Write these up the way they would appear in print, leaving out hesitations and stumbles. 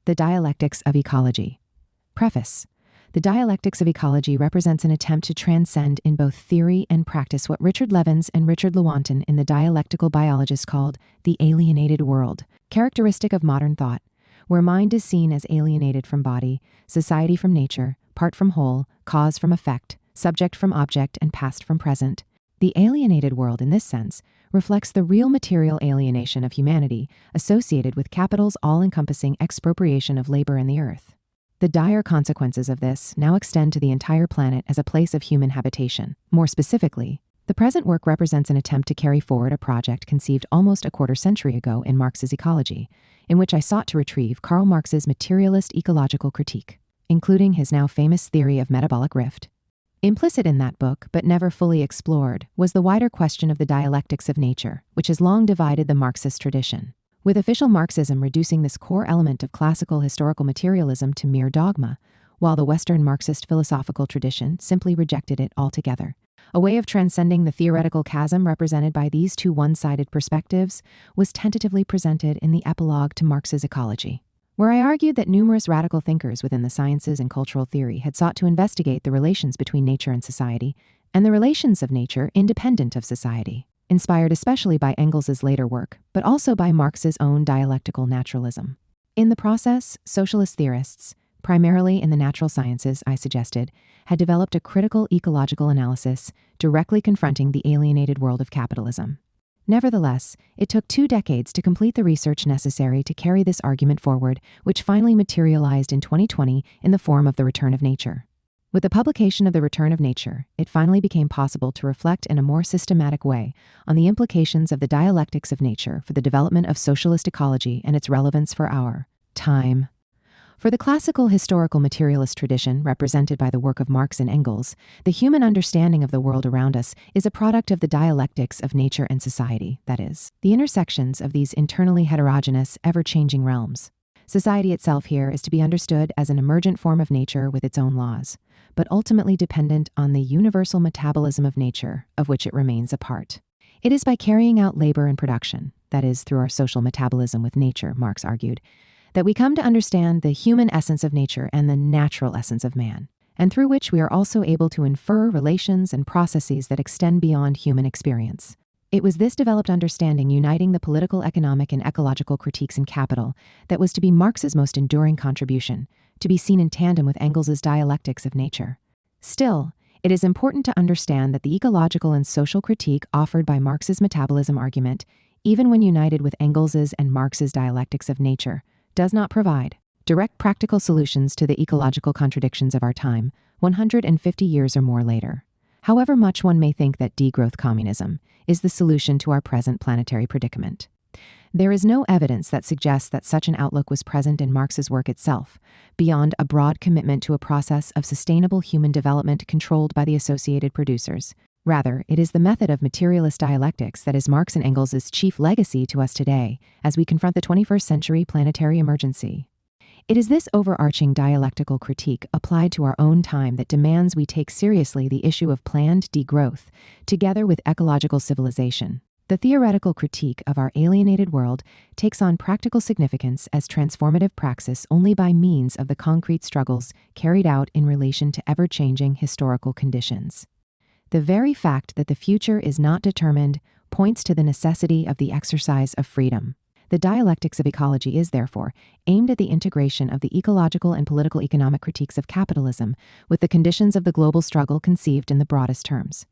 The Dialectics of Ecology. Preface. The Dialectics of Ecology represents an attempt to transcend in both theory and practice what Richard Levins and Richard Lewontin in The Dialectical Biologist called the alienated world, characteristic of modern thought, where mind is seen as alienated from body, society from nature, part from whole, cause from effect, subject from object, and past from present. The alienated world, in this sense, reflects the real material alienation of humanity associated with capital's all-encompassing expropriation of labor and the earth. The dire consequences of this now extend to the entire planet as a place of human habitation. More specifically, the present work represents an attempt to carry forward a project conceived almost a quarter century ago in Marx's Ecology, in which I sought to retrieve Karl Marx's materialist ecological critique, including his now famous theory of metabolic rift. Implicit in that book, but never fully explored, was the wider question of the dialectics of nature, which has long divided the Marxist tradition, with official Marxism reducing this core element of classical historical materialism to mere dogma, while the Western Marxist philosophical tradition simply rejected it altogether. A way of transcending the theoretical chasm represented by these two one-sided perspectives was tentatively presented in the epilogue to Marx's Ecology, where I argued that numerous radical thinkers within the sciences and cultural theory had sought to investigate the relations between nature and society, and the relations of nature independent of society, inspired especially by Engels's later work, but also by Marx's own dialectical naturalism. In the process, socialist theorists, primarily in the natural sciences, I suggested, had developed a critical ecological analysis directly confronting the alienated world of capitalism. Nevertheless, it took 2 decades to complete the research necessary to carry this argument forward, which finally materialized in 2020 in the form of The Return of Nature. With the publication of The Return of Nature, it finally became possible to reflect in a more systematic way on the implications of the dialectics of nature for the development of socialist ecology and its relevance for our time. For the classical historical materialist tradition represented by the work of Marx and Engels, the human understanding of the world around us is a product of the dialectics of nature and society, that is, the intersections of these internally heterogeneous, ever-changing realms. Society itself here is to be understood as an emergent form of nature with its own laws, but ultimately dependent on the universal metabolism of nature, of which it remains a part. It is by carrying out labor and production, that is, through our social metabolism with nature, Marx argued, that we come to understand the human essence of nature and the natural essence of man, and through which we are also able to infer relations and processes that extend beyond human experience. It was this developed understanding uniting the political, economic, and ecological critiques in Capital that was to be Marx's most enduring contribution, to be seen in tandem with Engels's dialectics of nature. Still, it is important to understand that the ecological and social critique offered by Marx's metabolism argument, even when united with Engels's and Marx's dialectics of nature, does not provide direct practical solutions to the ecological contradictions of our time, 150 years or more later. However much one may think that degrowth communism is the solution to our present planetary predicament, there is no evidence that suggests that such an outlook was present in Marx's work itself, beyond a broad commitment to a process of sustainable human development controlled by the associated producers. Rather, it is the method of materialist dialectics that is Marx and Engels' chief legacy to us today as we confront the 21st century planetary emergency. It is this overarching dialectical critique applied to our own time that demands we take seriously the issue of planned degrowth, together with ecological civilization. The theoretical critique of our alienated world takes on practical significance as transformative praxis only by means of the concrete struggles carried out in relation to ever-changing historical conditions. The very fact that the future is not determined points to the necessity of the exercise of freedom. The dialectics of ecology is, therefore, aimed at the integration of the ecological and political economic critiques of capitalism with the conditions of the global struggle conceived in the broadest terms.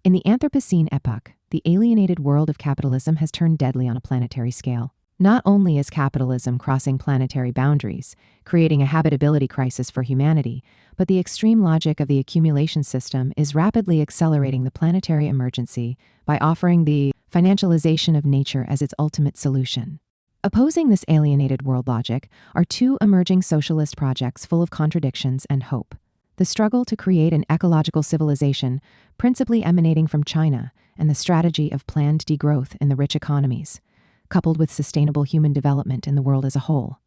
In the Anthropocene epoch, the alienated world of capitalism has turned deadly on a planetary scale. Not only is capitalism crossing planetary boundaries, creating a habitability crisis for humanity, but the extreme logic of the accumulation system is rapidly accelerating the planetary emergency by offering the financialization of nature as its ultimate solution. Opposing this alienated world logic are 2 emerging socialist projects full of contradictions and hope. The struggle to create an ecological civilization, principally emanating from China, and the strategy of planned degrowth in the rich economies, coupled with sustainable human development in the world as a whole.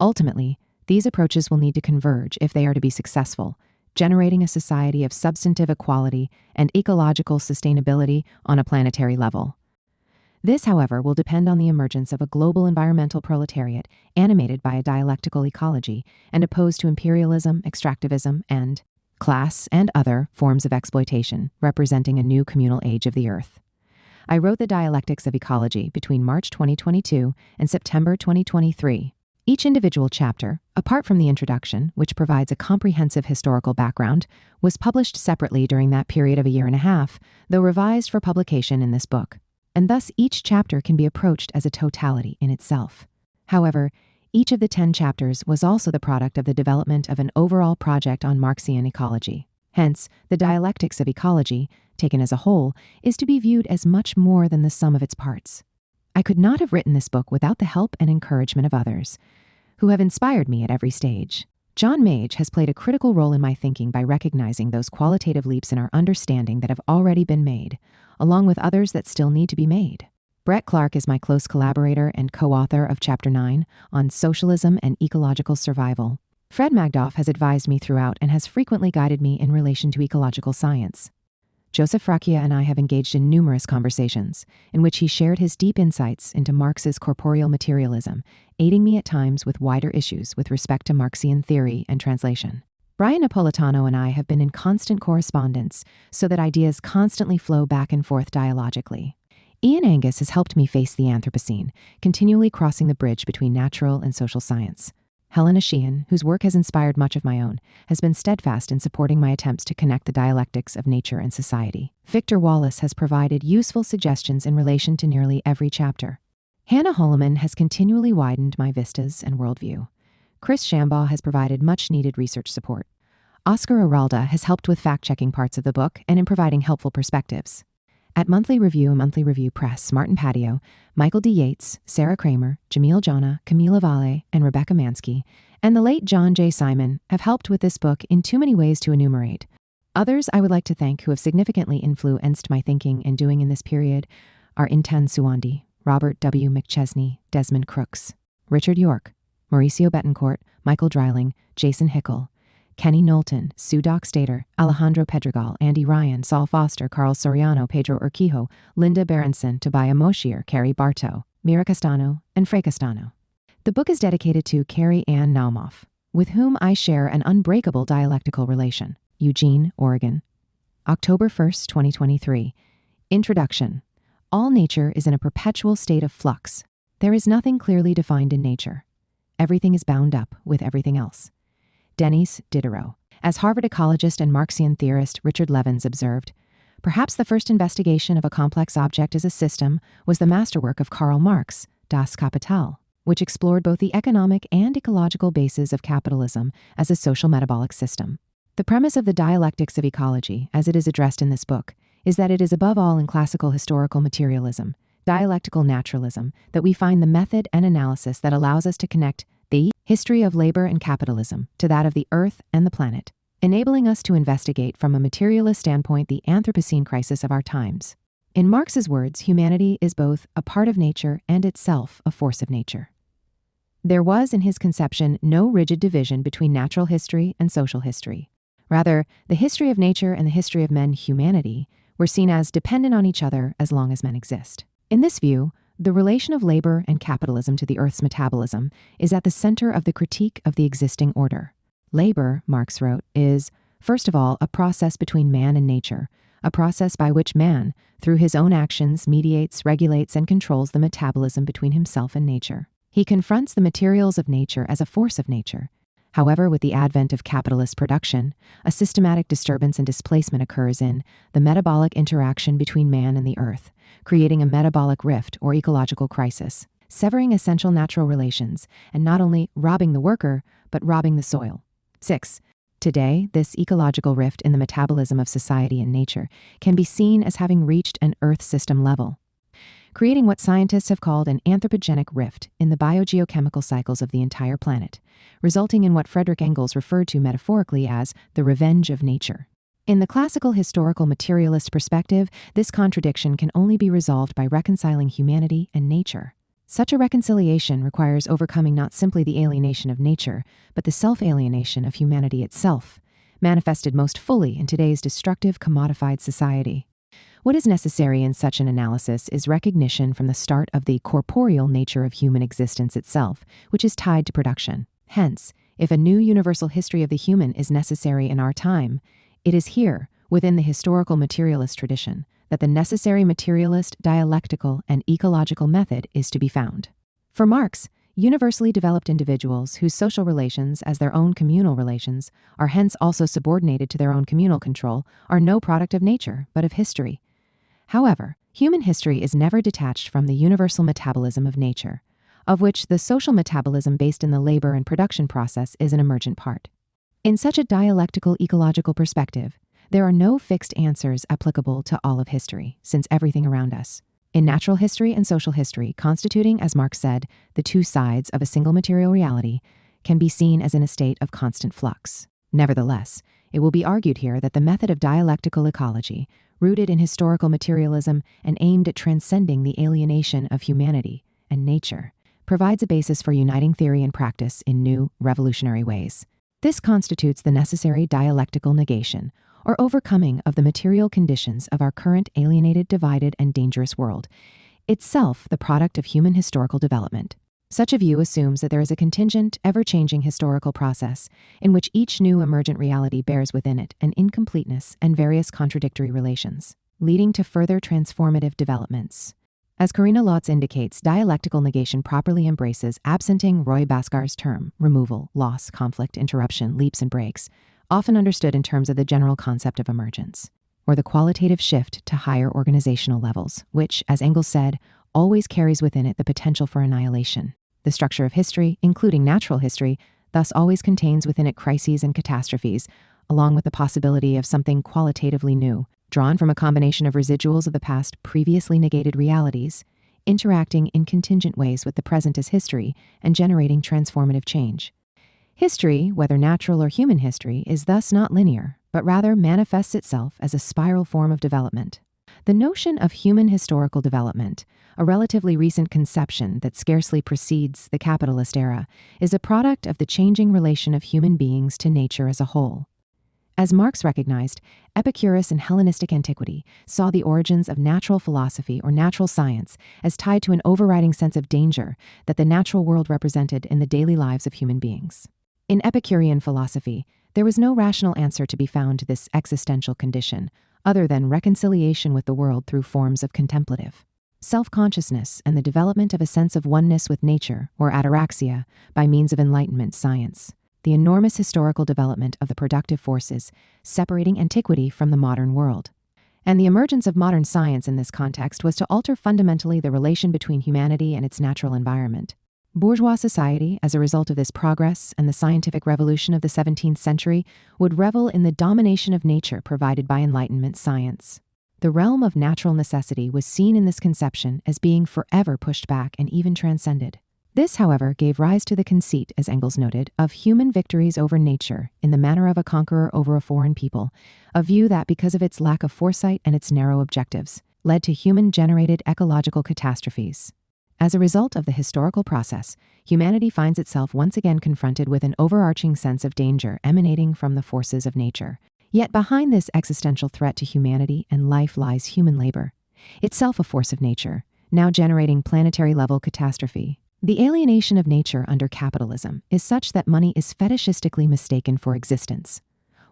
Ultimately, these approaches will need to converge if they are to be successful, generating a society of substantive equality and ecological sustainability on a planetary level. This, however, will depend on the emergence of a global environmental proletariat animated by a dialectical ecology and opposed to imperialism, extractivism, and class and other forms of exploitation, representing a new communal age of the earth. I wrote the Dialectics of Ecology between March 2022 and September 2023. Each individual chapter, apart from the introduction, which provides a comprehensive historical background, was published separately during that period of a year and a half, though revised for publication in this book. And thus each chapter can be approached as a totality in itself. However, each of the 10 chapters was also the product of the development of an overall project on Marxian ecology. Hence, the Dialectics of Ecology, taken as a whole, is to be viewed as much more than the sum of its parts. I could not have written this book without the help and encouragement of others, who have inspired me at every stage. John Mage has played a critical role in my thinking by recognizing those qualitative leaps in our understanding that have already been made, along with others that still need to be made. Brett Clark is my close collaborator and co-author of Chapter 9 on Socialism and Ecological Survival. Fred Magdoff has advised me throughout and has frequently guided me in relation to ecological science. Joseph Fracchia and I have engaged in numerous conversations, in which he shared his deep insights into Marx's corporeal materialism, aiding me at times with wider issues with respect to Marxian theory and translation. Brian Napolitano and I have been in constant correspondence so that ideas constantly flow back and forth dialogically. Ian Angus has helped me face the Anthropocene, continually crossing the bridge between natural and social science. Helena Sheehan, whose work has inspired much of my own, has been steadfast in supporting my attempts to connect the dialectics of nature and society. Victor Wallace has provided useful suggestions in relation to nearly every chapter. Hannah Holloman has continually widened my vistas and worldview. Chris Shambaugh has provided much-needed research support. Oscar Aralda has helped with fact-checking parts of the book and in providing helpful perspectives. At Monthly Review and Monthly Review Press, Martin Patio, Michael D. Yates, Sarah Kramer, Jamil Jonna, Camila Valle, and Rebecca Mansky, and the late John J. Simon have helped with this book in too many ways to enumerate. Others I would like to thank who have significantly influenced my thinking and doing in this period are Intan Suwandi, Robert W. McChesney, Desmond Crooks, Richard York, Mauricio Betancourt, Michael Dreiling, Jason Hickel, Kenny Knowlton, Sue Doc Stater, Alejandro Pedregal, Andy Ryan, Saul Foster, Carl Soriano, Pedro Urquijo, Linda Berenson, Tobiah Moshier, Carrie Bartow, Mira Castano, and Frey Castano. The book is dedicated to Carrie Ann Naumoff, with whom I share an unbreakable dialectical relation. Eugene, Oregon. October 1st, 2023. Introduction. All nature is in a perpetual state of flux. There is nothing clearly defined in nature. Everything is bound up with everything else. Denis Diderot. As Harvard ecologist and Marxian theorist Richard Levins observed, perhaps the first investigation of a complex object as a system was the masterwork of Karl Marx, Das Kapital, which explored both the economic and ecological bases of capitalism as a social metabolic system. The premise of the Dialectics of Ecology, as it is addressed in this book, is that it is above all in classical historical materialism, dialectical naturalism, that we find the method and analysis that allows us to connect the history of labor and capitalism to that of the earth and the planet, enabling us to investigate from a materialist standpoint the Anthropocene crisis of our times. In Marx's words, humanity is both a part of nature and itself a force of nature. There was, in his conception, no rigid division between natural history and social history. Rather, the history of nature and the history of men, humanity, were seen as dependent on each other as long as men exist. In this view, the relation of labor and capitalism to the Earth's metabolism is at the center of the critique of the existing order. Labor, Marx wrote, is, first of all, a process between man and nature, a process by which man, through his own actions, mediates, regulates, and controls the metabolism between himself and nature. He confronts the materials of nature as a force of nature. However, with the advent of capitalist production, a systematic disturbance and displacement occurs in the metabolic interaction between man and the earth, creating a metabolic rift or ecological crisis, severing essential natural relations, and not only robbing the worker, but robbing the soil. 6. Today, this ecological rift in the metabolism of society and nature can be seen as having reached an Earth system level, creating what scientists have called an anthropogenic rift in the biogeochemical cycles of the entire planet, resulting in what Frederick Engels referred to metaphorically as the revenge of nature. In the classical historical materialist perspective, this contradiction can only be resolved by reconciling humanity and nature. Such a reconciliation requires overcoming not simply the alienation of nature, but the self-alienation of humanity itself, manifested most fully in today's destructive, commodified society. What is necessary in such an analysis is recognition from the start of the corporeal nature of human existence itself, which is tied to production. Hence, if a new universal history of the human is necessary in our time, it is here, within the historical materialist tradition, that the necessary materialist, dialectical, and ecological method is to be found. For Marx, universally developed individuals whose social relations, as their own communal relations, are hence also subordinated to their own communal control, are no product of nature, but of history. However, human history is never detached from the universal metabolism of nature, of which the social metabolism based in the labor and production process is an emergent part. In such a dialectical ecological perspective, there are no fixed answers applicable to all of history, since everything around us, in natural history and social history, constituting, as Marx said, the two sides of a single material reality, can be seen as in a state of constant flux. Nevertheless, it will be argued here that the method of dialectical ecology, rooted in historical materialism and aimed at transcending the alienation of humanity and nature, provides a basis for uniting theory and practice in new, revolutionary ways. This constitutes the necessary dialectical negation, or overcoming of the material conditions of our current alienated, divided, and dangerous world, itself the product of human historical development. Such a view assumes that there is a contingent, ever-changing historical process in which each new emergent reality bears within it an incompleteness and various contradictory relations, leading to further transformative developments. As Karina Lotz indicates, dialectical negation properly embraces absenting Roy Baskar's term, removal, loss, conflict, interruption, leaps and breaks, often understood in terms of the general concept of emergence, or the qualitative shift to higher organizational levels, which, as Engels said, always carries within it the potential for annihilation. The structure of history, including natural history, thus always contains within it crises and catastrophes, along with the possibility of something qualitatively new, drawn from a combination of residuals of the past previously negated realities, interacting in contingent ways with the present as history, and generating transformative change. History, whether natural or human history, is thus not linear, but rather manifests itself as a spiral form of development. The notion of human historical development, a relatively recent conception that scarcely precedes the capitalist era, is a product of the changing relation of human beings to nature as a whole. As Marx recognized, Epicurus in Hellenistic antiquity saw the origins of natural philosophy or natural science as tied to an overriding sense of danger that the natural world represented in the daily lives of human beings. In Epicurean philosophy, there was no rational answer to be found to this existential condition, other than reconciliation with the world through forms of contemplative self-consciousness and the development of a sense of oneness with nature, or ataraxia, by means of Enlightenment science, the enormous historical development of the productive forces separating antiquity from the modern world. And the emergence of modern science in this context was to alter fundamentally the relation between humanity and its natural environment. Bourgeois society, as a result of this progress and the scientific revolution of the 17th century, would revel in the domination of nature provided by Enlightenment science. The realm of natural necessity was seen in this conception as being forever pushed back and even transcended. This, however, gave rise to the conceit, as Engels noted, of human victories over nature in the manner of a conqueror over a foreign people, a view that, because of its lack of foresight and its narrow objectives, led to human-generated ecological catastrophes. As a result of the historical process, humanity finds itself once again confronted with an overarching sense of danger emanating from the forces of nature. Yet behind this existential threat to humanity and life lies human labor, itself a force of nature, now generating planetary-level catastrophe. The alienation of nature under capitalism is such that money is fetishistically mistaken for existence,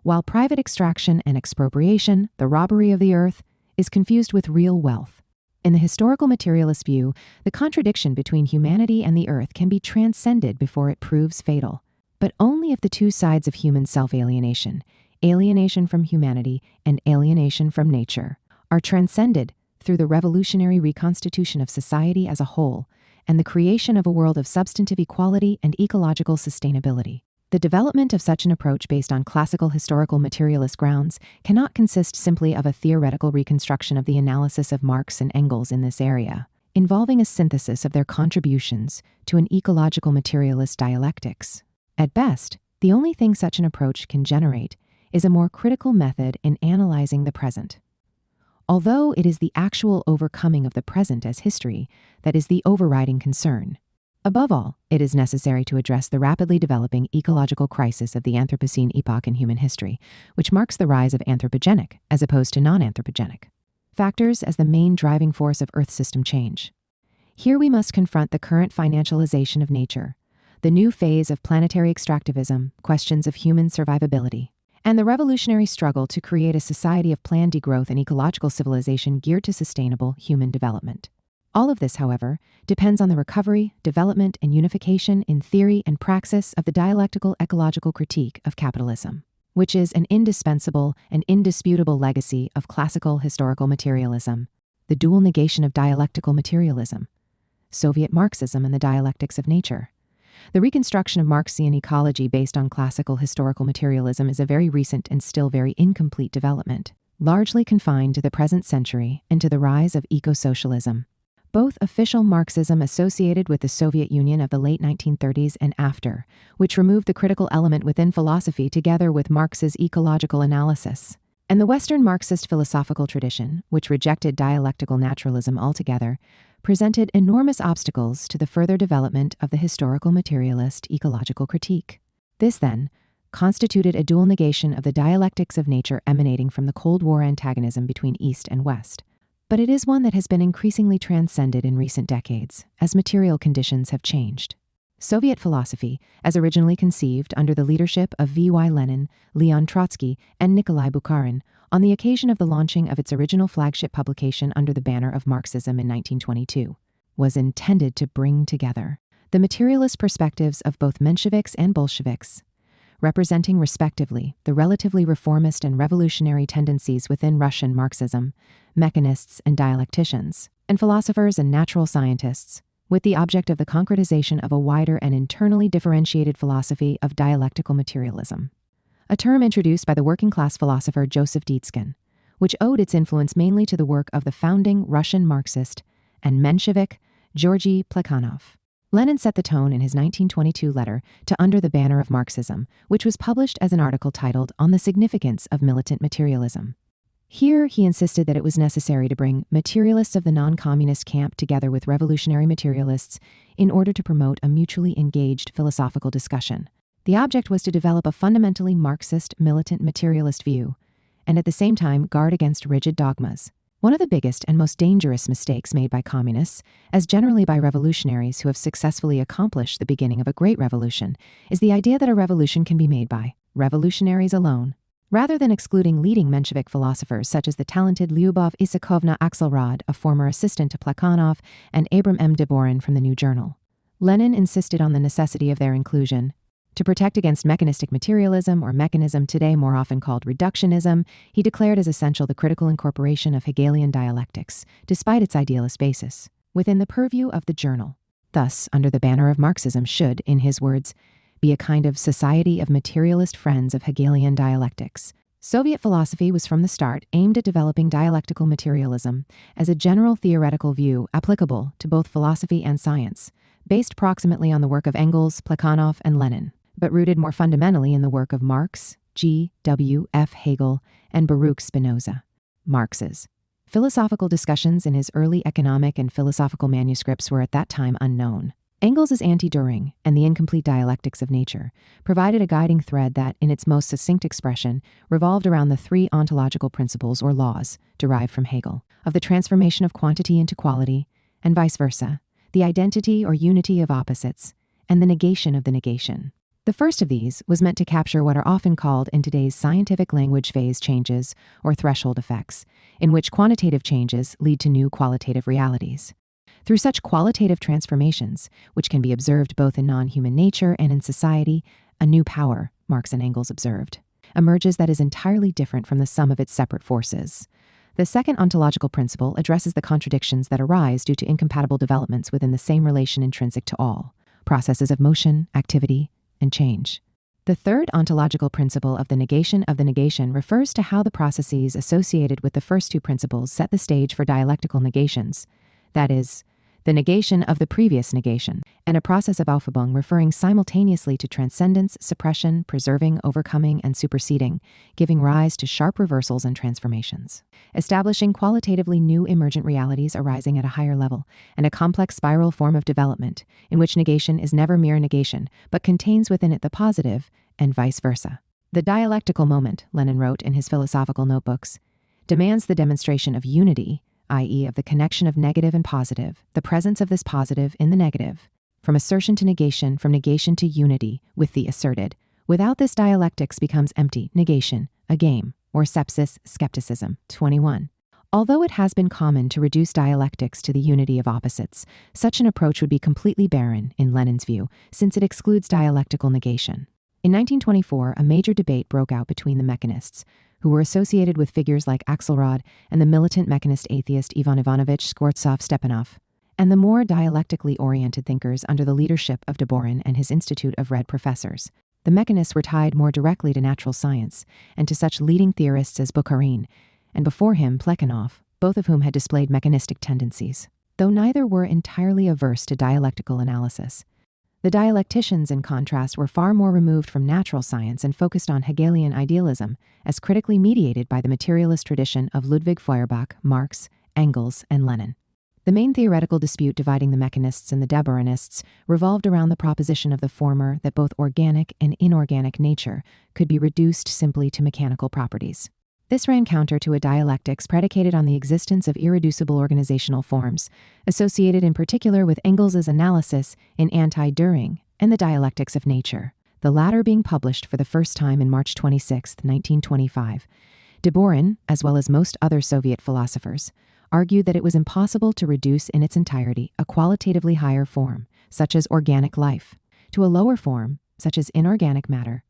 while private extraction and expropriation, the robbery of the earth, is confused with real wealth. In the historical materialist view, the contradiction between humanity and the earth can be transcended before it proves fatal, but only if the two sides of human self-alienation, alienation from humanity and alienation from nature, are transcended through the revolutionary reconstitution of society as a whole and the creation of a world of substantive equality and ecological sustainability. The development of such an approach based on classical historical materialist grounds cannot consist simply of a theoretical reconstruction of the analysis of Marx and Engels in this area, involving a synthesis of their contributions to an ecological materialist dialectics. At best, the only thing such an approach can generate is a more critical method in analyzing the present. Although it is the actual overcoming of the present as history that is the overriding concern. Above all, it is necessary to address the rapidly developing ecological crisis of the Anthropocene epoch in human history, which marks the rise of anthropogenic as opposed to non-anthropogenic factors as the main driving force of Earth system change. Here we must confront the current financialization of nature, the new phase of planetary extractivism, questions of human survivability, and the revolutionary struggle to create a society of planned degrowth and ecological civilization geared to sustainable human development. All of this, however, depends on the recovery, development, and unification in theory and praxis of the dialectical ecological critique of capitalism, which is an indispensable and indisputable legacy of classical historical materialism, the dual negation of dialectical materialism, Soviet Marxism and the Dialectics of Nature. The reconstruction of Marxian ecology based on classical historical materialism is a very recent and still very incomplete development, largely confined to the present century and to the rise of eco-socialism. Both official Marxism associated with the Soviet Union of the late 1930s and after, which removed the critical element within philosophy together with Marx's ecological analysis, and the Western Marxist philosophical tradition, which rejected dialectical naturalism altogether, presented enormous obstacles to the further development of the historical materialist ecological critique. This, then, constituted a dual negation of the dialectics of nature emanating from the Cold War antagonism between East and West. But it is one that has been increasingly transcended in recent decades, as material conditions have changed. Soviet philosophy, as originally conceived under the leadership of V.Y. Lenin, Leon Trotsky, and Nikolai Bukharin, on the occasion of the launching of its original flagship publication under the banner of Marxism in 1922, was intended to bring together the materialist perspectives of both Mensheviks and Bolsheviks, representing respectively the relatively reformist and revolutionary tendencies within Russian Marxism, mechanists and dialecticians, and philosophers and natural scientists, with the object of the concretization of a wider and internally differentiated philosophy of dialectical materialism, a term introduced by the working-class philosopher Joseph Dietzken, which owed its influence mainly to the work of the founding Russian Marxist and Menshevik Georgy Plekhanov. Lenin set the tone in his 1922 letter to Under the Banner of Marxism, which was published as an article titled On the Significance of Militant Materialism. Here, he insisted that it was necessary to bring materialists of the non-communist camp together with revolutionary materialists in order to promote a mutually engaged philosophical discussion. The object was to develop a fundamentally Marxist, militant materialist view, and at the same time guard against rigid dogmas. One of the biggest and most dangerous mistakes made by communists, as generally by revolutionaries who have successfully accomplished the beginning of a great revolution, is the idea that a revolution can be made by revolutionaries alone. Rather than excluding leading Menshevik philosophers such as the talented Lyubov Isakovna Axelrod, a former assistant to Plekhanov, and Abram M. Deborin from the New Journal, Lenin insisted on the necessity of their inclusion. To protect against mechanistic materialism, or mechanism today more often called reductionism, he declared as essential the critical incorporation of Hegelian dialectics, despite its idealist basis, within the purview of the journal. Thus, Under the Banner of Marxism should, in his words, be a kind of society of materialist friends of Hegelian dialectics. Soviet philosophy was from the start aimed at developing dialectical materialism as a general theoretical view applicable to both philosophy and science, based proximately on the work of Engels, Plekhanov, and Lenin, but rooted more fundamentally in the work of Marx, G. W. F. Hegel, and Baruch Spinoza. Marx's philosophical discussions in his early economic and philosophical manuscripts were at that time unknown. Engels' Anti-Düring and the Incomplete Dialectics of Nature provided a guiding thread that, in its most succinct expression, revolved around the three ontological principles or laws derived from Hegel, of the transformation of quantity into quality, and vice versa, the identity or unity of opposites, and the negation of the negation. The first of these was meant to capture what are often called in today's scientific language phase changes or threshold effects, in which quantitative changes lead to new qualitative realities. Through such qualitative transformations, which can be observed both in non-human nature and in society, a new power, Marx and Engels observed, emerges that is entirely different from the sum of its separate forces. The second ontological principle addresses the contradictions that arise due to incompatible developments within the same relation intrinsic to all, processes of motion, activity, and change. The third ontological principle of the negation refers to how the processes associated with the first two principles set the stage for dialectical negations, that is, the negation of the previous negation, and a process of Aufhebung referring simultaneously to transcendence, suppression, preserving, overcoming, and superseding, giving rise to sharp reversals and transformations, establishing qualitatively new emergent realities arising at a higher level, and a complex spiral form of development, in which negation is never mere negation, but contains within it the positive, and vice versa. The dialectical moment, Lenin wrote in his philosophical notebooks, demands the demonstration of unity, i.e. of the connection of negative and positive, the presence of this positive in the negative, from assertion to negation, from negation to unity with the asserted. Without this, dialectics becomes empty, negation, a game, or sepsis, skepticism. 21. Although it has been common to reduce dialectics to the unity of opposites, such an approach would be completely barren, in Lenin's view, since it excludes dialectical negation. In 1924, a major debate broke out between the mechanists, who were associated with figures like Axelrod, and the militant mechanist atheist Ivan Ivanovich Skvortsov-Stepanov, and the more dialectically oriented thinkers under the leadership of Diborin and his Institute of Red Professors. The mechanists were tied more directly to natural science and to such leading theorists as Bukharin, and before him Plekhanov, both of whom had displayed mechanistic tendencies, though neither were entirely averse to dialectical analysis. The dialecticians, in contrast, were far more removed from natural science and focused on Hegelian idealism, as critically mediated by the materialist tradition of Ludwig Feuerbach, Marx, Engels, and Lenin. The main theoretical dispute dividing the mechanists and the Diborinists revolved around the proposition of the former that both organic and inorganic nature could be reduced simply to mechanical properties. This ran counter to a dialectics predicated on the existence of irreducible organizational forms, associated in particular with Engels's analysis in Anti-Düring and the Dialectics of Nature, the latter being published for the first time in March 26, 1925. Diborin, as well as most other Soviet philosophers, argued that it was impossible to reduce in its entirety a qualitatively higher form, such as organic life, to a lower form, such as inorganic matter.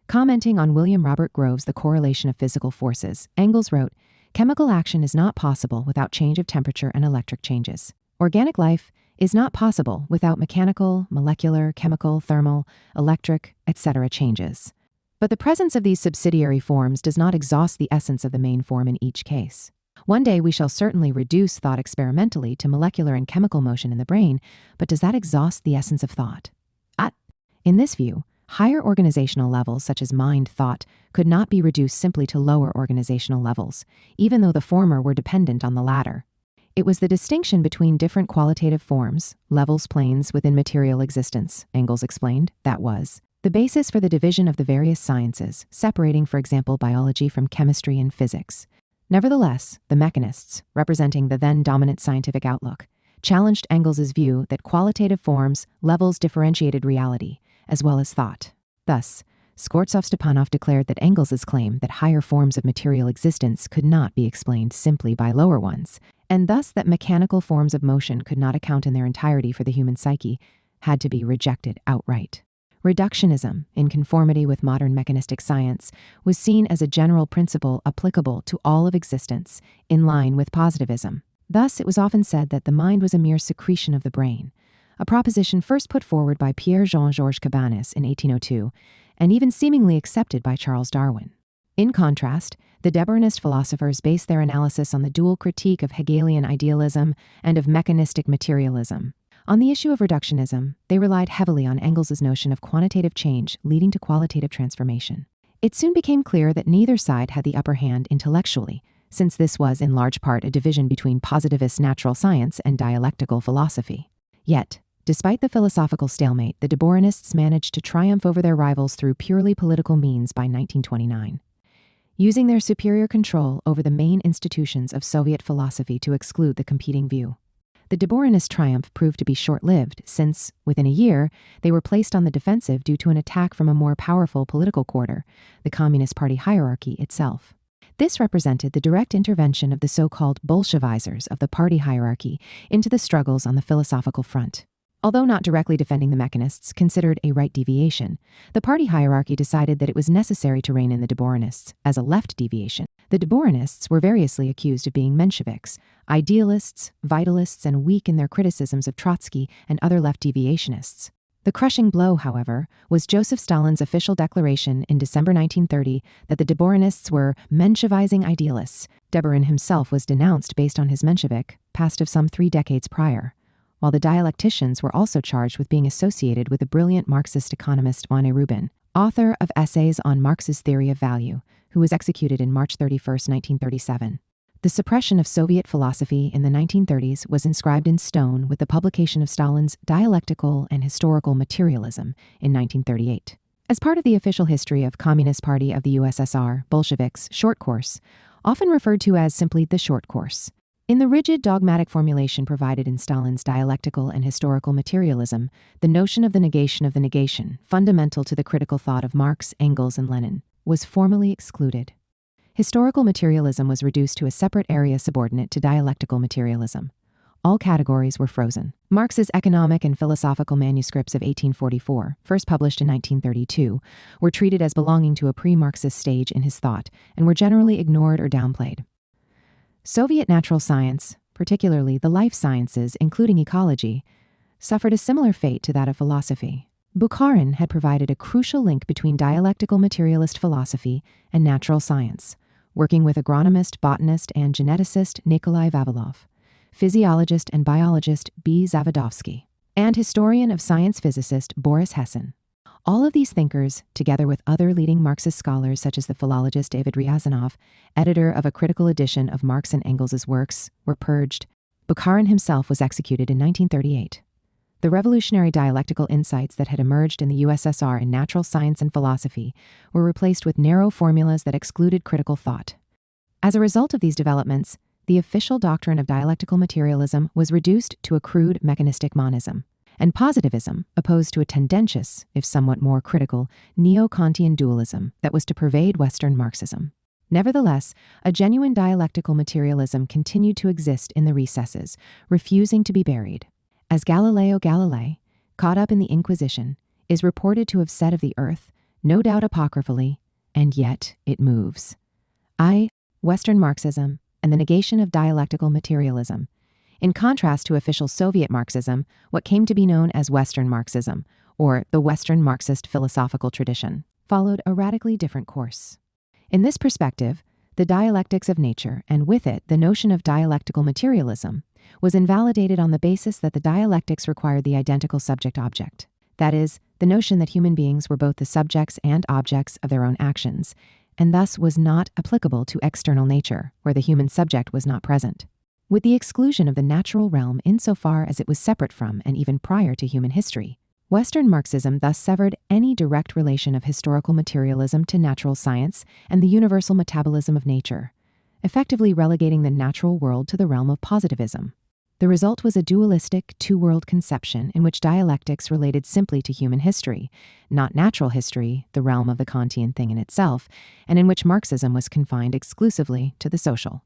Commenting on William Robert Grove's The Correlation of Physical Forces, Engels wrote, "Chemical action is not possible without change of temperature and electric changes. Organic life is not possible without mechanical, molecular, chemical, thermal, electric, etc. changes. But the presence of these subsidiary forms does not exhaust the essence of the main form in each case. One day we shall certainly reduce thought experimentally to molecular and chemical motion in the brain, but does that exhaust the essence of thought?" In this view, higher organizational levels such as mind thought could not be reduced simply to lower organizational levels, even though the former were dependent on the latter. It was the distinction between different qualitative forms, levels, planes within material existence, Engels explained, that was the basis for the division of the various sciences, separating, for example, biology from chemistry and physics. Nevertheless, the mechanists, representing the then dominant scientific outlook, challenged Engels's view that qualitative forms, levels differentiated reality, as well as thought. Thus, Skvortsov-Stepanov declared that Engels's claim that higher forms of material existence could not be explained simply by lower ones, and thus that mechanical forms of motion could not account in their entirety for the human psyche, had to be rejected outright. Reductionism, in conformity with modern mechanistic science, was seen as a general principle applicable to all of existence, in line with positivism. Thus, it was often said that the mind was a mere secretion of the brain, a proposition first put forward by Pierre-Jean-Georges Cabanis in 1802, and even seemingly accepted by Charles Darwin. In contrast, the Diborinist philosophers based their analysis on the dual critique of Hegelian idealism and of mechanistic materialism. On the issue of reductionism, they relied heavily on Engels's notion of quantitative change leading to qualitative transformation. It soon became clear that neither side had the upper hand intellectually, since this was in large part a division between positivist natural science and dialectical philosophy. Yet, despite the philosophical stalemate, the Diborinists managed to triumph over their rivals through purely political means by 1929, using their superior control over the main institutions of Soviet philosophy to exclude the competing view. The Diborinist triumph proved to be short-lived, since, within a year, they were placed on the defensive due to an attack from a more powerful political quarter, the Communist Party hierarchy itself. This represented the direct intervention of the so-called Bolshevizers of the party hierarchy into the struggles on the philosophical front. Although not directly defending the mechanists, considered a right deviation, the party hierarchy decided that it was necessary to rein in the Diborinists as a left deviation. The Diborinists were variously accused of being Mensheviks, idealists, vitalists, and weak in their criticisms of Trotsky and other left deviationists. The crushing blow, however, was Joseph Stalin's official declaration in December 1930 that the Diborinists were Menshevizing idealists. Diborin himself was denounced based on his Menshevik past of some 3 decades prior, while the dialecticians were also charged with being associated with the brilliant Marxist economist René Rubin, author of Essays on Marx's Theory of Value, who was executed in March 31, 1937. The suppression of Soviet philosophy in the 1930s was inscribed in stone with the publication of Stalin's Dialectical and Historical Materialism in 1938. As part of the official history of Communist Party of the USSR, Bolsheviks, short course, often referred to as simply the short course. In the rigid dogmatic formulation provided in Stalin's Dialectical and Historical Materialism, the notion of the negation, fundamental to the critical thought of Marx, Engels, and Lenin, was formally excluded. Historical materialism was reduced to a separate area subordinate to dialectical materialism. All categories were frozen. Marx's economic and philosophical manuscripts of 1844, first published in 1932, were treated as belonging to a pre-Marxist stage in his thought and were generally ignored or downplayed. Soviet natural science, particularly the life sciences, including ecology, suffered a similar fate to that of philosophy. Bukharin had provided a crucial link between dialectical materialist philosophy and natural science, working with agronomist, botanist, and geneticist Nikolai Vavilov, physiologist and biologist B. Zavadovsky, and historian of science physicist Boris Hessen. All of these thinkers, together with other leading Marxist scholars such as the philologist David Ryazanov, editor of a critical edition of Marx and Engels' works, were purged. Bukharin himself was executed in 1938. The revolutionary dialectical insights that had emerged in the USSR in natural science and philosophy were replaced with narrow formulas that excluded critical thought. As a result of these developments, the official doctrine of dialectical materialism was reduced to a crude mechanistic monism, and positivism opposed to a tendentious, if somewhat more critical, neo-Kantian dualism that was to pervade Western Marxism. Nevertheless, a genuine dialectical materialism continued to exist in the recesses, refusing to be buried. As Galileo Galilei, caught up in the Inquisition, is reported to have said of the earth, no doubt apocryphally, and yet it moves. Western Marxism and the negation of dialectical materialism. In contrast to official Soviet Marxism, what came to be known as Western Marxism, or the Western Marxist philosophical tradition, followed a radically different course. In this perspective, the Dialectics of Nature, and with it the notion of dialectical materialism, was invalidated on the basis that the dialectics required the identical subject-object. That is, the notion that human beings were both the subjects and objects of their own actions, and thus was not applicable to external nature, where the human subject was not present. With the exclusion of the natural realm insofar as it was separate from and even prior to human history, Western Marxism thus severed any direct relation of historical materialism to natural science and the universal metabolism of nature, effectively relegating the natural world to the realm of positivism. The result was a dualistic, two-world conception in which dialectics related simply to human history, not natural history, the realm of the Kantian thing in itself, and in which Marxism was confined exclusively to the social.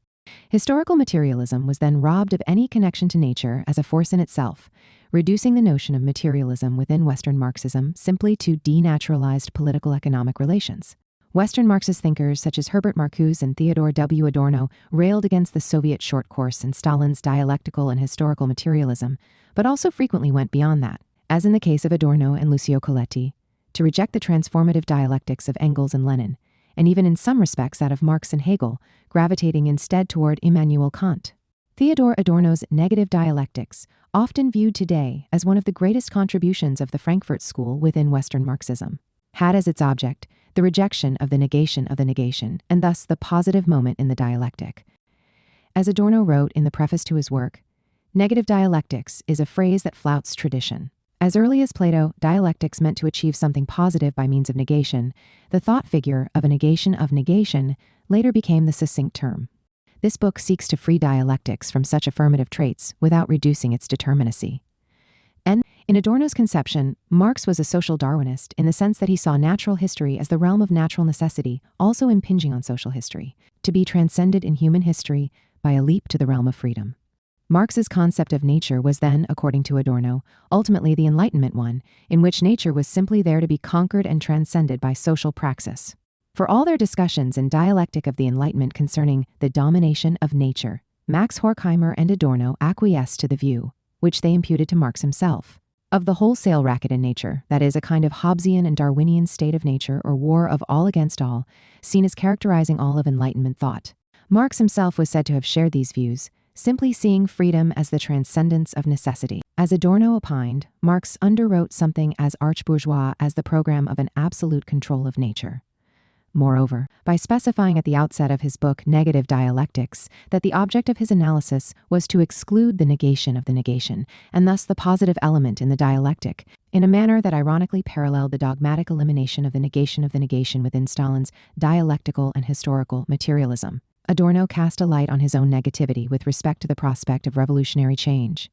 Historical materialism was then robbed of any connection to nature as a force in itself, reducing the notion of materialism within Western Marxism simply to denaturalized political economic relations. Western Marxist thinkers such as Herbert Marcuse and Theodore W. Adorno railed against the Soviet short course and Stalin's dialectical and historical materialism, but also frequently went beyond that, as in the case of Adorno and Lucio Coletti, to reject the transformative dialectics of Engels and Lenin, and even in some respects that of Marx and Hegel, gravitating instead toward Immanuel Kant. Theodore Adorno's negative dialectics, often viewed today as one of the greatest contributions of the Frankfurt School within Western Marxism, had as its object the rejection of the negation, and thus the positive moment in the dialectic. As Adorno wrote in the preface to his work, negative dialectics is a phrase that flouts tradition. As early as Plato, dialectics meant to achieve something positive by means of negation. The thought figure of a negation later became the succinct term. This book seeks to free dialectics from such affirmative traits without reducing its determinacy. In Adorno's conception, Marx was a social Darwinist in the sense that he saw natural history as the realm of natural necessity, also impinging on social history, to be transcended in human history by a leap to the realm of freedom. Marx's concept of nature was then, according to Adorno, ultimately the Enlightenment one, in which nature was simply there to be conquered and transcended by social praxis. For all their discussions in Dialectic of the Enlightenment concerning the domination of nature, Max Horkheimer and Adorno acquiesced to the view, which they imputed to Marx himself, of the wholesale racket in nature, that is, a kind of Hobbesian and Darwinian state of nature or war of all against all, seen as characterizing all of Enlightenment thought. Marx himself was said to have shared these views, simply seeing freedom as the transcendence of necessity. As Adorno opined, Marx underwrote something as arch-bourgeois as the program of an absolute control of nature. Moreover, by specifying at the outset of his book Negative Dialectics that the object of his analysis was to exclude the negation of the negation, and thus the positive element in the dialectic, in a manner that ironically paralleled the dogmatic elimination of the negation within Stalin's dialectical and historical materialism. Adorno cast a light on his own negativity with respect to the prospect of revolutionary change.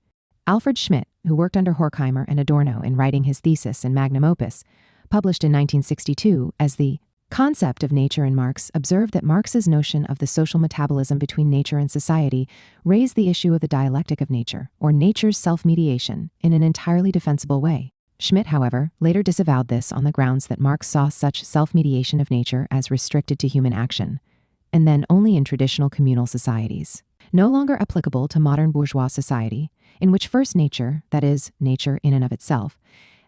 Alfred Schmidt, who worked under Horkheimer and Adorno in writing his thesis and magnum opus, published in 1962 as The Concept of Nature in Marx, observed that Marx's notion of the social metabolism between nature and society raised the issue of the dialectic of nature, or nature's self-mediation, in an entirely defensible way. Schmidt, however, later disavowed this on the grounds that Marx saw such self-mediation of nature as restricted to human action, and then only in traditional communal societies, no longer applicable to modern bourgeois society, in which first nature, that is, nature in and of itself,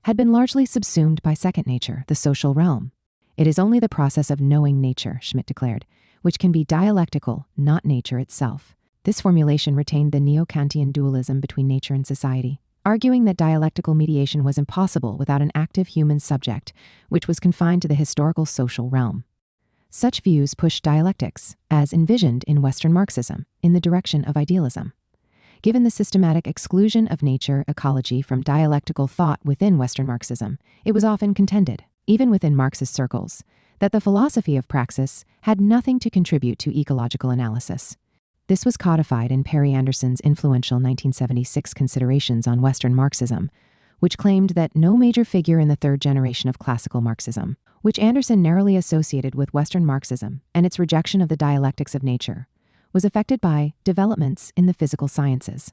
had been largely subsumed by second nature, the social realm. It is only the process of knowing nature, Schmidt declared, which can be dialectical, not nature itself. This formulation retained the neo-Kantian dualism between nature and society, arguing that dialectical mediation was impossible without an active human subject, which was confined to the historical social realm. Such views pushed dialectics, as envisioned in Western Marxism, in the direction of idealism. Given the systematic exclusion of nature ecology from dialectical thought within Western Marxism, it was often contended, even within Marxist circles, that the philosophy of praxis had nothing to contribute to ecological analysis. This was codified in Perry Anderson's influential 1976 Considerations on Western Marxism, which claimed that no major figure in the third generation of classical Marxism, which Anderson narrowly associated with Western Marxism and its rejection of the dialectics of nature, was affected by developments in the physical sciences.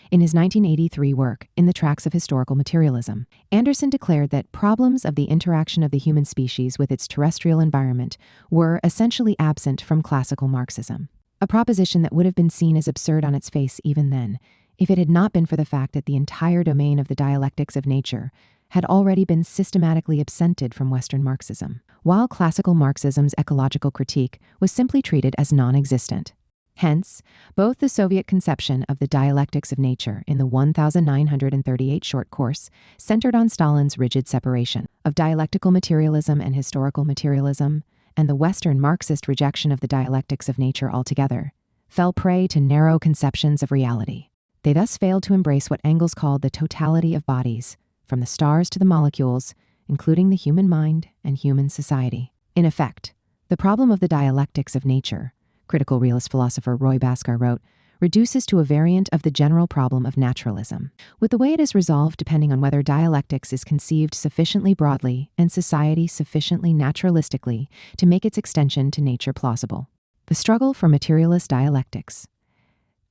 In his 1983 work, In the Tracks of Historical Materialism, Anderson declared that problems of the interaction of the human species with its terrestrial environment were essentially absent from classical Marxism, a proposition that would have been seen as absurd on its face even then, if it had not been for the fact that the entire domain of the dialectics of nature had already been systematically absented from Western Marxism, while classical Marxism's ecological critique was simply treated as non-existent. Hence, both the Soviet conception of the dialectics of nature in the 1938 short course centered on Stalin's rigid separation of dialectical materialism and historical materialism, and the Western Marxist rejection of the dialectics of nature altogether, fell prey to narrow conceptions of reality. They thus failed to embrace what Engels called the totality of bodies, from the stars to the molecules, including the human mind and human society. In effect, the problem of the dialectics of nature, critical realist philosopher Roy Bhaskar wrote, reduces to a variant of the general problem of naturalism, with the way it is resolved depending on whether dialectics is conceived sufficiently broadly and society sufficiently naturalistically to make its extension to nature plausible. The struggle for materialist dialectics.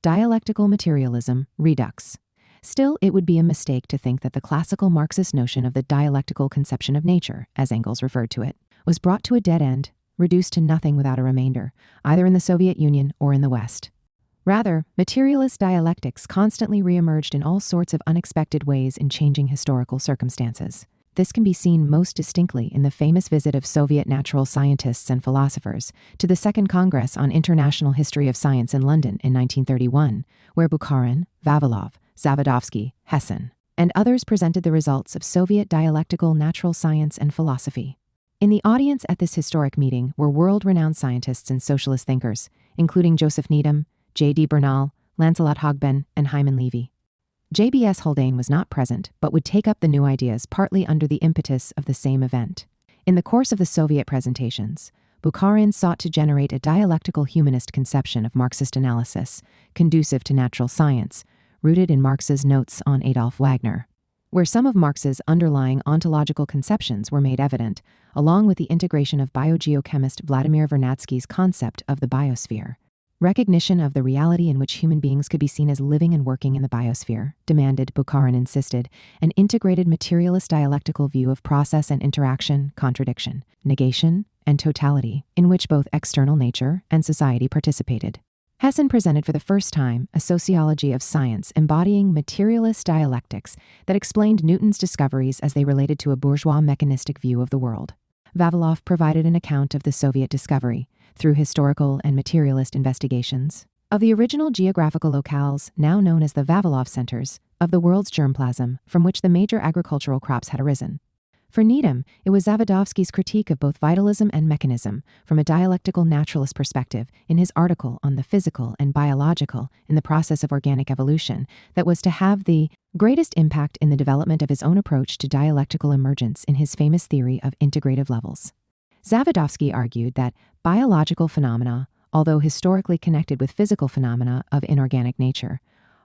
Dialectical materialism, redux. Still, it would be a mistake to think that the classical Marxist notion of the dialectical conception of nature, as Engels referred to it, was brought to a dead end, reduced to nothing without a remainder, either in the Soviet Union or in the West. Rather, materialist dialectics constantly reemerged in all sorts of unexpected ways in changing historical circumstances. This can be seen most distinctly in the famous visit of Soviet natural scientists and philosophers to the Second Congress on International History of Science in London in 1931, where Bukharin, Vavilov, Zavadovsky, Hessin, and others presented the results of Soviet dialectical natural science and philosophy. In the audience at this historic meeting were world-renowned scientists and socialist thinkers, including Joseph Needham, J.D. Bernal, Lancelot Hogben, and Hyman Levy. J.B.S. Haldane was not present, but would take up the new ideas partly under the impetus of the same event. In the course of the Soviet presentations, Bukharin sought to generate a dialectical humanist conception of Marxist analysis, conducive to natural science, rooted in Marx's notes on Adolf Wagner, where some of Marx's underlying ontological conceptions were made evident, along with the integration of biogeochemist Vladimir Vernadsky's concept of the biosphere. Recognition of the reality in which human beings could be seen as living and working in the biosphere, demanded, Bukharin insisted, an integrated materialist dialectical view of process and interaction, contradiction, negation, and totality, in which both external nature and society participated. Hessin presented for the first time a sociology of science embodying materialist dialectics that explained Newton's discoveries as they related to a bourgeois mechanistic view of the world. Vavilov provided an account of the Soviet discovery, through historical and materialist investigations, of the original geographical locales, now known as the Vavilov centers, of the world's germplasm from which the major agricultural crops had arisen. For Needham, it was Zavadovsky's critique of both vitalism and mechanism from a dialectical naturalist perspective in his article on the physical and biological in the process of organic evolution that was to have the greatest impact in the development of his own approach to dialectical emergence in his famous theory of integrative levels. Zavadovsky argued that biological phenomena although historically connected with physical phenomena of inorganic nature,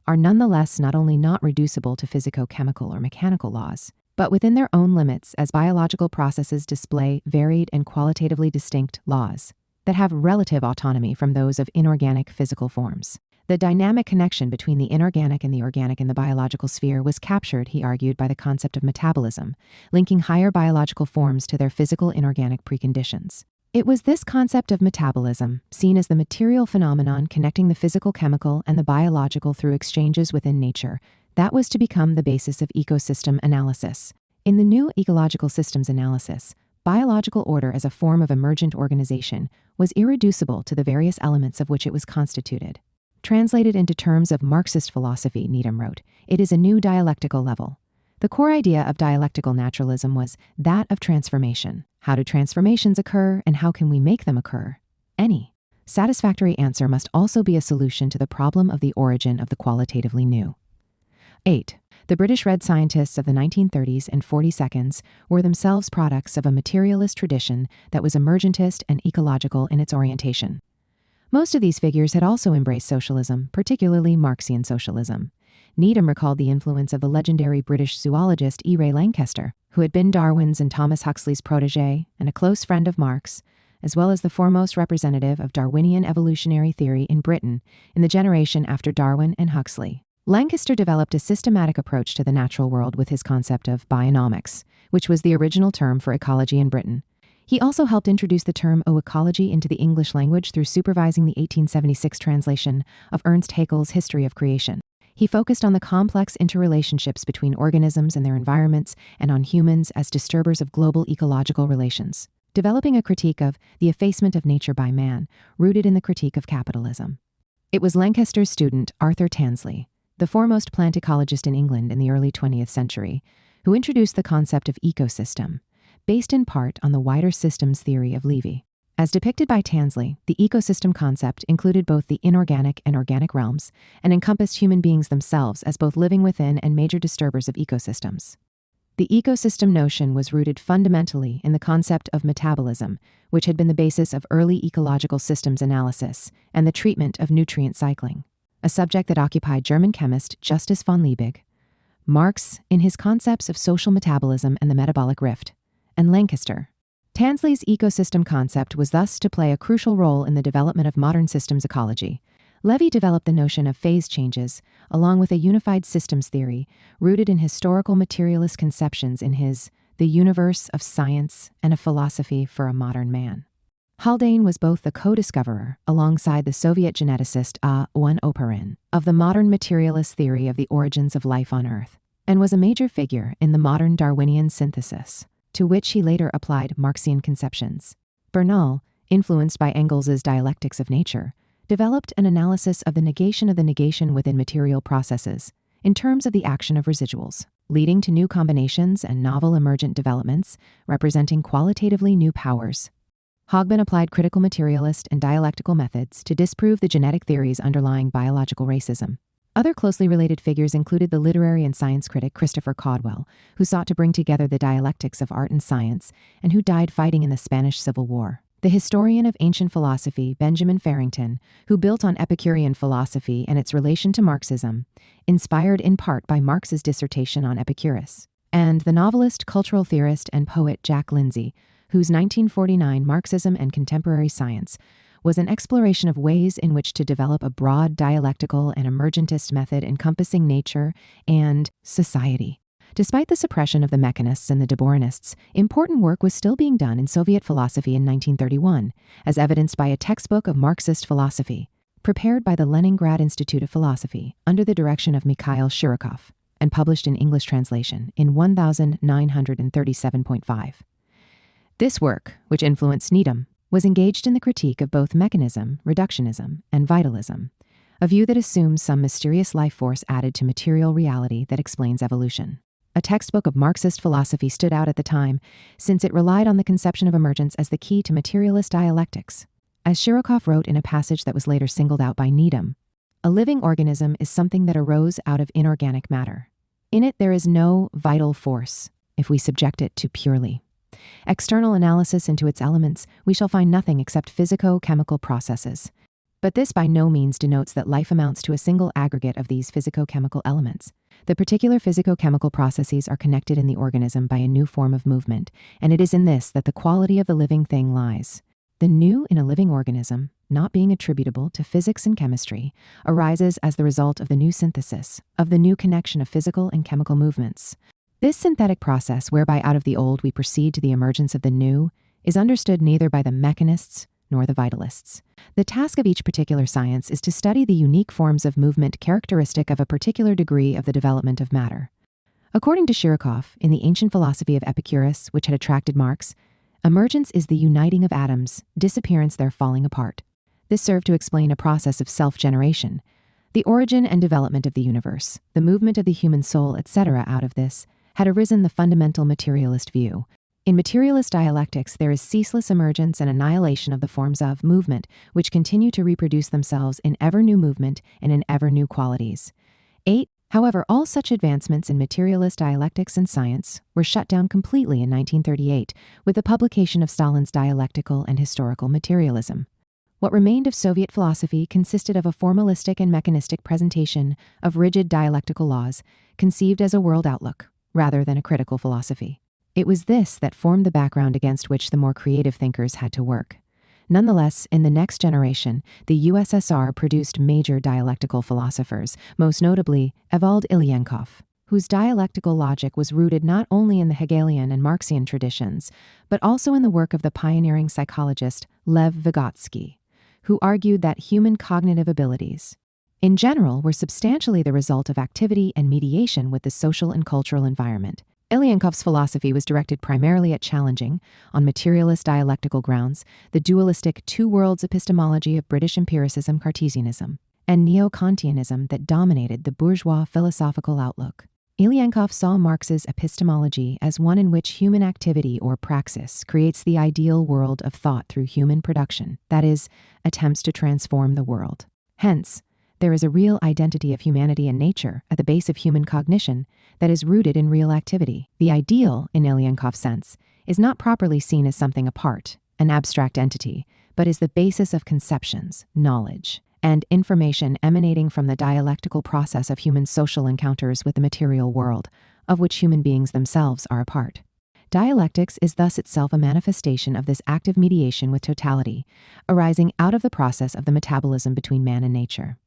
are nonetheless not only not reducible to physico-chemical or mechanical laws, but within their own limits as biological processes display varied and qualitatively distinct laws that have relative autonomy from those of inorganic physical forms. The dynamic connection between the inorganic and the organic in the biological sphere was captured, he argued, by the concept of metabolism, linking higher biological forms to their physical inorganic preconditions. It was this concept of metabolism, seen as the material phenomenon connecting the physical, chemical, and the biological through exchanges within nature, that was to become the basis of ecosystem analysis. In the new ecological systems analysis, biological order as a form of emergent organization was irreducible to the various elements of which it was constituted. Translated into terms of Marxist philosophy, Needham wrote, it is a new dialectical level. The core idea of dialectical naturalism was that of transformation. How do transformations occur, and how can we make them occur? Any satisfactory answer must also be a solution to the problem of the origin of the qualitatively new. 8. The British Red scientists of the 1930s and 42nds were themselves products of a materialist tradition that was emergentist and ecological in its orientation. Most of these figures had also embraced socialism, particularly Marxian socialism. Needham recalled the influence of the legendary British zoologist E. Ray Lankester, who had been Darwin's and Thomas Huxley's protege and a close friend of Marx, as well as the foremost representative of Darwinian evolutionary theory in Britain in the generation after Darwin and Huxley. Lankester developed a systematic approach to the natural world with his concept of bionomics, which was the original term for ecology in Britain. He also helped introduce the term ecology into the English language through supervising the 1876 translation of Ernst Haeckel's History of Creation. He focused on the complex interrelationships between organisms and their environments and on humans as disturbers of global ecological relations, developing a critique of the effacement of nature by man, rooted in the critique of capitalism. It was Lankester's student, Arthur Tansley, the foremost plant ecologist in England in the early 20th century, who introduced the concept of ecosystem, based in part on the wider systems theory of Levy. As depicted by Tansley, the ecosystem concept included both the inorganic and organic realms and encompassed human beings themselves as both living within and major disturbers of ecosystems. The ecosystem notion was rooted fundamentally in the concept of metabolism, which had been the basis of early ecological systems analysis and the treatment of nutrient cycling, a subject that occupied German chemist Justus von Liebig, Marx in his concepts of social metabolism and the metabolic rift, and Lankester. Tansley's ecosystem concept was thus to play a crucial role in the development of modern systems ecology. Levy developed the notion of phase changes, along with a unified systems theory rooted in historical materialist conceptions in his The Universe of Science and a Philosophy for a Modern Man. Haldane was both the co-discoverer, alongside the Soviet geneticist A.1 Oparin, of the modern materialist theory of the origins of life on Earth, and was a major figure in the modern Darwinian synthesis, to which he later applied Marxian conceptions. Bernal, influenced by Engels's Dialectics of Nature, developed an analysis of the negation within material processes in terms of the action of residuals, leading to new combinations and novel emergent developments representing qualitatively new powers. Hogben applied critical materialist and dialectical methods to disprove the genetic theories underlying biological racism. Other closely related figures included the literary and science critic Christopher Caudwell, who sought to bring together the dialectics of art and science, and who died fighting in the Spanish Civil War. The historian of ancient philosophy, Benjamin Farrington, who built on Epicurean philosophy and its relation to Marxism, inspired in part by Marx's dissertation on Epicurus. And the novelist, cultural theorist, and poet Jack Lindsay, whose 1949 Marxism and Contemporary Science was an exploration of ways in which to develop a broad dialectical and emergentist method encompassing nature and society. Despite the suppression of the mechanists and the Deboranists, important work was still being done in Soviet philosophy in 1931, as evidenced by a textbook of Marxist philosophy, prepared by the Leningrad Institute of Philosophy under the direction of Mikhail Shirokov, and published in English translation in 1937.5. This work, which influenced Needham, was engaged in the critique of both mechanism, reductionism, and vitalism, a view that assumes some mysterious life force added to material reality that explains evolution. A textbook of Marxist philosophy stood out at the time, since it relied on the conception of emergence as the key to materialist dialectics. As Shirokov wrote in a passage that was later singled out by Needham, a living organism is something that arose out of inorganic matter. In it there is no vital force, if we subject it to purely External analysis into its elements, we shall find nothing except physico-chemical processes. But this by no means denotes that life amounts to a single aggregate of these physico-chemical elements. The particular physico-chemical processes are connected in the organism by a new form of movement, and it is in this that the quality of the living thing lies. The new in a living organism, not being attributable to physics and chemistry, arises as the result of the new synthesis, of the new connection of physical and chemical movements. This synthetic process, whereby out of the old we proceed to the emergence of the new, is understood neither by the mechanists nor the vitalists. The task of each particular science is to study the unique forms of movement characteristic of a particular degree of the development of matter. According to Shirokov, in the ancient philosophy of Epicurus, which had attracted Marx, emergence is the uniting of atoms, disappearance their falling apart. This served to explain a process of self-generation, the origin and development of the universe, the movement of the human soul, etc. Out of this had arisen the fundamental materialist view. In materialist dialectics, there is ceaseless emergence and annihilation of the forms of movement, which continue to reproduce themselves in ever new movement and in ever new qualities. 8. However, all such advancements in materialist dialectics and science were shut down completely in 1938 with the publication of Stalin's dialectical and historical materialism. What remained of Soviet philosophy consisted of a formalistic and mechanistic presentation of rigid dialectical laws conceived as a world outlook, rather than a critical philosophy. It was this that formed the background against which the more creative thinkers had to work. Nonetheless, in the next generation, the USSR produced major dialectical philosophers, most notably Evald Ilyenkov, whose dialectical logic was rooted not only in the Hegelian and Marxian traditions, but also in the work of the pioneering psychologist Lev Vygotsky, who argued that human cognitive abilities, in general, were substantially the result of activity and mediation with the social and cultural environment. Ilyenkov's philosophy was directed primarily at challenging, on materialist dialectical grounds, the dualistic two worlds epistemology of British empiricism Cartesianism and neo-Kantianism that dominated the bourgeois philosophical outlook. Ilyenkov saw Marx's epistemology as one in which human activity or praxis creates the ideal world of thought through human production, that is, attempts to transform the world. Hence, there is a real identity of humanity and nature at the base of human cognition that is rooted in real activity. The ideal, in Ilyenkov's sense, is not properly seen as something apart, an abstract entity, but is the basis of conceptions, knowledge, and information emanating from the dialectical process of human social encounters with the material world, of which human beings themselves are a part. Dialectics is thus itself a manifestation of this active mediation with totality, arising out of the process of the metabolism between man and nature.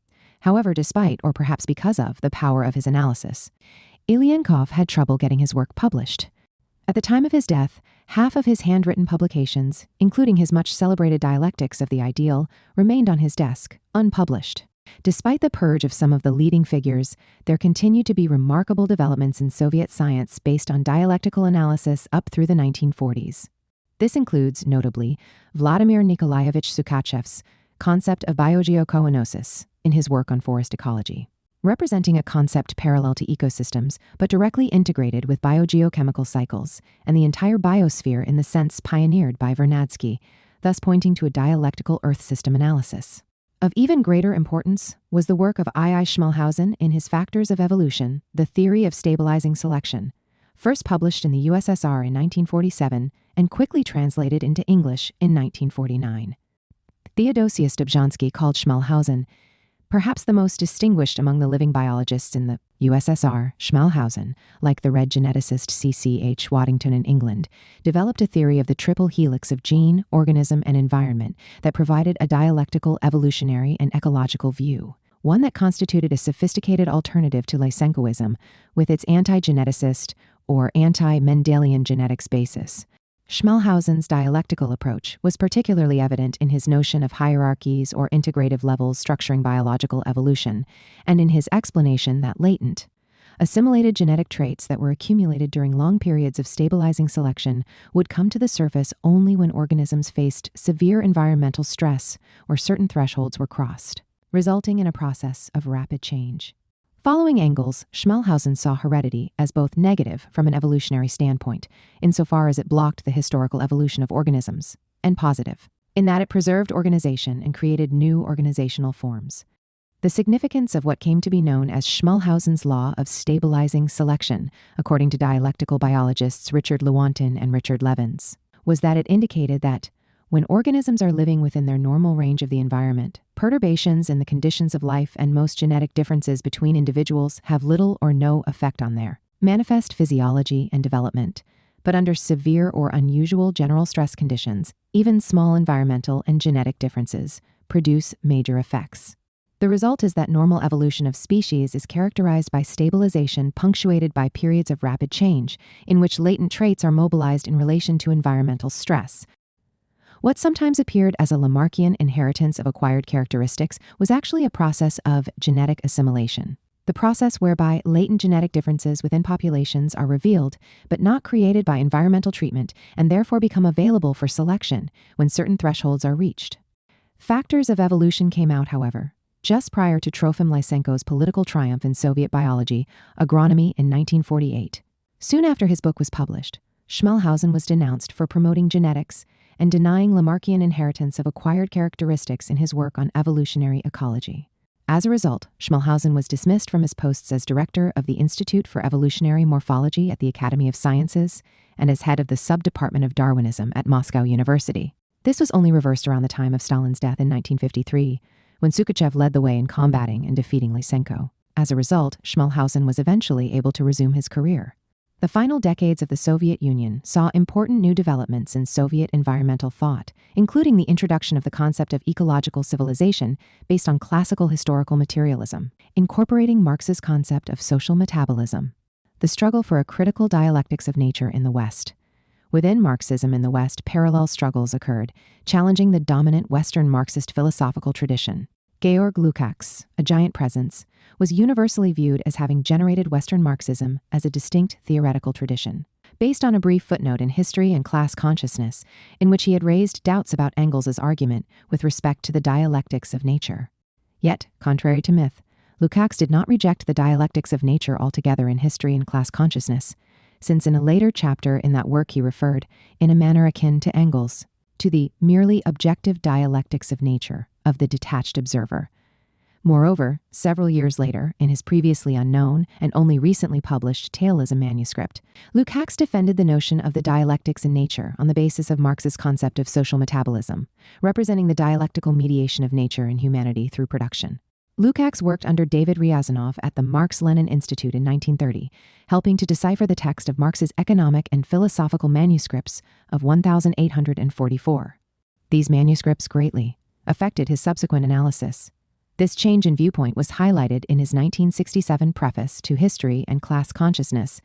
However, despite, or perhaps because of, the power of his analysis, Ilyenkov had trouble getting his work published. At the time of his death, half of his handwritten publications, including his much celebrated Dialectics of the Ideal, remained on his desk, unpublished. Despite the purge of some of the leading figures, there continued to be remarkable developments in Soviet science based on dialectical analysis up through the 1940s. This includes, notably, Vladimir Nikolaevich Sukachev's concept of biogeocoenosis in his work on forest ecology, representing a concept parallel to ecosystems but directly integrated with biogeochemical cycles and the entire biosphere in the sense pioneered by Vernadsky, thus pointing to a dialectical Earth system analysis. Of even greater importance was the work of I. Schmalhausen in his Factors of Evolution, the Theory of Stabilizing Selection, first published in the USSR in 1947 and quickly translated into English in 1949. Theodosius Dobzhansky called Schmalhausen perhaps the most distinguished among the living biologists in the USSR. Schmalhausen, like the red geneticist C.C.H. Waddington in England, developed a theory of the triple helix of gene, organism, and environment that provided a dialectical, evolutionary, and ecological view, one that constituted a sophisticated alternative to Lysenkoism with its anti-geneticist or anti-Mendelian genetics basis. Schmalhausen's dialectical approach was particularly evident in his notion of hierarchies or integrative levels structuring biological evolution, and in his explanation that latent, assimilated genetic traits that were accumulated during long periods of stabilizing selection would come to the surface only when organisms faced severe environmental stress or certain thresholds were crossed, resulting in a process of rapid change. Following Engels, Schmalhausen saw heredity as both negative from an evolutionary standpoint, insofar as it blocked the historical evolution of organisms, and positive, in that it preserved organization and created new organizational forms. the significance of what came to be known as Schmalhausen's law of stabilizing selection, according to dialectical biologists Richard Lewontin and Richard Levins, was that it indicated that when organisms are living within their normal range of the environment, perturbations in the conditions of life and most genetic differences between individuals have little or no effect on their manifest physiology and development. But under severe or unusual general stress conditions, even small environmental and genetic differences produce major effects. The result is that normal evolution of species is characterized by stabilization punctuated by periods of rapid change, in which latent traits are mobilized in relation to environmental stress. What sometimes appeared as a Lamarckian inheritance of acquired characteristics was actually a process of genetic assimilation, the process whereby latent genetic differences within populations are revealed but not created by environmental treatment and therefore become available for selection when certain thresholds are reached. Factors of evolution came out, however, just prior to Trofim Lysenko's political triumph in Soviet biology, agronomy, in 1948. Soon after his book was published, Schmalhausen was denounced for promoting genetics and denying Lamarckian inheritance of acquired characteristics in his work on evolutionary ecology. As a result, Schmalhausen was dismissed from his posts as director of the Institute for Evolutionary Morphology at the Academy of Sciences and as head of the sub-department of Darwinism at Moscow University. This was only reversed around the time of Stalin's death in 1953, when Sukachev led the way in combating and defeating Lysenko. As a result, Schmalhausen was eventually able to resume his career. The final decades of the Soviet Union saw important new developments in Soviet environmental thought, including the introduction of the concept of ecological civilization based on classical historical materialism, incorporating Marx's concept of social metabolism. The struggle for a critical dialectics of nature in the West. Within Marxism in the West, parallel struggles occurred, challenging the dominant Western Marxist philosophical tradition. Georg Lukács, a giant presence, was universally viewed as having generated Western Marxism as a distinct theoretical tradition. Based on a brief footnote in History and Class Consciousness, in which he had raised doubts about Engels's argument with respect to the dialectics of nature. Yet, contrary to myth, Lukács did not reject the dialectics of nature altogether in History and Class Consciousness, since in a later chapter in that work he referred, in a manner akin to Engels, to the merely objective dialectics of nature of the detached observer. Moreover, several years later, in his previously unknown and only recently published Taoism manuscript, Lukács defended the notion of the dialectics in nature on the basis of Marx's concept of social metabolism, representing the dialectical mediation of nature and humanity through production. Lukács worked under David Ryazanov at the Marx-Lenin Institute in 1930, helping to decipher the text of Marx's economic and philosophical manuscripts of 1844. These manuscripts greatly affected his subsequent analysis. This change in viewpoint was highlighted in his 1967 preface to History and Class Consciousness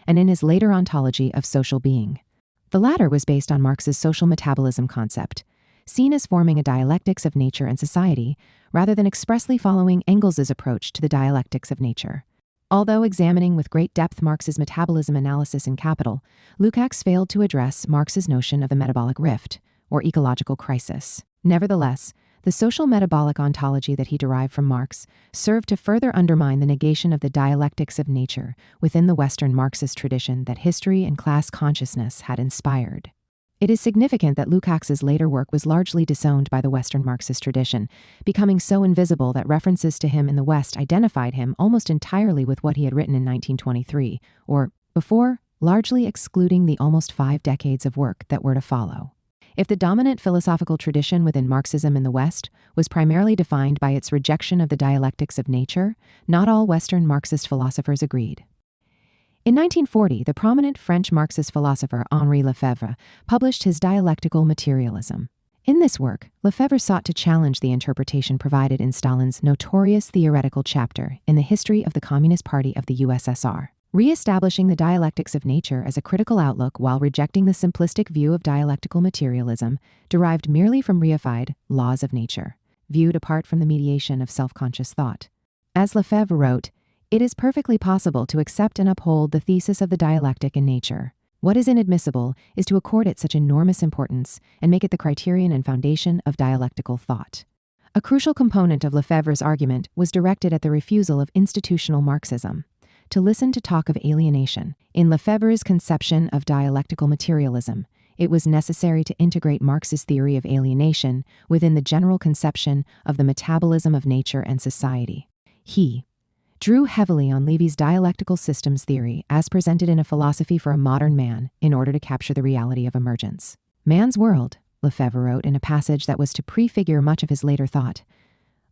and in his later ontology of social being. The latter was based on Marx's social metabolism concept, seen as forming a dialectics of nature and society, rather than expressly following Engels's approach to the dialectics of nature. Although examining with great depth Marx's metabolism analysis in Capital, Lukács failed to address Marx's notion of the metabolic rift, or ecological crisis. Nevertheless, the social metabolic ontology that he derived from Marx served to further undermine the negation of the dialectics of nature within the Western Marxist tradition that History and Class Consciousness had inspired. It is significant that Lukács's later work was largely disowned by the Western Marxist tradition, becoming so invisible that references to him in the West identified him almost entirely with what he had written in 1923, or before, largely excluding the almost 5 decades of work that were to follow. If the dominant philosophical tradition within Marxism in the West was primarily defined by its rejection of the dialectics of nature, not all Western Marxist philosophers agreed. In 1940, the prominent French Marxist philosopher Henri Lefebvre published his Dialectical Materialism. In this work, Lefebvre sought to challenge the interpretation provided in Stalin's notorious theoretical chapter in the History of the Communist Party of the USSR, re-establishing the dialectics of nature as a critical outlook while rejecting the simplistic view of dialectical materialism derived merely from reified laws of nature, viewed apart from the mediation of self-conscious thought. As Lefebvre wrote, "It is perfectly possible to accept and uphold the thesis of the dialectic in nature. What is inadmissible is to accord it such enormous importance and make it the criterion and foundation of dialectical thought." A crucial component of Lefebvre's argument was directed at the refusal of institutional Marxism to listen to talk of alienation. In Lefebvre's conception of dialectical materialism, It was necessary to integrate Marx's theory of alienation within the general conception of the metabolism of nature and society. He drew heavily on Levy's dialectical systems theory as presented in A Philosophy for a Modern Man in order to capture the reality of emergence. Man's world, Lefebvre wrote in a passage that was to prefigure much of his later thought,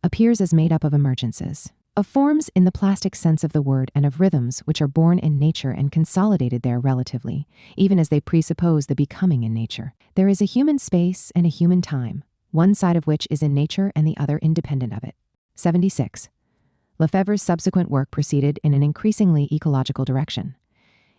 appears as made up of emergences, of forms in the plastic sense of the word and of rhythms which are born in nature and consolidated there relatively, even as they presuppose the becoming in nature. There is a human space and a human time, one side of which is in nature and the other independent of it. 76. Lefebvre's subsequent work proceeded in an increasingly ecological direction.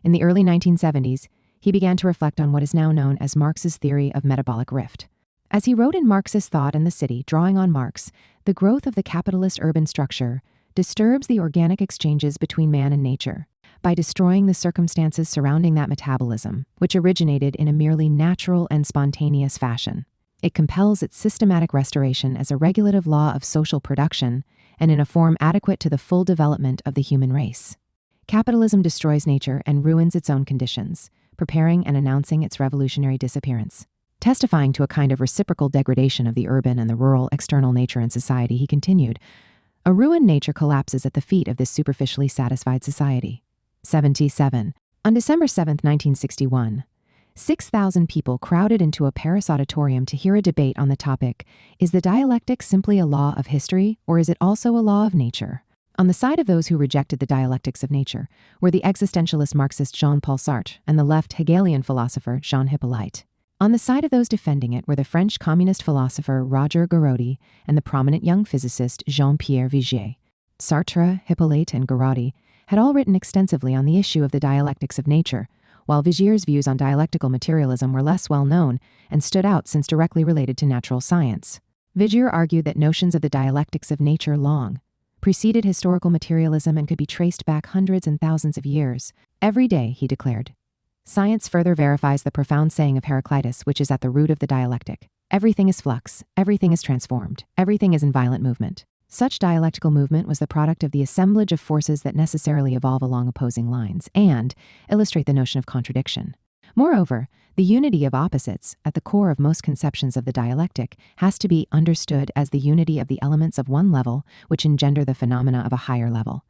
In the early 1970s, he began to reflect on what is now known as Marx's theory of metabolic rift. As he wrote in Marxist Thought and the City, drawing on Marx, the growth of the capitalist urban structure disturbs the organic exchanges between man and nature by destroying the circumstances surrounding that metabolism, which originated in a merely natural and spontaneous fashion. It compels its systematic restoration as a regulative law of social production and in a form adequate to the full development of the human race. Capitalism destroys nature and ruins its own conditions, preparing and announcing its revolutionary disappearance. Testifying to a kind of reciprocal degradation of the urban and the rural external nature and society, he continued, "A ruined nature collapses at the feet of this superficially satisfied society." 77. On December 7, 1961, 6,000 people crowded into a Paris auditorium to hear a debate on the topic, is the dialectic simply a law of history, or is it also a law of nature? On the side of those who rejected the dialectics of nature were the existentialist Marxist Jean-Paul Sartre and the left Hegelian philosopher Jean Hyppolite. On the side of those defending it were the French communist philosopher Roger Garaudy and the prominent young physicist Jean-Pierre Vigier. Sartre, Hyppolite, and Garaudy had all written extensively on the issue of the dialectics of nature, while Vigier's views on dialectical materialism were less well known and stood out since directly related to natural science. Vigier argued that notions of the dialectics of nature preceded historical materialism and could be traced back hundreds and thousands of years. Every day, he declared, science further verifies the profound saying of Heraclitus, which is at the root of the dialectic. Everything is flux, everything is transformed, everything is in violent movement. Such dialectical movement was the product of the assemblage of forces that necessarily evolve along opposing lines and illustrate the notion of contradiction. Moreover, the unity of opposites, at the core of most conceptions of the dialectic, has to be understood as the unity of the elements of one level which engender the phenomena of a higher level.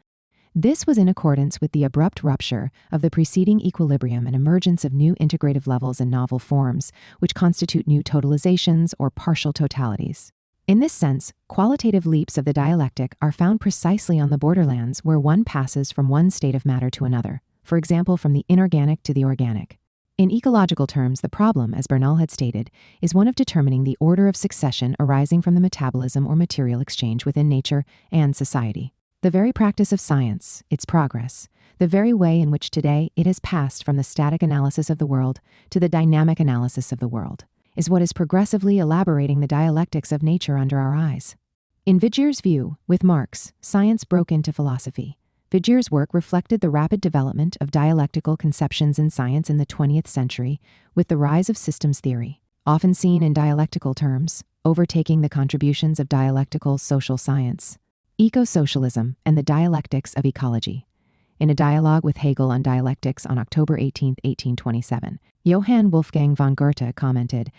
This was in accordance with the abrupt rupture of the preceding equilibrium and emergence of new integrative levels and novel forms, which constitute new totalizations or partial totalities. In this sense, qualitative leaps of the dialectic are found precisely on the borderlands where one passes from one state of matter to another, for example, from the inorganic to the organic. In ecological terms, the problem, as Bernal had stated, is one of determining the order of succession arising from the metabolism or material exchange within nature and society. The very practice of science, its progress, the very way in which today it has passed from the static analysis of the world to the dynamic analysis of the world, is what is progressively elaborating the dialectics of nature under our eyes. In Vigier's view, with Marx, science broke into philosophy. Vigier's work reflected the rapid development of dialectical conceptions in science in the 20th century, with the rise of systems theory, often seen in dialectical terms, overtaking the contributions of dialectical social science. Eco-socialism and the Dialectics of Ecology. In a dialogue with Hegel on dialectics on October 18, 1827, Johann Wolfgang von Goethe commented,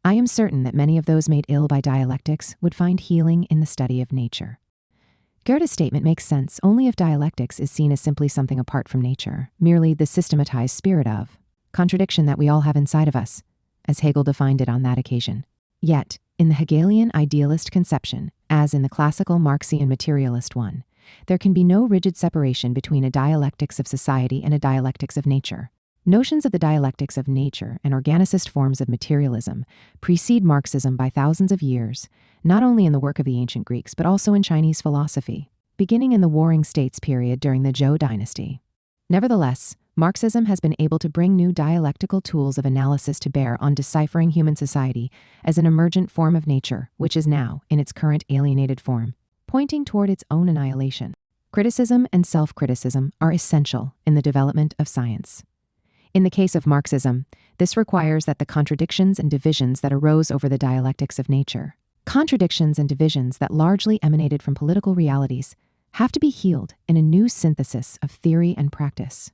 "I am certain that many of those made ill by dialectics would find healing in the study of nature." Goethe's statement makes sense only if dialectics is seen as simply something apart from nature, merely the systematized spirit of contradiction that we all have inside of us, as Hegel defined it on that occasion. Yet, in the Hegelian idealist conception, as in the classical Marxian materialist one, there can be no rigid separation between a dialectics of society and a dialectics of nature. Notions of the dialectics of nature and organicist forms of materialism precede Marxism by thousands of years, not only in the work of the ancient Greeks, but also in Chinese philosophy, beginning in the Warring States period during the Zhou dynasty. Nevertheless, Marxism has been able to bring new dialectical tools of analysis to bear on deciphering human society as an emergent form of nature, which is now, in its current alienated form, pointing toward its own annihilation. Criticism and self-criticism are essential in the development of science. In the case of Marxism, this requires that the contradictions and divisions that arose over the dialectics of nature, contradictions and divisions that largely emanated from political realities, have to be healed in a new synthesis of theory and practice.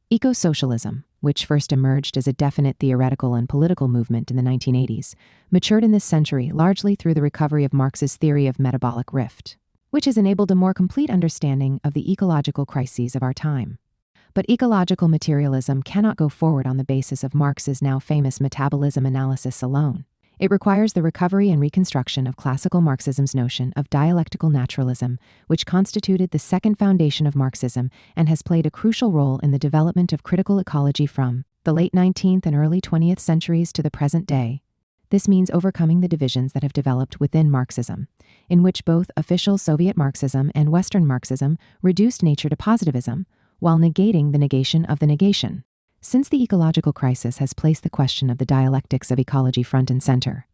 Eco-socialism, which first emerged as a definite theoretical and political movement in the 1980s, matured in this century largely through the recovery of Marx's theory of metabolic rift, which has enabled a more complete understanding of the ecological crises of our time. But ecological materialism cannot go forward on the basis of Marx's now famous metabolism analysis alone. It requires the recovery and reconstruction of classical Marxism's notion of dialectical naturalism, which constituted the second foundation of Marxism and has played a crucial role in the development of critical ecology from the late 19th and early 20th centuries to the present day. This means overcoming the divisions that have developed within Marxism, in which both official Soviet Marxism and Western Marxism reduced nature to positivism, while negating the negation of the negation. Since the ecological crisis has placed the question of the dialectics of ecology front and center,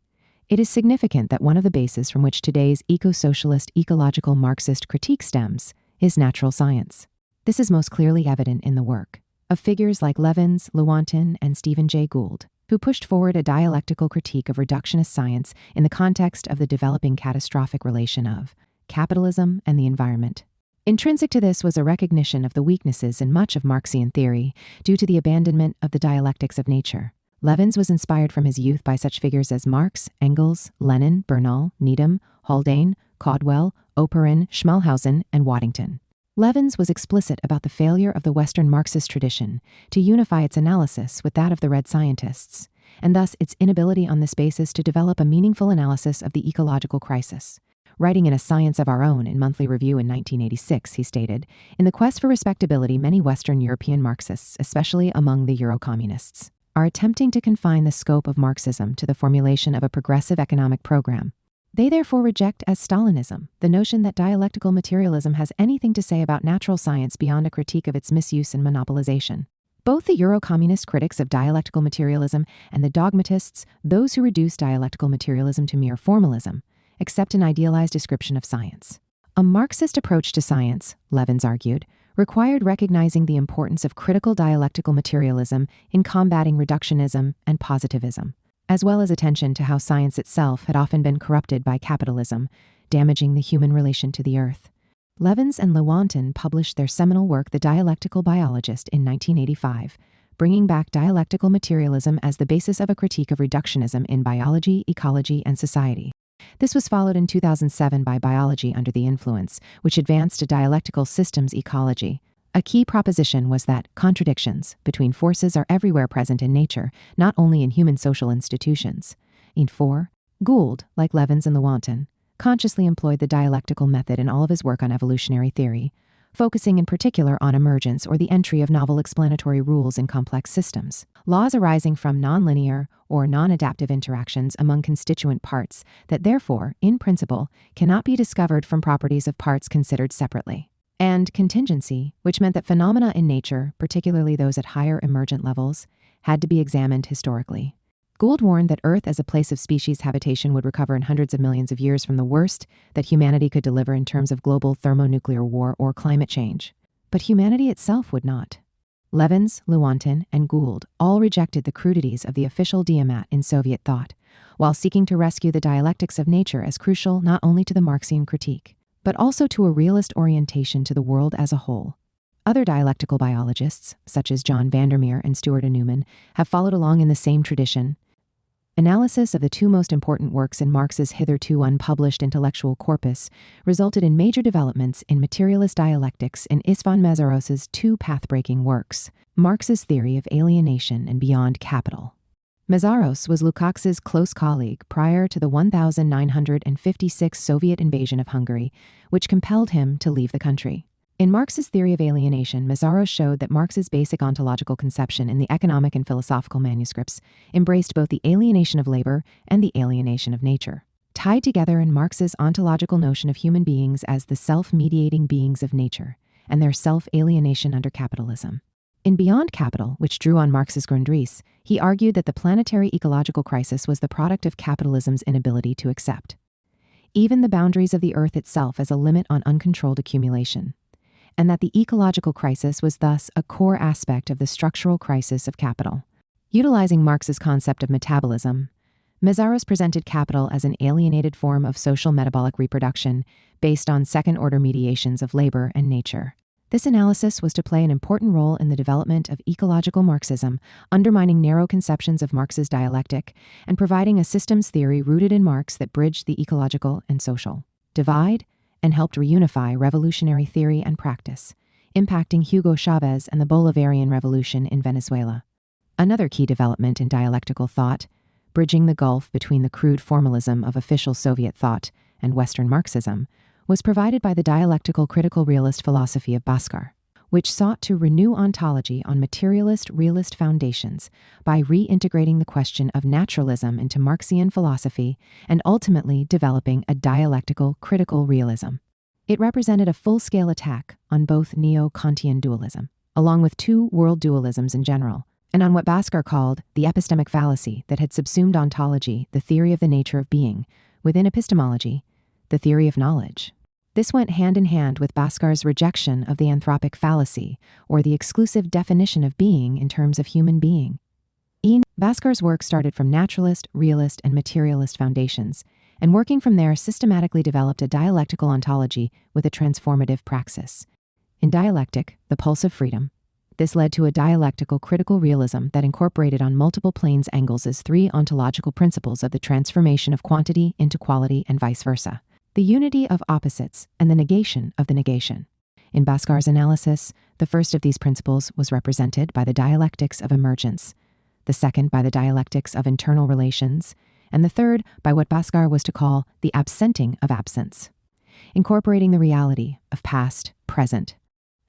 it is significant that one of the bases from which today's eco-socialist ecological Marxist critique stems is natural science. This is most clearly evident in the work of figures like Levins, Lewontin, and Stephen Jay Gould, who pushed forward a dialectical critique of reductionist science in the context of the developing catastrophic relation of capitalism and the environment. Intrinsic to this was a recognition of the weaknesses in much of Marxian theory due to the abandonment of the dialectics of nature. Levins was inspired from his youth by such figures as Marx, Engels, Lenin, Bernal, Needham, Haldane, Caudwell, Oparin, Schmelhausen, and Waddington. Levins was explicit about the failure of the Western Marxist tradition to unify its analysis with that of the red scientists, and thus its inability on this basis to develop a meaningful analysis of the ecological crisis. Writing in A Science of Our Own in Monthly Review in 1986, he stated, "In the quest for respectability, many Western European Marxists, especially among the Euro-communists, are attempting to confine the scope of Marxism to the formulation of a progressive economic program. They therefore reject as Stalinism the notion that dialectical materialism has anything to say about natural science beyond a critique of its misuse and monopolization." Both the Euro-communist critics of dialectical materialism and the dogmatists, those who reduce dialectical materialism to mere formalism, accept an idealized description of science. A Marxist approach to science, Levins argued, required recognizing the importance of critical dialectical materialism in combating reductionism and positivism, as well as attention to how science itself had often been corrupted by capitalism, damaging the human relation to the earth. Levins and Lewontin published their seminal work, The Dialectical Biologist, in 1985, bringing back dialectical materialism as the basis of a critique of reductionism in biology, ecology, and society. This was followed in 2007 by Biology Under the Influence, which advanced a dialectical systems ecology. A key proposition was that contradictions between forces are everywhere present in nature, not only in human social institutions. In 4, Gould, like Levins and Lewontin, consciously employed the dialectical method in all of his work on evolutionary theory, focusing in particular on emergence or the entry of novel explanatory rules in complex systems, laws arising from nonlinear or non-adaptive interactions among constituent parts that therefore, in principle, cannot be discovered from properties of parts considered separately. And contingency, which meant that phenomena in nature, particularly those at higher emergent levels, had to be examined historically. Gould warned that Earth as a place of species habitation would recover in hundreds of millions of years from the worst that humanity could deliver in terms of global thermonuclear war or climate change. But humanity itself would not. Levins, Lewontin, and Gould all rejected the crudities of the official diamat in Soviet thought, while seeking to rescue the dialectics of nature as crucial not only to the Marxian critique, but also to a realist orientation to the world as a whole. Other dialectical biologists, such as John Vandermeer and Stuart Newman, have followed along in the same tradition. Analysis of the two most important works in Marx's hitherto unpublished intellectual corpus resulted in major developments in materialist dialectics in István Mészáros's two path-breaking works, Marx's Theory of Alienation and Beyond Capital. Mészáros was Lukács's close colleague prior to the 1956 Soviet invasion of Hungary, which compelled him to leave the country. In Marx's Theory of Alienation, Mészáros showed that Marx's basic ontological conception in the economic and philosophical manuscripts embraced both the alienation of labor and the alienation of nature. Tied together in Marx's ontological notion of human beings as the self-mediating beings of nature and their self-alienation under capitalism. In Beyond Capital, which drew on Marx's Grundrisse, he argued that the planetary ecological crisis was the product of capitalism's inability to accept even the boundaries of the earth itself as a limit on uncontrolled accumulation, and that the ecological crisis was thus a core aspect of the structural crisis of capital. Utilizing Marx's concept of metabolism, Mészáros presented capital as an alienated form of social metabolic reproduction based on second-order mediations of labor and nature. This analysis was to play an important role in the development of ecological Marxism, undermining narrow conceptions of Marx's dialectic and providing a systems theory rooted in Marx that bridged the ecological and social divide and helped reunify revolutionary theory and practice, impacting Hugo Chavez and the Bolivarian Revolution in Venezuela. Another key development in dialectical thought, bridging the gulf between the crude formalism of official Soviet thought and Western Marxism, was provided by the dialectical critical realist philosophy of Bhaskar, which sought to renew ontology on materialist realist foundations by reintegrating the question of naturalism into Marxian philosophy and ultimately developing a dialectical critical realism. It represented a full-scale attack on both neo-Kantian dualism, along with two world dualisms in general, and on what Bhaskar called the epistemic fallacy that had subsumed ontology, the theory of the nature of being, within epistemology, the theory of knowledge. This went hand in hand with Bhaskar's rejection of the anthropic fallacy, or the exclusive definition of being in terms of human being. Bhaskar's work started from naturalist, realist, and materialist foundations, and working from there systematically developed a dialectical ontology with a transformative praxis. In Dialectic, the Pulse of Freedom, this led to a dialectical critical realism that incorporated on multiple planes Engels's three ontological principles of the transformation of quantity into quality and vice versa, the unity of opposites and the negation of the negation. In Bhaskar's analysis, the first of these principles was represented by the dialectics of emergence, the second by the dialectics of internal relations, and the third by what Bhaskar was to call the absenting of absence, incorporating the reality of past, present,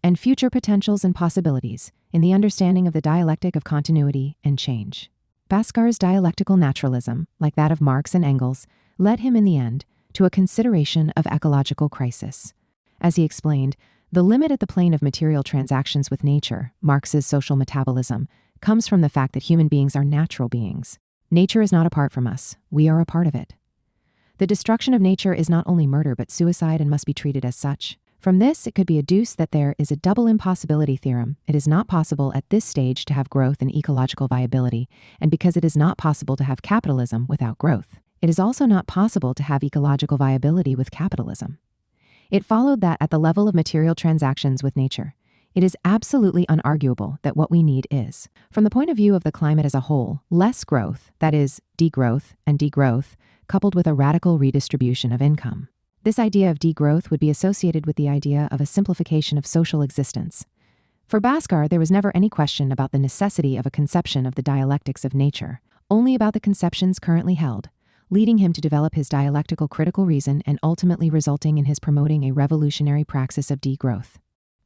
and future potentials and possibilities in the understanding of the dialectic of continuity and change. Bhaskar's dialectical naturalism, like that of Marx and Engels, led him in the end to a consideration of ecological crisis. As he explained, the limit at the plane of material transactions with nature, Marx's social metabolism, comes from the fact that human beings are natural beings. Nature is not apart from us. We are a part of it. The destruction of nature is not only murder but suicide and must be treated as such. From this, it could be adduced that there is a double impossibility theorem. It is not possible at this stage to have growth and ecological viability, and because it is not possible to have capitalism without growth, it is also not possible to have ecological viability with capitalism. It followed that at the level of material transactions with nature, it is absolutely unarguable that what we need is, from the point of view of the climate as a whole, less growth, that is, degrowth and degrowth, coupled with a radical redistribution of income. This idea of degrowth would be associated with the idea of a simplification of social existence. For Bhaskar, there was never any question about the necessity of a conception of the dialectics of nature, only about the conceptions currently held, leading him to develop his dialectical critical reason and ultimately resulting in his promoting a revolutionary praxis of degrowth.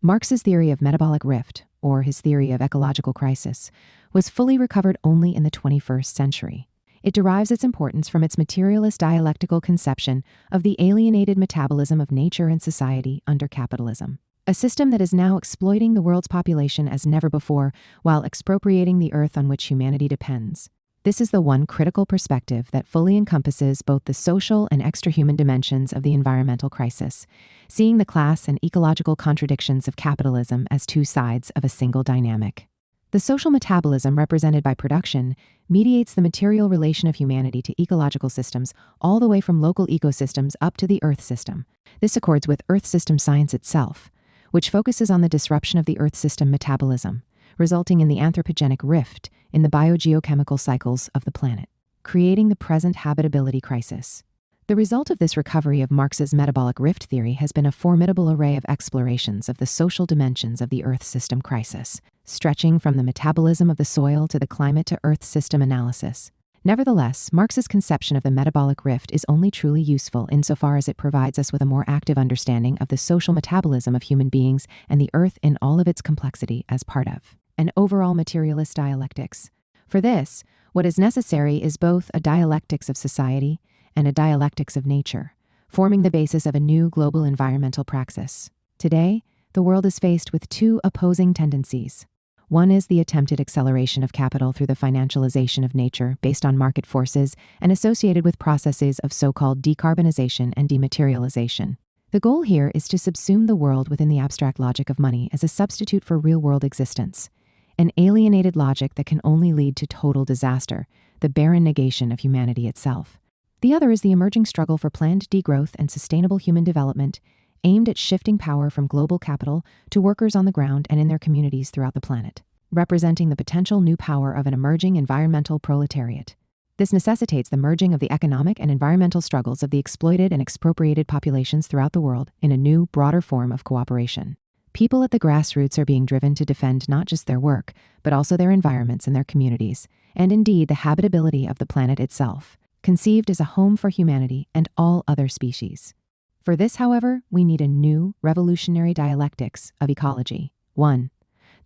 Marx's theory of metabolic rift, or his theory of ecological crisis, was fully recovered only in the 21st century. It derives its importance from its materialist dialectical conception of the alienated metabolism of nature and society under capitalism, a system that is now exploiting the world's population as never before while expropriating the earth on which humanity depends. This is the one critical perspective that fully encompasses both the social and extrahuman dimensions of the environmental crisis, seeing the class and ecological contradictions of capitalism as two sides of a single dynamic. The social metabolism represented by production mediates the material relation of humanity to ecological systems all the way from local ecosystems up to the Earth system. This accords with Earth system science itself, which focuses on the disruption of the Earth system metabolism, resulting in the anthropogenic rift in the biogeochemical cycles of the planet, creating the present habitability crisis. The result of this recovery of Marx's metabolic rift theory has been a formidable array of explorations of the social dimensions of the Earth system crisis, stretching from the metabolism of the soil to the climate to Earth system analysis. Nevertheless, Marx's conception of the metabolic rift is only truly useful insofar as it provides us with a more active understanding of the social metabolism of human beings and the Earth in all of its complexity as part of an overall materialist dialectics. For this, what is necessary is both a dialectics of society and a dialectics of nature, forming the basis of a new global environmental praxis. Today, the world is faced with two opposing tendencies. One is the attempted acceleration of capital through the financialization of nature based on market forces and associated with processes of so-called decarbonization and dematerialization. The goal here is to subsume the world within the abstract logic of money as a substitute for real-world existence, an alienated logic that can only lead to total disaster, the barren negation of humanity itself. The other is the emerging struggle for planned degrowth and sustainable human development, aimed at shifting power from global capital to workers on the ground and in their communities throughout the planet, representing the potential new power of an emerging environmental proletariat. This necessitates the merging of the economic and environmental struggles of the exploited and expropriated populations throughout the world in a new, broader form of cooperation. People at the grassroots are being driven to defend not just their work, but also their environments and their communities, and indeed the habitability of the planet itself, conceived as a home for humanity and all other species. For this, however, we need a new, revolutionary dialectics of ecology. 1.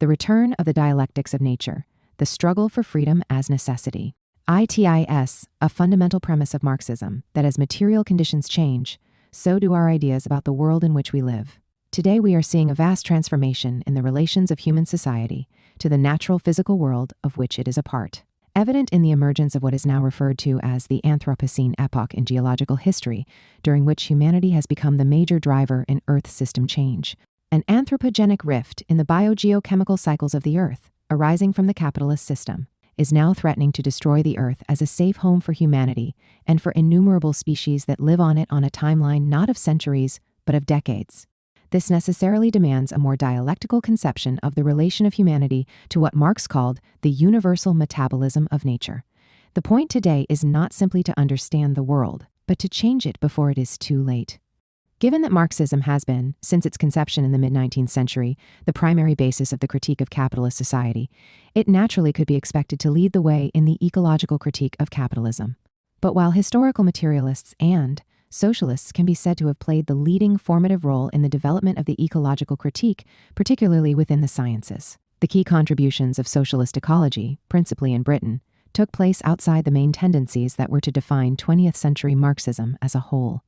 The return of the dialectics of nature, the struggle for freedom as necessity. ITIS, a fundamental premise of Marxism, that as material conditions change, so do our ideas about the world in which we live. Today we are seeing a vast transformation in the relations of human society to the natural physical world of which it is a part. Evident in the emergence of what is now referred to as the Anthropocene epoch in geological history, during which humanity has become the major driver in Earth system change. An anthropogenic rift in the biogeochemical cycles of the Earth, arising from the capitalist system, is now threatening to destroy the Earth as a safe home for humanity and for innumerable species that live on it on a timeline not of centuries, but of decades. This necessarily demands a more dialectical conception of the relation of humanity to what Marx called the universal metabolism of nature. The point today is not simply to understand the world, but to change it before it is too late. Given that Marxism has been, since its conception in the mid-19th century, the primary basis of the critique of capitalist society, it naturally could be expected to lead the way in the ecological critique of capitalism. But while historical materialists and socialists can be said to have played the leading formative role in the development of the ecological critique, particularly within the sciences, the key contributions of socialist ecology, principally in Britain, took place outside the main tendencies that were to define 20th century Marxism as a whole.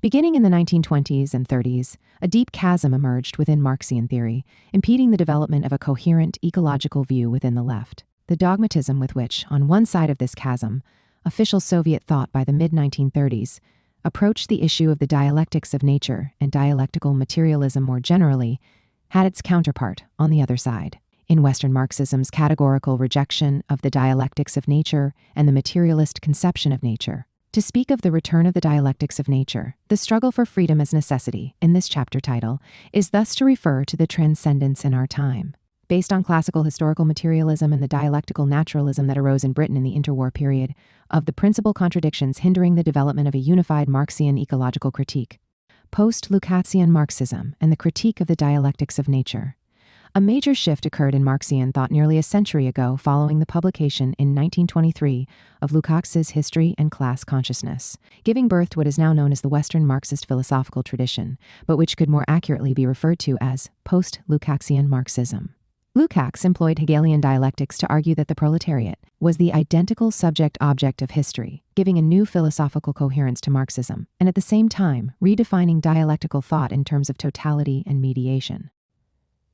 Beginning in the 1920s and 30s, a deep chasm emerged within Marxian theory, impeding the development of a coherent ecological view within the left. The dogmatism with which, on one side of this chasm, official Soviet thought by the mid-1930s approached the issue of the dialectics of nature and dialectical materialism more generally, had its counterpart on the other side, in Western Marxism's categorical rejection of the dialectics of nature and the materialist conception of nature. To speak of the return of the dialectics of nature, the struggle for freedom as necessity, in this chapter title, is thus to refer to the transcendence in our time. Based on classical historical materialism and the dialectical naturalism that arose in Britain in the interwar period, of the principal contradictions hindering the development of a unified Marxian ecological critique, post-Lukácsian Marxism and the critique of the dialectics of nature. A major shift occurred in Marxian thought nearly a century ago following the publication in 1923 of Lukács's History and Class Consciousness, giving birth to what is now known as the Western Marxist philosophical tradition, but which could more accurately be referred to as post-Lukácsian Marxism. Lukács employed Hegelian dialectics to argue that the proletariat was the identical subject-object of history, giving a new philosophical coherence to Marxism, and at the same time redefining dialectical thought in terms of totality and mediation.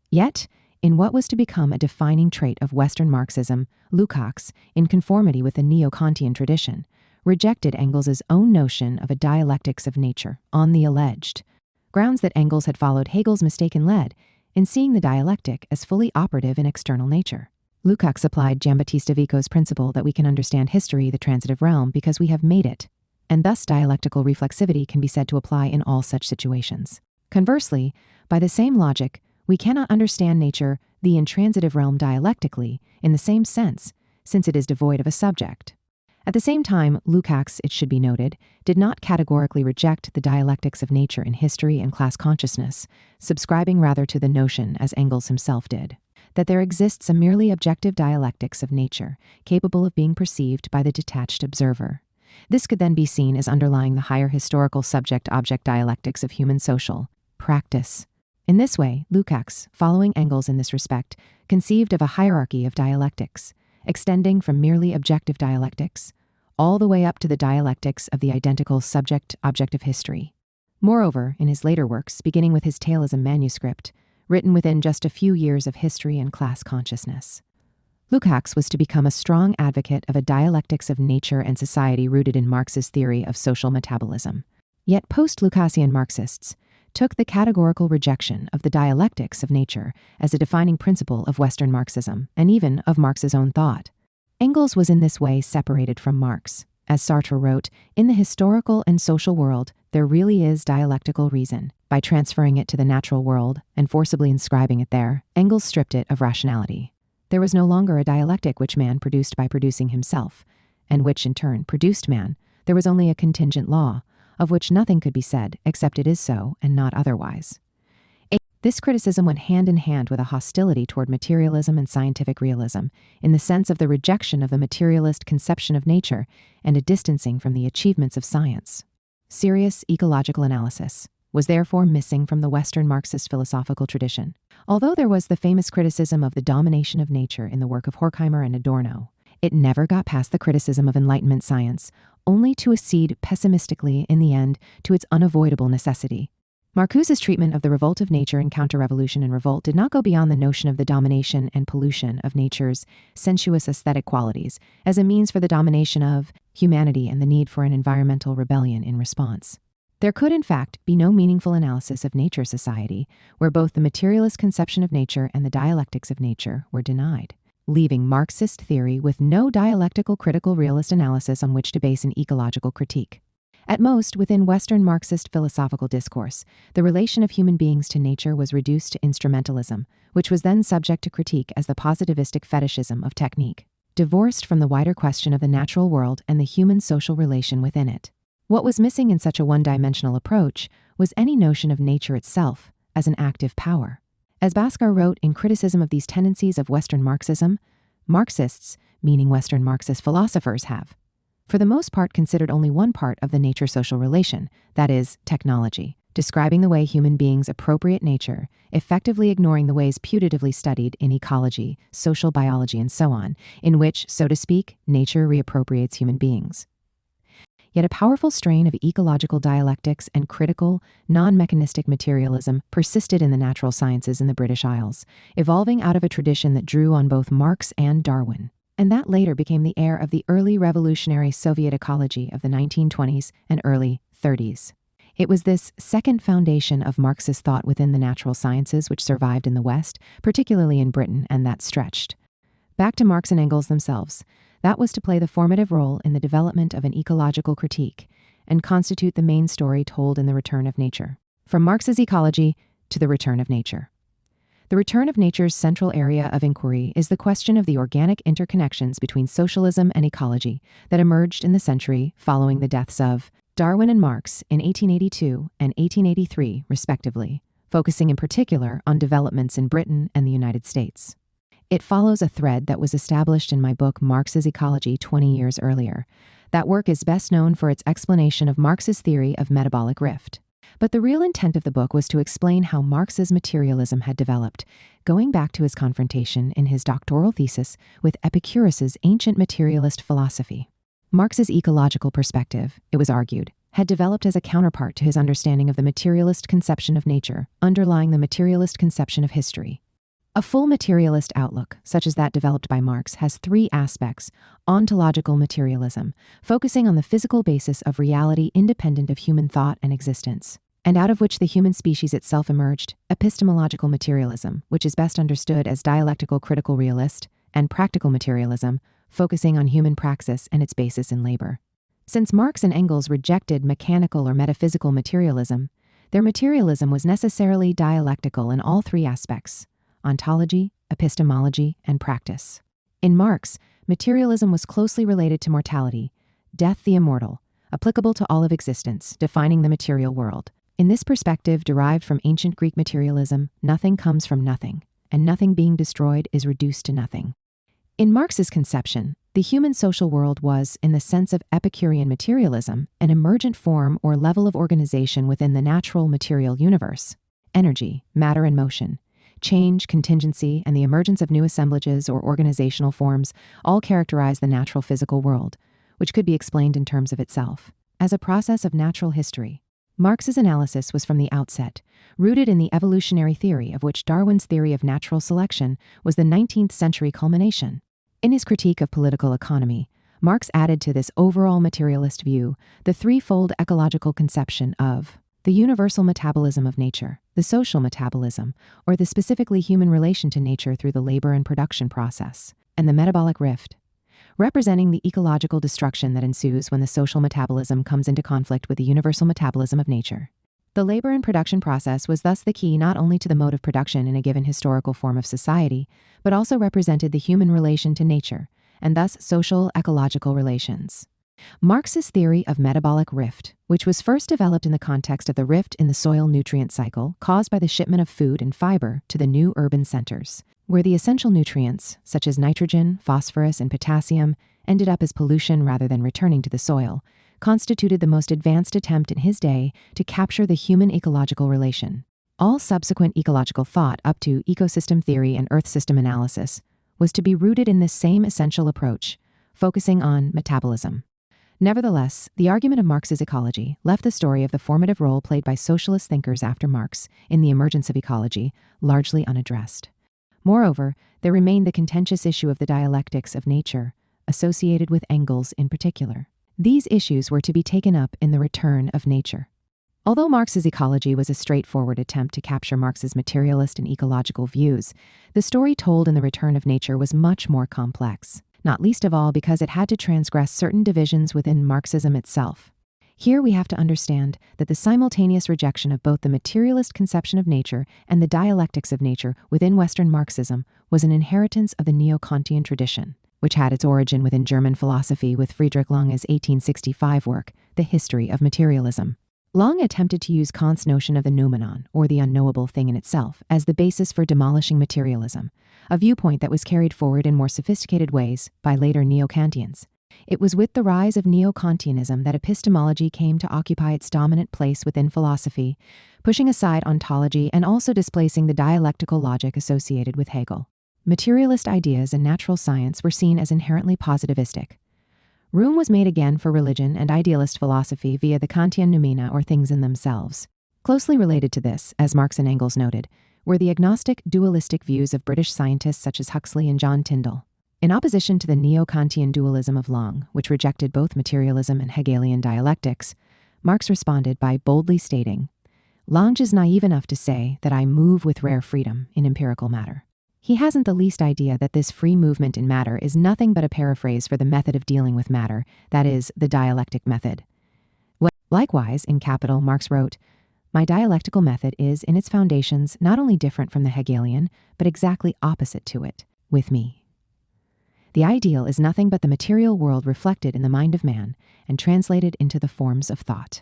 Yet, in what was to become a defining trait of Western Marxism, Lukács, in conformity with the neo-Kantian tradition, rejected Engels's own notion of a dialectics of nature on the alleged grounds that Engels had followed Hegel's mistaken lead in seeing the dialectic as fully operative in external nature. Lukács applied Giambattista Vico's principle that we can understand history, the transitive realm, because we have made it, and thus dialectical reflexivity can be said to apply in all such situations. Conversely, by the same logic, we cannot understand nature, the intransitive realm, dialectically, in the same sense, since it is devoid of a subject. At the same time, Lukács, it should be noted, did not categorically reject the dialectics of nature in history and class consciousness, subscribing rather to the notion, as Engels himself did, that there exists a merely objective dialectics of nature, capable of being perceived by the detached observer. This could then be seen as underlying the higher historical subject-object dialectics of human social practice. In this way, Lukács, following Engels in this respect, conceived of a hierarchy of dialectics, extending from merely objective dialectics all the way up to the dialectics of the identical subject-object of history. Moreover, in his later works, beginning with his Taoism manuscript, written within just a few years of history and class consciousness, Lukács was to become a strong advocate of a dialectics of nature and society rooted in Marx's theory of social metabolism. Yet post-Lukácsian Marxists took the categorical rejection of the dialectics of nature as a defining principle of Western Marxism, and even of Marx's own thought. Engels was in this way separated from Marx, As Sartre wrote, in the historical and social world, there really is dialectical reason. By transferring it to the natural world and forcibly inscribing it there, Engels stripped it of rationality. There was no longer a dialectic which man produced by producing himself, and which in turn produced man. There was only a contingent law, of which nothing could be said except it is so and not otherwise. This criticism went hand in hand with a hostility toward materialism and scientific realism, in the sense of the rejection of the materialist conception of nature and a distancing from the achievements of science. Serious ecological analysis was therefore missing from the Western Marxist philosophical tradition. Although there was the famous criticism of the domination of nature in the work of Horkheimer and Adorno, it never got past the criticism of Enlightenment science, only to accede pessimistically in the end to its unavoidable necessity. Marcuse's treatment of the revolt of nature and counter-revolution and revolt did not go beyond the notion of the domination and pollution of nature's sensuous aesthetic qualities as a means for the domination of humanity and the need for an environmental rebellion in response. There could, in fact, be no meaningful analysis of nature society where both the materialist conception of nature and the dialectics of nature were denied, leaving Marxist theory with no dialectical critical realist analysis on which to base an ecological critique. At most, within Western Marxist philosophical discourse, the relation of human beings to nature was reduced to instrumentalism, which was then subject to critique as the positivistic fetishism of technique, divorced from the wider question of the natural world and the human social relation within it. What was missing in such a one-dimensional approach was any notion of nature itself as an active power. As Bhaskar wrote in criticism of these tendencies of Western Marxism, Marxists, meaning Western Marxist philosophers, have, for the most part, considered only one part of the nature-social relation, that is, technology, describing the way human beings appropriate nature, effectively ignoring the ways putatively studied in ecology, social biology, and so on, in which, so to speak, nature reappropriates human beings. Yet a powerful strain of ecological dialectics and critical, non-mechanistic materialism persisted in the natural sciences in the British Isles, evolving out of a tradition that drew on both Marx and Darwin, and that later became the heir of the early revolutionary Soviet ecology of the 1920s and early 30s. It was this second foundation of Marxist thought within the natural sciences which survived in the West, particularly in Britain, and that stretched back to Marx and Engels themselves. That was to play the formative role in the development of an ecological critique and constitute the main story told in The Return of Nature. From Marx's Ecology to The Return of Nature. The Return of Nature's central area of inquiry is the question of the organic interconnections between socialism and ecology that emerged in the century following the deaths of Darwin and Marx in 1882 and 1883, respectively, focusing in particular on developments in Britain and the United States. It follows a thread that was established in my book Marx's Ecology 20 years earlier. That work is best known for its explanation of Marx's theory of metabolic rift. But the real intent of the book was to explain how Marx's materialism had developed, going back to his confrontation in his doctoral thesis with Epicurus's ancient materialist philosophy. Marx's ecological perspective, it was argued, had developed as a counterpart to his understanding of the materialist conception of nature, underlying the materialist conception of history. A full materialist outlook, such as that developed by Marx, has three aspects: ontological materialism, focusing on the physical basis of reality independent of human thought and existence, and out of which the human species itself emerged; epistemological materialism, which is best understood as dialectical critical realist; and practical materialism, focusing on human praxis and its basis in labor. Since Marx and Engels rejected mechanical or metaphysical materialism, their materialism was necessarily dialectical in all three aspects: ontology, epistemology, and practice. In Marx, materialism was closely related to mortality, death the immortal, applicable to all of existence, defining the material world. In this perspective derived from ancient Greek materialism, nothing comes from nothing, and nothing being destroyed is reduced to nothing. In Marx's conception, the human social world was, in the sense of Epicurean materialism, an emergent form or level of organization within the natural material universe. Energy, matter and motion, change, contingency, and the emergence of new assemblages or organizational forms all characterize the natural physical world, which could be explained in terms of itself as a process of natural history. Marx's analysis was from the outset rooted in the evolutionary theory, of which Darwin's theory of natural selection was the 19th century culmination. In his critique of political economy, Marx added to this overall materialist view the threefold ecological conception of the universal metabolism of nature, the social metabolism, or the specifically human relation to nature through the labor and production process, and the metabolic rift. representing the ecological destruction that ensues when the social metabolism comes into conflict with the universal metabolism of nature. The labor and production process was thus the key not only to the mode of production in a given historical form of society, but also represented the human relation to nature, and thus social ecological relations. Marx's theory of metabolic rift, which was first developed in the context of the rift in the soil nutrient cycle caused by the shipment of food and fiber to the new urban centers, where the essential nutrients, such as nitrogen, phosphorus, and potassium, ended up as pollution rather than returning to the soil, constituted the most advanced attempt in his day to capture the human ecological relation. All subsequent ecological thought up to ecosystem theory and earth system analysis was to be rooted in this same essential approach, focusing on metabolism. Nevertheless, the argument of Marx's ecology left the story of the formative role played by socialist thinkers after Marx in the emergence of ecology largely unaddressed. Moreover, there remained the contentious issue of the dialectics of nature, associated with Engels in particular. These issues were to be taken up in The Return of Nature. Although Marx's ecology was a straightforward attempt to capture Marx's materialist and ecological views, the story told in The Return of Nature was much more complex, not least of all because it had to transgress certain divisions within Marxism itself. Here we have to understand that the simultaneous rejection of both the materialist conception of nature and the dialectics of nature within Western Marxism was an inheritance of the Neo-Kantian tradition, which had its origin within German philosophy with Friedrich Lange's 1865 work, The History of Materialism. Lange attempted to use Kant's notion of the noumenon, or the unknowable thing in itself, as the basis for demolishing materialism, a viewpoint that was carried forward in more sophisticated ways by later Neo-Kantians. It was with the rise of Neo-Kantianism that epistemology came to occupy its dominant place within philosophy, pushing aside ontology and also displacing the dialectical logic associated with Hegel. Materialist ideas and natural science were seen as inherently positivistic. Room was made again for religion and idealist philosophy via the Kantian noumena, or things in themselves. Closely related to this, as Marx and Engels noted, were the agnostic, dualistic views of British scientists such as Huxley and John Tyndall. In opposition to the Neo-Kantian dualism of Lange, which rejected both materialism and Hegelian dialectics, Marx responded by boldly stating, "Lange is naive enough to say that I move with rare freedom in empirical matter. He hasn't the least idea that this free movement in matter is nothing but a paraphrase for the method of dealing with matter, that is, the dialectic method." Likewise, in Capital, Marx wrote, "My dialectical method is, in its foundations, not only different from the Hegelian, but exactly opposite to it, with me. The ideal is nothing but the material world reflected in the mind of man and translated into the forms of thought."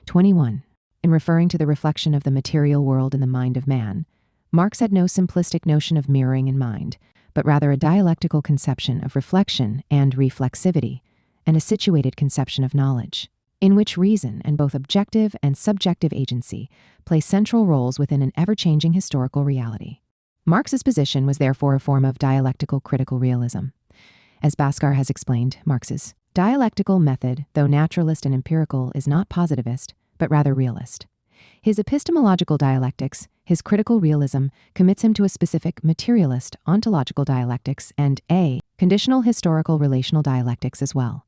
21. In referring to the reflection of the material world in the mind of man, Marx had no simplistic notion of mirroring in mind, but rather a dialectical conception of reflection and reflexivity, and a situated conception of knowledge, in which reason and both objective and subjective agency play central roles within an ever-changing historical reality. Marx's position was therefore a form of dialectical critical realism. As Bhaskar has explained, Marx's dialectical method, though naturalist and empirical, is not positivist, but rather realist. His epistemological dialectics, his critical realism, commits him to a specific materialist ontological dialectics and a conditional historical relational dialectics as well.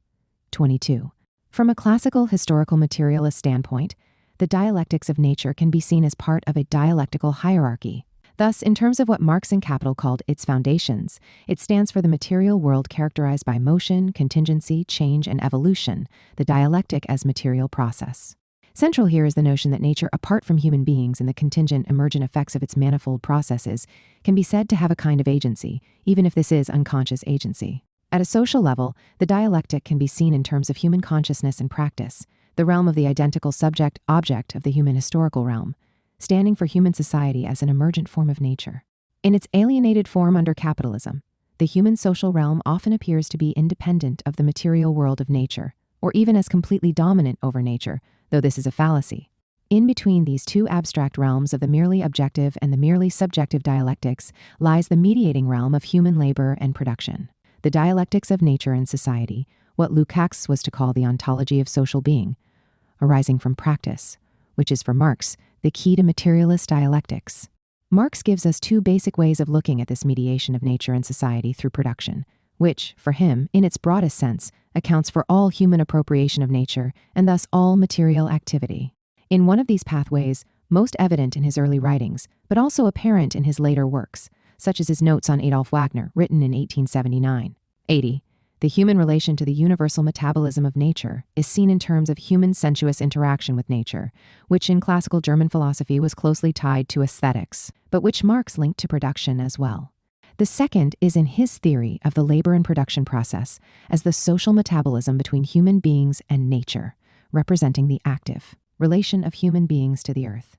22. From a classical historical materialist standpoint, the dialectics of nature can be seen as part of a dialectical hierarchy. Thus, in terms of what Marx in Capital called its foundations, it stands for the material world characterized by motion, contingency, change, and evolution, the dialectic as material process. Central here is the notion that nature, apart from human beings and the contingent emergent effects of its manifold processes, can be said to have a kind of agency, even if this is unconscious agency. At a social level, the dialectic can be seen in terms of human consciousness and practice, the realm of the identical subject-object of the human historical realm, standing for human society as an emergent form of nature. In its alienated form under capitalism, the human social realm often appears to be independent of the material world of nature, or even as completely dominant over nature, though this is a fallacy. In between these two abstract realms of the merely objective and the merely subjective dialectics lies the mediating realm of human labor and production. The dialectics of nature and society, what Lukács was to call the ontology of social being, arising from practice, which is for Marx the key to materialist dialectics. Marx gives us two basic ways of looking at this mediation of nature and society through production, which, for him, in its broadest sense, accounts for all human appropriation of nature and thus all material activity. In one of these pathways, most evident in his early writings, but also apparent in his later works, such as his notes on Adolf Wagner, written in 1879, 80, The human relation to the universal metabolism of nature is seen in terms of human sensuous interaction with nature, which in classical German philosophy was closely tied to aesthetics, but which Marx linked to production as well. The second is in his theory of the labor and production process as the social metabolism between human beings and nature, representing the active relation of human beings to the earth.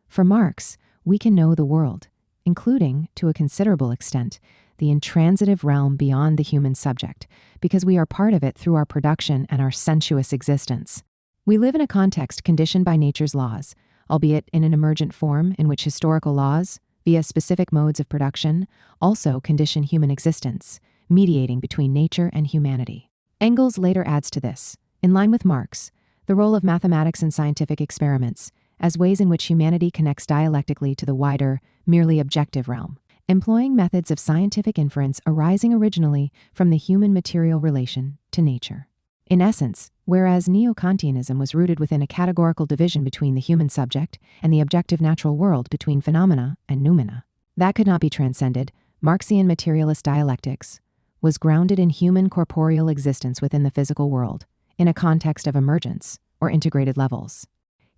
For Marx, we can know the world, including, to a considerable extent, the intransitive realm beyond the human subject, because we are part of it through our production and our sensuous existence. We live in a context conditioned by nature's laws, albeit in an emergent form in which historical laws, via specific modes of production, also condition human existence, mediating between nature and humanity. Engels later adds to this, in line with Marx, the role of mathematics and scientific experiments as ways in which humanity connects dialectically to the wider, merely objective realm, employing methods of scientific inference arising originally from the human-material relation to nature. In essence, whereas Neo-Kantianism was rooted within a categorical division between the human subject and the objective natural world between phenomena and noumena, that could not be transcended, Marxian materialist dialectics was grounded in human corporeal existence within the physical world, in a context of emergence or integrated levels.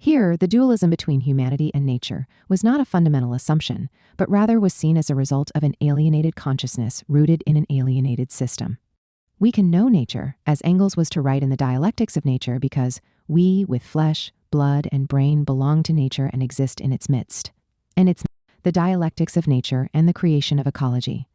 Here, the dualism between humanity and nature was not a fundamental assumption, but rather was seen as a result of an alienated consciousness rooted in an alienated system. We can know nature, as Engels was to write in the Dialectics of Nature, because we, with flesh, blood, and brain, belong to nature and exist in its midst. And it's the Dialectics of Nature and the creation of ecology.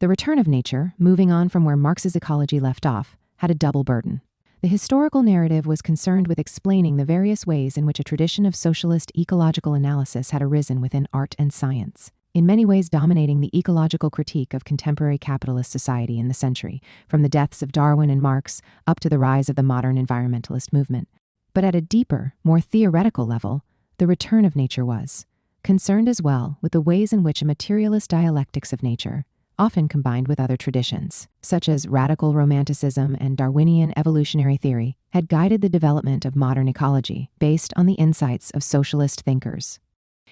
The return of nature, moving on from where Marx's ecology left off, had a double burden. The historical narrative was concerned with explaining the various ways in which a tradition of socialist ecological analysis had arisen within art and science, in many ways dominating the ecological critique of contemporary capitalist society in the century, from the deaths of Darwin and Marx up to the rise of the modern environmentalist movement. But at a deeper, more theoretical level, the return of nature was concerned as well with the ways in which a materialist dialectics of nature, often combined with other traditions, such as radical romanticism and Darwinian evolutionary theory, had guided the development of modern ecology based on the insights of socialist thinkers.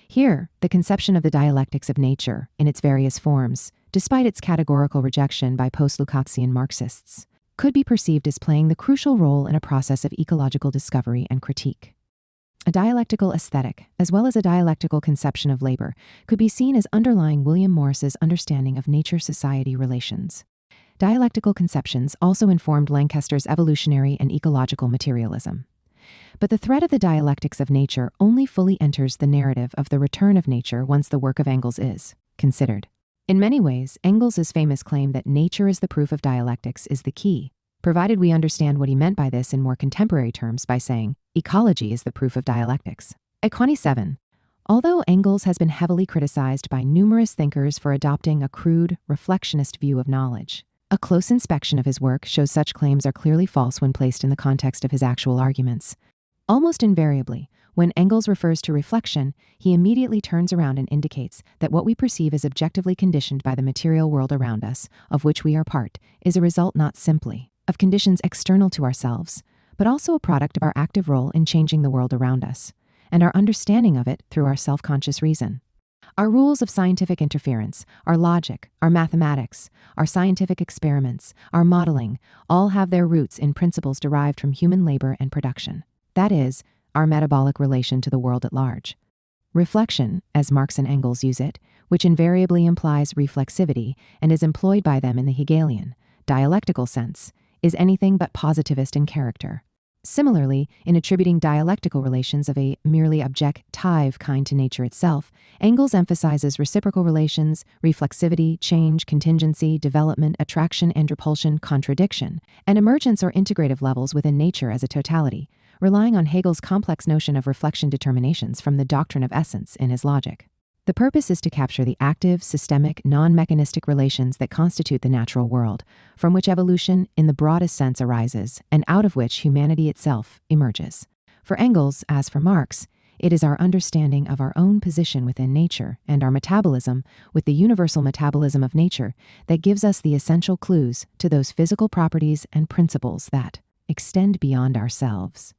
Here, the conception of the dialectics of nature in its various forms, despite its categorical rejection by post-Lukácsian Marxists, could be perceived as playing the crucial role in a process of ecological discovery and critique. A dialectical aesthetic, as well as a dialectical conception of labor, could be seen as underlying William Morris's understanding of nature-society relations. Dialectical conceptions also informed Lancaster's evolutionary and ecological materialism. But the thread of the dialectics of nature only fully enters the narrative of the return of nature once the work of Engels is considered. In many ways, Engels' famous claim that nature is the proof of dialectics is the key, provided we understand what he meant by this in more contemporary terms by saying, ecology is the proof of dialectics. At 27, although Engels has been heavily criticized by numerous thinkers for adopting a crude, reflectionist view of knowledge, a close inspection of his work shows such claims are clearly false when placed in the context of his actual arguments. Almost invariably, when Engels refers to reflection, he immediately turns around and indicates that what we perceive as objectively conditioned by the material world around us, of which we are part, is a result not simply of conditions external to ourselves, but also a product of our active role in changing the world around us, and our understanding of it through our self-conscious reason. Our rules of scientific interference, our logic, our mathematics, our scientific experiments, our modeling, all have their roots in principles derived from human labor and production. That is, our metabolic relation to the world at large. Reflection, as Marx and Engels use it, which invariably implies reflexivity and is employed by them in the Hegelian, dialectical sense, is anything but positivist in character. Similarly, in attributing dialectical relations of a merely objective kind to nature itself, Engels emphasizes reciprocal relations, reflexivity, change, contingency, development, attraction and repulsion, contradiction, and emergence or integrative levels within nature as a totality, relying on Hegel's complex notion of reflection determinations from the doctrine of essence in his logic. The purpose is to capture the active, systemic, non-mechanistic relations that constitute the natural world, from which evolution, in the broadest sense, arises, and out of which humanity itself emerges. For Engels, as for Marx, it is our understanding of our own position within nature and our metabolism with the universal metabolism of nature that gives us the essential clues to those physical properties and principles that extend beyond ourselves.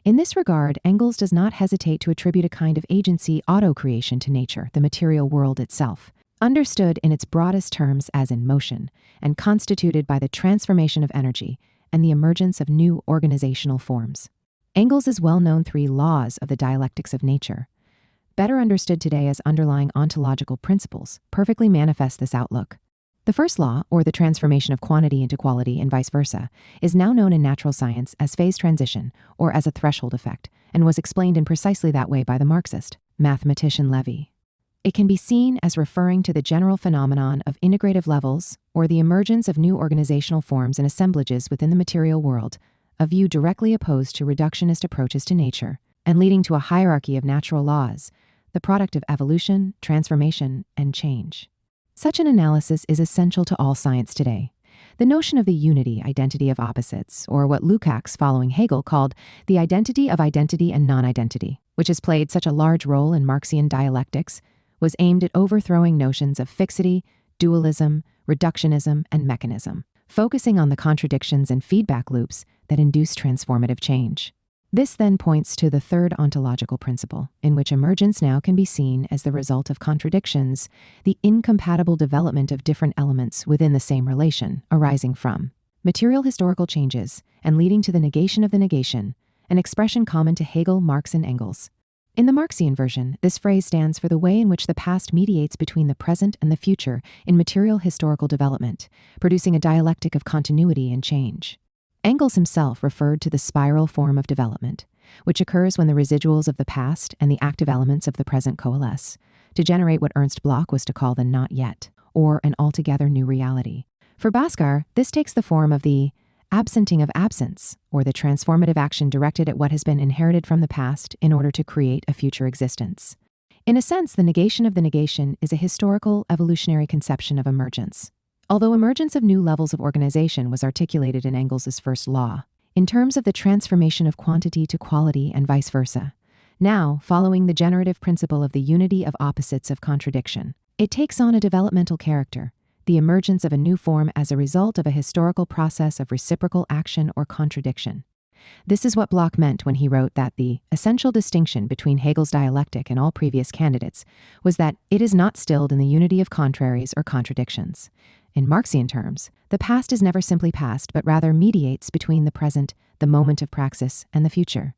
In this regard, Engels does not hesitate to attribute a kind of agency auto-creation to nature, the material world itself. understood in its broadest terms as in motion, and constituted by the transformation of energy and the emergence of new organizational forms. Engels' well-known 3 laws of the dialectics of nature, better understood today as underlying ontological principles, perfectly manifest this outlook. The first law, or the transformation of quantity into quality and vice versa, is now known in natural science as phase transition or as a threshold effect, and was explained in precisely that way by the Marxist mathematician Levy. It can be seen as referring to the general phenomenon of integrative levels or the emergence of new organizational forms and assemblages within the material world, a view directly opposed to reductionist approaches to nature, and leading to a hierarchy of natural laws, the product of evolution, transformation, and change. Such an analysis is essential to all science today. The notion of the unity identity of opposites, or what Lukács following Hegel called the identity of identity and non-identity, which has played such a large role in Marxian dialectics, was aimed at overthrowing notions of fixity, dualism, reductionism, and mechanism, focusing on the contradictions and feedback loops that induce transformative change. This then points to the third ontological principle, in which emergence now can be seen as the result of contradictions, the incompatible development of different elements within the same relation, arising from material historical changes and leading to the negation of the negation, an expression common to Hegel, Marx, and Engels. In the Marxian version, this phrase stands for the way in which the past mediates between the present and the future in material historical development, producing a dialectic of continuity and change. Engels himself referred to the spiral form of development, which occurs when the residuals of the past and the active elements of the present coalesce, to generate what Ernst Bloch was to call the not yet, or an altogether new reality. For Bhaskar, this takes the form of the absenting of absence, or the transformative action directed at what has been inherited from the past in order to create a future existence. In a sense, the negation of the negation is a historical, evolutionary conception of emergence. Although emergence of new levels of organization was articulated in Engels' first law, in terms of the transformation of quantity to quality and vice versa, now, following the generative principle of the unity of opposites of contradiction, it takes on a developmental character, the emergence of a new form as a result of a historical process of reciprocal action or contradiction. This is what Bloch meant when he wrote that the essential distinction between Hegel's dialectic and all previous candidates was that it is not stilled in the unity of contraries or contradictions. In Marxian terms, the past is never simply past, but rather mediates between the present, the moment of praxis, and the future.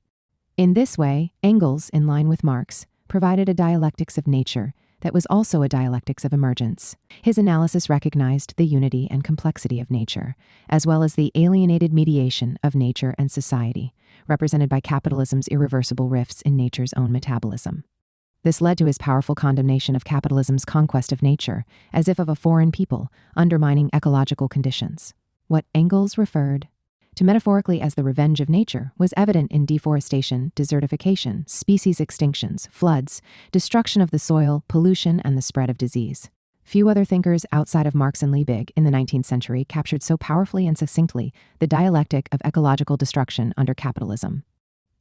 In this way, Engels, in line with Marx, provided a dialectics of nature that was also a dialectics of emergence. His analysis recognized the unity and complexity of nature, as well as the alienated mediation of nature and society, represented by capitalism's irreversible rifts in nature's own metabolism. This led to his powerful condemnation of capitalism's conquest of nature, as if of a foreign people, undermining ecological conditions. What Engels referred to metaphorically as the revenge of nature was evident in deforestation, desertification, species extinctions, floods, destruction of the soil, pollution, and the spread of disease. Few other thinkers outside of Marx and Liebig in the 19th century captured so powerfully and succinctly the dialectic of ecological destruction under capitalism.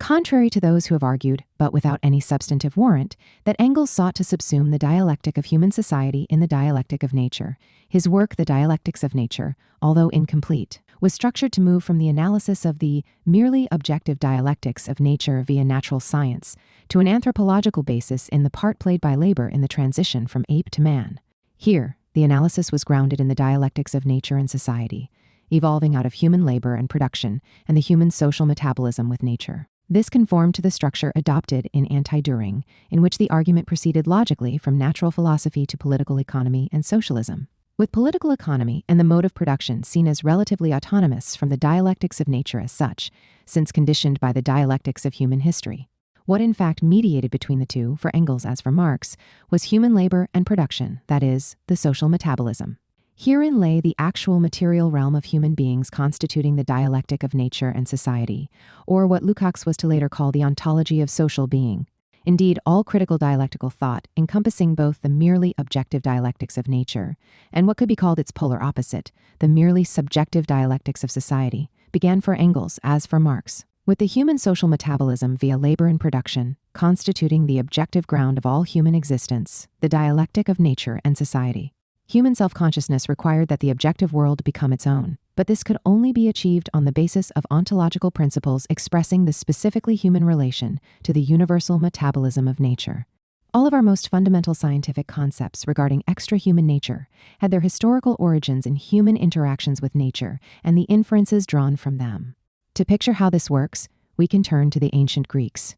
Contrary to those who have argued, but without any substantive warrant, that Engels sought to subsume the dialectic of human society in the dialectic of nature, his work, The Dialectics of Nature, although incomplete, was structured to move from the analysis of the merely objective dialectics of nature via natural science to an anthropological basis in the part played by labor in the transition from ape to man. Here, the analysis was grounded in the dialectics of nature and society, evolving out of human labor and production and the human social metabolism with nature. This conformed to the structure adopted in Anti-Düring, in which the argument proceeded logically from natural philosophy to political economy and socialism, with political economy and the mode of production seen as relatively autonomous from the dialectics of nature as such, since conditioned by the dialectics of human history. What in fact mediated between the two, for Engels as for Marx, was human labor and production, that is, the social metabolism. Herein lay the actual material realm of human beings constituting the dialectic of nature and society, or what Lukács was to later call the ontology of social being. Indeed, all critical dialectical thought, encompassing both the merely objective dialectics of nature and what could be called its polar opposite, the merely subjective dialectics of society, began for Engels as for Marx, with the human social metabolism via labor and production constituting the objective ground of all human existence, the dialectic of nature and society. Human self-consciousness required that the objective world become its own, but this could only be achieved on the basis of ontological principles expressing the specifically human relation to the universal metabolism of nature. All of our most fundamental scientific concepts regarding extra-human nature had their historical origins in human interactions with nature and the inferences drawn from them. To picture how this works, we can turn to the ancient Greeks.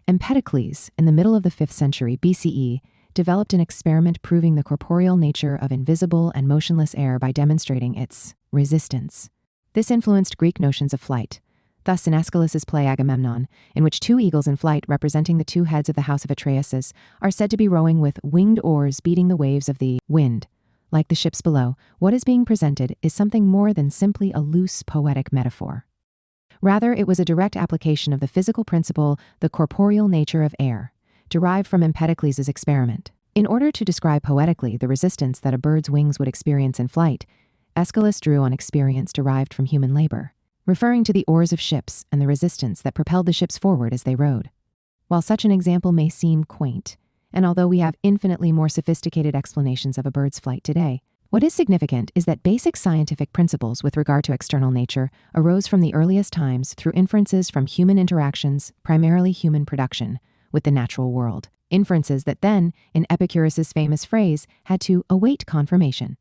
Empedocles, in the middle of the 5th century BCE, developed an experiment proving the corporeal nature of invisible and motionless air by demonstrating its resistance. This influenced Greek notions of flight. Thus, in Aeschylus's play Agamemnon, in which 2 eagles in flight representing the 2 heads of the house of Atreus are said to be rowing with winged oars beating the waves of the wind. Like the ships below, what is being presented is something more than simply a loose poetic metaphor. Rather, it was a direct application of the physical principle, the corporeal nature of air, derived from Empedocles' experiment. In order to describe poetically the resistance that a bird's wings would experience in flight, Aeschylus drew on experience derived from human labor, referring to the oars of ships and the resistance that propelled the ships forward as they rowed. While such an example may seem quaint, and although we have infinitely more sophisticated explanations of a bird's flight today, what is significant is that basic scientific principles with regard to external nature arose from the earliest times through inferences from human interactions, primarily human production, with the natural world. Inferences that then, in Epicurus's famous phrase, had to await confirmation.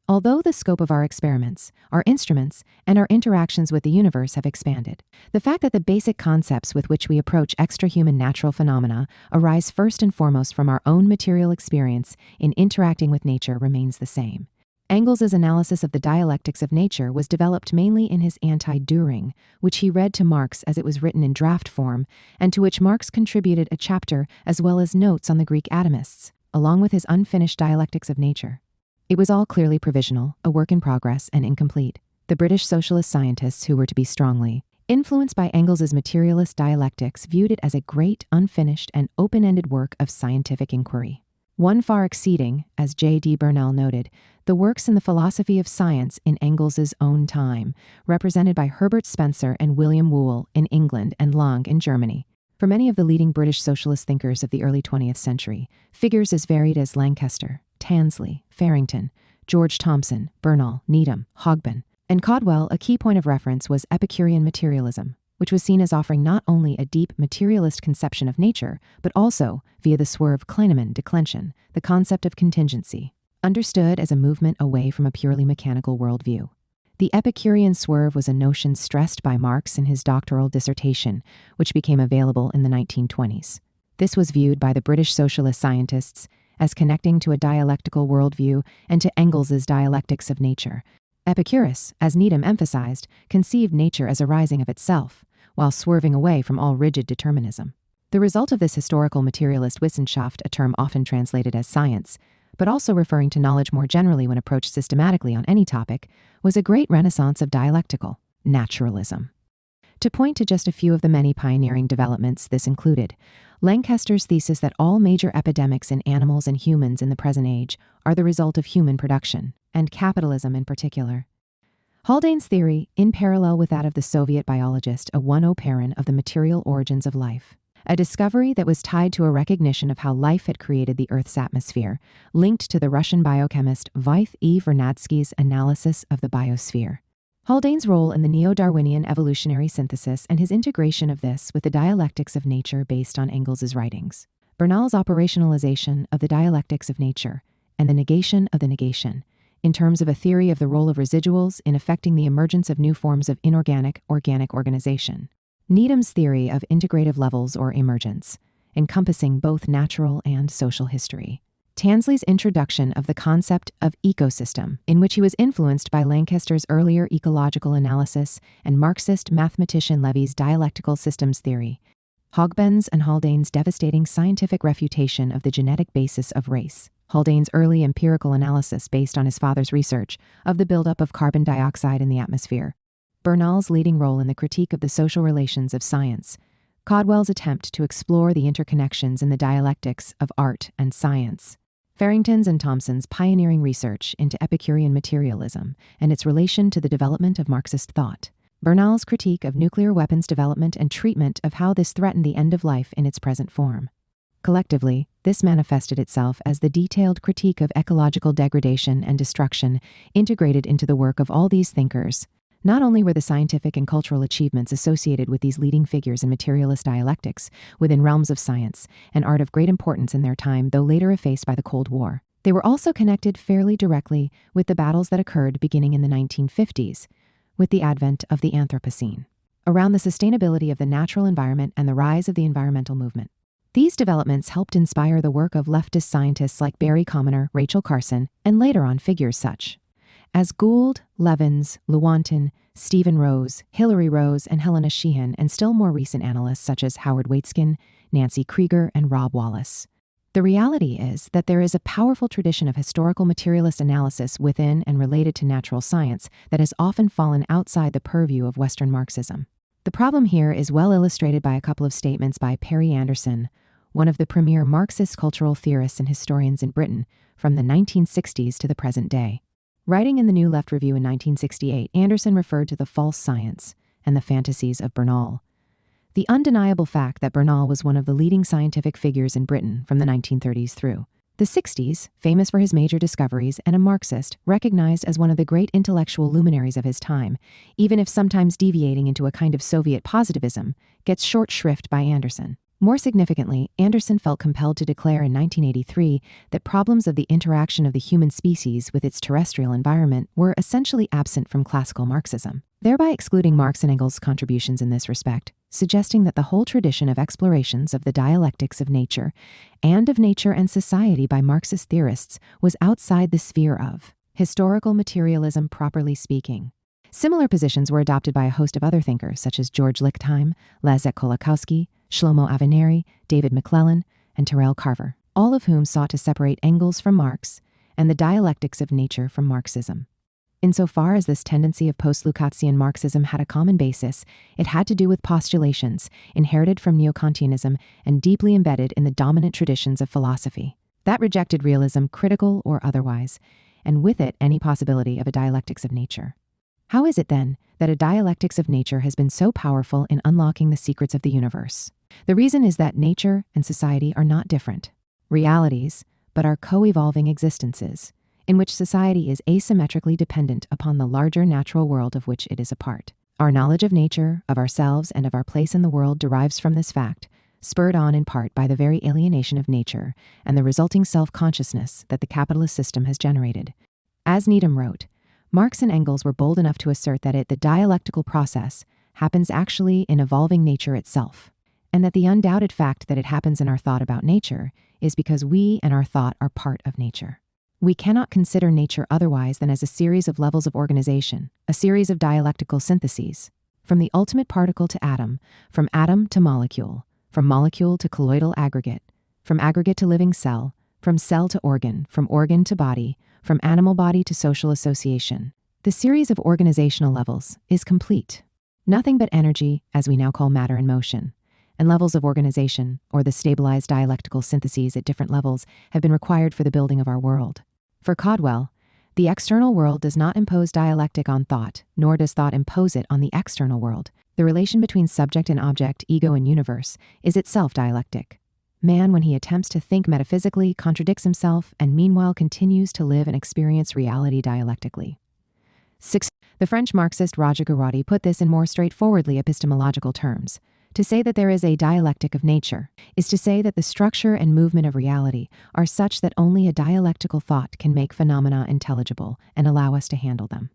Although the scope of our experiments, our instruments, and our interactions with the universe have expanded, the fact that the basic concepts with which we approach extra-human natural phenomena arise first and foremost from our own material experience in interacting with nature remains the same. Engels's analysis of the dialectics of nature was developed mainly in his Anti-Düring, which he read to Marx as it was written in draft form, and to which Marx contributed a chapter as well as notes on the Greek atomists, along with his unfinished Dialectics of Nature. It was all clearly provisional, a work in progress, and incomplete. The British socialist scientists who were to be strongly influenced by Engels's materialist dialectics viewed it as a great, unfinished, and open-ended work of scientific inquiry. One far exceeding, as J.D. Bernal noted, the works in the philosophy of science in Engels's own time, represented by Herbert Spencer and William Whewell in England and Lange in Germany. For many of the leading British socialist thinkers of the early 20th century, figures as varied as Lancaster, Tansley, Farrington, George Thomson, Bernal, Needham, Hogben, and Caldwell, a key point of reference was Epicurean materialism, which was seen as offering not only a deep materialist conception of nature, but also, via the swerve Kleinemann declension, the concept of contingency, understood as a movement away from a purely mechanical worldview. The Epicurean swerve was a notion stressed by Marx in his doctoral dissertation, which became available in the 1920s. This was viewed by the British socialist scientists as connecting to a dialectical worldview and to Engels's Dialectics of Nature. Epicurus, as Needham emphasized, conceived nature as arising of itself, while swerving away from all rigid determinism. The result of this historical materialist Wissenschaft, a term often translated as science, but also referring to knowledge more generally when approached systematically on any topic, was a great renaissance of dialectical naturalism. To point to just a few of the many pioneering developments, this included Lancaster's thesis that all major epidemics in animals and humans in the present age are the result of human production, and capitalism in particular. Haldane's theory, in parallel with that of the Soviet biologist Owen O'Parin of the material origins of life, a discovery that was tied to a recognition of how life had created the Earth's atmosphere, linked to the Russian biochemist Vyth E. Vernadsky's analysis of the biosphere. Haldane's role in the neo-Darwinian evolutionary synthesis and his integration of this with the dialectics of nature based on Engels's writings. Bernal's operationalization of the dialectics of nature and the negation of the negation, in terms of a theory of the role of residuals in affecting the emergence of new forms of inorganic-organic organization. Needham's theory of integrative levels or emergence, encompassing both natural and social history. Tansley's introduction of the concept of ecosystem, in which he was influenced by Lancaster's earlier ecological analysis and Marxist mathematician Levy's dialectical systems theory. Hogben's and Haldane's devastating scientific refutation of the genetic basis of race. Haldane's early empirical analysis based on his father's research of the buildup of carbon dioxide in the atmosphere. Bernal's leading role in the critique of the social relations of science. Caldwell's attempt to explore the interconnections in the dialectics of art and science. Farrington's and Thomson's pioneering research into Epicurean materialism and its relation to the development of Marxist thought. Bernal's critique of nuclear weapons development and treatment of how this threatened the end of life in its present form. Collectively, this manifested itself as the detailed critique of ecological degradation and destruction integrated into the work of all these thinkers. Not only were the scientific and cultural achievements associated with these leading figures in materialist dialectics within realms of science and art of great importance in their time, though later effaced by the Cold War, they were also connected fairly directly with the battles that occurred beginning in the 1950s, with the advent of the Anthropocene, around the sustainability of the natural environment and the rise of the environmental movement. These developments helped inspire the work of leftist scientists like Barry Commoner, Rachel Carson, and later on figures such as Gould, Levins, Lewontin, Stephen Rose, Hilary Rose, and Helena Sheehan, and still more recent analysts such as Howard Waitzkin, Nancy Krieger, and Rob Wallace. The reality is that there is a powerful tradition of historical materialist analysis within and related to natural science that has often fallen outside the purview of Western Marxism. The problem here is well illustrated by a couple of statements by Perry Anderson, one of the premier Marxist cultural theorists and historians in Britain from the 1960s to the present day. Writing in the New Left Review in 1968, Anderson referred to the false science and the fantasies of Bernal. The undeniable fact that Bernal was one of the leading scientific figures in Britain from the 1930s through the 60s, famous for his major discoveries and a Marxist, recognized as one of the great intellectual luminaries of his time, even if sometimes deviating into a kind of Soviet positivism, gets short shrift by Anderson. More significantly, Anderson felt compelled to declare in 1983 that problems of the interaction of the human species with its terrestrial environment were essentially absent from classical Marxism, thereby excluding Marx and Engels' contributions in this respect, suggesting that the whole tradition of explorations of the dialectics of nature and society by Marxist theorists was outside the sphere of historical materialism properly speaking. Similar positions were adopted by a host of other thinkers such as George Lichtheim, Leszek Kolakowski, Shlomo Avineri, David McClellan, and Terrell Carver, all of whom sought to separate Engels from Marx and the dialectics of nature from Marxism. Insofar as this tendency of post-Lukácsian Marxism had a common basis, it had to do with postulations inherited from Neo-Kantianism and deeply embedded in the dominant traditions of philosophy that rejected realism, critical or otherwise, and with it any possibility of a dialectics of nature. How is it, then, that a dialectics of nature has been so powerful in unlocking the secrets of the universe? The reason is that nature and society are not different realities, but are co-evolving existences, in which society is asymmetrically dependent upon the larger natural world of which it is a part. Our knowledge of nature, of ourselves, and of our place in the world derives from this fact, spurred on in part by the very alienation of nature and the resulting self-consciousness that the capitalist system has generated. As Needham wrote, Marx and Engels were bold enough to assert that the dialectical process happens actually in evolving nature itself, and that the undoubted fact that it happens in our thought about nature is because we and our thought are part of nature. We cannot consider nature otherwise than as a series of levels of organization, a series of dialectical syntheses, from the ultimate particle to atom, from atom to molecule, from molecule to colloidal aggregate, from aggregate to living cell, from cell to organ, from organ to body, from animal body to social association. The series of organizational levels is complete. Nothing but energy, as we now call matter in motion, and levels of organization, or the stabilized dialectical syntheses at different levels, have been required for the building of our world. For Caldwell, the external world does not impose dialectic on thought, nor does thought impose it on the external world. The relation between subject and object, ego and universe, is itself dialectic. Man, when he attempts to think metaphysically, contradicts himself, and meanwhile continues to live and experience reality dialectically. 6. The French Marxist Roger Garaudy put this in more straightforwardly epistemological terms. To say that there is a dialectic of nature is to say that the structure and movement of reality are such that only a dialectical thought can make phenomena intelligible and allow us to handle them.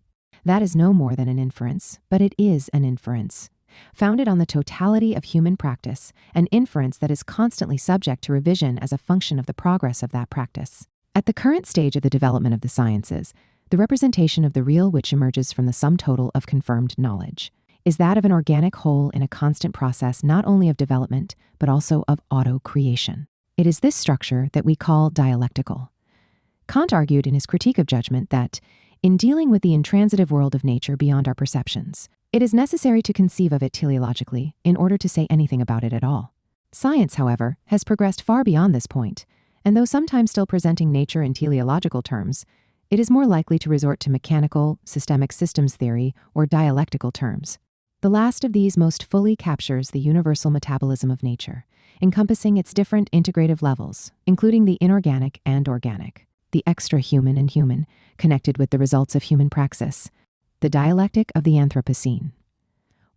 That is no more than an inference, but it is an inference, founded on the totality of human practice, an inference that is constantly subject to revision as a function of the progress of that practice. At the current stage of the development of the sciences, the representation of the real which emerges from the sum total of confirmed knowledge is that of an organic whole in a constant process not only of development, but also of auto-creation. It is this structure that we call dialectical. Kant argued in his Critique of Judgment that, in dealing with the intransitive world of nature beyond our perceptions, it is necessary to conceive of it teleologically in order to say anything about it at all. Science, however, has progressed far beyond this point, and though sometimes still presenting nature in teleological terms, it is more likely to resort to mechanical, systemic systems theory, or dialectical terms. The last of these most fully captures the universal metabolism of nature, encompassing its different integrative levels, including the inorganic and organic, the extra-human and human, connected with the results of human praxis, The dialectic of the Anthropocene.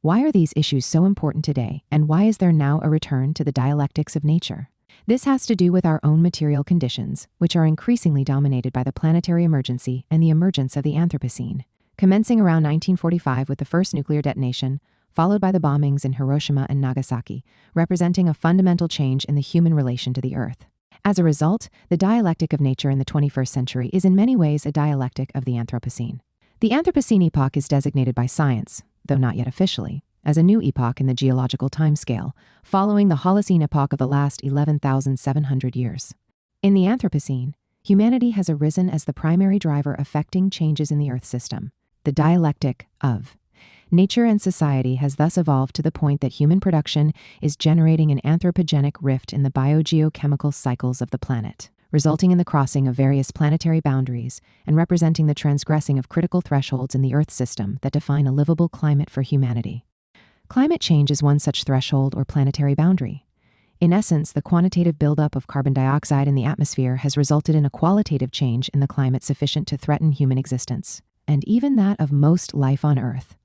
Why are these issues so important today, and why is there now a return to the dialectics of nature? This has to do with our own material conditions, which are increasingly dominated by the planetary emergency and the emergence of the Anthropocene. Commencing around 1945 with the first nuclear detonation, followed by the bombings in Hiroshima and Nagasaki, representing a fundamental change in the human relation to the Earth. As a result, the dialectic of nature in the 21st century is in many ways a dialectic of the Anthropocene. The Anthropocene epoch is designated by science, though not yet officially, as a new epoch in the geological timescale, following the Holocene epoch of the last 11,700 years. In the Anthropocene, humanity has arisen as the primary driver affecting changes in the Earth system. The dialectic of nature and society has thus evolved to the point that human production is generating an anthropogenic rift in the biogeochemical cycles of the planet, resulting in the crossing of various planetary boundaries and representing the transgressing of critical thresholds in the Earth system that define a livable climate for humanity. Climate change is one such threshold or planetary boundary. In essence, the quantitative buildup of carbon dioxide in the atmosphere has resulted in a qualitative change in the climate sufficient to threaten human existence, and even that of most life on Earth.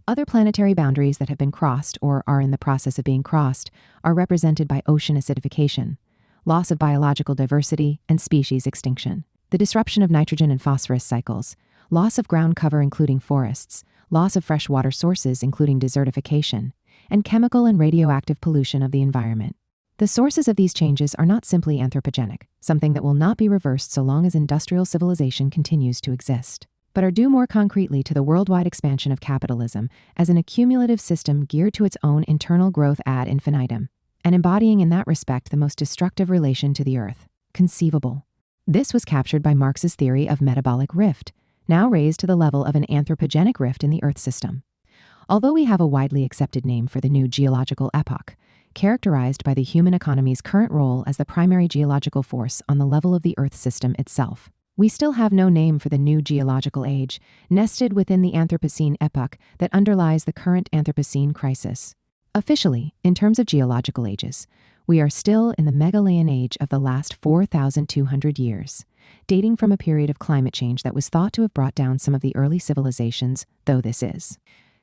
Other planetary boundaries that have been crossed or are in the process of being crossed are represented by ocean acidification, loss of biological diversity, and species extinction, the disruption of nitrogen and phosphorus cycles, loss of ground cover including forests, loss of freshwater sources including desertification, and chemical and radioactive pollution of the environment. The sources of these changes are not simply anthropogenic, something that will not be reversed so long as industrial civilization continues to exist, but are due more concretely to the worldwide expansion of capitalism as an accumulative system geared to its own internal growth ad infinitum, and embodying in that respect the most destructive relation to the Earth conceivable. This was captured by Marx's theory of metabolic rift, now raised to the level of an anthropogenic rift in the Earth system. Although we have a widely accepted name for the new geological epoch, characterized by the human economy's current role as the primary geological force on the level of the Earth system itself, we still have no name for the new geological age, nested within the Anthropocene epoch that underlies the current Anthropocene crisis. Officially, in terms of geological ages, we are still in the Megalaean age of the last 4,200 years, dating from a period of climate change that was thought to have brought down some of the early civilizations, though this is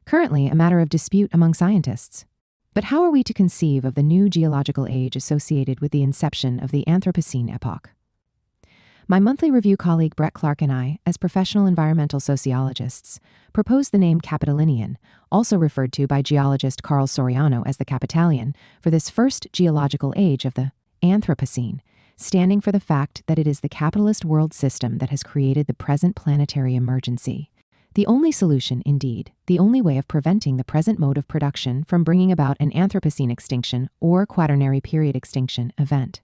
currently a matter of dispute among scientists. But how are we to conceive of the new geological age associated with the inception of the Anthropocene epoch? My monthly review colleague Brett Clark and I, as professional environmental sociologists, proposed the name Capitolinian, also referred to by geologist Carl Soriano as the Capitalian, for this first geological age of the Anthropocene, standing for the fact that it is the capitalist world system that has created the present planetary emergency. The only solution, indeed, the only way of preventing the present mode of production from bringing about an Anthropocene extinction or Quaternary period extinction event,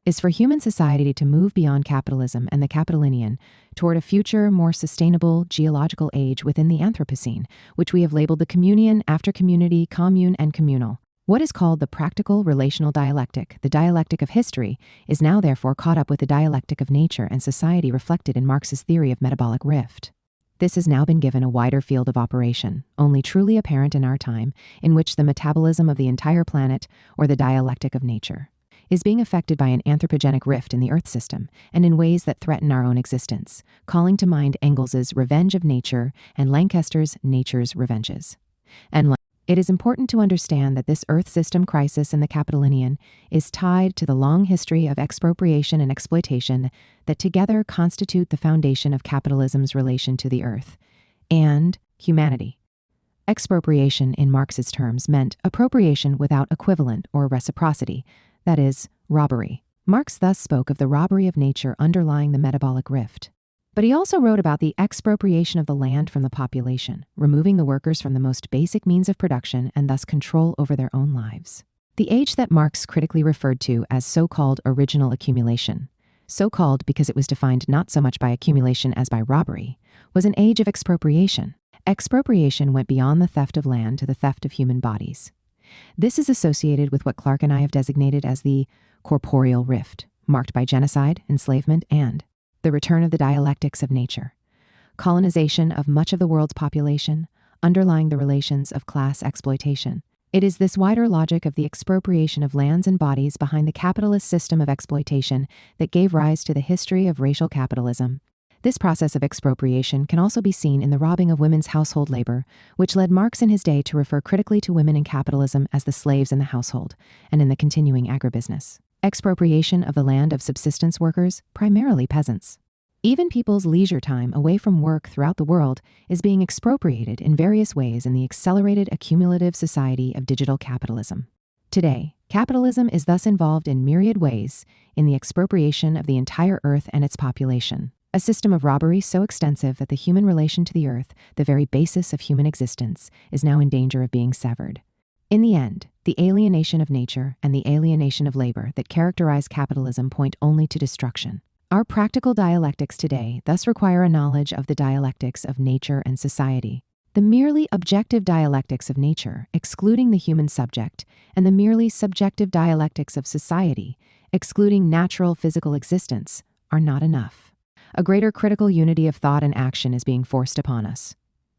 is for human society to move beyond capitalism and the Capitolinian toward a future, more sustainable geological age within the Anthropocene, which we have labeled the communion after community, commune, and communal. What is called the practical relational dialectic, the dialectic of history, is now therefore caught up with the dialectic of nature and society reflected in Marx's theory of metabolic rift. This has now been given a wider field of operation, only truly apparent in our time, in which the metabolism of the entire planet, or the dialectic of nature, is being affected by an anthropogenic rift in the Earth system, and in ways that threaten our own existence, calling to mind Engels's Revenge of Nature and Lancaster's Nature's Revenges. And it is important to understand that this Earth system crisis in the Capitolinian is tied to the long history of expropriation and exploitation that together constitute the foundation of capitalism's relation to the Earth and humanity. Expropriation in Marx's terms meant appropriation without equivalent or reciprocity, that is, robbery. Marx thus spoke of the robbery of nature underlying the metabolic rift. But he also wrote about the expropriation of the land from the population, removing the workers from the most basic means of production and thus control over their own lives. The age that Marx critically referred to as so-called original accumulation, so-called because it was defined not so much by accumulation as by robbery, was an age of expropriation. Expropriation went beyond the theft of land to the theft of human bodies. This is associated with what Clark and I have designated as the corporeal rift, marked by genocide, enslavement, and the return of the dialectics of nature, colonization of much of the world's population, underlying the relations of class exploitation. It is this wider logic of the expropriation of lands and bodies behind the capitalist system of exploitation that gave rise to the history of racial capitalism, This process of expropriation can also be seen in the robbing of women's household labor, which led Marx in his day to refer critically to women in capitalism as the slaves in the household, and in the continuing agribusiness. Expropriation of the land of subsistence workers, primarily peasants. Even people's leisure time away from work throughout the world is being expropriated in various ways in the accelerated accumulative society of digital capitalism. Today, capitalism is thus involved in myriad ways in the expropriation of the entire earth and its population. A system of robbery so extensive that the human relation to the earth, the very basis of human existence, is now in danger of being severed. In the end, the alienation of nature and the alienation of labor that characterize capitalism point only to destruction. Our practical dialectics today thus require a knowledge of the dialectics of nature and society. The merely objective dialectics of nature, excluding the human subject, and the merely subjective dialectics of society, excluding natural physical existence, are not enough. A greater critical unity of thought and action is being forced upon us.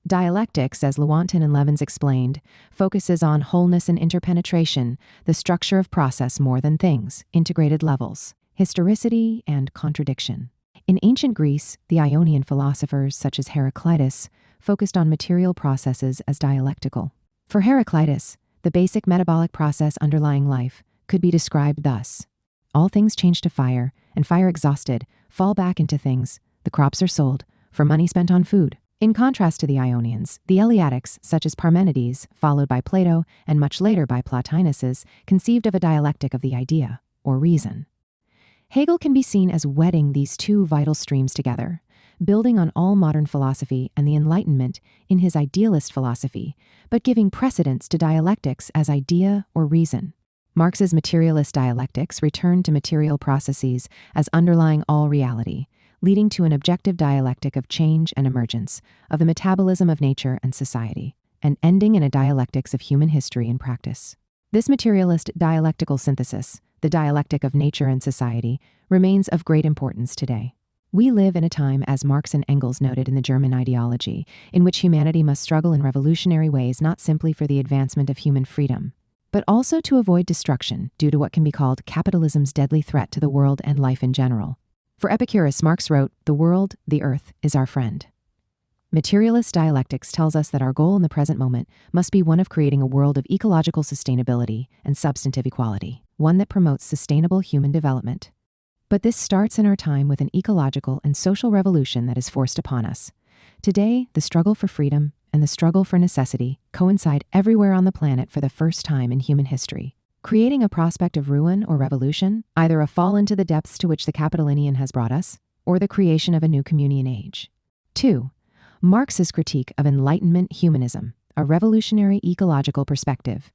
Dialectics, as Lewontin and Levins explained, focuses on wholeness and interpenetration, the structure of process more than things, integrated levels, historicity, and contradiction. In ancient Greece, the Ionian philosophers, such as Heraclitus, focused on material processes as dialectical. For Heraclitus, the basic metabolic process underlying life could be described thus: all things change to fire, and fire exhausted, fall back into things. The crops are sold, for money spent on food. In contrast to the Ionians, the Eleatics, such as Parmenides, followed by Plato, and much later by Plotinus, conceived of a dialectic of the idea, or reason. Hegel can be seen as wedding these two vital streams together, building on all modern philosophy and the Enlightenment in his idealist philosophy, but giving precedence to dialectics as idea or reason. Marx's materialist dialectics returned to material processes as underlying all reality, leading to an objective dialectic of change and emergence, of the metabolism of nature and society, and ending in a dialectics of human history and practice. This materialist dialectical synthesis, the dialectic of nature and society, remains of great importance today. We live in a time, as Marx and Engels noted in the German ideology, in which humanity must struggle in revolutionary ways not simply for the advancement of human freedom, but also to avoid destruction due to what can be called capitalism's deadly threat to the world and life in general. For Epicurus, Marx wrote, "The world, the earth, is our friend." Materialist dialectics tells us that our goal in the present moment must be one of creating a world of ecological sustainability and substantive equality, one that promotes sustainable human development. But this starts in our time with an ecological and social revolution that is forced upon us. Today, the struggle for freedom and the struggle for necessity coincide everywhere on the planet for the first time in human history, creating a prospect of ruin or revolution, either a fall into the depths to which the Capitolinian has brought us, or the creation of a new communion age. 2. Marx's critique of Enlightenment humanism, a revolutionary ecological perspective.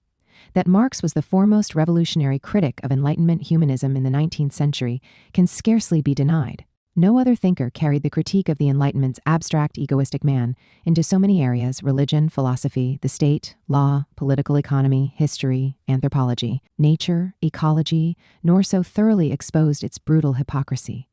That Marx was the foremost revolutionary critic of Enlightenment humanism in the 19th century can scarcely be denied. No other thinker carried the critique of the Enlightenment's abstract egoistic man into so many areas: religion, philosophy, the state, law, political economy, history, anthropology, nature, ecology, nor so thoroughly exposed its brutal hypocrisy.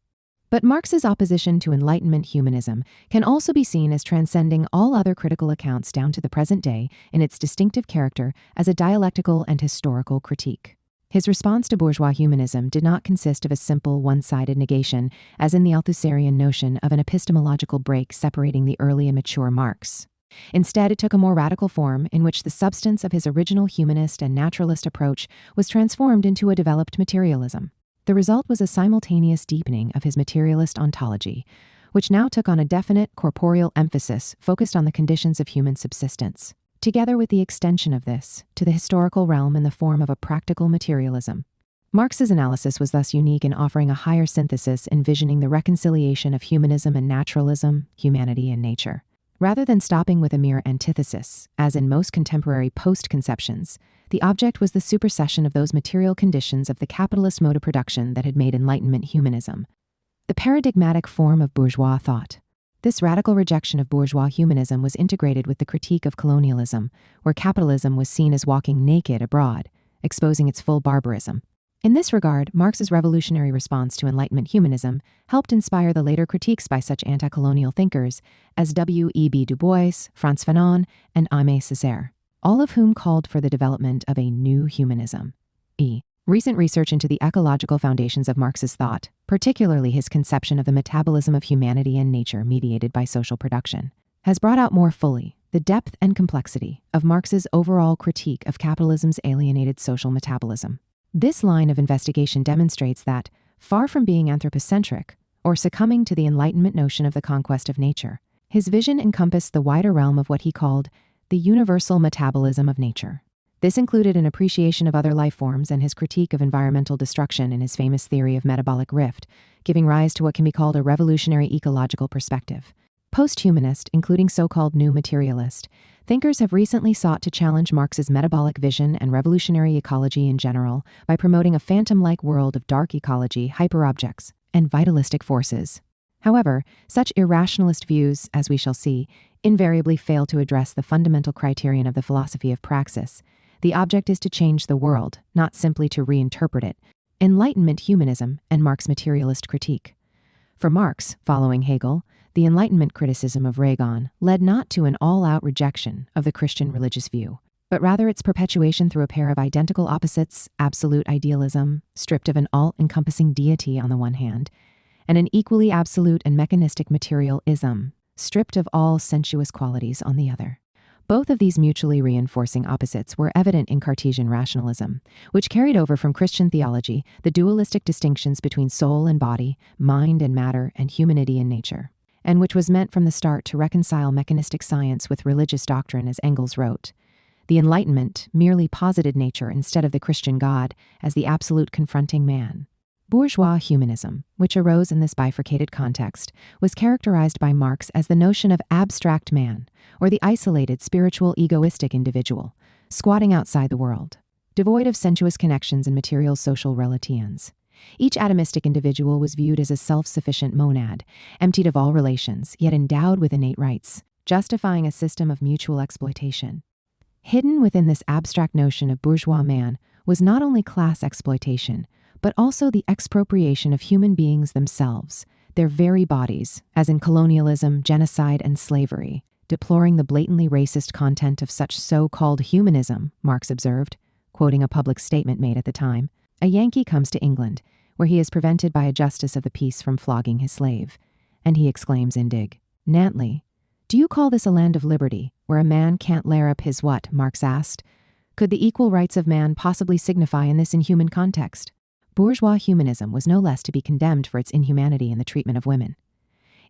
But Marx's opposition to Enlightenment humanism can also be seen as transcending all other critical accounts down to the present day in its distinctive character as a dialectical and historical critique. His response to bourgeois humanism did not consist of a simple one-sided negation, as in the Althusserian notion of an epistemological break separating the early and mature Marx. Instead, it took a more radical form in which the substance of his original humanist and naturalist approach was transformed into a developed materialism. The result was a simultaneous deepening of his materialist ontology, which now took on a definite corporeal emphasis focused on the conditions of human subsistence, together with the extension of this to the historical realm in the form of a practical materialism. Marx's analysis was thus unique in offering a higher synthesis, envisioning the reconciliation of humanism and naturalism, humanity and nature. Rather than stopping with a mere antithesis, as in most contemporary post-conceptions, the object was the supersession of those material conditions of the capitalist mode of production that had made Enlightenment humanism the paradigmatic form of bourgeois thought. This radical rejection of bourgeois humanism was integrated with the critique of colonialism, where capitalism was seen as walking naked abroad, exposing its full barbarism. In this regard, Marx's revolutionary response to Enlightenment humanism helped inspire the later critiques by such anti-colonial thinkers as W.E.B. Du Bois, Frantz Fanon, and Aimé Césaire, all of whom called for the development of a new humanism. Recent research into the ecological foundations of Marx's thought, particularly his conception of the metabolism of humanity and nature mediated by social production, has brought out more fully the depth and complexity of Marx's overall critique of capitalism's alienated social metabolism. This line of investigation demonstrates that, far from being anthropocentric or succumbing to the Enlightenment notion of the conquest of nature, his vision encompassed the wider realm of what he called the universal metabolism of nature. This included an appreciation of other life forms and his critique of environmental destruction in his famous theory of metabolic rift, giving rise to what can be called a revolutionary ecological perspective. Post-humanist, including so-called new materialist, thinkers have recently sought to challenge Marx's metabolic vision and revolutionary ecology in general by promoting a phantom-like world of dark ecology, hyperobjects, and vitalistic forces. However, such irrationalist views, as we shall see, invariably fail to address the fundamental criterion of the philosophy of praxis. The object is to change the world, not simply to reinterpret it. Enlightenment humanism and Marx's materialist critique. For Marx, following Hegel, the Enlightenment criticism of Reagan led not to an all-out rejection of the Christian religious view, but rather its perpetuation through a pair of identical opposites: absolute idealism, stripped of an all-encompassing deity on the one hand, and an equally absolute and mechanistic materialism, stripped of all sensuous qualities on the other. Both of these mutually reinforcing opposites were evident in Cartesian rationalism, which carried over from Christian theology the dualistic distinctions between soul and body, mind and matter, and humanity and nature, and which was meant from the start to reconcile mechanistic science with religious doctrine, as Engels wrote. The Enlightenment merely posited nature instead of the Christian God as the absolute confronting man. Bourgeois humanism, which arose in this bifurcated context, was characterized by Marx as the notion of abstract man, or the isolated spiritual egoistic individual, squatting outside the world, devoid of sensuous connections and material social relations. Each atomistic individual was viewed as a self-sufficient monad, emptied of all relations, yet endowed with innate rights, justifying a system of mutual exploitation. Hidden within this abstract notion of bourgeois man was not only class exploitation, but also the expropriation of human beings themselves, their very bodies, as in colonialism, genocide, and slavery. Deploring the blatantly racist content of such so-called humanism, Marx observed, quoting a public statement made at the time, "A Yankee comes to England, where he is prevented by a justice of the peace from flogging his slave, and he exclaims indignantly, 'Do you call this a land of liberty, where a man can't lair up his what?' Marx asked. Could the equal rights of man possibly signify in this inhuman context?" Bourgeois humanism was no less to be condemned for its inhumanity in the treatment of women.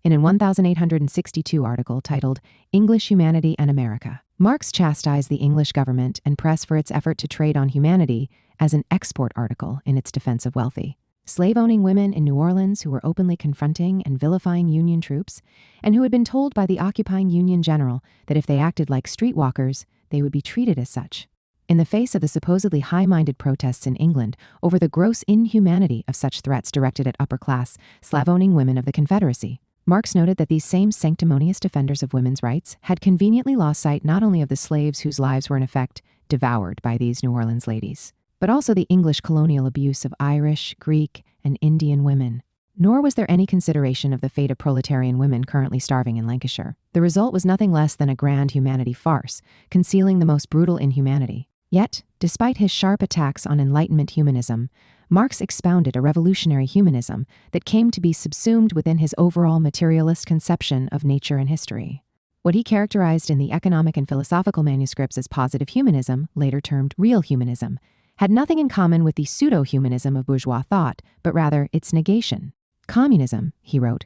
In a 1862 article titled "English Humanity and America," Marx chastised the English government and press for its effort to trade on humanity as an export article in its defense of wealthy, slave-owning women in New Orleans who were openly confronting and vilifying Union troops, and who had been told by the occupying Union general that if they acted like streetwalkers, they would be treated as such. In the face of the supposedly high-minded protests in England over the gross inhumanity of such threats directed at upper-class, slave-owning women of the Confederacy, Marx noted that these same sanctimonious defenders of women's rights had conveniently lost sight not only of the slaves whose lives were in effect devoured by these New Orleans ladies, but also the English colonial abuse of Irish, Greek, and Indian women. Nor was there any consideration of the fate of proletarian women currently starving in Lancashire. The result was nothing less than a grand humanity farce, concealing the most brutal inhumanity. Yet, despite his sharp attacks on Enlightenment humanism, Marx expounded a revolutionary humanism that came to be subsumed within his overall materialist conception of nature and history. What he characterized in the economic and philosophical manuscripts as positive humanism, later termed real humanism, had nothing in common with the pseudo-humanism of bourgeois thought, but rather its negation. "Communism," he wrote,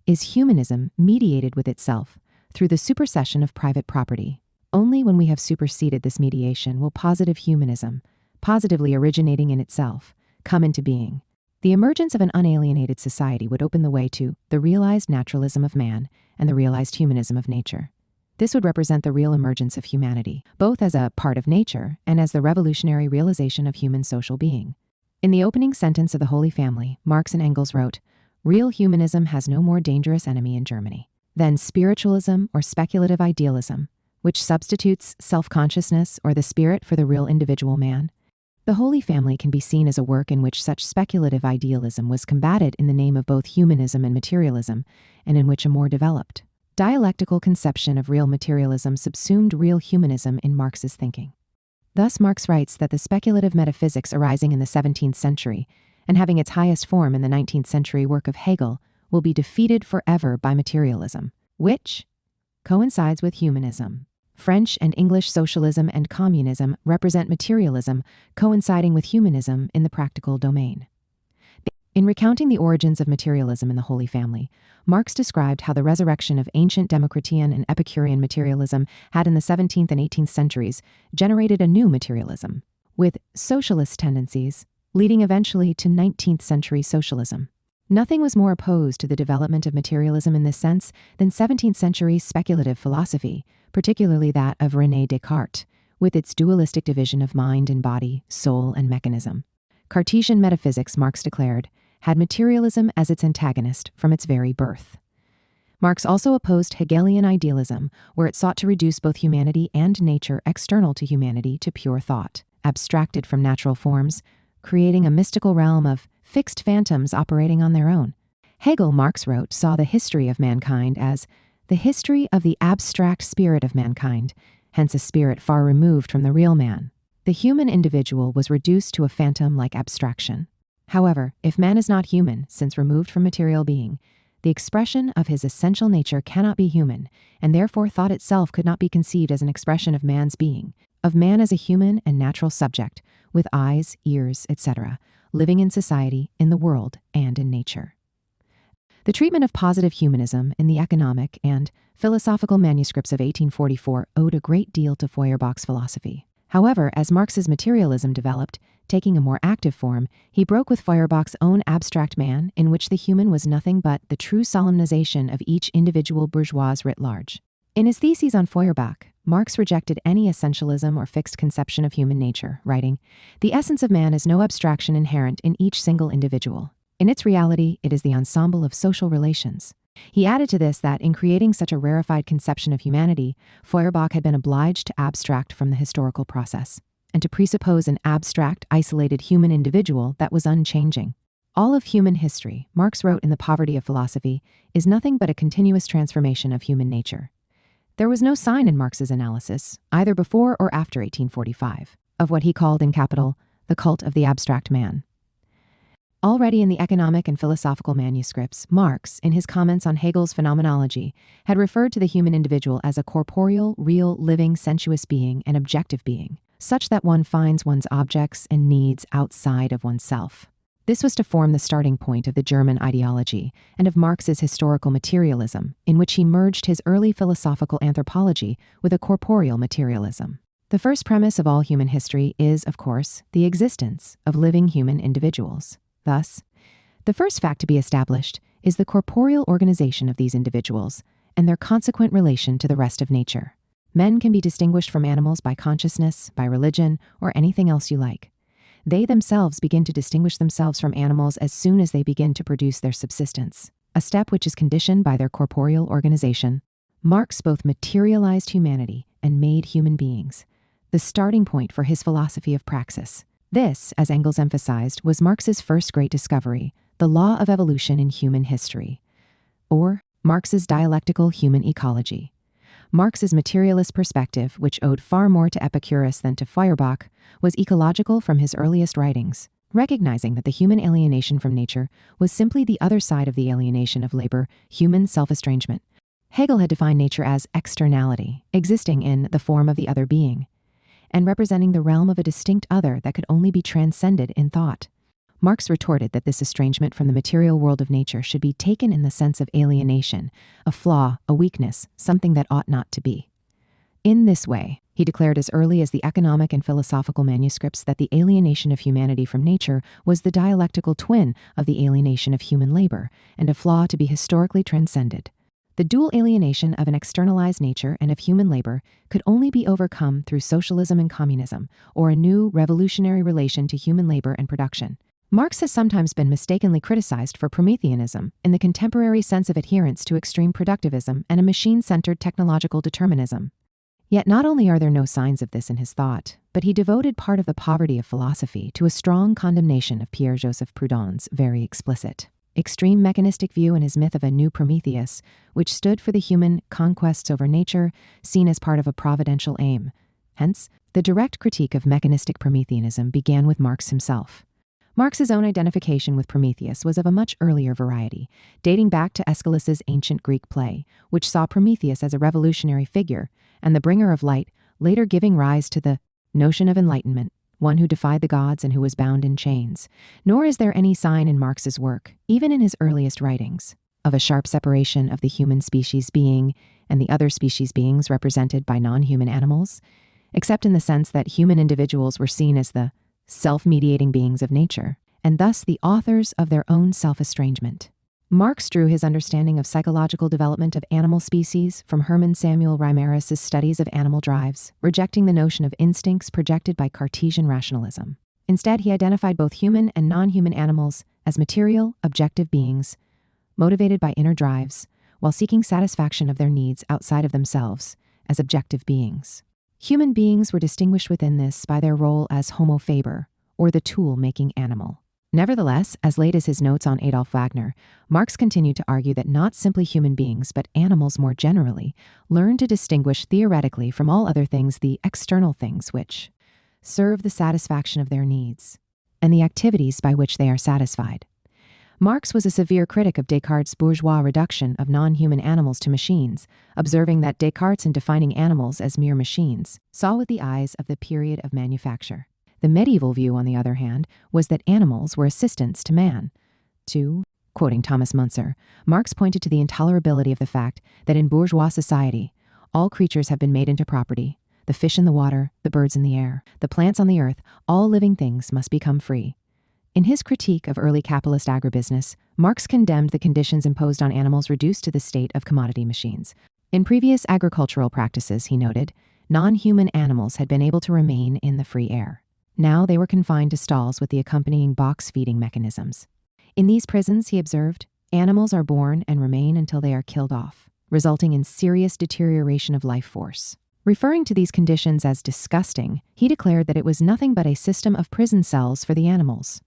"is humanism mediated with itself through the supersession of private property. Only when we have superseded this mediation will positive humanism, positively originating in itself, come into being. The emergence of an unalienated society would open the way to the realized naturalism of man and the realized humanism of nature. This would represent the real emergence of humanity, both as a part of nature and as the revolutionary realization of human social being." In the opening sentence of The Holy Family, Marx and Engels wrote, "Real humanism has no more dangerous enemy in Germany than spiritualism or speculative idealism, which substitutes self-consciousness or the spirit for the real individual man. The Holy Family can be seen as a work in which such speculative idealism was combated in the name of both humanism and materialism, and in which a more developed, dialectical conception of real materialism subsumed real humanism in Marx's thinking." Thus, Marx writes that the speculative metaphysics arising in the 17th century and having its highest form in the 19th century work of Hegel will be defeated forever by materialism, which coincides with humanism. French and English socialism and communism represent materialism coinciding with humanism in the practical domain. In recounting the origins of materialism in the Holy Family, Marx described how the resurrection of ancient Democritean and Epicurean materialism had in the 17th and 18th centuries generated a new materialism, with socialist tendencies, leading eventually to 19th century socialism. Nothing was more opposed to the development of materialism in this sense than 17th century speculative philosophy, particularly that of René Descartes, with its dualistic division of mind and body, soul and mechanism. Cartesian metaphysics, Marx declared, had materialism as its antagonist from its very birth. Marx also opposed Hegelian idealism, where it sought to reduce both humanity and nature external to humanity to pure thought, abstracted from natural forms, creating a mystical realm of fixed phantoms operating on their own. Hegel, Marx wrote, saw the history of mankind as the history of the abstract spirit of mankind, hence a spirit far removed from the real man. The human individual was reduced to a phantom-like abstraction. However, if man is not human, since removed from material being, the expression of his essential nature cannot be human, and therefore thought itself could not be conceived as an expression of man's being, of man as a human and natural subject, with eyes, ears, etc., living in society, in the world, and in nature. The treatment of positive humanism in the economic and philosophical manuscripts of 1844 owed a great deal to Feuerbach's philosophy. However, as Marx's materialism developed, taking a more active form, he broke with Feuerbach's own abstract man, in which the human was nothing but the true solemnization of each individual bourgeois writ large. In his theses on Feuerbach, Marx rejected any essentialism or fixed conception of human nature, writing, "The essence of man is no abstraction inherent in each single individual. In its reality, it is the ensemble of social relations." He added to this that in creating such a rarefied conception of humanity, Feuerbach had been obliged to abstract from the historical process, and to presuppose an abstract, isolated human individual that was unchanging. All of human history, Marx wrote in The Poverty of Philosophy, is nothing but a continuous transformation of human nature. There was no sign in Marx's analysis, either before or after 1845, of what he called in capital, the cult of the abstract man. Already in the economic and philosophical manuscripts, Marx, in his comments on Hegel's phenomenology, had referred to the human individual as a corporeal, real, living, sensuous being, an objective being, such that one finds one's objects and needs outside of oneself. This was to form the starting point of the German ideology and of Marx's historical materialism, in which he merged his early philosophical anthropology with a corporeal materialism. The first premise of all human history is, of course, the existence of living human individuals. Thus, the first fact to be established is the corporeal organization of these individuals and their consequent relation to the rest of nature. Men can be distinguished from animals by consciousness, by religion, or anything else you like. They themselves begin to distinguish themselves from animals as soon as they begin to produce their subsistence, a step which is conditioned by their corporeal organization. Marx both materialized humanity and made human beings, the starting point for his philosophy of praxis. This, as Engels emphasized, was Marx's first great discovery, the law of evolution in human history, or Marx's dialectical human ecology. Marx's materialist perspective, which owed far more to Epicurus than to Feuerbach, was ecological from his earliest writings, recognizing that the human alienation from nature was simply the other side of the alienation of labor, human self-estrangement. Hegel had defined nature as externality, existing in the form of the other being, and representing the realm of a distinct other that could only be transcended in thought. Marx retorted that this estrangement from the material world of nature should be taken in the sense of alienation, a flaw, a weakness, something that ought not to be. In this way, he declared as early as the economic and philosophical manuscripts that the alienation of humanity from nature was the dialectical twin of the alienation of human labor, and a flaw to be historically transcended. The dual alienation of an externalized nature and of human labor could only be overcome through socialism and communism, or a new revolutionary relation to human labor and production. Marx has sometimes been mistakenly criticized for Prometheanism in the contemporary sense of adherence to extreme productivism and a machine-centered technological determinism. Yet not only are there no signs of this in his thought, but he devoted part of The Poverty of Philosophy to a strong condemnation of Pierre-Joseph Proudhon's very explicit extreme mechanistic view in his myth of a new Prometheus, which stood for the human conquests over nature, seen as part of a providential aim. Hence, The direct critique of mechanistic Prometheanism began with Marx himself. Marx's own identification with Prometheus was of a much earlier variety, dating back to Aeschylus's ancient Greek play, which saw Prometheus as a revolutionary figure and the bringer of light, later giving rise to the notion of enlightenment, one who defied the gods and who was bound in chains. Nor is there any sign in Marx's work, even in his earliest writings, of a sharp separation of the human species being and the other species beings represented by non-human animals, except in the sense that human individuals were seen as the self-mediating beings of nature, and thus the authors of their own self-estrangement. Marx drew his understanding of psychological development of animal species from Hermann Samuel Reimarus's studies of animal drives, rejecting the notion of instincts projected by Cartesian rationalism. Instead, he identified both human and non-human animals as material, objective beings, motivated by inner drives, while seeking satisfaction of their needs outside of themselves as objective beings. Human beings were distinguished within this by their role as homo faber, or the tool-making animal. Nevertheless, as late as his notes on Adolf Wagner, Marx continued to argue that not simply human beings, but animals more generally, learn to distinguish theoretically from all other things the external things which serve the satisfaction of their needs, and the activities by which they are satisfied. Marx was a severe critic of Descartes' bourgeois reduction of non-human animals to machines, observing that Descartes, in defining animals as mere machines, saw with the eyes of the period of manufacture. The medieval view, on the other hand, was that animals were assistants to man. Quoting Thomas Muntzer, Marx pointed to the intolerability of the fact that in bourgeois society, all creatures have been made into property. The fish in the water, the birds in the air, the plants on the earth, all living things must become free. In his critique of early capitalist agribusiness, Marx condemned the conditions imposed on animals reduced to the state of commodity machines. In previous agricultural practices, he noted, non-human animals had been able to remain in the free air. Now they were confined to stalls with the accompanying box-feeding mechanisms. In these prisons, he observed, animals are born and remain until they are killed off, resulting in serious deterioration of life force. Referring to these conditions as disgusting, he declared that it was nothing but a system of prison cells for the animals.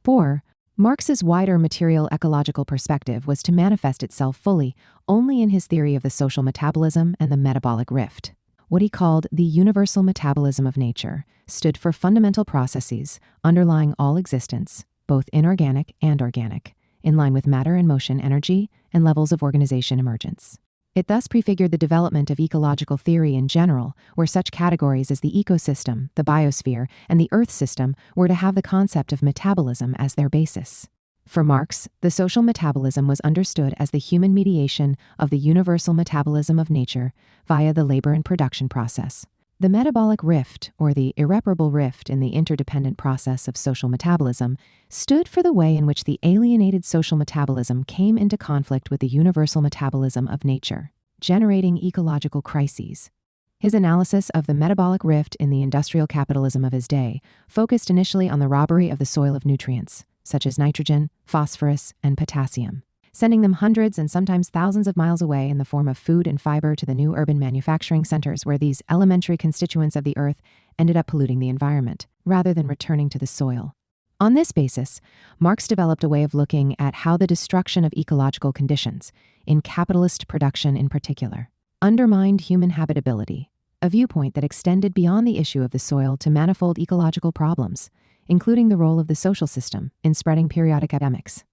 4. Marx's wider material ecological perspective was to manifest itself fully only in his theory of the social metabolism and the metabolic rift. What he called the universal metabolism of nature stood for fundamental processes underlying all existence, both inorganic and organic, in line with matter and motion energy and levels of organization emergence. It thus prefigured the development of ecological theory in general, where such categories as the ecosystem, the biosphere, and the earth system were to have the concept of metabolism as their basis. For Marx, the social metabolism was understood as the human mediation of the universal metabolism of nature via the labor and production process. The metabolic rift, or the irreparable rift in the interdependent process of social metabolism, stood for the way in which the alienated social metabolism came into conflict with the universal metabolism of nature, generating ecological crises. His analysis of the metabolic rift in the industrial capitalism of his day focused initially on the robbery of the soil of nutrients, such as nitrogen, phosphorus, and potassium, sending them hundreds and sometimes thousands of miles away in the form of food and fiber to the new urban manufacturing centers where these elementary constituents of the earth ended up polluting the environment, rather than returning to the soil. On this basis, Marx developed a way of looking at how the destruction of ecological conditions, in capitalist production in particular, undermined human habitability, a viewpoint that extended beyond the issue of the soil to manifold ecological problems, including the role of the social system in spreading periodic epidemics.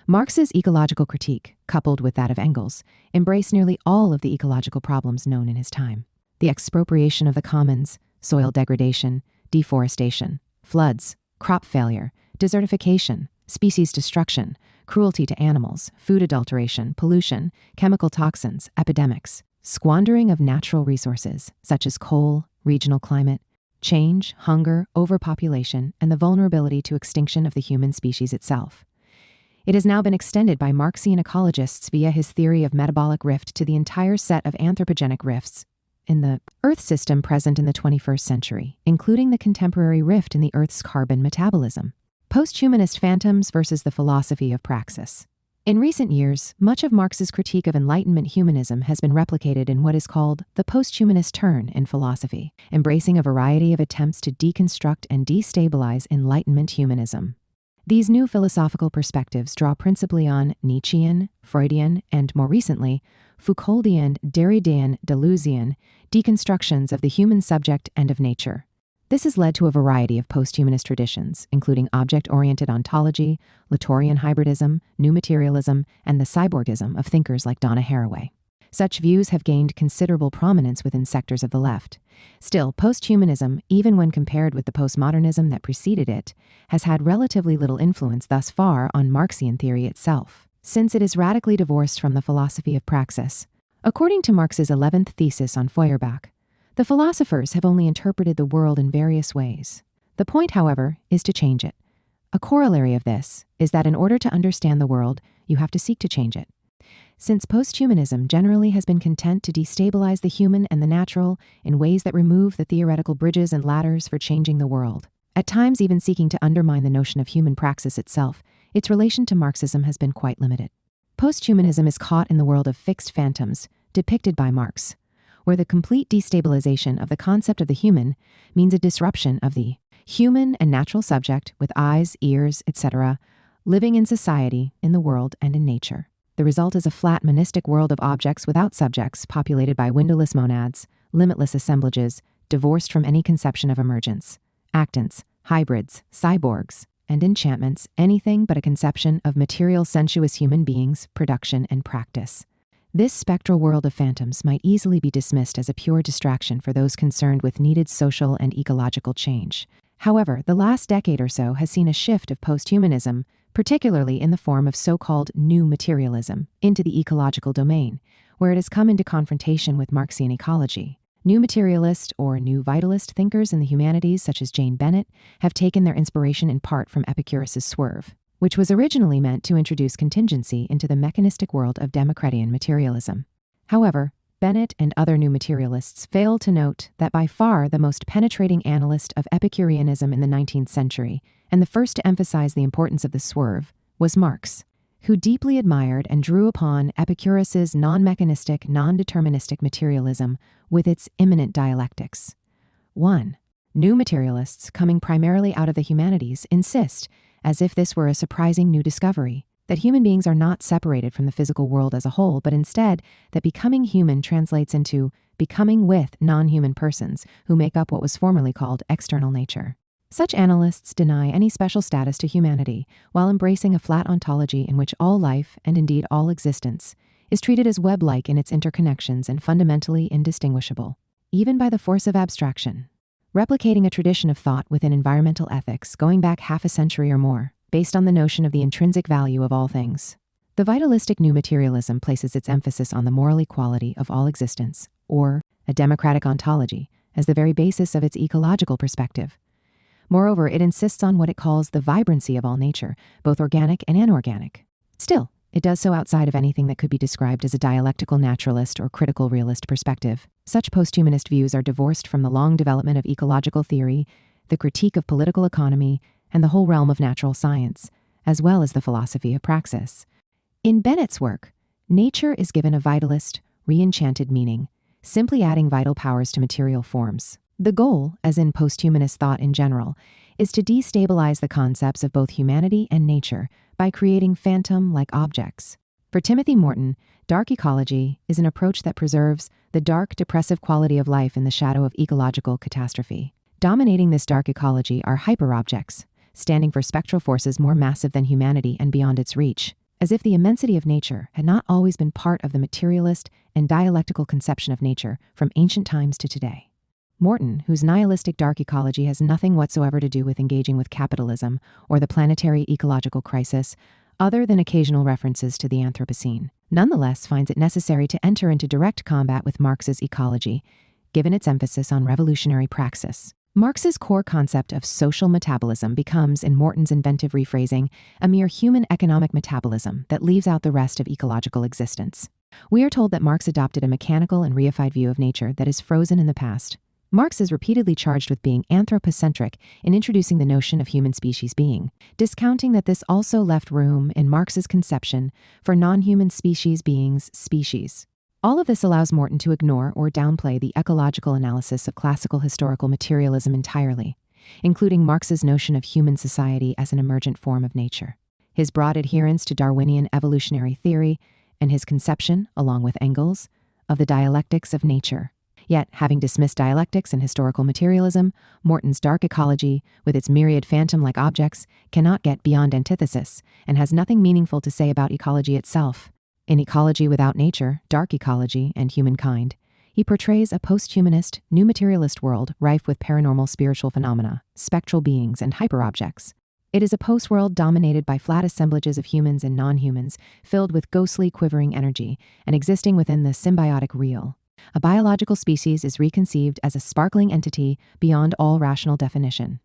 Marx's ecological critique, coupled with that of Engels, embraced nearly all of the ecological problems known in his time. The expropriation of the commons, soil degradation, deforestation, floods, crop failure, desertification, species destruction, cruelty to animals, food adulteration, pollution, chemical toxins, epidemics, squandering of natural resources, such as coal, regional climate, change, hunger, overpopulation, and the vulnerability to extinction of the human species itself. It has now been extended by Marxian ecologists via his theory of metabolic rift to the entire set of anthropogenic rifts in the Earth system present in the 21st century, including the contemporary rift in the Earth's carbon metabolism. Posthumanist phantoms versus the philosophy of praxis. In recent years, much of Marx's critique of Enlightenment humanism has been replicated in what is called the posthumanist turn in philosophy, embracing a variety of attempts to deconstruct and destabilize Enlightenment humanism. These new philosophical perspectives draw principally on Nietzschean, Freudian, and more recently, Foucauldian, Derridean, Deleuzian deconstructions of the human subject and of nature. This has led to a variety of posthumanist traditions, including object-oriented ontology, Latourian hybridism, new materialism, and the cyborgism of thinkers like Donna Haraway. Such views have gained considerable prominence within sectors of the left. Still, posthumanism, even when compared with the postmodernism that preceded it, has had relatively little influence thus far on Marxian theory itself, since it is radically divorced from the philosophy of praxis. According to Marx's 11th thesis on Feuerbach, the philosophers have only interpreted the world in various ways. The point, however, is to change it. A corollary of this is that in order to understand the world, you have to seek to change it. Since posthumanism generally has been content to destabilize the human and the natural in ways that remove the theoretical bridges and ladders for changing the world, at times even seeking to undermine the notion of human praxis itself, its relation to Marxism has been quite limited. Posthumanism is caught in the world of fixed phantoms, depicted by Marx, where the complete destabilization of the concept of the human means a disruption of the human and natural subject with eyes, ears, etc., living in society, in the world, and in nature. The result is a flat monistic world of objects without subjects, populated by windowless monads, limitless assemblages, divorced from any conception of emergence, actants, hybrids, cyborgs, and enchantments, anything but a conception of material sensuous human beings, production, and practice. This spectral world of phantoms might easily be dismissed as a pure distraction for those concerned with needed social and ecological change. However, the last decade or so has seen a shift of posthumanism, particularly in the form of so-called new materialism, into the ecological domain, where it has come into confrontation with Marxian ecology. New materialist or new vitalist thinkers in the humanities, such as Jane Bennett, have taken their inspiration in part from Epicurus's swerve, which was originally meant to introduce contingency into the mechanistic world of Democritean materialism. However, Bennett and other new materialists fail to note that by far the most penetrating analyst of Epicureanism in the 19th century, and the first to emphasize the importance of the swerve, was Marx, who deeply admired and drew upon Epicurus's non-mechanistic, non-deterministic materialism with its immanent dialectics. 1. New materialists, coming primarily out of the humanities, insist, as if this were a surprising new discovery, that human beings are not separated from the physical world as a whole, but instead that becoming human translates into becoming with non-human persons who make up what was formerly called external nature. Such analysts deny any special status to humanity while embracing a flat ontology in which all life, and indeed all existence, is treated as web-like in its interconnections and fundamentally indistinguishable, even by the force of abstraction. Replicating a tradition of thought within environmental ethics going back half a century or more, based on the notion of the intrinsic value of all things. The vitalistic new materialism places its emphasis on the moral equality of all existence, or a democratic ontology, as the very basis of its ecological perspective. Moreover, it insists on what it calls the vibrancy of all nature, both organic and inorganic. Still, it does so outside of anything that could be described as a dialectical naturalist or critical realist perspective. Such posthumanist views are divorced from the long development of ecological theory, the critique of political economy, and the whole realm of natural science, as well as the philosophy of praxis. In Bennett's work, nature is given a vitalist, re-enchanted meaning, simply adding vital powers to material forms. The goal, as in posthumanist thought in general, is to destabilize the concepts of both humanity and nature by creating phantom-like objects. For Timothy Morton, dark ecology is an approach that preserves the dark, depressive quality of life in the shadow of ecological catastrophe. Dominating this dark ecology are hyperobjects, standing for spectral forces more massive than humanity and beyond its reach, as if the immensity of nature had not always been part of the materialist and dialectical conception of nature from ancient times to today. Morton, whose nihilistic dark ecology has nothing whatsoever to do with engaging with capitalism or the planetary ecological crisis, other than occasional references to the Anthropocene, nonetheless finds it necessary to enter into direct combat with Marx's ecology, given its emphasis on revolutionary praxis. Marx's core concept of social metabolism becomes, in Morton's inventive rephrasing, a mere human economic metabolism that leaves out the rest of ecological existence. We are told that Marx adopted a mechanical and reified view of nature that is frozen in the past. Marx is repeatedly charged with being anthropocentric in introducing the notion of human species being, discounting that this also left room, in Marx's conception, for non-human species beings' species. All of this allows Morton to ignore or downplay the ecological analysis of classical historical materialism entirely. including Marx's notion of human society as an emergent form of nature, his broad adherence to Darwinian evolutionary theory, and his conception, along with Engels, of the dialectics of nature. Yet, having dismissed dialectics and historical materialism, Morton's dark ecology, with its myriad phantom-like objects, cannot get beyond antithesis and has nothing meaningful to say about ecology itself. In Ecology Without Nature, Dark Ecology, and Humankind, he portrays a post-humanist, new materialist world rife with paranormal spiritual phenomena, spectral beings, and hyperobjects. It is a post-world dominated by flat assemblages of humans and non-humans, filled with ghostly, quivering energy, and existing within the symbiotic real. A biological species is reconceived as a sparkling entity beyond all rational definition.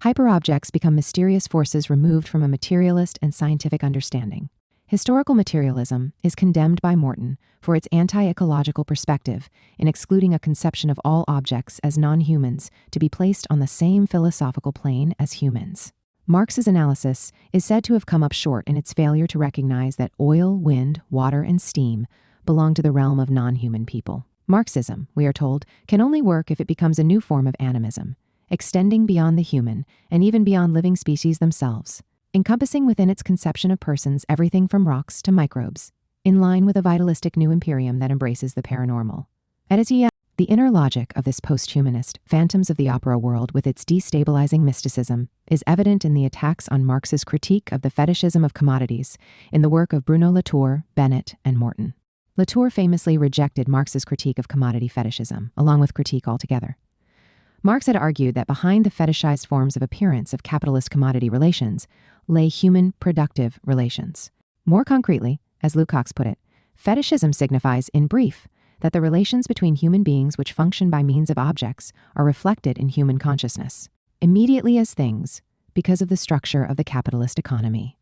Hyperobjects become mysterious forces removed from a materialist and scientific understanding. Historical materialism is condemned by Morton for its anti-ecological perspective in excluding a conception of all objects as non-humans to be placed on the same philosophical plane as humans. Marx's analysis is said to have come up short in its failure to recognize that oil, wind, water, and steam belong to the realm of non-human people. Marxism, we are told, can only work if it becomes a new form of animism, extending beyond the human and even beyond living species themselves, encompassing within its conception of persons everything from rocks to microbes, in line with a vitalistic new imperium that embraces the paranormal. The inner logic of this post-humanist Phantoms of the Opera world with its destabilizing mysticism is evident in the attacks on Marx's critique of the fetishism of commodities in the work of Bruno Latour, Bennett, and Morton. Latour famously rejected Marx's critique of commodity fetishism, along with critique altogether. Marx had argued that behind the fetishized forms of appearance of capitalist commodity relations lay human productive relations. More concretely, as Lukács put it, fetishism signifies, in brief, that the relations between human beings which function by means of objects are reflected in human consciousness, immediately as things, because of the structure of the capitalist economy.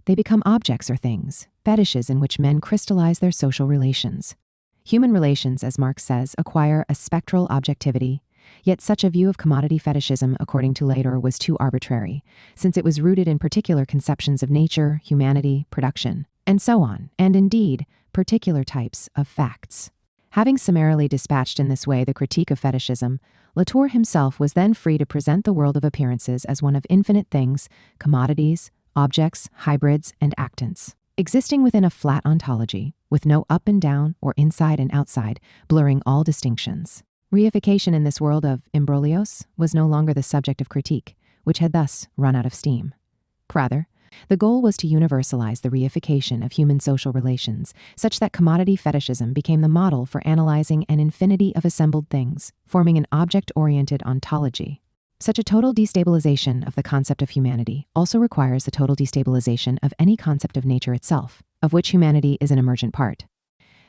They become objects or things, fetishes in which men crystallize their social relations. Human relations, as Marx says, acquire a spectral objectivity, yet such a view of commodity fetishism, according to Latour, was too arbitrary, since it was rooted in particular conceptions of nature, humanity, production, and so on, and indeed, particular types of facts. Having summarily dispatched in this way the critique of fetishism, Latour himself was then free to present the world of appearances as one of infinite things, commodities, objects, hybrids, and actants, existing within a flat ontology, with no up and down or inside and outside, blurring all distinctions. Reification in this world of imbroglios was no longer the subject of critique, which had thus run out of steam. Rather, the goal was to universalize the reification of human social relations, such that commodity fetishism became the model for analyzing an infinity of assembled things, forming an object-oriented ontology. Such a total destabilization of the concept of humanity also requires the total destabilization of any concept of nature itself, of which humanity is an emergent part.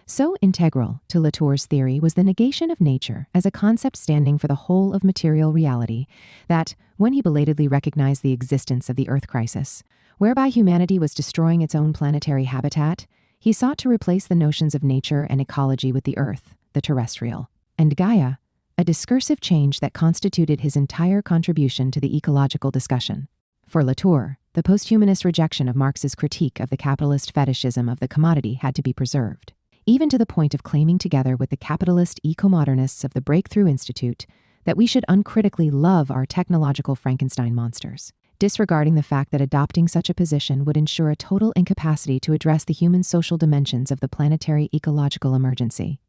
So integral to Latour's theory was the negation of nature as a concept standing for the whole of material reality that, when he belatedly recognized the existence of the Earth crisis, whereby humanity was destroying its own planetary habitat, he sought to replace the notions of nature and ecology with the Earth, the terrestrial, and Gaia, a discursive change that constituted his entire contribution to the ecological discussion. For Latour, the posthumanist rejection of Marx's critique of the capitalist fetishism of the commodity had to be preserved, even to the point of claiming together with the capitalist eco-modernists of the Breakthrough Institute that we should uncritically love our technological Frankenstein monsters, disregarding the fact that adopting such a position would ensure a total incapacity to address the human social dimensions of the planetary ecological emergency.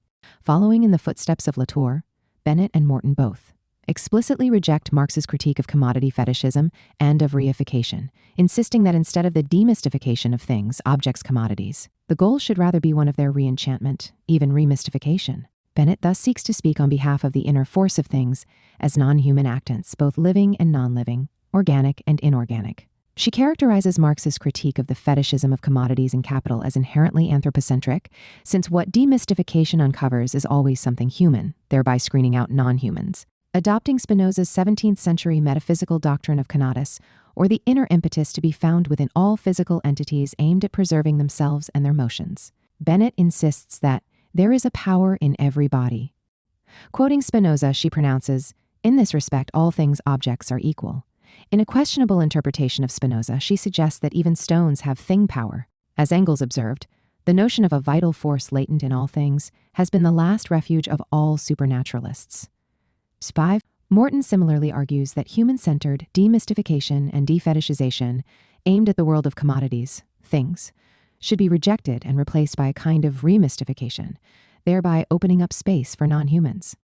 Following in the footsteps of Latour, Bennett and Morton both explicitly reject Marx's critique of commodity fetishism and of reification, insisting that instead of the demystification of things, objects, commodities, the goal should rather be one of their re-enchantment, even remystification. Bennett thus seeks to speak on behalf of the inner force of things as non-human actants, both living and non-living, organic and inorganic. She characterizes Marx's critique of the fetishism of commodities and capital as inherently anthropocentric, since what demystification uncovers is always something human, thereby screening out non-humans. Adopting Spinoza's 17th century metaphysical doctrine of conatus, or the inner impetus to be found within all physical entities aimed at preserving themselves and their motions, Bennett insists that there is a power in every body. Quoting Spinoza, she pronounces, "In this respect, all things objects are equal." In a questionable interpretation of Spinoza, she suggests that even stones have thing power. As Engels observed, the notion of a vital force latent in all things has been the last refuge of all supernaturalists. 5. Morton similarly argues that human-centered demystification and defetishization, aimed at the world of commodities, things, should be rejected and replaced by a kind of remystification, thereby opening up space for non-humans.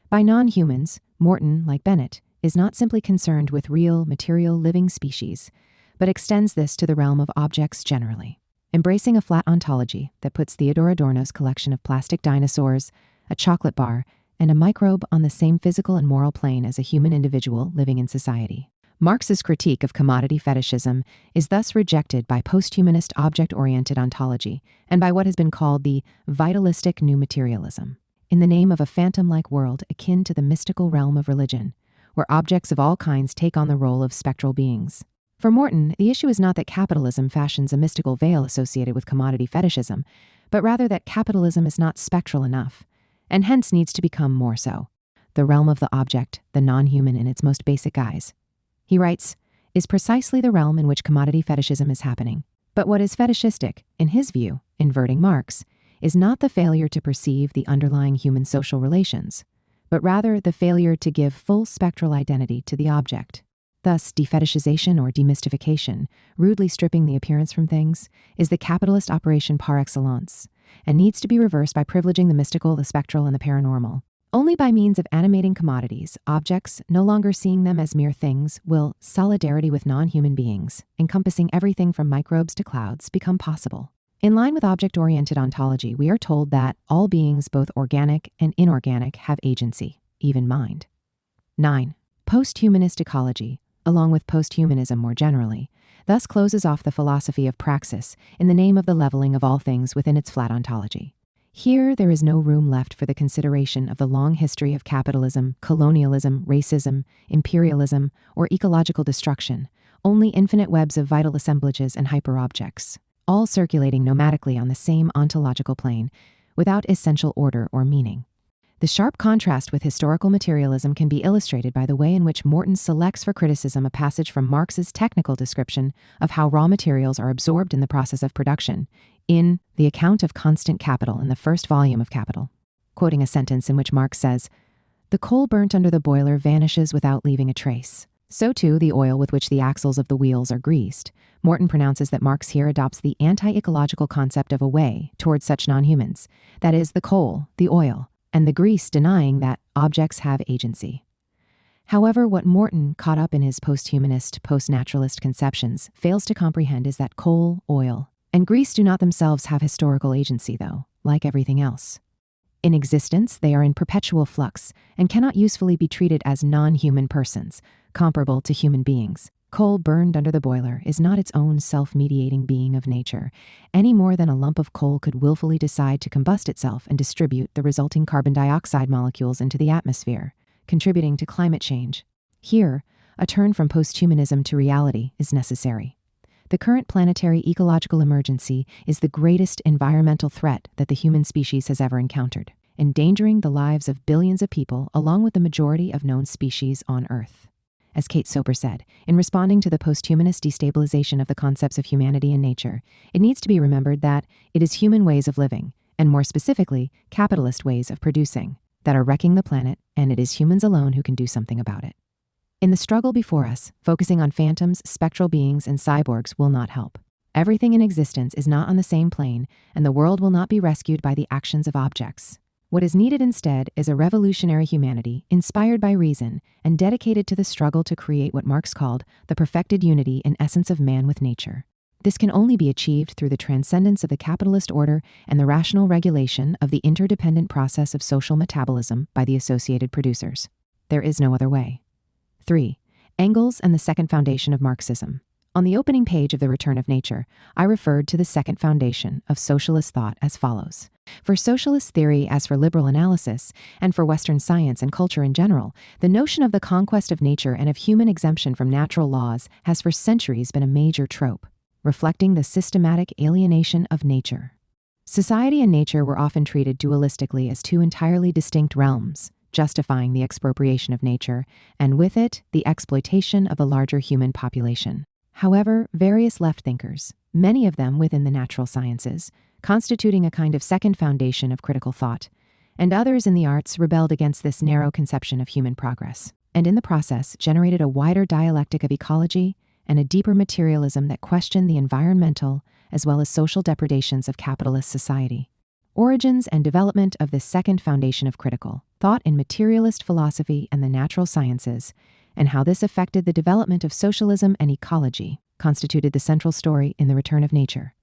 By non-humans, Morton, like Bennett, is not simply concerned with real, material, living species, but extends this to the realm of objects generally, embracing a flat ontology that puts Theodore Adorno's collection of plastic dinosaurs, a chocolate bar, and a microbe on the same physical and moral plane as a human individual living in society. Marx's critique of commodity fetishism is thus rejected by posthumanist object-oriented ontology and by what has been called the vitalistic new materialism, in the name of a phantom-like world akin to the mystical realm of religion, where objects of all kinds take on the role of spectral beings. For Morton, the issue is not that capitalism fashions a mystical veil associated with commodity fetishism, but rather that capitalism is not spectral enough, and hence needs to become more so, the realm of the object, the non-human in its most basic guise. He writes, is precisely the realm in which commodity fetishism is happening. But what is fetishistic, in his view, inverting Marx, is not the failure to perceive the underlying human social relations, but rather the failure to give full spectral identity to the object. Thus, defetishization or demystification, rudely stripping the appearance from things, is the capitalist operation par excellence, and needs to be reversed by privileging the mystical, the spectral, and the paranormal. Only by means of animating commodities, objects, no longer seeing them as mere things, will solidarity with non-human beings, encompassing everything from microbes to clouds, become possible. In line with object-oriented ontology, we are told that all beings, both organic and inorganic, have agency, even mind. 9. Posthumanist ecology, along with posthumanism more generally, thus closes off the philosophy of praxis in the name of the leveling of all things within its flat ontology. Here, there is no room left for the consideration of the long history of capitalism, colonialism, racism, imperialism, or ecological destruction, only infinite webs of vital assemblages and hyperobjects, all circulating nomadically on the same ontological plane, without essential order or meaning. The sharp contrast with historical materialism can be illustrated by the way in which Morton selects for criticism a passage from Marx's technical description of how raw materials are absorbed in the process of production, in The Account of Constant Capital in the first volume of Capital, quoting a sentence in which Marx says, "The coal burnt under the boiler vanishes without leaving a trace. So too the oil with which the axles of the wheels are greased." Morton pronounces that Marx here adopts the anti-ecological concept of a way towards such non-humans, that is, the coal, the oil, and the grease, denying that objects have agency. However, what Morton, caught up in his posthumanist, postnaturalist conceptions, fails to comprehend is that coal, oil, and grease do not themselves have historical agency, though, like everything else. In existence, they are in perpetual flux and cannot usefully be treated as non-human persons, comparable to human beings. Coal burned under the boiler is not its own self-mediating being of nature, any more than a lump of coal could willfully decide to combust itself and distribute the resulting carbon dioxide molecules into the atmosphere, contributing to climate change. Here, a turn from posthumanism to reality is necessary. The current planetary ecological emergency is the greatest environmental threat that the human species has ever encountered, endangering the lives of billions of people along with the majority of known species on Earth. As Kate Soper said, in responding to the posthumanist destabilization of the concepts of humanity and nature, it needs to be remembered that it is human ways of living, and more specifically, capitalist ways of producing, that are wrecking the planet, and it is humans alone who can do something about it. In the struggle before us, focusing on phantoms, spectral beings, and cyborgs will not help. Everything in existence is not on the same plane, and the world will not be rescued by the actions of objects. What is needed instead is a revolutionary humanity inspired by reason and dedicated to the struggle to create what Marx called the perfected unity in essence of man with nature. This can only be achieved through the transcendence of the capitalist order and the rational regulation of the interdependent process of social metabolism by the associated producers. There is no other way. 3. Engels and the second foundation of Marxism. On the opening page of The Return of Nature, I referred to the second foundation of socialist thought as follows. For socialist theory, as for liberal analysis, and for Western science and culture in general, the notion of the conquest of nature and of human exemption from natural laws has for centuries been a major trope, reflecting the systematic alienation of nature. Society and nature were often treated dualistically as two entirely distinct realms, justifying the expropriation of nature, and with it, the exploitation of the larger human population. However, various left thinkers, many of them within the natural sciences, constituting a kind of second foundation of critical thought, and others in the arts rebelled against this narrow conception of human progress. and in the process generated a wider dialectic of ecology and a deeper materialism that questioned the environmental as well as social depredations of capitalist society. Origins and development of this second foundation of critical thought in materialist philosophy and the natural sciences, and how this affected the development of socialism and ecology, constituted the central story in The Return of Nature.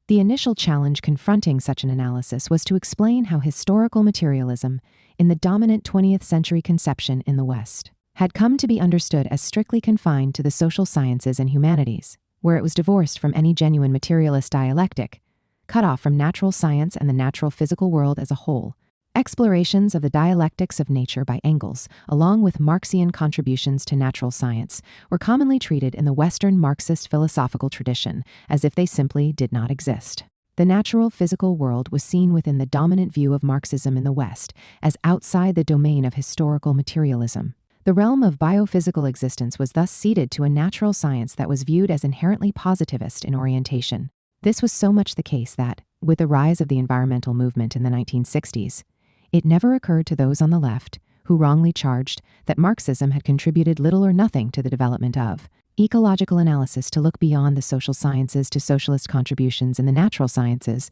The initial challenge confronting such an analysis was to explain how historical materialism, in the dominant 20th century conception in the West, had come to be understood as strictly confined to the social sciences and humanities, where it was divorced from any genuine materialist dialectic, cut off from natural science and the natural physical world as a whole. Explorations of the dialectics of nature by Engels, along with Marxian contributions to natural science, were commonly treated in the Western Marxist philosophical tradition as if they simply did not exist. The natural physical world was seen within the dominant view of Marxism in the West as outside the domain of historical materialism. The realm of biophysical existence was thus ceded to a natural science that was viewed as inherently positivist in orientation. This was so much the case that, with the rise of the environmental movement in the 1960s, it never occurred to those on the left, who wrongly charged that Marxism had contributed little or nothing to the development of ecological analysis, to look beyond the social sciences to socialist contributions in the natural sciences,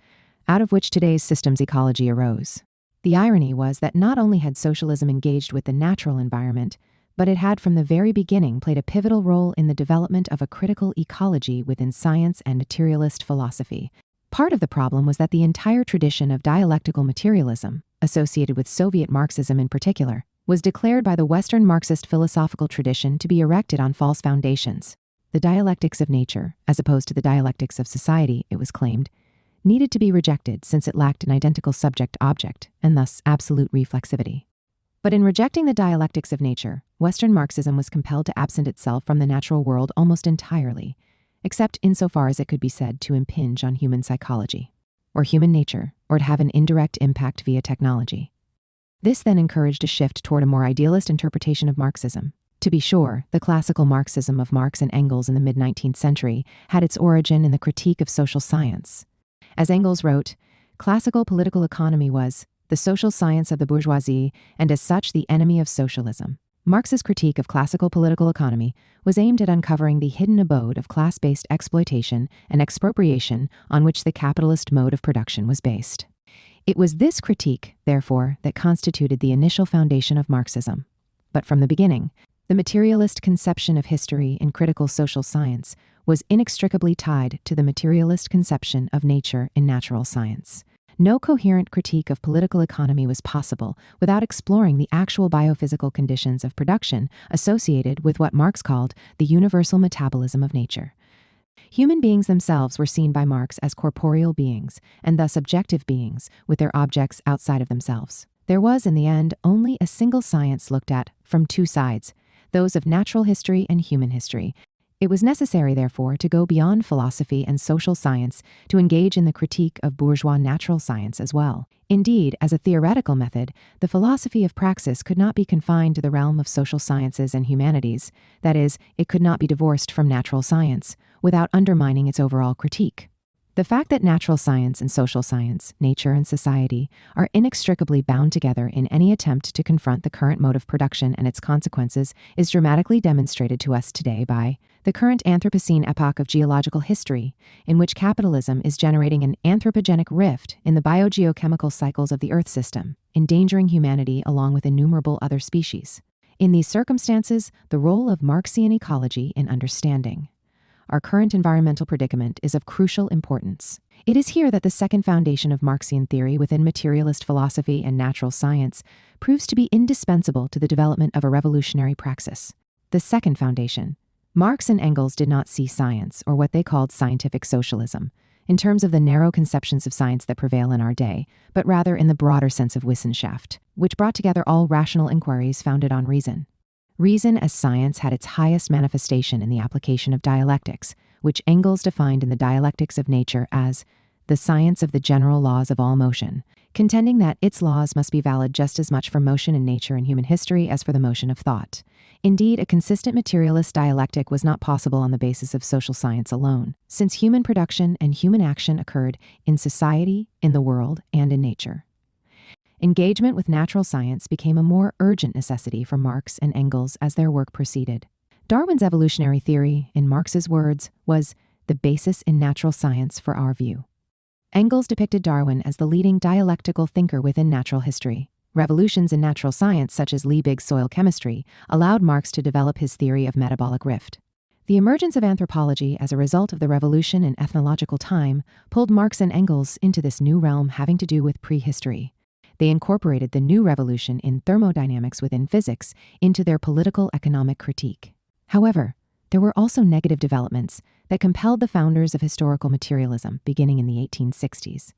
out of which today's systems ecology arose. The irony was that not only had socialism engaged with the natural environment, but it had from the very beginning played a pivotal role in the development of a critical ecology within science and materialist philosophy. Part of the problem was that the entire tradition of dialectical materialism, associated with Soviet Marxism in particular, was declared by the Western Marxist philosophical tradition to be erected on false foundations. The dialectics of nature, as opposed to the dialectics of society, it was claimed, needed to be rejected since it lacked an identical subject-object, and thus absolute reflexivity. But in rejecting the dialectics of nature, Western Marxism was compelled to absent itself from the natural world almost entirely, except insofar as it could be said to impinge on human psychology, or human nature, or to have an indirect impact via technology. This then encouraged a shift toward a more idealist interpretation of Marxism. To be sure, the classical Marxism of Marx and Engels in the mid-19th century had its origin in the critique of social science. As Engels wrote, classical political economy was the social science of the bourgeoisie, and as such the enemy of socialism. Marx's critique of classical political economy was aimed at uncovering the hidden abode of class-based exploitation and expropriation on which the capitalist mode of production was based. It was this critique, therefore, that constituted the initial foundation of Marxism. But from the beginning, the materialist conception of history in critical social science was inextricably tied to the materialist conception of nature in natural science. No coherent critique of political economy was possible without exploring the actual biophysical conditions of production associated with what Marx called the universal metabolism of nature. Human beings themselves were seen by Marx as corporeal beings, and thus objective beings with their objects outside of themselves. There was, in the end, only a single science looked at from two sides, those of natural history and human history. It was necessary, therefore, to go beyond philosophy and social science to engage in the critique of bourgeois natural science as well. Indeed, as a theoretical method, the philosophy of praxis could not be confined to the realm of social sciences and humanities. That is, it could not be divorced from natural science without undermining its overall critique. The fact that natural science and social science, nature and society, are inextricably bound together in any attempt to confront the current mode of production and its consequences is dramatically demonstrated to us today by the current Anthropocene epoch of geological history, in which capitalism is generating an anthropogenic rift in the biogeochemical cycles of the Earth system, endangering humanity along with innumerable other species. In these circumstances, the role of Marxian ecology in understanding our current environmental predicament is of crucial importance. It is here that the second foundation of Marxian theory within materialist philosophy and natural science proves to be indispensable to the development of a revolutionary praxis. The second foundation. Marx and Engels did not see science, or what they called scientific socialism, in terms of the narrow conceptions of science that prevail in our day, but rather in the broader sense of Wissenschaft, which brought together all rational inquiries founded on reason. Reason as science had its highest manifestation in the application of dialectics, which Engels defined in the Dialectics of Nature as the science of the general laws of all motion, contending that its laws must be valid just as much for motion in nature and human history as for the motion of thought. Indeed, a consistent materialist dialectic was not possible on the basis of social science alone, since human production and human action occurred in society, in the world, and in nature. Engagement with natural science became a more urgent necessity for Marx and Engels as their work proceeded. Darwin's evolutionary theory, in Marx's words, was the basis in natural science for our view. Engels depicted Darwin as the leading dialectical thinker within natural history. Revolutions in natural science, such as Liebig's soil chemistry, allowed Marx to develop his theory of metabolic rift. The emergence of anthropology as a result of the revolution in ethnological time pulled Marx and Engels into this new realm having to do with prehistory. They incorporated the new revolution in thermodynamics within physics into their political economic critique. However, there were also negative developments that compelled the founders of historical materialism, beginning in the 1860s,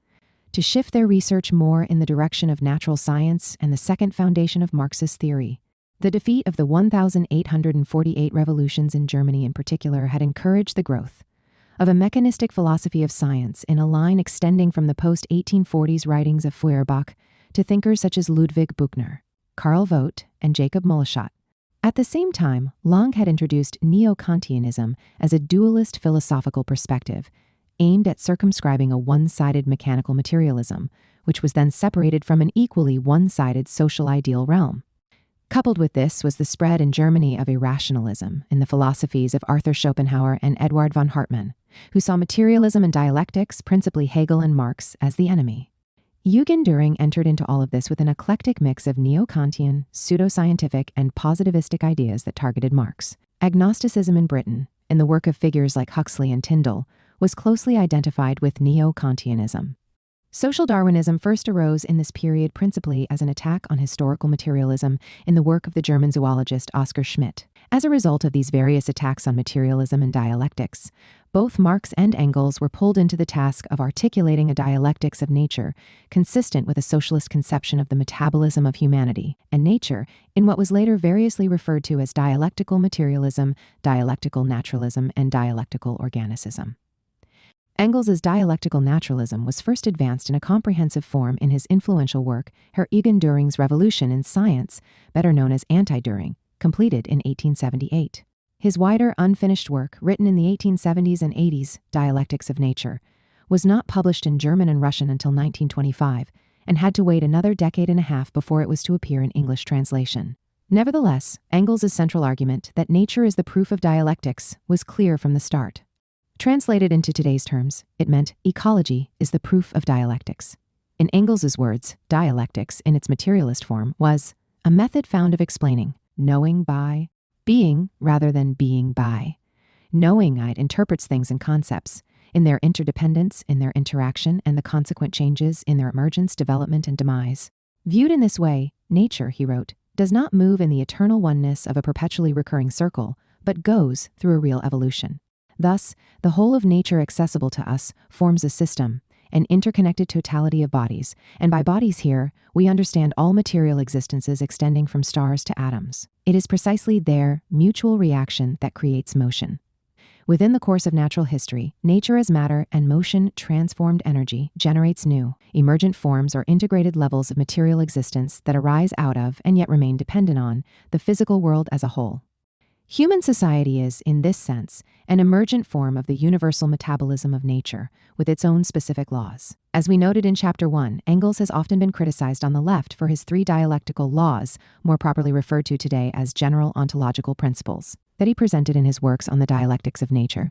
to shift their research more in the direction of natural science and the second foundation of Marxist theory. The defeat of the 1848 revolutions in Germany in particular had encouraged the growth of a mechanistic philosophy of science in a line extending from the post-1840s writings of Feuerbach to thinkers such as Ludwig Buchner, Karl Vogt, and Jacob Moleschott. At the same time, Lange had introduced Neo-Kantianism as a dualist philosophical perspective, aimed at circumscribing a one-sided mechanical materialism, which was then separated from an equally one-sided social ideal realm. Coupled with this was the spread in Germany of irrationalism in the philosophies of Arthur Schopenhauer and Eduard von Hartmann, who saw materialism and dialectics, principally Hegel and Marx, as the enemy. Eugen Düring entered into all of this with an eclectic mix of neo-Kantian, pseudoscientific, and positivistic ideas that targeted Marx. Agnosticism in Britain, in the work of figures like Huxley and Tyndall, was closely identified with neo-Kantianism. Social Darwinism first arose in this period principally as an attack on historical materialism in the work of the German zoologist Oskar Schmidt. As a result of these various attacks on materialism and dialectics, both Marx and Engels were pulled into the task of articulating a dialectics of nature consistent with a socialist conception of the metabolism of humanity and nature in what was later variously referred to as dialectical materialism, dialectical naturalism, and dialectical organicism. Engels' dialectical naturalism was first advanced in a comprehensive form in his influential work, Herr Eugen Düring's Revolution in Science, better known as Anti-Düring, completed in 1878. His wider, unfinished work, written in the 1870s and 80s, Dialectics of Nature, was not published in German and Russian until 1925, and had to wait another decade and a half before it was to appear in English translation. Nevertheless, Engels' central argument that nature is the proof of dialectics was clear from the start. Translated into today's terms, it meant ecology is the proof of dialectics. In Engels' words, dialectics, in its materialist form, was a method found of explaining knowing by being rather than being by. Knowing-ite interprets things and concepts in their interdependence, in their interaction, and the consequent changes in their emergence, development, and demise. Viewed in this way, nature, he wrote, does not move in the eternal oneness of a perpetually recurring circle, but goes through a real evolution. Thus, the whole of nature accessible to us forms a system, an interconnected totality of bodies, and by bodies here, we understand all material existences extending from stars to atoms. It is precisely their mutual reaction that creates motion. Within the course of natural history, nature as matter and motion transformed energy generates new, emergent forms or integrated levels of material existence that arise out of, and yet remain dependent on, the physical world as a whole. Human society is, in this sense, an emergent form of the universal metabolism of nature, with its own specific laws. As we noted in Chapter 1, Engels has often been criticized on the left for his 3 dialectical laws, more properly referred to today as general ontological principles, that he presented in his works on the dialectics of nature: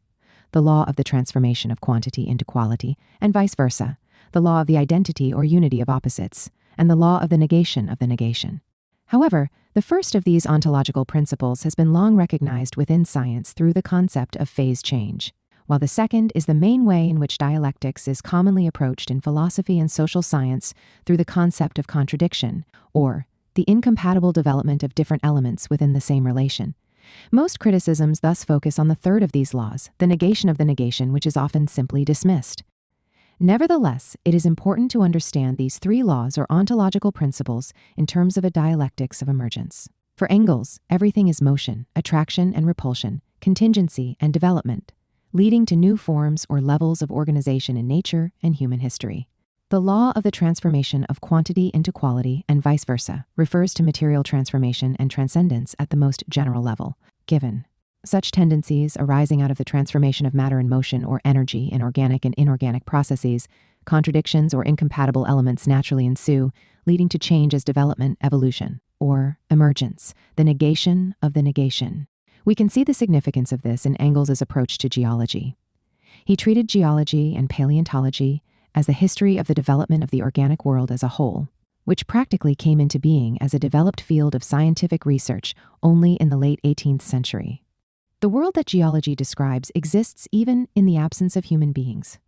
the law of the transformation of quantity into quality, and vice versa, the law of the identity or unity of opposites, and the law of the negation of the negation. However, the first of these ontological principles has been long recognized within science through the concept of phase change, while the second is the main way in which dialectics is commonly approached in philosophy and social science through the concept of contradiction, or the incompatible development of different elements within the same relation. Most criticisms thus focus on the third of these laws, the negation of the negation, which is often simply dismissed. Nevertheless, it is important to understand these 3 laws or ontological principles in terms of a dialectics of emergence. For Engels, everything is motion, attraction and repulsion, contingency and development, leading to new forms or levels of organization in nature and human history. The law of the transformation of quantity into quality and vice versa refers to material transformation and transcendence at the most general level, given such tendencies arising out of the transformation of matter in motion or energy in organic and inorganic processes Contradictions or incompatible elements naturally ensue, leading to change as development, evolution, or emergence, the negation of the negation. We can see the significance of this in Engels' approach to geology. He treated geology and paleontology as the history of the development of the organic world as a whole, which practically came into being as a developed field of scientific research only in the late 18th century. The world that geology describes exists even in the absence of human beings.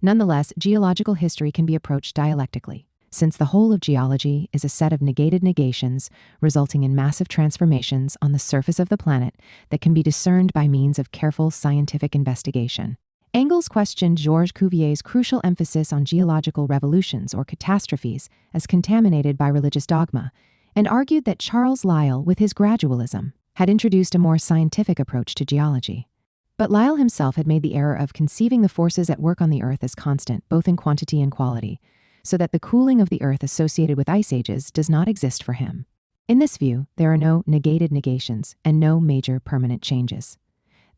Nonetheless, geological history can be approached dialectically, since the whole of geology is a set of negated negations resulting in massive transformations on the surface of the planet that can be discerned by means of careful scientific investigation. Engels questioned Georges Cuvier's crucial emphasis on geological revolutions or catastrophes as contaminated by religious dogma, and argued that Charles Lyell, with his gradualism, had introduced a more scientific approach to geology. But Lyell himself had made the error of conceiving the forces at work on the Earth as constant, both in quantity and quality, so that the cooling of the Earth associated with ice ages does not exist for him. In this view, there are no negated negations and no major permanent changes.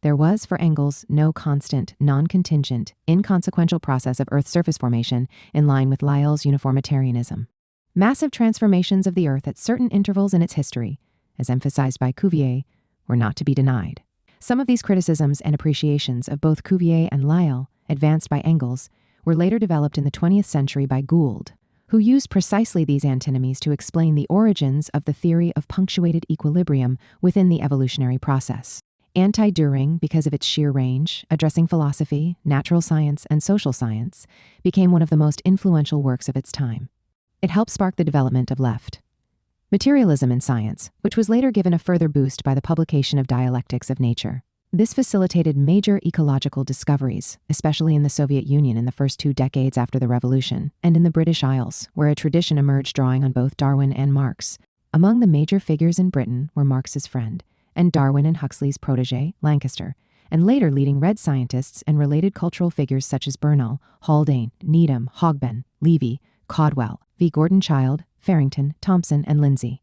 There was, for Engels, no constant, non-contingent, inconsequential process of Earth's surface formation in line with Lyell's uniformitarianism. Massive transformations of the Earth at certain intervals in its history, as emphasized by Cuvier, were not to be denied. Some of these criticisms and appreciations of both Cuvier and Lyell, advanced by Engels, were later developed in the 20th century by Gould, who used precisely these antinomies to explain the origins of the theory of punctuated equilibrium within the evolutionary process. Anti-Düring, because of its sheer range, addressing philosophy, natural science, and social science, became one of the most influential works of its time. It helped spark the development of left materialism in science, which was later given a further boost by the publication of Dialectics of Nature. This facilitated major ecological discoveries, especially in the Soviet Union in the first 2 decades after the Revolution, and in the British Isles, where a tradition emerged drawing on both Darwin and Marx. Among the major figures in Britain were Marx's friend, and Darwin and Huxley's protege, Lancaster, and later leading red scientists and related cultural figures such as Bernal, Haldane, Needham, Hogben, Levy, Caldwell, V. Gordon Childe, Farrington, Thompson, and Lindsay.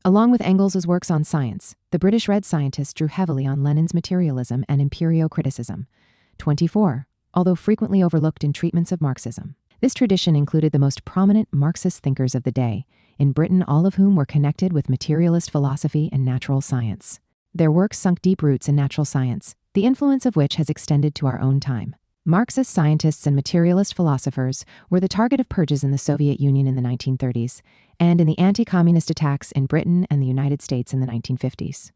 Along with Engels' works on science, the British red scientists drew heavily on Lenin's materialism and empirio-criticism. 24, although frequently overlooked in treatments of Marxism. This tradition included the most prominent Marxist thinkers of the day, in Britain all of whom were connected with materialist philosophy and natural science. Their works sunk deep roots in natural science, the influence of which has extended to our own time. Marxist scientists and materialist philosophers were the target of purges in the Soviet Union in the 1930s, and in the anti-communist attacks in Britain and the United States in the 1950s.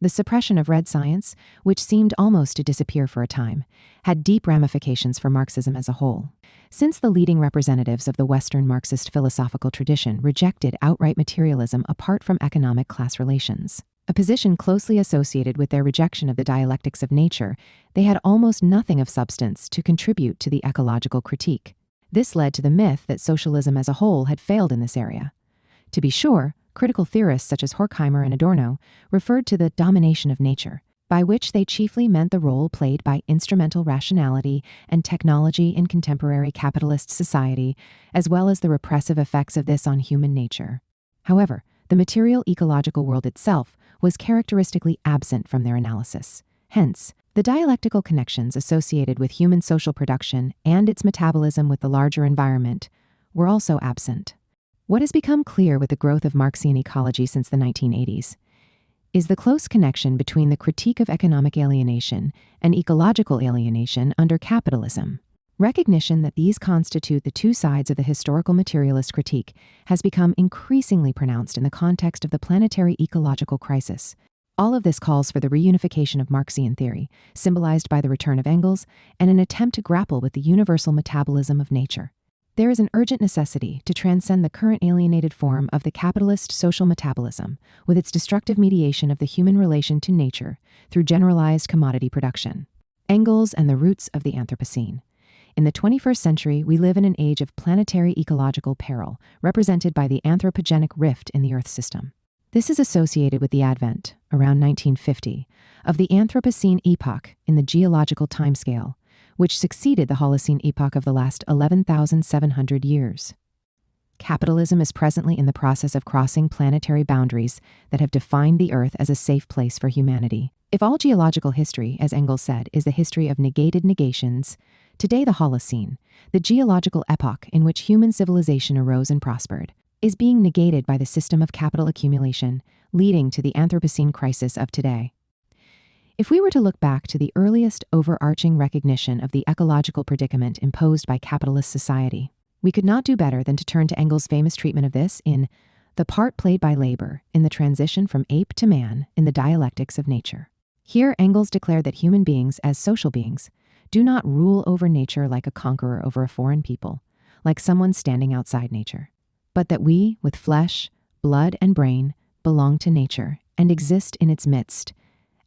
The suppression of red science, which seemed almost to disappear for a time, had deep ramifications for Marxism as a whole. Since the leading representatives of the Western Marxist philosophical tradition rejected outright materialism apart from economic class relations, a position closely associated with their rejection of the dialectics of nature, they had almost nothing of substance to contribute to the ecological critique. This led to the myth that socialism as a whole had failed in this area. To be sure, critical theorists such as Horkheimer and Adorno referred to the domination of nature, by which they chiefly meant the role played by instrumental rationality and technology in contemporary capitalist society, as well as the repressive effects of this on human nature. However, the material ecological world itself was characteristically absent from their analysis. Hence, the dialectical connections associated with human social production and its metabolism with the larger environment were also absent. What has become clear with the growth of Marxian ecology since the 1980s is the close connection between the critique of economic alienation and ecological alienation under capitalism. Recognition that these constitute the two sides of the historical materialist critique has become increasingly pronounced in the context of the planetary ecological crisis. All of this calls for the reunification of Marxian theory, symbolized by the return of Engels, and an attempt to grapple with the universal metabolism of nature. There is an urgent necessity to transcend the current alienated form of the capitalist social metabolism, with its destructive mediation of the human relation to nature through generalized commodity production. Engels and the roots of the Anthropocene. In the 21st century, we live in an age of planetary ecological peril, represented by the anthropogenic rift in the Earth system. This is associated with the advent, around 1950, of the Anthropocene epoch in the geological timescale, which succeeded the Holocene epoch of the last 11,700 years. Capitalism is presently in the process of crossing planetary boundaries that have defined the Earth as a safe place for humanity. If all geological history, as Engels said, is the history of negated negations, Today, the Holocene, the geological epoch in which human civilization arose and prospered, is being negated by the system of capital accumulation, leading to the Anthropocene crisis of today. If we were to look back to the earliest overarching recognition of the ecological predicament imposed by capitalist society, we could not do better than to turn to Engels' famous treatment of this in The Part Played by Labor in the Transition from Ape to Man in the Dialectics of Nature. Here, Engels declared that human beings, as social beings, do not rule over nature like a conqueror over a foreign people, like someone standing outside nature, but that we, with flesh, blood, and brain, belong to nature and exist in its midst,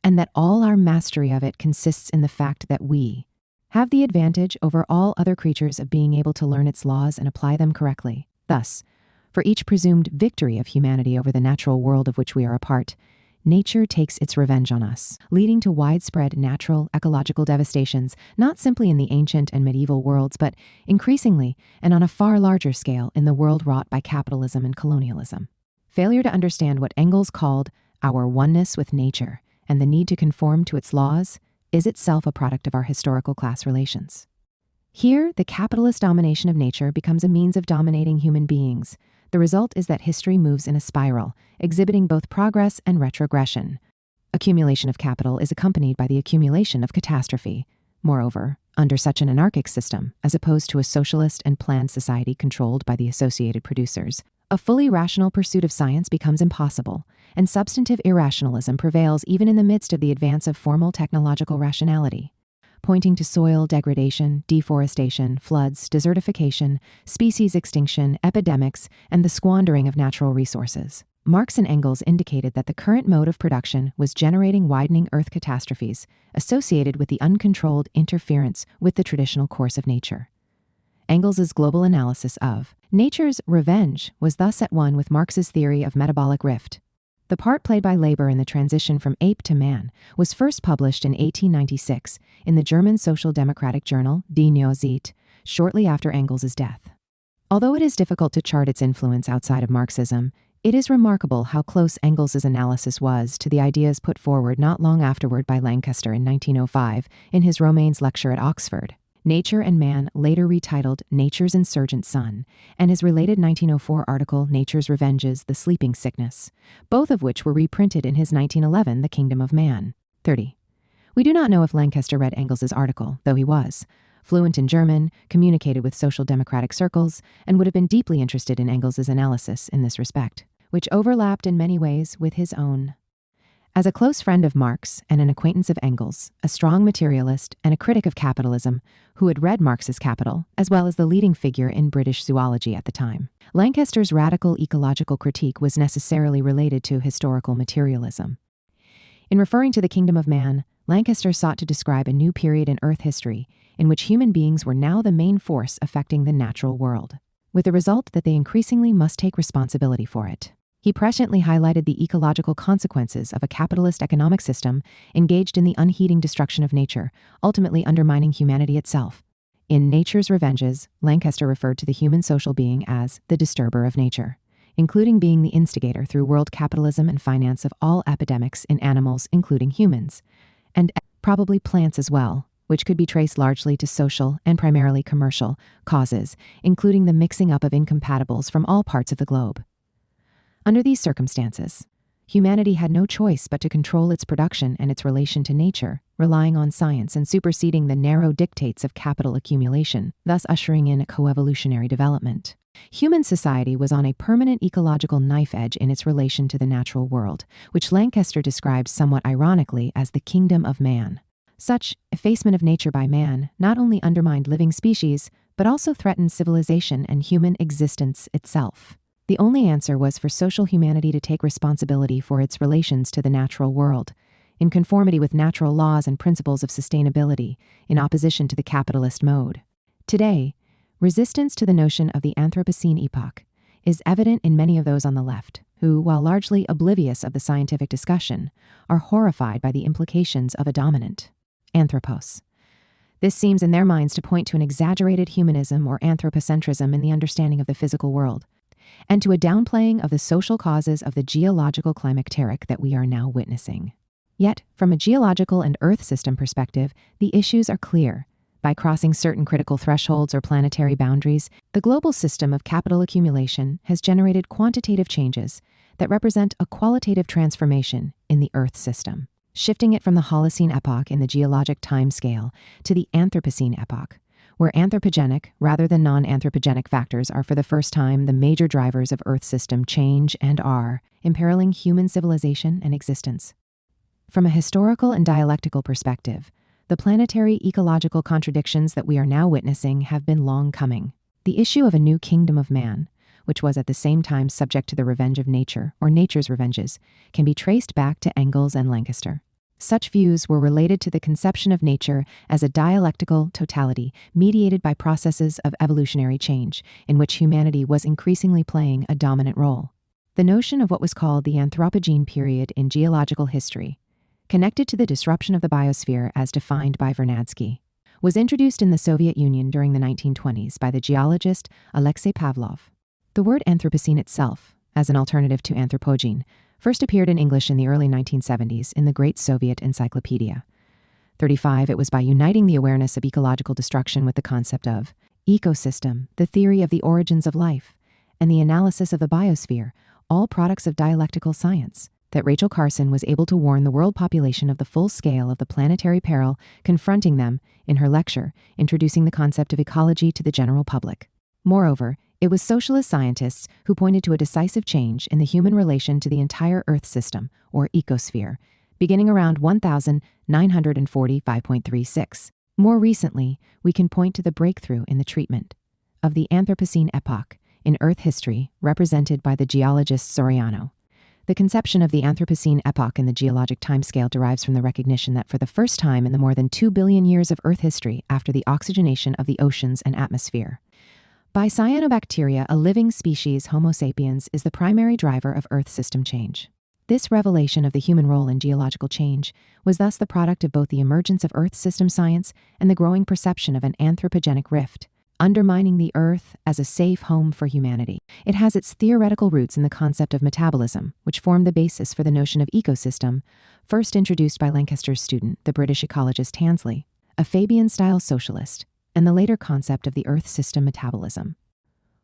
and that all our mastery of it consists in the fact that we have the advantage over all other creatures of being able to learn its laws and apply them correctly. Thus, for each presumed victory of humanity over the natural world of which we are a part, nature takes its revenge on us, leading to widespread natural, ecological devastations, not simply in the ancient and medieval worlds, but increasingly and on a far larger scale in the world wrought by capitalism and colonialism. Failure to understand what Engels called our oneness with nature and the need to conform to its laws is itself a product of our historical class relations. Here, the capitalist domination of nature becomes a means of dominating human beings. The result is that history moves in a spiral, exhibiting both progress and retrogression. Accumulation of capital is accompanied by the accumulation of catastrophe. Moreover, under such an anarchic system, as opposed to a socialist and planned society controlled by the associated producers, a fully rational pursuit of science becomes impossible, and substantive irrationalism prevails even in the midst of the advance of formal technological rationality. Pointing to soil degradation, deforestation, floods, desertification, species extinction, epidemics, and the squandering of natural resources, Marx and Engels indicated that the current mode of production was generating widening Earth catastrophes associated with the uncontrolled interference with the traditional course of nature. Engels' global analysis of nature's revenge was thus at one with Marx's theory of metabolic rift. The Part Played by Labor in the Transition from Ape to Man was first published in 1896 in the German social democratic journal Die Neue Zeit, shortly after Engels' death. Although it is difficult to chart its influence outside of Marxism, it is remarkable how close Engels' analysis was to the ideas put forward not long afterward by Lancaster in 1905 in his Romanes lecture at Oxford. Nature and Man, later retitled Nature's Insurgent Son, and his related 1904 article Nature's Revenges, The Sleeping Sickness, both of which were reprinted in his 1911 The Kingdom of Man. 30. We do not know if Lancaster read Engels' article, though he was fluent in German, communicated with social democratic circles, and would have been deeply interested in Engels' analysis in this respect, which overlapped in many ways with his own. As a close friend of Marx and an acquaintance of Engels, a strong materialist and a critic of capitalism who had read Marx's Capital, as well as the leading figure in British zoology at the time, Lancaster's radical ecological critique was necessarily related to historical materialism. In referring to the Kingdom of Man, Lancaster sought to describe a new period in Earth history in which human beings were now the main force affecting the natural world, with the result that they increasingly must take responsibility for it. He presciently highlighted the ecological consequences of a capitalist economic system engaged in the unheeding destruction of nature, ultimately undermining humanity itself. In Nature's Revenges, Lancaster referred to the human social being as the disturber of nature, including being the instigator through world capitalism and finance of all epidemics in animals, including humans, and probably plants as well, which could be traced largely to social and primarily commercial causes, including the mixing up of incompatibles from all parts of the globe. Under these circumstances, humanity had no choice but to control its production and its relation to nature, relying on science and superseding the narrow dictates of capital accumulation, thus ushering in a coevolutionary development. Human society was on a permanent ecological knife edge in its relation to the natural world, which Lancaster described somewhat ironically as the Kingdom of Man. Such effacement of nature by man not only undermined living species, but also threatened civilization and human existence itself. The only answer was for social humanity to take responsibility for its relations to the natural world, in conformity with natural laws and principles of sustainability, in opposition to the capitalist mode. Today, resistance to the notion of the Anthropocene epoch is evident in many of those on the left, who, while largely oblivious of the scientific discussion, are horrified by the implications of a dominant anthropos. This seems in their minds to point to an exaggerated humanism or anthropocentrism in the understanding of the physical world, and to a downplaying of the social causes of the geological climacteric that we are now witnessing. Yet, from a geological and Earth system perspective, the issues are clear. By crossing certain critical thresholds or planetary boundaries, the global system of capital accumulation has generated quantitative changes that represent a qualitative transformation in the Earth system, shifting it from the Holocene epoch in the geologic time scale to the Anthropocene epoch, where anthropogenic rather than non-anthropogenic factors are for the first time the major drivers of Earth system change and are imperiling human civilization and existence. From a historical and dialectical perspective, the planetary ecological contradictions that we are now witnessing have been long coming. The issue of a new kingdom of man, which was at the same time subject to the revenge of nature, or nature's revenges, can be traced back to Engels and Lancaster. Such views were related to the conception of nature as a dialectical totality mediated by processes of evolutionary change, in which humanity was increasingly playing a dominant role. The notion of what was called the Anthropocene period in geological history, connected to the disruption of the biosphere as defined by Vernadsky, was introduced in the Soviet Union during the 1920s by the geologist Alexei Pavlov. The word Anthropocene itself, as an alternative to Anthropogene, first appeared in English in the early 1970s in the Great Soviet Encyclopedia. 35, it was by uniting the awareness of ecological destruction with the concept of ecosystem, the theory of the origins of life, and the analysis of the biosphere, all products of dialectical science, that Rachel Carson was able to warn the world population of the full scale of the planetary peril confronting them in her lecture, introducing the concept of ecology to the general public. Moreover, it was socialist scientists who pointed to a decisive change in the human relation to the entire Earth system, or ecosphere, beginning around 1945.36. More recently, we can point to the breakthrough in the treatment of the Anthropocene epoch in Earth history, represented by the geologist Soriano. The conception of the Anthropocene epoch in the geologic timescale derives from the recognition that for the first time in the more than 2 billion years of Earth history after the oxygenation of the oceans and atmosphere, by cyanobacteria, a living species, Homo sapiens, is the primary driver of Earth system change. This revelation of the human role in geological change was thus the product of both the emergence of Earth system science and the growing perception of an anthropogenic rift, undermining the Earth as a safe home for humanity. It has its theoretical roots in the concept of metabolism, which formed the basis for the notion of ecosystem, first introduced by Lancaster's student, the British ecologist Tansley, a Fabian-style socialist, and the later concept of the Earth system metabolism.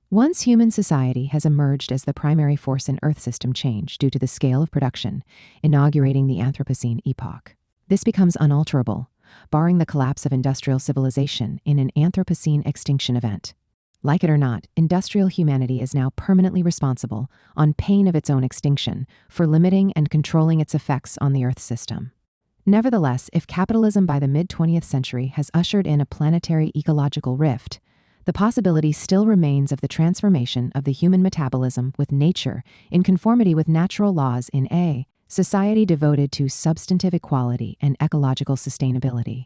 Once human society has emerged as the primary force in Earth system change due to the scale of production, inaugurating the Anthropocene epoch, this becomes unalterable, barring the collapse of industrial civilization in an Anthropocene extinction event. Like it or not, industrial humanity is now permanently responsible, on pain of its own extinction, for limiting and controlling its effects on the Earth system. Nevertheless, if capitalism by the mid-20th century has ushered in a planetary ecological rift, the possibility still remains of the transformation of the human metabolism with nature in conformity with natural laws in a society devoted to substantive equality and ecological sustainability.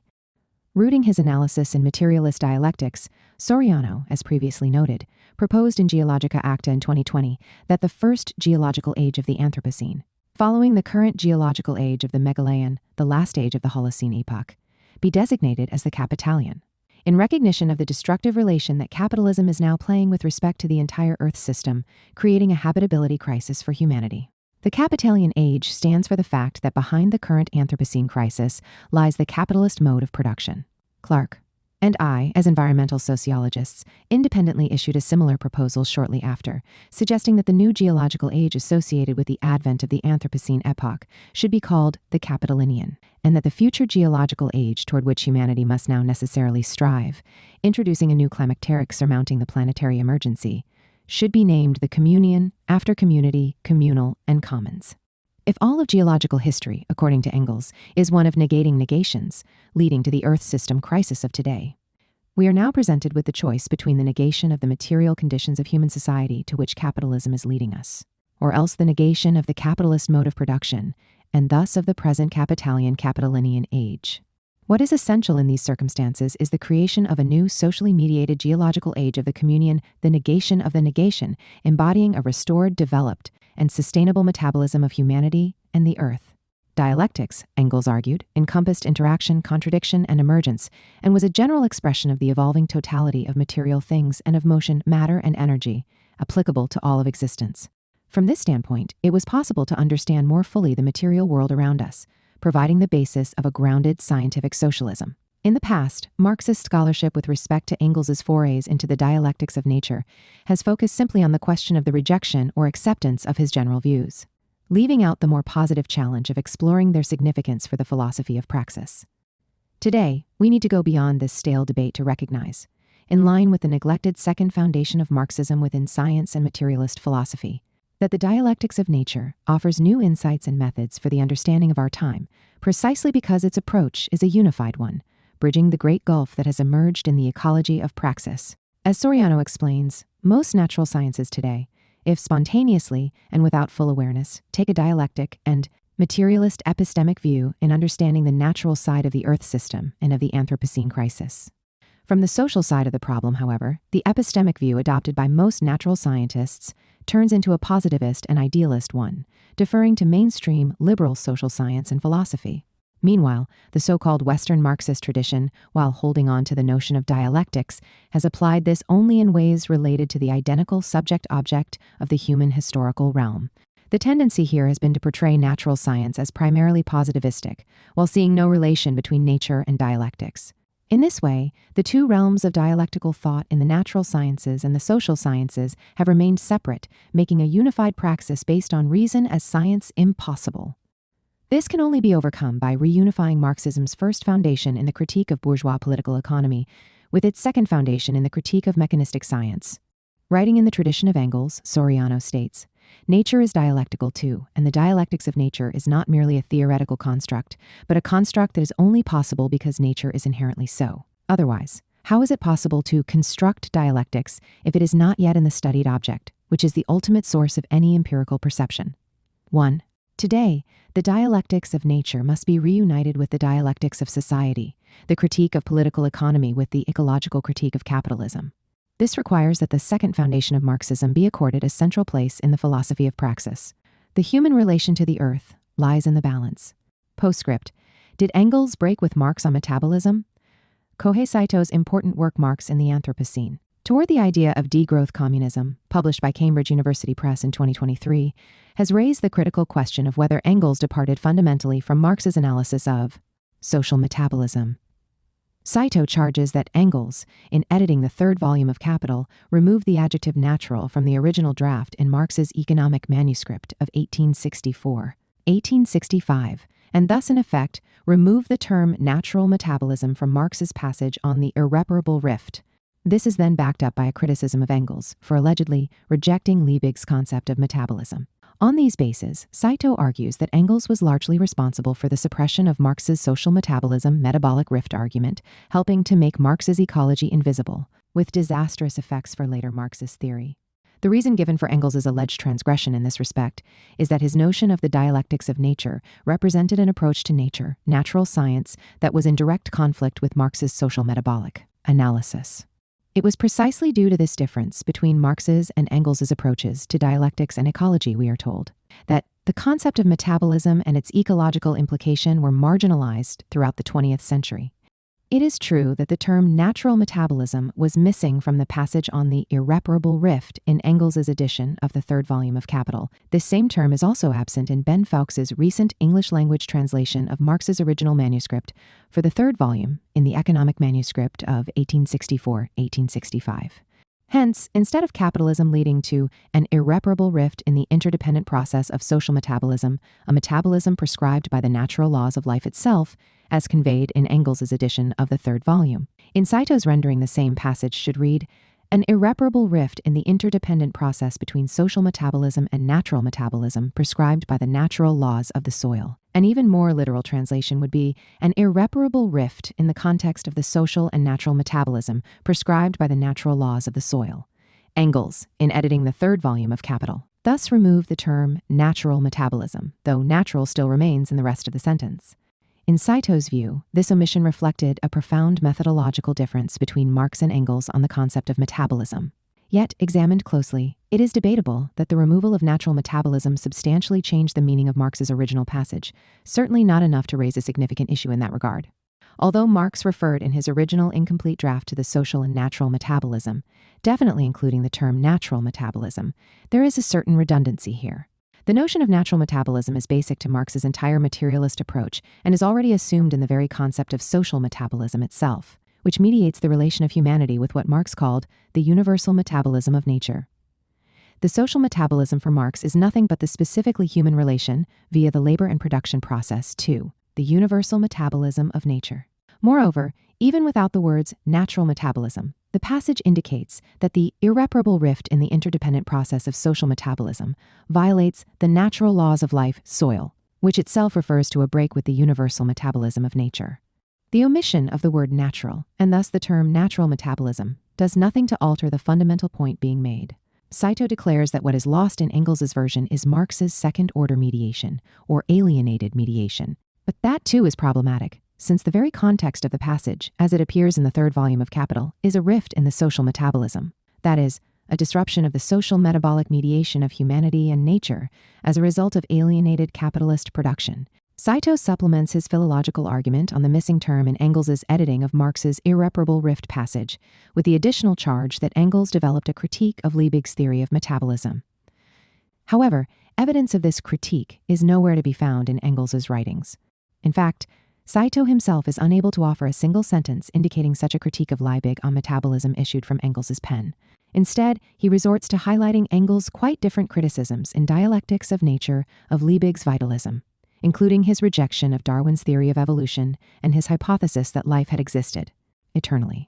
Rooting his analysis in materialist dialectics, Soriano, as previously noted, proposed in Geologica Acta in 2020 that the first geological age of the Anthropocene, following the current geological age of the Megalaean, the last age of the Holocene epoch, be designated as the Capitalian, in recognition of the destructive relation that capitalism is now playing with respect to the entire Earth system, creating a habitability crisis for humanity. The Capitalian age stands for the fact that behind the current Anthropocene crisis lies the capitalist mode of production. Clark and I, as environmental sociologists, independently issued a similar proposal shortly after, suggesting that the new geological age associated with the advent of the Anthropocene epoch should be called the Capitalinean, and that the future geological age toward which humanity must now necessarily strive, introducing a new climacteric surmounting the planetary emergency, should be named the Communion, after community, communal, and commons. If all of geological history, according to Engels, is one of negating negations, leading to the Earth system crisis of today, we are now presented with the choice between the negation of the material conditions of human society to which capitalism is leading us, or else the negation of the capitalist mode of production, and thus of the present Capitalian age. What is essential in these circumstances is the creation of a new socially mediated geological age of the communion, the negation of the negation, embodying a restored, developed, and sustainable metabolism of humanity and the Earth. Dialectics, Engels argued, encompassed interaction, contradiction, and emergence, and was a general expression of the evolving totality of material things and of motion, matter, and energy, applicable to all of existence. From this standpoint, it was possible to understand more fully the material world around us, providing the basis of a grounded scientific socialism. In the past, Marxist scholarship with respect to Engels's forays into the dialectics of nature has focused simply on the question of the rejection or acceptance of his general views, leaving out the more positive challenge of exploring their significance for the philosophy of praxis. Today, we need to go beyond this stale debate to recognize, in line with the neglected second foundation of Marxism within science and materialist philosophy, that the dialectics of nature offers new insights and methods for the understanding of our time, precisely because its approach is a unified one, bridging the great gulf that has emerged in the ecology of praxis. As Soriano explains, most natural sciences today, if spontaneously and without full awareness, take a dialectic and materialist epistemic view in understanding the natural side of the Earth system and of the Anthropocene crisis. From the social side of the problem, however, the epistemic view adopted by most natural scientists turns into a positivist and idealist one, deferring to mainstream liberal social science and philosophy. Meanwhile, the so-called Western Marxist tradition, while holding on to the notion of dialectics, has applied this only in ways related to the identical subject-object of the human historical realm. The tendency here has been to portray natural science as primarily positivistic, while seeing no relation between nature and dialectics. In this way, the two realms of dialectical thought in the natural sciences and the social sciences have remained separate, making a unified praxis based on reason as science impossible. This can only be overcome by reunifying Marxism's first foundation in the critique of bourgeois political economy with its second foundation in the critique of mechanistic science. Writing in the tradition of Engels, Soriano states, "Nature is dialectical too, and the dialectics of nature is not merely a theoretical construct, but a construct that is only possible because nature is inherently so. Otherwise, how is it possible to construct dialectics if it is not yet in the studied object, which is the ultimate source of any empirical perception?" 1. Today, the dialectics of nature must be reunited with the dialectics of society, the critique of political economy with the ecological critique of capitalism. This requires that the second foundation of Marxism be accorded a central place in the philosophy of praxis. The human relation to the earth lies in the balance. Postscript. Did Engels break with Marx on metabolism? Kohei Saito's important work Marx in the Anthropocene. Toward the idea of degrowth communism, published by Cambridge University Press in 2023, has raised the critical question of whether Engels departed fundamentally from Marx's analysis of social metabolism. Saito charges that Engels, in editing the third volume of Capital, removed the adjective natural from the original draft in Marx's economic manuscript of 1865, and thus in effect removed the term natural metabolism from Marx's passage on the irreparable rift. This is then backed up by a criticism of Engels for allegedly rejecting Liebig's concept of metabolism. On these bases, Saito argues that Engels was largely responsible for the suppression of Marx's social metabolism metabolic rift argument, helping to make Marx's ecology invisible, with disastrous effects for later Marxist theory. The reason given for Engels' alleged transgression in this respect is that his notion of the dialectics of nature represented an approach to nature, natural science, that was in direct conflict with Marx's social metabolic analysis. It was precisely due to this difference between Marx's and Engels' approaches to dialectics and ecology, we are told, that the concept of metabolism and its ecological implication were marginalized throughout the 20th century. It is true that the term natural metabolism was missing from the passage on the irreparable rift in Engels' edition of the third volume of Capital. This same term is also absent in Ben Fowkes' recent English-language translation of Marx's original manuscript for the third volume in the economic manuscript of 1864-1865. Hence, instead of capitalism leading to an irreparable rift in the interdependent process of social metabolism, a metabolism prescribed by the natural laws of life itself, as conveyed in Engels' edition of the third volume. In Saito's rendering, the same passage should read, "An irreparable rift in the interdependent process between social metabolism and natural metabolism prescribed by the natural laws of the soil." An even more literal translation would be, "An irreparable rift in the context of the social and natural metabolism prescribed by the natural laws of the soil." Engels, in editing the third volume of Capital, thus removed the term natural metabolism, though natural still remains in the rest of the sentence. In Saito's view, this omission reflected a profound methodological difference between Marx and Engels on the concept of metabolism. Yet, examined closely, it is debatable that the removal of natural metabolism substantially changed the meaning of Marx's original passage, certainly not enough to raise a significant issue in that regard. Although Marx referred in his original incomplete draft to the social and natural metabolism, definitely including the term natural metabolism, there is a certain redundancy here. The notion of natural metabolism is basic to Marx's entire materialist approach and is already assumed in the very concept of social metabolism itself, which mediates the relation of humanity with what Marx called the universal metabolism of nature. The social metabolism for Marx is nothing but the specifically human relation, via the labor and production process, to the universal metabolism of nature. Moreover, even without the words natural metabolism, the passage indicates that the irreparable rift in the interdependent process of social metabolism violates the natural laws of life, soil, which itself refers to a break with the universal metabolism of nature. The omission of the word natural, and thus the term natural metabolism, does nothing to alter the fundamental point being made. Saito declares that what is lost in Engels's version is Marx's second-order mediation, or alienated mediation. But that too is problematic, since the very context of the passage, as it appears in the third volume of Capital, is a rift in the social metabolism. That is, a disruption of the social metabolic mediation of humanity and nature as a result of alienated capitalist production. Saito supplements his philological argument on the missing term in Engels's editing of Marx's irreparable rift passage with the additional charge that Engels developed a critique of Liebig's theory of metabolism. However, evidence of this critique is nowhere to be found in Engels's writings. In fact, Saito himself is unable to offer a single sentence indicating such a critique of Liebig on metabolism issued from Engels's pen. Instead, he resorts to highlighting Engels' quite different criticisms in Dialectics of Nature of Liebig's vitalism, including his rejection of Darwin's theory of evolution and his hypothesis that life had existed eternally.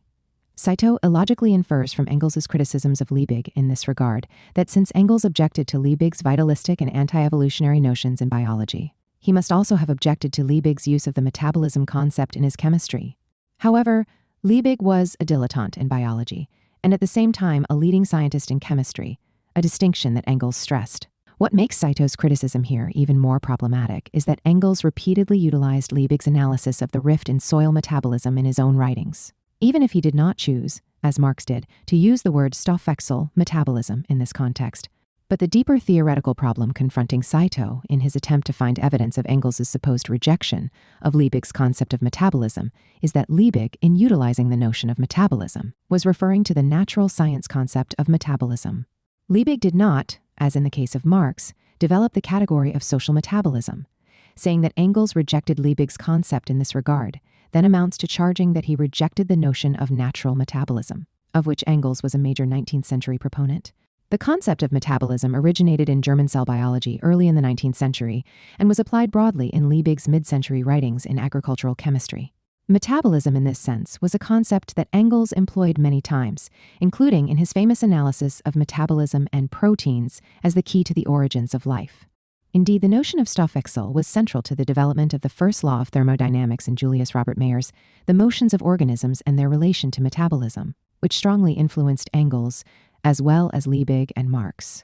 Saito illogically infers from Engels's criticisms of Liebig in this regard that since Engels objected to Liebig's vitalistic and anti-evolutionary notions in biology, he must also have objected to Liebig's use of the metabolism concept in his chemistry. However, Liebig was a dilettante in biology, and at the same time a leading scientist in chemistry, a distinction that Engels stressed. What makes Saito's criticism here even more problematic is that Engels repeatedly utilized Liebig's analysis of the rift in soil metabolism in his own writings, even if he did not choose, as Marx did, to use the word Stoffwechsel, metabolism, in this context. But the deeper theoretical problem confronting Saito in his attempt to find evidence of Engels' supposed rejection of Liebig's concept of metabolism is that Liebig, in utilizing the notion of metabolism, was referring to the natural science concept of metabolism. Liebig did not, as in the case of Marx, develop the category of social metabolism. Saying that Engels rejected Liebig's concept in this regard then amounts to charging that he rejected the notion of natural metabolism, of which Engels was a major 19th century proponent. The concept of metabolism originated in German cell biology early in the 19th century and was applied broadly in Liebig's mid-century writings in agricultural chemistry. Metabolism in this sense was a concept that Engels employed many times, including in his famous analysis of metabolism and proteins as the key to the origins of life. Indeed, the notion of Stoffwechsel was central to the development of the first law of thermodynamics in Julius Robert Mayer's The Motions of Organisms and Their Relation to Metabolism, which strongly influenced Engels, as well as Liebig and Marx.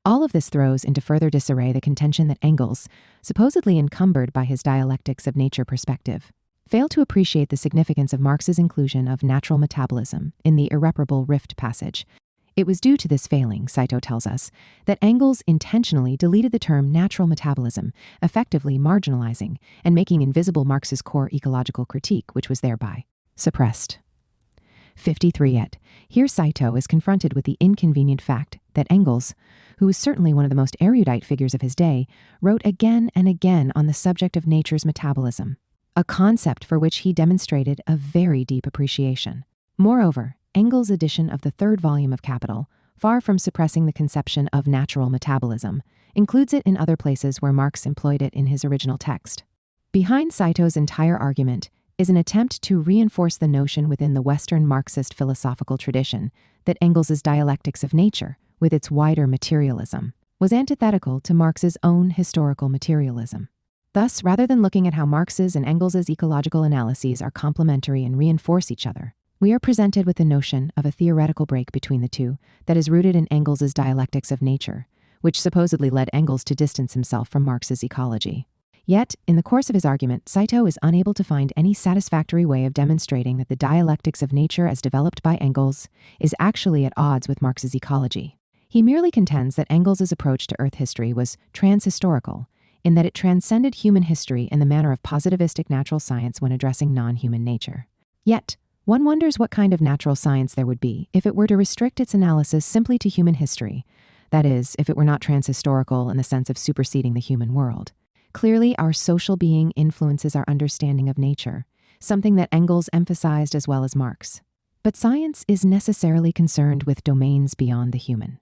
All of this throws into further disarray the contention that Engels, supposedly encumbered by his Dialectics of Nature perspective, failed to appreciate the significance of Marx's inclusion of natural metabolism in the irreparable rift passage. It was due to this failing, Saito tells us, that Engels intentionally deleted the term natural metabolism, effectively marginalizing and making invisible Marx's core ecological critique, which was thereby suppressed. 53 yet. Here Saito is confronted with the inconvenient fact that Engels, who was certainly one of the most erudite figures of his day, wrote again and again on the subject of nature's metabolism, a concept for which he demonstrated a very deep appreciation. Moreover, Engels' edition of the third volume of Capital, far from suppressing the conception of natural metabolism, includes it in other places where Marx employed it in his original text. Behind Saito's entire argument is an attempt to reinforce the notion within the Western Marxist philosophical tradition that Engels' Dialectics of Nature, with its wider materialism, was antithetical to Marx's own historical materialism. Thus, rather than looking at how Marx's and Engels' ecological analyses are complementary and reinforce each other, we are presented with the notion of a theoretical break between the two that is rooted in Engels' Dialectics of Nature, which supposedly led Engels to distance himself from Marx's ecology. Yet, in the course of his argument, Saito is unable to find any satisfactory way of demonstrating that the Dialectics of Nature as developed by Engels is actually at odds with Marx's ecology. He merely contends that Engels' approach to Earth history was transhistorical, in that it transcended human history in the manner of positivistic natural science when addressing non-human nature. Yet, one wonders what kind of natural science there would be if it were to restrict its analysis simply to human history, That is, if it were not transhistorical in the sense of superseding the human world. Clearly, our social being influences our understanding of nature, something that Engels emphasized as well as Marx. But science is necessarily concerned with domains beyond the human.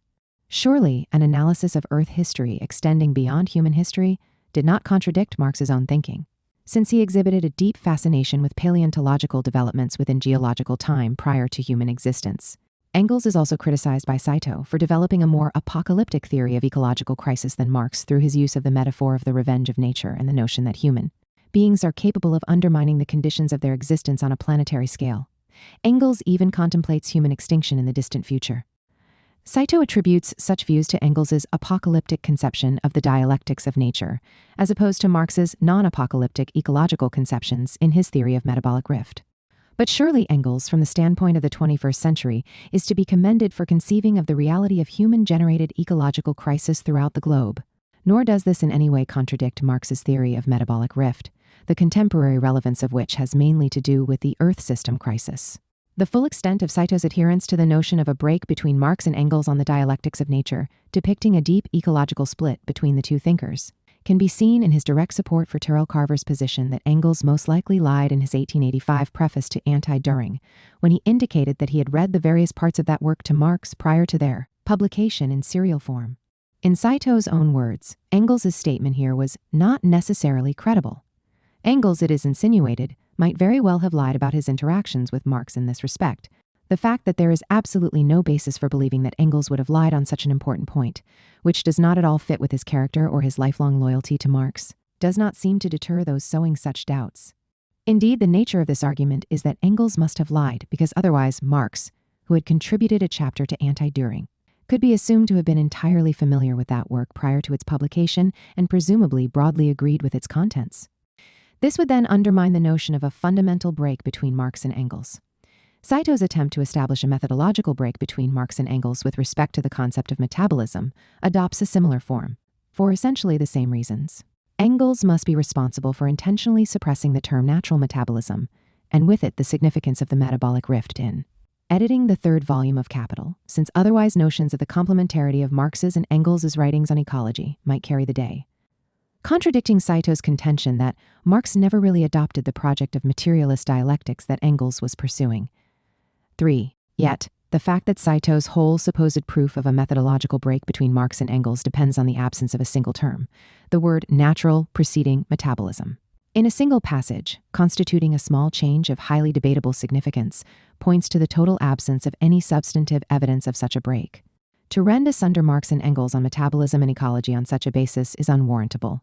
Surely, an analysis of Earth history extending beyond human history did not contradict Marx's own thinking, since he exhibited a deep fascination with paleontological developments within geological time prior to human existence. Engels is also criticized by Saito for developing a more apocalyptic theory of ecological crisis than Marx through his use of the metaphor of the revenge of nature and the notion that human beings are capable of undermining the conditions of their existence on a planetary scale. Engels even contemplates human extinction in the distant future. Saito attributes such views to Engels's apocalyptic conception of the dialectics of nature, as opposed to Marx's non-apocalyptic ecological conceptions in his theory of metabolic rift. But surely Engels, from the standpoint of the 21st century, is to be commended for conceiving of the reality of human-generated ecological crisis throughout the globe. Nor does this in any way contradict Marx's theory of metabolic rift, the contemporary relevance of which has mainly to do with the Earth system crisis. The full extent of Saito's adherence to the notion of a break between Marx and Engels on the dialectics of nature, depicting a deep ecological split between the two thinkers, can be seen in his direct support for Terrell Carver's position that Engels most likely lied in his 1885 preface to Anti-Düring, when he indicated that he had read the various parts of that work to Marx prior to their publication in serial form. In Saito's own words, Engels' statement here was not necessarily credible. Engels, it is insinuated, might very well have lied about his interactions with Marx in this respect. The fact that there is absolutely no basis for believing that Engels would have lied on such an important point, which does not at all fit with his character or his lifelong loyalty to Marx, does not seem to deter those sowing such doubts. Indeed, the nature of this argument is that Engels must have lied because otherwise Marx, who had contributed a chapter to Anti-Düring, could be assumed to have been entirely familiar with that work prior to its publication and presumably broadly agreed with its contents. This would then undermine the notion of a fundamental break between Marx and Engels. Saito's attempt to establish a methodological break between Marx and Engels with respect to the concept of metabolism adopts a similar form, for essentially the same reasons. Engels must be responsible for intentionally suppressing the term natural metabolism, and with it the significance of the metabolic rift in editing the third volume of Capital, since otherwise notions of the complementarity of Marx's and Engels' writings on ecology might carry the day, contradicting Saito's contention that Marx never really adopted the project of materialist dialectics that Engels was pursuing. 3. Yet, the fact that Saito's whole supposed proof of a methodological break between Marx and Engels depends on the absence of a single term, the word natural preceding metabolism. In a single passage, constituting a small change of highly debatable significance, points to the total absence of any substantive evidence of such a break. To rend asunder Marx and Engels on metabolism and ecology on such a basis is unwarrantable.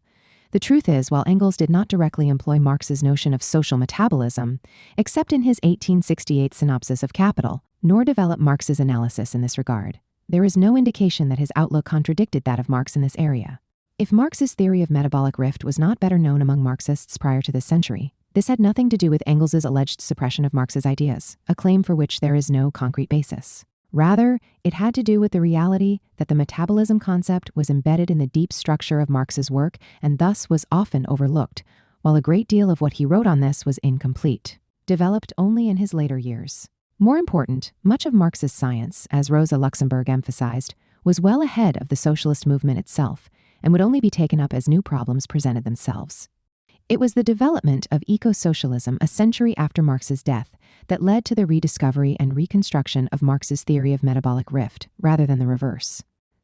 The truth is, while Engels did not directly employ Marx's notion of social metabolism, except in his 1868 synopsis of Capital, nor develop Marx's analysis in this regard, there is no indication that his outlook contradicted that of Marx in this area. If Marx's theory of metabolic rift was not better known among Marxists prior to this century, this had nothing to do with Engels' alleged suppression of Marx's ideas, a claim for which there is no concrete basis. Rather, it had to do with the reality that the metabolism concept was embedded in the deep structure of Marx's work and thus was often overlooked, while a great deal of what he wrote on this was incomplete, developed only in his later years. More important, much of Marx's science, as Rosa Luxemburg emphasized, was well ahead of the socialist movement itself and would only be taken up as new problems presented themselves. It was the development of eco-socialism a century after Marx's death that led to the rediscovery and reconstruction of Marx's theory of metabolic rift, rather than the reverse.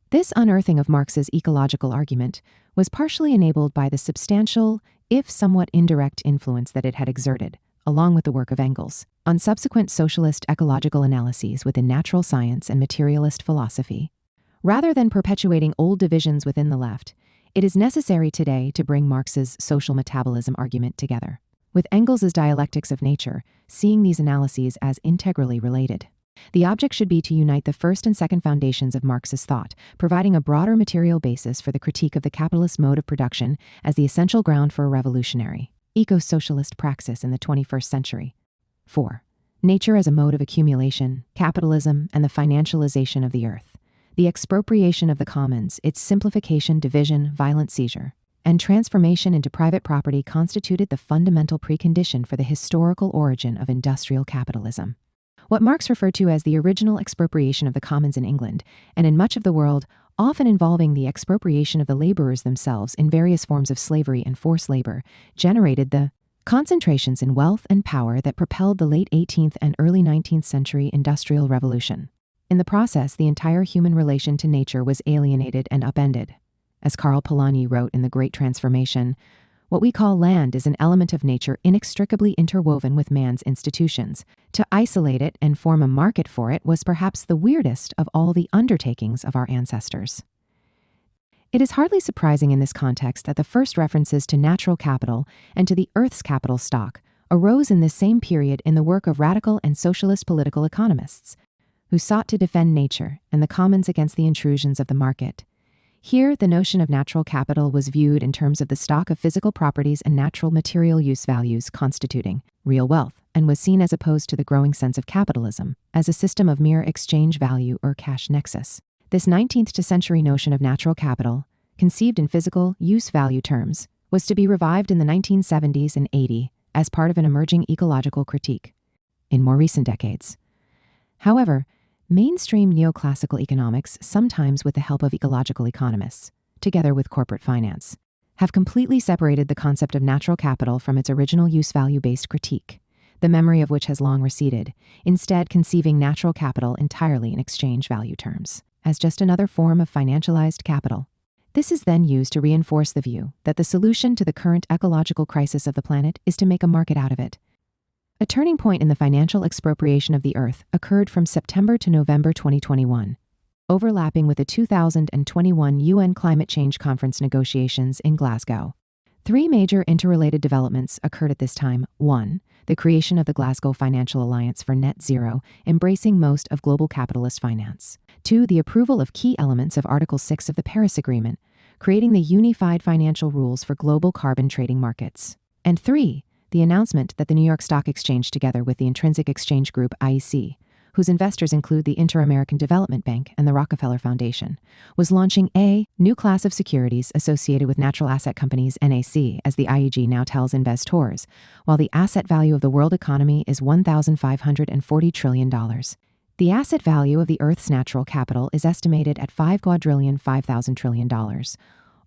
This unearthing of Marx's ecological argument was partially enabled by the substantial, if somewhat indirect, influence that it had exerted, along with the work of Engels, on subsequent socialist ecological analyses within natural science and materialist philosophy. Rather than perpetuating old divisions within the left, it is necessary today to bring Marx's social metabolism argument together, with Engels' Dialectics of Nature seeing these analyses as integrally related. The object should be to unite the first and second foundations of Marx's thought, providing a broader material basis for the critique of the capitalist mode of production as the essential ground for a revolutionary, eco-socialist praxis in the 21st century. 4. Nature as a mode of accumulation, capitalism, and the financialization of the earth. The expropriation of the commons, its simplification, division, violent seizure, and transformation into private property constituted the fundamental precondition for the historical origin of industrial capitalism. What Marx referred to as the original expropriation of the commons in England, and in much of the world, often involving the expropriation of the laborers themselves in various forms of slavery and forced labor, generated the concentrations in wealth and power that propelled the late 18th and early 19th century Industrial Revolution. In the process, the entire human relation to nature was alienated and upended. As Karl Polanyi wrote in The Great Transformation, what we call land is an element of nature inextricably interwoven with man's institutions. To isolate it and form a market for it was perhaps the weirdest of all the undertakings of our ancestors. It is hardly surprising in this context that the first references to natural capital and to the Earth's capital stock arose in this same period in the work of radical and socialist political economists, who sought to defend nature and the commons against the intrusions of the market. Here, the notion of natural capital was viewed in terms of the stock of physical properties and natural material use values constituting real wealth, and was seen as opposed to the growing sense of capitalism as a system of mere exchange value or cash nexus. This 19th century notion of natural capital, conceived in physical use value terms, was to be revived in the 1970s and 80s as part of an emerging ecological critique in more recent decades. However, mainstream neoclassical economics, sometimes with the help of ecological economists, together with corporate finance, have completely separated the concept of natural capital from its original use value-based critique, the memory of which has long receded, instead conceiving natural capital entirely in exchange value terms, as just another form of financialized capital. This is then used to reinforce the view that the solution to the current ecological crisis of the planet is to make a market out of it. A turning point in the financial expropriation of the Earth occurred from September to November 2021, overlapping with the 2021 UN Climate Change Conference negotiations in Glasgow. Three major interrelated developments occurred at this time. 1. The creation of the Glasgow Financial Alliance for Net Zero, embracing most of global capitalist finance. 2. The approval of key elements of Article 6 of the Paris Agreement, creating the unified financial rules for global carbon trading markets. And 3. The announcement that the New York Stock Exchange, together with the Intrinsic Exchange Group IEC, whose investors include the Inter-American Development Bank and the Rockefeller Foundation, was launching a new class of securities associated with natural asset companies, NAC, as the IEG now tells investors, while the asset value of the world economy is $1,540 trillion. The asset value of the Earth's natural capital is estimated at $5,000 trillion,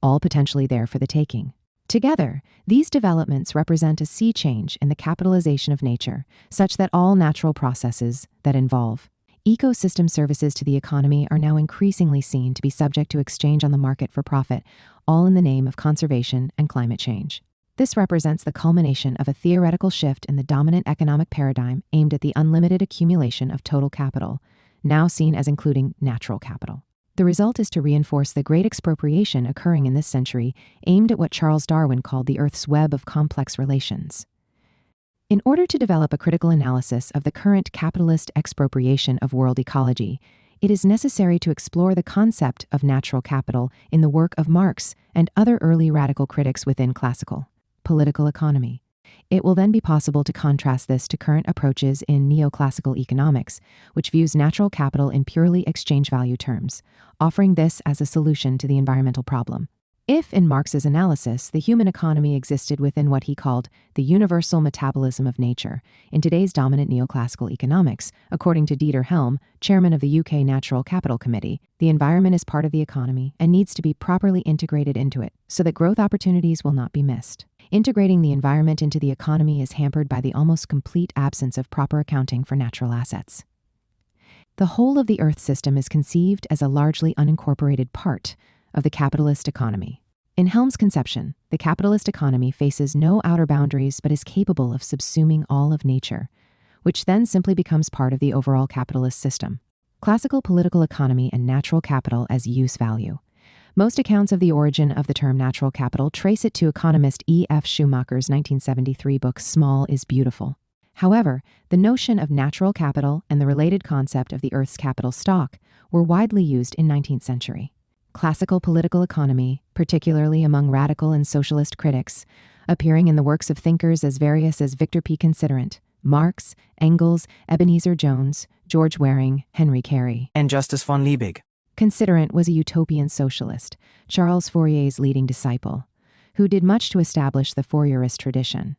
all potentially there for the taking. Together, these developments represent a sea change in the capitalization of nature, such that all natural processes that involve ecosystem services to the economy are now increasingly seen to be subject to exchange on the market for profit, all in the name of conservation and climate change. This represents the culmination of a theoretical shift in the dominant economic paradigm aimed at the unlimited accumulation of total capital, now seen as including natural capital. The result is to reinforce the great expropriation occurring in this century, aimed at what Charles Darwin called the Earth's web of complex relations. In order to develop a critical analysis of the current capitalist expropriation of world ecology, it is necessary to explore the concept of natural capital in the work of Marx and other early radical critics within classical political economy. It will then be possible to contrast this to current approaches in neoclassical economics, which views natural capital in purely exchange value terms, offering this as a solution to the environmental problem. If, in Marx's analysis, the human economy existed within what he called the universal metabolism of nature, in today's dominant neoclassical economics, according to Dieter Helm, chairman of the UK Natural Capital Committee, the environment is part of the economy and needs to be properly integrated into it so that growth opportunities will not be missed. Integrating the environment into the economy is hampered by the almost complete absence of proper accounting for natural assets. The whole of the Earth system is conceived as a largely unincorporated part of the capitalist economy. In Helm's conception, the capitalist economy faces no outer boundaries but is capable of subsuming all of nature, which then simply becomes part of the overall capitalist system. Classical political economy and natural capital as use value. Most accounts of the origin of the term natural capital trace it to economist E. F. Schumacher's 1973 book Small is Beautiful. However, the notion of natural capital and the related concept of the Earth's capital stock were widely used in 19th century. Classical political economy, particularly among radical and socialist critics, appearing in the works of thinkers as various as Victor P. Considerant, Marx, Engels, Ebenezer Jones, George Waring, Henry Carey, and Justus von Liebig. Considerant was a utopian socialist, Charles Fourier's leading disciple, who did much to establish the Fourierist tradition.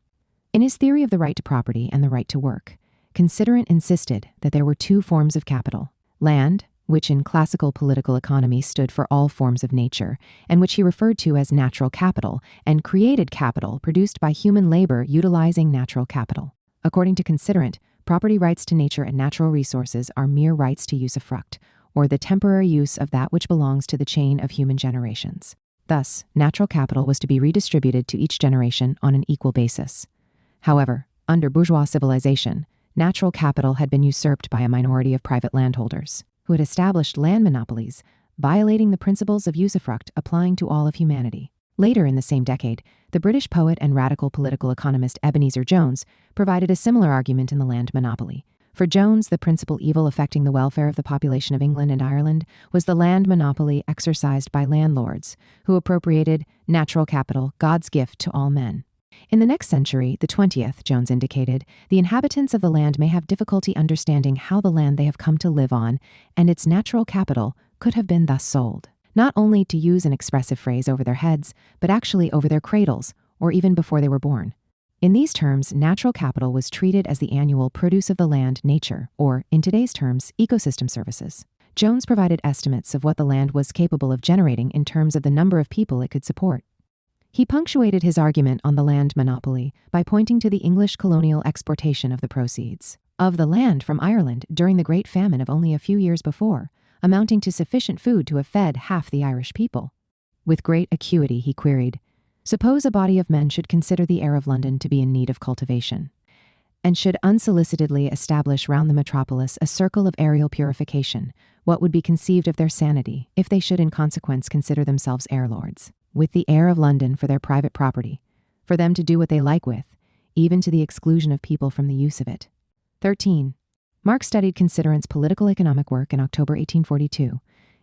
In his theory of the right to property and the right to work, Considerant insisted that there were two forms of capital: land, which in classical political economy stood for all forms of nature, and which he referred to as natural capital, and created capital produced by human labor utilizing natural capital. According to Considerant, property rights to nature and natural resources are mere rights to usufruct, or the temporary use of that which belongs to the chain of human generations. Thus, natural capital was to be redistributed to each generation on an equal basis. However, under bourgeois civilization, natural capital had been usurped by a minority of private landholders, who had established land monopolies, violating the principles of usufruct applying to all of humanity. Later in the same decade, the British poet and radical political economist Ebenezer Jones provided a similar argument in The Land Monopoly. For Jones, the principal evil affecting the welfare of the population of England and Ireland was the land monopoly exercised by landlords, who appropriated natural capital, God's gift to all men. In the next century, the 20th, Jones indicated, the inhabitants of the land may have difficulty understanding how the land they have come to live on and its natural capital could have been thus sold, not only to use an expressive phrase over their heads, but actually over their cradles, or even before they were born. In these terms, natural capital was treated as the annual produce of the land, nature, or, in today's terms, ecosystem services. Jones provided estimates of what the land was capable of generating in terms of the number of people it could support. He punctuated his argument on the land monopoly by pointing to the English colonial exportation of the proceeds of the land from Ireland during the Great Famine of only a few years before, amounting to sufficient food to have fed half the Irish people. With great acuity, he queried, "Suppose a body of men should consider the air of London to be in need of cultivation, and should unsolicitedly establish round the metropolis a circle of aerial purification, what would be conceived of their sanity if they should in consequence consider themselves air lords, with the air of London for their private property, for them to do what they like with, even to the exclusion of people from the use of it?" 13. Marx studied Considerant's political economic work in October 1842.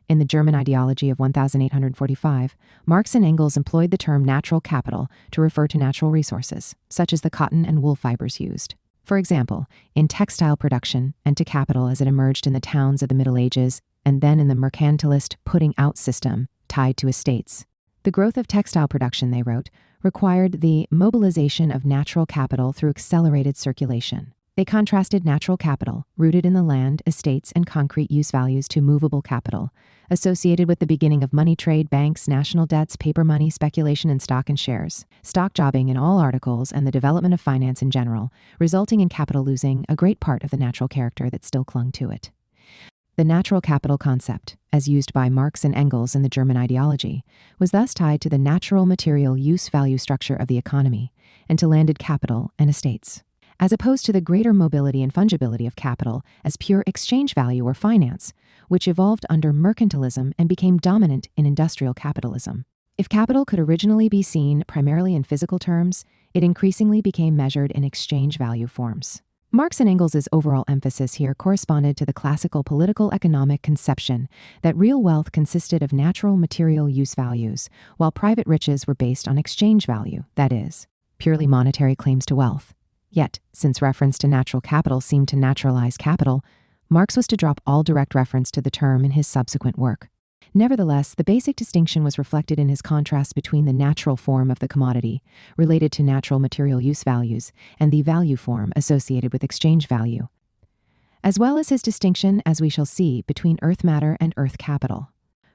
In the German Ideology of 1845, Marx and Engels employed the term natural capital to refer to natural resources, such as the cotton and wool fibers used. For example, in textile production, and to capital as it emerged in the towns of the Middle Ages, and then in the mercantilist putting-out system tied to estates. The growth of textile production, they wrote, required the mobilization of natural capital through accelerated circulation. They contrasted natural capital, rooted in the land, estates, and concrete use values, to movable capital, associated with the beginning of money trade, banks, national debts, paper money, speculation in stock and shares, stock jobbing in all articles, and the development of finance in general, resulting in capital losing a great part of the natural character that still clung to it. The natural capital concept, as used by Marx and Engels in the German Ideology, was thus tied to the natural material use value structure of the economy and to landed capital and estates, as opposed to the greater mobility and fungibility of capital as pure exchange value or finance, which evolved under mercantilism and became dominant in industrial capitalism. If capital could originally be seen primarily in physical terms, it increasingly became measured in exchange value forms. Marx and Engels' overall emphasis here corresponded to the classical political economic conception that real wealth consisted of natural material use values, while private riches were based on exchange value, that is, purely monetary claims to wealth. Yet, since reference to natural capital seemed to naturalize capital, Marx was to drop all direct reference to the term in his subsequent work. Nevertheless, the basic distinction was reflected in his contrast between the natural form of the commodity, related to natural material use values, and the value form associated with exchange value, as well as his distinction, as we shall see, between earth matter and earth capital.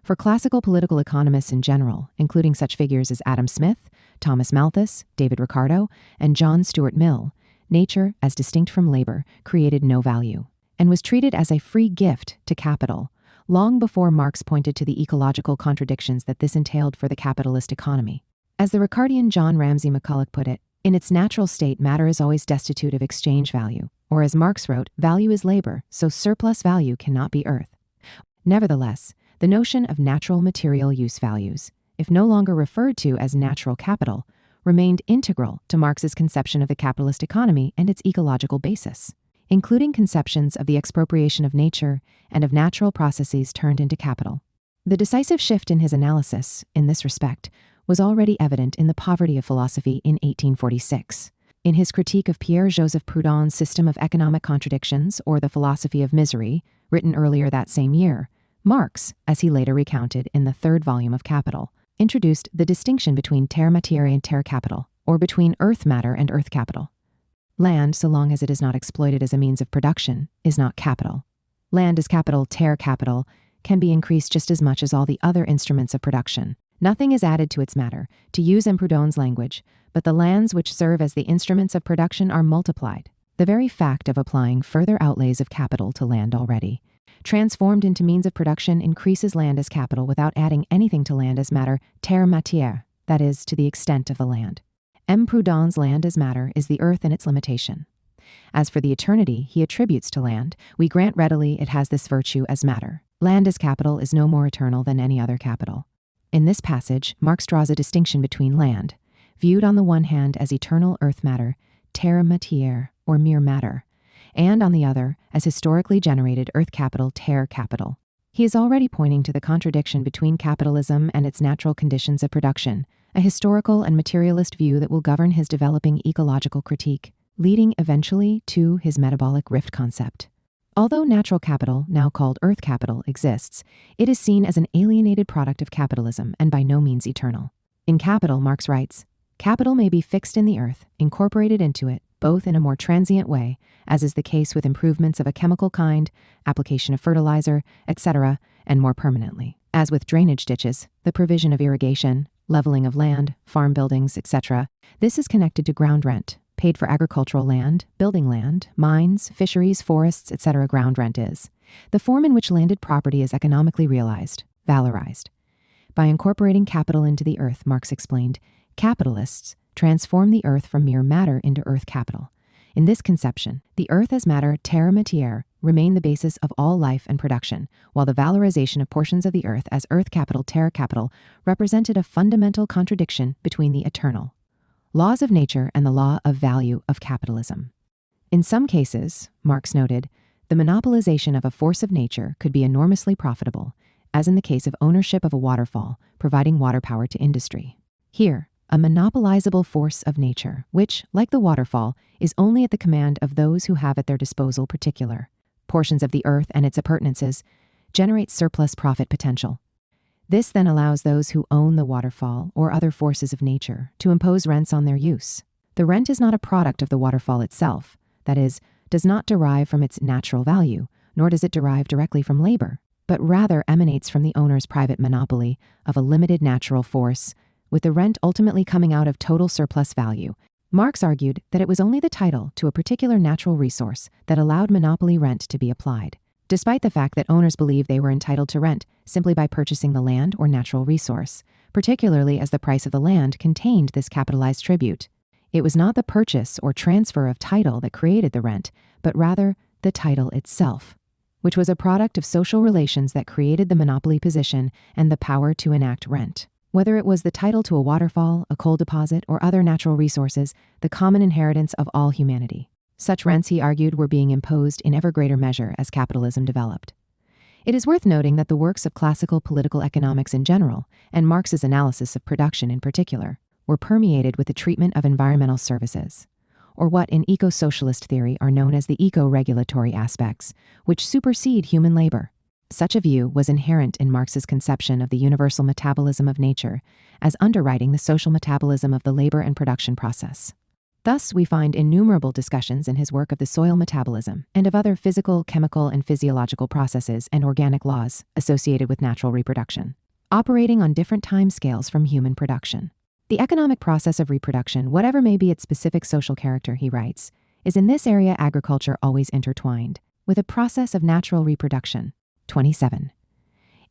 For classical political economists in general, including such figures as Adam Smith, Thomas Malthus, David Ricardo, and John Stuart Mill, nature, as distinct from labor, created no value, and was treated as a free gift to capital, long before Marx pointed to the ecological contradictions that this entailed for the capitalist economy. As the Ricardian John Ramsay McCulloch put it, in its natural state, matter is always destitute of exchange value, or as Marx wrote, value is labor, so surplus value cannot be earth. Nevertheless, the notion of natural material use values, if no longer referred to as natural capital, remained integral to Marx's conception of the capitalist economy and its ecological basis, including conceptions of the expropriation of nature and of natural processes turned into capital. The decisive shift in his analysis, in this respect, was already evident in The Poverty of Philosophy in 1846. In his critique of Pierre-Joseph Proudhon's System of Economic Contradictions, or The Philosophy of Misery, written earlier that same year, Marx, as he later recounted in the third volume of Capital, introduced the distinction between terre matière and terre capital, or between earth matter and earth capital. Land, so long as it is not exploited as a means of production, is not capital. Land is capital, ter capital, can be increased just as much as all the other instruments of production. Nothing is added to its matter, to use M. Proudhon's language, but the lands which serve as the instruments of production are multiplied. The very fact of applying further outlays of capital to land already transformed into means of production increases land as capital without adding anything to land as matter, terre matière, that is, to the extent of the land. M. Proudhon's land as matter is the earth and its limitation. As for the eternity he attributes to land, we grant readily it has this virtue as matter. Land as capital is no more eternal than any other capital. In this passage, Marx draws a distinction between land, viewed on the one hand as eternal earth matter, terre matière, or mere matter, and on the other as historically generated earth capital, terre capital. He is already pointing to the contradiction between capitalism and its natural conditions of production, a historical and materialist view that will govern his developing ecological critique, leading eventually to his metabolic rift concept. Although natural capital, now called earth capital, exists, it is seen as an alienated product of capitalism and by no means eternal. In Capital, Marx writes, "Capital may be fixed in the earth, incorporated into it, both in a more transient way, as is the case with improvements of a chemical kind, application of fertilizer, etc., and more permanently, as with drainage ditches, the provision of irrigation, leveling of land, farm buildings, etc. This is connected to ground rent, paid for agricultural land, building land, mines, fisheries, forests, etc. Ground rent is the form in which landed property is economically realized, valorized. By incorporating capital into the earth, Marx explained, capitalists transform the earth from mere matter into earth capital. In this conception, the earth as matter, terre matière, remain the basis of all life and production, while the valorization of portions of the earth as earth capital, terre capital, represented a fundamental contradiction between the eternal laws of nature and the law of value of capitalism. In some cases, Marx noted, the monopolization of a force of nature could be enormously profitable, as in the case of ownership of a waterfall, providing water power to industry. Here, a monopolizable force of nature, which, like the waterfall, is only at the command of those who have at their disposal particular portions of the earth and its appurtenances, generates surplus profit potential. This then allows those who own the waterfall or other forces of nature to impose rents on their use. The rent is not a product of the waterfall itself, that is, does not derive from its natural value, nor does it derive directly from labor, but rather emanates from the owner's private monopoly of a limited natural force, with the rent ultimately coming out of total surplus value. Marx argued that it was only the title to a particular natural resource that allowed monopoly rent to be applied, despite the fact that owners believed they were entitled to rent simply by purchasing the land or natural resource, particularly as the price of the land contained this capitalized tribute. It was not the purchase or transfer of title that created the rent, but rather the title itself, which was a product of social relations that created the monopoly position and the power to enact rent. Whether it was the title to a waterfall, a coal deposit, or other natural resources, the common inheritance of all humanity. Such rents, he argued, were being imposed in ever greater measure as capitalism developed. It is worth noting that the works of classical political economics in general, and Marx's analysis of production in particular, were permeated with the treatment of environmental services, or what in eco-socialist theory are known as the eco-regulatory aspects, which supersede human labor. Such a view was inherent in Marx's conception of the universal metabolism of nature as underwriting the social metabolism of the labor and production process. Thus, we find innumerable discussions in his work of the soil metabolism and of other physical, chemical, and physiological processes and organic laws associated with natural reproduction, operating on different time scales from human production. The economic process of reproduction, whatever may be its specific social character, he writes, is in this area agriculture always intertwined with a process of natural reproduction. 27.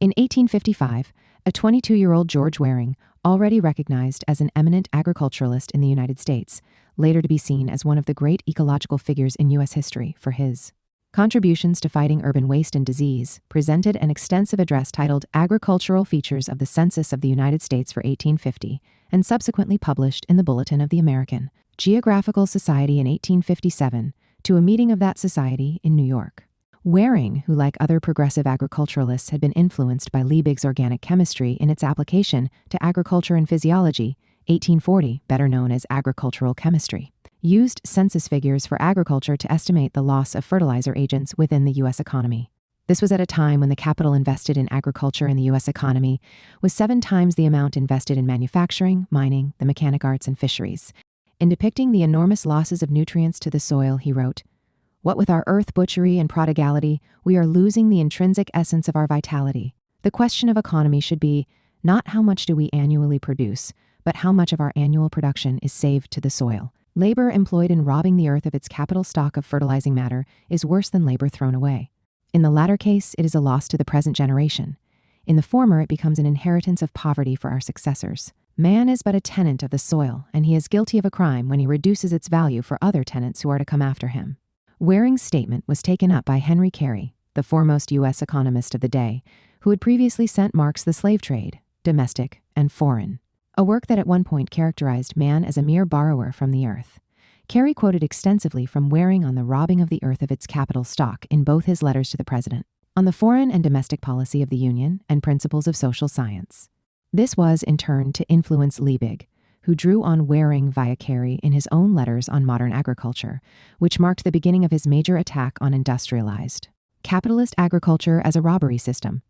In 1855, a 22-year-old George Waring, already recognized as an eminent agriculturalist in the United States, later to be seen as one of the great ecological figures in U.S. history for his contributions to fighting urban waste and disease, presented an extensive address titled Agricultural Features of the Census of the United States for 1850, and subsequently published in the Bulletin of the American Geographical Society in 1857, to a meeting of that society in New York. Waring, who like other progressive agriculturalists had been influenced by Liebig's organic chemistry in its application to agriculture and physiology, 1840, better known as agricultural chemistry, used census figures for agriculture to estimate the loss of fertilizer agents within the U.S. economy. This was at a time when the capital invested in agriculture in the U.S. economy was 7 times the amount invested in manufacturing, mining, the mechanic arts, and fisheries, In depicting the enormous losses of nutrients to the soil, he wrote, "What with our earth butchery and prodigality, we are losing the intrinsic essence of our vitality. The question of economy should be not how much do we annually produce, but how much of our annual production is saved to the soil. Labor employed in robbing the earth of its capital stock of fertilizing matter is worse than labor thrown away. In the latter case, it is a loss to the present generation. In the former, it becomes an inheritance of poverty for our successors. Man is but a tenant of the soil, and he is guilty of a crime when he reduces its value for other tenants who are to come after him." Waring's statement was taken up by Henry Carey, the foremost U.S. economist of the day, who had previously sent Marx The Slave Trade, Domestic and Foreign, a work that at one point characterized man as a mere borrower from the earth. Carey quoted extensively from Waring on the robbing of the earth of its capital stock in both his letters to the president, on the foreign and domestic policy of the Union and principles of social science. This was, in turn, to influence Liebig, who drew on Waring via Carey in his own letters on modern agriculture, which marked the beginning of his major attack on industrialized, capitalist agriculture as a robbery system.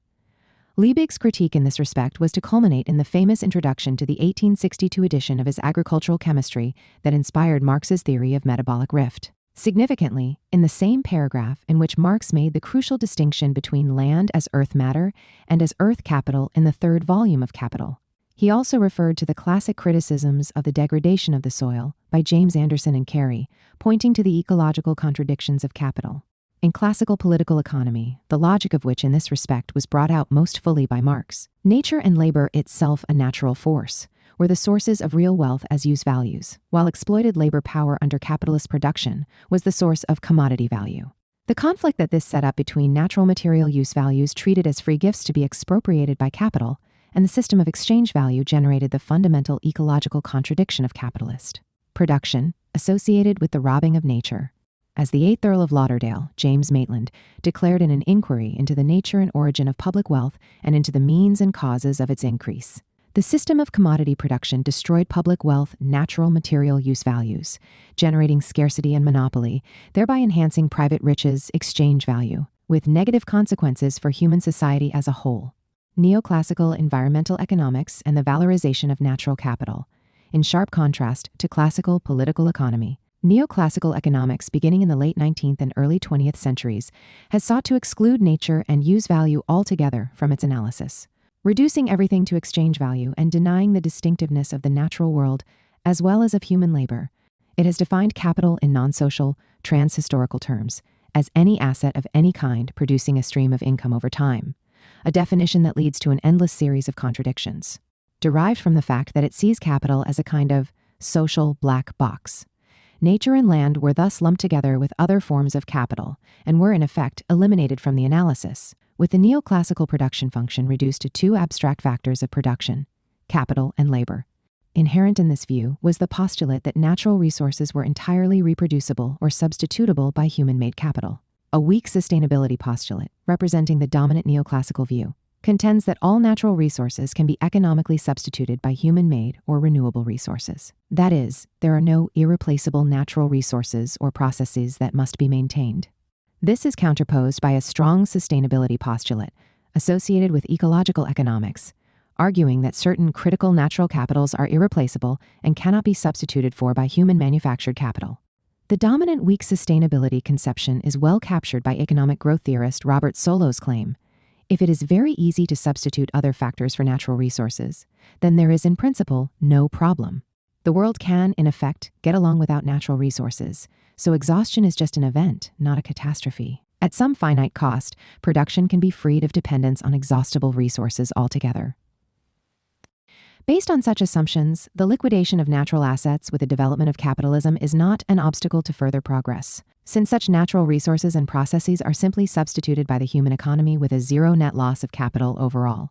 Liebig's critique in this respect was to culminate in the famous introduction to the 1862 edition of his Agricultural Chemistry that inspired Marx's theory of metabolic rift. Significantly, in the same paragraph in which Marx made the crucial distinction between land as earth matter and as earth capital in the third volume of Capital, he also referred to the classic criticisms of the degradation of the soil by James Anderson and Carey, pointing to the ecological contradictions of capital. In classical political economy, the logic of which in this respect was brought out most fully by Marx, nature and labor itself a natural force, were the sources of real wealth as use values, while exploited labor power under capitalist production was the source of commodity value. The conflict that this set up between natural material use values treated as free gifts to be expropriated by capital and the system of exchange value generated the fundamental ecological contradiction of capitalist production associated with the robbing of nature. As the 8th Earl of Lauderdale, James Maitland, declared in an inquiry into the nature and origin of public wealth and into the means and causes of its increase, the system of commodity production destroyed public wealth, natural material use values, generating scarcity and monopoly, thereby enhancing private riches, exchange value, with negative consequences for human society as a whole. Neoclassical environmental economics and the valorization of natural capital, in sharp contrast to classical political economy. Neoclassical economics, beginning in the late 19th and early 20th centuries, has sought to exclude nature and use value altogether from its analysis, reducing everything to exchange value and denying the distinctiveness of the natural world as well as of human labor. It has defined capital in non-social, trans-historical terms as any asset of any kind producing a stream of income over time, a definition that leads to an endless series of contradictions, derived from the fact that it sees capital as a kind of social black box. Nature and land were thus lumped together with other forms of capital and were in effect eliminated from the analysis, with the neoclassical production function reduced to two abstract factors of production, capital and labor. Inherent in this view was the postulate that natural resources were entirely reproducible or substitutable by human-made capital. A weak sustainability postulate, representing the dominant neoclassical view, contends that all natural resources can be economically substituted by human-made or renewable resources. That is, there are no irreplaceable natural resources or processes that must be maintained. This is counterposed by a strong sustainability postulate associated with ecological economics, arguing that certain critical natural capitals are irreplaceable and cannot be substituted for by human-manufactured capital. The dominant weak sustainability conception is well captured by economic growth theorist Robert Solow's claim: if it is very easy to substitute other factors for natural resources, then there is in principle no problem. The world can, in effect, get along without natural resources, so exhaustion is just an event, not a catastrophe. At some finite cost, production can be freed of dependence on exhaustible resources altogether. Based on such assumptions, the liquidation of natural assets with the development of capitalism is not an obstacle to further progress, since such natural resources and processes are simply substituted by the human economy with a zero net loss of capital overall.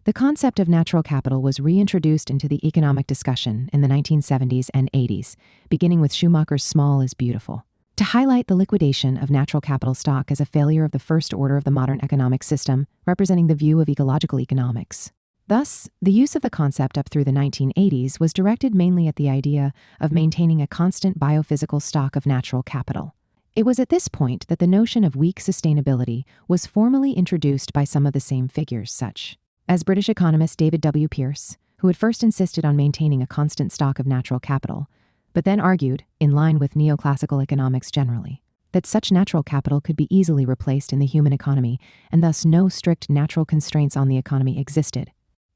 The concept of natural capital was reintroduced into the economic discussion in the 1970s and 80s, beginning with Schumacher's Small is Beautiful, to highlight the liquidation of natural capital stock as a failure of the first order of the modern economic system, representing the view of ecological economics. Thus, the use of the concept up through the 1980s was directed mainly at the idea of maintaining a constant biophysical stock of natural capital. It was at this point that the notion of weak sustainability was formally introduced by some of the same figures, such as British economist David W. Pearce, who had first insisted on maintaining a constant stock of natural capital, but then argued, in line with neoclassical economics generally, that such natural capital could be easily replaced in the human economy, and thus no strict natural constraints on the economy existed.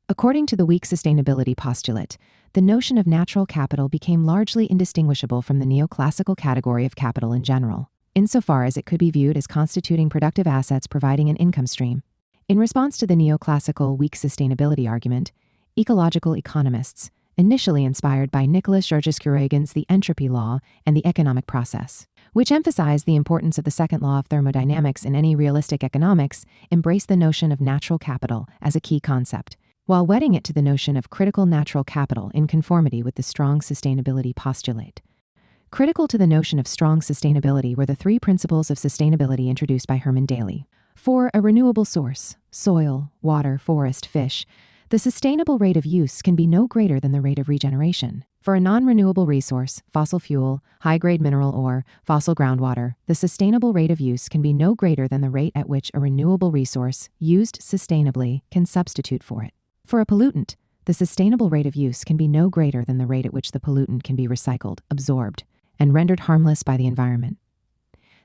According to the weak sustainability postulate, the notion of natural capital became largely indistinguishable from the neoclassical category of capital in general, insofar as it could be viewed as constituting productive assets providing an income stream. In response to the neoclassical weak sustainability argument, ecological economists, initially inspired by Nicholas Georgescu-Roegen's The Entropy Law and the Economic Process, which emphasized the importance of the second law of thermodynamics in any realistic economics, embraced the notion of natural capital as a key concept, while wedding it to the notion of critical natural capital in conformity with the strong sustainability postulate. Critical to the notion of strong sustainability were the three principles of sustainability introduced by Herman Daly. For a renewable source, soil, water, forest, fish, the sustainable rate of use can be no greater than the rate of regeneration. For a non-renewable resource, fossil fuel, high-grade mineral ore, fossil groundwater, the sustainable rate of use can be no greater than the rate at which a renewable resource, used sustainably, can substitute for it. For a pollutant, the sustainable rate of use can be no greater than the rate at which the pollutant can be recycled, absorbed, and rendered harmless by the environment.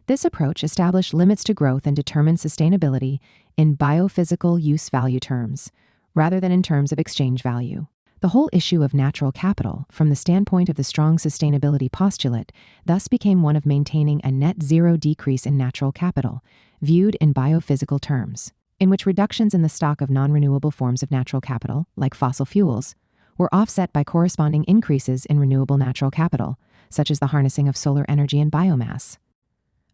This approach established limits to growth and determined sustainability in biophysical use value terms, rather than in terms of exchange value. The whole issue of natural capital, from the standpoint of the strong sustainability postulate, thus became one of maintaining a net zero decrease in natural capital, viewed in biophysical terms, in which reductions in the stock of non-renewable forms of natural capital, like fossil fuels, were offset by corresponding increases in renewable natural capital, such as the harnessing of solar energy and biomass.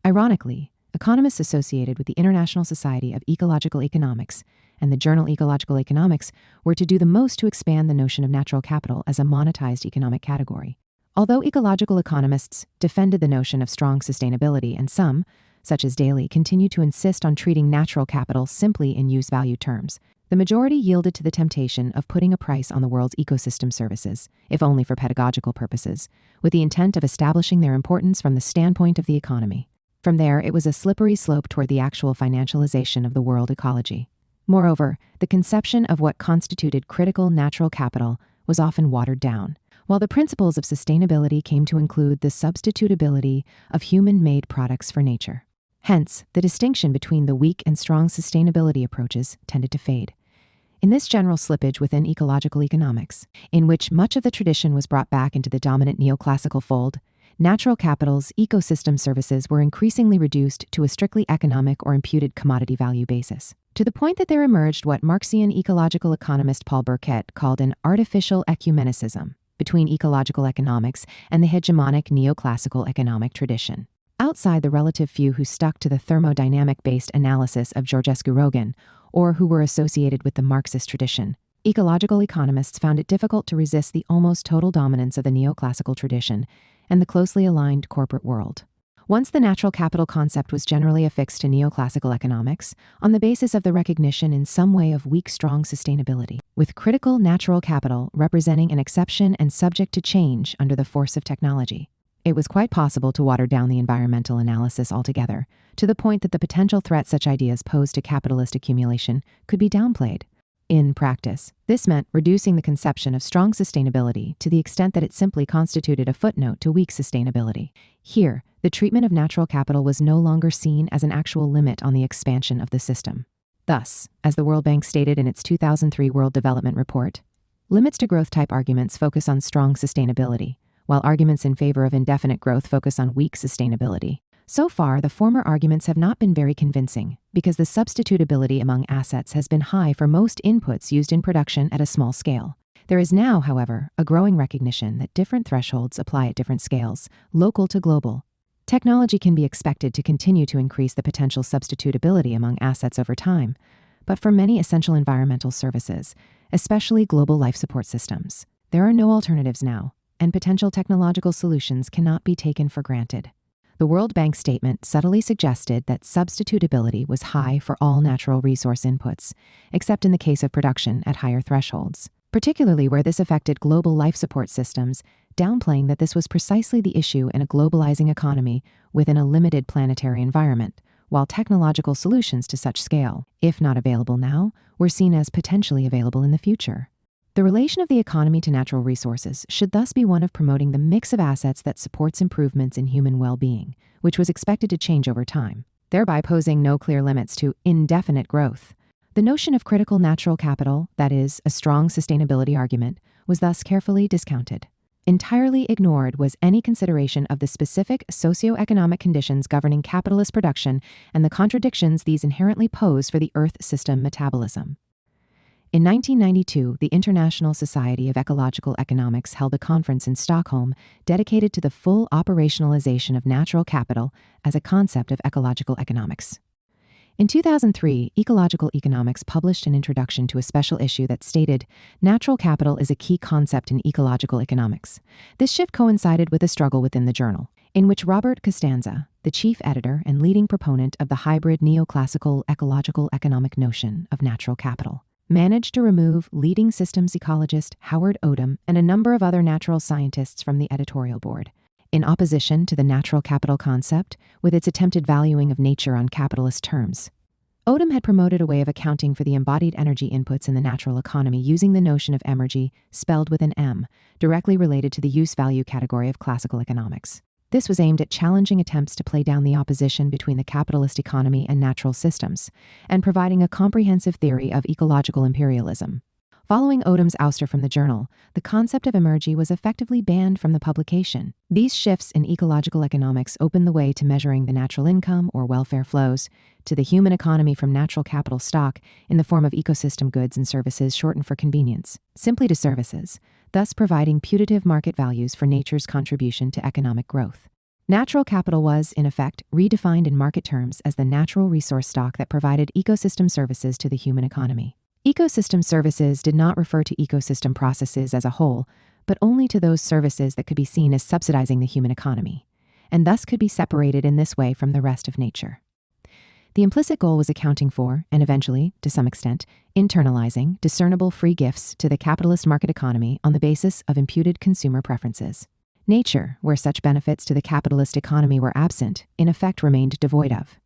Ironically, economists associated with the International Society of Ecological Economics and the journal Ecological Economics were to do the most to expand the notion of natural capital as a monetized economic category. Although ecological economists defended the notion of strong sustainability, and some, such as Daly, continued to insist on treating natural capital simply in use value terms, the majority yielded to the temptation of putting a price on the world's ecosystem services, if only for pedagogical purposes, with the intent of establishing their importance from the standpoint of the economy. From there, it was a slippery slope toward the actual financialization of the world ecology. Moreover, the conception of what constituted critical natural capital was often watered down, while the principles of sustainability came to include the substitutability of human-made products for nature. Hence, the distinction between the weak and strong sustainability approaches tended to fade. In this general slippage within ecological economics, in which much of the tradition was brought back into the dominant neoclassical fold, natural capital's ecosystem services were increasingly reduced to a strictly economic or imputed commodity value basis, to the point that there emerged what Marxian ecological economist Paul Burkett called an artificial ecumenicism between ecological economics and the hegemonic neoclassical economic tradition. Outside the relative few who stuck to the thermodynamic-based analysis of Georgescu-Roegen, or who were associated with the Marxist tradition, ecological economists found it difficult to resist the almost total dominance of the neoclassical tradition and the closely aligned corporate world. Once the natural capital concept was generally affixed to neoclassical economics, on the basis of the recognition in some way of weak strong sustainability, with critical natural capital representing an exception and subject to change under the force of technology, it was quite possible to water down the environmental analysis altogether, to the point that the potential threat such ideas posed to capitalist accumulation could be downplayed. In practice, this meant reducing the conception of strong sustainability to the extent that it simply constituted a footnote to weak sustainability. Here, the treatment of natural capital was no longer seen as an actual limit on the expansion of the system. Thus, as the World Bank stated in its 2003 World Development Report, limits to growth type arguments focus on strong sustainability, while arguments in favor of indefinite growth focus on weak sustainability. So far, the former arguments have not been very convincing, because the substitutability among assets has been high for most inputs used in production at a small scale. There is now, however, a growing recognition that different thresholds apply at different scales, local to global. Technology can be expected to continue to increase the potential substitutability among assets over time, but for many essential environmental services, especially global life support systems, there are no alternatives now, and potential technological solutions cannot be taken for granted. The World Bank statement subtly suggested that substitutability was high for all natural resource inputs, except in the case of production at higher thresholds, particularly where this affected global life support systems, downplaying that this was precisely the issue in a globalizing economy within a limited planetary environment, while technological solutions to such scale, if not available now, were seen as potentially available in the future. The relation of the economy to natural resources should thus be one of promoting the mix of assets that supports improvements in human well-being, which was expected to change over time, thereby posing no clear limits to indefinite growth. The notion of critical natural capital, that is, a strong sustainability argument, was thus carefully discounted. Entirely ignored was any consideration of the specific socioeconomic conditions governing capitalist production and the contradictions these inherently pose for the Earth system metabolism. In 1992, the International Society of Ecological Economics held a conference in Stockholm dedicated to the full operationalization of natural capital as a concept of ecological economics. In 2003, Ecological Economics published an introduction to a special issue that stated, "Natural capital is a key concept in ecological economics." This shift coincided with a struggle within the journal, in which Robert Costanza, the chief editor and leading proponent of the hybrid neoclassical ecological economic notion of natural capital, managed to remove leading systems ecologist Howard Odum and a number of other natural scientists from the editorial board, in opposition to the natural capital concept with its attempted valuing of nature on capitalist terms. Odum had promoted a way of accounting for the embodied energy inputs in the natural economy using the notion of emergy, spelled with an M, directly related to the use-value category of classical economics. This was aimed at challenging attempts to play down the opposition between the capitalist economy and natural systems, and providing a comprehensive theory of ecological imperialism. Following Odum's ouster from the journal, the concept of emergy was effectively banned from the publication. These shifts in ecological economics opened the way to measuring the natural income or welfare flows to the human economy from natural capital stock in the form of ecosystem goods and services, shortened for convenience, simply to services, thus providing putative market values for nature's contribution to economic growth. Natural capital was, in effect, redefined in market terms as the natural resource stock that provided ecosystem services to the human economy. Ecosystem services did not refer to ecosystem processes as a whole, but only to those services that could be seen as subsidizing the human economy, and thus could be separated in this way from the rest of nature. The implicit goal was accounting for, and eventually, to some extent, internalizing discernible free gifts to the capitalist market economy on the basis of imputed consumer preferences. Nature, where such benefits to the capitalist economy were absent, in effect remained devoid of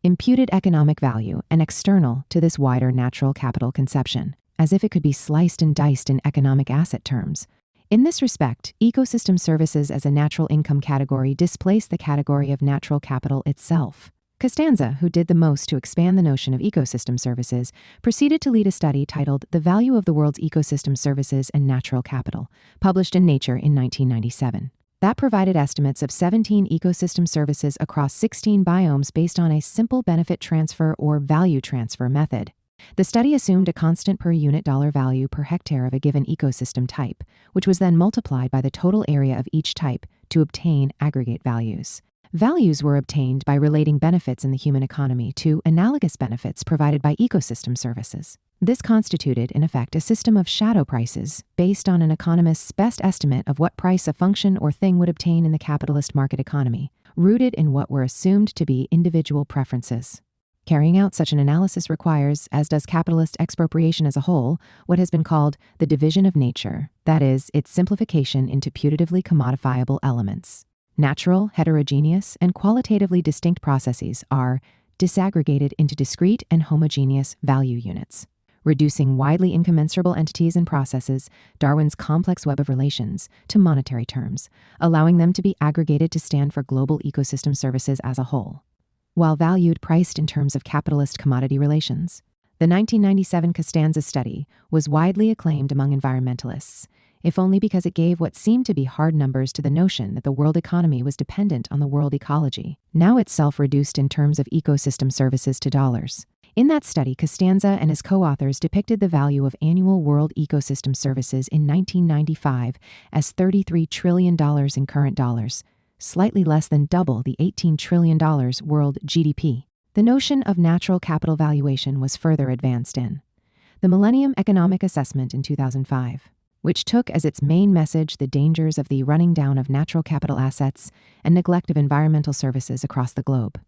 imputed economic value and external to this wider natural capital conception, as if it could be sliced and diced in economic asset terms. In this respect, ecosystem services as a natural income category displaced the category of natural capital itself. Costanza, who did the most to expand the notion of ecosystem services, proceeded to lead a study titled The Value of the World's Ecosystem Services and Natural Capital, published in Nature in 1997. That provided estimates of 17 ecosystem services across 16 biomes based on a simple benefit transfer or value transfer method. The study assumed a constant per unit dollar value per hectare of a given ecosystem type, which was then multiplied by the total area of each type to obtain aggregate values. Values were obtained by relating benefits in the human economy to analogous benefits provided by ecosystem services. This constituted, in effect, a system of shadow prices based on an economist's best estimate of what price a function or thing would obtain in the capitalist market economy, rooted in what were assumed to be individual preferences. Carrying out such an analysis requires, as does capitalist expropriation as a whole, what has been called the division of nature, that is, its simplification into putatively commodifiable elements. Natural, heterogeneous, and qualitatively distinct processes are disaggregated into discrete and homogeneous value units, reducing widely incommensurable entities and processes, Darwin's complex web of relations, to monetary terms, allowing them to be aggregated to stand for global ecosystem services as a whole. While valued priced in terms of capitalist commodity relations, the 1997 Costanza study was widely acclaimed among environmentalists, if only because it gave what seemed to be hard numbers to the notion that the world economy was dependent on the world ecology, now itself reduced in terms of ecosystem services to dollars. In that study, Costanza and his co-authors depicted the value of annual world ecosystem services in 1995 as $33 trillion in current dollars, slightly less than double the $18 trillion world GDP. The notion of natural capital valuation was further advanced in the Millennium Economic Assessment in 2005, which took as its main message the dangers of the running down of natural capital assets and neglect of environmental services across the globe.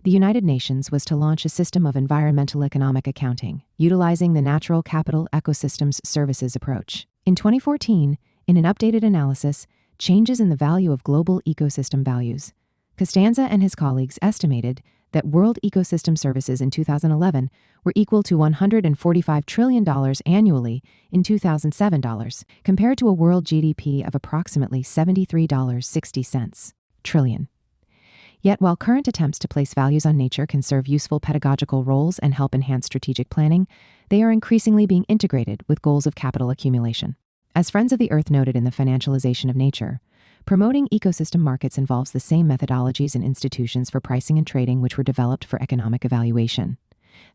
The United Nations was to launch a system of environmental economic accounting, utilizing the natural capital ecosystems services approach. In 2014, in an updated analysis, Changes in the Value of Global Ecosystem Values, Costanza and his colleagues estimated that world ecosystem services in 2011 were equal to $145 trillion annually in 2007 dollars, compared to a world GDP of approximately $73.60 trillion. Yet while current attempts to place values on nature can serve useful pedagogical roles and help enhance strategic planning, they are increasingly being integrated with goals of capital accumulation. As Friends of the Earth noted in the Financialization of Nature, promoting ecosystem markets involves the same methodologies and institutions for pricing and trading which were developed for economic evaluation.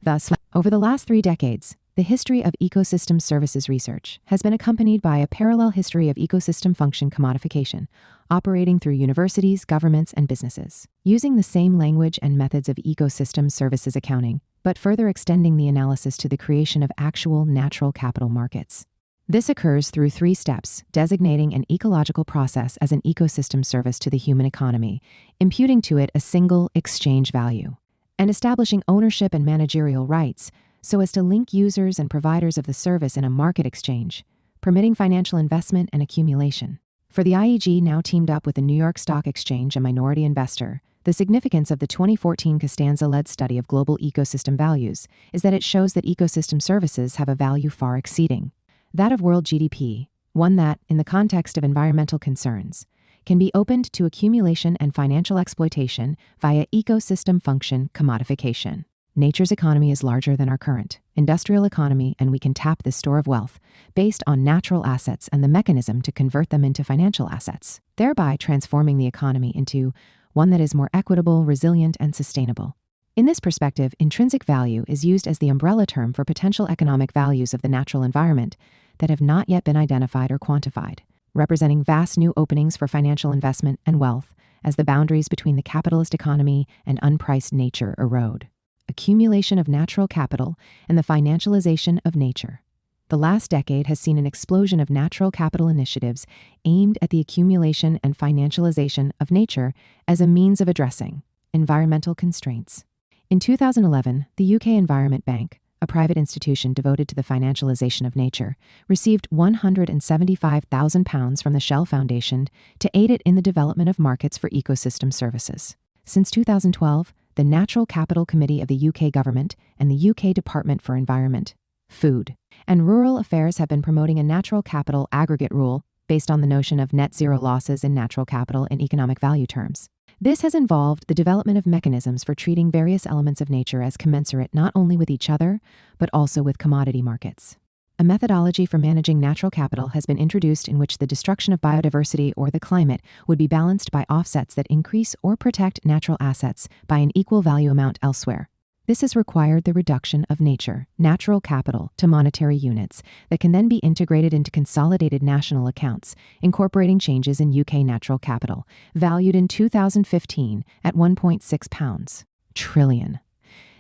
Thus, over the last 3 decades, the history of ecosystem services research has been accompanied by a parallel history of ecosystem function commodification, operating through universities, governments, and businesses, using the same language and methods of ecosystem services accounting, but further extending the analysis to the creation of actual natural capital markets. This occurs through 3 steps: designating an ecological process as an ecosystem service to the human economy, imputing to it a single exchange value, and establishing ownership and managerial rights so as to link users and providers of the service in a market exchange, permitting financial investment and accumulation. For the IEG, now teamed up with the New York Stock Exchange, a minority investor, the significance of the 2014 Costanza-led study of global ecosystem values is that it shows that ecosystem services have a value far exceeding that of world GDP, one that, in the context of environmental concerns, can be opened to accumulation and financial exploitation via ecosystem function commodification. Nature's economy is larger than our current industrial economy, and we can tap this store of wealth based on natural assets and the mechanism to convert them into financial assets, thereby transforming the economy into one that is more equitable, resilient, and sustainable. In this perspective, intrinsic value is used as the umbrella term for potential economic values of the natural environment that have not yet been identified or quantified, representing vast new openings for financial investment and wealth as the boundaries between the capitalist economy and unpriced nature erode. Accumulation of natural capital and the financialization of nature. The last decade has seen an explosion of natural capital initiatives aimed at the accumulation and financialization of nature as a means of addressing environmental constraints. In 2011, the UK Environment Bank, a private institution devoted to the financialization of nature, received £175,000 from the Shell Foundation to aid it in the development of markets for ecosystem services. Since 2012, the Natural Capital Committee of the UK Government and the UK Department for Environment, Food, and Rural Affairs have been promoting a natural capital aggregate rule based on the notion of net zero losses in natural capital in economic value terms. This has involved the development of mechanisms for treating various elements of nature as commensurate not only with each other, but also with commodity markets. A methodology for managing natural capital has been introduced in which the destruction of biodiversity or the climate would be balanced by offsets that increase or protect natural assets by an equal value amount elsewhere. This has required the reduction of natural capital, to monetary units that can then be integrated into consolidated national accounts, incorporating changes in UK natural capital, valued in 2015 at £1.6 trillion.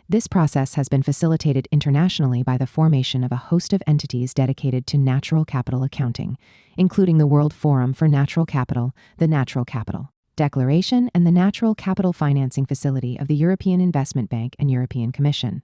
This process has been facilitated internationally by the formation of a host of entities dedicated to natural capital accounting, including the World Forum for Natural Capital, the Natural Capital Declaration, and the Natural Capital Financing Facility of the European Investment Bank and European Commission.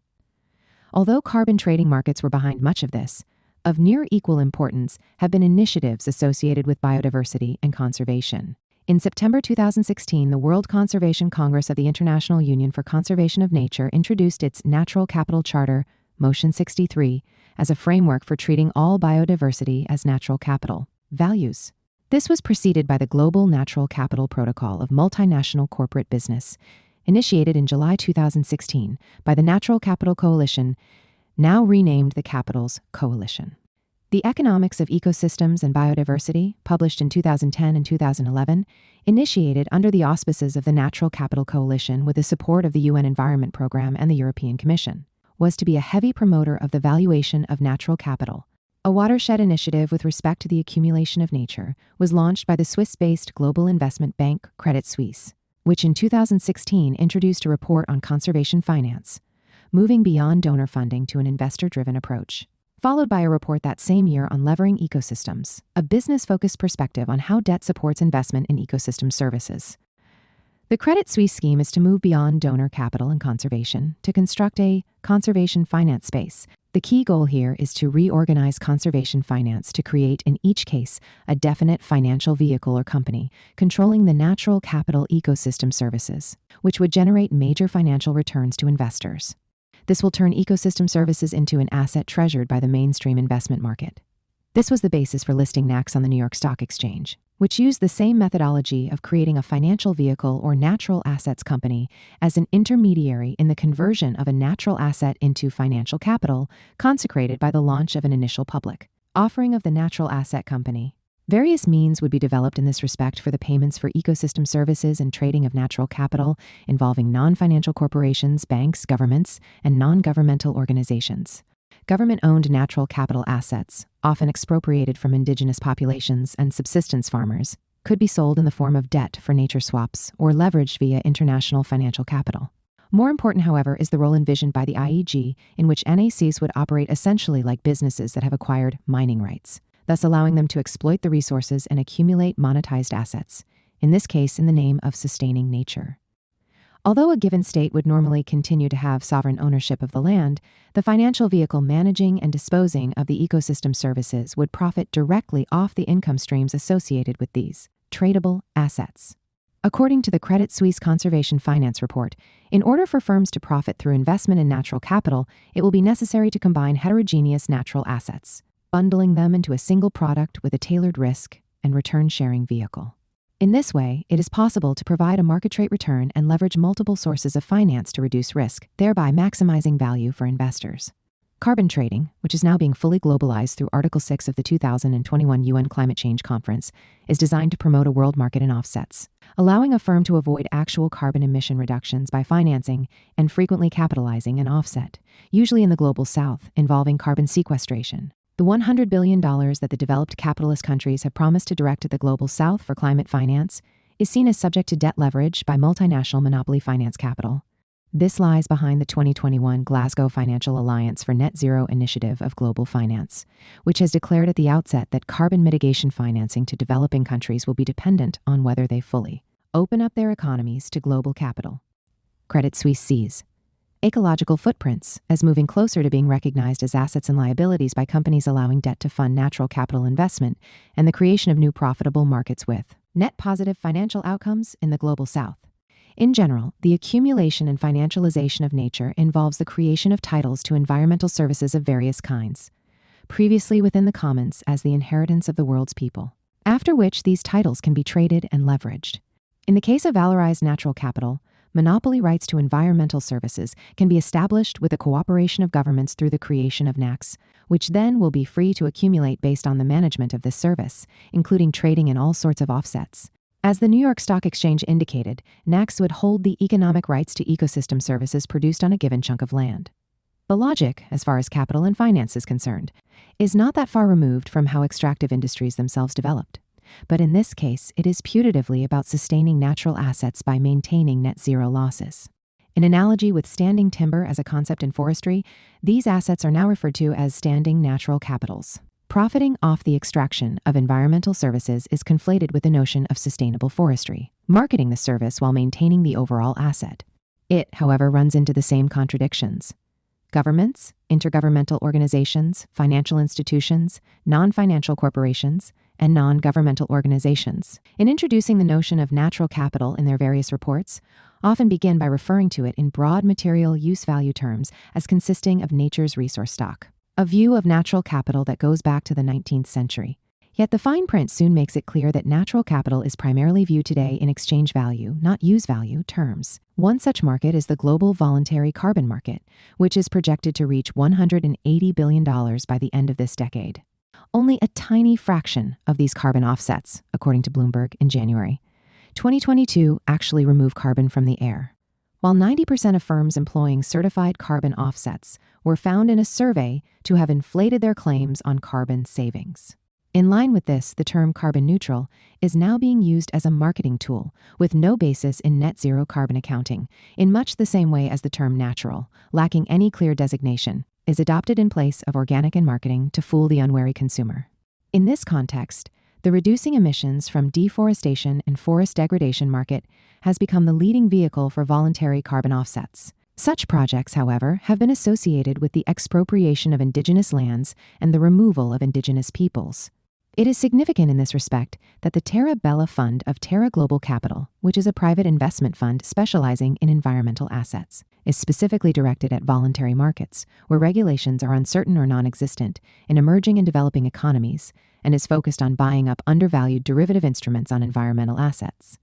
Although carbon trading markets were behind much of this, of near equal importance have been initiatives associated with biodiversity and conservation. In September 2016, the World Conservation Congress of the International Union for Conservation of Nature introduced its Natural Capital Charter, Motion 63, as a framework for treating all biodiversity as natural capital values. This was preceded by the Global Natural Capital Protocol of Multinational Corporate Business, initiated in July 2016 by the Natural Capital Coalition, now renamed the Capitals Coalition. The Economics of Ecosystems and Biodiversity, published in 2010 and 2011, initiated under the auspices of the Natural Capital Coalition with the support of the UN Environment Programme and the European Commission, was to be a heavy promoter of the valuation of natural capital. A watershed initiative with respect to the accumulation of nature was launched by the Swiss-based global investment bank Credit Suisse, which in 2016 introduced a report on conservation finance, moving beyond donor funding to an investor-driven approach, followed by a report that same year on levering ecosystems, a business-focused perspective on how debt supports investment in ecosystem services. The Credit Suisse scheme is to move beyond donor capital and conservation to construct a conservation finance space The key goal here is to reorganize conservation finance to create, in each case, a definite financial vehicle or company controlling the natural capital ecosystem services, which would generate major financial returns to investors. This will turn ecosystem services into an asset treasured by the mainstream investment market. This was the basis for listing NACS on the New York Stock Exchange, which used the same methodology of creating a financial vehicle or natural assets company as an intermediary in the conversion of a natural asset into financial capital, consecrated by the launch of an initial public offering of the natural asset company. Various means would be developed in this respect for the payments for ecosystem services and trading of natural capital involving non-financial corporations, banks, governments, and non-governmental organizations. Government-owned natural capital assets, often expropriated from indigenous populations and subsistence farmers, could be sold in the form of debt for nature swaps or leveraged via international financial capital. More important, however, is the role envisioned by the IEG, in which NACs would operate essentially like businesses that have acquired mining rights, thus allowing them to exploit the resources and accumulate monetized assets, in this case in the name of sustaining nature. Although a given state would normally continue to have sovereign ownership of the land, the financial vehicle managing and disposing of the ecosystem services would profit directly off the income streams associated with these tradable assets. According to the Credit Suisse Conservation Finance Report, in order for firms to profit through investment in natural capital, it will be necessary to combine heterogeneous natural assets, bundling them into a single product with a tailored risk and return-sharing vehicle. In this way, it is possible to provide a market rate return and leverage multiple sources of finance to reduce risk, thereby maximizing value for investors. Carbon trading, which is now being fully globalized through Article 6 of the 2021 UN Climate Change Conference, is designed to promote a world market in offsets, allowing a firm to avoid actual carbon emission reductions by financing and frequently capitalizing an offset, usually in the global south, involving carbon sequestration. The $100 billion that the developed capitalist countries have promised to direct at the global south for climate finance is seen as subject to debt leverage by multinational monopoly finance capital. This lies behind the 2021 Glasgow Financial Alliance for Net Zero Initiative of Global Finance, which has declared at the outset that carbon mitigation financing to developing countries will be dependent on whether they fully open up their economies to global capital. Credit Suisse sees ecological footprints as moving closer to being recognized as assets and liabilities by companies allowing debt to fund natural capital investment and the creation of new profitable markets with net positive financial outcomes in the global south. In general, the accumulation and financialization of nature involves the creation of titles to environmental services of various kinds, previously within the commons as the inheritance of the world's people, after which these titles can be traded and leveraged. In the case of valorized natural capital, monopoly rights to environmental services can be established with the cooperation of governments through the creation of NACs, which then will be free to accumulate based on the management of this service, including trading in all sorts of offsets. As the New York Stock Exchange indicated, NACs would hold the economic rights to ecosystem services produced on a given chunk of land. The logic, as far as capital and finance is concerned, is not that far removed from how extractive industries themselves developed. But in this case, it is putatively about sustaining natural assets by maintaining net zero losses. In analogy with standing timber as a concept in forestry, these assets are now referred to as standing natural capitals. Profiting off the extraction of environmental services is conflated with the notion of sustainable forestry, marketing the service while maintaining the overall asset. It, however, runs into the same contradictions. Governments, intergovernmental organizations, financial institutions, non-financial corporations, and non-governmental organizations, in introducing the notion of natural capital in their various reports, often begin by referring to it in broad material use value terms as consisting of nature's resource stock, a view of natural capital that goes back to the 19th century. Yet the fine print soon makes it clear that natural capital is primarily viewed today in exchange value, not use value, terms. One such market is the global voluntary carbon market, which is projected to reach $180 billion by the end of this decade. Only a tiny fraction of these carbon offsets, according to Bloomberg in January 2022, actually remove carbon from the air. While 90% of firms employing certified carbon offsets were found in a survey to have inflated their claims on carbon savings. In line with this, the term carbon neutral is now being used as a marketing tool with no basis in net zero carbon accounting, in much the same way as the term natural, lacking any clear designation, is adopted in place of organic in marketing to fool the unwary consumer. In this context, the reducing emissions from deforestation and forest degradation market has become the leading vehicle for voluntary carbon offsets. Such projects, however, have been associated with the expropriation of indigenous lands and the removal of indigenous peoples. It is significant in this respect that the Terra Bella Fund of Terra Global Capital, which is a private investment fund specializing in environmental assets, is specifically directed at voluntary markets, where regulations are uncertain or non-existent, in emerging and developing economies, and is focused on buying up undervalued derivative instruments on environmental assets.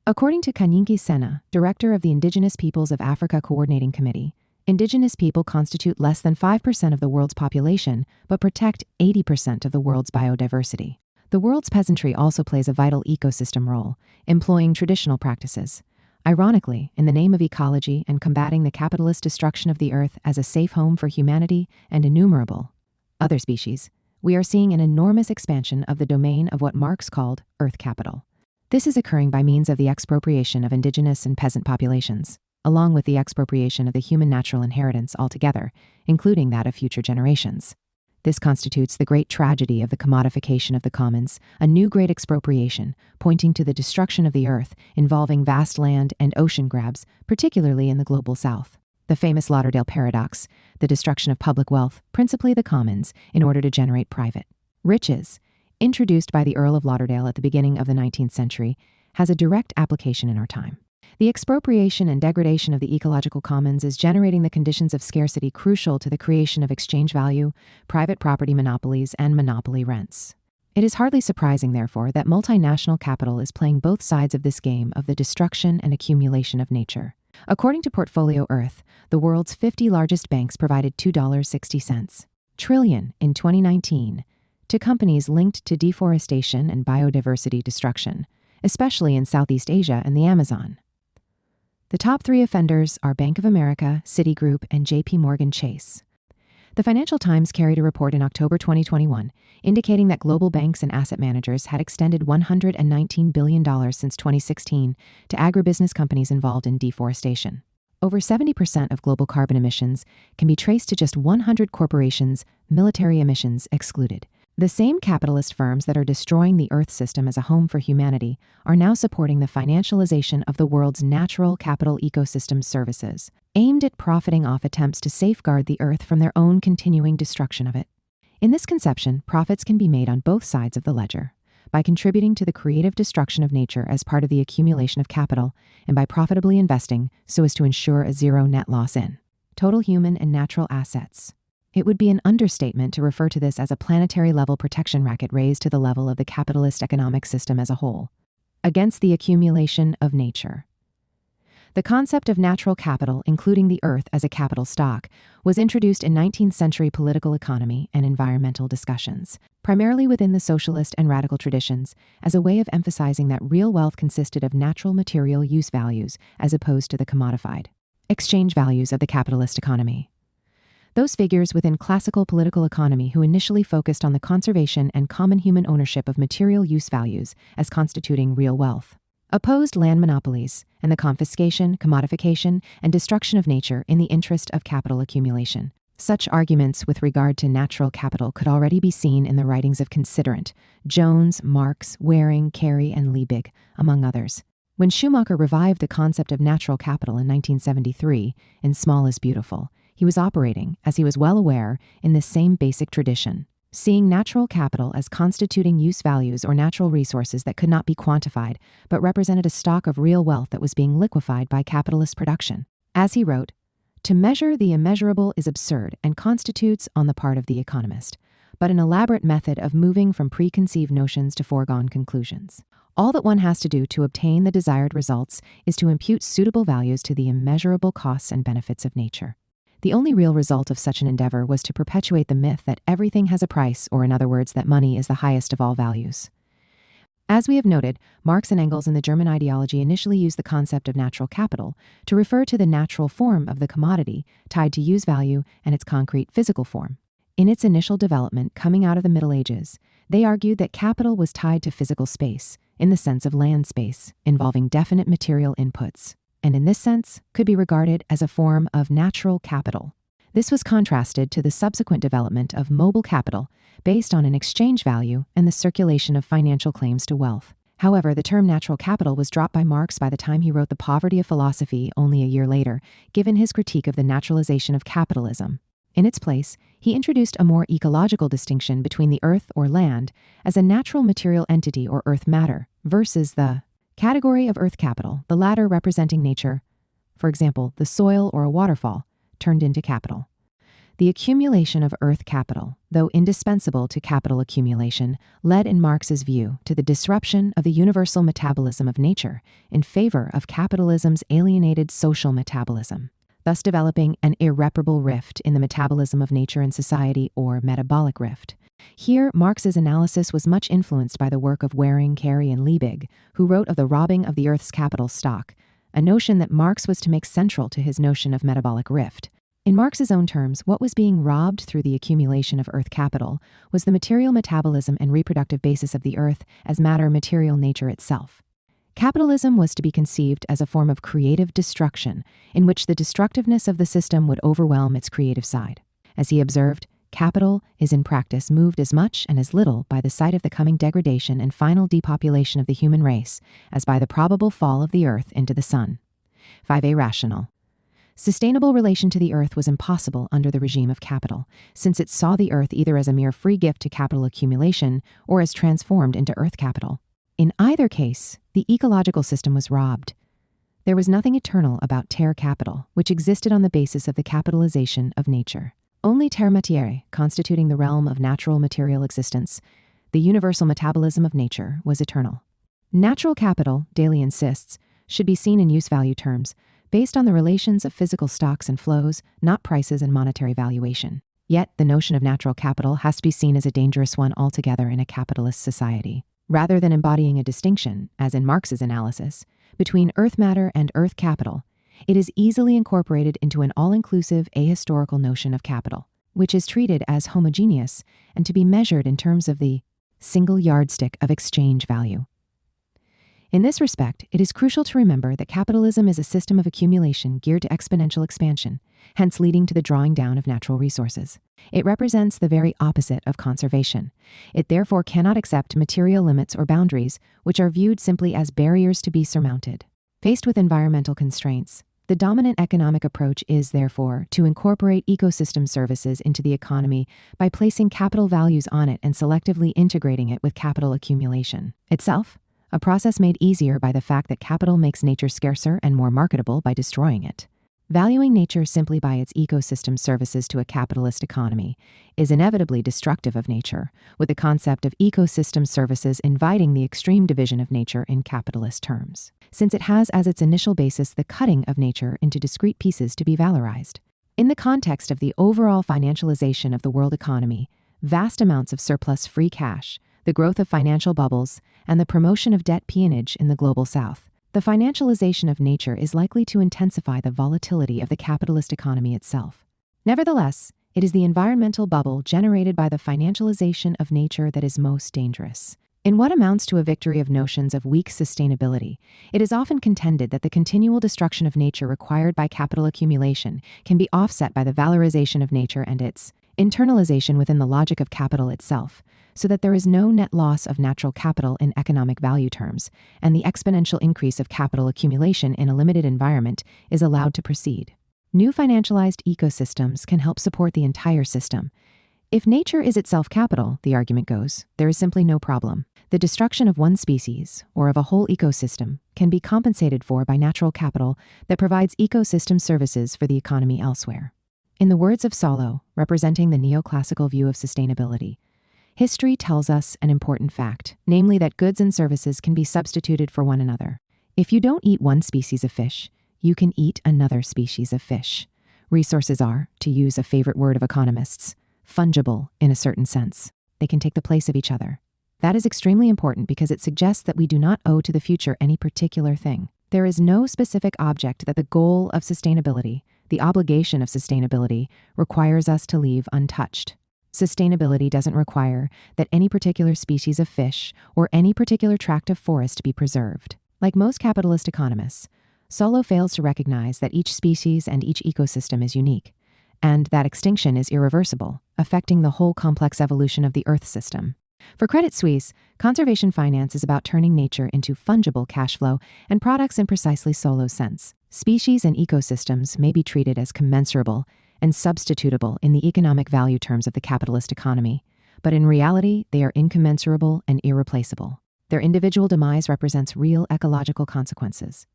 According to Kanyinki Sena, director of the Indigenous Peoples of Africa Coordinating Committee, indigenous people constitute less than 5% of the world's population, but protect 80% of the world's biodiversity. The world's peasantry also plays a vital ecosystem role, employing traditional practices. Ironically, in the name of ecology and combating the capitalist destruction of the earth as a safe home for humanity and innumerable other species, we are seeing an enormous expansion of the domain of what Marx called earth capital. This is occurring by means of the expropriation of indigenous and peasant populations, along with the expropriation of the human natural inheritance altogether, including that of future generations. This constitutes the great tragedy of the commodification of the commons, a new great expropriation, pointing to the destruction of the earth, involving vast land and ocean grabs, particularly in the global south. The famous Lauderdale paradox, the destruction of public wealth, principally the commons, in order to generate private riches, introduced by the Earl of Lauderdale at the beginning of the 19th century, has a direct application in our time. The expropriation and degradation of the ecological commons is generating the conditions of scarcity crucial to the creation of exchange value, private property monopolies, and monopoly rents. It is hardly surprising, therefore, that multinational capital is playing both sides of this game of the destruction and accumulation of nature. According to Portfolio Earth, the world's 50 largest banks provided $2.60 trillion in 2019 to companies linked to deforestation and biodiversity destruction, especially in Southeast Asia and the Amazon. The top three offenders are Bank of America, Citigroup, and JP Morgan Chase. The Financial Times carried a report in October 2021 indicating that global banks and asset managers had extended $119 billion since 2016 to agribusiness companies involved in deforestation. Over 70% of global carbon emissions can be traced to just 100 corporations, military emissions excluded. The same capitalist firms that are destroying the Earth system as a home for humanity are now supporting the financialization of the world's natural capital ecosystem services, aimed at profiting off attempts to safeguard the Earth from their own continuing destruction of it. In this conception, profits can be made on both sides of the ledger, by contributing to the creative destruction of nature as part of the accumulation of capital, and by profitably investing so as to ensure a zero net loss in total human and natural assets. It would be an understatement to refer to this as a planetary level protection racket raised to the level of the capitalist economic system as a whole, against the accumulation of nature. The concept of natural capital, including the earth as a capital stock, was introduced in 19th century political economy and environmental discussions, primarily within the socialist and radical traditions, as a way of emphasizing that real wealth consisted of natural material use values as opposed to the commodified exchange values of the capitalist economy. Those figures within classical political economy who initially focused on the conservation and common human ownership of material use values as constituting real wealth, opposed land monopolies and the confiscation, commodification, and destruction of nature in the interest of capital accumulation. Such arguments with regard to natural capital could already be seen in the writings of Considerant, Jones, Marx, Waring, Carey, and Liebig, among others. When Schumacher revived the concept of natural capital in 1973 in Small is Beautiful, he was operating, as he was well aware, in this same basic tradition, seeing natural capital as constituting use values or natural resources that could not be quantified, but represented a stock of real wealth that was being liquefied by capitalist production. As he wrote, "To measure the immeasurable is absurd and constitutes, on the part of the economist, but an elaborate method of moving from preconceived notions to foregone conclusions. All that one has to do to obtain the desired results is to impute suitable values to the immeasurable costs and benefits of nature. The only real result of such an endeavor was to perpetuate the myth that everything has a price, or in other words, that money is the highest of all values." As we have noted, Marx and Engels in the German ideology initially used the concept of natural capital to refer to the natural form of the commodity tied to use value and its concrete physical form. In its initial development coming out of the Middle Ages, they argued that capital was tied to physical space, in the sense of land space, involving definite material inputs, and in this sense could be regarded as a form of natural capital. This was contrasted to the subsequent development of mobile capital based on an exchange value and the circulation of financial claims to wealth. However, the term natural capital was dropped by Marx by the time he wrote The Poverty of Philosophy only a year later, given his critique of the naturalization of capitalism. In its place, he introduced a more ecological distinction between the earth or land as a natural material entity or earth matter versus the category of earth capital, the latter representing nature, for example, the soil or a waterfall, turned into capital. The accumulation of earth capital, though indispensable to capital accumulation, led in Marx's view to the disruption of the universal metabolism of nature in favor of capitalism's alienated social metabolism, thus developing an irreparable rift in the metabolism of nature and society, or metabolic rift. Here, Marx's analysis was much influenced by the work of Waring, Carey, and Liebig, who wrote of the robbing of the earth's capital stock, a notion that Marx was to make central to his notion of metabolic rift. In Marx's own terms, what was being robbed through the accumulation of earth capital was the material metabolism and reproductive basis of the earth as matter material nature itself. Capitalism was to be conceived as a form of creative destruction, in which the destructiveness of the system would overwhelm its creative side. As he observed, capital is in practice moved as much and as little by the sight of the coming degradation and final depopulation of the human race as by the probable fall of the earth into the sun. 5a. Rational. Sustainable relation to the earth was impossible under the regime of capital, since it saw the earth either as a mere free gift to capital accumulation or as transformed into earth capital. In either case, the ecological system was robbed. There was nothing eternal about terre capital, which existed on the basis of the capitalization of nature. Only terre matière, constituting the realm of natural material existence, the universal metabolism of nature, was eternal. Natural capital, Daly insists, should be seen in use-value terms, based on the relations of physical stocks and flows, not prices and monetary valuation. Yet, the notion of natural capital has to be seen as a dangerous one altogether in a capitalist society. Rather than embodying a distinction, as in Marx's analysis, between earth matter and earth capital, it is easily incorporated into an all-inclusive ahistorical notion of capital, which is treated as homogeneous and to be measured in terms of the single yardstick of exchange value. In this respect, it is crucial to remember that capitalism is a system of accumulation geared to exponential expansion, hence leading to the drawing down of natural resources. It represents the very opposite of conservation. It therefore cannot accept material limits or boundaries, which are viewed simply as barriers to be surmounted. Faced with environmental constraints, the dominant economic approach is, therefore, to incorporate ecosystem services into the economy by placing capital values on it and selectively integrating it with capital accumulation itself, a process made easier by the fact that capital makes nature scarcer and more marketable by destroying it. Valuing nature simply by its ecosystem services to a capitalist economy is inevitably destructive of nature, with the concept of ecosystem services inviting the extreme division of nature in capitalist terms, since it has as its initial basis the cutting of nature into discrete pieces to be valorized. In the context of the overall financialization of the world economy, vast amounts of surplus free cash, the growth of financial bubbles, and the promotion of debt peonage in the global south, the financialization of nature is likely to intensify the volatility of the capitalist economy itself. Nevertheless, it is the environmental bubble generated by the financialization of nature that is most dangerous. In what amounts to a victory of notions of weak sustainability, it is often contended that the continual destruction of nature required by capital accumulation can be offset by the valorization of nature and its internalization within the logic of capital itself, so that there is no net loss of natural capital in economic value terms, and the exponential increase of capital accumulation in a limited environment is allowed to proceed. New financialized ecosystems can help support the entire system. If nature is itself capital, the argument goes, there is simply no problem. The destruction of one species, or of a whole ecosystem, can be compensated for by natural capital that provides ecosystem services for the economy elsewhere. In the words of Solow, representing the neoclassical view of sustainability, history tells us an important fact, namely that goods and services can be substituted for one another. If you don't eat one species of fish, you can eat another species of fish. Resources are, to use a favorite word of economists, fungible in a certain sense. They can take the place of each other. That is extremely important because it suggests that we do not owe to the future any particular thing. There is no specific object that the goal of sustainability, the obligation of sustainability, requires us to leave untouched. Sustainability doesn't require that any particular species of fish or any particular tract of forest be preserved. Like most capitalist economists, Solow fails to recognize that each species and each ecosystem is unique, and that extinction is irreversible, affecting the whole complex evolution of the Earth system. For Credit Suisse, conservation finance is about turning nature into fungible cash flow and products in precisely Solo's sense. Species and ecosystems may be treated as commensurable and substitutable in the economic value terms of the capitalist economy, but in reality, they are incommensurable and irreplaceable. Their individual demise represents real ecological consequences.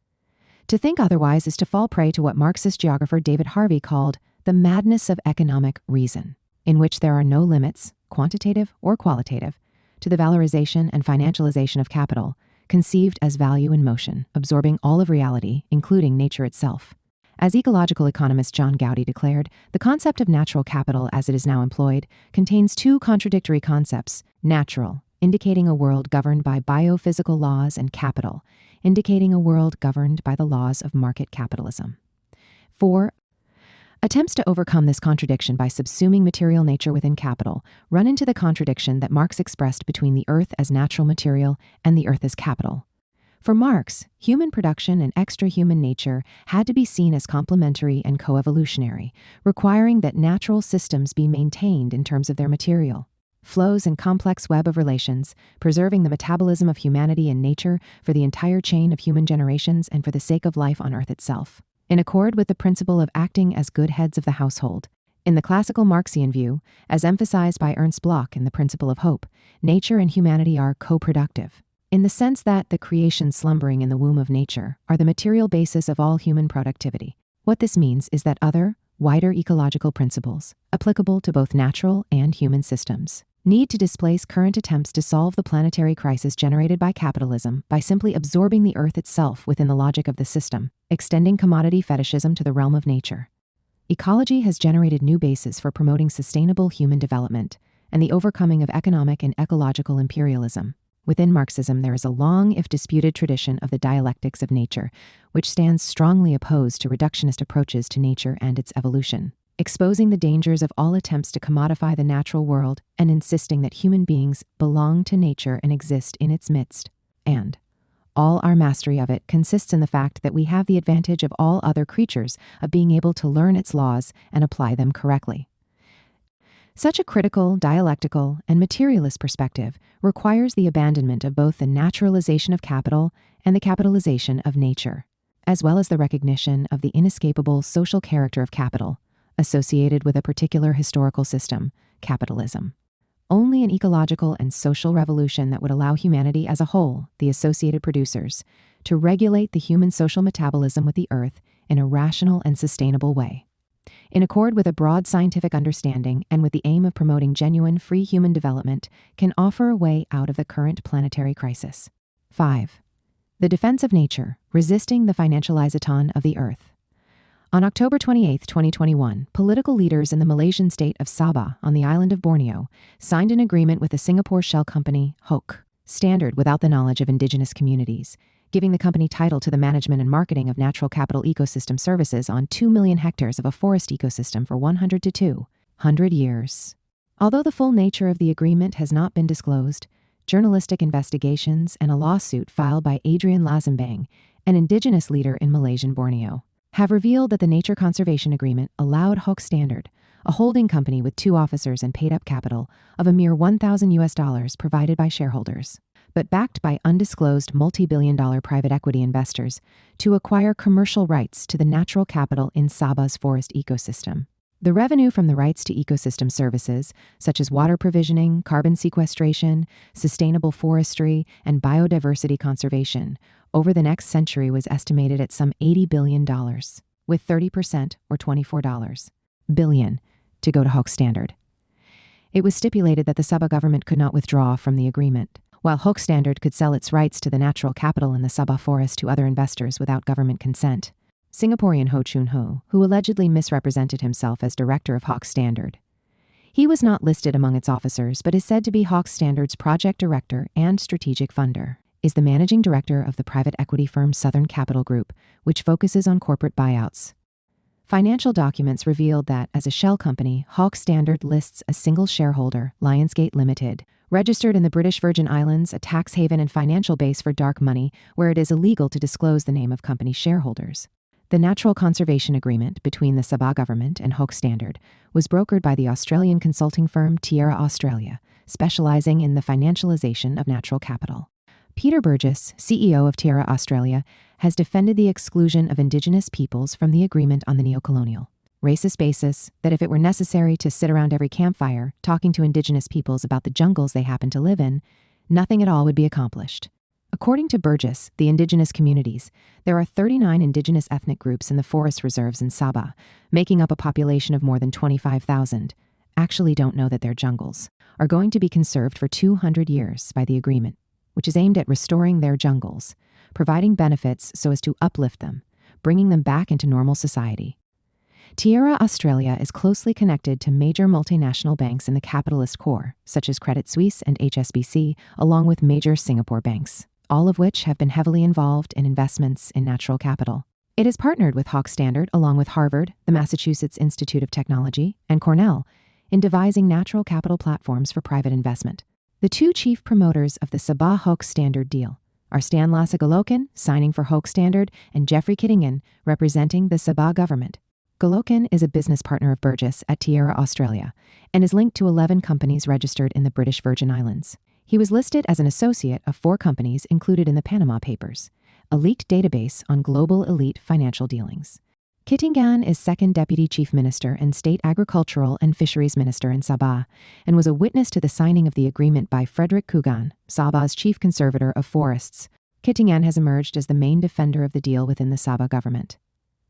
To think otherwise is to fall prey to what Marxist geographer David Harvey called the madness of economic reason, in which there are no limits, quantitative or qualitative, to the valorization and financialization of capital, conceived as value in motion, absorbing all of reality, including nature itself. As ecological economist John Gowdy declared, the concept of natural capital as it is now employed contains two contradictory concepts: natural, indicating a world governed by biophysical laws, and capital, indicating a world governed by the laws of market capitalism. 4. Attempts to overcome this contradiction by subsuming material nature within capital run into the contradiction that Marx expressed between the earth as natural material and the earth as capital. For Marx, human production and extra-human nature had to be seen as complementary and coevolutionary, requiring that natural systems be maintained in terms of their material flows and complex web of relations, preserving the metabolism of humanity and nature for the entire chain of human generations and for the sake of life on earth itself, in accord with the principle of acting as good heads of the household. In the classical Marxian view, as emphasized by Ernst Bloch in The Principle of Hope, nature and humanity are co-productive, in the sense that the creation slumbering in the womb of nature are the material basis of all human productivity. What this means is that other, wider ecological principles, applicable to both natural and human systems, need to displace current attempts to solve the planetary crisis generated by capitalism by simply absorbing the earth itself within the logic of the system, extending commodity fetishism to the realm of nature. Ecology has generated new bases for promoting sustainable human development and the overcoming of economic and ecological imperialism. Within Marxism, there is a long, if disputed, tradition of the dialectics of nature, which stands strongly opposed to reductionist approaches to nature and its evolution, exposing the dangers of all attempts to commodify the natural world and insisting that human beings belong to nature and exist in its midst. And all our mastery of it consists in the fact that we have the advantage of all other creatures of being able to learn its laws and apply them correctly. Such a critical, dialectical, and materialist perspective requires the abandonment of both the naturalization of capital and the capitalization of nature, as well as the recognition of the inescapable social character of capital, associated with a particular historical system, capitalism. Only an ecological and social revolution that would allow humanity as a whole, the associated producers, to regulate the human social metabolism with the earth in a rational and sustainable way, in accord with a broad scientific understanding and with the aim of promoting genuine free human development, can offer a way out of the current planetary crisis. 5. The defense of nature, resisting the financialization of the earth. On October 28, 2021, political leaders in the Malaysian state of Sabah on the island of Borneo signed an agreement with the Singapore shell company HOK Standard without the knowledge of indigenous communities, giving the company title to the management and marketing of natural capital ecosystem services on 2 million hectares of a forest ecosystem for 100 to 200 years. Although the full nature of the agreement has not been disclosed, journalistic investigations and a lawsuit filed by Adrian Lazembang, an indigenous leader in Malaysian Borneo, have revealed that the Nature Conservation Agreement allowed HOK Standard, a holding company with 2 officers and paid-up capital of a mere $1,000 provided by shareholders, but backed by undisclosed multi-billion-dollar private equity investors, to acquire commercial rights to the natural capital in Sabah's forest ecosystem. The revenue from the rights to ecosystem services, such as water provisioning, carbon sequestration, sustainable forestry, and biodiversity conservation, over the next century was estimated at some $80 billion, with 30%, or $24 billion, to go to HOK Standard. It was stipulated that the Sabah government could not withdraw from the agreement, while HOK Standard could sell its rights to the natural capital in the Sabah forest to other investors without government consent. Singaporean Ho Chun Ho, who allegedly misrepresented himself as director of HOK Standard. He was not listed among its officers, but is said to be HOK Standard's project director and strategic funder, is the managing director of the private equity firm Southern Capital Group, which focuses on corporate buyouts. Financial documents revealed that, as a shell company, HOK Standard lists a single shareholder, Lionsgate Limited, registered in the British Virgin Islands, a tax haven and financial base for dark money, where it is illegal to disclose the name of company shareholders. The Natural Conservation Agreement between the Sabah government and HOK Standard was brokered by the Australian consulting firm Tierra Australia, specializing in the financialization of natural capital. Peter Burgess, CEO of Tierra Australia, has defended the exclusion of Indigenous peoples from the agreement on the neocolonial, racist basis that if it were necessary to sit around every campfire talking to Indigenous peoples about the jungles they happen to live in, nothing at all would be accomplished. According to Burgess, the Indigenous communities, there are 39 Indigenous ethnic groups in the forest reserves in Sabah, making up a population of more than 25,000, actually don't know that their jungles are going to be conserved for 200 years by the agreement, which is aimed at restoring their jungles, providing benefits so as to uplift them, bringing them back into normal society. Tierra Australia is closely connected to major multinational banks in the capitalist core, such as Credit Suisse and HSBC, along with major Singapore banks, all of which have been heavily involved in investments in natural capital. It has partnered with Hawke Standard, along with Harvard, the Massachusetts Institute of Technology, and Cornell, in devising natural capital platforms for private investment. The two chief promoters of the Sabah-Hawke Standard deal are Stan Lasse-Golokin, signing for Hawke Standard, and Jeffrey Kittingen, representing the Sabah government. Golokin is a business partner of Burgess at Tierra Australia and is linked to 11 companies registered in the British Virgin Islands. He was listed as an associate of 4 companies included in the Panama Papers, a leaked database on global elite financial dealings. Kittingen is second Deputy Chief Minister and State Agricultural and Fisheries Minister in Sabah, and was a witness to the signing of the agreement by Frederick Kugan, Sabah's Chief Conservator of Forests. Kittingen has emerged as the main defender of the deal within the Sabah government.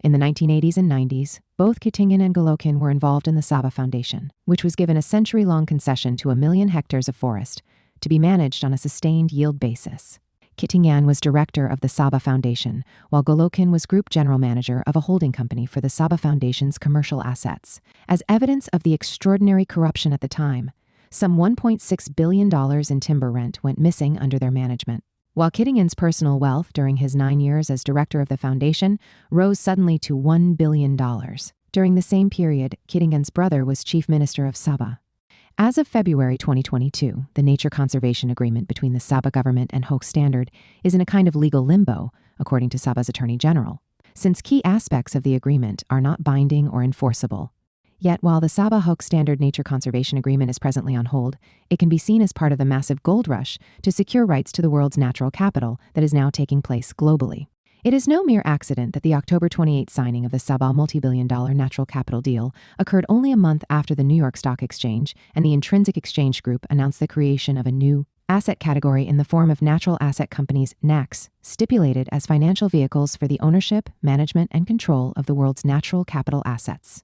In the 1980s and 90s, both Kittingen and Golokin were involved in the Sabah Foundation, which was given a century-long concession to 1 million hectares of forest, to be managed on a sustained yield basis. Kittingen was director of the Sabah Foundation, while Golokin was group general manager of a holding company for the Sabah Foundation's commercial assets. As evidence of the extraordinary corruption at the time, some $1.6 billion in timber rent went missing under their management. While Kittingen's personal wealth during his 9 years as director of the foundation rose suddenly to $1 billion. During the same period, Kittingen's brother was chief minister of Sabah. As of February 2022, the Nature Conservation Agreement between the Sabah government and Hawke Standard is in a kind of legal limbo, according to Sabah's Attorney General, since key aspects of the agreement are not binding or enforceable. Yet, while the Sabah-Hawke Standard Nature Conservation Agreement is presently on hold, it can be seen as part of the massive gold rush to secure rights to the world's natural capital that is now taking place globally. It is no mere accident that the October 28 signing of the Sabah multi-billion-dollar natural capital deal occurred only a month after the New York Stock Exchange and the Intrinsic Exchange Group announced the creation of a new asset category in the form of natural asset companies, NACs, stipulated as financial vehicles for the ownership, management, and control of the world's natural capital assets.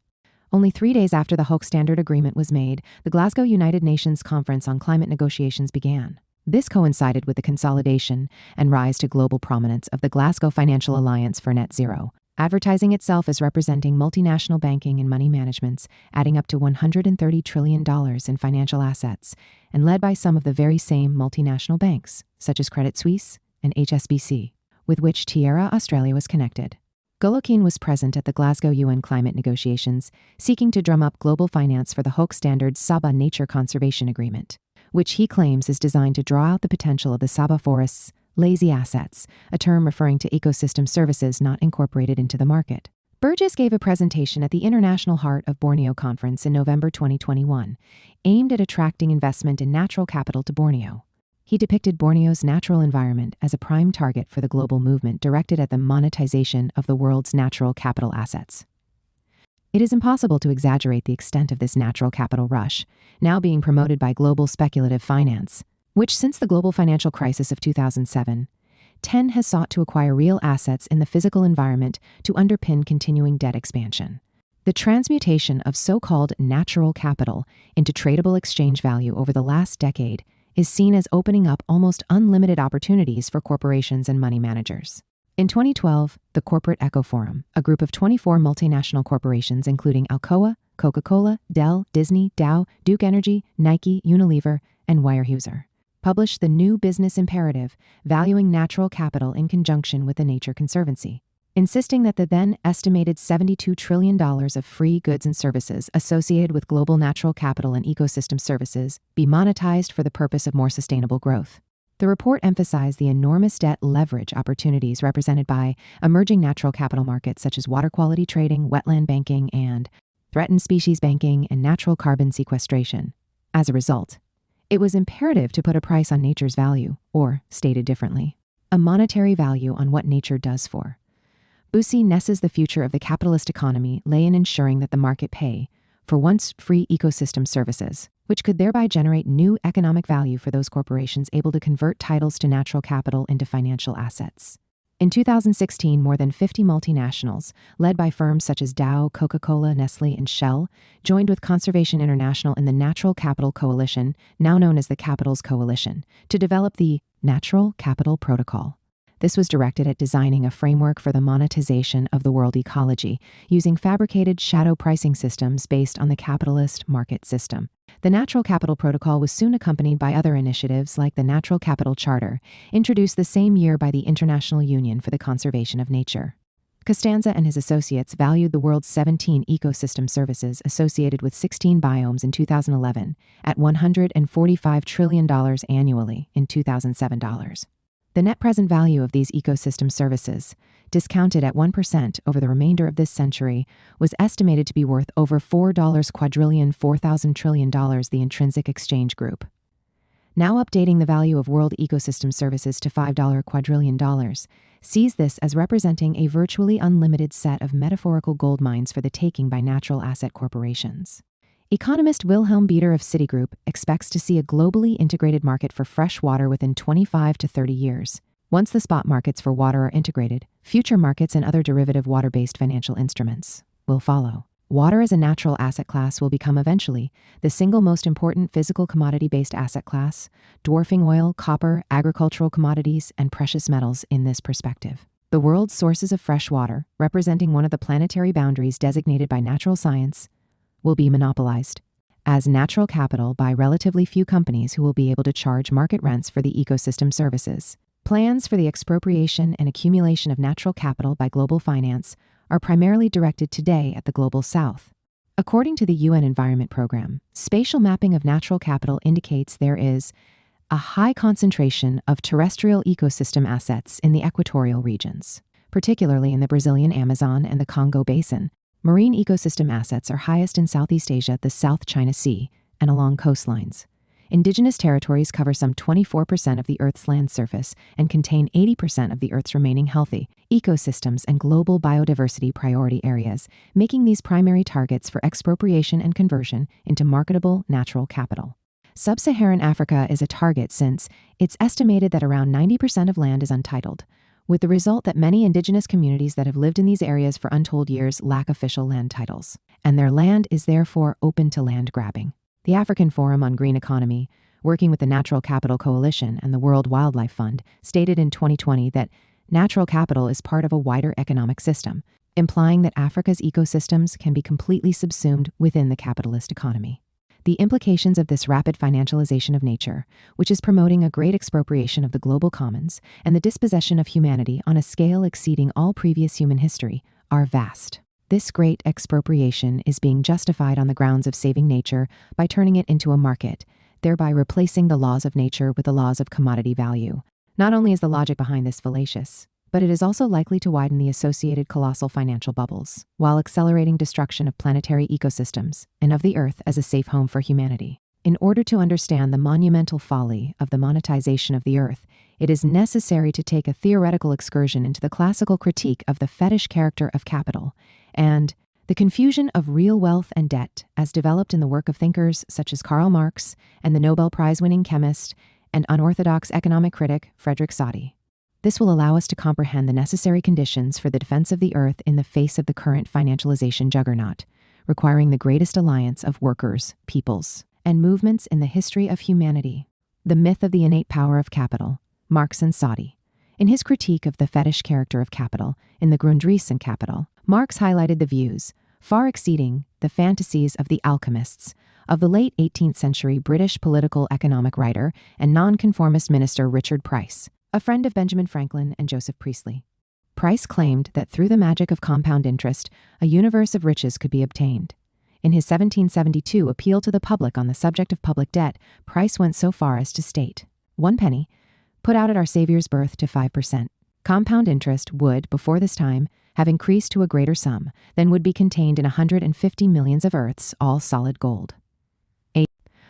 Only 3 days after the Hawke Standard Agreement was made, the Glasgow United Nations Conference on Climate Negotiations began. This coincided with the consolidation and rise to global prominence of the Glasgow Financial Alliance for Net Zero, advertising itself as representing multinational banking and money managements, adding up to $130 trillion in financial assets, and led by some of the very same multinational banks, such as Credit Suisse and HSBC, with which Tierra Australia was connected. Golokin was present at the Glasgow UN climate negotiations, seeking to drum up global finance for the Hawke Standard Sabah Nature Conservation Agreement, which he claims is designed to draw out the potential of the Sabah forests' lazy assets, a term referring to ecosystem services not incorporated into the market. Burgess gave a presentation at the International Heart of Borneo Conference in November 2021, aimed at attracting investment in natural capital to Borneo. He depicted Borneo's natural environment as a prime target for the global movement directed at the monetization of the world's natural capital assets. It is impossible to exaggerate the extent of this natural capital rush, now being promoted by global speculative finance, which since the global financial crisis of 2007, has sought to acquire real assets in the physical environment to underpin continuing debt expansion. The transmutation of so-called natural capital into tradable exchange value over the last decade is seen as opening up almost unlimited opportunities for corporations and money managers. In 2012, the Corporate Eco Forum, a group of 24 multinational corporations including Alcoa, Coca-Cola, Dell, Disney, Dow, Duke Energy, Nike, Unilever, and Weyerhaeuser, published the New Business Imperative, valuing natural capital in conjunction with the Nature Conservancy, insisting that the then estimated $72 trillion of free goods and services associated with global natural capital and ecosystem services be monetized for the purpose of more sustainable growth. The report emphasized the enormous debt leverage opportunities represented by emerging natural capital markets such as water quality trading, wetland banking, and threatened species banking and natural carbon sequestration. As a result, It was imperative to put a price on nature's value, or, stated differently, a monetary value on what nature does for. Boosie Ness's The Future of the Capitalist Economy lay in ensuring that the market pay for once free ecosystem services, which could thereby generate new economic value for those corporations able to convert titles to natural capital into financial assets. In 2016, more than 50 multinationals, led by firms such as Dow, Coca-Cola, Nestle, and Shell, joined with Conservation International in the Natural Capital Coalition, now known as the Capitals Coalition, to develop the Natural Capital Protocol. This was directed at designing a framework for the monetization of the world ecology, using fabricated shadow pricing systems based on the capitalist market system. The Natural Capital Protocol was soon accompanied by other initiatives like the Natural Capital Charter, introduced the same year by the International Union for the Conservation of Nature. Costanza and his associates valued the world's 17 ecosystem services associated with 16 biomes in 2011 at $145 trillion annually in 2007 dollars. The net present value of these ecosystem services, discounted at 1% over the remainder of this century, was estimated to be worth over $4 quadrillion, $4,000 trillion, the intrinsic exchange group. Now updating the value of world ecosystem services to $5 quadrillion sees this as representing a virtually unlimited set of metaphorical gold mines for the taking by natural asset corporations. Economist Wilhelm Bieder of Citigroup expects to see a globally integrated market for fresh water within 25 to 30 years. Once the spot markets for water are integrated, future markets and other derivative water-based financial instruments will follow. Water as a natural asset class will become eventually the single most important physical commodity-based asset class, dwarfing oil, copper, agricultural commodities, and precious metals in this perspective. The world's sources of fresh water, representing one of the planetary boundaries designated by natural science, will be monopolized as natural capital by relatively few companies who will be able to charge market rents for the ecosystem services. Plans for the expropriation and accumulation of natural capital by global finance are primarily directed today at the global south. According to the UN Environment Program, spatial mapping of natural capital indicates there is a high concentration of terrestrial ecosystem assets in the equatorial regions, particularly in the Brazilian Amazon and the Congo Basin. Marine ecosystem assets are highest in Southeast Asia, the South China Sea, and along coastlines. Indigenous territories cover some 24% of the Earth's land surface and contain 80% of the Earth's remaining healthy ecosystems and global biodiversity priority areas, making these primary targets for expropriation and conversion into marketable natural capital. Sub-Saharan Africa is a target since it's estimated that around 90% of land is untitled, with the result that many indigenous communities that have lived in these areas for untold years lack official land titles, and their land is therefore open to land grabbing. The African Forum on Green Economy, working with the Natural Capital Coalition and the World Wildlife Fund, stated in 2020 that natural capital is part of a wider economic system, implying that Africa's ecosystems can be completely subsumed within the capitalist economy. The implications of this rapid financialization of nature, which is promoting a great expropriation of the global commons and the dispossession of humanity on a scale exceeding all previous human history, are vast. This great expropriation is being justified on the grounds of saving nature by turning it into a market, thereby replacing the laws of nature with the laws of commodity value. Not only is the logic behind this fallacious, but it is also likely to widen the associated colossal financial bubbles, while accelerating destruction of planetary ecosystems and of the Earth as a safe home for humanity. In order to understand the monumental folly of the monetization of the Earth, it is necessary to take a theoretical excursion into the classical critique of the fetish character of capital and the confusion of real wealth and debt as developed in the work of thinkers such as Karl Marx and the Nobel Prize-winning chemist and unorthodox economic critic Frederick Soddy. This will allow us to comprehend the necessary conditions for the defense of the Earth in the face of the current financialization juggernaut, requiring the greatest alliance of workers, peoples, and movements in the history of humanity. The myth of the innate power of capital, Marx and Soddy. In his critique of the fetish character of capital in the Grundrisse Capital, Marx highlighted the views, far exceeding the fantasies of the alchemists, of the late 18th century British political economic writer and nonconformist minister Richard Price, a friend of Benjamin Franklin and Joseph Priestley. Price claimed that through the magic of compound interest, a universe of riches could be obtained. In his 1772 appeal to the public on the subject of public debt, Price went so far as to state, 1 penny, put out at our Savior's birth to 5%. Compound interest would, before this time, have increased to a greater sum than would be contained in 150 millions of earths, all solid gold.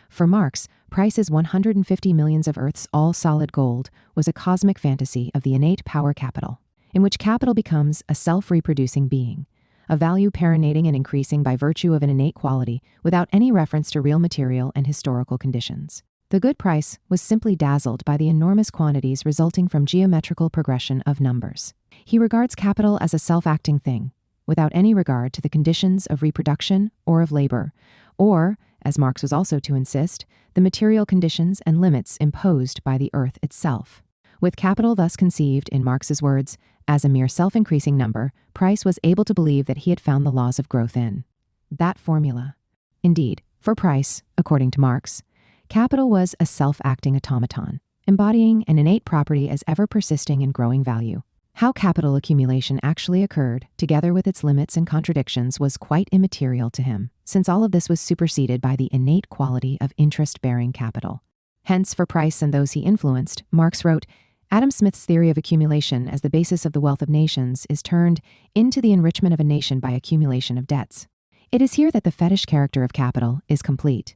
For Marx, Price's 150 millions of Earth's all-solid gold was a cosmic fantasy of the innate power capital, in which capital becomes a self-reproducing being, a value perinating and increasing by virtue of an innate quality without any reference to real material and historical conditions. The good Price was simply dazzled by the enormous quantities resulting from geometrical progression of numbers. He regards capital as a self-acting thing, without any regard to the conditions of reproduction or of labor, or, as Marx was also to insist, the material conditions and limits imposed by the earth itself. With capital thus conceived, in Marx's words, as a mere self-increasing number, Price was able to believe that he had found the laws of growth in that formula. Indeed, for Price, according to Marx, capital was a self-acting automaton, embodying an innate property as ever-persisting and growing value. How capital accumulation actually occurred, together with its limits and contradictions, was quite immaterial to him, since all of this was superseded by the innate quality of interest-bearing capital. Hence, for Price and those he influenced, Marx wrote, Adam Smith's theory of accumulation as the basis of the wealth of nations is turned into the enrichment of a nation by accumulation of debts. It is here that the fetish character of capital is complete.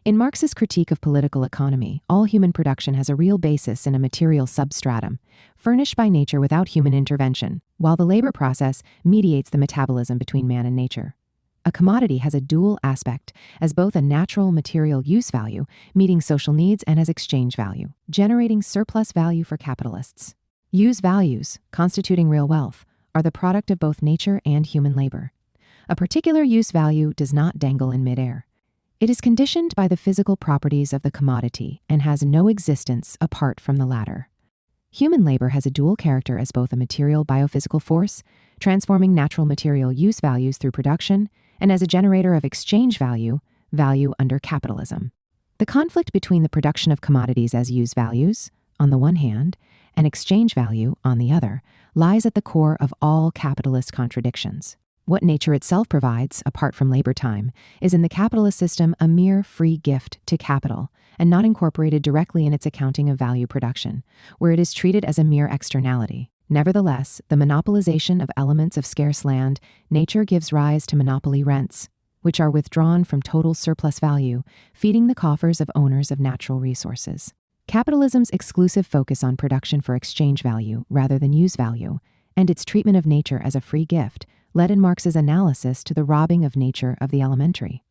In Marx's critique of political economy, all human production has a real basis in a material substratum, furnished by nature without human intervention, while the labor process mediates the metabolism between man and nature. A commodity has a dual aspect, as both a natural material use value, meeting social needs, and as exchange value, generating surplus value for capitalists. Use values, constituting real wealth, are the product of both nature and human labor. A particular use value does not dangle in midair. It is conditioned by the physical properties of the commodity and has no existence apart from the latter. Human labor has a dual character as both a material biophysical force, transforming natural material use values through production, and as a generator of exchange value, value under capitalism. The conflict between the production of commodities as use values, on the one hand, and exchange value, on the other, lies at the core of all capitalist contradictions. What nature itself provides, apart from labor time, is in the capitalist system a mere free gift to capital, and not incorporated directly in its accounting of value production, where it is treated as a mere externality. Nevertheless, the monopolization of elements of scarce land, nature gives rise to monopoly rents, which are withdrawn from total surplus value, feeding the coffers of owners of natural resources. Capitalism's exclusive focus on production for exchange value rather than use value, and its treatment of nature as a free gift, led in Marx's analysis to the robbing of nature of the elementary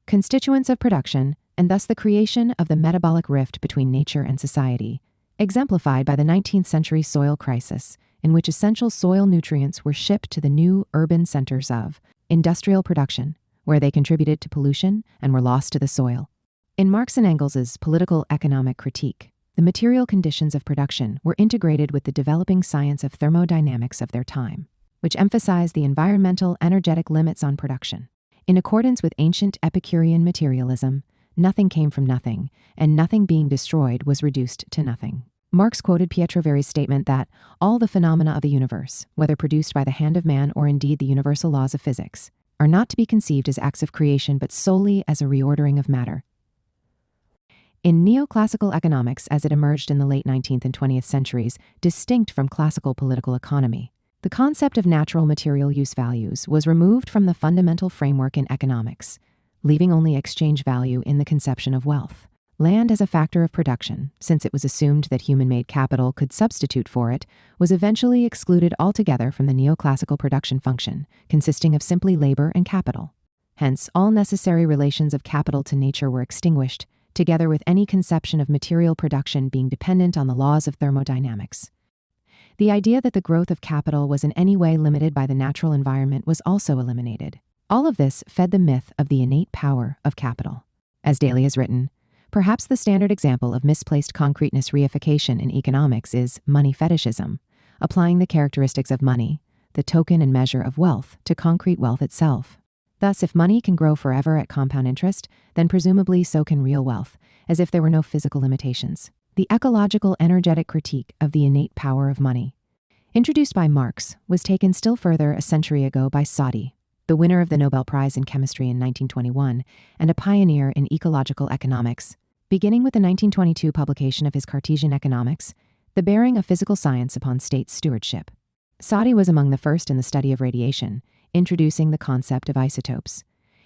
constituents of production, and thus the creation of the metabolic rift between nature and society, exemplified by the 19th century soil crisis, in which essential soil nutrients were shipped to the new urban centers of industrial production, where they contributed to pollution and were lost to the soil. In Marx and Engels's political economic critique, the material conditions of production were integrated with the developing science of thermodynamics of their time, which emphasized the environmental energetic limits on production. In accordance with ancient Epicurean materialism, nothing came from nothing, and nothing being destroyed was reduced to nothing. Marx quoted Pietro Veri's statement that all the phenomena of the universe, whether produced by the hand of man or indeed the universal laws of physics, are not to be conceived as acts of creation but solely as a reordering of matter. In neoclassical economics as it emerged in the late 19th and 20th centuries, distinct from classical political economy, the concept of natural material use values was removed from the fundamental framework in economics, leaving only exchange value in the conception of wealth. Land as a factor of production, since it was assumed that human-made capital could substitute for it, was eventually excluded altogether from the neoclassical production function, consisting of simply labor and capital. Hence, all necessary relations of capital to nature were extinguished, together with any conception of material production being dependent on the laws of thermodynamics. The idea that the growth of capital was in any way limited by the natural environment was also eliminated. All of this fed the myth of the innate power of capital. As Daly has written, perhaps the standard example of misplaced concreteness reification in economics is money fetishism, applying the characteristics of money, the token and measure of wealth, to concrete wealth itself. Thus, if money can grow forever at compound interest, then presumably so can real wealth, as if there were no physical limitations. The ecological energetic critique of the innate power of money, introduced by Marx, was taken still further a century ago by Soddy, the winner of the Nobel Prize in Chemistry in 1921 and a pioneer in ecological economics. Beginning with the 1922 publication of his Cartesian Economics, The Bearing of Physical Science upon State Stewardship, Soddy was among the first in the study of radiation, introducing the concept of isotopes.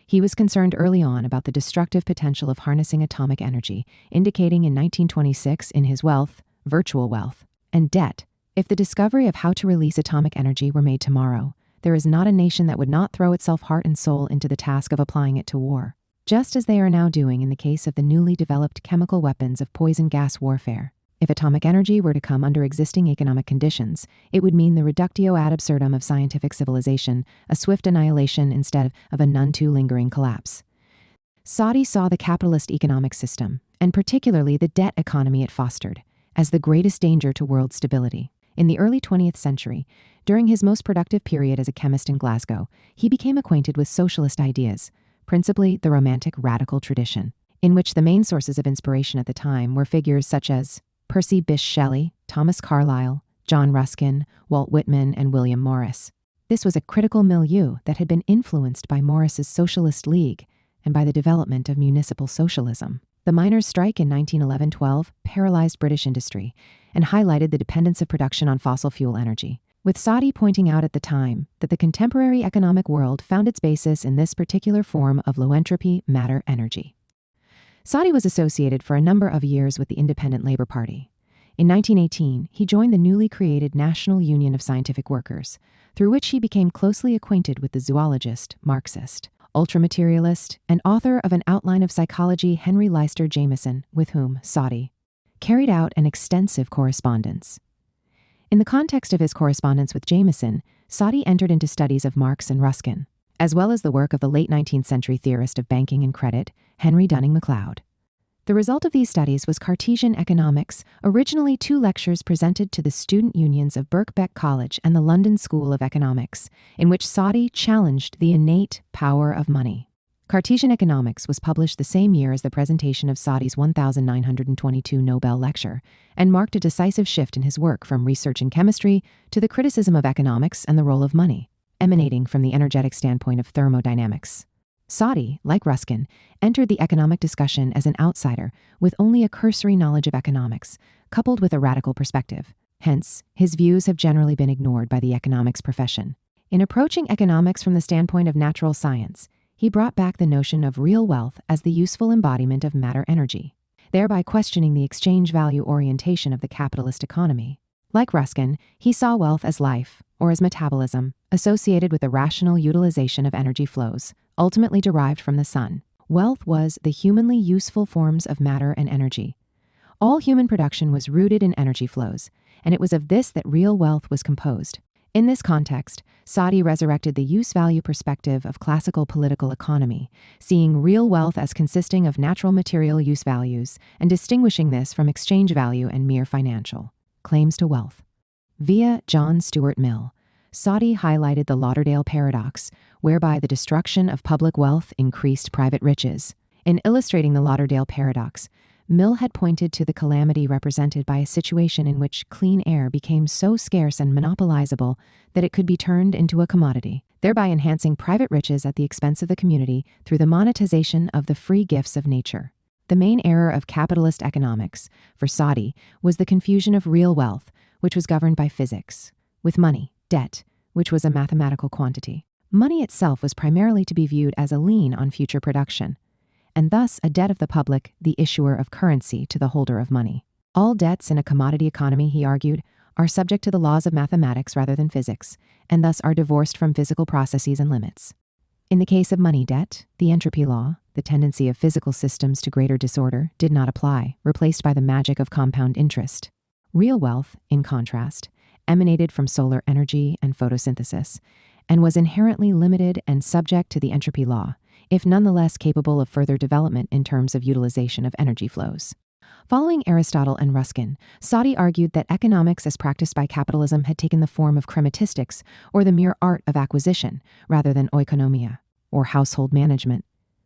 He was concerned early on about the destructive potential of harnessing atomic energy, indicating in 1926 in his Wealth, Virtual Wealth, and Debt, if the discovery of how to release atomic energy were made tomorrow, there is not a nation that would not throw itself heart and soul into the task of applying it to war, just as they are now doing in the case of the newly developed chemical weapons of poison gas warfare. If atomic energy were to come under existing economic conditions, it would mean the reductio ad absurdum of scientific civilization, a swift annihilation instead of a none too lingering collapse. Soddy saw the capitalist economic system, and particularly the debt economy it fostered, as the greatest danger to world stability. In the early 20th century, during his most productive period as a chemist in Glasgow, he became acquainted with socialist ideas, principally the Romantic radical tradition, in which the main sources of inspiration at the time were figures such as Percy Bysshe Shelley, Thomas Carlyle, John Ruskin, Walt Whitman, and William Morris. This was a critical milieu that had been influenced by Morris's Socialist League and by the development of municipal socialism. The miners' strike in 1911-12 paralyzed British industry and highlighted the dependence of production on fossil fuel energy, with Soddy pointing out at the time that the contemporary economic world found its basis in this particular form of low-entropy matter energy. Soddy was associated for a number of years with the Independent Labour Party. In 1918, he joined the newly created National Union of Scientific Workers, through which he became closely acquainted with the zoologist, Marxist, ultramaterialist, and author of An Outline of Psychology Henry Leicester Jameson, with whom Soddy carried out an extensive correspondence. In the context of his correspondence with Jameson, Soddy entered into studies of Marx and Ruskin, as well as the work of the late 19th century theorist of banking and credit, Henry Dunning MacLeod. The result of these studies was Cartesian Economics, originally 2 lectures presented to the student unions of Birkbeck College and the London School of Economics, in which Soddy challenged the innate power of money. Cartesian Economics was published the same year as the presentation of Soddy's 1922 Nobel lecture, and marked a decisive shift in his work from research in chemistry to the criticism of economics and the role of money, emanating from the energetic standpoint of thermodynamics. Soddy, like Ruskin, entered the economic discussion as an outsider with only a cursory knowledge of economics, coupled with a radical perspective. Hence, his views have generally been ignored by the economics profession. In approaching economics from the standpoint of natural science, he brought back the notion of real wealth as the useful embodiment of matter energy, thereby questioning the exchange value orientation of the capitalist economy. Like Ruskin, he saw wealth as life, or as metabolism, associated with the rational utilization of energy flows, ultimately derived from the sun. Wealth was the humanly useful forms of matter and energy. All human production was rooted in energy flows, and it was of this that real wealth was composed. In this context, Soddy resurrected the use-value perspective of classical political economy, seeing real wealth as consisting of natural material use values and distinguishing this from exchange value and mere financial claims to wealth. Via John Stuart Mill, Soddy highlighted the Lauderdale paradox, whereby the destruction of public wealth increased private riches. In illustrating the Lauderdale paradox, Mill had pointed to the calamity represented by a situation in which clean air became so scarce and monopolizable that it could be turned into a commodity, thereby enhancing private riches at the expense of the community through the monetization of the free gifts of nature. The main error of capitalist economics, for Soddy, was the confusion of real wealth, which was governed by physics, with money, debt, which was a mathematical quantity. Money itself was primarily to be viewed as a lien on future production, and thus a debt of the public, the issuer of currency, to the holder of money. All debts in a commodity economy, he argued, are subject to the laws of mathematics rather than physics, and thus are divorced from physical processes and limits. In the case of money debt, the entropy law, the tendency of physical systems to greater disorder, did not apply, replaced by the magic of compound interest. Real wealth, in contrast, emanated from solar energy and photosynthesis, and was inherently limited and subject to the entropy law, if nonetheless capable of further development in terms of utilization of energy flows. Following Aristotle and Ruskin, Soddy argued that economics as practiced by capitalism had taken the form of chrematistics, or the mere art of acquisition, rather than oikonomia, or household management,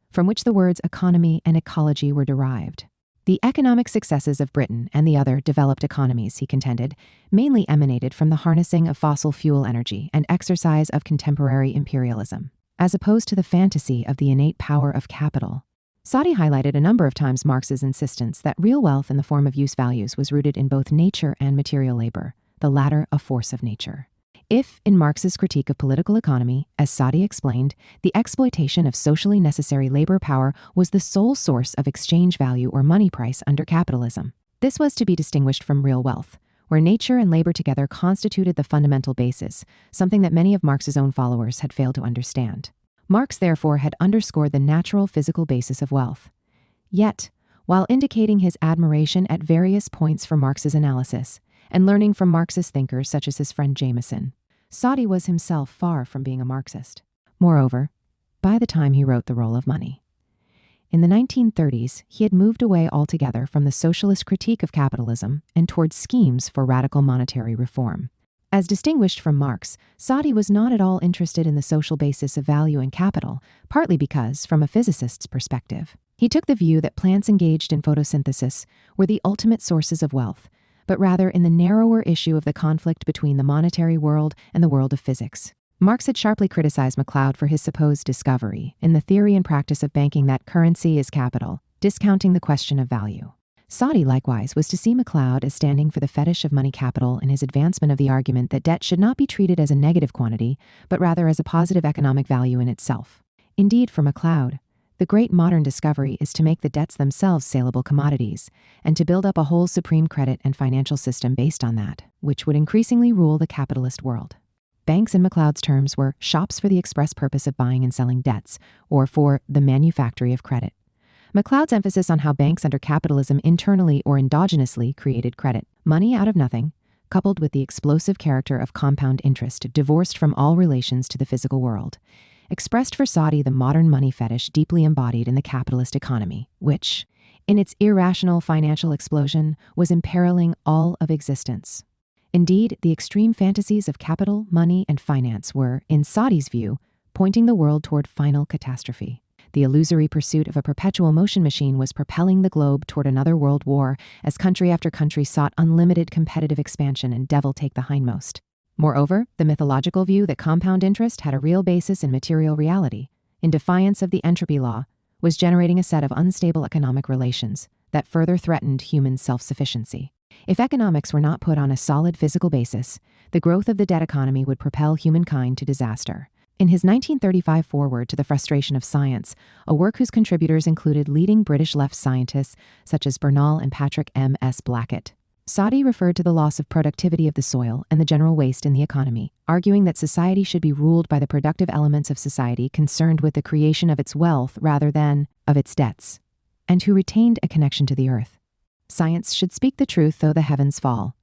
from which the words economy and ecology were derived. The economic successes of Britain and the other developed economies, he contended, mainly emanated from the harnessing of fossil fuel energy and exercise of contemporary imperialism, as opposed to the fantasy of the innate power of capital. Soddy highlighted a number of times Marx's insistence that real wealth in the form of use values was rooted in both nature and material labor, the latter a force of nature. If, in Marx's critique of political economy, as Sadi explained, the exploitation of socially necessary labor power was the sole source of exchange value or money price under capitalism, this was to be distinguished from real wealth, where nature and labor together constituted the fundamental basis, something that many of Marx's own followers had failed to understand. Marx, therefore, had underscored the natural physical basis of wealth. Yet, while indicating his admiration at various points for Marx's analysis, and learning from Marxist thinkers such as his friend Jameson, Sadi was himself far from being a Marxist. Moreover, by the time he wrote The Role of Money, in the 1930s, he had moved away altogether from the socialist critique of capitalism and towards schemes for radical monetary reform. As distinguished from Marx, Sadi was not at all interested in the social basis of value and capital, partly because, from a physicist's perspective, he took the view that plants engaged in photosynthesis were the ultimate sources of wealth, but rather in the narrower issue of the conflict between the monetary world and the world of physics. Marx had sharply criticized MacLeod for his supposed discovery in the theory and practice of banking that currency is capital, discounting the question of value. Sadi, likewise, was to see MacLeod as standing for the fetish of money capital in his advancement of the argument that debt should not be treated as a negative quantity, but rather as a positive economic value in itself. Indeed, for MacLeod, the great modern discovery is to make the debts themselves saleable commodities, and to build up a whole supreme credit and financial system based on that, which would increasingly rule the capitalist world. Banks, in MacLeod's terms, were shops for the express purpose of buying and selling debts, or for the manufactory of credit. MacLeod's emphasis on how banks under capitalism internally or endogenously created credit, money out of nothing, coupled with the explosive character of compound interest divorced from all relations to the physical world, expressed for Sadi the modern money fetish deeply embodied in the capitalist economy, which, in its irrational financial explosion, was imperiling all of existence. Indeed, the extreme fantasies of capital, money, and finance were, in Sadi's view, pointing the world toward final catastrophe. The illusory pursuit of a perpetual motion machine was propelling the globe toward another world war as country after country sought unlimited competitive expansion and devil take the hindmost. Moreover, the mythological view that compound interest had a real basis in material reality, in defiance of the entropy law, was generating a set of unstable economic relations that further threatened human self-sufficiency. If economics were not put on a solid physical basis, the growth of the debt economy would propel humankind to disaster. In his 1935 foreword to The Frustration of Science, a work whose contributors included leading British left scientists such as Bernal and Patrick M.S. Blackett, Sadi referred to the loss of productivity of the soil and the general waste in the economy, arguing that society should be ruled by the productive elements of society concerned with the creation of its wealth rather than of its debts, and who retained a connection to the earth. Science should speak the truth though the heavens fall.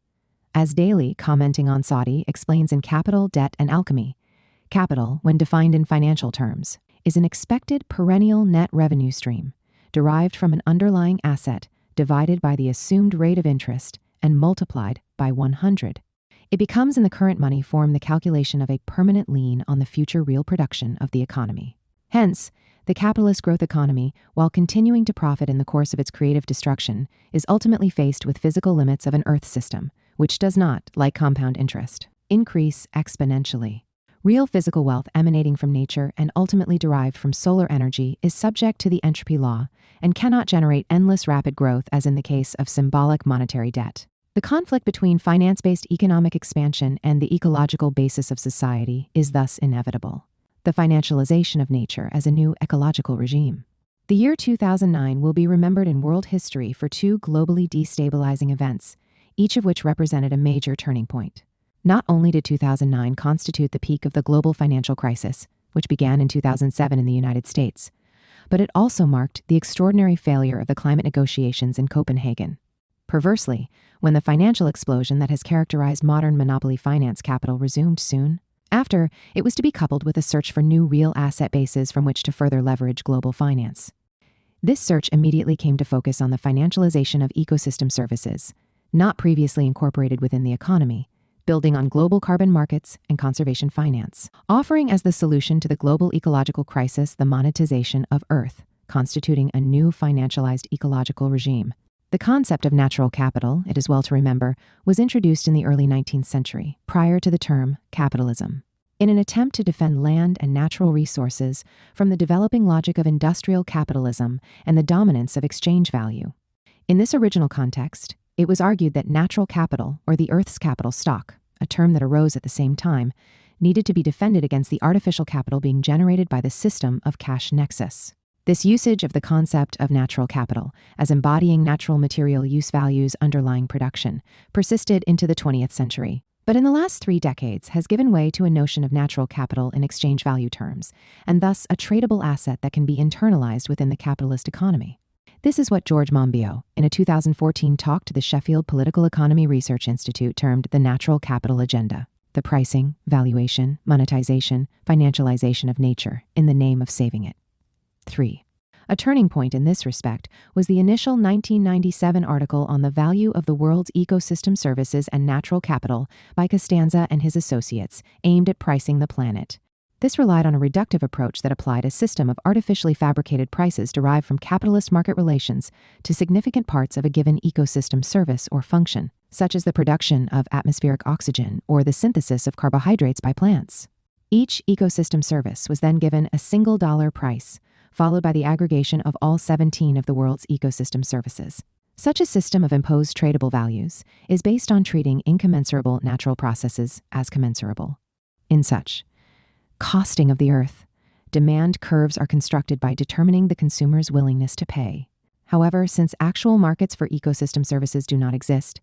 As Daly, commenting on Sadi, explains in Capital, Debt, and Alchemy, capital, when defined in financial terms, is an expected perennial net revenue stream, derived from an underlying asset divided by the assumed rate of interest and multiplied by 100. It becomes in the current money form the calculation of a permanent lien on the future real production of the economy. Hence, the capitalist growth economy, while continuing to profit in the course of its creative destruction, is ultimately faced with physical limits of an earth system, which does not, like compound interest, increase exponentially. Real physical wealth emanating from nature and ultimately derived from solar energy is subject to the entropy law and cannot generate endless rapid growth as in the case of symbolic monetary debt. The conflict between finance-based economic expansion and the ecological basis of society is thus inevitable. The financialization of nature as a new ecological regime. The year 2009 will be remembered in world history for two globally destabilizing events, each of which represented a major turning point. Not only did 2009 constitute the peak of the global financial crisis, which began in 2007 in the United States, but it also marked the extraordinary failure of the climate negotiations in Copenhagen. Perversely, when the financial explosion that has characterized modern monopoly finance capital resumed soon after, it was to be coupled with a search for new real asset bases from which to further leverage global finance. This search immediately came to focus on the financialization of ecosystem services, not previously incorporated within the economy, building on global carbon markets and conservation finance, offering as the solution to the global ecological crisis the monetization of Earth, constituting a new financialized ecological regime. The concept of natural capital, it is well to remember, was introduced in the early 19th century, prior to the term capitalism, in an attempt to defend land and natural resources from the developing logic of industrial capitalism and the dominance of exchange value. In this original context, it was argued that natural capital, or the Earth's capital stock, a term that arose at the same time, needed to be defended against the artificial capital being generated by the system of cash nexus. This usage of the concept of natural capital, as embodying natural material use values underlying production, persisted into the 20th century. But in the last 3 decades has given way to a notion of natural capital in exchange value terms, and thus a tradable asset that can be internalized within the capitalist economy. This is what George Monbiot, in a 2014 talk to the Sheffield Political Economy Research Institute, termed the natural capital agenda: the pricing, valuation, monetization, financialization of nature in the name of saving it. 3. A turning point in this respect was the initial 1997 article on the value of the world's ecosystem services and natural capital by Costanza and his associates, aimed at pricing the planet. This relied on a reductive approach that applied a system of artificially fabricated prices derived from capitalist market relations to significant parts of a given ecosystem service or function, such as the production of atmospheric oxygen or the synthesis of carbohydrates by plants. Each ecosystem service was then given a single dollar price, followed by the aggregation of all 17 of the world's ecosystem services. Such a system of imposed tradable values is based on treating incommensurable natural processes as commensurable. In such costing of the earth, demand curves are constructed by determining the consumer's willingness to pay. However, since actual markets for ecosystem services do not exist,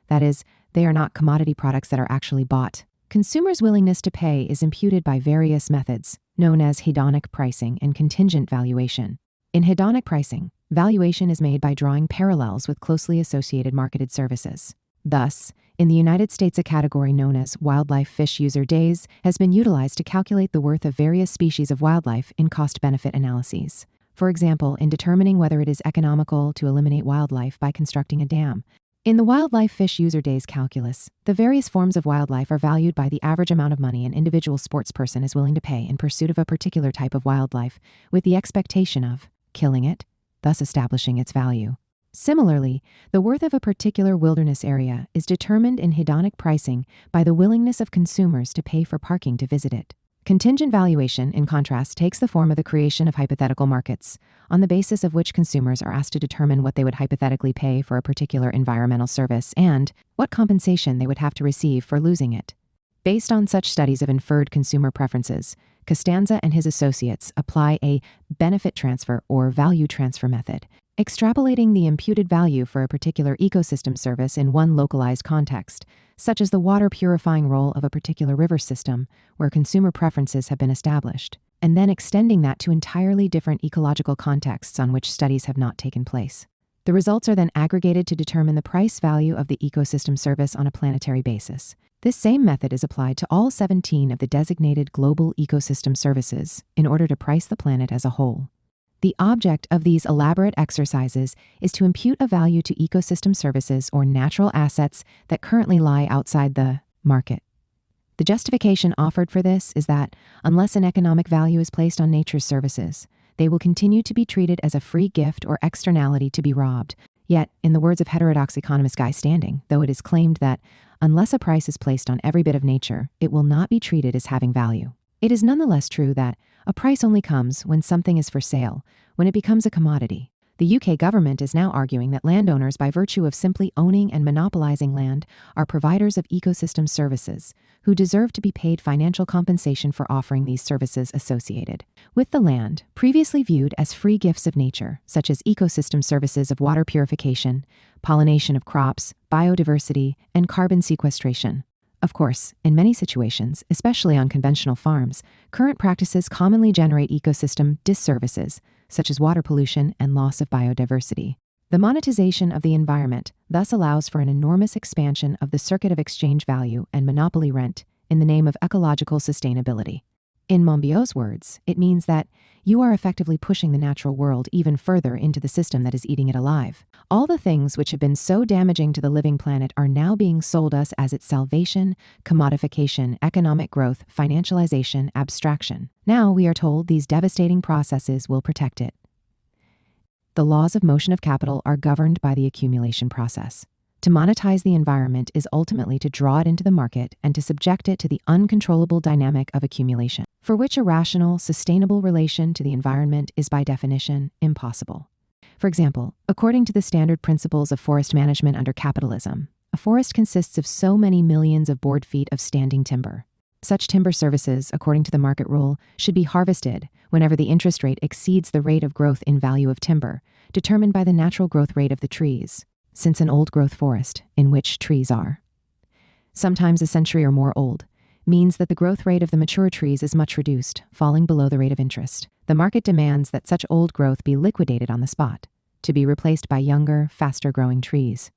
that is, they are not commodity products that are actually bought, consumers' willingness to pay is imputed by various methods, known as hedonic pricing and contingent valuation. In hedonic pricing, valuation is made by drawing parallels with closely associated marketed services. Thus, in the United States, a category known as wildlife fish user days has been utilized to calculate the worth of various species of wildlife in cost-benefit analyses. For example, in determining whether it is economical to eliminate wildlife by constructing a dam. In the wildlife fish user days calculus, the various forms of wildlife are valued by the average amount of money an individual sportsperson is willing to pay in pursuit of a particular type of wildlife, with the expectation of killing it, thus establishing its value. Similarly, the worth of a particular wilderness area is determined in hedonic pricing by the willingness of consumers to pay for parking to visit it. Contingent valuation, in contrast, takes the form of the creation of hypothetical markets, on the basis of which consumers are asked to determine what they would hypothetically pay for a particular environmental service and what compensation they would have to receive for losing it. Based on such studies of inferred consumer preferences, Costanza and his associates apply a benefit transfer or value transfer method, extrapolating the imputed value for a particular ecosystem service in one localized context, such as the water purifying role of a particular river system where consumer preferences have been established, and then extending that to entirely different ecological contexts on which studies have not taken place. The results are then aggregated to determine the price value of the ecosystem service on a planetary basis. This same method is applied to all 17 of the designated global ecosystem services in order to price the planet as a whole. The object of these elaborate exercises is to impute a value to ecosystem services or natural assets that currently lie outside the market. The justification offered for this is that, unless an economic value is placed on nature's services, they will continue to be treated as a free gift or externality to be robbed. Yet, in the words of heterodox economist Guy Standing, though it is claimed that, unless a price is placed on every bit of nature, it will not be treated as having value, it is nonetheless true that a price only comes when something is for sale, when it becomes a commodity. The UK government is now arguing that landowners, by virtue of simply owning and monopolizing land, are providers of ecosystem services, who deserve to be paid financial compensation for offering these services associated with the land, previously viewed as free gifts of nature, such as ecosystem services of water purification, pollination of crops, biodiversity, and carbon sequestration. Of course, in many situations, especially on conventional farms, current practices commonly generate ecosystem disservices, such as water pollution and loss of biodiversity. The monetization of the environment thus allows for an enormous expansion of the circuit of exchange value and monopoly rent in the name of ecological sustainability. In Monbiot's words, it means that you are effectively pushing the natural world even further into the system that is eating it alive. All the things which have been so damaging to the living planet are now being sold us as its salvation, commodification, economic growth, financialization, abstraction. Now we are told these devastating processes will protect it. The laws of motion of capital are governed by the accumulation process. To monetize the environment is ultimately to draw it into the market and to subject it to the uncontrollable dynamic of accumulation, for which a rational, sustainable relation to the environment is by definition impossible. For example, according to the standard principles of forest management under capitalism, A forest consists of so many millions of board feet of standing timber. Such timber services, according to the market rule, should be harvested whenever the interest rate exceeds the rate of growth in value of timber, determined by the natural growth rate of the trees, since an old-growth forest, in which trees are sometimes a century or more old, means that the growth rate of the mature trees is much reduced, falling below the rate of interest. The market demands that such old growth be liquidated on the spot, to be replaced by younger, faster-growing trees.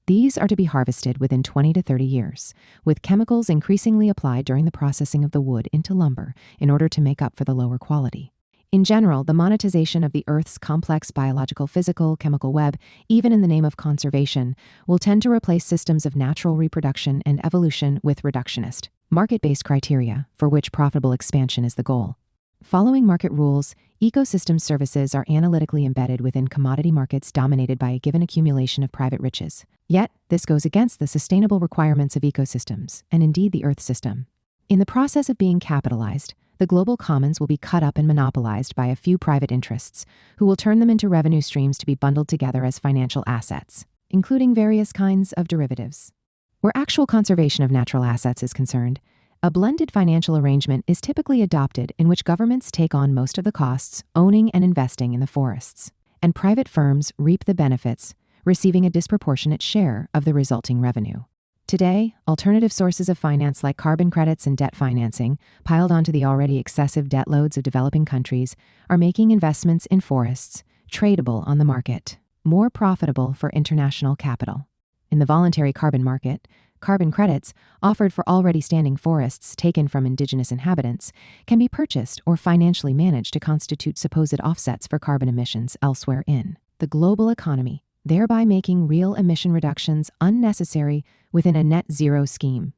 These are to be harvested within 20 to 30 years, with chemicals increasingly applied during the processing of the wood into lumber in order to make up for the lower quality. In general, the monetization of the Earth's complex biological, physical, chemical web, even in the name of conservation, will tend to replace systems of natural reproduction and evolution with reductionist, market-based criteria for which profitable expansion is the goal. Following market rules, ecosystem services are analytically embedded within commodity markets dominated by a given accumulation of private riches. Yet, this goes against the sustainable requirements of ecosystems, and indeed the Earth system. In the process of being capitalized, the global commons will be cut up and monopolized by a few private interests, who will turn them into revenue streams to be bundled together as financial assets, including various kinds of derivatives. Where actual conservation of natural assets is concerned, a blended financial arrangement is typically adopted in which governments take on most of the costs owning and investing in the forests, and private firms reap the benefits, receiving a disproportionate share of the resulting revenue. Today, alternative sources of finance like carbon credits and debt financing, piled onto the already excessive debt loads of developing countries, are making investments in forests, tradable on the market, more profitable for international capital. In the voluntary carbon market, carbon credits, offered for already standing forests taken from indigenous inhabitants, can be purchased or financially managed to constitute supposed offsets for carbon emissions elsewhere in the global economy, thereby making real emission reductions unnecessary within a net zero scheme.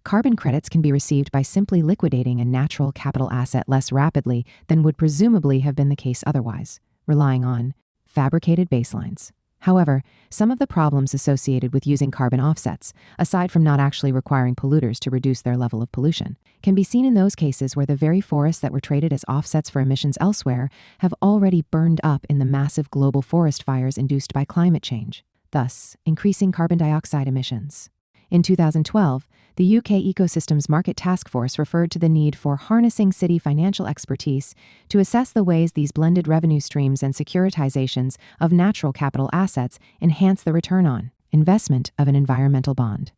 Carbon credits can be received by simply liquidating a natural capital asset less rapidly than would presumably have been the case otherwise, relying on fabricated baselines. However, some of the problems associated with using carbon offsets, aside from not actually requiring polluters to reduce their level of pollution, can be seen in those cases where the very forests that were traded as offsets for emissions elsewhere have already burned up in the massive global forest fires induced by climate change, thus increasing carbon dioxide emissions. In 2012, the UK Ecosystems Market Task Force referred to the need for harnessing city financial expertise to assess the ways these blended revenue streams and securitizations of natural capital assets enhance the return on investment of an environmental bond.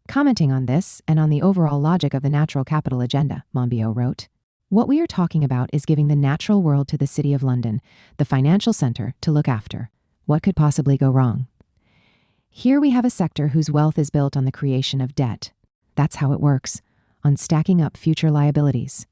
Commenting on this and on the overall logic of the natural capital agenda, Monbiot wrote, "What we are talking about is giving the natural world to the City of London, the financial center, to look after. What could possibly go wrong? Here we have a sector whose wealth is built on the creation of debt. That's how it works, on stacking up future liabilities.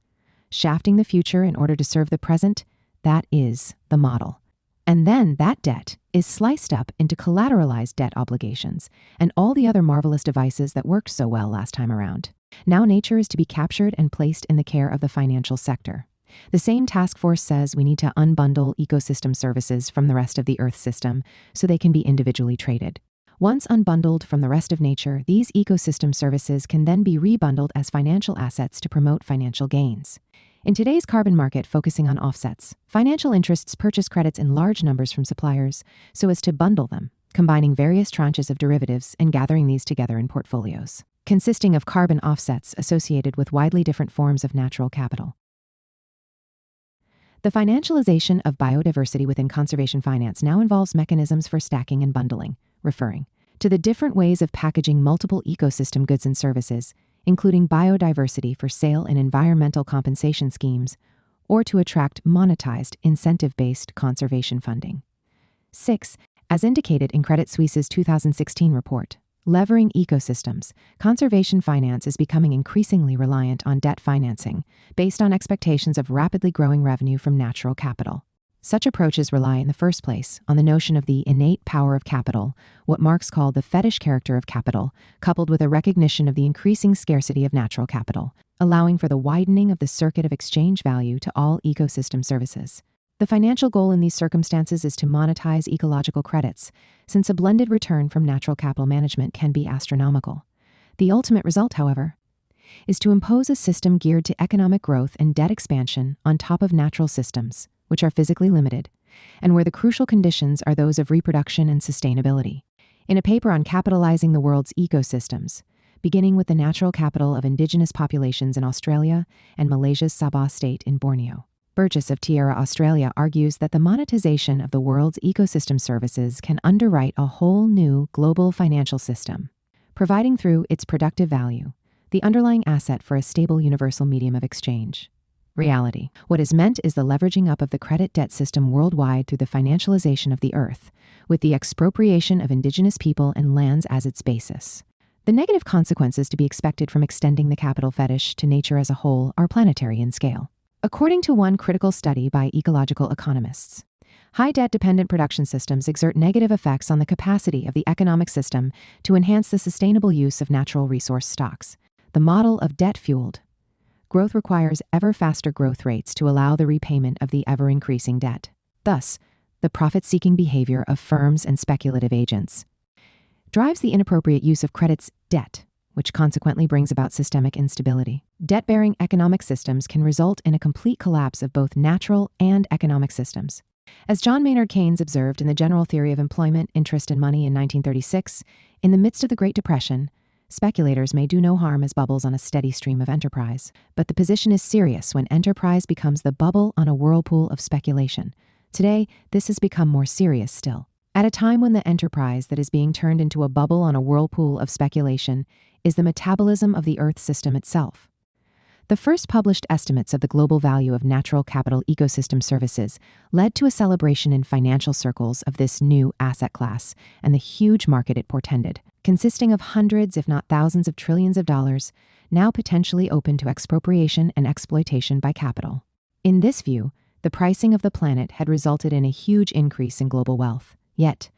Shafting the future in order to serve the present, that is the model. And then that debt is sliced up into collateralized debt obligations and all the other marvelous devices that worked so well last time around. Now nature is to be captured and placed in the care of the financial sector. The same task force says we need to unbundle ecosystem services from the rest of the Earth system so they can be individually traded. Once unbundled from the rest of nature, these ecosystem services can then be rebundled as financial assets to promote financial gains. In today's carbon market focusing on offsets, financial interests purchase credits in large numbers from suppliers so as to bundle them, combining various tranches of derivatives and gathering these together in portfolios, consisting of carbon offsets associated with widely different forms of natural capital. The financialization of biodiversity within conservation finance now involves mechanisms for stacking and bundling, referring to the different ways of packaging multiple ecosystem goods and services, including biodiversity for sale in environmental compensation schemes, or to attract monetized, incentive-based conservation funding. 6. As indicated in Credit Suisse's 2016 report, Levering Ecosystems, conservation finance is becoming increasingly reliant on debt financing, based on expectations of rapidly growing revenue from natural capital. Such approaches rely in the first place on the notion of the innate power of capital, what Marx called the fetish character of capital, coupled with a recognition of the increasing scarcity of natural capital, allowing for the widening of the circuit of exchange value to all ecosystem services. The financial goal in these circumstances is to monetize ecological credits, since a blended return from natural capital management can be astronomical. The ultimate result, however, is to impose a system geared to economic growth and debt expansion on top of natural systems, which are physically limited, and where the crucial conditions are those of reproduction and sustainability. In a paper on capitalizing the world's ecosystems, beginning with the natural capital of indigenous populations in Australia and Malaysia's Sabah state in Borneo, Burgess of Tierra Australia argues that the monetization of the world's ecosystem services can underwrite a whole new global financial system, providing through its productive value the underlying asset for a stable universal medium of exchange. Reality. What is meant is the leveraging up of the credit debt system worldwide through the financialization of the earth, with the expropriation of indigenous people and lands as its basis. The negative consequences to be expected from extending the capital fetish to nature as a whole are planetary in scale. According to one critical study by ecological economists, high debt-dependent production systems exert negative effects on the capacity of the economic system to enhance the sustainable use of natural resource stocks. The model of debt-fueled growth requires ever faster growth rates to allow the repayment of the ever-increasing debt. Thus, the profit-seeking behavior of firms and speculative agents drives the inappropriate use of credit's debt, which consequently brings about systemic instability. Debt-bearing economic systems can result in a complete collapse of both natural and economic systems. As John Maynard Keynes observed in the General Theory of Employment, Interest, and Money in 1936, in the midst of the Great Depression, speculators may do no harm as bubbles on a steady stream of enterprise. But the position is serious when enterprise becomes the bubble on a whirlpool of speculation. Today, this has become more serious still. At a time when the enterprise that is being turned into a bubble on a whirlpool of speculation is the metabolism of the Earth system itself. The first published estimates of the global value of natural capital ecosystem services led to a celebration in financial circles of this new asset class and the huge market it portended, consisting of hundreds, if not thousands of trillions of dollars, now potentially open to expropriation and exploitation by capital. In this view, the pricing of the planet had resulted in a huge increase in global wealth. Yet,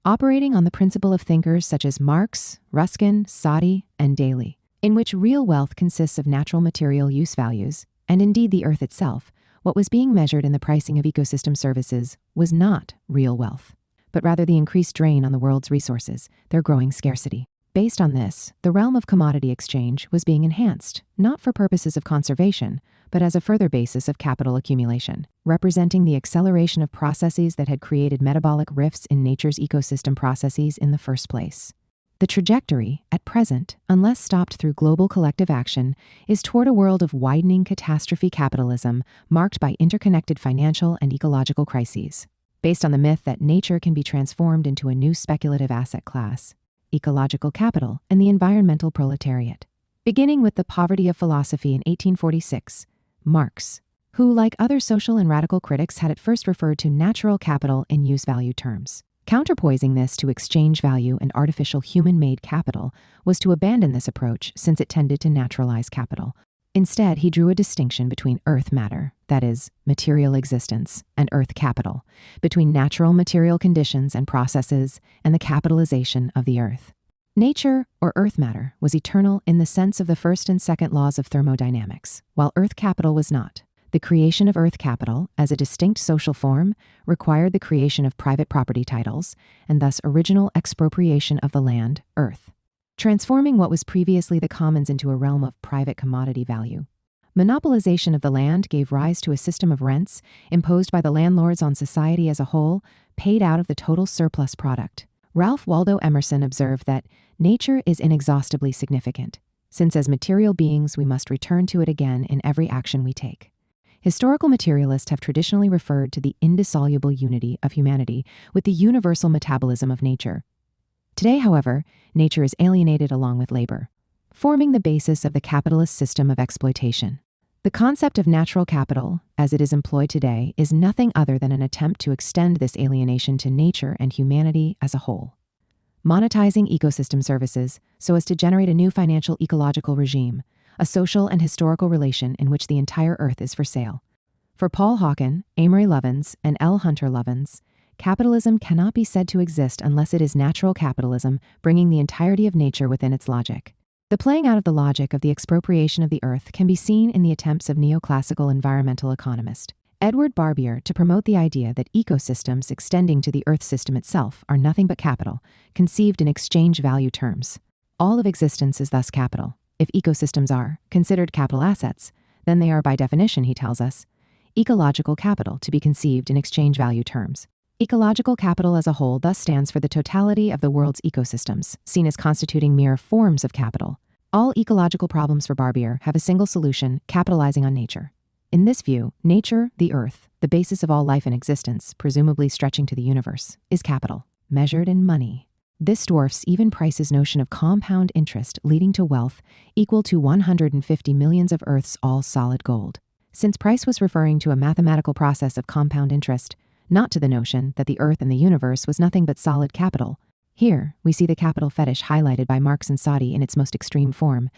operating on the principle of thinkers such as Marx, Ruskin, Soddy, and Daly, in which real wealth consists of natural material use values, and indeed the earth itself, what was being measured in the pricing of ecosystem services was not real wealth, but rather the increased drain on the world's resources, their growing scarcity. Based on this, the realm of commodity exchange was being enhanced, not for purposes of conservation, but as a further basis of capital accumulation, representing the acceleration of processes that had created metabolic rifts in nature's ecosystem processes in the first place. The trajectory, at present, unless stopped through global collective action, is toward a world of widening catastrophe capitalism marked by interconnected financial and ecological crises. Based on the myth that nature can be transformed into a new speculative asset class, ecological capital and the environmental proletariat. Beginning with the Poverty of Philosophy in 1846, Marx, who, like other social and radical critics, had at first referred to natural capital in use value terms. Counterpoising this to exchange value and artificial human-made capital was to abandon this approach since it tended to naturalize capital. Instead, he drew a distinction between earth matter, that is, material existence, and earth capital, between natural material conditions and processes and the capitalization of the earth. Nature, or earth matter, was eternal in the sense of the first and second laws of thermodynamics, while earth capital was not. The creation of earth capital, as a distinct social form, required the creation of private property titles, and thus original expropriation of the land, earth, transforming what was previously the commons into a realm of private commodity value. Monopolization of the land gave rise to a system of rents imposed by the landlords on society as a whole, paid out of the total surplus product. Ralph Waldo Emerson observed that nature is inexhaustibly significant, since as material beings we must return to it again in every action we take. Historical materialists have traditionally referred to the indissoluble unity of humanity with the universal metabolism of nature. Today, however, nature is alienated along with labor, forming the basis of the capitalist system of exploitation. The concept of natural capital, as it is employed today, is nothing other than an attempt to extend this alienation to nature and humanity as a whole, monetizing ecosystem services so as to generate a new financial ecological regime, a social and historical relation in which the entire earth is for sale. For Paul Hawken, Amory Lovins, and L. Hunter Lovins, capitalism cannot be said to exist unless it is natural capitalism, bringing the entirety of nature within its logic. The playing out of the logic of the expropriation of the earth can be seen in the attempts of neoclassical environmental economist Edward Barbier to promote the idea that ecosystems extending to the earth system itself are nothing but capital, conceived in exchange value terms. All of existence is thus capital. If ecosystems are considered capital assets, then they are by definition, he tells us, ecological capital to be conceived in exchange value terms. Ecological capital as a whole thus stands for the totality of the world's ecosystems, seen as constituting mere forms of capital. All ecological problems for Barbier have a single solution, capitalizing on nature. In this view, nature, the earth, the basis of all life and existence, presumably stretching to the universe, is capital, measured in money. This dwarfs even Price's notion of compound interest leading to wealth equal to 150 millions of Earth's all-solid gold. Since Price was referring to a mathematical process of compound interest, not to the notion that the Earth and the universe was nothing but solid capital, here we see the capital fetish highlighted by Marx and Sadi in its most extreme form.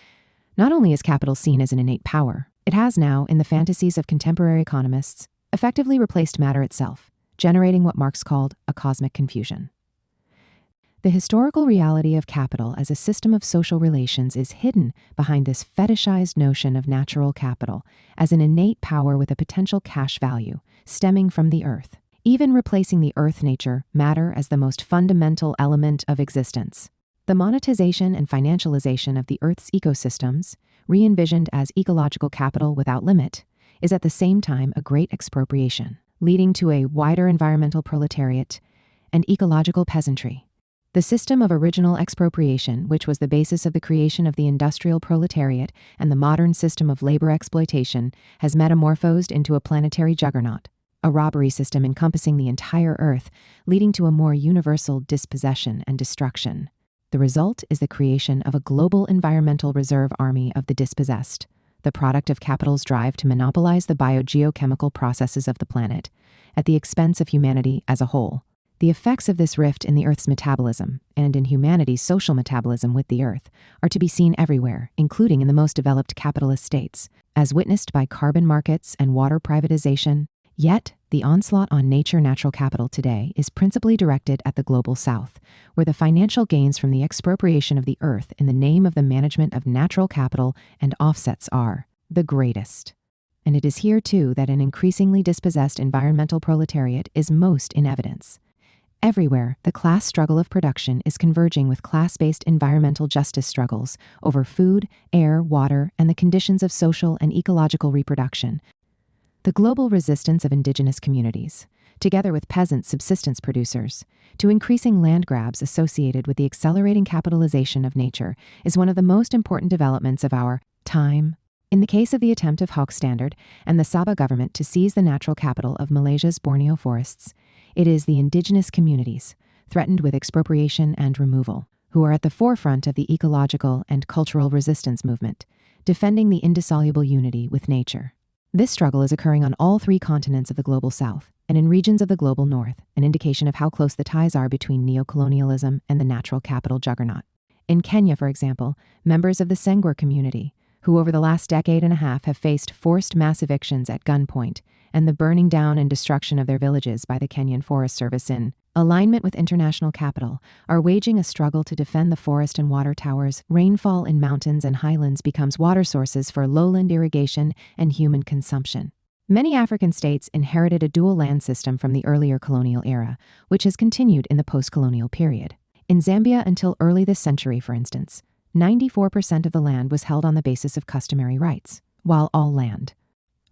Not only is capital seen as an innate power, it has now, in the fantasies of contemporary economists, effectively replaced matter itself, generating what Marx called a cosmic confusion. The historical reality of capital as a system of social relations is hidden behind this fetishized notion of natural capital as an innate power with a potential cash value stemming from the earth, even replacing the earth nature, matter as the most fundamental element of existence. The monetization and financialization of the earth's ecosystems, re-envisioned as ecological capital without limit, is at the same time a great expropriation, leading to a wider environmental proletariat and ecological peasantry. The system of original expropriation, which was the basis of the creation of the industrial proletariat and the modern system of labor exploitation, has metamorphosed into a planetary juggernaut, a robbery system encompassing the entire Earth, leading to a more universal dispossession and destruction. The result is the creation of a global environmental reserve army of the dispossessed, the product of capital's drive to monopolize the biogeochemical processes of the planet, at the expense of humanity as a whole. The effects of this rift in the Earth's metabolism, and in humanity's social metabolism with the Earth, are to be seen everywhere, including in the most developed capitalist states, as witnessed by carbon markets and water privatization. Yet, the onslaught on natural capital today is principally directed at the global South, where the financial gains from the expropriation of the Earth in the name of the management of natural capital and offsets are the greatest. And it is here, too, that an increasingly dispossessed environmental proletariat is most in evidence. Everywhere, the class struggle of production is converging with class-based environmental justice struggles over food, air, water, and the conditions of social and ecological reproduction. The global resistance of indigenous communities, together with peasant subsistence producers, to increasing land grabs associated with the accelerating capitalization of nature is one of the most important developments of our time. In the case of the attempt of Hoogstandard and the Sabah government to seize the natural capital of Malaysia's Borneo forests, it is the indigenous communities, threatened with expropriation and removal, who are at the forefront of the ecological and cultural resistance movement, defending the indissoluble unity with nature. This struggle is occurring on all three continents of the global South and in regions of the global North, an indication of how close the ties are between neocolonialism and the natural capital juggernaut. In Kenya, for example, members of the Sengwer community, who over the last decade and a half have faced forced mass evictions at gunpoint and the burning down and destruction of their villages by the Kenyan Forest Service in alignment with international capital, are waging a struggle to defend the forest and water towers. Rainfall in mountains and highlands becomes water sources for lowland irrigation and human consumption. Many African states inherited a dual land system from the earlier colonial era, which has continued in the post-colonial period. In Zambia until early this century, for instance, 94% of the land was held on the basis of customary rights, while all land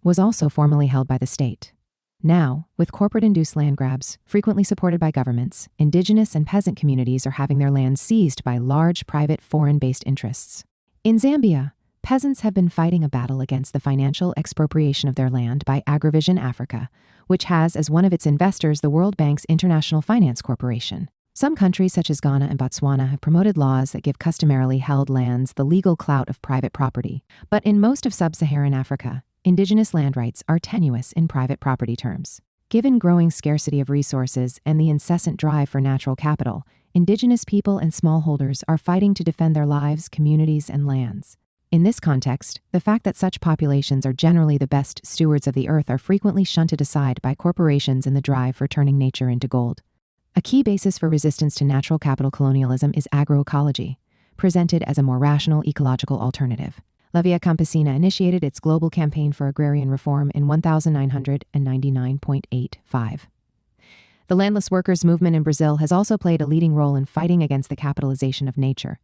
was also formally held by the state. Now, with corporate-induced land grabs, frequently supported by governments, indigenous and peasant communities are having their land seized by large private foreign-based interests. In Zambia, peasants have been fighting a battle against the financial expropriation of their land by Agrivision Africa, which has as one of its investors the World Bank's International Finance Corporation. Some countries such as Ghana and Botswana have promoted laws that give customarily held lands the legal clout of private property. But in most of sub-Saharan Africa, indigenous land rights are tenuous in private property terms. Given growing scarcity of resources and the incessant drive for natural capital, indigenous people and smallholders are fighting to defend their lives, communities, and lands. In this context, the fact that such populations are generally the best stewards of the earth are frequently shunted aside by corporations in the drive for turning nature into gold. A key basis for resistance to natural capital colonialism is agroecology, presented as a more rational ecological alternative. La Via Campesina initiated its global campaign for agrarian reform in 1999.85. The landless workers movement in Brazil has also played a leading role in fighting against the capitalization of nature.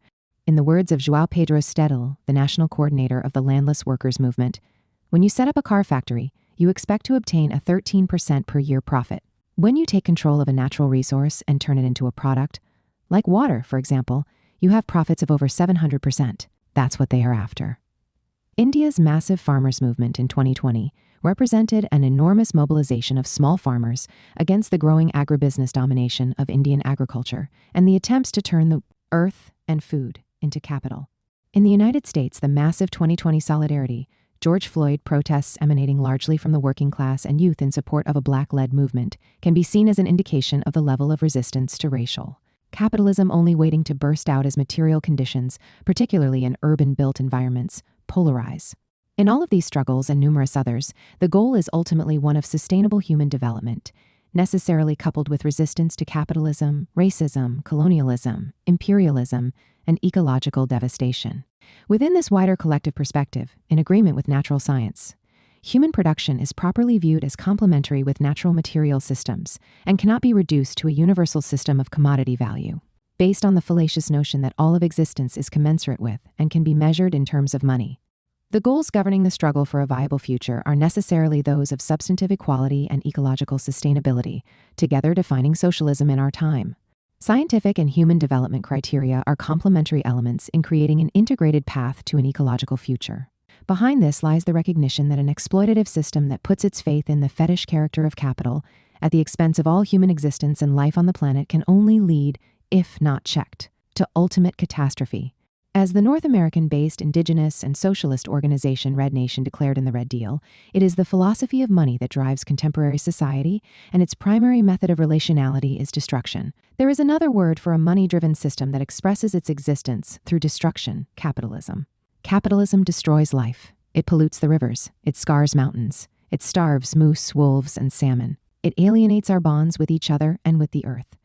In the words of João Pedro Stedel, the national coordinator of the landless workers movement, when you set up a car factory, you expect to obtain a 13% per year profit. When you take control of a natural resource and turn it into a product, like water, for example, you have profits of over 700%. That's what they are after. India's massive farmers' movement in 2020 represented an enormous mobilization of small farmers against the growing agribusiness domination of Indian agriculture and the attempts to turn the earth and food into capital. In the United States, the massive 2020 solidarity, George Floyd protests emanating largely from the working class and youth in support of a Black-led movement, can be seen as an indication of the level of resistance to racial capitalism only waiting to burst out as material conditions, particularly in urban-built environments, polarize. In all of these struggles and numerous others, the goal is ultimately one of sustainable human development, necessarily coupled with resistance to capitalism, racism, colonialism, imperialism, and ecological devastation. Within this wider collective perspective, in agreement with natural science, human production is properly viewed as complementary with natural material systems and cannot be reduced to a universal system of commodity value, based on the fallacious notion that all of existence is commensurate with and can be measured in terms of money. The goals governing the struggle for a viable future are necessarily those of substantive equality and ecological sustainability, together defining socialism in our time. Scientific and human development criteria are complementary elements in creating an integrated path to an ecological future. Behind this lies the recognition that an exploitative system that puts its faith in the fetish character of capital at the expense of all human existence and life on the planet can only lead, if not checked, to ultimate catastrophe. As the North American-based indigenous and socialist organization Red Nation declared in the Red Deal, it is the philosophy of money that drives contemporary society, and its primary method of relationality is destruction. There is another word for a money-driven system that expresses its existence through destruction: capitalism. Capitalism destroys life. It pollutes the rivers. It scars mountains. It starves moose, wolves, and salmon. It alienates our bonds with each other and with the earth.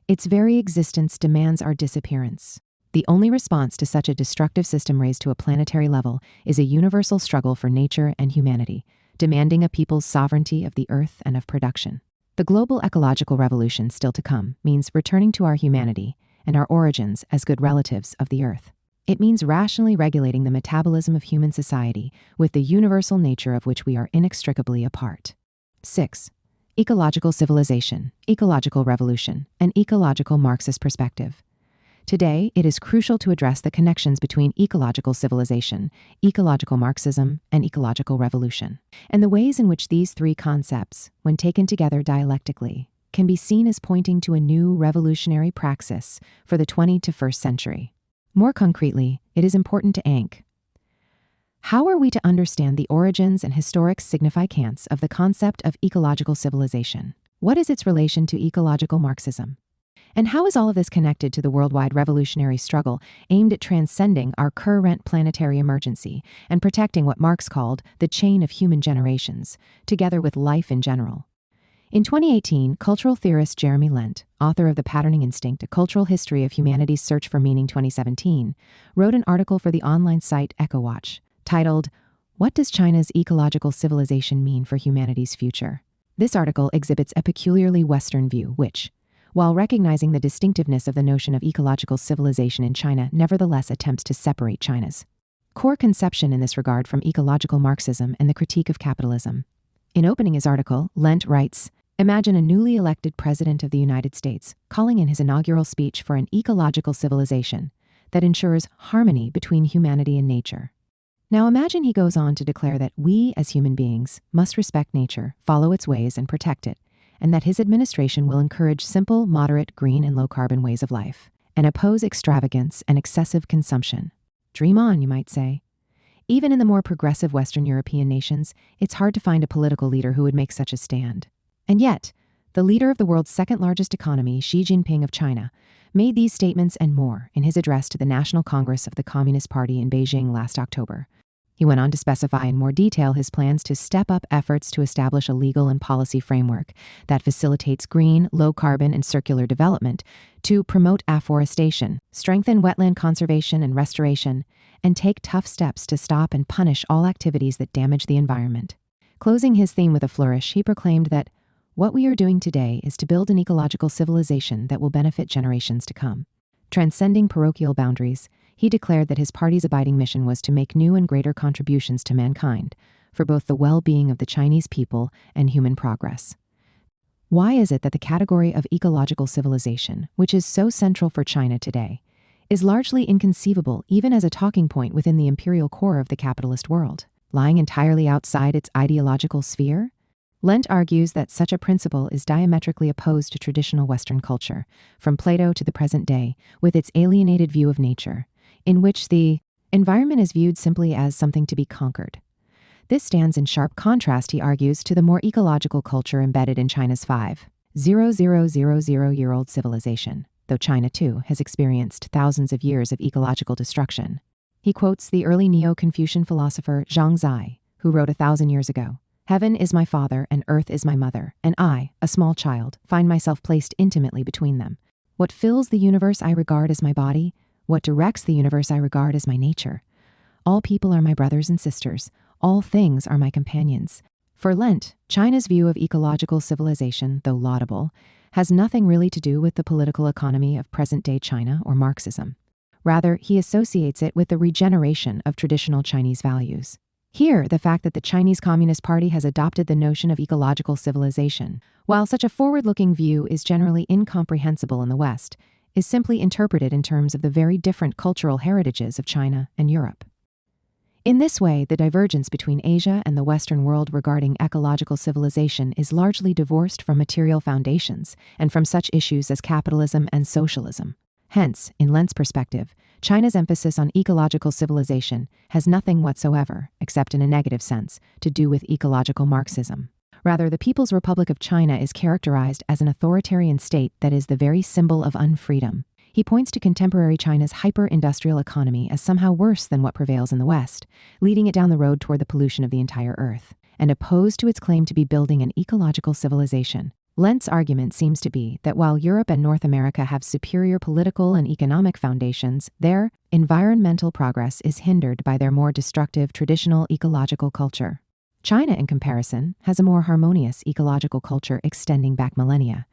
Its very existence demands our disappearance. The only response to such a destructive system raised to a planetary level is a universal struggle for nature and humanity, demanding a people's sovereignty of the earth and of production. The global ecological revolution still to come means returning to our humanity and our origins as good relatives of the earth. It means rationally regulating the metabolism of human society with the universal nature of which we are inextricably a part. 6. Ecological civilization, ecological revolution, and ecological Marxist perspective. Today, it is crucial to address the connections between ecological civilization, ecological Marxism, and ecological revolution, and the ways in which these three concepts, when taken together dialectically, can be seen as pointing to a new revolutionary praxis for the 21st century. More concretely, it is important to ask, how are we to understand the origins and historic significance of the concept of ecological civilization? What is its relation to ecological Marxism? And how is all of this connected to the worldwide revolutionary struggle aimed at transcending our current planetary emergency and protecting what Marx called the chain of human generations, together with life in general? In 2018, cultural theorist Jeremy Lent, author of The Patterning Instinct, A Cultural History of Humanity's Search for Meaning 2017, wrote an article for the online site EcoWatch titled, "What Does China's Ecological Civilization Mean for Humanity's Future?" This article exhibits a peculiarly Western view which, while recognizing the distinctiveness of the notion of ecological civilization in China, nevertheless attempts to separate China's core conception in this regard from ecological Marxism and the critique of capitalism. In opening his article, Lent writes, "Imagine a newly elected president of the United States calling in his inaugural speech for an ecological civilization that ensures harmony between humanity and nature. Now imagine he goes on to declare that we as human beings must respect nature, follow its ways, and protect it, and that his administration will encourage simple, moderate, green, and low-carbon ways of life, and oppose extravagance and excessive consumption. Dream on, you might say. Even in the more progressive Western European nations, it's hard to find a political leader who would make such a stand. And yet, the leader of the world's second-largest economy, Xi Jinping of China, made these statements and more in his address to the National Congress of the Communist Party in Beijing last October. He went on to specify in more detail his plans to step up efforts to establish a legal and policy framework that facilitates green, low-carbon, and circular development, to promote afforestation, strengthen wetland conservation and restoration, and take tough steps to stop and punish all activities that damage the environment. Closing his theme with a flourish, he proclaimed that what we are doing today is to build an ecological civilization that will benefit generations to come. Transcending parochial boundaries, he declared that his party's abiding mission was to make new and greater contributions to mankind for both the well-being of the Chinese people and human progress. Why is it that the category of ecological civilization, which is so central for China today, is largely inconceivable even as a talking point within the imperial core of the capitalist world, lying entirely outside its ideological sphere? Lent argues that such a principle is diametrically opposed to traditional Western culture, from Plato to the present day, with its alienated view of nature, in which the environment is viewed simply as something to be conquered. This stands in sharp contrast, he argues, to the more ecological culture embedded in China's 5,000-year-old civilization, though China, too, has experienced thousands of years of ecological destruction. He quotes the early Neo-Confucian philosopher Zhang Zai, who wrote 1,000 years ago, "Heaven is my father and earth is my mother, and I, a small child, find myself placed intimately between them. What fills the universe I regard as my body, what directs the universe I regard as my nature. All people are my brothers and sisters, all things are my companions." For Lent, China's view of ecological civilization, though laudable, has nothing really to do with the political economy of present-day China or Marxism. Rather, he associates it with the regeneration of traditional Chinese values. Here, the fact that the Chinese Communist Party has adopted the notion of ecological civilization, while such a forward-looking view is generally incomprehensible in the West, is simply interpreted in terms of the very different cultural heritages of China and Europe. In this way, the divergence between Asia and the Western world regarding ecological civilization is largely divorced from material foundations and from such issues as capitalism and socialism. Hence, in Lent's perspective, China's emphasis on ecological civilization has nothing whatsoever, except in a negative sense, to do with ecological Marxism. Rather, the People's Republic of China is characterized as an authoritarian state that is the very symbol of unfreedom. He points to contemporary China's hyper-industrial economy as somehow worse than what prevails in the West, leading it down the road toward the pollution of the entire Earth, and opposed to its claim to be building an ecological civilization. Lent's argument seems to be that while Europe and North America have superior political and economic foundations, their environmental progress is hindered by their more destructive traditional ecological culture. China, in comparison, has a more harmonious ecological culture extending back millennia,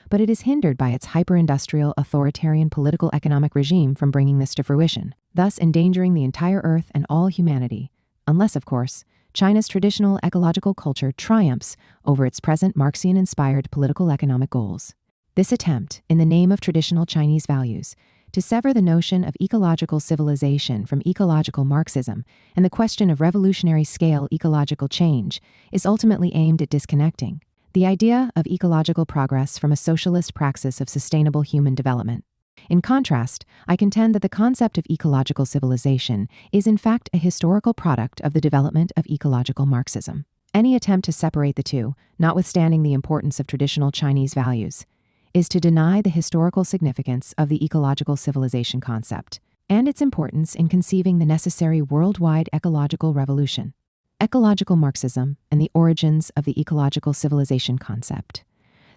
but it is hindered by its hyper-industrial authoritarian political economic regime from bringing this to fruition, thus endangering the entire Earth and all humanity, unless, of course, China's traditional ecological culture triumphs over its present Marxian-inspired political economic goals. This attempt, in the name of traditional Chinese values, to sever the notion of ecological civilization from ecological Marxism and the question of revolutionary scale ecological change is ultimately aimed at disconnecting the idea of ecological progress from a socialist praxis of sustainable human development. In contrast, I contend that the concept of ecological civilization is in fact a historical product of the development of ecological Marxism. Any attempt to separate the two, notwithstanding the importance of traditional Chinese values, is to deny the historical significance of the ecological civilization concept and its importance in conceiving the necessary worldwide ecological revolution. Ecological Marxism and the origins of the ecological civilization concept.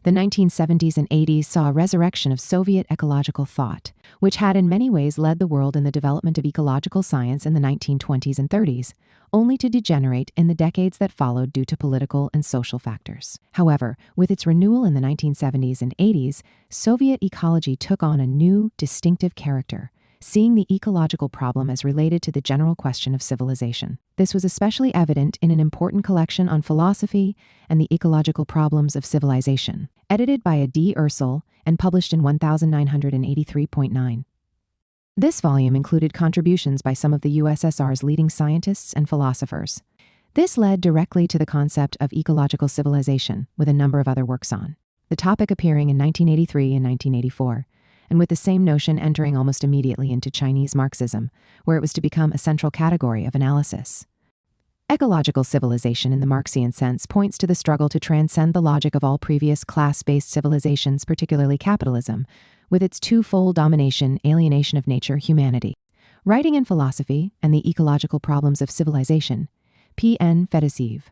The 1970s and 80s saw a resurrection of Soviet ecological thought, which had in many ways led the world in the development of ecological science in the 1920s and 30s, only to degenerate in the decades that followed due to political and social factors. However, with its renewal in the 1970s and 80s, Soviet ecology took on a new, distinctive character, seeing the ecological problem as related to the general question of civilization. This was especially evident in an important collection on philosophy and the ecological problems of civilization, edited by a D. Ursel and published in 1983.9. This volume included contributions by some of the USSR's leading scientists and philosophers. This led directly to the concept of ecological civilization, with a number of other works on the topic appearing in 1983 and 1984. And with the same notion entering almost immediately into Chinese Marxism, where it was to become a central category of analysis. Ecological civilization in the Marxian sense points to the struggle to transcend the logic of all previous class-based civilizations, particularly capitalism, with its twofold domination, alienation of nature, humanity. Writing in Philosophy and the Ecological Problems of Civilization, P.N. Fedoseev,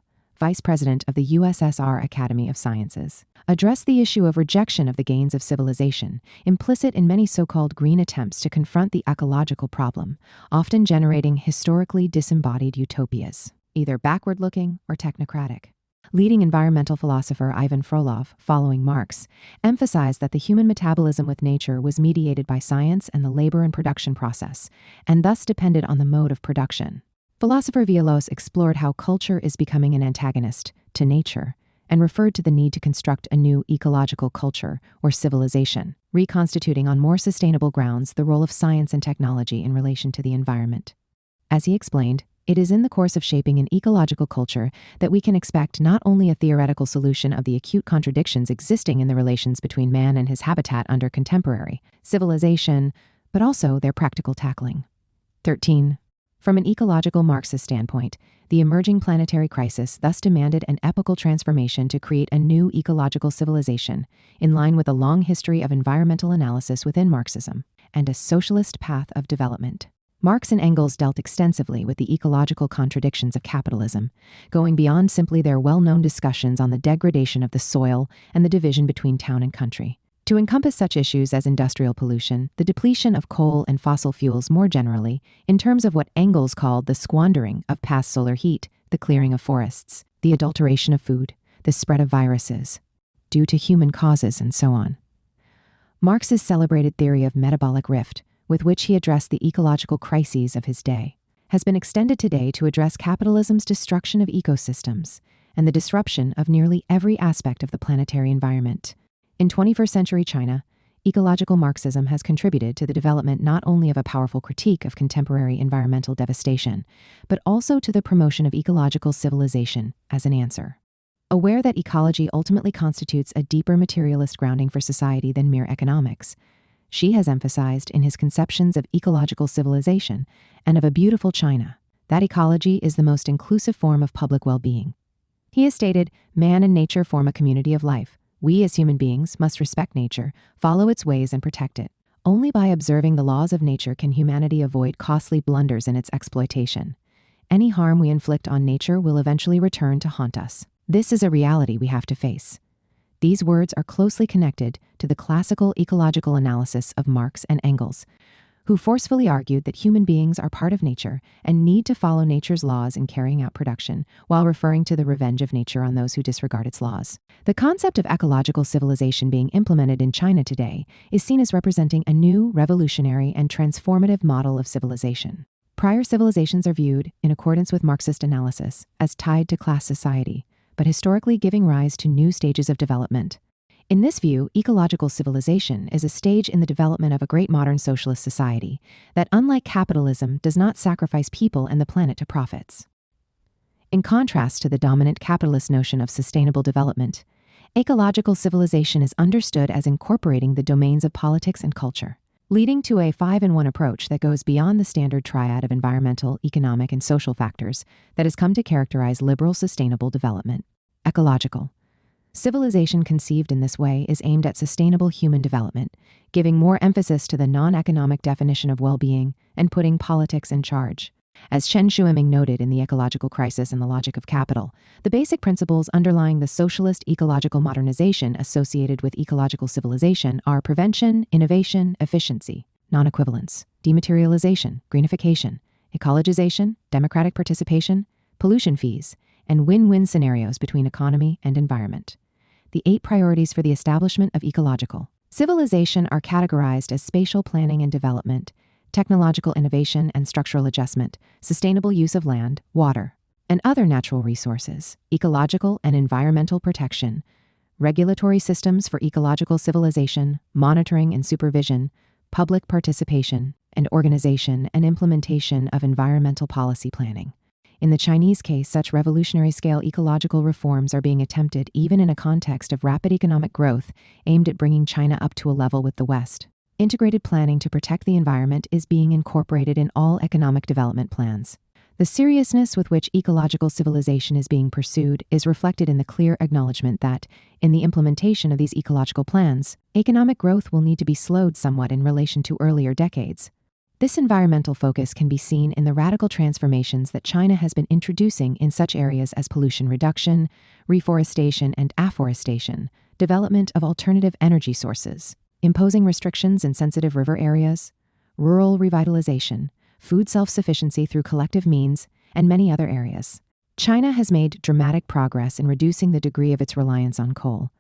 Vice President of the USSR Academy of Sciences, addressed the issue of rejection of the gains of civilization, implicit in many so-called green attempts to confront the ecological problem, often generating historically disembodied utopias, either backward-looking or technocratic. Leading environmental philosopher Ivan Frolov, following Marx, emphasized that the human metabolism with nature was mediated by science and the labor and production process, and thus depended on the mode of production. Philosopher Vielos explored how culture is becoming an antagonist to nature, and referred to the need to construct a new ecological culture or civilization, reconstituting on more sustainable grounds the role of science and technology in relation to the environment. As he explained, it is in the course of shaping an ecological culture that we can expect not only a theoretical solution of the acute contradictions existing in the relations between man and his habitat under contemporary civilization, but also their practical tackling. 13. From an ecological Marxist standpoint, the emerging planetary crisis thus demanded an epochal transformation to create a new ecological civilization, in line with a long history of environmental analysis within Marxism, and a socialist path of development. Marx and Engels dealt extensively with the ecological contradictions of capitalism, going beyond simply their well-known discussions on the degradation of the soil and the division between town and country, to encompass such issues as industrial pollution, the depletion of coal and fossil fuels more generally, in terms of what Engels called the squandering of past solar heat, the clearing of forests, the adulteration of food, the spread of viruses, due to human causes, and so on. Marx's celebrated theory of metabolic rift, with which he addressed the ecological crises of his day, has been extended today to address capitalism's destruction of ecosystems and the disruption of nearly every aspect of the planetary environment. In 21st century China, ecological Marxism has contributed to the development not only of a powerful critique of contemporary environmental devastation, but also to the promotion of ecological civilization as an answer. Aware that ecology ultimately constitutes a deeper materialist grounding for society than mere economics, she has emphasized in his conceptions of ecological civilization and of a beautiful China that ecology is the most inclusive form of public well-being. He has stated, man and nature form a community of life. We as human beings must respect nature, follow its ways, and protect it. Only by observing the laws of nature can humanity avoid costly blunders in its exploitation. Any harm we inflict on nature will eventually return to haunt us. This is a reality we have to face. These words are closely connected to the classical ecological analysis of Marx and Engels, who forcefully argued that human beings are part of nature and need to follow nature's laws in carrying out production, while referring to the revenge of nature on those who disregard its laws. The concept of ecological civilization being implemented in China today is seen as representing a new, revolutionary, and transformative model of civilization. Prior civilizations are viewed, in accordance with Marxist analysis, as tied to class society, but historically giving rise to new stages of development. In this view, ecological civilization is a stage in the development of a great modern socialist society that, unlike capitalism, does not sacrifice people and the planet to profits. In contrast to the dominant capitalist notion of sustainable development, ecological civilization is understood as incorporating the domains of politics and culture, leading to a 5-in-1 approach that goes beyond the standard triad of environmental, economic, and social factors that has come to characterize liberal sustainable development. Ecological civilization conceived in this way is aimed at sustainable human development, giving more emphasis to the non-economic definition of well-being and putting politics in charge. As Chen Shuiming noted in The Ecological Crisis and the Logic of Capital, the basic principles underlying the socialist ecological modernization associated with ecological civilization are prevention, innovation, efficiency, non-equivalence, dematerialization, greenification, ecologization, democratic participation, pollution fees, and win-win scenarios between economy and environment. The 8 priorities for the establishment of ecological civilization are categorized as spatial planning and development, technological innovation and structural adjustment, sustainable use of land, water, and other natural resources, ecological and environmental protection, regulatory systems for ecological civilization, monitoring and supervision, public participation, and organization and implementation of environmental policy planning. In the Chinese case, such revolutionary scale ecological reforms are being attempted even in a context of rapid economic growth aimed at bringing China up to a level with the West. Integrated planning to protect the environment is being incorporated in all economic development plans. The seriousness with which ecological civilization is being pursued is reflected in the clear acknowledgement that, in the implementation of these ecological plans, economic growth will need to be slowed somewhat in relation to earlier decades. This environmental focus can be seen in the radical transformations that China has been introducing in such areas as pollution reduction, reforestation and afforestation, development of alternative energy sources, imposing restrictions in sensitive river areas, rural revitalization, food self-sufficiency through collective means, and many other areas. China has made dramatic progress in reducing the degree of its reliance on coal,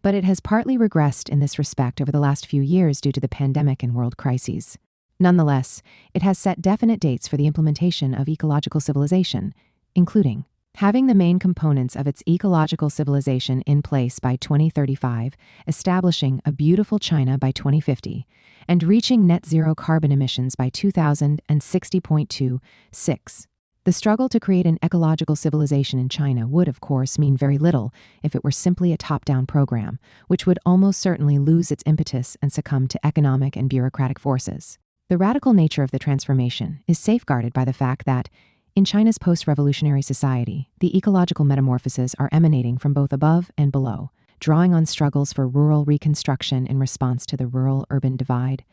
but it has partly regressed in this respect over the last few years due to the pandemic and world crises. Nonetheless, it has set definite dates for the implementation of ecological civilization, including having the main components of its ecological civilization in place by 2035, establishing a beautiful China by 2050, and reaching net zero carbon emissions by 2060.26. The struggle to create an ecological civilization in China would, of course, mean very little if it were simply a top-down program, which would almost certainly lose its impetus and succumb to economic and bureaucratic forces. The radical nature of the transformation is safeguarded by the fact that, in China's post-revolutionary society, the ecological metamorphoses are emanating from both above and below, drawing on struggles for rural reconstruction in response to the rural-urban divide.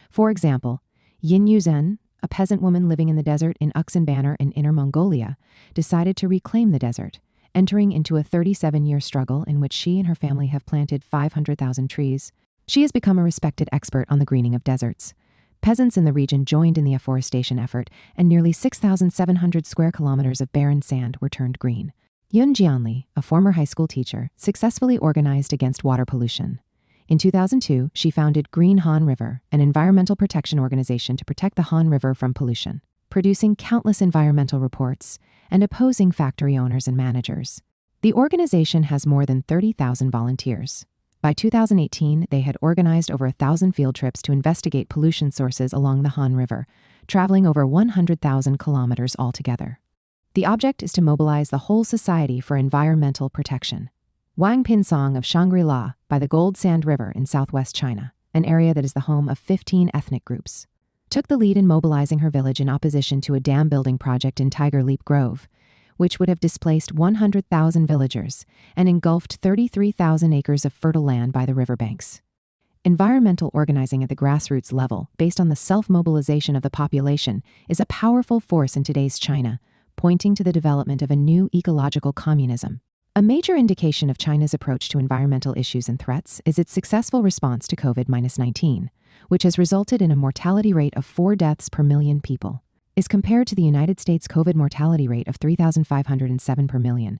For example, Yin Yuzhen, a peasant woman living in the desert in Uxinbanner in Inner Mongolia, decided to reclaim the desert, entering into a 37-year struggle in which she and her family have planted 500,000 trees. She has become a respected expert on the greening of deserts. Peasants in the region joined in the afforestation effort, and nearly 6,700 square kilometers of barren sand were turned green. Yun Jianli, a former high school teacher, successfully organized against water pollution. In 2002, she founded Green Han River, an environmental protection organization to protect the Han River from pollution, producing countless environmental reports and opposing factory owners and managers. The organization has more than 30,000 volunteers. By 2018, they had organized over 1,000 field trips to investigate pollution sources along the Han River, traveling over 100,000 kilometers altogether. The object is to mobilize the whole society for environmental protection. Wang Pinsong of Shangri-La, by the Gold Sand River in southwest China, an area that is the home of 15 ethnic groups, took the lead in mobilizing her village in opposition to a dam building project in Tiger Leap Grove, which would have displaced 100,000 villagers and engulfed 33,000 acres of fertile land by the riverbanks. Environmental organizing at the grassroots level, based on the self-mobilization of the population, is a powerful force in today's China, pointing to the development of a new ecological communism. A major indication of China's approach to environmental issues and threats is its successful response to COVID-19, which has resulted in a mortality rate of 4 deaths per million people. Is compared to the United States COVID mortality rate of 3,507 per million.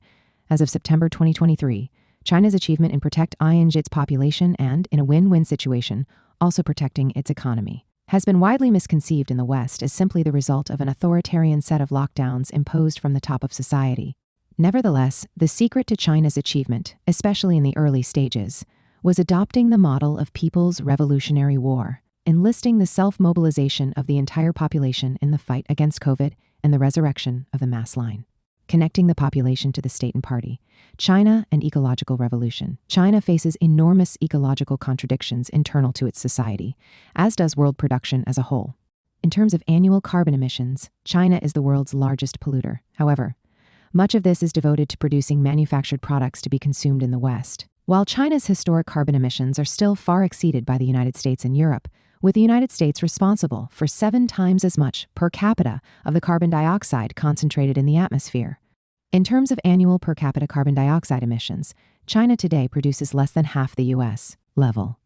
As of September 2023, China's achievement in protect its population and, in a win-win situation, also protecting its economy, has been widely misconceived in the West as simply the result of an authoritarian set of lockdowns imposed from the top of society. Nevertheless, the secret to China's achievement, especially in the early stages, was adopting the model of People's Revolutionary War, enlisting the self-mobilization of the entire population in the fight against COVID and the resurrection of the mass line. Connecting the population to the state and party. China and ecological revolution. China faces enormous ecological contradictions internal to its society, as does world production as a whole. In terms of annual carbon emissions, China is the world's largest polluter. However, much of this is devoted to producing manufactured products to be consumed in the West. While China's historic carbon emissions are still far exceeded by the United States and Europe, with the United States responsible for 7 times as much per capita of the carbon dioxide concentrated in the atmosphere. In terms of annual per capita carbon dioxide emissions, China today produces less than half the U.S. level.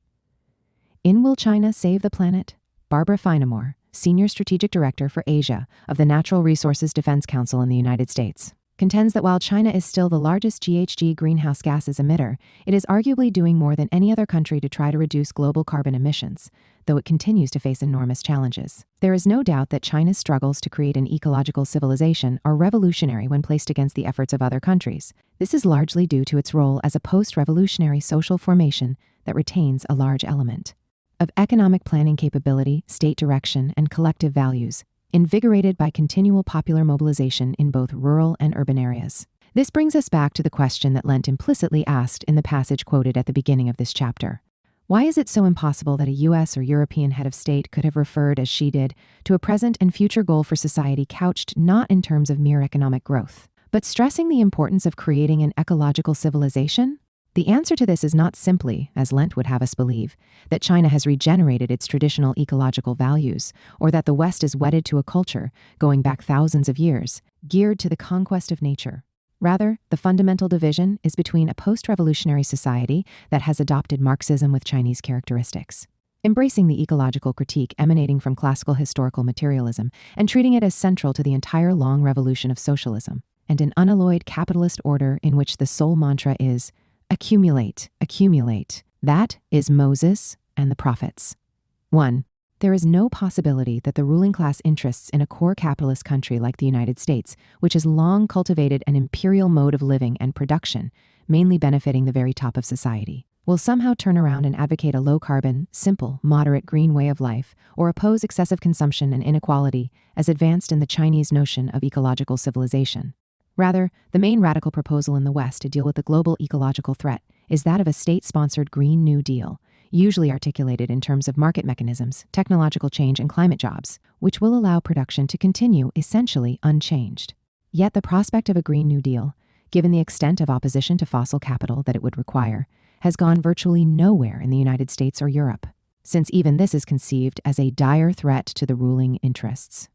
In Will China Save the Planet? Barbara Feinamore, Senior Strategic Director for Asia of the Natural Resources Defense Council in the United States, contends that while China is still the largest GHG greenhouse gases emitter, it is arguably doing more than any other country to try to reduce global carbon emissions, though it continues to face enormous challenges. There is no doubt that China's struggles to create an ecological civilization are revolutionary when placed against the efforts of other countries. This is largely due to its role as a post-revolutionary social formation that retains a large element of economic planning capability, state direction, and collective values, invigorated by continual popular mobilization in both rural and urban areas. This brings us back to the question that Lent implicitly asked in the passage quoted at the beginning of this chapter. Why is it so impossible that a U.S. or European head of state could have referred, as she did, to a present and future goal for society couched not in terms of mere economic growth, but stressing the importance of creating an ecological civilization? The answer to this is not simply, as Lent would have us believe, that China has regenerated its traditional ecological values, or that the West is wedded to a culture, going back thousands of years, geared to the conquest of nature. Rather, the fundamental division is between a post-revolutionary society that has adopted Marxism with Chinese characteristics, embracing the ecological critique emanating from classical historical materialism and treating it as central to the entire long revolution of socialism, and an unalloyed capitalist order in which the sole mantra is accumulate, accumulate. That is Moses and the prophets. 1. There is no possibility that the ruling class interests in a core capitalist country like the United States, which has long cultivated an imperial mode of living and production, mainly benefiting the very top of society, will somehow turn around and advocate a low-carbon, simple, moderate green way of life, or oppose excessive consumption and inequality as advanced in the Chinese notion of ecological civilization. Rather, the main radical proposal in the West to deal with the global ecological threat is that of a state-sponsored Green New Deal, usually articulated in terms of market mechanisms, technological change, and climate jobs, which will allow production to continue essentially unchanged. Yet the prospect of a Green New Deal, given the extent of opposition to fossil capital that it would require, has gone virtually nowhere in the United States or Europe, since even this is conceived as a dire threat to the ruling interests.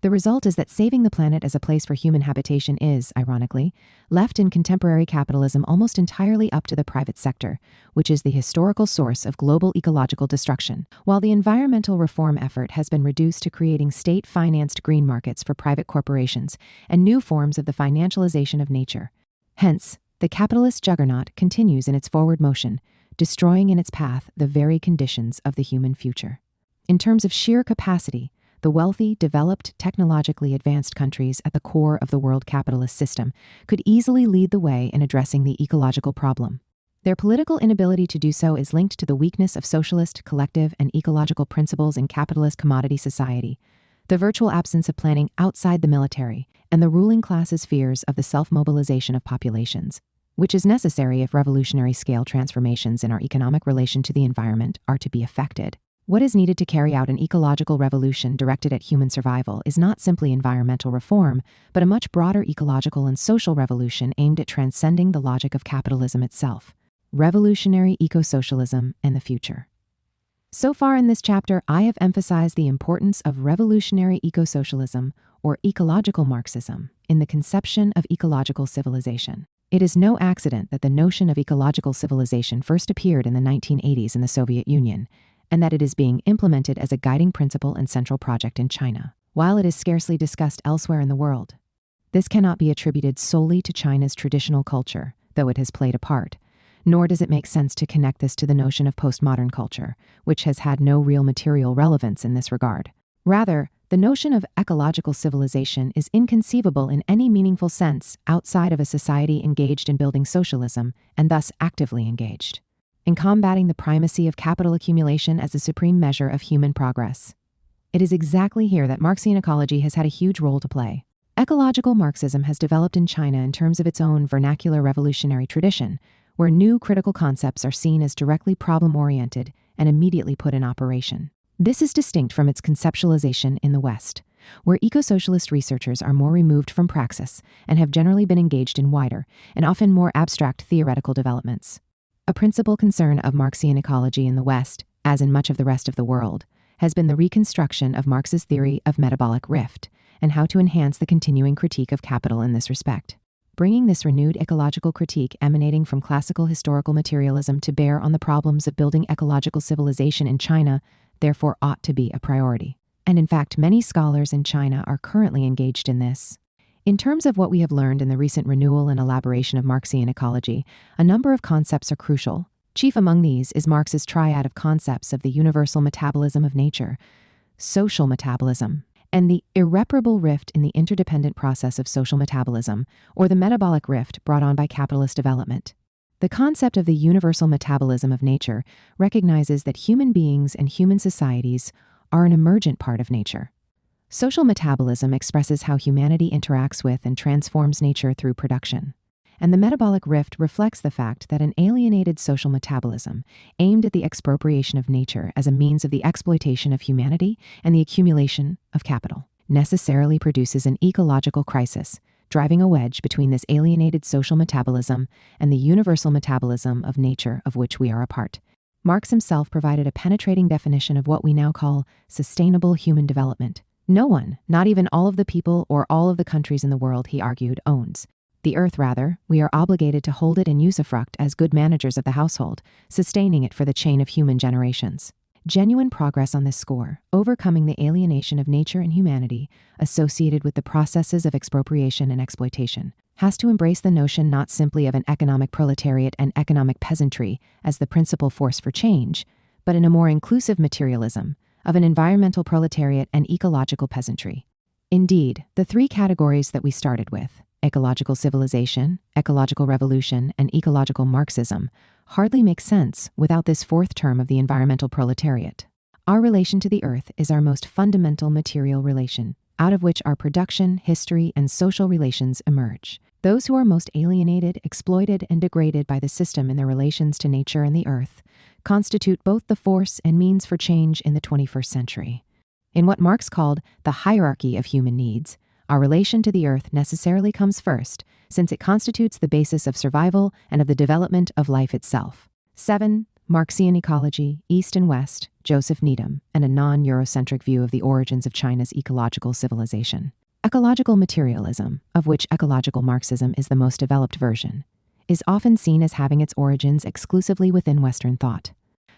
The result is that saving the planet as a place for human habitation is, ironically, left in contemporary capitalism almost entirely up to the private sector, which is the historical source of global ecological destruction, while the environmental reform effort has been reduced to creating state-financed green markets for private corporations and new forms of the financialization of nature. Hence, the capitalist juggernaut continues in its forward motion, destroying in its path the very conditions of the human future. In terms of sheer capacity, the wealthy, developed, technologically advanced countries at the core of the world capitalist system could easily lead the way in addressing the ecological problem. Their political inability to do so is linked to the weakness of socialist, collective, and ecological principles in capitalist commodity society, the virtual absence of planning outside the military, and the ruling class's fears of the self-mobilization of populations, which is necessary if revolutionary scale transformations in our economic relation to the environment are to be effected. What is needed to carry out an ecological revolution directed at human survival is not simply environmental reform, but a much broader ecological and social revolution aimed at transcending the logic of capitalism itself. Revolutionary eco-socialism and the future. So far in this chapter, I have emphasized the importance of revolutionary eco-socialism, or ecological Marxism, in the conception of ecological civilization. It is no accident that the notion of ecological civilization first appeared in the 1980s in the Soviet Union, and that it is being implemented as a guiding principle and central project in China, while it is scarcely discussed elsewhere in the world. This cannot be attributed solely to China's traditional culture, though it has played a part, nor does it make sense to connect this to the notion of postmodern culture, which has had no real material relevance in this regard. Rather, the notion of ecological civilization is inconceivable in any meaningful sense outside of a society engaged in building socialism, and thus actively engaged in combating the primacy of capital accumulation as the supreme measure of human progress. It is exactly here that Marxian ecology has had a huge role to play. Ecological Marxism has developed in China in terms of its own vernacular revolutionary tradition, where new critical concepts are seen as directly problem-oriented and immediately put in operation. This is distinct from its conceptualization in the West, where eco-socialist researchers are more removed from praxis and have generally been engaged in wider and often more abstract theoretical developments. A principal concern of Marxian ecology in the West, as in much of the rest of the world, has been the reconstruction of Marx's theory of metabolic rift and how to enhance the continuing critique of capital in this respect. Bringing this renewed ecological critique emanating from classical historical materialism to bear on the problems of building ecological civilization in China, therefore ought to be a priority. And in fact, many scholars in China are currently engaged in this. In terms of what we have learned in the recent renewal and elaboration of Marxian ecology, a number of concepts are crucial. Chief among these is Marx's triad of concepts of the universal metabolism of nature, social metabolism, and the irreparable rift in the interdependent process of social metabolism, or the metabolic rift brought on by capitalist development. The concept of the universal metabolism of nature recognizes that human beings and human societies are an emergent part of nature. Social metabolism expresses how humanity interacts with and transforms nature through production. And the metabolic rift reflects the fact that an alienated social metabolism, aimed at the expropriation of nature as a means of the exploitation of humanity and the accumulation of capital, necessarily produces an ecological crisis, driving a wedge between this alienated social metabolism and the universal metabolism of nature of which we are a part. Marx himself provided a penetrating definition of what we now call sustainable human development. No one, not even all of the people or all of the countries in the world, he argued, owns the earth. Rather, we are obligated to hold it in usufruct as good managers of the household, sustaining it for the chain of human generations. Genuine progress on this score, overcoming the alienation of nature and humanity associated with the processes of expropriation and exploitation, has to embrace the notion not simply of an economic proletariat and economic peasantry as the principal force for change, but in a more inclusive materialism, of an environmental proletariat and ecological peasantry. Indeed, the three categories that we started with, ecological civilization, ecological revolution, and ecological Marxism, hardly make sense without this fourth term of the environmental proletariat. Our relation to the earth is our most fundamental material relation, out of which our production, history, and social relations emerge. Those who are most alienated, exploited, and degraded by the system in their relations to nature and the earth constitute both the force and means for change in the 21st century. In what Marx called the hierarchy of human needs, our relation to the earth necessarily comes first, since it constitutes the basis of survival and of the development of life itself. 7. Marxian Ecology, East and West, Joseph Needham, and a non-Eurocentric view of the origins of China's ecological civilization. Ecological materialism, of which ecological Marxism is the most developed version, is often seen as having its origins exclusively within Western thought.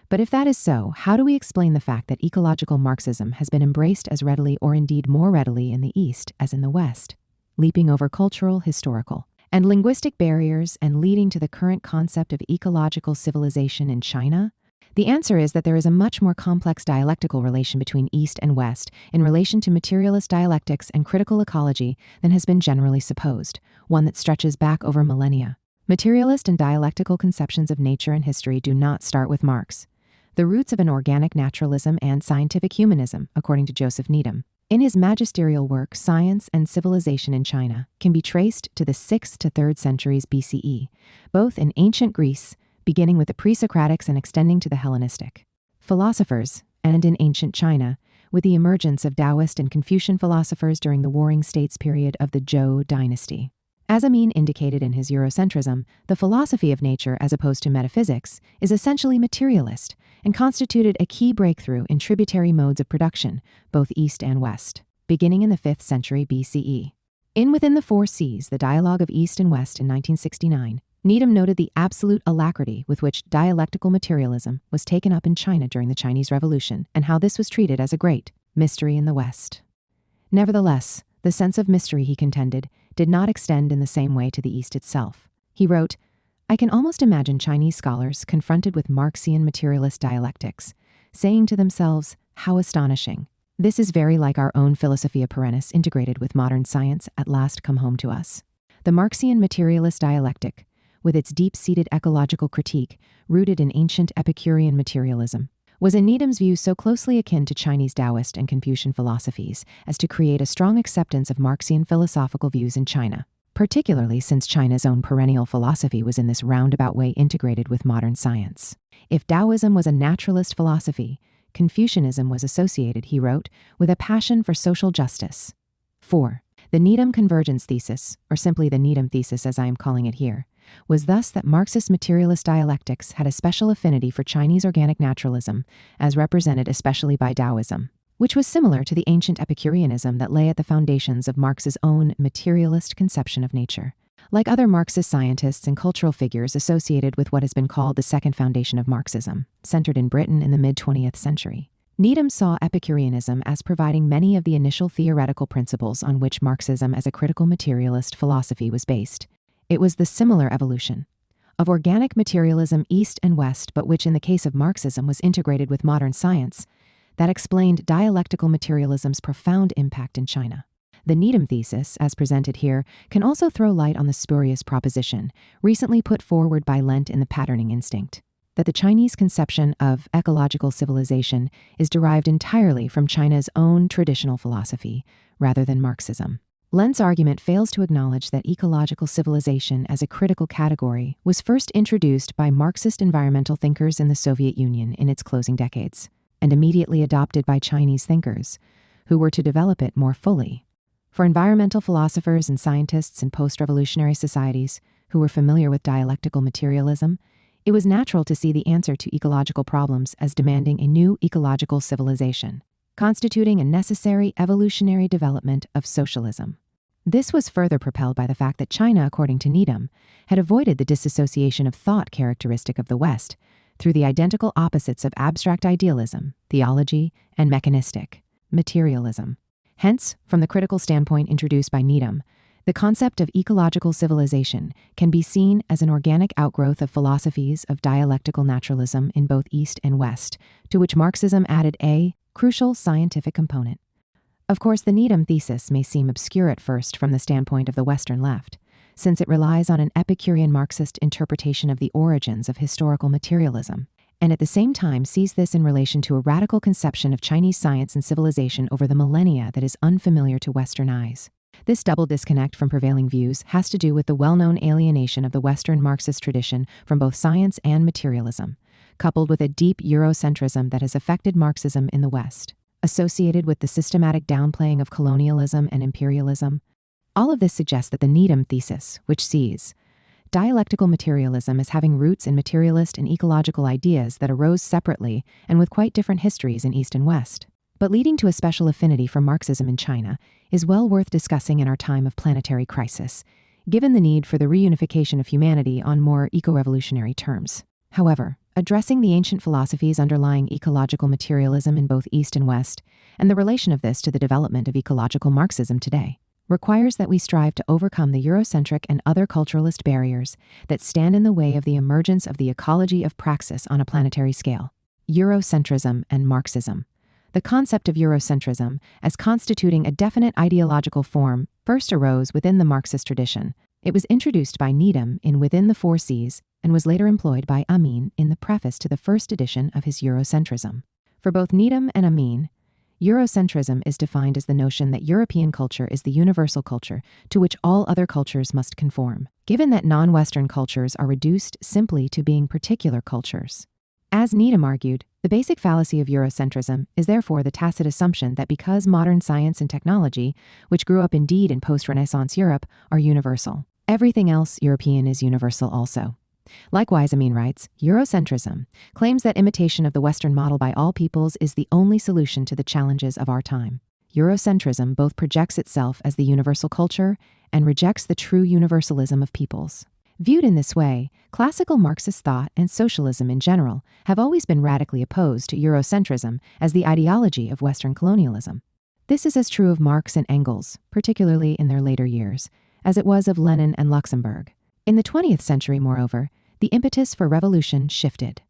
But if that is so, how do we explain the fact that ecological Marxism has been embraced as readily or indeed more readily in the East as in the West, leaping over cultural, historical, and linguistic barriers and leading to the current concept of ecological civilization in China? The answer is that there is a much more complex dialectical relation between East and West in relation to materialist dialectics and critical ecology than has been generally supposed, one that stretches back over millennia. Materialist and dialectical conceptions of nature and history do not start with Marx. The roots of an organic naturalism and scientific humanism, according to Joseph Needham, in his magisterial work Science and Civilization in China, can be traced to the 6th to 3rd centuries BCE, both in ancient Greece, beginning with the pre-Socratics and extending to the Hellenistic philosophers, and in ancient China, with the emergence of Taoist and Confucian philosophers during the Warring States period of the Zhou dynasty. As Amin indicated in his Eurocentrism, the philosophy of nature, as opposed to metaphysics, is essentially materialist and constituted a key breakthrough in tributary modes of production, both East and West, beginning in the 5th century BCE. In Within the Four Seas, the Dialogue of East and West in 1969, Needham noted the absolute alacrity with which dialectical materialism was taken up in China during the Chinese Revolution and how this was treated as a great mystery in the West. Nevertheless, the sense of mystery, he contended, did not extend in the same way to the East itself. He wrote, "I can almost imagine Chinese scholars confronted with Marxian materialist dialectics, saying to themselves, 'How astonishing. This is very like our own Philosophia Perennis integrated with modern science at last come home to us.'" The Marxian materialist dialectic, with its deep-seated ecological critique rooted in ancient Epicurean materialism, was in Needham's view so closely akin to Chinese Taoist and Confucian philosophies as to create a strong acceptance of Marxian philosophical views in China, particularly since China's own perennial philosophy was in this roundabout way integrated with modern science. If Taoism was a naturalist philosophy, Confucianism was associated, he wrote, with a passion for social justice. 4. The Needham convergence thesis, or simply the Needham thesis as I am calling it here, was thus that Marxist materialist dialectics had a special affinity for Chinese organic naturalism, as represented especially by Taoism, which was similar to the ancient Epicureanism that lay at the foundations of Marx's own materialist conception of nature. Like other Marxist scientists and cultural figures associated with what has been called the second foundation of Marxism, centered in Britain in the mid-20th century, Needham saw Epicureanism as providing many of the initial theoretical principles on which Marxism as a critical materialist philosophy was based. It was the similar evolution of organic materialism East and West, but which in the case of Marxism was integrated with modern science, that explained dialectical materialism's profound impact in China. The Needham thesis, as presented here, can also throw light on the spurious proposition, recently put forward by Lent in The Patterning Instinct, that the Chinese conception of ecological civilization is derived entirely from China's own traditional philosophy, rather than Marxism. Lent's argument fails to acknowledge that ecological civilization as a critical category was first introduced by Marxist environmental thinkers in the Soviet Union in its closing decades, and immediately adopted by Chinese thinkers, who were to develop it more fully. For environmental philosophers and scientists in post-revolutionary societies who were familiar with dialectical materialism, it was natural to see the answer to ecological problems as demanding a new ecological civilization, constituting a necessary evolutionary development of socialism. This was further propelled by the fact that China, according to Needham, had avoided the disassociation of thought characteristic of the West through the identical opposites of abstract idealism, theology, and mechanistic materialism. Hence, from the critical standpoint introduced by Needham, the concept of ecological civilization can be seen as an organic outgrowth of philosophies of dialectical naturalism in both East and West, to which Marxism added a crucial scientific component. Of course, the Needham thesis may seem obscure at first from the standpoint of the Western left, since it relies on an Epicurean Marxist interpretation of the origins of historical materialism, and at the same time sees this in relation to a radical conception of Chinese science and civilization over the millennia that is unfamiliar to Western eyes. This double disconnect from prevailing views has to do with the well-known alienation of the Western Marxist tradition from both science and materialism, coupled with a deep Eurocentrism that has affected Marxism in the West, associated with the systematic downplaying of colonialism and imperialism. All of this suggests that the Needham thesis, which sees dialectical materialism as having roots in materialist and ecological ideas that arose separately and with quite different histories in East and West, but leading to a special affinity for Marxism in China, is well worth discussing in our time of planetary crisis, given the need for the reunification of humanity on more eco-revolutionary terms. However, addressing the ancient philosophies underlying ecological materialism in both East and West, and the relation of this to the development of ecological Marxism today, requires that we strive to overcome the Eurocentric and other culturalist barriers that stand in the way of the emergence of the ecology of praxis on a planetary scale. Eurocentrism and Marxism. The concept of Eurocentrism, as constituting a definite ideological form, first arose within the Marxist tradition. It was introduced by Needham in Within the Four Seas and was later employed by Amin in the preface to the first edition of his Eurocentrism. For both Needham and Amin, Eurocentrism is defined as the notion that European culture is the universal culture to which all other cultures must conform, given that non-Western cultures are reduced simply to being particular cultures. As Needham argued, the basic fallacy of Eurocentrism is therefore the tacit assumption that because modern science and technology, which grew up indeed in post-Renaissance Europe, are universal, everything else European is universal also. Likewise, Amin writes, Eurocentrism claims that imitation of the Western model by all peoples is the only solution to the challenges of our time. Eurocentrism both projects itself as the universal culture and rejects the true universalism of peoples. Viewed in this way, classical Marxist thought and socialism in general have always been radically opposed to Eurocentrism as the ideology of Western colonialism. This is as true of Marx and Engels, particularly in their later years, as it was of Lenin and Luxemburg. In the 20th century, moreover, the impetus for revolution shifted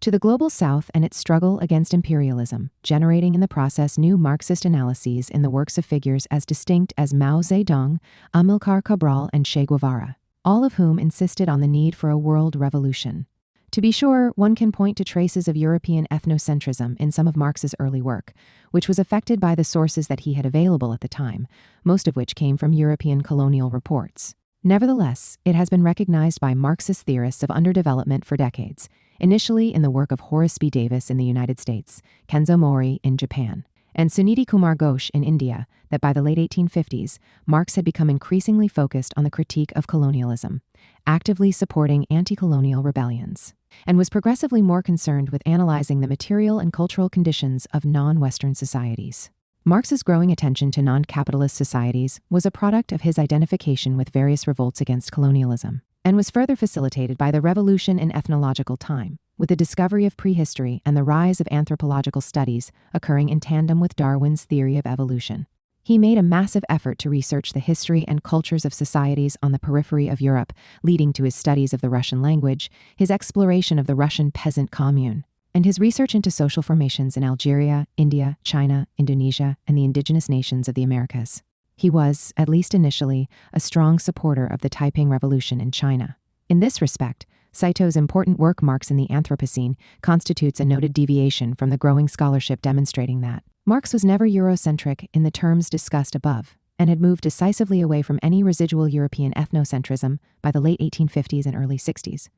to the global South and its struggle against imperialism, generating in the process new Marxist analyses in the works of figures as distinct as Mao Zedong, Amilcar Cabral, and Che Guevara, all of whom insisted on the need for a world revolution. To be sure, one can point to traces of European ethnocentrism in some of Marx's early work, which was affected by the sources that he had available at the time, most of which came from European colonial reports. Nevertheless, it has been recognized by Marxist theorists of underdevelopment for decades, initially in the work of Horace B. Davis in the United States, Kenzo Mori in Japan, and Suniti Kumar Ghosh in India, that by the late 1850s, Marx had become increasingly focused on the critique of colonialism, actively supporting anti-colonial rebellions, and was progressively more concerned with analyzing the material and cultural conditions of non-Western societies. Marx's growing attention to non-capitalist societies was a product of his identification with various revolts against colonialism, and was further facilitated by the revolution in ethnological time, with the discovery of prehistory and the rise of anthropological studies occurring in tandem with Darwin's theory of evolution. He made a massive effort to research the history and cultures of societies on the periphery of Europe, leading to his studies of the Russian language, his exploration of the Russian peasant commune, and his research into social formations in Algeria, India, China, Indonesia, and the indigenous nations of the Americas. He was, at least initially, a strong supporter of the Taiping Revolution in China. In this respect, Saito's important work Marx in the Anthropocene constitutes a noted deviation from the growing scholarship demonstrating that Marx was never Eurocentric in the terms discussed above, and had moved decisively away from any residual European ethnocentrism by the late 1850s and early 60s.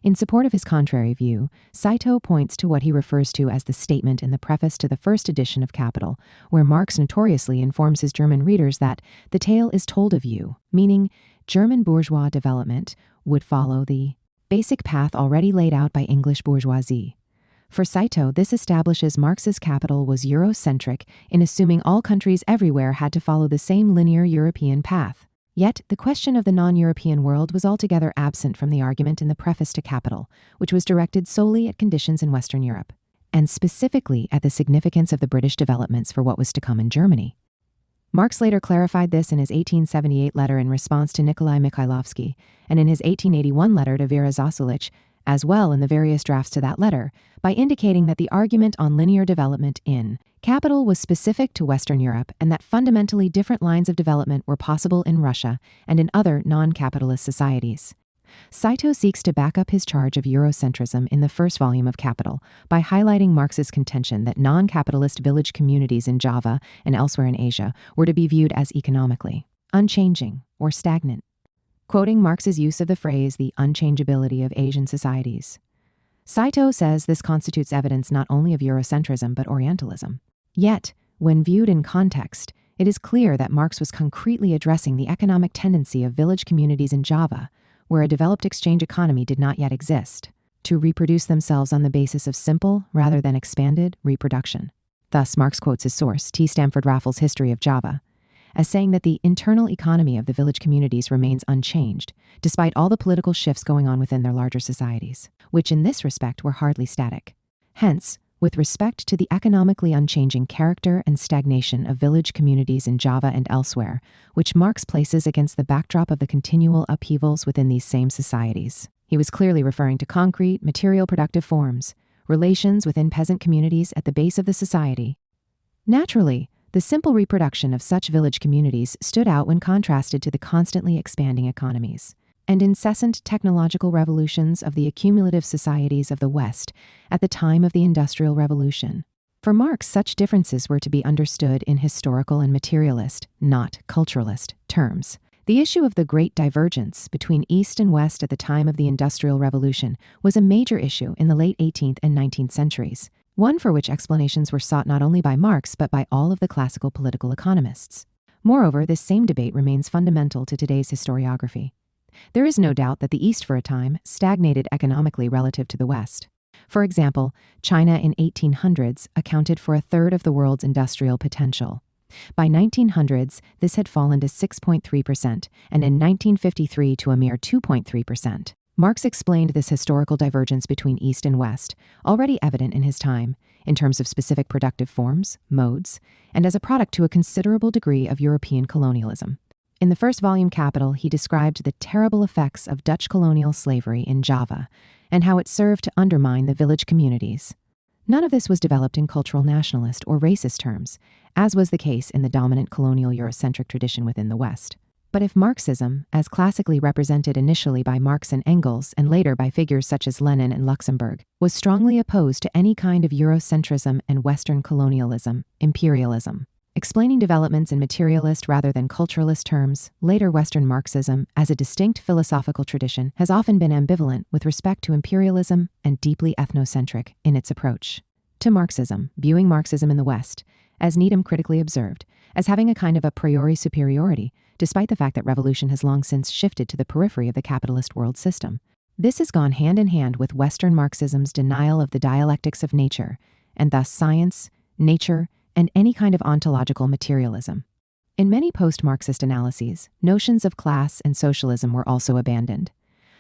In support of his contrary view, Saito points to what he refers to as the statement in the preface to the first edition of Capital, where Marx notoriously informs his German readers that the tale is told of you, meaning German bourgeois development would follow the basic path already laid out by English bourgeoisie. For Saito, this establishes Marx's Capital was Eurocentric in assuming all countries everywhere had to follow the same linear European path. Yet, the question of the non-European world was altogether absent from the argument in the preface to Capital, which was directed solely at conditions in Western Europe, and specifically at the significance of the British developments for what was to come in Germany. Marx later clarified this in his 1878 letter in response to Nikolai Mikhailovsky, and in his 1881 letter to Vera Zasulich, as well in the various drafts to that letter, by indicating that the argument on linear development in Capital was specific to Western Europe, and that fundamentally different lines of development were possible in Russia and in other non-capitalist societies. Saito seeks to back up his charge of Eurocentrism in the first volume of Capital by highlighting Marx's contention that non-capitalist village communities in Java and elsewhere in Asia were to be viewed as economically unchanging or stagnant, quoting Marx's use of the phrase the unchangeability of Asian societies. Saito says this constitutes evidence not only of Eurocentrism but Orientalism. Yet, when viewed in context, it is clear that Marx was concretely addressing the economic tendency of village communities in Java, where a developed exchange economy did not yet exist, to reproduce themselves on the basis of simple, rather than expanded, reproduction. Thus, Marx quotes his source, T. Stamford Raffles' History of Java, as saying that the internal economy of the village communities remains unchanged, despite all the political shifts going on within their larger societies, which in this respect were hardly static. Hence, with respect to the economically unchanging character and stagnation of village communities in Java and elsewhere, which Marx places against the backdrop of the continual upheavals within these same societies, he was clearly referring to concrete, material productive forms, relations within peasant communities at the base of the society. Naturally, the simple reproduction of such village communities stood out when contrasted to the constantly expanding economies and incessant technological revolutions of the accumulative societies of the West at the time of the Industrial Revolution. For Marx, such differences were to be understood in historical and materialist, not culturalist, terms. The issue of the great divergence between East and West at the time of the Industrial Revolution was a major issue in the late 18th and 19th centuries, one for which explanations were sought not only by Marx but by all of the classical political economists. Moreover, this same debate remains fundamental to today's historiography. There is no doubt that the East for a time stagnated economically relative to the West. For example, China in 1800s accounted for a third of the world's industrial potential. By 1900s, this had fallen to 6.3%, and in 1953 to a mere 2.3%. Marx explained this historical divergence between East and West, already evident in his time, in terms of specific productive forms, modes, and as a product to a considerable degree of European colonialism. In the first volume Capital, he described the terrible effects of Dutch colonial slavery in Java and how it served to undermine the village communities. None of this was developed in cultural nationalist or racist terms, as was the case in the dominant colonial Eurocentric tradition within the West. But if Marxism, as classically represented initially by Marx and Engels and later by figures such as Lenin and Luxemburg, was strongly opposed to any kind of Eurocentrism and Western colonialism, imperialism, explaining developments in materialist rather than culturalist terms, later Western Marxism, as a distinct philosophical tradition, has often been ambivalent with respect to imperialism and deeply ethnocentric in its approach to Marxism, viewing Marxism in the West, as Needham critically observed, as having a kind of a priori superiority, despite the fact that revolution has long since shifted to the periphery of the capitalist world system. This has gone hand in hand with Western Marxism's denial of the dialectics of nature, and thus science, nature, and any kind of ontological materialism. In many post-Marxist analyses, notions of class and socialism were also abandoned.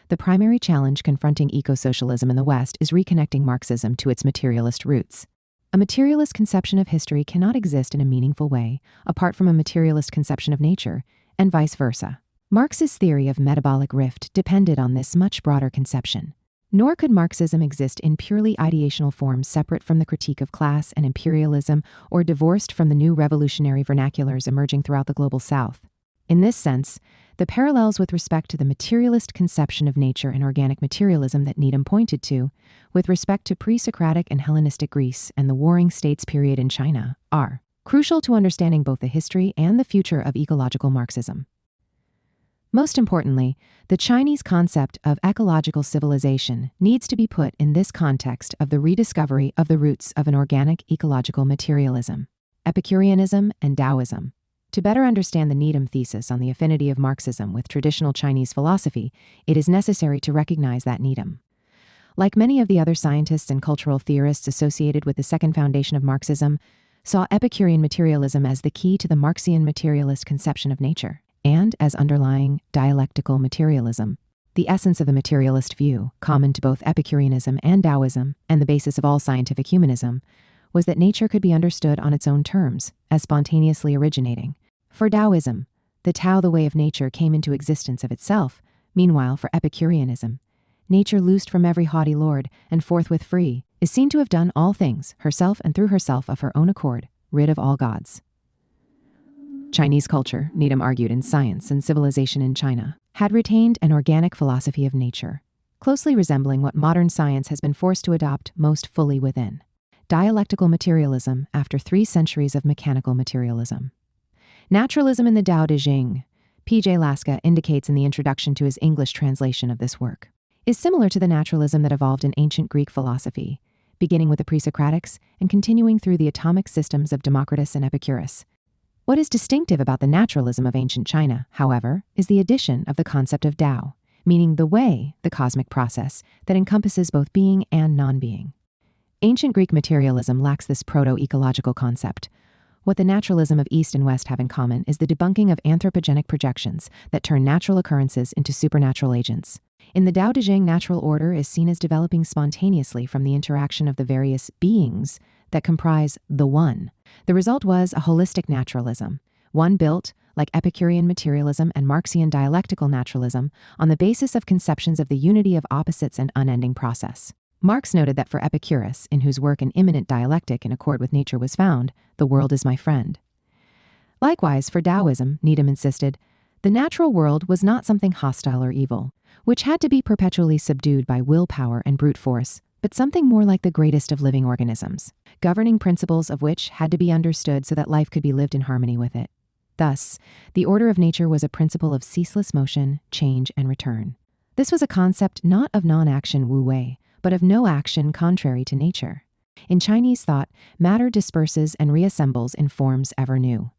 The primary challenge confronting eco-socialism in the West is reconnecting Marxism to its materialist roots. A materialist conception of history cannot exist in a meaningful way apart from a materialist conception of nature, and vice versa. Marx's theory of metabolic rift depended on this much broader conception. Nor could Marxism exist in purely ideational forms separate from the critique of class and imperialism or divorced from the new revolutionary vernaculars emerging throughout the global South. In this sense, the parallels with respect to the materialist conception of nature and organic materialism that Needham pointed to, with respect to pre-Socratic and Hellenistic Greece and the Warring States period in China, are crucial to understanding both the history and the future of ecological Marxism. Most importantly, the Chinese concept of ecological civilization needs to be put in this context of the rediscovery of the roots of an organic ecological materialism, Epicureanism and Taoism. To better understand the Needham thesis on the affinity of Marxism with traditional Chinese philosophy, it is necessary to recognize that Needham, like many of the other scientists and cultural theorists associated with the second foundation of Marxism, saw Epicurean materialism as the key to the Marxian materialist conception of nature, and as underlying dialectical materialism, the essence of the materialist view, common to both Epicureanism and Taoism, and the basis of all scientific humanism, was that nature could be understood on its own terms, as spontaneously originating. For Taoism, the Tao, the way of nature, came into existence of itself. Meanwhile, for Epicureanism, nature loosed from every haughty lord, and forthwith free, is seen to have done all things, herself and through herself of her own accord, rid of all gods. Chinese culture, Needham argued in Science and Civilization in China, had retained an organic philosophy of nature, closely resembling what modern science has been forced to adopt most fully within. Dialectical materialism after 3 centuries of mechanical materialism. Naturalism in the Tao Te Ching, P.J. Laska indicates in the introduction to his English translation of this work, is similar to the naturalism that evolved in ancient Greek philosophy, beginning with the pre-Socratics and continuing through the atomic systems of Democritus and Epicurus. What is distinctive about the naturalism of ancient China, however, is the addition of the concept of Tao, meaning the way, the cosmic process, that encompasses both being and non-being. Ancient Greek materialism lacks this proto-ecological concept. What the naturalism of East and West have in common is the debunking of anthropogenic projections that turn natural occurrences into supernatural agents. In the Tao Te Ching, natural order is seen as developing spontaneously from the interaction of the various beings that comprise the One. The result was a holistic naturalism, one built, like Epicurean materialism and Marxian dialectical naturalism, on the basis of conceptions of the unity of opposites and unending process. Marx noted that for Epicurus, in whose work an immanent dialectic in accord with nature was found, the world is my friend. Likewise, for Taoism, Needham insisted, the natural world was not something hostile or evil, which had to be perpetually subdued by willpower and brute force, but something more like the greatest of living organisms, governing principles of which had to be understood so that life could be lived in harmony with it. Thus, the order of nature was a principle of ceaseless motion, change, and return. This was a concept not of non-action wu wei, but of no action contrary to nature. In Chinese thought, matter disperses and reassembles in forms ever new.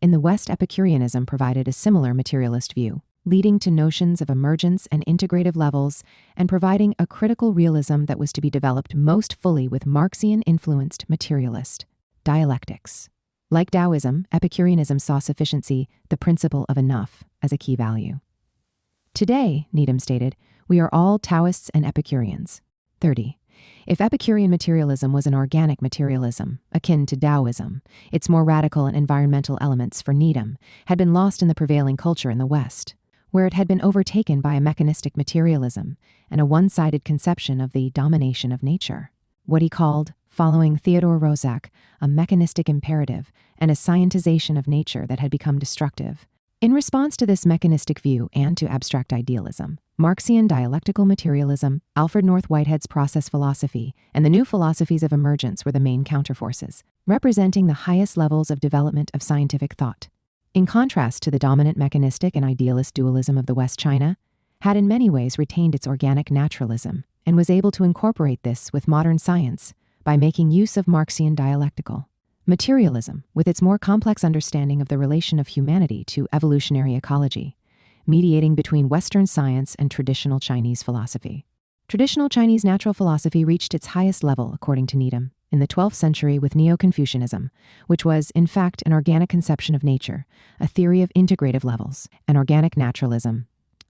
In the West, Epicureanism provided a similar materialist view, leading to notions of emergence and integrative levels, and providing a critical realism that was to be developed most fully with Marxian-influenced materialist dialectics. Like Taoism, Epicureanism saw sufficiency, the principle of enough, as a key value. Today, Needham stated, we are all Taoists and Epicureans. 30. If Epicurean materialism was an organic materialism, akin to Taoism, its more radical and environmental elements, for Needham, had been lost in the prevailing culture in the West, where it had been overtaken by a mechanistic materialism and a one-sided conception of the domination of nature. What he called, following Theodore Roszak, a mechanistic imperative and a scientization of nature that had become destructive. In response to this mechanistic view and to abstract idealism, Marxian dialectical materialism, Alfred North Whitehead's process philosophy, and the new philosophies of emergence were the main counterforces, representing the highest levels of development of scientific thought. In contrast to the dominant mechanistic and idealist dualism of the West, China had in many ways retained its organic naturalism and was able to incorporate this with modern science by making use of Marxian dialectical materialism with its more complex understanding of the relation of humanity to evolutionary ecology, mediating between Western science and traditional Chinese philosophy. Traditional Chinese natural philosophy reached its highest level, according to Needham, in the 12th century with Neo-Confucianism, which was, in fact, an organic conception of nature, a theory of integrative levels, and organic naturalism,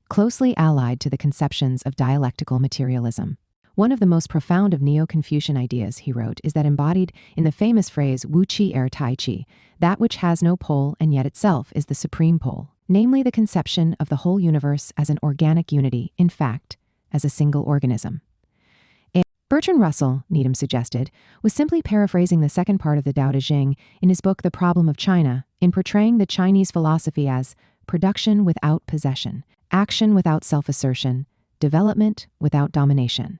closely allied to the conceptions of dialectical materialism. One of the most profound of Neo-Confucian ideas, he wrote, is that embodied in the famous phrase Wu Qi er Tai Qi, that which has no pole and yet itself is the supreme pole, namely the conception of the whole universe as an organic unity, in fact, as a single organism. Bertrand Russell, Needham suggested, was simply paraphrasing the second part of the Tao Te Ching in his book The Problem of China, in portraying the Chinese philosophy as production without possession, action without self-assertion, development without domination.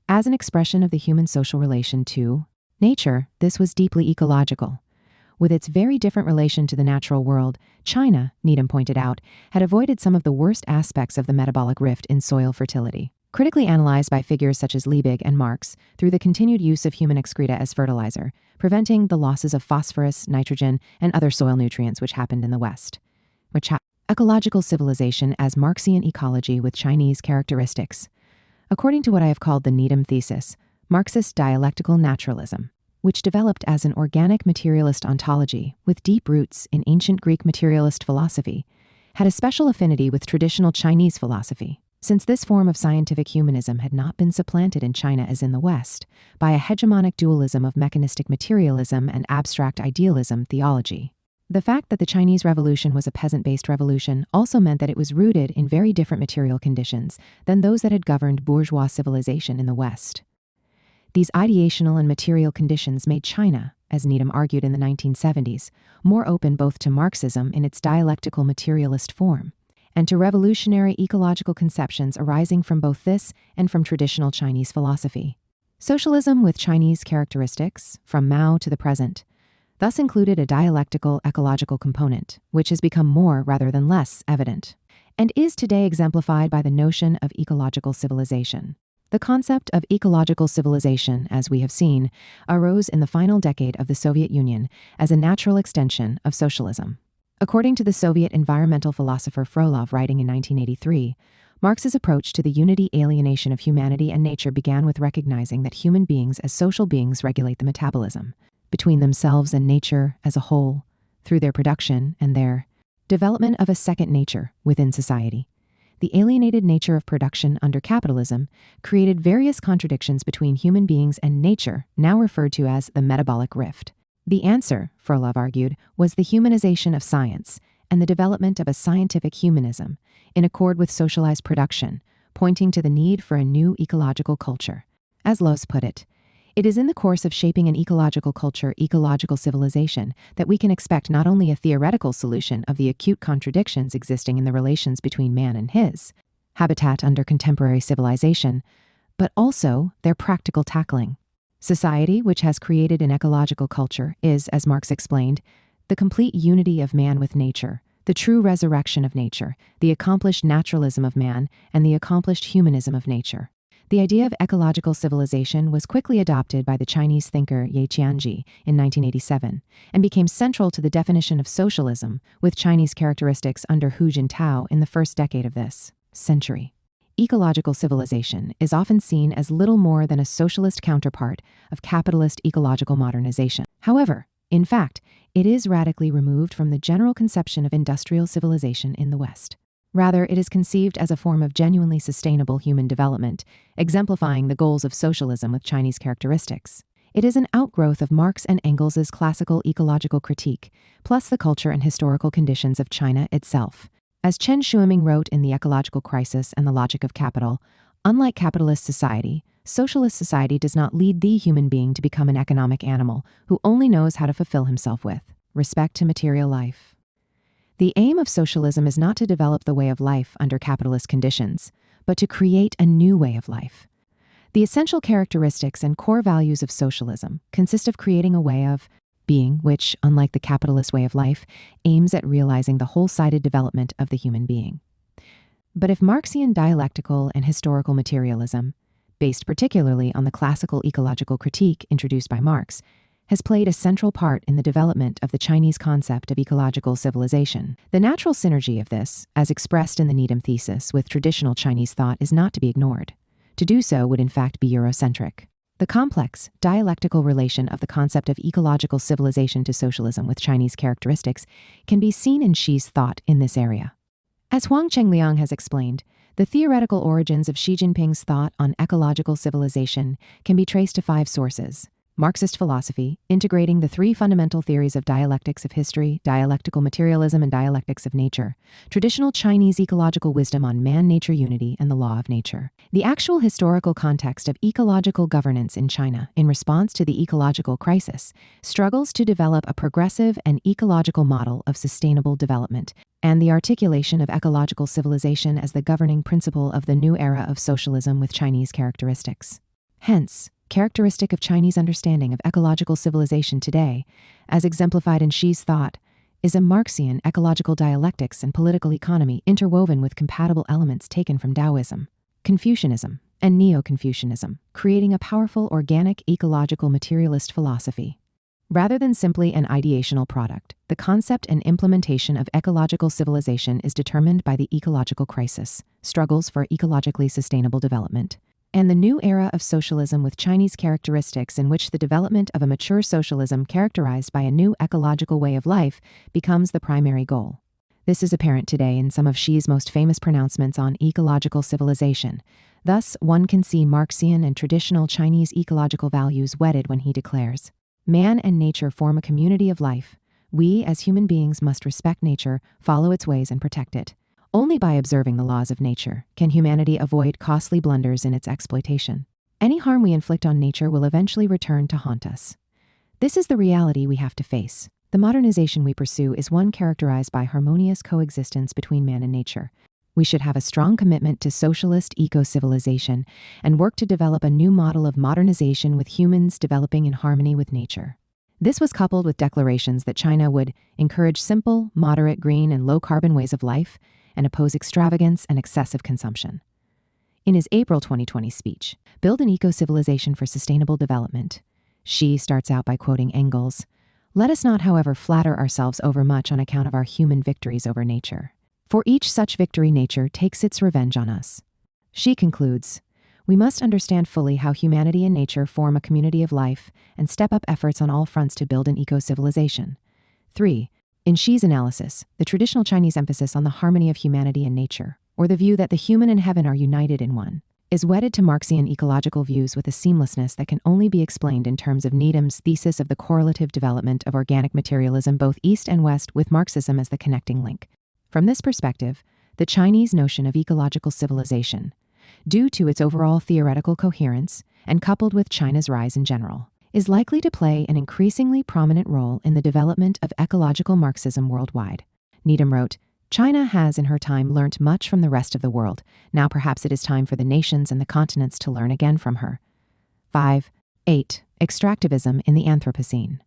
As an expression of the human social relation to nature, this was deeply ecological. With its very different relation to the natural world, China, Needham pointed out, had avoided some of the worst aspects of the metabolic rift in soil fertility, critically analyzed by figures such as Liebig and Marx through the continued use of human excreta as fertilizer, preventing the losses of phosphorus, nitrogen, and other soil nutrients which happened in the West. Ecological civilization as Marxian ecology with Chinese characteristics. According to what I have called the Needham thesis, Marxist dialectical naturalism, which developed as an organic materialist ontology with deep roots in ancient Greek materialist philosophy, had a special affinity with traditional Chinese philosophy, since this form of scientific humanism had not been supplanted in China as in the West by a hegemonic dualism of mechanistic materialism and abstract idealism theology. The fact that the Chinese Revolution was a peasant-based revolution also meant that it was rooted in very different material conditions than those that had governed bourgeois civilization in the West. These ideational and material conditions made China, as Needham argued in the 1970s, more open both to Marxism in its dialectical materialist form, and to revolutionary ecological conceptions arising from both this and from traditional Chinese philosophy. Socialism with Chinese characteristics, from Mao to the present, thus included a dialectical ecological component, which has become more rather than less evident, and is today exemplified by the notion of ecological civilization. The concept of ecological civilization, as we have seen, arose in the final decade of the Soviet Union as a natural extension of socialism. According to the Soviet environmental philosopher Frolov writing in 1983, Marx's approach to the unity alienation of humanity and nature began with recognizing that human beings as social beings regulate the metabolism between themselves and nature as a whole, through their production and their development of a second nature within society. The alienated nature of production under capitalism created various contradictions between human beings and nature, now referred to as the metabolic rift. The answer, Frolov argued, was the humanization of science and the development of a scientific humanism in accord with socialized production, pointing to the need for a new ecological culture. As Loos put it, it is in the course of shaping an ecological culture, ecological civilization, that we can expect not only a theoretical solution of the acute contradictions existing in the relations between man and his habitat under contemporary civilization, but also their practical tackling. Society, which has created an ecological culture, is, as Marx explained, the complete unity of man with nature, the true resurrection of nature, the accomplished naturalism of man, and the accomplished humanism of nature. The idea of ecological civilization was quickly adopted by the Chinese thinker Ye Qianji in 1987 and became central to the definition of socialism with Chinese characteristics under Hu Jintao in the first decade of this century. Ecological civilization is often seen as little more than a socialist counterpart of capitalist ecological modernization. However, in fact, it is radically removed from the general conception of industrial civilization in the West. Rather, it is conceived as a form of genuinely sustainable human development, exemplifying the goals of socialism with Chinese characteristics. It is an outgrowth of Marx and Engels's classical ecological critique, plus the culture and historical conditions of China itself. As Chen Shuiming wrote in The Ecological Crisis and the Logic of Capital, unlike capitalist society, socialist society does not lead the human being to become an economic animal who only knows how to fulfill himself with respect to material life. The aim of socialism is not to develop the way of life under capitalist conditions, but to create a new way of life. The essential characteristics and core values of socialism consist of creating a way of being which, unlike the capitalist way of life, aims at realizing the whole-sided development of the human being. But if Marxian dialectical and historical materialism, based particularly on the classical ecological critique introduced by Marx, has played a central part in the development of the Chinese concept of ecological civilization, the natural synergy of this, as expressed in the Needham thesis with traditional Chinese thought, is not to be ignored. To do so would in fact be Eurocentric. The complex, dialectical relation of the concept of ecological civilization to socialism with Chinese characteristics can be seen in Xi's thought in this area. As Huang Chengliang has explained, the theoretical origins of Xi Jinping's thought on ecological civilization can be traced to 5 sources: Marxist philosophy, integrating the 3 fundamental theories of dialectics of history, dialectical materialism, and dialectics of nature, traditional Chinese ecological wisdom on man-nature unity and the law of nature, the actual historical context of ecological governance in China in response to the ecological crisis, struggles to develop a progressive and ecological model of sustainable development, and the articulation of ecological civilization as the governing principle of the new era of socialism with Chinese characteristics. Hence, characteristic of Chinese understanding of ecological civilization today, as exemplified in Xi's thought, is a Marxian ecological dialectics and political economy interwoven with compatible elements taken from Taoism, Confucianism, and Neo-Confucianism, creating a powerful organic ecological materialist philosophy. Rather than simply an ideational product, the concept and implementation of ecological civilization is determined by the ecological crisis, struggles for ecologically sustainable development, and the new era of socialism with Chinese characteristics in which the development of a mature socialism characterized by a new ecological way of life becomes the primary goal. This is apparent today in some of Xi's most famous pronouncements on ecological civilization. Thus, one can see Marxian and traditional Chinese ecological values wedded when he declares, "Man and nature form a community of life. We, as human beings, must respect nature, follow its ways, and protect it. Only by observing the laws of nature can humanity avoid costly blunders in its exploitation. Any harm we inflict on nature will eventually return to haunt us. This is the reality we have to face. The modernization we pursue is one characterized by harmonious coexistence between man and nature. We should have a strong commitment to socialist eco-civilization and work to develop a new model of modernization with humans developing in harmony with nature. This was coupled with declarations that China would encourage simple, moderate, green, and low-carbon ways of life and oppose extravagance and excessive consumption. In his April 2020 speech, Build an Eco-Civilization for Sustainable Development, Xi starts out by quoting Engels, "Let us not, however, flatter ourselves overmuch on account of our human victories over nature. For each such victory nature takes its revenge on us." Xi concludes, "We must understand fully how humanity and nature form a community of life and step up efforts on all fronts to build an eco-civilization." 3. In Xi's analysis, the traditional Chinese emphasis on the harmony of humanity and nature, or the view that the human and heaven are united in one, is wedded to Marxian ecological views with a seamlessness that can only be explained in terms of Needham's thesis of the correlative development of organic materialism both east and west, with Marxism as the connecting link. From this perspective, the Chinese notion of ecological civilization, due to its overall theoretical coherence and coupled with China's rise in general, is likely to play an increasingly prominent role in the development of ecological Marxism worldwide. Needham wrote, "China has in her time learnt much from the rest of the world. Now perhaps it is time for the nations and the continents to learn again from her." 5. 8. Extractivism in the Anthropocene.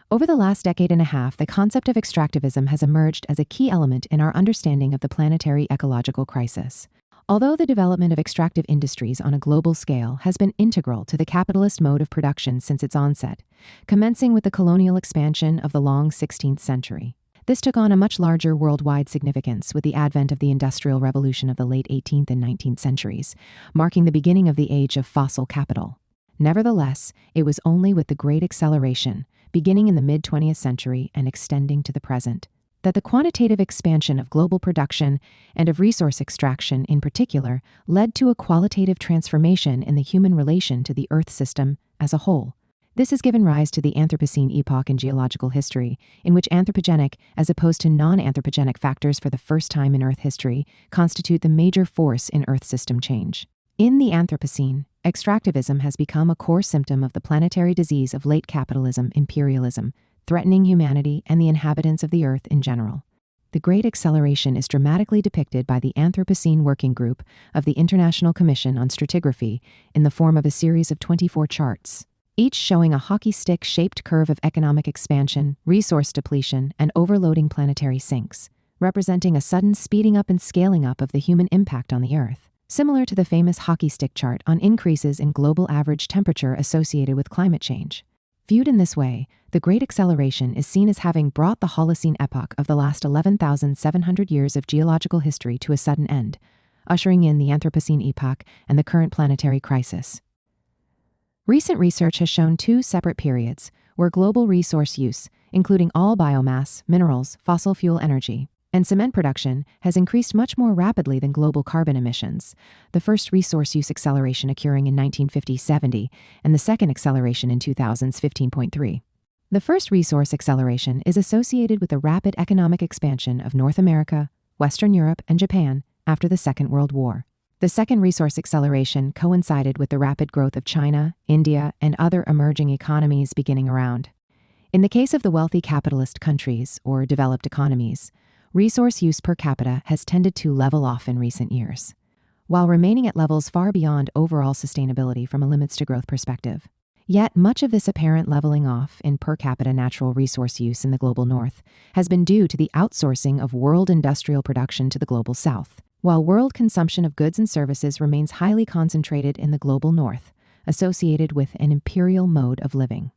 Over the last decade and a half, the concept of extractivism has emerged as a key element in our understanding of the planetary ecological crisis. Although the development of extractive industries on a global scale has been integral to the capitalist mode of production since its onset, commencing with the colonial expansion of the long 16th century, this took on a much larger worldwide significance with the advent of the Industrial Revolution of the late 18th and 19th centuries, marking the beginning of the age of fossil capital. Nevertheless, it was only with the Great Acceleration, beginning in the mid-20th century and extending to the present, that the quantitative expansion of global production and of resource extraction in particular led to a qualitative transformation in the human relation to the Earth system as a whole. This has given rise to the Anthropocene epoch in geological history, in which anthropogenic, as opposed to non-anthropogenic factors for the first time in Earth history, constitute the major force in Earth system change. In the Anthropocene, extractivism has become a core symptom of the planetary disease of late capitalism, imperialism, threatening humanity and the inhabitants of the Earth in general. The Great Acceleration is dramatically depicted by the Anthropocene Working Group of the International Commission on Stratigraphy in the form of a series of 24 charts, each showing a hockey stick-shaped curve of economic expansion, resource depletion, and overloading planetary sinks, representing a sudden speeding up and scaling up of the human impact on the Earth, similar to the famous hockey stick chart on increases in global average temperature associated with climate change. Viewed in this way, the Great Acceleration is seen as having brought the Holocene epoch of the last 11,700 years of geological history to a sudden end, ushering in the Anthropocene epoch and the current planetary crisis. Recent research has shown two separate periods where global resource use, including all biomass, minerals, fossil fuel energy, and cement production, has increased much more rapidly than global carbon emissions, the first resource use acceleration occurring in 1950-70 and the second acceleration in 2000's 15.3. The first resource acceleration is associated with the rapid economic expansion of North America, Western Europe, and Japan after the Second World War. The second resource acceleration coincided with the rapid growth of China, India, and other emerging economies beginning around. In the case of the wealthy capitalist countries, or developed economies, resource use per capita has tended to level off in recent years, while remaining at levels far beyond overall sustainability from a limits to growth perspective. Yet much of this apparent leveling off in per capita natural resource use in the global north has been due to the outsourcing of world industrial production to the global south, while world consumption of goods and services remains highly concentrated in the global north, associated with an imperial mode of living.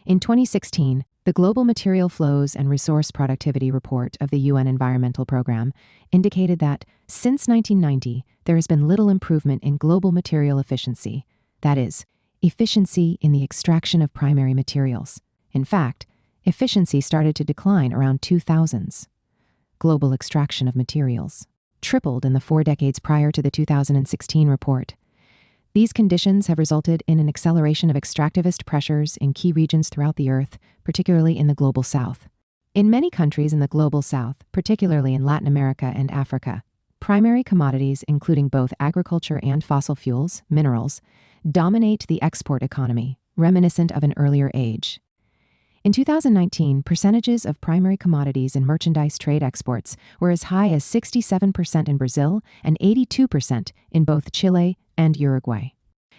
In 2016, the Global Material Flows and Resource Productivity Report of the UN Environmental Programme indicated that, since 1990, there has been little improvement in global material efficiency, that is, efficiency in the extraction of primary materials. In fact, efficiency started to decline around 2000s. Global extraction of materials tripled in the 4 decades prior to the 2016 report. These conditions have resulted in an acceleration of extractivist pressures in key regions throughout the Earth, particularly in the global South. In many countries in the global South, particularly in Latin America and Africa, primary commodities, including both agriculture and fossil fuels, minerals, dominate the export economy, reminiscent of an earlier age. In 2019, percentages of primary commodities in merchandise trade exports were as high as 67% in Brazil and 82% in both Chile and Uruguay.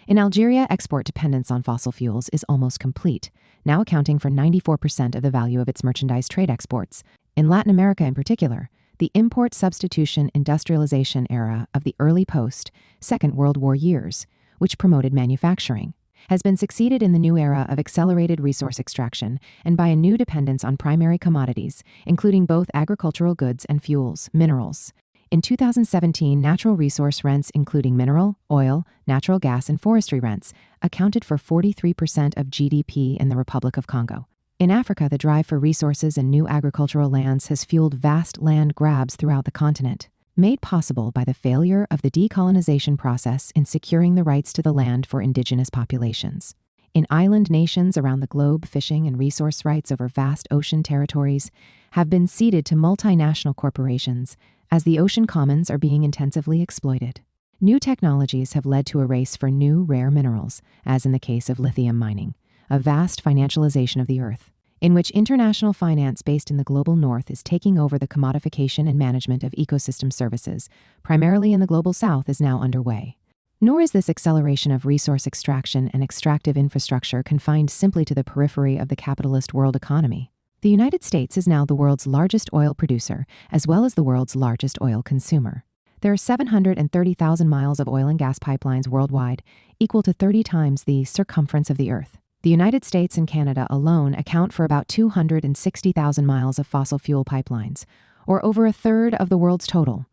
In Algeria, export dependence on fossil fuels is almost complete, now accounting for 94% of the value of its merchandise trade exports. In Latin America in particular, the import substitution industrialization era of the early post-Second World War years, which promoted manufacturing, has been succeeded in the new era of accelerated resource extraction and by a new dependence on primary commodities, including both agricultural goods and fuels, minerals. In 2017, natural resource rents, including mineral, oil, natural gas, and forestry rents, accounted for 43% of GDP in the Republic of Congo. In Africa, the drive for resources and new agricultural lands has fueled vast land grabs throughout the continent, made possible by the failure of the decolonization process in securing the rights to the land for indigenous populations. In island nations around the globe, fishing and resource rights over vast ocean territories have been ceded to multinational corporations as the ocean commons are being intensively exploited. New technologies have led to a race for new rare minerals, as in the case of lithium mining, a vast financialization of the earth, in which international finance based in the global north is taking over the commodification and management of ecosystem services, primarily in the global south, is now underway. Nor is this acceleration of resource extraction and extractive infrastructure confined simply to the periphery of the capitalist world economy. The United States is now the world's largest oil producer, as well as the world's largest oil consumer. There are 730,000 miles of oil and gas pipelines worldwide, equal to 30 times the circumference of the Earth. The United States and Canada alone account for about 260,000 miles of fossil fuel pipelines, or over a third of the world's total.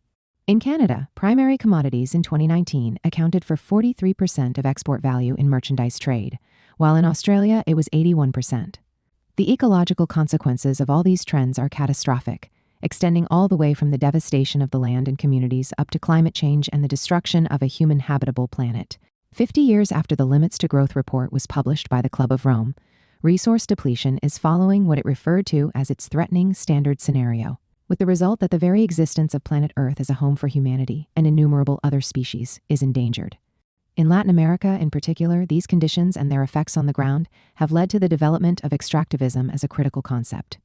In Canada, primary commodities in 2019 accounted for 43% of export value in merchandise trade, while in Australia it was 81%. The ecological consequences of all these trends are catastrophic, extending all the way from the devastation of the land and communities up to climate change and the destruction of a human habitable planet. 50 years after the Limits to Growth report was published by the Club of Rome, resource depletion is following what it referred to as its threatening standard scenario, with the result that the very existence of planet Earth as a home for humanity and innumerable other species is endangered. In Latin America, in particular, these conditions and their effects on the ground have led to the development of extractivism as a critical concept,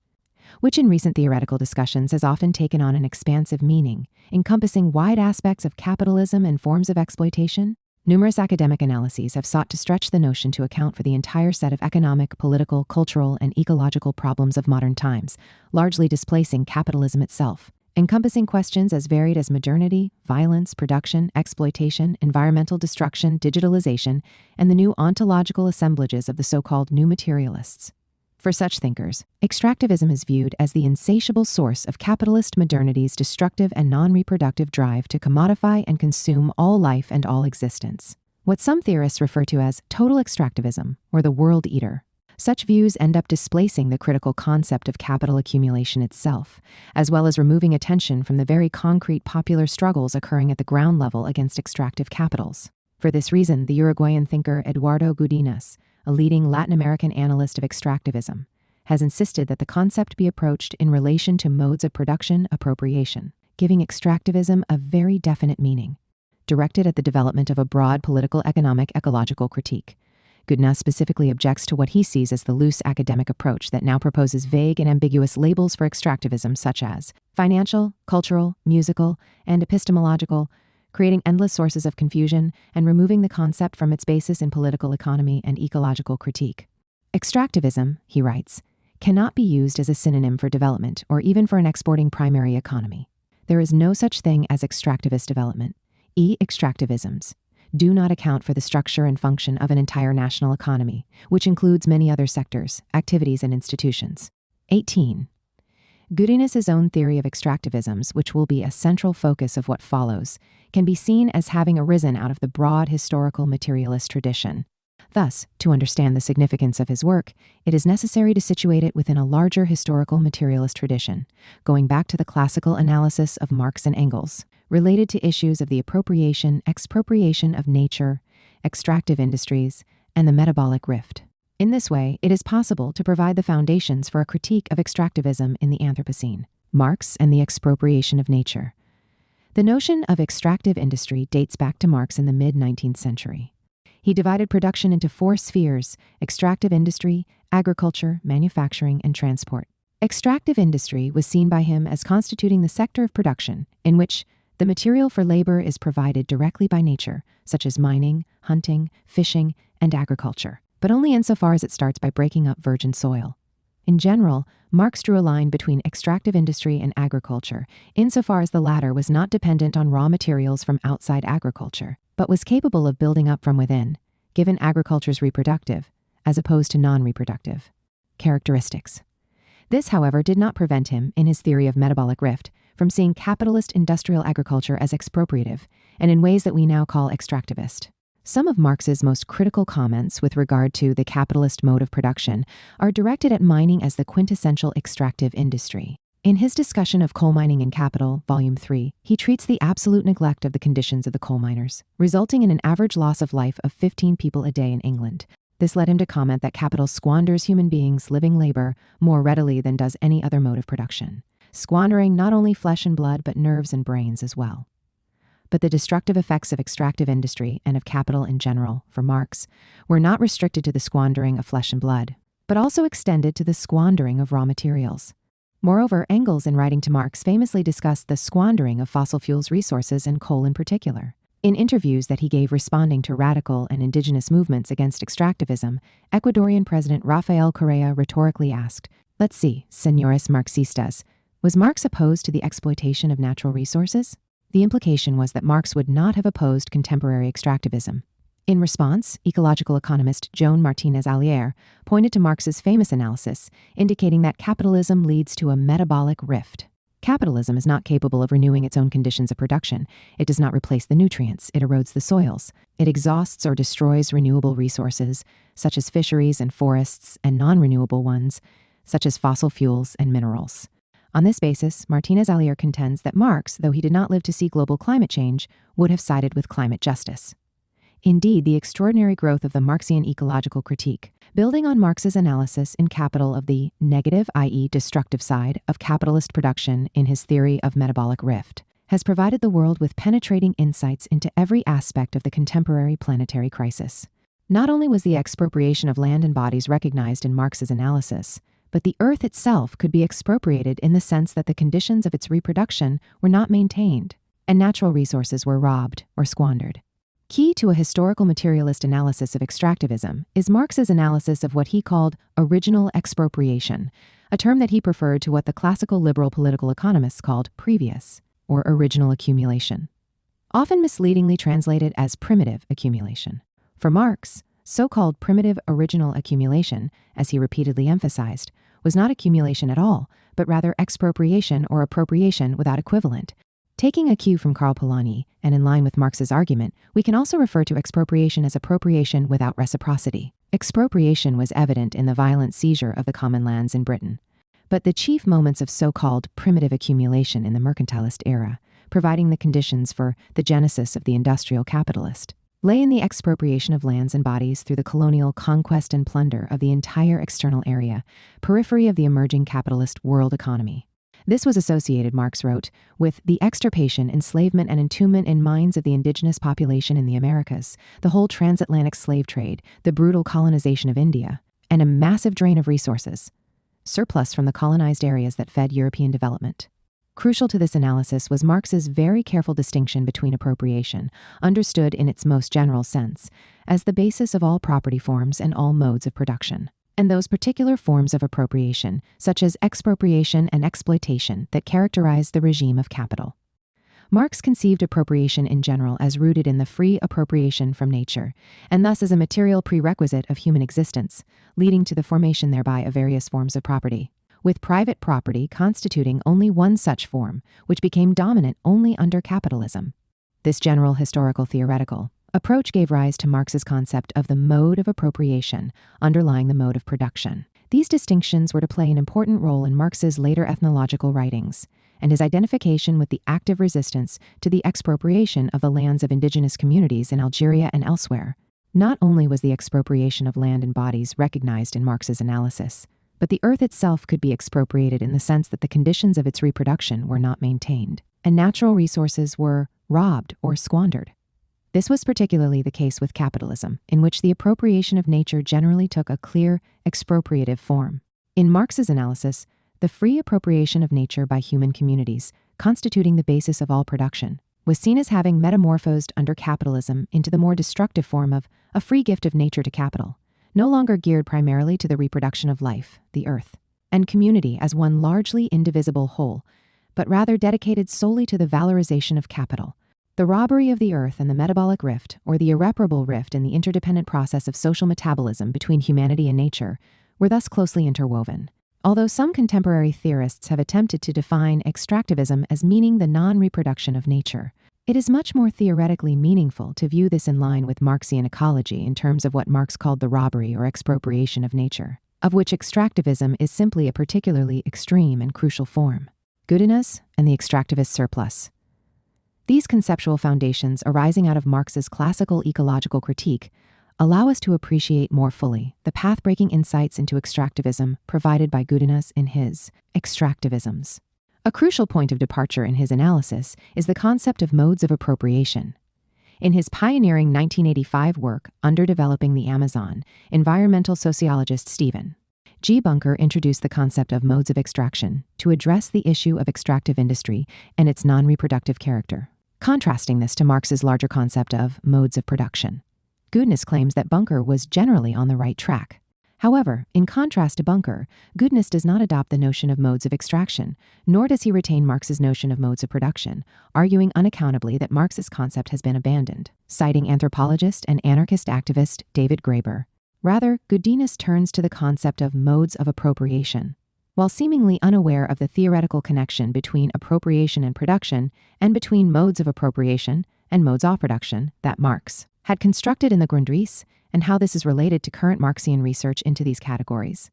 which in recent theoretical discussions has often taken on an expansive meaning, encompassing wide aspects of capitalism and forms of exploitation. Numerous academic analyses have sought to stretch the notion to account for the entire set of economic, political, cultural, and ecological problems of modern times, largely displacing capitalism itself, encompassing questions as varied as modernity, violence, production, exploitation, environmental destruction, digitalization, and the new ontological assemblages of the so-called new materialists. For such thinkers, extractivism is viewed as the insatiable source of capitalist modernity's destructive and non-reproductive drive to commodify and consume all life and all existence, what some theorists refer to as total extractivism, or the world eater. Such views end up displacing the critical concept of capital accumulation itself, as well as removing attention from the very concrete popular struggles occurring at the ground level against extractive capitals. For this reason, the Uruguayan thinker Eduardo Gudinas, a leading Latin American analyst of extractivism, has insisted that the concept be approached in relation to modes of production appropriation, giving extractivism a very definite meaning, directed at the development of a broad political, economic, ecological critique. Gudinas specifically objects to what he sees as the loose academic approach that now proposes vague and ambiguous labels for extractivism such as financial, cultural, musical, and epistemological, creating endless sources of confusion and removing the concept from its basis in political economy and ecological critique. Extractivism, he writes, cannot be used as a synonym for development or even for an exporting primary economy. There is no such thing as extractivist development. Extractivisms do not account for the structure and function of an entire national economy, which includes many other sectors, activities, and institutions. 18. Gudinas' own theory of extractivisms, which will be a central focus of what follows, can be seen as having arisen out of the broad historical materialist tradition. Thus, to understand the significance of his work, it is necessary to situate it within a larger historical materialist tradition, going back to the classical analysis of Marx and Engels, related to issues of the appropriation, expropriation of nature, extractive industries, and the metabolic rift. In this way, it is possible to provide the foundations for a critique of extractivism in the Anthropocene, Marx and the expropriation of nature. The notion of extractive industry dates back to Marx in the mid-19th century. He divided production into 4 spheres: extractive industry, agriculture, manufacturing, and transport. Extractive industry was seen by him as constituting the sector of production in which the material for labor is provided directly by nature, such as mining, hunting, fishing, and agriculture, but only insofar as it starts by breaking up virgin soil. In general, Marx drew a line between extractive industry and agriculture, insofar as the latter was not dependent on raw materials from outside agriculture, but was capable of building up from within, given agriculture's reproductive, as opposed to non-reproductive, characteristics. This, however, did not prevent him, in his theory of metabolic rift, from seeing capitalist industrial agriculture as expropriative, and in ways that we now call extractivist. Some of Marx's most critical comments with regard to the capitalist mode of production are directed at mining as the quintessential extractive industry. In his discussion of coal mining in Capital, Volume 3, he treats the absolute neglect of the conditions of the coal miners, resulting in an average loss of life of 15 people a day in England. This led him to comment that capital squanders human beings' living labor more readily than does any other mode of production, squandering not only flesh and blood but nerves and brains as well. But the destructive effects of extractive industry and of capital in general, for Marx, were not restricted to the squandering of flesh and blood, but also extended to the squandering of raw materials. Moreover, Engels, in writing to Marx, famously discussed the squandering of fossil fuels resources and coal in particular. In interviews that he gave responding to radical and indigenous movements against extractivism, Ecuadorian President Rafael Correa rhetorically asked, "Let's see, señores Marxistas, was Marx opposed to the exploitation of natural resources?" The implication was that Marx would not have opposed contemporary extractivism. In response, ecological economist Joan Martinez Allier pointed to Marx's famous analysis, indicating that capitalism leads to a metabolic rift. Capitalism is not capable of renewing its own conditions of production. It does not replace the nutrients. It erodes the soils. It exhausts or destroys renewable resources, such as fisheries and forests, and non-renewable ones, such as fossil fuels and minerals. On this basis, Martinez Allier contends that Marx, though he did not live to see global climate change, would have sided with climate justice. Indeed, the extraordinary growth of the Marxian ecological critique, building on Marx's analysis in Capital of the negative, i.e. destructive side, of capitalist production in his theory of metabolic rift, has provided the world with penetrating insights into every aspect of the contemporary planetary crisis. Not only was the expropriation of land and bodies recognized in Marx's analysis, but the earth itself could be expropriated in the sense that the conditions of its reproduction were not maintained, and natural resources were robbed or squandered. Key to a historical materialist analysis of extractivism is Marx's analysis of what he called original expropriation, a term that he preferred to what the classical liberal political economists called previous, or original accumulation, often misleadingly translated as primitive accumulation. For Marx, so-called primitive original accumulation, as he repeatedly emphasized, was not accumulation at all, but rather expropriation or appropriation without equivalent. Taking a cue from Karl Polanyi, and in line with Marx's argument, we can also refer to expropriation as appropriation without reciprocity. Expropriation was evident in the violent seizure of the common lands in Britain. But the chief moments of so-called primitive accumulation in the mercantilist era, providing the conditions for the genesis of the industrial capitalist, lay in the expropriation of lands and bodies through the colonial conquest and plunder of the entire external area, periphery of the emerging capitalist world economy. This was associated, Marx wrote, with the extirpation, enslavement, and entombment in minds of the indigenous population in the Americas, the whole transatlantic slave trade, the brutal colonization of India, and a massive drain of resources, surplus from the colonized areas that fed European development. Crucial to this analysis was Marx's very careful distinction between appropriation, understood in its most general sense, as the basis of all property forms and all modes of production, and those particular forms of appropriation, such as expropriation and exploitation, that characterize the regime of capital. Marx conceived appropriation in general as rooted in the free appropriation from nature, and thus as a material prerequisite of human existence, leading to the formation thereby of various forms of property, with private property constituting only one such form, which became dominant only under capitalism. This general historical theoretical approach gave rise to Marx's concept of the mode of appropriation underlying the mode of production. These distinctions were to play an important role in Marx's later ethnological writings, and his identification with the active resistance to the expropriation of the lands of indigenous communities in Algeria and elsewhere. Not only was the expropriation of land and bodies recognized in Marx's analysis, but the earth itself could be expropriated in the sense that the conditions of its reproduction were not maintained, and natural resources were robbed or squandered. This was particularly the case with capitalism, in which the appropriation of nature generally took a clear, expropriative form. In Marx's analysis, the free appropriation of nature by human communities, constituting the basis of all production, was seen as having metamorphosed under capitalism into the more destructive form of a free gift of nature to capital, no longer geared primarily to the reproduction of life, the earth, and community as one largely indivisible whole, but rather dedicated solely to the valorization of capital. The robbery of the earth and the metabolic rift, or the irreparable rift in the interdependent process of social metabolism between humanity and nature, were thus closely interwoven. Although some contemporary theorists have attempted to define extractivism as meaning the non-reproduction of nature, it is much more theoretically meaningful to view this in line with Marxian ecology in terms of what Marx called the robbery or expropriation of nature, of which extractivism is simply a particularly extreme and crucial form. Goodiness and the extractivist surplus. These conceptual foundations arising out of Marx's classical ecological critique allow us to appreciate more fully the path-breaking insights into extractivism provided by Goodiness in his Extractivisms. A crucial point of departure in his analysis is the concept of modes of appropriation. In his pioneering 1985 work, Underdeveloping the Amazon, environmental sociologist Stephen G. Bunker introduced the concept of modes of extraction to address the issue of extractive industry and its non-reproductive character, contrasting this to Marx's larger concept of modes of production. Goodness claims that Bunker was generally on the right track. However, in contrast to Bunker, Goodness does not adopt the notion of modes of extraction, nor does he retain Marx's notion of modes of production, arguing unaccountably that Marx's concept has been abandoned, citing anthropologist and anarchist activist David Graeber. Rather, Goodiness turns to the concept of modes of appropriation. While seemingly unaware of the theoretical connection between appropriation and production, and between modes of appropriation and modes of production that Marx had constructed in the Grundrisse, and how this is related to current Marxian research into these categories.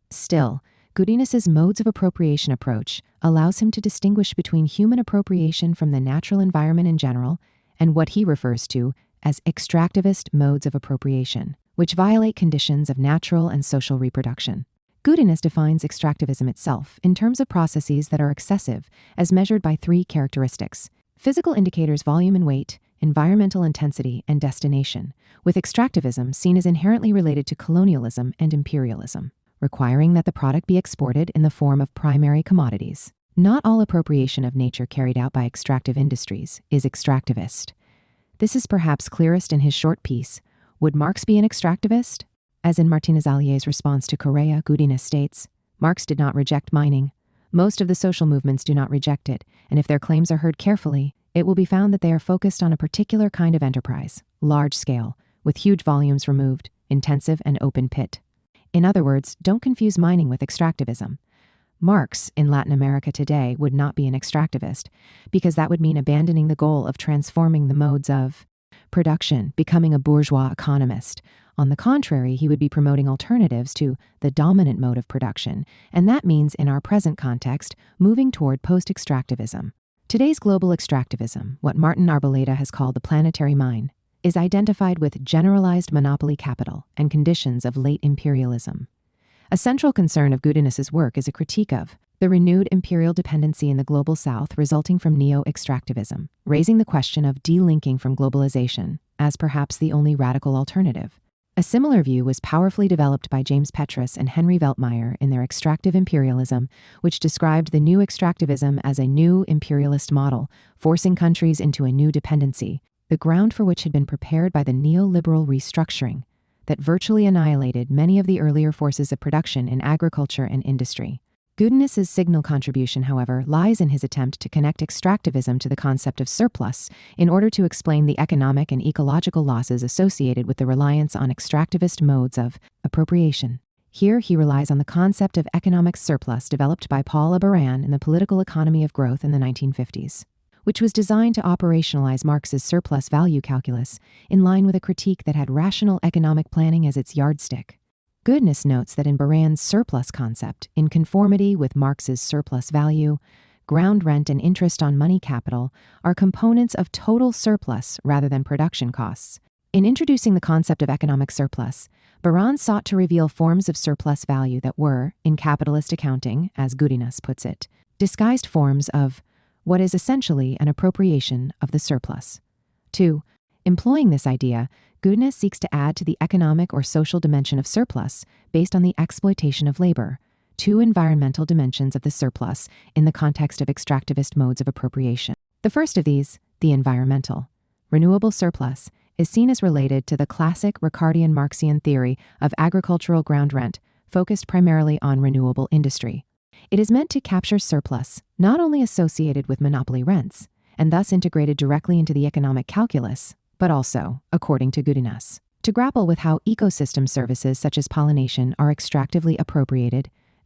Still, Goodiness's modes of appropriation approach allows him to distinguish between human appropriation from the natural environment in general and what he refers to as extractivist modes of appropriation, which violate conditions of natural and social reproduction. Goodiness defines extractivism itself in terms of processes that are excessive, as measured by three characteristics: physical indicators volume and weight, environmental intensity, and destination, with extractivism seen as inherently related to colonialism and imperialism, requiring that the product be exported in the form of primary commodities. Not all appropriation of nature carried out by extractive industries is extractivist. This is perhaps clearest in his short piece, Would Marx be an extractivist? As in Martinez-Allier's response to Correa, Goodiness states, Marx did not reject mining. Most of the social movements do not reject it, and if their claims are heard carefully, it will be found that they are focused on a particular kind of enterprise, large scale, with huge volumes removed, intensive and open pit. In other words, don't confuse mining with extractivism. Marx, in Latin America today, would not be an extractivist, because that would mean abandoning the goal of transforming the modes of production, becoming a bourgeois economist. On the contrary, he would be promoting alternatives to the dominant mode of production, and that means, in our present context, moving toward post-extractivism. Today's global extractivism, what Martin Arboleda has called the planetary mine, is identified with generalized monopoly capital and conditions of late imperialism. A central concern of Goodiness's work is a critique of the renewed imperial dependency in the global south resulting from neo-extractivism, raising the question of delinking from globalization as perhaps the only radical alternative. A similar view was powerfully developed by James Petrus and Henry Veltmeyer in their Extractive Imperialism, which described the new extractivism as a new imperialist model, forcing countries into a new dependency, the ground for which had been prepared by the neoliberal restructuring that virtually annihilated many of the earlier forces of production in agriculture and industry. Goodiness's signal contribution, however, lies in his attempt to connect extractivism to the concept of surplus in order to explain the economic and ecological losses associated with the reliance on extractivist modes of appropriation. Here he relies on the concept of economic surplus developed by Paul Abaran in The Political Economy of Growth in the 1950s, which was designed to operationalize Marx's surplus value calculus in line with a critique that had rational economic planning as its yardstick. Goodiness notes that in Baran's surplus concept, in conformity with Marx's surplus value, ground rent and interest on money capital are components of total surplus rather than production costs. In introducing the concept of economic surplus, Baran sought to reveal forms of surplus value that were, in capitalist accounting, as Goodiness puts it, disguised forms of what is essentially an appropriation of the surplus. 2. Employing this idea, Goodness seeks to add to the economic or social dimension of surplus based on the exploitation of labor, two environmental dimensions of the surplus in the context of extractivist modes of appropriation. The first of these, the environmental, renewable surplus, is seen as related to the classic Ricardian Marxian theory of agricultural ground rent, focused primarily on renewable industry. It is meant to capture surplus, not only associated with monopoly rents, and thus integrated directly into the economic calculus, but also, according to Goodiness, to grapple with how ecosystem services such as pollination are extractively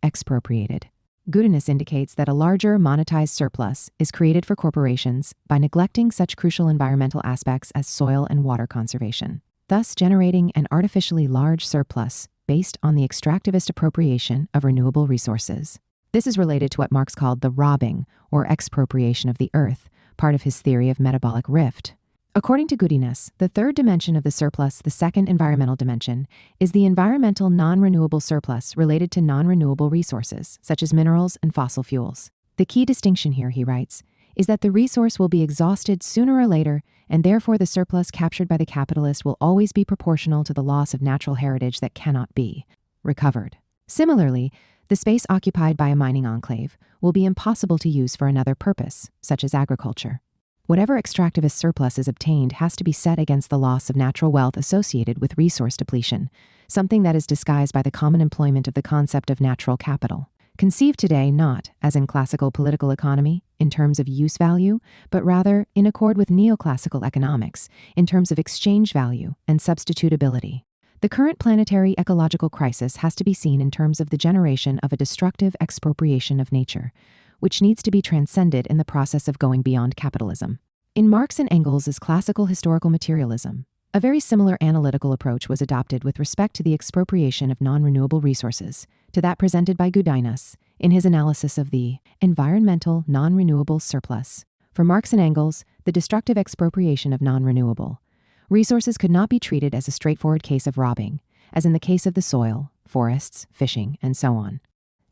expropriated. Goodiness indicates that a larger monetized surplus is created for corporations by neglecting such crucial environmental aspects as soil and water conservation, thus generating an artificially large surplus based on the extractivist appropriation of renewable resources. This is related to what Marx called the robbing or expropriation of the earth, part of his theory of metabolic rift. According to Goodiness, the third dimension of the surplus, the second environmental dimension, is the environmental non-renewable surplus related to non-renewable resources, such as minerals and fossil fuels. The key distinction here, he writes, is that the resource will be exhausted sooner or later, and therefore the surplus captured by the capitalist will always be proportional to the loss of natural heritage that cannot be recovered. Similarly, the space occupied by a mining enclave will be impossible to use for another purpose, such as agriculture. Whatever extractivist surplus is obtained has to be set against the loss of natural wealth associated with resource depletion, something that is disguised by the common employment of the concept of natural capital. Conceived today not, as in classical political economy, in terms of use value, but rather in accord with neoclassical economics, in terms of exchange value and substitutability. The current planetary ecological crisis has to be seen in terms of the generation of a destructive expropriation of nature, which needs to be transcended in the process of going beyond capitalism. In Marx and Engels' classical historical materialism, a very similar analytical approach was adopted with respect to the expropriation of non-renewable resources to that presented by Goodiness in his analysis of the environmental non-renewable surplus. For Marx and Engels, the destructive expropriation of non-renewable resources could not be treated as a straightforward case of robbing, as in the case of the soil, forests, fishing, and so on.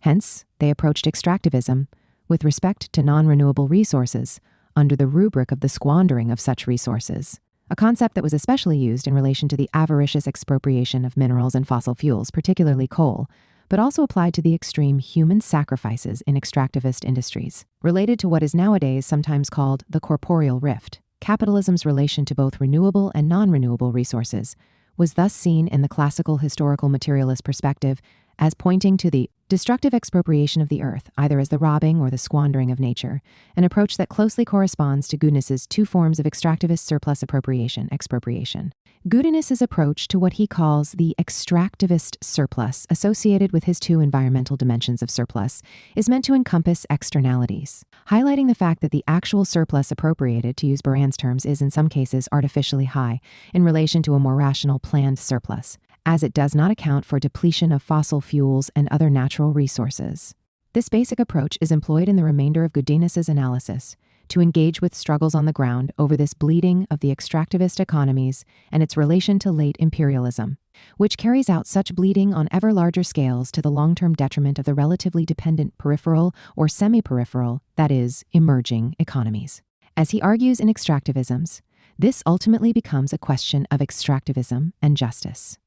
Hence, they approached extractivism with respect to non-renewable resources under the rubric of the squandering of such resources, a concept that was especially used in relation to the avaricious expropriation of minerals and fossil fuels, particularly coal, but also applied to the extreme human sacrifices in extractivist industries, related to what is nowadays sometimes called the corporeal rift. Capitalism's relation to both renewable and non-renewable resources was thus seen in the classical historical materialist perspective as pointing to the destructive expropriation of the earth, either as the robbing or the squandering of nature, an approach that closely corresponds to Goodiness's two forms of extractivist surplus expropriation. Goodiness's approach to what he calls the extractivist surplus associated with his two environmental dimensions of surplus is meant to encompass externalities, highlighting the fact that the actual surplus appropriated, to use Baran's terms, is in some cases artificially high in relation to a more rational planned surplus, as it does not account for depletion of fossil fuels and other natural resources. This basic approach is employed in the remainder of Goodiness's analysis to engage with struggles on the ground over this bleeding of the extractivist economies and its relation to late imperialism, which carries out such bleeding on ever larger scales to the long-term detriment of the relatively dependent peripheral or semi-peripheral, that is, emerging economies. As he argues in Extractivisms, this ultimately becomes a question of extractivism and justice.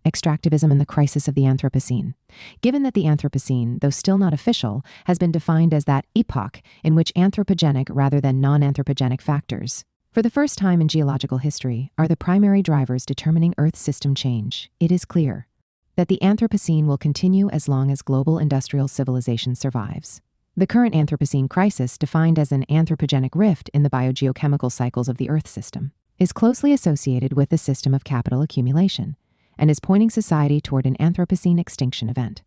Extractivism and the crisis of the Anthropocene. Given that the Anthropocene, though still not official, has been defined as that epoch in which anthropogenic rather than non-anthropogenic factors, for the first time in geological history, are the primary drivers determining Earth system change, it is clear that the Anthropocene will continue as long as global industrial civilization survives. The current Anthropocene crisis, defined as an anthropogenic rift in the biogeochemical cycles of the Earth system, is closely associated with the system of capital accumulation, and is pointing society toward an Anthropocene extinction event.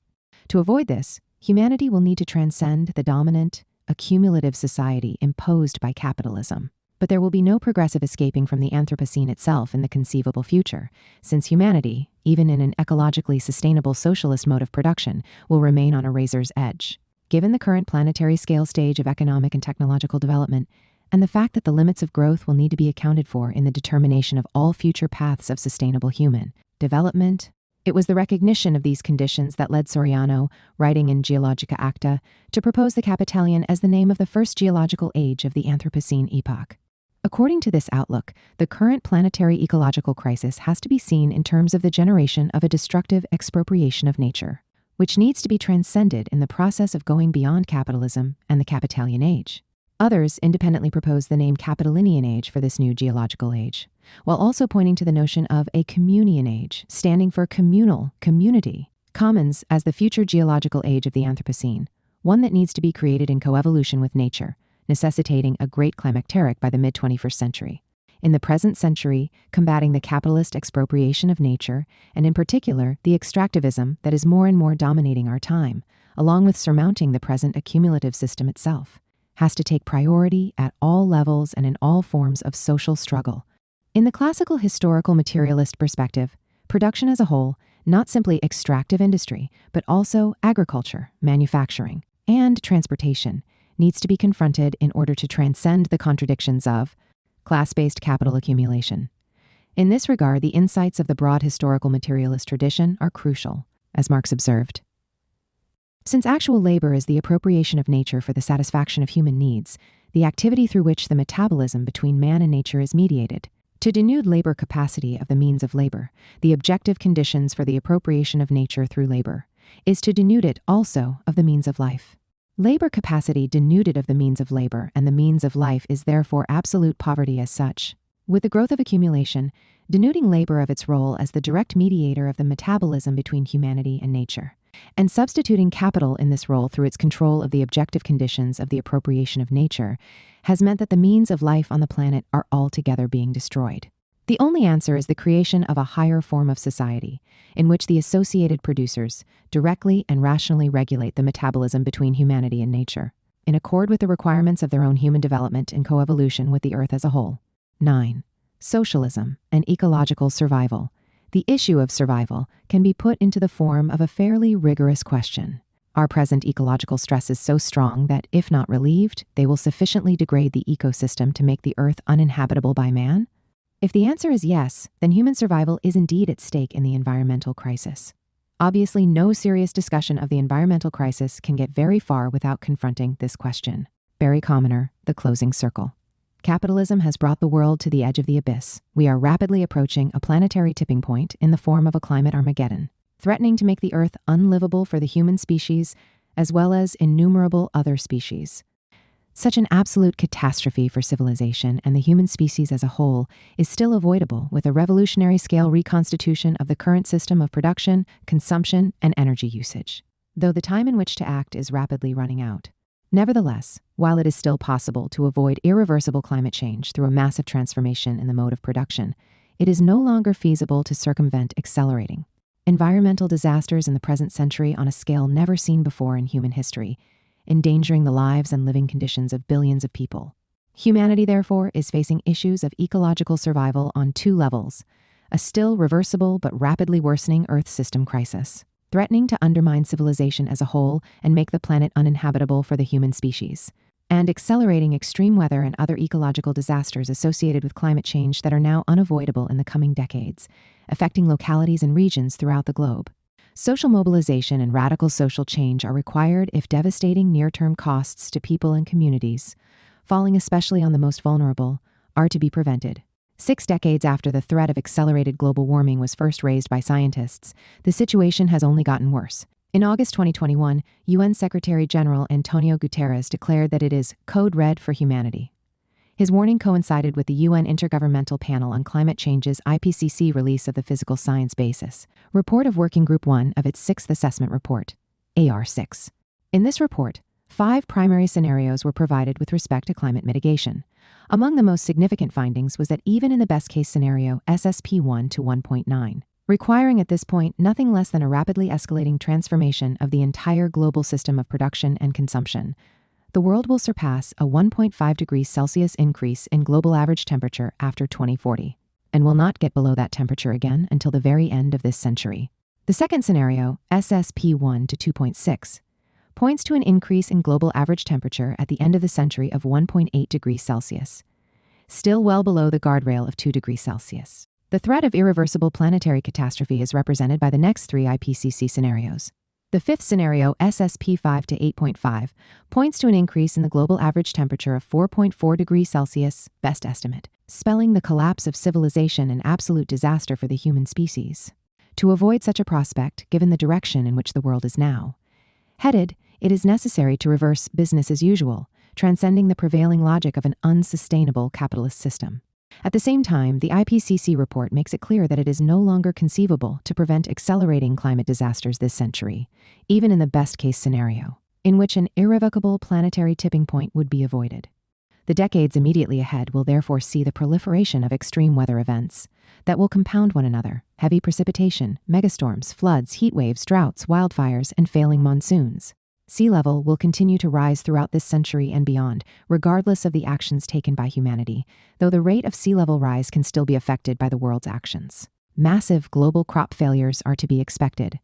To avoid this, humanity will need to transcend the dominant, accumulative society imposed by capitalism. But there will be no progressive escaping from the Anthropocene itself in the conceivable future, since humanity, even in an ecologically sustainable socialist mode of production, will remain on a razor's edge. Given the current planetary scale stage of economic and technological development, and the fact that the limits of growth will need to be accounted for in the determination of all future paths of sustainable human development, it was the recognition of these conditions that led Soriano, writing in Geologica Acta, to propose the Capitalian as the name of the first geological age of the Anthropocene epoch. According to this outlook, the current planetary ecological crisis has to be seen in terms of the generation of a destructive expropriation of nature, which needs to be transcended in the process of going beyond capitalism and the Capitalian age. Others independently propose the name Capitalinian age for this new geological age, while also pointing to the notion of a communion age, standing for communal, community, commons as the future geological age of the Anthropocene, one that needs to be created in coevolution with nature, necessitating a great climacteric by the mid-21st century. In the present century, combating the capitalist expropriation of nature, and in particular, the extractivism that is more and more dominating our time, along with surmounting the present accumulative system itself, has to take priority at all levels and in all forms of social struggle. In the classical historical materialist perspective, production as a whole, not simply extractive industry, but also agriculture, manufacturing, and transportation, needs to be confronted in order to transcend the contradictions of class-based capital accumulation. In this regard, the insights of the broad historical materialist tradition are crucial, as Marx observed. Since actual labor is the appropriation of nature for the satisfaction of human needs, the activity through which the metabolism between man and nature is mediated, to denude labor capacity of the means of labor, the objective conditions for the appropriation of nature through labor, is to denude it also of the means of life. Labor capacity denuded of the means of labor and the means of life is therefore absolute poverty as such. With the growth of accumulation, denuding labor of its role as the direct mediator of the metabolism between humanity and nature, and substituting capital in this role through its control of the objective conditions of the appropriation of nature, has meant that the means of life on the planet are altogether being destroyed. The only answer is the creation of a higher form of society, in which the associated producers directly and rationally regulate the metabolism between humanity and nature, in accord with the requirements of their own human development and coevolution with the earth as a whole. 9. Socialism and ecological survival. The issue of survival can be put into the form of a fairly rigorous question. Are present ecological stresses so strong that, if not relieved, they will sufficiently degrade the ecosystem to make the earth uninhabitable by man? If the answer is yes, then human survival is indeed at stake in the environmental crisis. Obviously, no serious discussion of the environmental crisis can get very far without confronting this question. Barry Commoner, The Closing Circle. Capitalism has brought the world to the edge of the abyss. We are rapidly approaching a planetary tipping point in the form of a climate Armageddon, threatening to make the Earth unlivable for the human species as well as innumerable other species. Such an absolute catastrophe for civilization and the human species as a whole is still avoidable with a revolutionary scale reconstitution of the current system of production, consumption, and energy usage, though the time in which to act is rapidly running out. Nevertheless, while it is still possible to avoid irreversible climate change through a massive transformation in the mode of production, it is no longer feasible to circumvent accelerating environmental disasters in the present century on a scale never seen before in human history, endangering the lives and living conditions of billions of people. Humanity, therefore, is facing issues of ecological survival on two levels: a still reversible but rapidly worsening Earth system crisis, threatening to undermine civilization as a whole and make the planet uninhabitable for the human species, and accelerating extreme weather and other ecological disasters associated with climate change that are now unavoidable in the coming decades, affecting localities and regions throughout the globe. Social mobilization and radical social change are required if devastating near-term costs to people and communities, falling especially on the most vulnerable, are to be prevented. 6 decades after the threat of accelerated global warming was first raised by scientists, the situation has only gotten worse. In August 2021, UN Secretary-General Antonio Guterres declared that it is code red for humanity. His warning coincided with the UN Intergovernmental Panel on Climate Change's IPCC release of the Physical Science Basis report of Working Group 1 of its 6th Assessment Report, AR6. In this report, 5 primary scenarios were provided with respect to climate mitigation. Among the most significant findings was that even in the best-case scenario, SSP 1 to 1.9, requiring at this point nothing less than a rapidly escalating transformation of the entire global system of production and consumption, the world will surpass a 1.5 degrees Celsius increase in global average temperature after 2040, and will not get below that temperature again until the very end of this century. The second scenario, SSP 1 to 2.6, points to an increase in global average temperature at the end of the century of 1.8 degrees Celsius, still well below the guardrail of 2 degrees Celsius. The threat of irreversible planetary catastrophe is represented by the next 3 IPCC scenarios. The fifth scenario, SSP 5 to 8.5, points to an increase in the global average temperature of 4.4 degrees Celsius, best estimate, spelling the collapse of civilization and absolute disaster for the human species. To avoid such a prospect, given the direction in which the world is now headed, it is necessary to reverse business as usual, transcending the prevailing logic of an unsustainable capitalist system. At the same time, the IPCC report makes it clear that it is no longer conceivable to prevent accelerating climate disasters this century, even in the best-case scenario, in which an irrevocable planetary tipping point would be avoided. The decades immediately ahead will therefore see the proliferation of extreme weather events that will compound one another: heavy precipitation, megastorms, floods, heat waves, droughts, wildfires, and failing monsoons. Sea level will continue to rise throughout this century and beyond, regardless of the actions taken by humanity, though the rate of sea level rise can still be affected by the world's actions. Massive global crop failures are to be expected.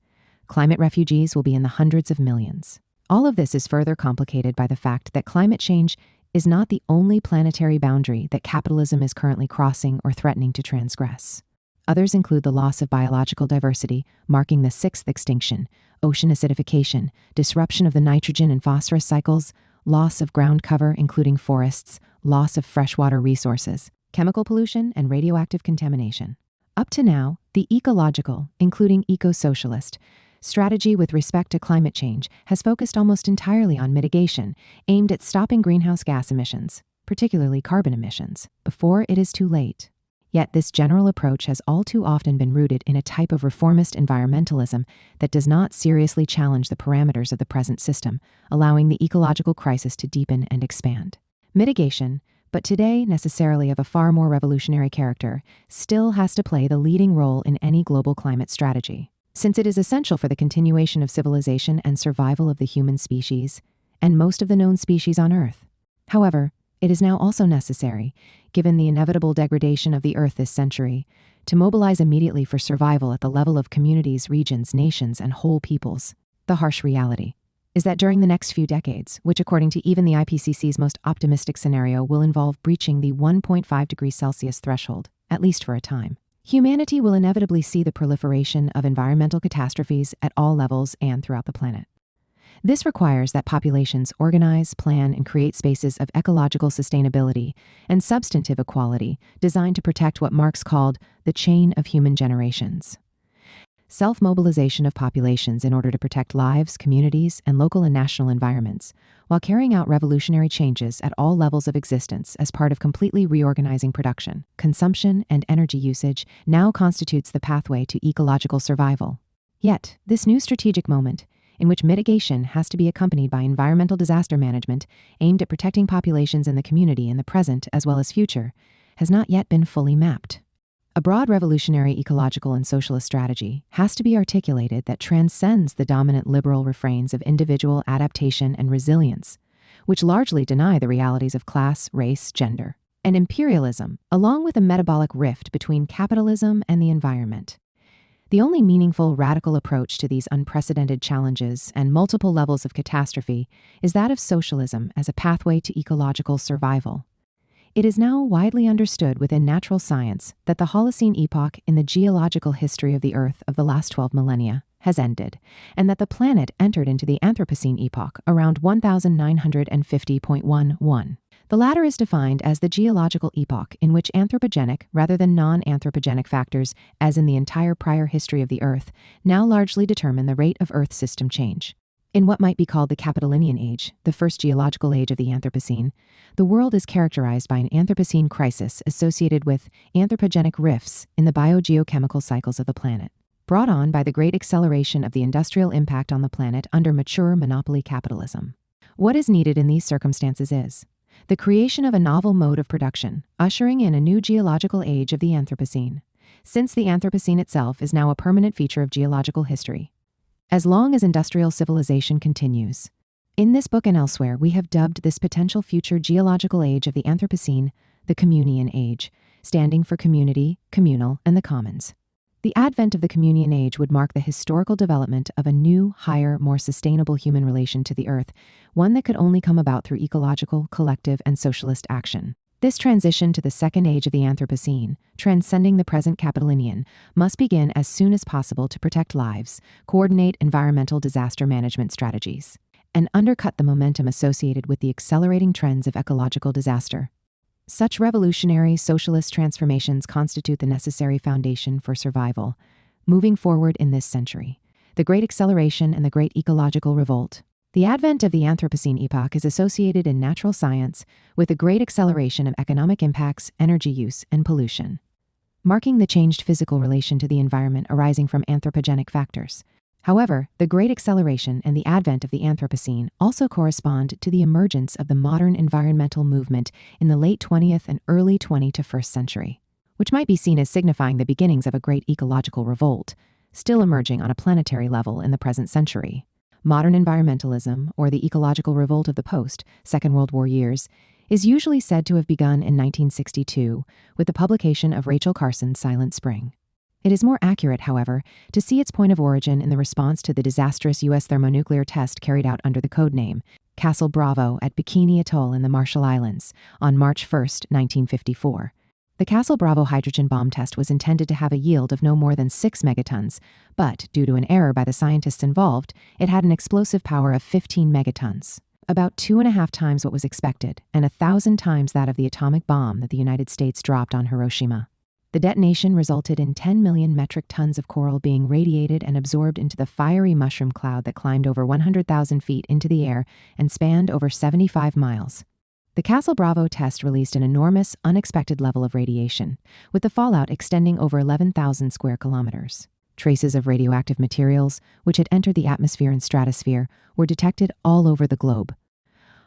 Climate refugees will be in the hundreds of millions. All of this is further complicated by the fact that climate change is not the only planetary boundary that capitalism is currently crossing or threatening to transgress. Others include the loss of biological diversity, marking the sixth extinction, ocean acidification, disruption of the nitrogen and phosphorus cycles, loss of ground cover, including forests, loss of freshwater resources, chemical pollution, and radioactive contamination. Up to now, the ecological, including eco-socialist, strategy with respect to climate change has focused almost entirely on mitigation, aimed at stopping greenhouse gas emissions, particularly carbon emissions, before it is too late. Yet this general approach has all too often been rooted in a type of reformist environmentalism that does not seriously challenge the parameters of the present system, allowing the ecological crisis to deepen and expand. Mitigation, but today necessarily of a far more revolutionary character, still has to play the leading role in any global climate strategy, since it is essential for the continuation of civilization and survival of the human species, and most of the known species on Earth. However, it is now also necessary, given the inevitable degradation of the Earth this century, to mobilize immediately for survival at the level of communities, regions, nations, and whole peoples. The harsh reality is that during the next few decades, which according to even the IPCC's most optimistic scenario will involve breaching the 1.5 degrees Celsius threshold, at least for a time, humanity will inevitably see the proliferation of environmental catastrophes at all levels and throughout the planet. This requires that populations organize, plan, and create spaces of ecological sustainability and substantive equality designed to protect what Marx called the chain of human generations. Self-mobilization of populations in order to protect lives, communities, and local and national environments, while carrying out revolutionary changes at all levels of existence as part of completely reorganizing production, consumption, and energy usage, now constitutes the pathway to ecological survival. Yet, this new strategic moment, in which mitigation has to be accompanied by environmental disaster management aimed at protecting populations in the community in the present as well as future, has not yet been fully mapped. A broad revolutionary ecological and socialist strategy has to be articulated that transcends the dominant liberal refrains of individual adaptation and resilience, which largely deny the realities of class, race, gender, and imperialism, along with a metabolic rift between capitalism and the environment. The only meaningful radical approach to these unprecedented challenges and multiple levels of catastrophe is that of socialism as a pathway to ecological survival. It is now widely understood within natural science that the Holocene epoch in the geological history of the Earth of the last 12 millennia has ended, and that the planet entered into the Anthropocene epoch around 1950.11. The latter is defined as the geological epoch in which anthropogenic rather than non-anthropogenic factors, as in the entire prior history of the Earth, now largely determine the rate of Earth system change. In what might be called the Capitolinian Age, the first geological age of the Anthropocene, the world is characterized by an Anthropocene crisis associated with anthropogenic rifts in the biogeochemical cycles of the planet, brought on by the great acceleration of the industrial impact on the planet under mature monopoly capitalism. What is needed in these circumstances is the creation of a novel mode of production, ushering in a new geological age of the Anthropocene, since the Anthropocene itself is now a permanent feature of geological history, as long as industrial civilization continues. In this book and elsewhere, we have dubbed this potential future geological age of the Anthropocene the Communian Age, standing for community, communal, and the commons. The advent of the Communian Age would mark the historical development of a new, higher, more sustainable human relation to the Earth, one that could only come about through ecological, collective, and socialist action. This transition to the second age of the Anthropocene, transcending the present Capitolinian, must begin as soon as possible to protect lives, coordinate environmental disaster management strategies, and undercut the momentum associated with the accelerating trends of ecological disaster. Such revolutionary socialist transformations constitute the necessary foundation for survival, moving forward in this century. The Great Acceleration and the Great Ecological Revolt. The advent of the Anthropocene epoch is associated in natural science with the great acceleration of economic impacts, energy use, and pollution, marking the changed physical relation to the environment arising from anthropogenic factors. However, the Great Acceleration and the advent of the Anthropocene also correspond to the emergence of the modern environmental movement in the late 20th and early 21st century, which might be seen as signifying the beginnings of a great ecological revolt, still emerging on a planetary level in the present century. Modern environmentalism, or the ecological revolt of the post-Second World War years, is usually said to have begun in 1962 with the publication of Rachel Carson's Silent Spring. It is more accurate, however, to see its point of origin in the response to the disastrous U.S. thermonuclear test carried out under the codename Castle Bravo at Bikini Atoll in the Marshall Islands on March 1, 1954. The Castle Bravo hydrogen bomb test was intended to have a yield of no more than 6 megatons, but due to an error by the scientists involved, it had an explosive power of 15 megatons, about 2.5 times what was expected, and 1,000 times that of the atomic bomb that the United States dropped on Hiroshima. The detonation resulted in 10 million metric tons of coral being radiated and absorbed into the fiery mushroom cloud that climbed over 100,000 feet into the air and spanned over 75 miles. The Castle Bravo test released an enormous, unexpected level of radiation, with the fallout extending over 11,000 square kilometers. Traces of radioactive materials, which had entered the atmosphere and stratosphere, were detected all over the globe.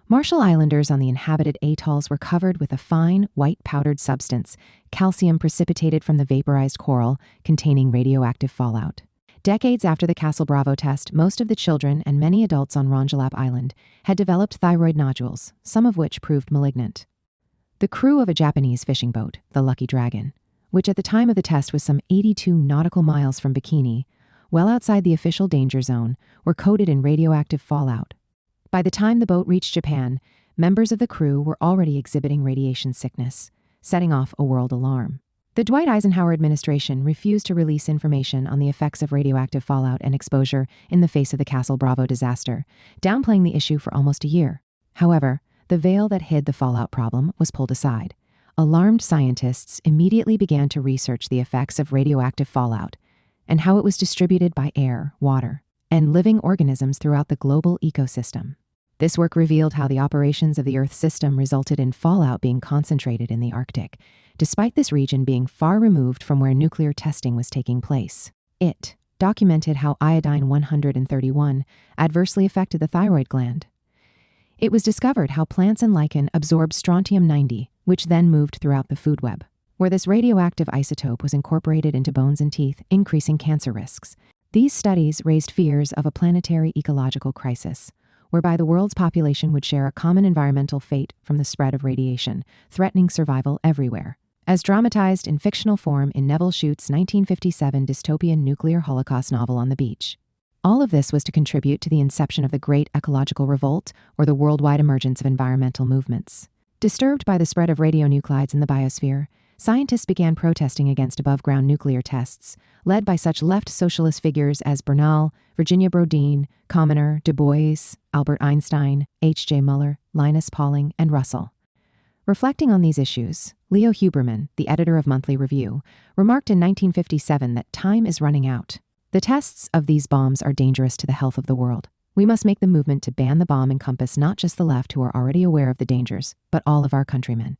Marshall Islanders on the inhabited atolls were covered with a fine, white powdered substance, calcium precipitated from the vaporized coral, containing radioactive fallout. Decades after the Castle Bravo test, most of the children and many adults on Rongelap Island had developed thyroid nodules, some of which proved malignant. The crew of a Japanese fishing boat, the Lucky Dragon, which at the time of the test was some 82 nautical miles from Bikini, well outside the official danger zone, were coated in radioactive fallout. By the time the boat reached Japan, members of the crew were already exhibiting radiation sickness, setting off a world alarm. The Dwight Eisenhower administration refused to release information on the effects of radioactive fallout and exposure in the face of the Castle Bravo disaster, downplaying the issue for almost a year. However, the veil that hid the fallout problem was pulled aside. Alarmed scientists immediately began to research the effects of radioactive fallout and how it was distributed by air, water, and living organisms throughout the global ecosystem. This work revealed how the operations of the Earth system resulted in fallout being concentrated in the Arctic, despite this region being far removed from where nuclear testing was taking place. It documented how iodine-131 adversely affected the thyroid gland. It was discovered how plants and lichen absorbed strontium-90, which then moved throughout the food web, where this radioactive isotope was incorporated into bones and teeth, increasing cancer risks. These studies raised fears of a planetary ecological crisis, whereby the world's population would share a common environmental fate from the spread of radiation, threatening survival everywhere. As dramatized in fictional form in Nevil Shute's 1957 dystopian nuclear holocaust novel On the Beach. All of this was to contribute to the inception of the Great Ecological Revolt, or the worldwide emergence of environmental movements. Disturbed by the spread of radionuclides in the biosphere, scientists began protesting against above-ground nuclear tests, led by such left socialist figures as Bernal, Virginia Brodin, Commoner, Du Bois, Albert Einstein, H.J. Muller, Linus Pauling, and Russell. Reflecting on these issues, Leo Huberman, the editor of Monthly Review, remarked in 1957 that time is running out. The tests of these bombs are dangerous to the health of the world. We must make the movement to ban the bomb encompass not just the left who are already aware of the dangers, but all of our countrymen.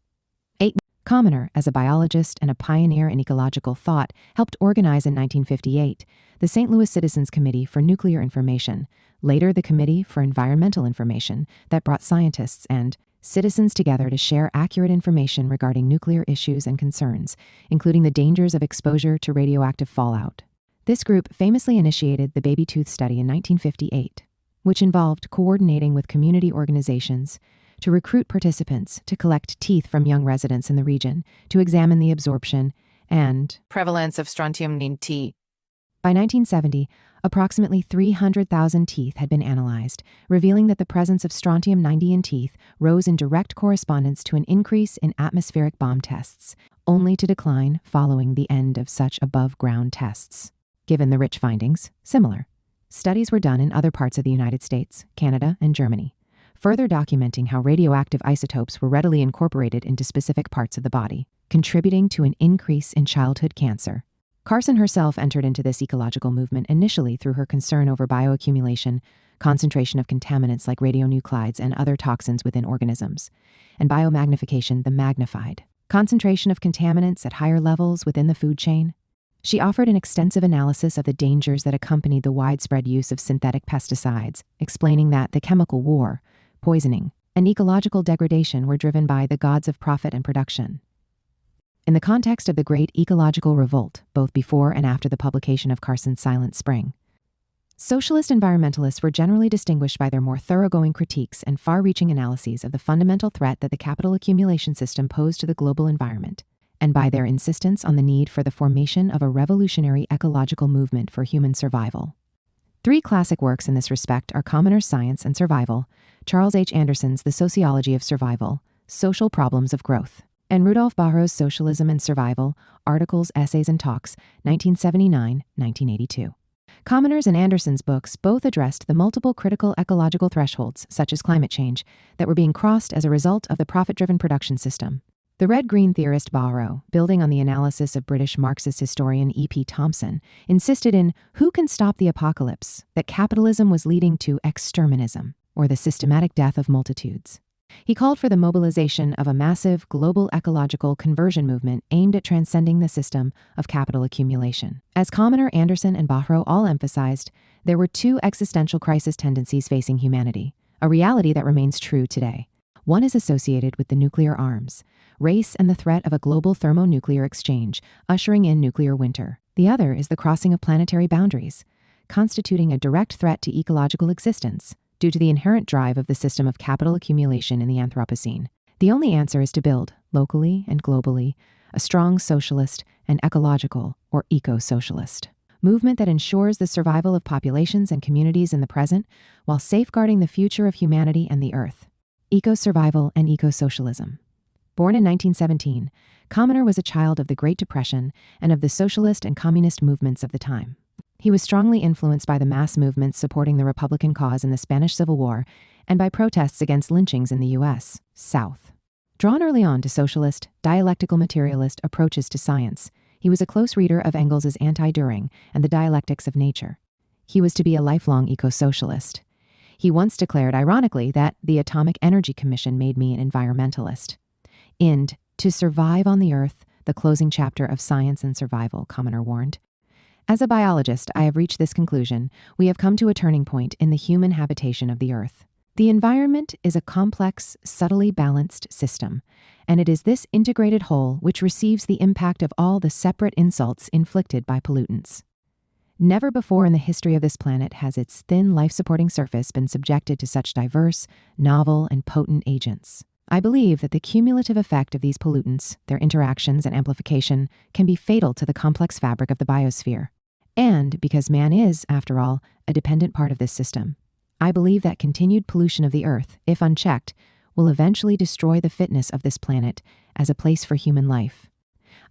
8. Commoner, as a biologist and a pioneer in ecological thought, helped organize in 1958 the St. Louis Citizens Committee for Nuclear Information, later the Committee for Environmental Information, that brought scientists and citizens together to share accurate information regarding nuclear issues and concerns, including the dangers of exposure to radioactive fallout. This group famously initiated the baby tooth study in 1958, which involved coordinating with community organizations to recruit participants to collect teeth from young residents in the region to examine the absorption and prevalence of strontium-90. By 1970, approximately 300,000 teeth had been analyzed, revealing that the presence of strontium-90 in teeth rose in direct correspondence to an increase in atmospheric bomb tests, only to decline following the end of such above-ground tests. Given the rich findings, similar studies were done in other parts of the United States, Canada, and Germany, further documenting how radioactive isotopes were readily incorporated into specific parts of the body, contributing to an increase in childhood cancer. Carson herself entered into this ecological movement initially through her concern over bioaccumulation, concentration of contaminants like radionuclides and other toxins within organisms, and biomagnification, the magnified concentration of contaminants at higher levels within the food chain. She offered an extensive analysis of the dangers that accompanied the widespread use of synthetic pesticides, explaining that the chemical war, poisoning, and ecological degradation were driven by the gods of profit and production. In the context of the Great Ecological Revolt, both before and after the publication of Carson's Silent Spring, socialist environmentalists were generally distinguished by their more thoroughgoing critiques and far-reaching analyses of the fundamental threat that the capital accumulation system posed to the global environment, and by their insistence on the need for the formation of a revolutionary ecological movement for human survival. Three classic works in this respect are Commoner's Science and Survival, Charles H. Anderson's The Sociology of Survival, Social Problems of Growth, and Rudolf Bahro's Socialism and Survival, Articles, Essays, and Talks, 1979-1982. Commoner's and Anderson's books both addressed the multiple critical ecological thresholds, such as climate change, that were being crossed as a result of the profit-driven production system. The red-green theorist Bahro, building on the analysis of British Marxist historian E.P. Thompson, insisted in Who Can Stop the Apocalypse that capitalism was leading to exterminism, or the systematic death of multitudes. He called for the mobilization of a massive global ecological conversion movement aimed at transcending the system of capital accumulation. As Commoner, Anderson, and Bahro all emphasized, there were two existential crisis tendencies facing humanity, a reality that remains true today. One is associated with the nuclear arms, race, and the threat of a global thermonuclear exchange, ushering in nuclear winter. The other is the crossing of planetary boundaries, constituting a direct threat to ecological existence, due to the inherent drive of the system of capital accumulation in the Anthropocene. The only answer is to build, locally and globally, a strong socialist and ecological, or eco-socialist, movement that ensures the survival of populations and communities in the present while safeguarding the future of humanity and the Earth. Eco-survival and eco-socialism. Born in 1917, Commoner was a child of the Great Depression and of the socialist and communist movements of the time. He was strongly influenced by the mass movements supporting the Republican cause in the Spanish Civil War and by protests against lynchings in the U.S. South. Drawn early on to socialist, dialectical materialist approaches to science, he was a close reader of Engels's Anti-Düring and the Dialectics of Nature. He was to be a lifelong eco-socialist. He once declared, ironically, that the Atomic Energy Commission made me an environmentalist. In To Survive on the Earth, the closing chapter of Science and Survival, Commoner warned, As a biologist, I have reached this conclusion. We have come to a turning point in the human habitation of the Earth. The environment is a complex, subtly balanced system, and it is this integrated whole which receives the impact of all the separate insults inflicted by pollutants. Never before in the history of this planet has its thin life-supporting surface been subjected to such diverse, novel, and potent agents. I believe that the cumulative effect of these pollutants, their interactions and amplification, can be fatal to the complex fabric of the biosphere. And because man is, after all, a dependent part of this system, I believe that continued pollution of the Earth, if unchecked, will eventually destroy the fitness of this planet as a place for human life.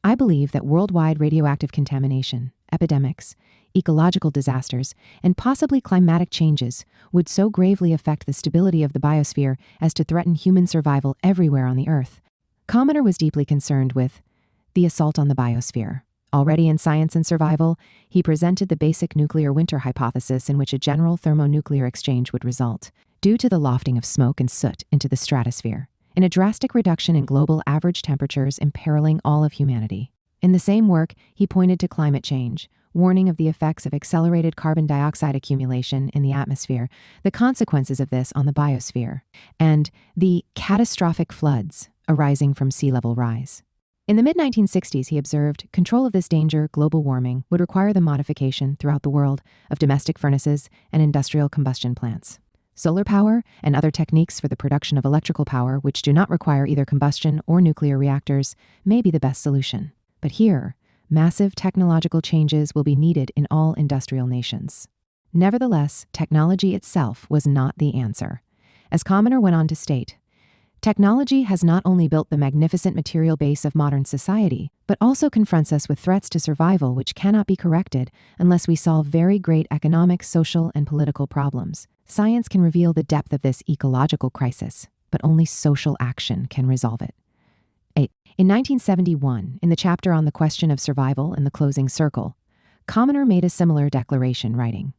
I believe that worldwide radioactive contamination, epidemics, ecological disasters, and possibly climatic changes would so gravely affect the stability of the biosphere as to threaten human survival everywhere on the Earth. Commoner was deeply concerned with the assault on the biosphere. Already in Science and Survival, he presented the basic nuclear winter hypothesis in which a general thermonuclear exchange would result, due to the lofting of smoke and soot into the stratosphere, in a drastic reduction in global average temperatures imperiling all of humanity. In the same work, he pointed to climate change, warning of the effects of accelerated carbon dioxide accumulation in the atmosphere, the consequences of this on the biosphere, and the catastrophic floods arising from sea level rise. In the mid-1960s, he observed control of this danger, global warming, would require the modification throughout the world of domestic furnaces and industrial combustion plants. Solar power and other techniques for the production of electrical power, which do not require either combustion or nuclear reactors, may be the best solution. But here, massive technological changes will be needed in all industrial nations. Nevertheless, technology itself was not the answer. As Commoner went on to state, technology has not only built the magnificent material base of modern society, but also confronts us with threats to survival which cannot be corrected unless we solve very great economic, social, and political problems. Science can reveal the depth of this ecological crisis, but only social action can resolve it. 8. In 1971, in the chapter on the question of survival in the closing circle, Commoner made a similar declaration, writing,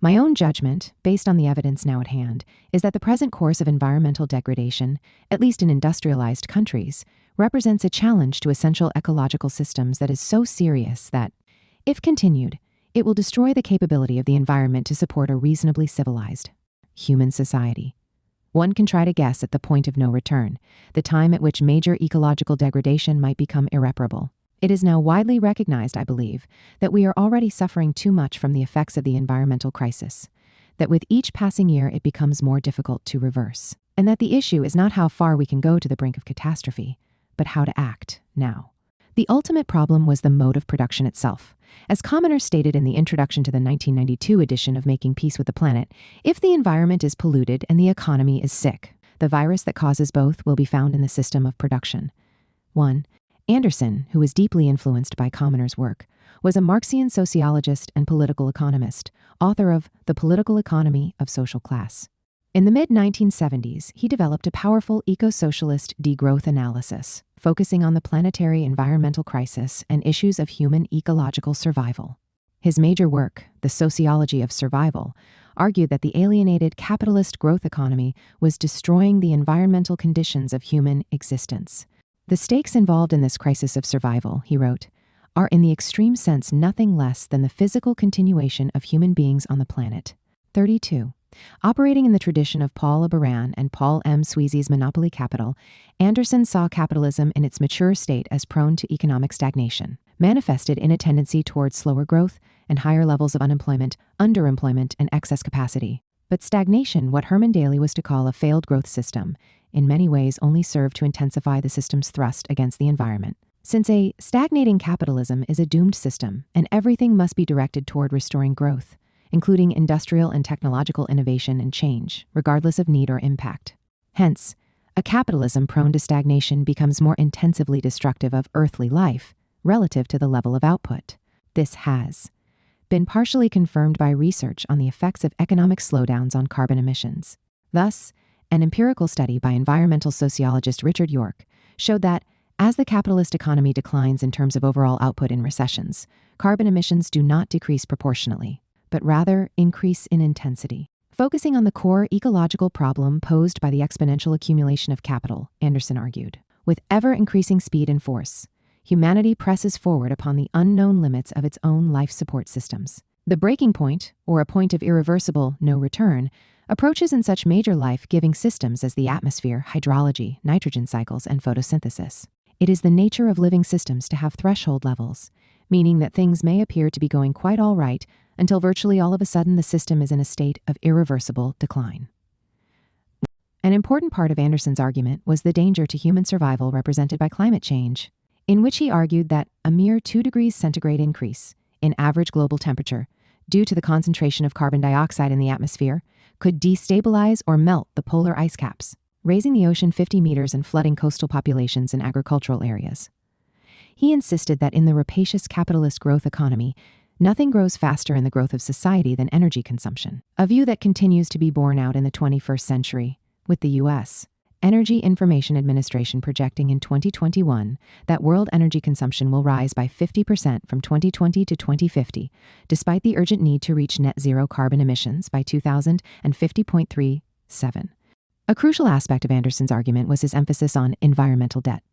"My own judgment, based on the evidence now at hand, is that the present course of environmental degradation, at least in industrialized countries, represents a challenge to essential ecological systems that is so serious that, if continued, it will destroy the capability of the environment to support a reasonably civilized human society. One can try to guess at the point of no return, the time at which major ecological degradation might become irreparable. It is now widely recognized, I believe, that we are already suffering too much from the effects of the environmental crisis, that with each passing year it becomes more difficult to reverse, and that the issue is not how far we can go to the brink of catastrophe, but how to act now." The ultimate problem was the mode of production itself. As Commoner stated in the introduction to the 1992 edition of Making Peace with the Planet, if the environment is polluted and the economy is sick, the virus that causes both will be found in the system of production. 1. Anderson, who was deeply influenced by Commoner's work, was a Marxian sociologist and political economist, author of The Political Economy of Social Class. In the mid-1970s, he developed a powerful eco-socialist degrowth analysis, focusing on the planetary environmental crisis and issues of human ecological survival. His major work, The Sociology of Survival, argued that the alienated capitalist growth economy was destroying the environmental conditions of human existence. "The stakes involved in this crisis of survival," he wrote, "are in the extreme sense nothing less than the physical continuation of human beings on the planet." 32. Operating in the tradition of Paul Abaran and Paul M. Sweezy's Monopoly Capital, Anderson saw capitalism in its mature state as prone to economic stagnation, manifested in a tendency towards slower growth and higher levels of unemployment, underemployment, and excess capacity. But stagnation, what Herman Daly was to call a failed growth system, in many ways only served to intensify the system's thrust against the environment. Since a stagnating capitalism is a doomed system, and everything must be directed toward restoring growth, including industrial and technological innovation and change, regardless of need or impact. Hence, a capitalism prone to stagnation becomes more intensively destructive of earthly life relative to the level of output. This has been partially confirmed by research on the effects of economic slowdowns on carbon emissions. Thus, an empirical study by environmental sociologist Richard York showed that as the capitalist economy declines in terms of overall output in recessions, carbon emissions do not decrease proportionally, but rather increase in intensity. Focusing on the core ecological problem posed by the exponential accumulation of capital, Anderson argued, with ever-increasing speed and force, humanity presses forward upon the unknown limits of its own life support systems. The breaking point, or a point of irreversible no return, approaches in such major life-giving systems as the atmosphere, hydrology, nitrogen cycles, and photosynthesis. It is the nature of living systems to have threshold levels, meaning that things may appear to be going quite all right until virtually all of a sudden the system is in a state of irreversible decline. An important part of Anderson's argument was the danger to human survival represented by climate change, in which he argued that a mere 2 degrees centigrade increase in average global temperature due to the concentration of carbon dioxide in the atmosphere could destabilize or melt the polar ice caps, raising the ocean 50 meters and flooding coastal populations in agricultural areas. He insisted that in the rapacious capitalist growth economy, nothing grows faster in the growth of society than energy consumption, a view that continues to be borne out in the 21st century, with the U.S. Energy Information Administration projecting in 2021 that world energy consumption will rise by 50% from 2020 to 2050, despite the urgent need to reach net zero carbon emissions by 2050.37. A crucial aspect of Anderson's argument was his emphasis on environmental debt.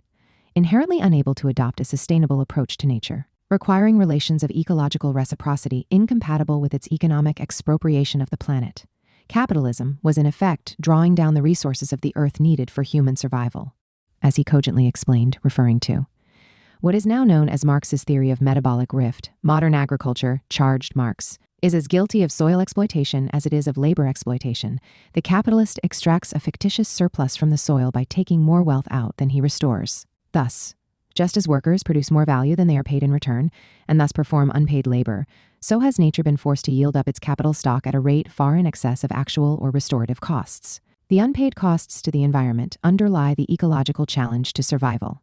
Inherently unable to adopt a sustainable approach to nature, requiring relations of ecological reciprocity incompatible with its economic expropriation of the planet, capitalism was in effect drawing down the resources of the earth needed for human survival, as he cogently explained, referring to what is now known as Marx's theory of metabolic rift. Modern agriculture, charged Marx, is as guilty of soil exploitation as it is of labor exploitation. The capitalist extracts a fictitious surplus from the soil by taking more wealth out than he restores, thus Just as workers produce more value than they are paid in return, and thus perform unpaid labor, so has nature been forced to yield up its capital stock at a rate far in excess of actual or restorative costs. The unpaid costs to the environment underlie the ecological challenge to survival.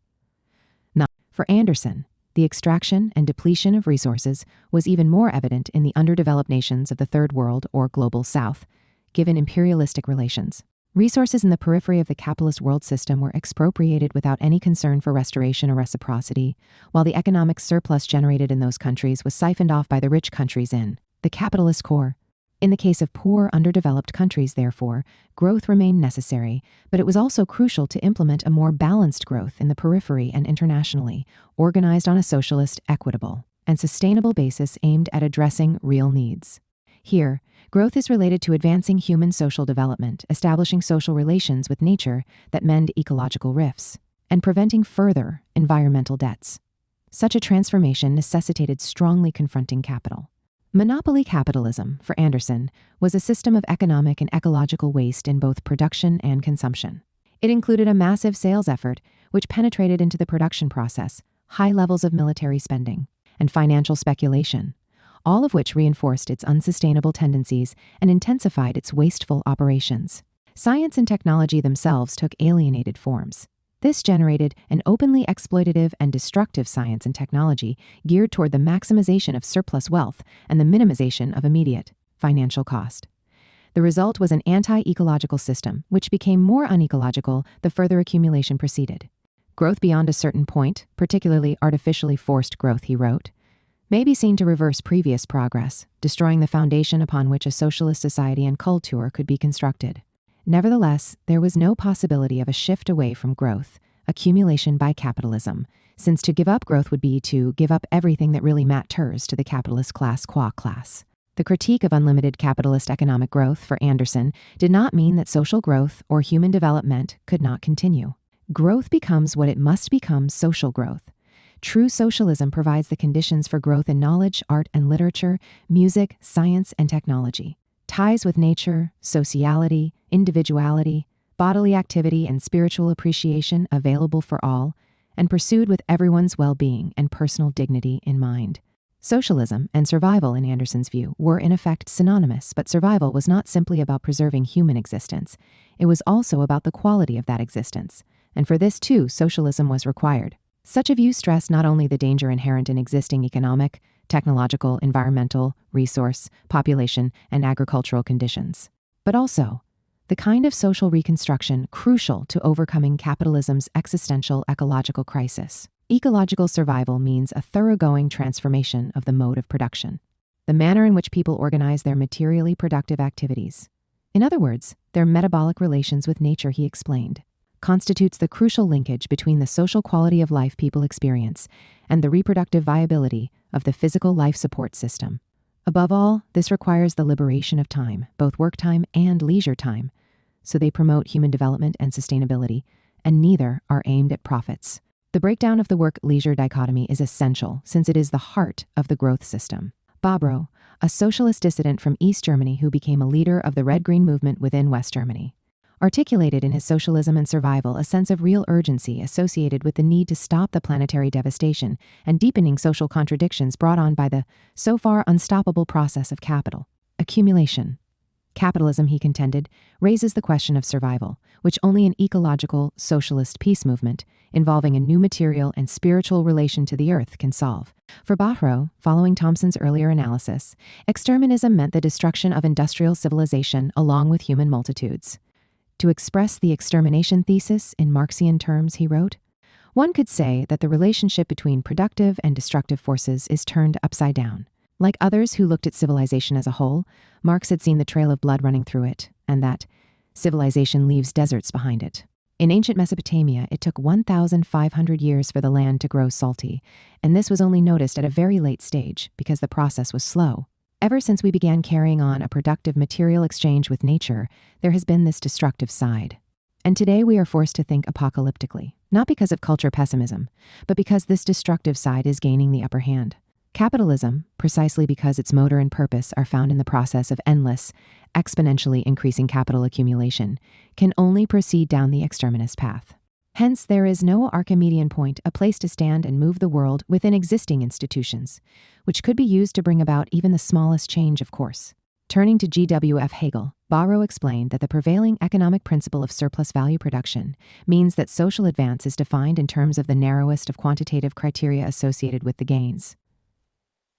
For Anderson, the extraction and depletion of resources was even more evident in the underdeveloped nations of the Third World or Global South, given imperialistic relations. Resources in the periphery of the capitalist world system were expropriated without any concern for restoration or reciprocity, while the economic surplus generated in those countries was siphoned off by the rich countries in the capitalist core. In the case of poor, underdeveloped countries, therefore, growth remained necessary, but it was also crucial to implement a more balanced growth in the periphery and internationally, organized on a socialist, equitable, and sustainable basis aimed at addressing real needs. Here, growth is related to advancing human social development, establishing social relations with nature that mend ecological rifts, and preventing further environmental debts. Such a transformation necessitated strongly confronting capital. Monopoly capitalism, for Anderson, was a system of economic and ecological waste in both production and consumption. It included a massive sales effort, which penetrated into the production process, high levels of military spending, and financial speculation, all of which reinforced its unsustainable tendencies and intensified its wasteful operations. Science and technology themselves took alienated forms. This generated an openly exploitative and destructive science and technology geared toward the maximization of surplus wealth and the minimization of immediate financial cost. The result was an anti-ecological system, which became more unecological the further accumulation proceeded. Growth beyond a certain point, particularly artificially forced growth, he wrote, may be seen to reverse previous progress, destroying the foundation upon which a socialist society and culture could be constructed. Nevertheless, there was no possibility of a shift away from growth, accumulation by capitalism, since to give up growth would be to give up everything that really matters to the capitalist class qua class. The critique of unlimited capitalist economic growth for Anderson did not mean that social growth or human development could not continue. Growth becomes what it must become: social growth. True socialism provides the conditions for growth in knowledge, art and literature, music, science, and technology. Ties with nature, sociality, individuality, bodily activity, and spiritual appreciation available for all, and pursued with everyone's well-being and personal dignity in mind. Socialism and survival, in Anderson's view, were in effect synonymous, but survival was not simply about preserving human existence. It was also about the quality of that existence, and for this too, socialism was required. Such a view stressed not only the danger inherent in existing economic, technological, environmental, resource, population, and agricultural conditions, but also the kind of social reconstruction crucial to overcoming capitalism's existential ecological crisis. Ecological survival means a thoroughgoing transformation of the mode of production, the manner in which people organize their materially productive activities. In other words, their metabolic relations with nature, he explained, constitutes the crucial linkage between the social quality of life people experience and the reproductive viability of the physical life support system. Above all, this requires the liberation of time, both work time and leisure time, so they promote human development and sustainability, and neither are aimed at profits. The breakdown of the work-leisure dichotomy is essential, since it is the heart of the growth system. Bobrow, a socialist dissident from East Germany who became a leader of the Red-Green movement within West Germany, articulated in his Socialism and Survival a sense of real urgency associated with the need to stop the planetary devastation and deepening social contradictions brought on by the so far unstoppable process of capital accumulation. Capitalism, he contended, raises the question of survival, which only an ecological, socialist peace movement involving a new material and spiritual relation to the earth can solve. For Bobrow, following Thompson's earlier analysis, exterminism meant the destruction of industrial civilization along with human multitudes. To express the extermination thesis in Marxian terms, he wrote, one could say that the relationship between productive and destructive forces is turned upside down. Like others who looked at civilization as a whole, Marx had seen the trail of blood running through it, and that civilization leaves deserts behind it. In ancient Mesopotamia, it took 1,500 years for the land to grow salty, and this was only noticed at a very late stage because the process was slow. Ever since we began carrying on a productive material exchange with nature, there has been this destructive side. And today we are forced to think apocalyptically, not because of culture pessimism, but because this destructive side is gaining the upper hand. Capitalism, precisely because its motor and purpose are found in the process of endless, exponentially increasing capital accumulation, can only proceed down the exterminist path. Hence, there is no Archimedean point, a place to stand and move the world within existing institutions, which could be used to bring about even the smallest change, of course. Turning to G.W.F. Hegel, Barrow explained that the prevailing economic principle of surplus value production means that social advance is defined in terms of the narrowest of quantitative criteria associated with the gains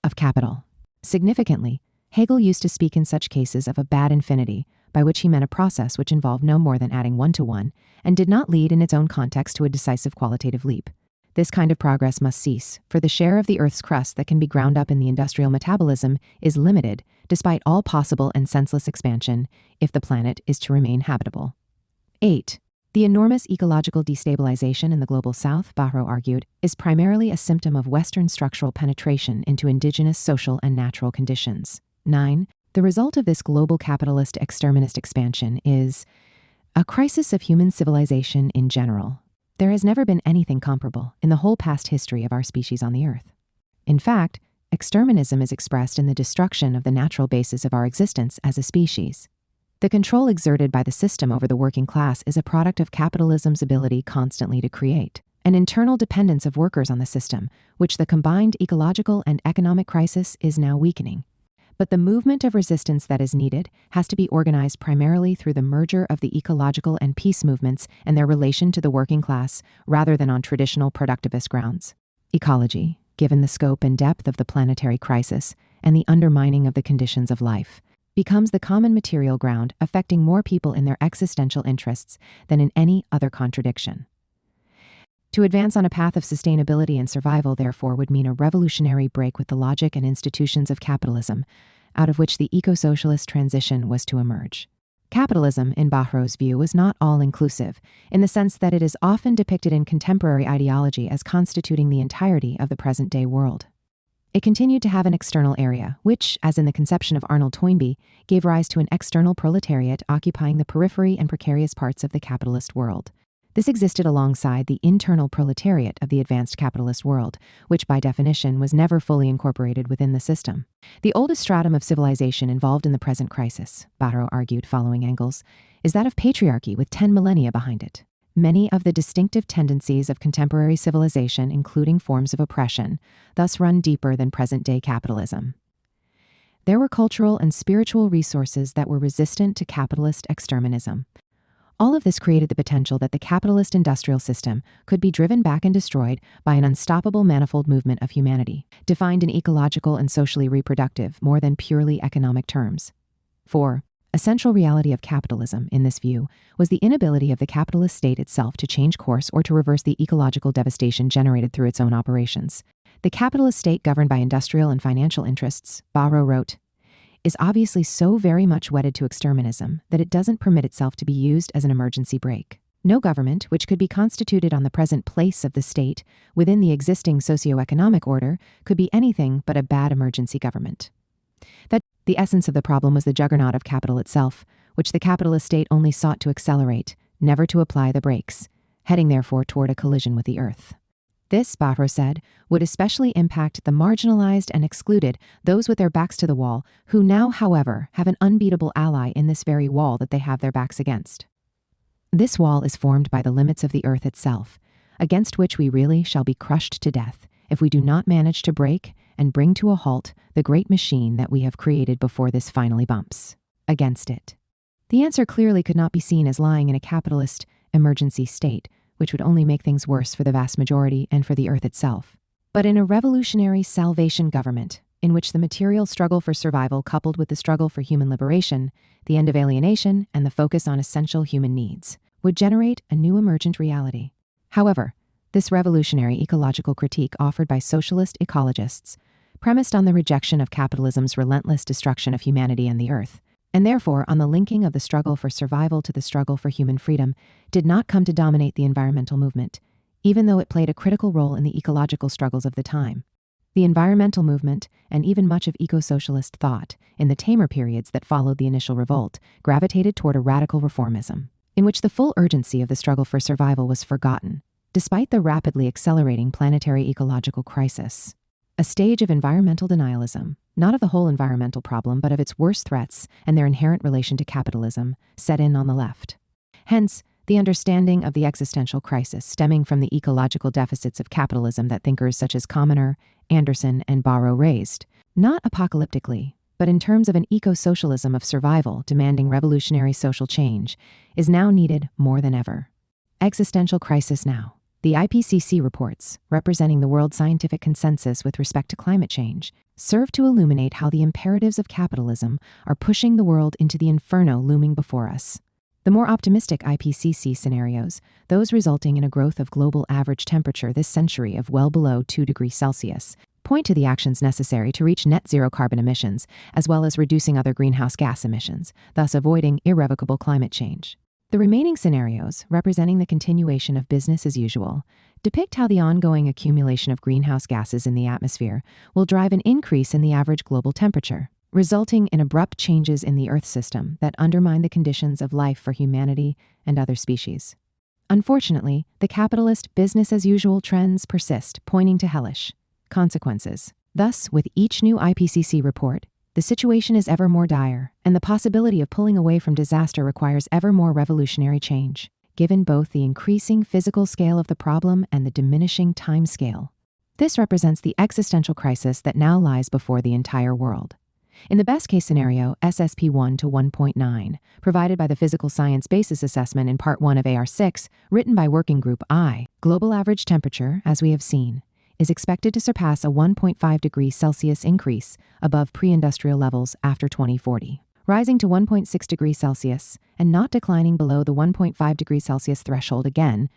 of capital. Significantly, Hegel used to speak in such cases of a bad infinity, by which he meant a process which involved no more than adding one to one, and did not lead in its own context to a decisive qualitative leap. This kind of progress must cease, for the share of the Earth's crust that can be ground up in the industrial metabolism is limited, despite all possible and senseless expansion, if the planet is to remain habitable. 8. The enormous ecological destabilization in the global south, Barrow argued, is primarily a symptom of Western structural penetration into indigenous social and natural conditions. 9. The result of this global capitalist exterminist expansion is a crisis of human civilization in general. There has never been anything comparable in the whole past history of our species on the Earth. In fact, exterminism is expressed in the destruction of the natural basis of our existence as a species. The control exerted by the system over the working class is a product of capitalism's ability constantly to create an internal dependence of workers on the system, which the combined ecological and economic crisis is now weakening. But the movement of resistance that is needed has to be organized primarily through the merger of the ecological and peace movements and their relation to the working class, rather than on traditional productivist grounds. Ecology, given the scope and depth of the planetary crisis and the undermining of the conditions of life, becomes the common material ground affecting more people in their existential interests than in any other contradiction. To advance on a path of sustainability and survival, therefore, would mean a revolutionary break with the logic and institutions of capitalism, out of which the eco-socialist transition was to emerge. Capitalism, in Barrow's view, was not all-inclusive, in the sense that it is often depicted in contemporary ideology as constituting the entirety of the present-day world. It continued to have an external area, which, as in the conception of Arnold Toynbee, gave rise to an external proletariat occupying the periphery and precarious parts of the capitalist world. This existed alongside the internal proletariat of the advanced capitalist world, which by definition was never fully incorporated within the system. The oldest stratum of civilization involved in the present crisis, Barrow argued following Engels, is that of patriarchy with 10 millennia behind it. Many of the distinctive tendencies of contemporary civilization, including forms of oppression, thus run deeper than present-day capitalism. There were cultural and spiritual resources that were resistant to capitalist exterminism. All of this created the potential that the capitalist industrial system could be driven back and destroyed by an unstoppable manifold movement of humanity, defined in ecological and socially reproductive more than purely economic terms. 4. A central reality of capitalism, in this view, was the inability of the capitalist state itself to change course or to reverse the ecological devastation generated through its own operations. The capitalist state governed by industrial and financial interests, Barrow wrote, is obviously so very much wedded to exterminism that it doesn't permit itself to be used as an emergency brake. No government, which could be constituted on the present place of the state within the existing socio-economic order, could be anything but a bad emergency government. That the essence of the problem was the juggernaut of capital itself, which the capitalist state only sought to accelerate, never to apply the brakes, heading therefore toward a collision with the earth. This, Barrow said, would especially impact the marginalized and excluded, those with their backs to the wall, who now, however, have an unbeatable ally in this very wall that they have their backs against. This wall is formed by the limits of the earth itself, against which we really shall be crushed to death if we do not manage to break and bring to a halt the great machine that we have created before this finally bumps against it. The answer clearly could not be seen as lying in a capitalist emergency state, which would only make things worse for the vast majority and for the earth itself, but in a revolutionary salvation government, in which the material struggle for survival coupled with the struggle for human liberation, the end of alienation, and the focus on essential human needs, would generate a new emergent reality. However, this revolutionary ecological critique offered by socialist ecologists, premised on the rejection of capitalism's relentless destruction of humanity and the earth, and therefore on the linking of the struggle for survival to the struggle for human freedom, did not come to dominate the environmental movement, even though it played a critical role in the ecological struggles of the time. The environmental movement, and even much of eco-socialist thought, in the tamer periods that followed the initial revolt, gravitated toward a radical reformism, in which the full urgency of the struggle for survival was forgotten, despite the rapidly accelerating planetary ecological crisis. A stage of environmental denialism, not of the whole environmental problem but of its worst threats and their inherent relation to capitalism, set in on the left. Hence, the understanding of the existential crisis stemming from the ecological deficits of capitalism that thinkers such as Commoner, Anderson, and Barrow raised, not apocalyptically, but in terms of an eco-socialism of survival demanding revolutionary social change, is now needed more than ever. Existential crisis now. The IPCC reports, representing the world scientific consensus with respect to climate change, serve to illuminate how the imperatives of capitalism are pushing the world into the inferno looming before us. The more optimistic IPCC scenarios, those resulting in a growth of global average temperature this century of well below 2 degrees Celsius, point to the actions necessary to reach net zero carbon emissions, as well as reducing other greenhouse gas emissions, thus avoiding irrevocable climate change. The remaining scenarios, representing the continuation of business as usual, depict how the ongoing accumulation of greenhouse gases in the atmosphere will drive an increase in the average global temperature, resulting in abrupt changes in the Earth system that undermine the conditions of life for humanity and other species. Unfortunately, the capitalist business-as-usual trends persist, pointing to hellish consequences. Thus, with each new IPCC report, the situation is ever more dire, and the possibility of pulling away from disaster requires ever more revolutionary change, given both the increasing physical scale of the problem and the diminishing time scale. This represents the existential crisis that now lies before the entire world. In the best-case scenario, SSP 1 to 1.9, provided by the Physical Science Basis Assessment in Part 1 of AR6, written by Working Group I, global average temperature, as we have seen, is expected to surpass a 1.5 degrees Celsius increase above pre-industrial levels after 2040, rising to 1.6 degrees Celsius and not declining below the 1.5 degrees Celsius threshold again,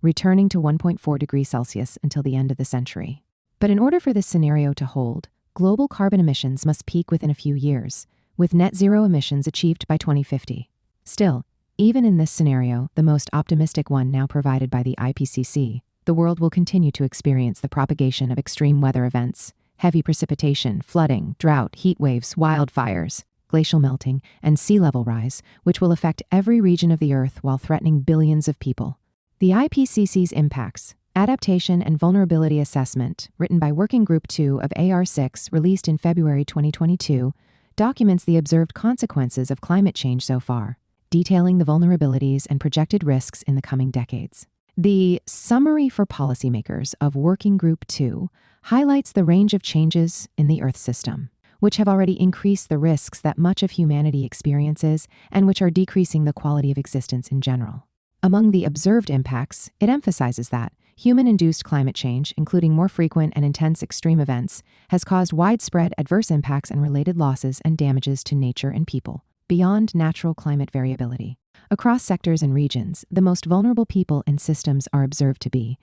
returning to 1.4 degrees Celsius until the end of the century. But in order for this scenario to hold, global carbon emissions must peak within a few years, with net zero emissions achieved by 2050. Still, even in this scenario, the most optimistic one now provided by the IPCC, the world will continue to experience the propagation of extreme weather events, heavy precipitation, flooding, drought, heat waves, wildfires, glacial melting, and sea level rise, which will affect every region of the Earth while threatening billions of people. The IPCC's Impacts, Adaptation and Vulnerability Assessment, written by Working Group 2 of AR6, released in February 2022, documents the observed consequences of climate change so far, detailing the vulnerabilities and projected risks in the coming decades. The Summary for Policymakers of Working Group 2 highlights the range of changes in the Earth system, which have already increased the risks that much of humanity experiences and which are decreasing the quality of existence in general. Among the observed impacts, it emphasizes that human-induced climate change, including more frequent and intense extreme events, has caused widespread adverse impacts and related losses and damages to nature and people, beyond natural climate variability. Across sectors and regions, the most vulnerable people and systems are observed to be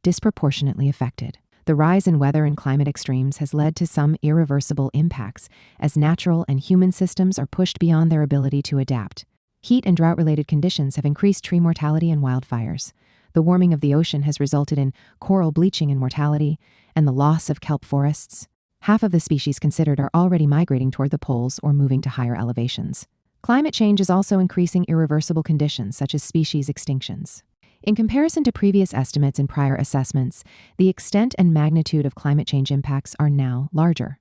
disproportionately affected. The rise in weather and climate extremes has led to some irreversible impacts, as natural and human systems are pushed beyond their ability to adapt. Heat and drought-related conditions have increased tree mortality and wildfires. The warming of the ocean has resulted in coral bleaching and mortality, and the loss of kelp forests. Half of the species considered are already migrating toward the poles or moving to higher elevations. Climate change is also increasing irreversible conditions such as species extinctions. In comparison to previous estimates and prior assessments, the extent and magnitude of climate change impacts are now larger.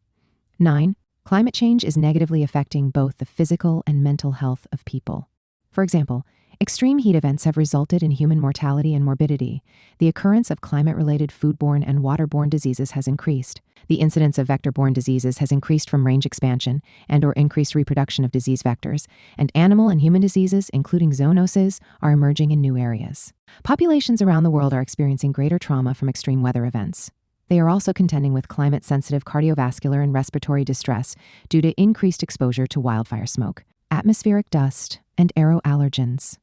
9. Climate change is negatively affecting both the physical and mental health of people. For example, extreme heat events have resulted in human mortality and morbidity. The occurrence of climate-related foodborne and waterborne diseases has increased. The incidence of vector-borne diseases has increased from range expansion and/or increased reproduction of disease vectors, and animal and human diseases, including zoonoses, are emerging in new areas. Populations around the world are experiencing greater trauma from extreme weather events. They are also contending with climate-sensitive cardiovascular and respiratory distress due to increased exposure to wildfire smoke, atmospheric dust, and aeroallergens.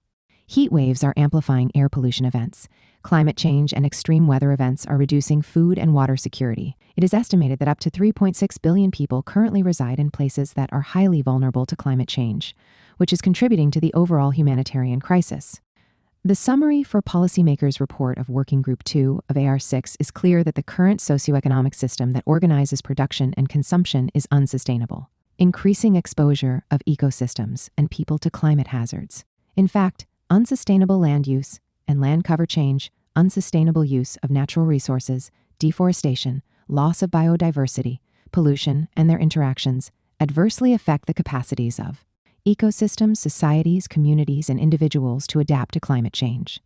Heat waves are amplifying air pollution events. Climate change and extreme weather events are reducing food and water security. It is estimated that up to 3.6 billion people currently reside in places that are highly vulnerable to climate change, which is contributing to the overall humanitarian crisis. The Summary for Policymakers report of Working Group 2 of AR6 is clear that the current socioeconomic system that organizes production and consumption is unsustainable, increasing exposure of ecosystems and people to climate hazards. In fact, unsustainable land use and land cover change, unsustainable use of natural resources, deforestation, loss of biodiversity, pollution, and their interactions adversely affect the capacities of ecosystems, societies, communities, and individuals to adapt to climate change.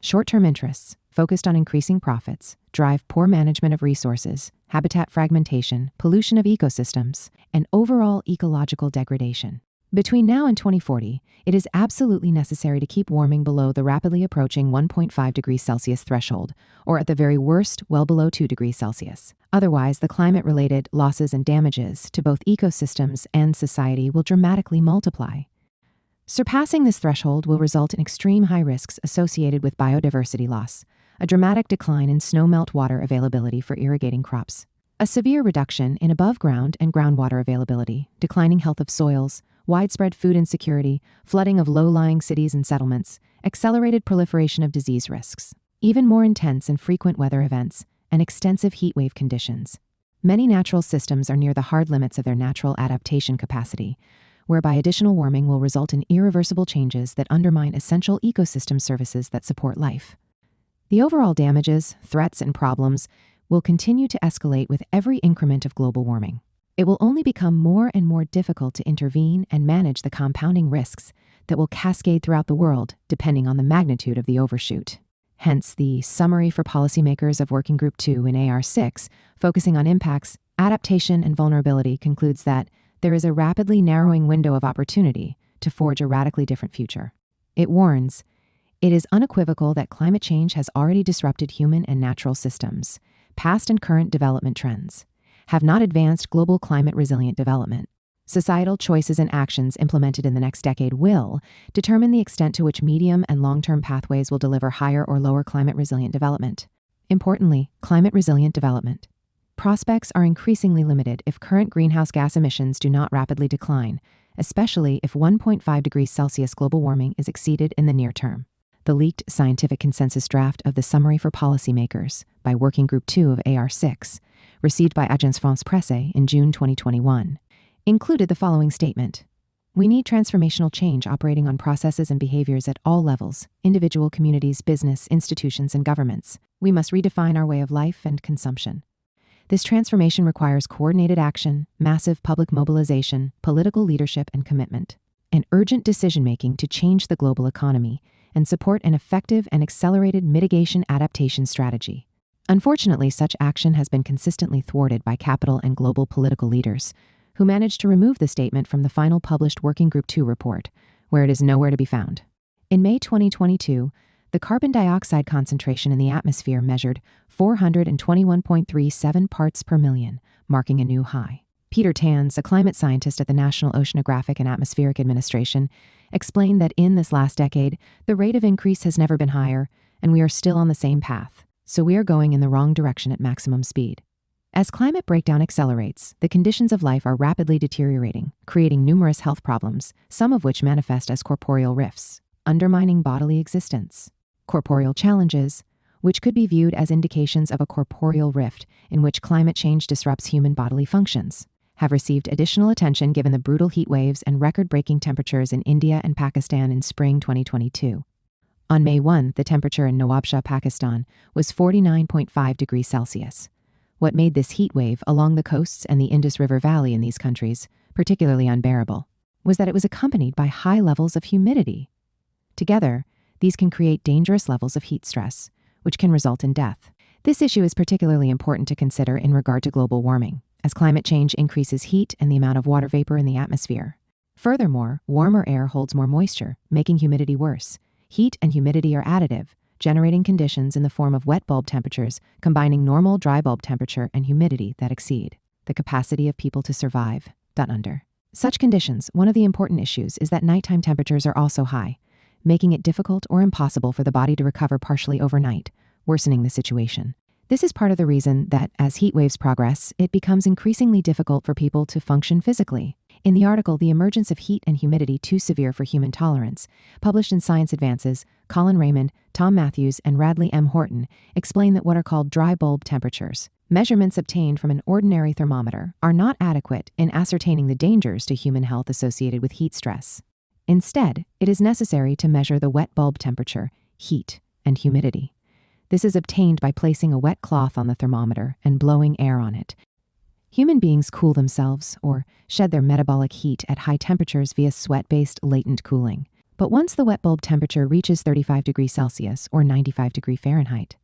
Short-term interests, focused on increasing profits, drive poor management of resources, habitat fragmentation, pollution of ecosystems, and overall ecological degradation. Between now and 2040, it is absolutely necessary to keep warming below the rapidly approaching 1.5 degrees Celsius threshold, or at the very worst, well below 2 degrees Celsius. Otherwise, the climate-related losses and damages to both ecosystems and society will dramatically multiply. Surpassing this threshold will result in extreme high risks associated with biodiversity loss, a dramatic decline in snowmelt water availability for irrigating crops, a severe reduction in above-ground and groundwater availability, declining health of soils, widespread food insecurity, flooding of low-lying cities and settlements, accelerated proliferation of disease risks, even more intense and frequent weather events, and extensive heatwave conditions. Many natural systems are near the hard limits of their natural adaptation capacity, whereby additional warming will result in irreversible changes that undermine essential ecosystem services that support life. The overall damages, threats, and problems will continue to escalate with every increment of global warming. It will only become more and more difficult to intervene and manage the compounding risks that will cascade throughout the world depending on the magnitude of the overshoot. Hence, the summary for policymakers of Working Group 2 in AR6, focusing on impacts, adaptation, and vulnerability, concludes that there is a rapidly narrowing window of opportunity to forge a radically different future. It warns, it is unequivocal that climate change has already disrupted human and natural systems. Past and current development trends have not advanced global climate-resilient development. Societal choices and actions implemented in the next decade will determine the extent to which medium and long-term pathways will deliver higher or lower climate-resilient development. Importantly, climate-resilient development prospects are increasingly limited if current greenhouse gas emissions do not rapidly decline, especially if 1.5 degrees Celsius global warming is exceeded in the near term. The leaked scientific consensus draft of the Summary for Policymakers by Working Group 2 of AR6, received by Agence France-Presse in June 2021, included the following statement. We need transformational change operating on processes and behaviors at all levels, individual communities, business, institutions, and governments. We must redefine our way of life and consumption. This transformation requires coordinated action, massive public mobilization, political leadership and commitment, and urgent decision-making to change the global economy and support an effective and accelerated mitigation adaptation strategy. Unfortunately, such action has been consistently thwarted by capital and global political leaders, who managed to remove the statement from the final published Working Group 2 report, where it is nowhere to be found. In May 2022, the carbon dioxide concentration in the atmosphere measured 421.37 parts per million, marking a new high. Peter Tans, a climate scientist at the National Oceanographic and Atmospheric Administration, explained that in this last decade, the rate of increase has never been higher, and we are still on the same path. So we are going in the wrong direction at maximum speed. As climate breakdown accelerates, the conditions of life are rapidly deteriorating, creating numerous health problems, some of which manifest as corporeal rifts, undermining bodily existence. Corporeal challenges, which could be viewed as indications of a corporeal rift in which climate change disrupts human bodily functions, have received additional attention given the brutal heat waves and record-breaking temperatures in India and Pakistan in spring 2022. On May 1, the temperature in Nawabshah, Pakistan, was 49.5 degrees Celsius. What made this heat wave along the coasts and the Indus River Valley in these countries particularly unbearable was that it was accompanied by high levels of humidity. Together, these can create dangerous levels of heat stress, which can result in death. This issue is particularly important to consider in regard to global warming, as climate change increases heat and the amount of water vapor in the atmosphere. Furthermore, warmer air holds more moisture, making humidity worse. Heat and humidity are additive, generating conditions in the form of wet bulb temperatures, combining normal dry bulb temperature and humidity that exceed the capacity of people to survive. Under such conditions, one of the important issues is that nighttime temperatures are also high, making it difficult or impossible for the body to recover partially overnight, worsening the situation. This is part of the reason that, as heat waves progress, it becomes increasingly difficult for people to function physically. In the article, The Emergence of Heat and Humidity Too Severe for Human Tolerance, published in Science Advances, Colin Raymond, Tom Matthews, and Radley M. Horton explain that what are called dry bulb temperatures, measurements obtained from an ordinary thermometer, are not adequate in ascertaining the dangers to human health associated with heat stress. Instead, it is necessary to measure the wet bulb temperature, heat, and humidity. This is obtained by placing a wet cloth on the thermometer and blowing air on it. Human beings cool themselves or shed their metabolic heat at high temperatures via sweat-based latent cooling. But once the wet bulb temperature reaches 35 degrees Celsius or 95 degrees Fahrenheit,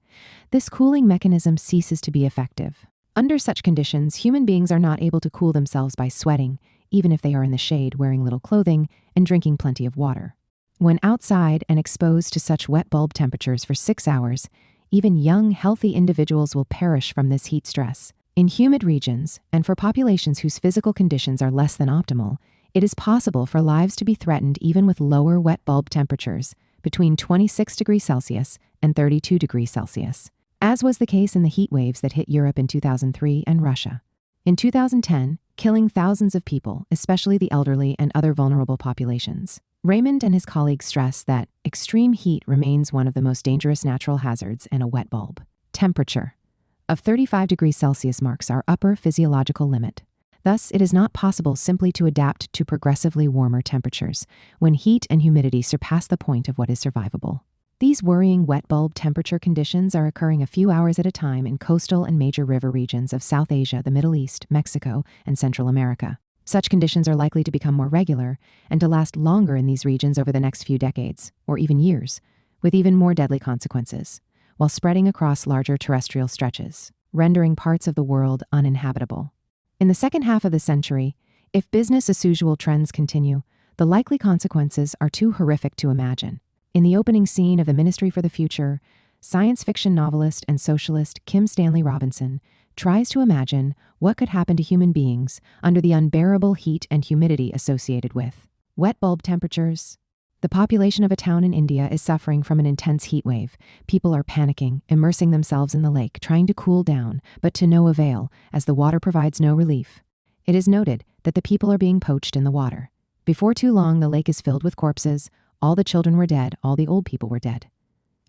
this cooling mechanism ceases to be effective. Under such conditions, human beings are not able to cool themselves by sweating, even if they are in the shade wearing little clothing and drinking plenty of water. When outside and exposed to such wet bulb temperatures for 6 hours, even young, healthy individuals will perish from this heat stress. In humid regions, and for populations whose physical conditions are less than optimal, it is possible for lives to be threatened even with lower wet bulb temperatures, between 26 degrees Celsius and 32 degrees Celsius, as was the case in the heat waves that hit Europe in 2003 and Russia. In 2010, killing thousands of people, especially the elderly and other vulnerable populations. Raymond and his colleagues stress that extreme heat remains one of the most dangerous natural hazards in a wet bulb. Temperature of 35 degrees Celsius marks our upper physiological limit. Thus, it is not possible simply to adapt to progressively warmer temperatures when heat and humidity surpass the point of what is survivable. These worrying wet bulb temperature conditions are occurring a few hours at a time in coastal and major river regions of South Asia, the Middle East, Mexico, and Central America. Such conditions are likely to become more regular and to last longer in these regions over the next few decades, or even years, with even more deadly consequences, while spreading across larger terrestrial stretches, rendering parts of the world uninhabitable. In the second half of the century, if business as usual trends continue, the likely consequences are too horrific to imagine. In the opening scene of The Ministry for the Future, science fiction novelist and socialist Kim Stanley Robinson tries to imagine what could happen to human beings under the unbearable heat and humidity associated with wet bulb temperatures. The population of a town in India is suffering from an intense heat wave. People are panicking, immersing themselves in the lake, trying to cool down, but to no avail, as the water provides no relief. It is noted that the people are being poached in the water. Before too long, the lake is filled with corpses. All the children were dead, all the old people were dead.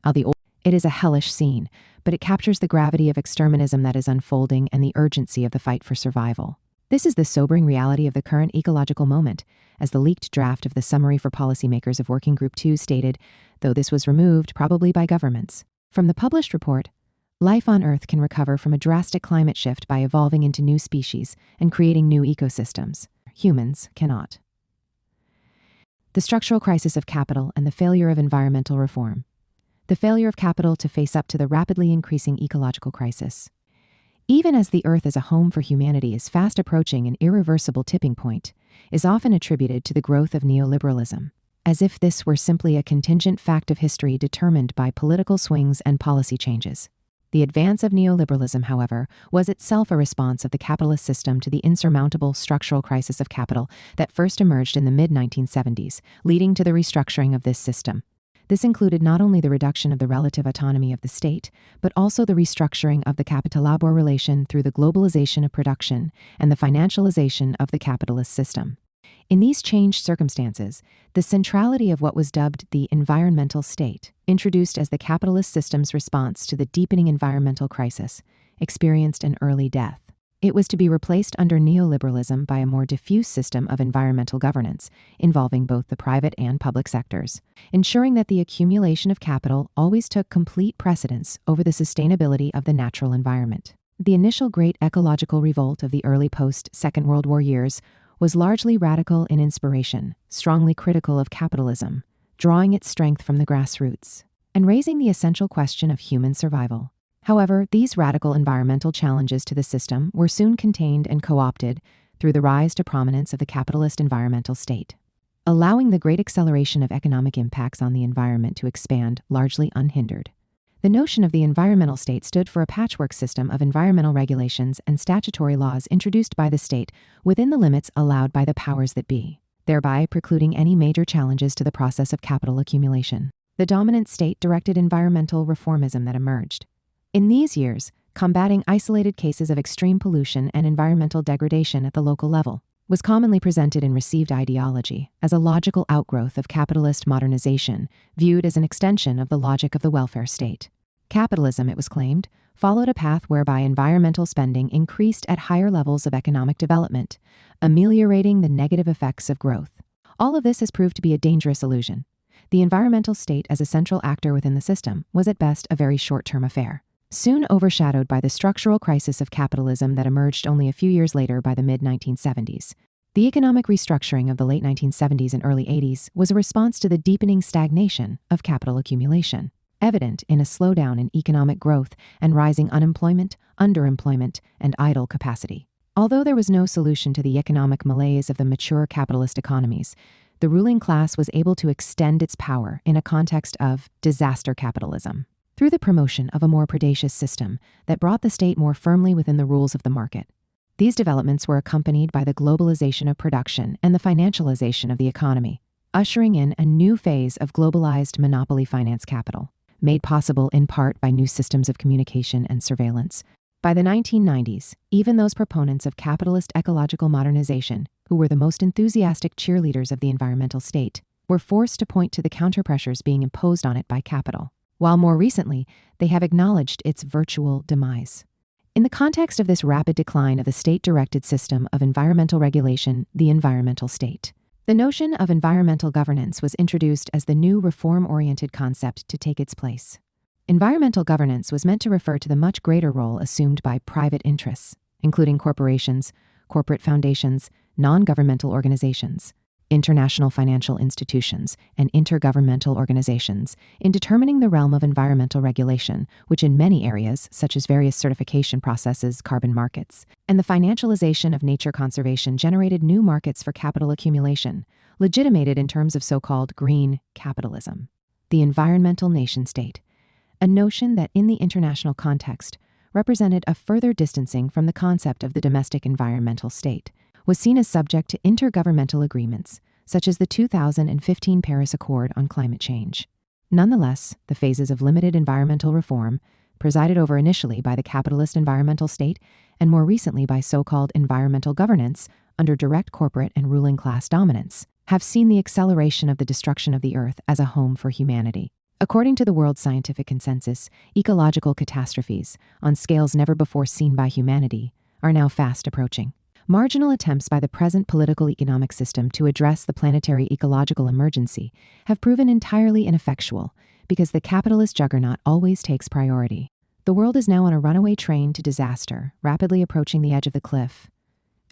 It is a hellish scene, but it captures the gravity of exterminism that is unfolding and the urgency of the fight for survival. This is the sobering reality of the current ecological moment, as the leaked draft of the Summary for Policymakers of Working Group 2 stated, though this was removed probably by governments. From the published report, life on Earth can recover from a drastic climate shift by evolving into new species and creating new ecosystems. Humans cannot. The structural crisis of capital and the failure of environmental reform. The failure of capital to face up to the rapidly increasing ecological crisis. Even as the Earth as a home for humanity is fast approaching an irreversible tipping point, is often attributed to the growth of neoliberalism, as if this were simply a contingent fact of history determined by political swings and policy changes. The advance of neoliberalism, however, was itself a response of the capitalist system to the insurmountable structural crisis of capital that first emerged in the mid-1970s, leading to the restructuring of this system. This included not only the reduction of the relative autonomy of the state, but also the restructuring of the capital-labor relation through the globalization of production and the financialization of the capitalist system. In these changed circumstances, the centrality of what was dubbed the environmental state, introduced as the capitalist system's response to the deepening environmental crisis, experienced an early death. It was to be replaced under neoliberalism by a more diffuse system of environmental governance, involving both the private and public sectors, ensuring that the accumulation of capital always took complete precedence over the sustainability of the natural environment. The initial great ecological revolt of the early post-Second World War years was largely radical in inspiration, strongly critical of capitalism, drawing its strength from the grassroots, and raising the essential question of human survival. However, these radical environmental challenges to the system were soon contained and co-opted through the rise to prominence of the capitalist environmental state, allowing the great acceleration of economic impacts on the environment to expand largely unhindered. The notion of the environmental state stood for a patchwork system of environmental regulations and statutory laws introduced by the state within the limits allowed by the powers that be, thereby precluding any major challenges to the process of capital accumulation. The dominant state-directed environmental reformism that emerged. In these years, combating isolated cases of extreme pollution and environmental degradation at the local level was commonly presented in received ideology as a logical outgrowth of capitalist modernization, viewed as an extension of the logic of the welfare state. Capitalism, it was claimed, followed a path whereby environmental spending increased at higher levels of economic development, ameliorating the negative effects of growth. All of this has proved to be a dangerous illusion. The environmental state as a central actor within the system was at best a very short-term affair. soon overshadowed by the structural crisis of capitalism that emerged only a few years later by the mid-1970s. The economic restructuring of the late 1970s and early 80s was a response to the deepening stagnation of capital accumulation, evident in a slowdown in economic growth and rising unemployment, underemployment, and idle capacity. Although there was no solution to the economic malaise of the mature capitalist economies, the ruling class was able to extend its power in a context of disaster capitalism through the promotion of a more predacious system that brought the state more firmly within the rules of the market. These developments were accompanied by the globalization of production and the financialization of the economy, ushering in a new phase of globalized monopoly finance capital, made possible in part by new systems of communication and surveillance. By the 1990s, even those proponents of capitalist ecological modernization, who were the most enthusiastic cheerleaders of the environmental state, were forced to point to the counterpressures being imposed on it by capital, while more recently, they have acknowledged its virtual demise. In the context of this rapid decline of the state-directed system of environmental regulation, the environmental state, the notion of environmental governance was introduced as the new reform-oriented concept to take its place. Environmental governance was meant to refer to the much greater role assumed by private interests, including corporations, corporate foundations, non-governmental organizations, international financial institutions, and intergovernmental organizations, in determining the realm of environmental regulation, which in many areas, such as various certification processes, carbon markets, and the financialization of nature conservation, generated new markets for capital accumulation, legitimated in terms of so-called green capitalism. The environmental nation-state, a notion that in the international context represented a further distancing from the concept of the domestic environmental state, was seen as subject to intergovernmental agreements, such as the 2015 Paris Accord on climate change. Nonetheless, the phases of limited environmental reform, presided over initially by the capitalist environmental state and more recently by so-called environmental governance under direct corporate and ruling class dominance, have seen the acceleration of the destruction of the earth as a home for humanity. According to the world scientific consensus, ecological catastrophes, on scales never before seen by humanity, are now fast approaching. Marginal attempts by the present political economic system to address the planetary ecological emergency have proven entirely ineffectual because the capitalist juggernaut always takes priority. The world is now on a runaway train to disaster, rapidly approaching the edge of the cliff.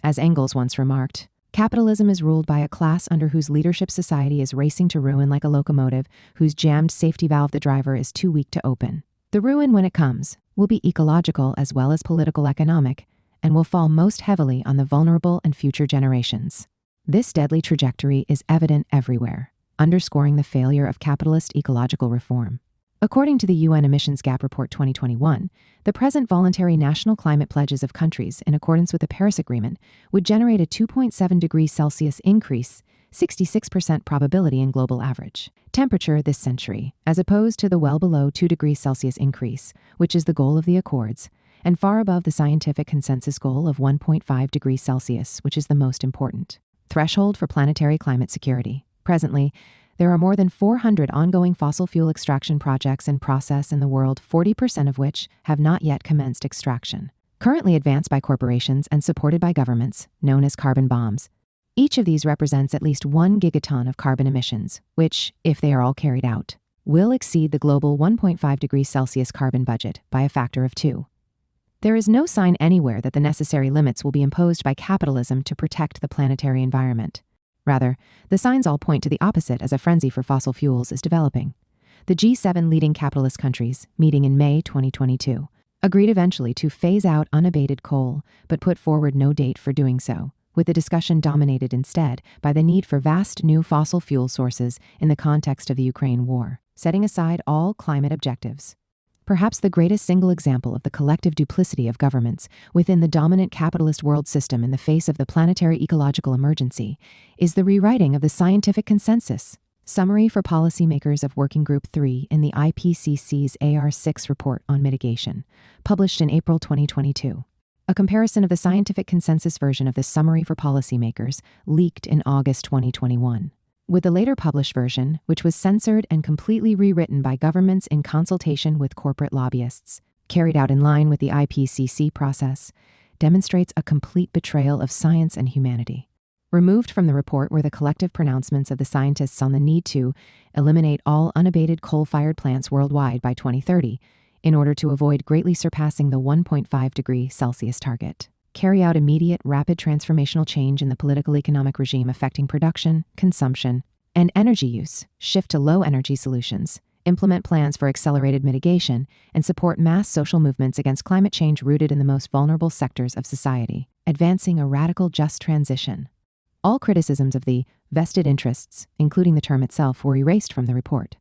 As Engels once remarked, capitalism is ruled by a class under whose leadership society is racing to ruin like a locomotive whose jammed safety valve the driver is too weak to open. The ruin, when it comes, will be ecological as well as political economic, and will fall most heavily on the vulnerable and future generations. This deadly trajectory is evident everywhere, underscoring the failure of capitalist ecological reform. According to the UN Emissions Gap Report 2021, the present voluntary national climate pledges of countries in accordance with the Paris Agreement would generate a 2.7 degrees Celsius increase, 66% probability in global average temperature this century, as opposed to the well below 2 degrees Celsius increase, which is the goal of the Accords, and far above the scientific consensus goal of 1.5 degrees Celsius, which is the most important threshold for planetary climate security. Presently, there are more than 400 ongoing fossil fuel extraction projects in process in the world, 40% of which have not yet commenced extraction. Currently advanced by corporations and supported by governments, known as carbon bombs. Each of these represents at least 1 gigaton of carbon emissions, which, if they are all carried out, will exceed the global 1.5 degrees Celsius carbon budget by a factor of 2. There is no sign anywhere that the necessary limits will be imposed by capitalism to protect the planetary environment. Rather, the signs all point to the opposite as a frenzy for fossil fuels is developing. The G7 leading capitalist countries, meeting in May 2022, agreed eventually to phase out unabated coal, but put forward no date for doing so, with the discussion dominated instead by the need for vast new fossil fuel sources in the context of the Ukraine war, setting aside all climate objectives. Perhaps the greatest single example of the collective duplicity of governments within the dominant capitalist world system in the face of the planetary ecological emergency is the rewriting of the scientific consensus. Summary for policymakers of Working Group 3 in the IPCC's AR6 report on mitigation, published in April 2022. A comparison of the scientific consensus version of this summary for policymakers leaked in August 2021. With the later published version, which was censored and completely rewritten by governments in consultation with corporate lobbyists, carried out in line with the IPCC process, demonstrates a complete betrayal of science and humanity. Removed from the report were the collective pronouncements of the scientists on the need to eliminate all unabated coal-fired plants worldwide by 2030, in order to avoid greatly surpassing the 1.5 degree Celsius target. Carry out immediate, rapid transformational change in the political-economic regime affecting production, consumption, and energy use. Shift to low-energy solutions. Implement plans for accelerated mitigation, and support mass social movements against climate change rooted in the most vulnerable sectors of society, advancing a radical just transition. All criticisms of the vested interests, including the term itself, were erased from the report,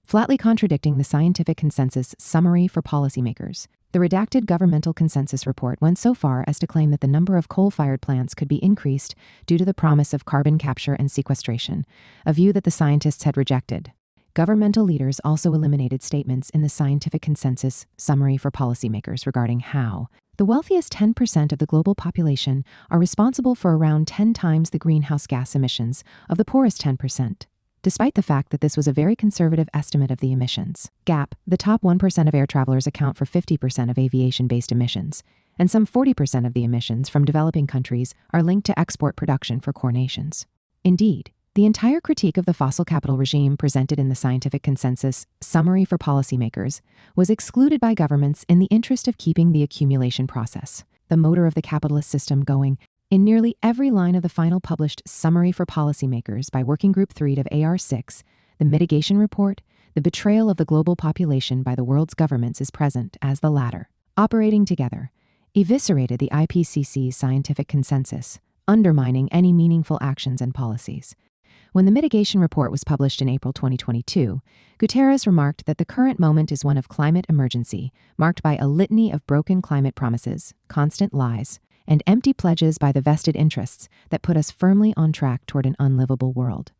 flatly contradicting the scientific consensus summary for policymakers. The redacted governmental consensus report went so far as to claim that the number of coal-fired plants could be increased due to the promise of carbon capture and sequestration, a view that the scientists had rejected. Governmental leaders also eliminated statements in the scientific consensus summary for policymakers regarding how the wealthiest 10% of the global population are responsible for around 10 times the greenhouse gas emissions of the poorest 10%, despite the fact that this was a very conservative estimate of the emissions gap. The top 1% of air travelers account for 50% of aviation-based emissions, and some 40% of the emissions from developing countries are linked to export production for core nations. Indeed, the entire critique of the fossil capital regime presented in the scientific consensus summary for policymakers was excluded by governments in the interest of keeping the accumulation process, the motor of the capitalist system, going. In nearly every line of the final published summary for policymakers by Working Group 3 of AR6, the mitigation report, the betrayal of the global population by the world's governments is present as the latter, operating together, eviscerated the IPCC's scientific consensus, undermining any meaningful actions and policies. When the mitigation report was published in April 2022, Guterres remarked that the current moment is one of climate emergency, marked by a litany of broken climate promises, constant lies, and empty pledges by the vested interests that put us firmly on track toward an unlivable world.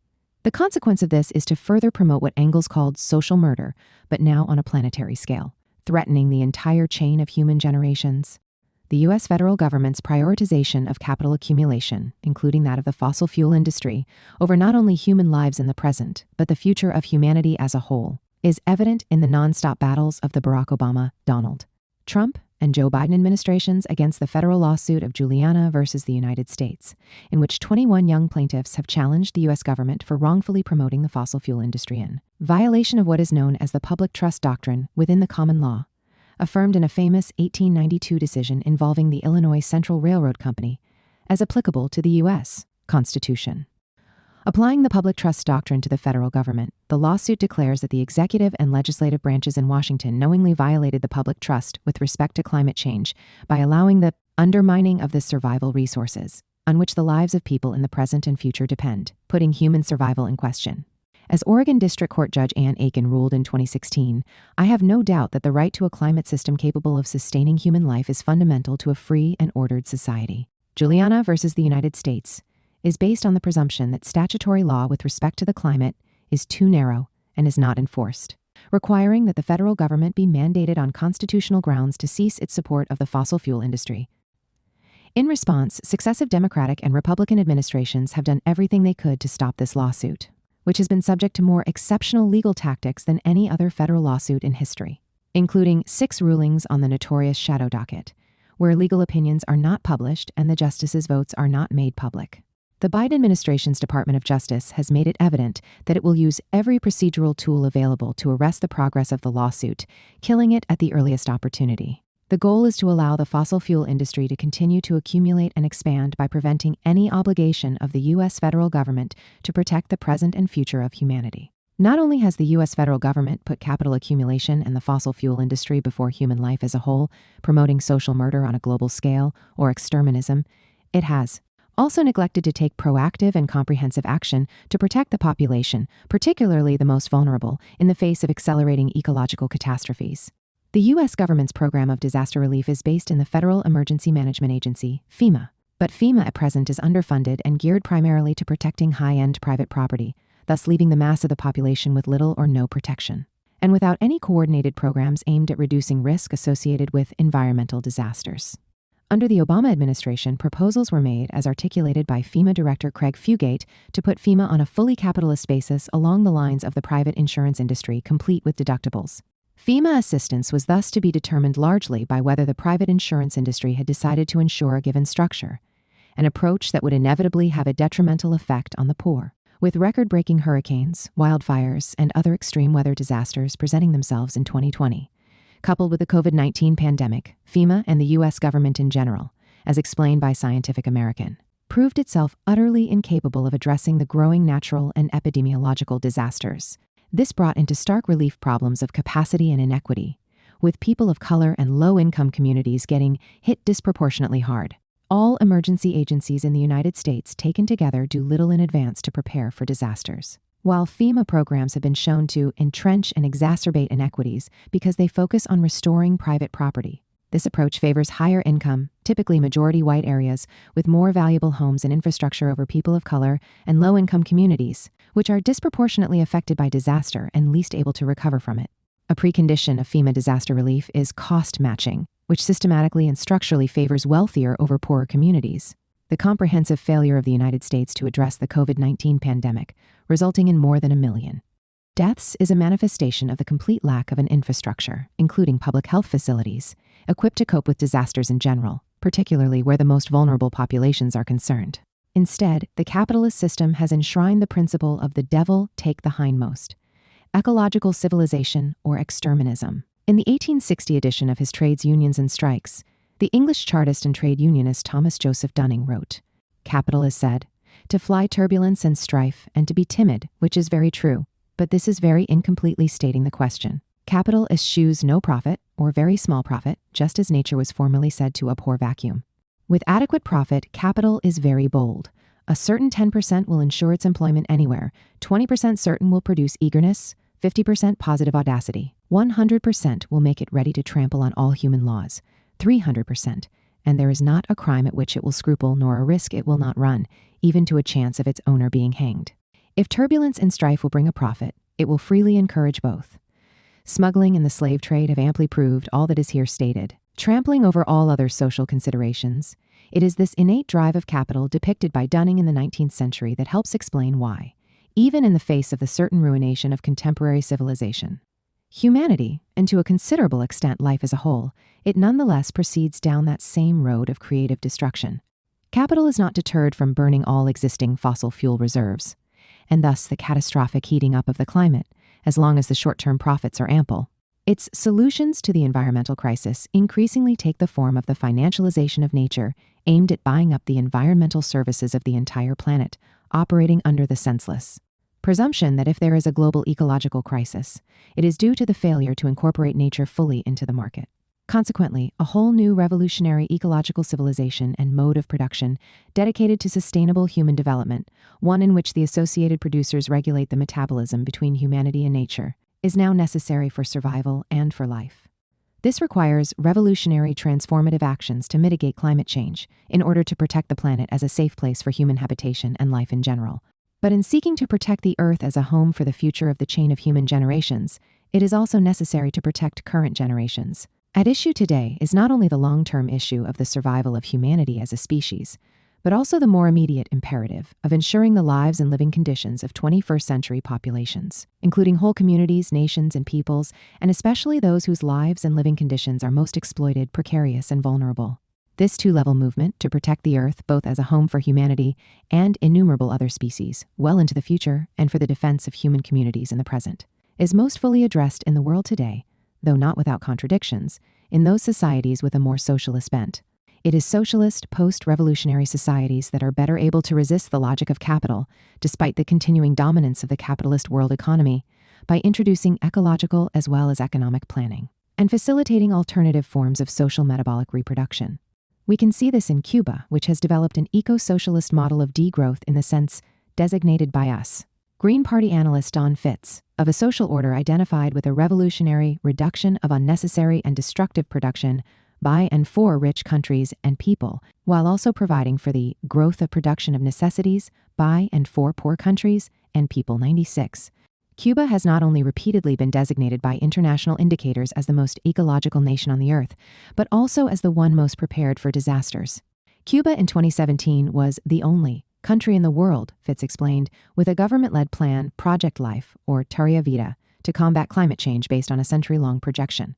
The consequence of this is to further promote what Engels called social murder, but now on a planetary scale, threatening the entire chain of human generations. The U.S. federal government's prioritization of capital accumulation, including that of the fossil fuel industry, over not only human lives in the present, but the future of humanity as a whole, is evident in the nonstop battles of the Barack Obama, Donald Trump, and Joe Biden administrations against the federal lawsuit of Juliana versus the United States, in which 21 young plaintiffs have challenged the U.S. government for wrongfully promoting the fossil fuel industry in violation of what is known as the public trust doctrine within the common law, affirmed in a famous 1892 decision involving the Illinois Central Railroad Company, as applicable to the U.S. Constitution. Applying the public trust doctrine to the federal government, the lawsuit declares that the executive and legislative branches in Washington knowingly violated the public trust with respect to climate change by allowing the undermining of the survival resources, on which the lives of people in the present and future depend, putting human survival in question. As Oregon District Court Judge Ann Aiken ruled in 2016, I have no doubt that the right to a climate system capable of sustaining human life is fundamental to a free and ordered society. Juliana versus the United States is based on the presumption that statutory law with respect to the climate is too narrow and is not enforced, requiring that the federal government be mandated on constitutional grounds to cease its support of the fossil fuel industry. In response, successive Democratic and Republican administrations have done everything they could to stop this lawsuit, which has been subject to more exceptional legal tactics than any other federal lawsuit in history, including 6 rulings on the notorious shadow docket, where legal opinions are not published and the justices' votes are not made public. The Biden administration's Department of Justice has made it evident that it will use every procedural tool available to arrest the progress of the lawsuit, killing it at the earliest opportunity. The goal is to allow the fossil fuel industry to continue to accumulate and expand by preventing any obligation of the U.S. federal government to protect the present and future of humanity. Not only has the U.S. federal government put capital accumulation and the fossil fuel industry before human life as a whole, promoting social murder on a global scale or exterminism, it has also neglected to take proactive and comprehensive action to protect the population, particularly the most vulnerable, in the face of accelerating ecological catastrophes. The U.S. government's program of disaster relief is based in the Federal Emergency Management Agency, FEMA, but FEMA at present is underfunded and geared primarily to protecting high-end private property, thus leaving the mass of the population with little or no protection, and without any coordinated programs aimed at reducing risk associated with environmental disasters. Under the Obama administration, proposals were made, as articulated by FEMA Director Craig Fugate, to put FEMA on a fully capitalist basis along the lines of the private insurance industry, complete with deductibles. FEMA assistance was thus to be determined largely by whether the private insurance industry had decided to insure a given structure, an approach that would inevitably have a detrimental effect on the poor. With record-breaking hurricanes, wildfires, and other extreme weather disasters presenting themselves in 2020, coupled with the COVID-19 pandemic, FEMA and the U.S. government in general, as explained by Scientific American, proved itself utterly incapable of addressing the growing natural and epidemiological disasters. This brought into stark relief problems of capacity and inequity, with people of color and low-income communities getting hit disproportionately hard. All emergency agencies in the United States taken together do little in advance to prepare for disasters. While FEMA programs have been shown to entrench and exacerbate inequities because they focus on restoring private property, this approach favors higher income, typically majority white areas with more valuable homes and infrastructure over people of color and low-income communities, which are disproportionately affected by disaster and least able to recover from it. A precondition of FEMA disaster relief is cost matching, which systematically and structurally favors wealthier over poorer communities. The comprehensive failure of the United States to address the COVID-19 pandemic, resulting in more than 1 million deaths, is a manifestation of the complete lack of an infrastructure, including public health facilities, equipped to cope with disasters in general, particularly where the most vulnerable populations are concerned. Instead, the capitalist system has enshrined the principle of the devil take the hindmost, ecological civilization or exterminism. In the 1860 edition of his Trades, Unions and Strikes, the English Chartist and trade unionist Thomas Joseph Dunning wrote, "Capital is said to fly turbulence and strife and to be timid, which is very true, but this is very incompletely stating the question. Capital eschews no profit, or very small profit, just as nature was formerly said to abhor vacuum. With adequate profit, capital is very bold. A certain 10% will ensure its employment anywhere, 20% certain will produce eagerness, 50% positive audacity, 100% will make it ready to trample on all human laws, 300%, and there is not a crime at which it will scruple nor a risk it will not run, even to a chance of its owner being hanged. If turbulence and strife will bring a profit, it will freely encourage both. Smuggling and the slave trade have amply proved all that is here stated. Trampling over all other social considerations, it is this innate drive of capital depicted by Dunning in the 19th century that helps explain why, even in the face of the certain ruination of contemporary civilization, humanity, and to a considerable extent life as a whole, it nonetheless proceeds down that same road of creative destruction. Capital is not deterred from burning all existing fossil fuel reserves, and thus the catastrophic heating up of the climate, as long as the short-term profits are ample. Its solutions to the environmental crisis increasingly take the form of the financialization of nature, aimed at buying up the environmental services of the entire planet, operating under the senseless presumption that if there is a global ecological crisis, it is due to the failure to incorporate nature fully into the market. Consequently, a whole new revolutionary ecological civilization and mode of production dedicated to sustainable human development, one in which the associated producers regulate the metabolism between humanity and nature, is now necessary for survival and for life. This requires revolutionary transformative actions to mitigate climate change in order to protect the planet as a safe place for human habitation and life in general. But in seeking to protect the Earth as a home for the future of the chain of human generations, it is also necessary to protect current generations. At issue today is not only the long-term issue of the survival of humanity as a species, but also the more immediate imperative of ensuring the lives and living conditions of 21st century populations, including whole communities, nations, and peoples, and especially those whose lives and living conditions are most exploited, precarious, and vulnerable. This two-level movement to protect the Earth both as a home for humanity and innumerable other species, well into the future, and for the defense of human communities in the present, is most fully addressed in the world today, though not without contradictions, in those societies with a more socialist bent. It is socialist, post-revolutionary societies that are better able to resist the logic of capital, despite the continuing dominance of the capitalist world economy, by introducing ecological as well as economic planning, and facilitating alternative forms of social metabolic reproduction. We can see this in Cuba, which has developed an eco-socialist model of degrowth in the sense designated by us, Green Party analyst Don Fitz, of a social order identified with a revolutionary reduction of unnecessary and destructive production by and for rich countries and people, while also providing for the growth of production of necessities by and for poor countries and people. 96. Cuba has not only repeatedly been designated by international indicators as the most ecological nation on the earth, but also as the one most prepared for disasters. Cuba in 2017 was the only country in the world, Fitz explained, with a government-led plan, Project Life, or Tarea Vida, to combat climate change based on a century-long projection.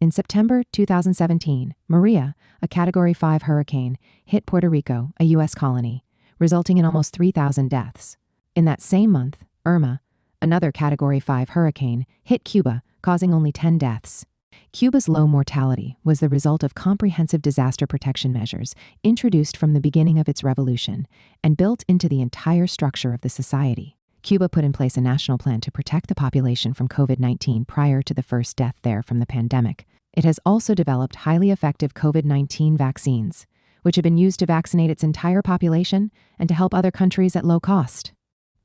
In September 2017, Maria, a Category 5 hurricane, hit Puerto Rico, a U.S. colony, resulting in almost 3,000 deaths. In that same month, Irma, another Category 5 hurricane, hit Cuba, causing only 10 deaths. Cuba's low mortality was the result of comprehensive disaster protection measures introduced from the beginning of its revolution and built into the entire structure of the society. Cuba put in place a national plan to protect the population from COVID-19 prior to the first death there from the pandemic. It has also developed highly effective COVID-19 vaccines, which have been used to vaccinate its entire population and to help other countries at low cost.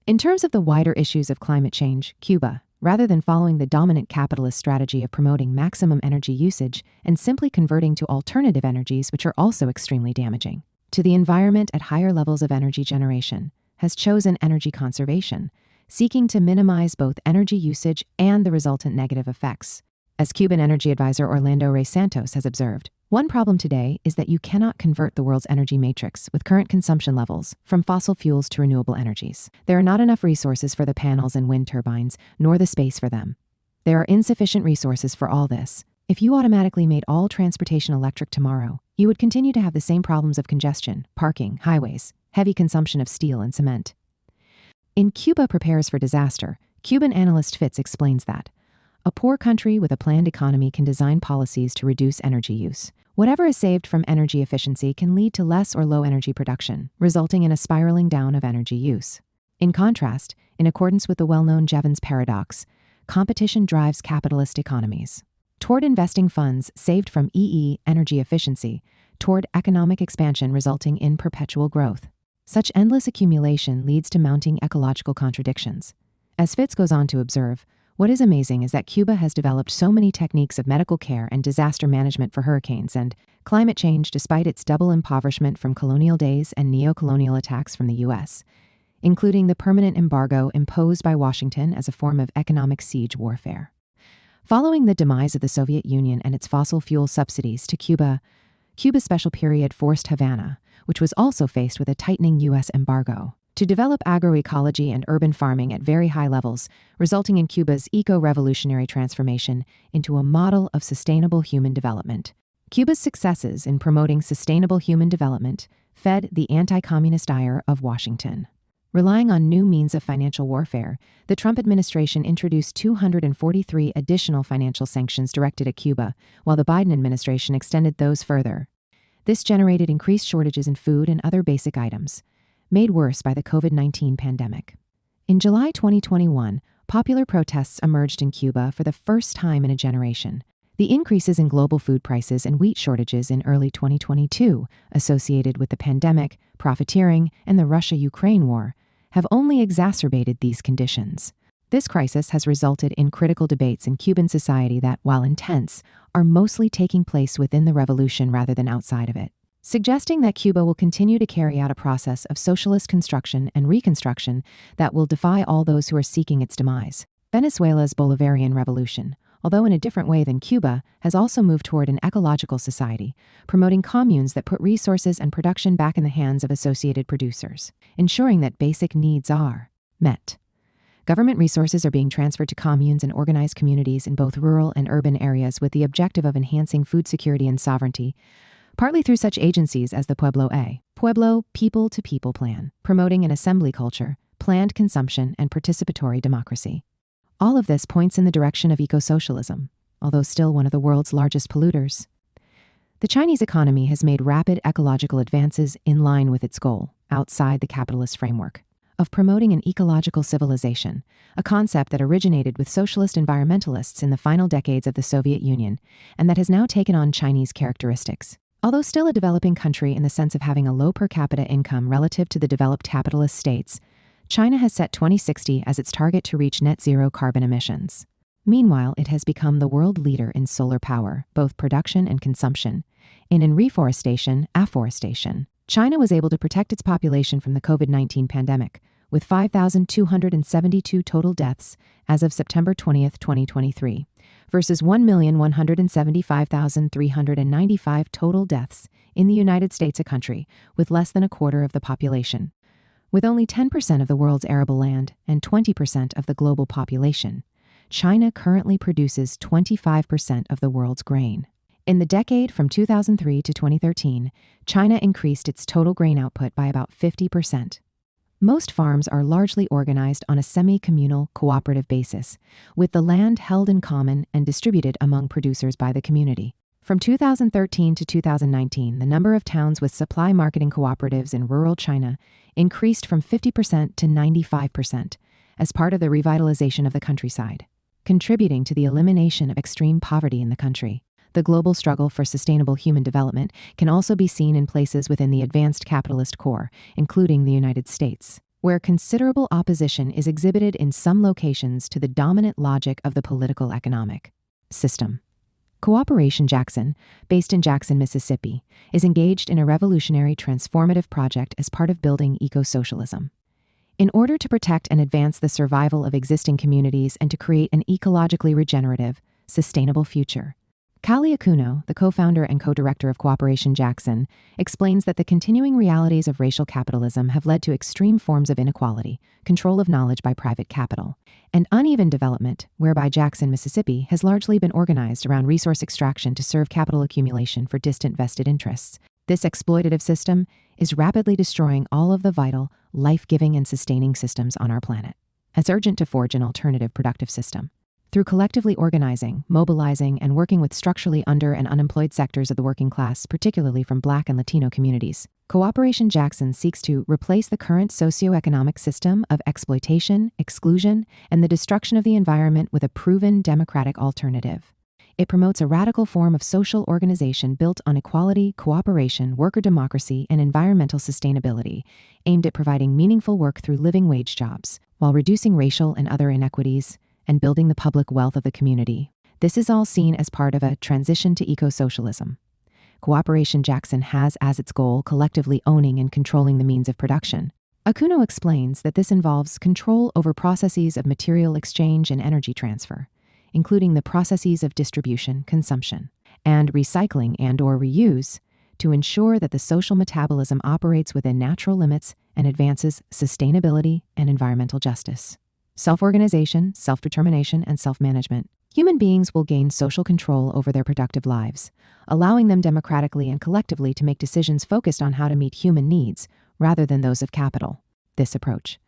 In terms of the wider issues of climate change, Cuba, rather than following the dominant capitalist strategy of promoting maximum energy usage and simply converting to alternative energies which are also extremely damaging to the environment at higher levels of energy generation, has chosen energy conservation, seeking to minimize both energy usage and the resultant negative effects. As Cuban energy advisor Orlando Rey Santos has observed, one problem today is that you cannot convert the world's energy matrix with current consumption levels from fossil fuels to renewable energies. There are not enough resources for the panels and wind turbines, nor the space for them. There are insufficient resources for all this. If you automatically made all transportation electric tomorrow, you would continue to have the same problems of congestion, parking, highways, heavy consumption of steel and cement. In Cuba Prepares for Disaster, Cuban analyst Fitz explains that a poor country with a planned economy can design policies to reduce energy use. Whatever is saved from energy efficiency can lead to less or low energy production, resulting in a spiraling down of energy use. In contrast, in accordance with the well-known Jevons paradox, competition drives capitalist economies toward investing funds saved from energy efficiency, toward economic expansion resulting in perpetual growth. Such endless accumulation leads to mounting ecological contradictions. As Fitz goes on to observe, what is amazing is that Cuba has developed so many techniques of medical care and disaster management for hurricanes and climate change despite its double impoverishment from colonial days and neo-colonial attacks from the U.S., including the permanent embargo imposed by Washington as a form of economic siege warfare. Following the demise of the Soviet Union and its fossil fuel subsidies to Cuba, Cuba's special period forced Havana, which was also faced with a tightening U.S. embargo, to develop agroecology and urban farming at very high levels, resulting in Cuba's eco-revolutionary transformation into a model of sustainable human development. Cuba's successes in promoting sustainable human development fed the anti-communist ire of Washington. Relying on new means of financial warfare, the Trump administration introduced 243 additional financial sanctions directed at Cuba, while the Biden administration extended those further. This generated increased shortages in food and other basic items, made worse by the COVID-19 pandemic. In July 2021, popular protests emerged in Cuba for the first time in a generation. The increases in global food prices and wheat shortages in early 2022, associated with the pandemic, profiteering, and the Russia-Ukraine war, have only exacerbated these conditions. This crisis has resulted in critical debates in Cuban society that, while intense, are mostly taking place within the revolution rather than outside of it, suggesting that Cuba will continue to carry out a process of socialist construction and reconstruction that will defy all those who are seeking its demise. Venezuela's Bolivarian revolution, although in a different way than Cuba, has also moved toward an ecological society, promoting communes that put resources and production back in the hands of associated producers, ensuring that basic needs are met. Government resources are being transferred to communes and organized communities in both rural and urban areas with the objective of enhancing food security and sovereignty, partly through such agencies as the Pueblo People-to-People Plan, promoting an assembly culture, planned consumption, and participatory democracy. All of this points in the direction of eco-socialism, although still one of the world's largest polluters. The Chinese economy has made rapid ecological advances in line with its goal, outside the capitalist framework, of promoting an ecological civilization, a concept that originated with socialist environmentalists in the final decades of the Soviet Union, and that has now taken on Chinese characteristics. Although still a developing country in the sense of having a low per capita income relative to the developed capitalist states, China has set 2060 as its target to reach net zero carbon emissions. Meanwhile, it has become the world leader in solar power, both production and consumption, and in reforestation, afforestation. China was able to protect its population from the COVID-19 pandemic, with 5,272 total deaths as of September 20, 2023, versus 1,175,395 total deaths in the United States, a country with less than a quarter of the population. With only 10% of the world's arable land and 20% of the global population, China currently produces 25% of the world's grain. In the decade from 2003 to 2013, China increased its total grain output by about 50%. Most farms are largely organized on a semi-communal, cooperative basis, with the land held in common and distributed among producers by the community. From 2013 to 2019, the number of towns with supply marketing cooperatives in rural China increased from 50% to 95% as part of the revitalization of the countryside, contributing to the elimination of extreme poverty in the country. The global struggle for sustainable human development can also be seen in places within the advanced capitalist core, including the United States, where considerable opposition is exhibited in some locations to the dominant logic of the political economic system. Cooperation Jackson, based in Jackson, Mississippi, is engaged in a revolutionary transformative project as part of building eco-socialism. In order to protect and advance the survival of existing communities and to create an ecologically regenerative, sustainable future, Callie Akuno, the co-founder and co-director of Cooperation Jackson, explains that the continuing realities of racial capitalism have led to extreme forms of inequality, control of knowledge by private capital, and uneven development, whereby Jackson, Mississippi, has largely been organized around resource extraction to serve capital accumulation for distant vested interests. This exploitative system is rapidly destroying all of the vital, life-giving and sustaining systems on our planet. It's urgent to forge an alternative productive system. Through collectively organizing, mobilizing, and working with structurally under- and unemployed sectors of the working class, particularly from Black and Latino communities, Cooperation Jackson seeks to replace the current socioeconomic system of exploitation, exclusion, and the destruction of the environment with a proven democratic alternative. It promotes a radical form of social organization built on equality, cooperation, worker democracy, and environmental sustainability, aimed at providing meaningful work through living wage jobs, while reducing racial and other inequities, and building the public wealth of the community. This is all seen as part of a transition to eco-socialism. Cooperation Jackson has as its goal collectively owning and controlling the means of production. Akuno explains that this involves control over processes of material exchange and energy transfer, including the processes of distribution, consumption, and recycling and/or reuse, to ensure that the social metabolism operates within natural limits and advances sustainability and environmental justice. Self-organization, self-determination, and self-management. Human beings will gain social control over their productive lives, allowing them democratically and collectively to make decisions focused on how to meet human needs rather than those of capital. This approach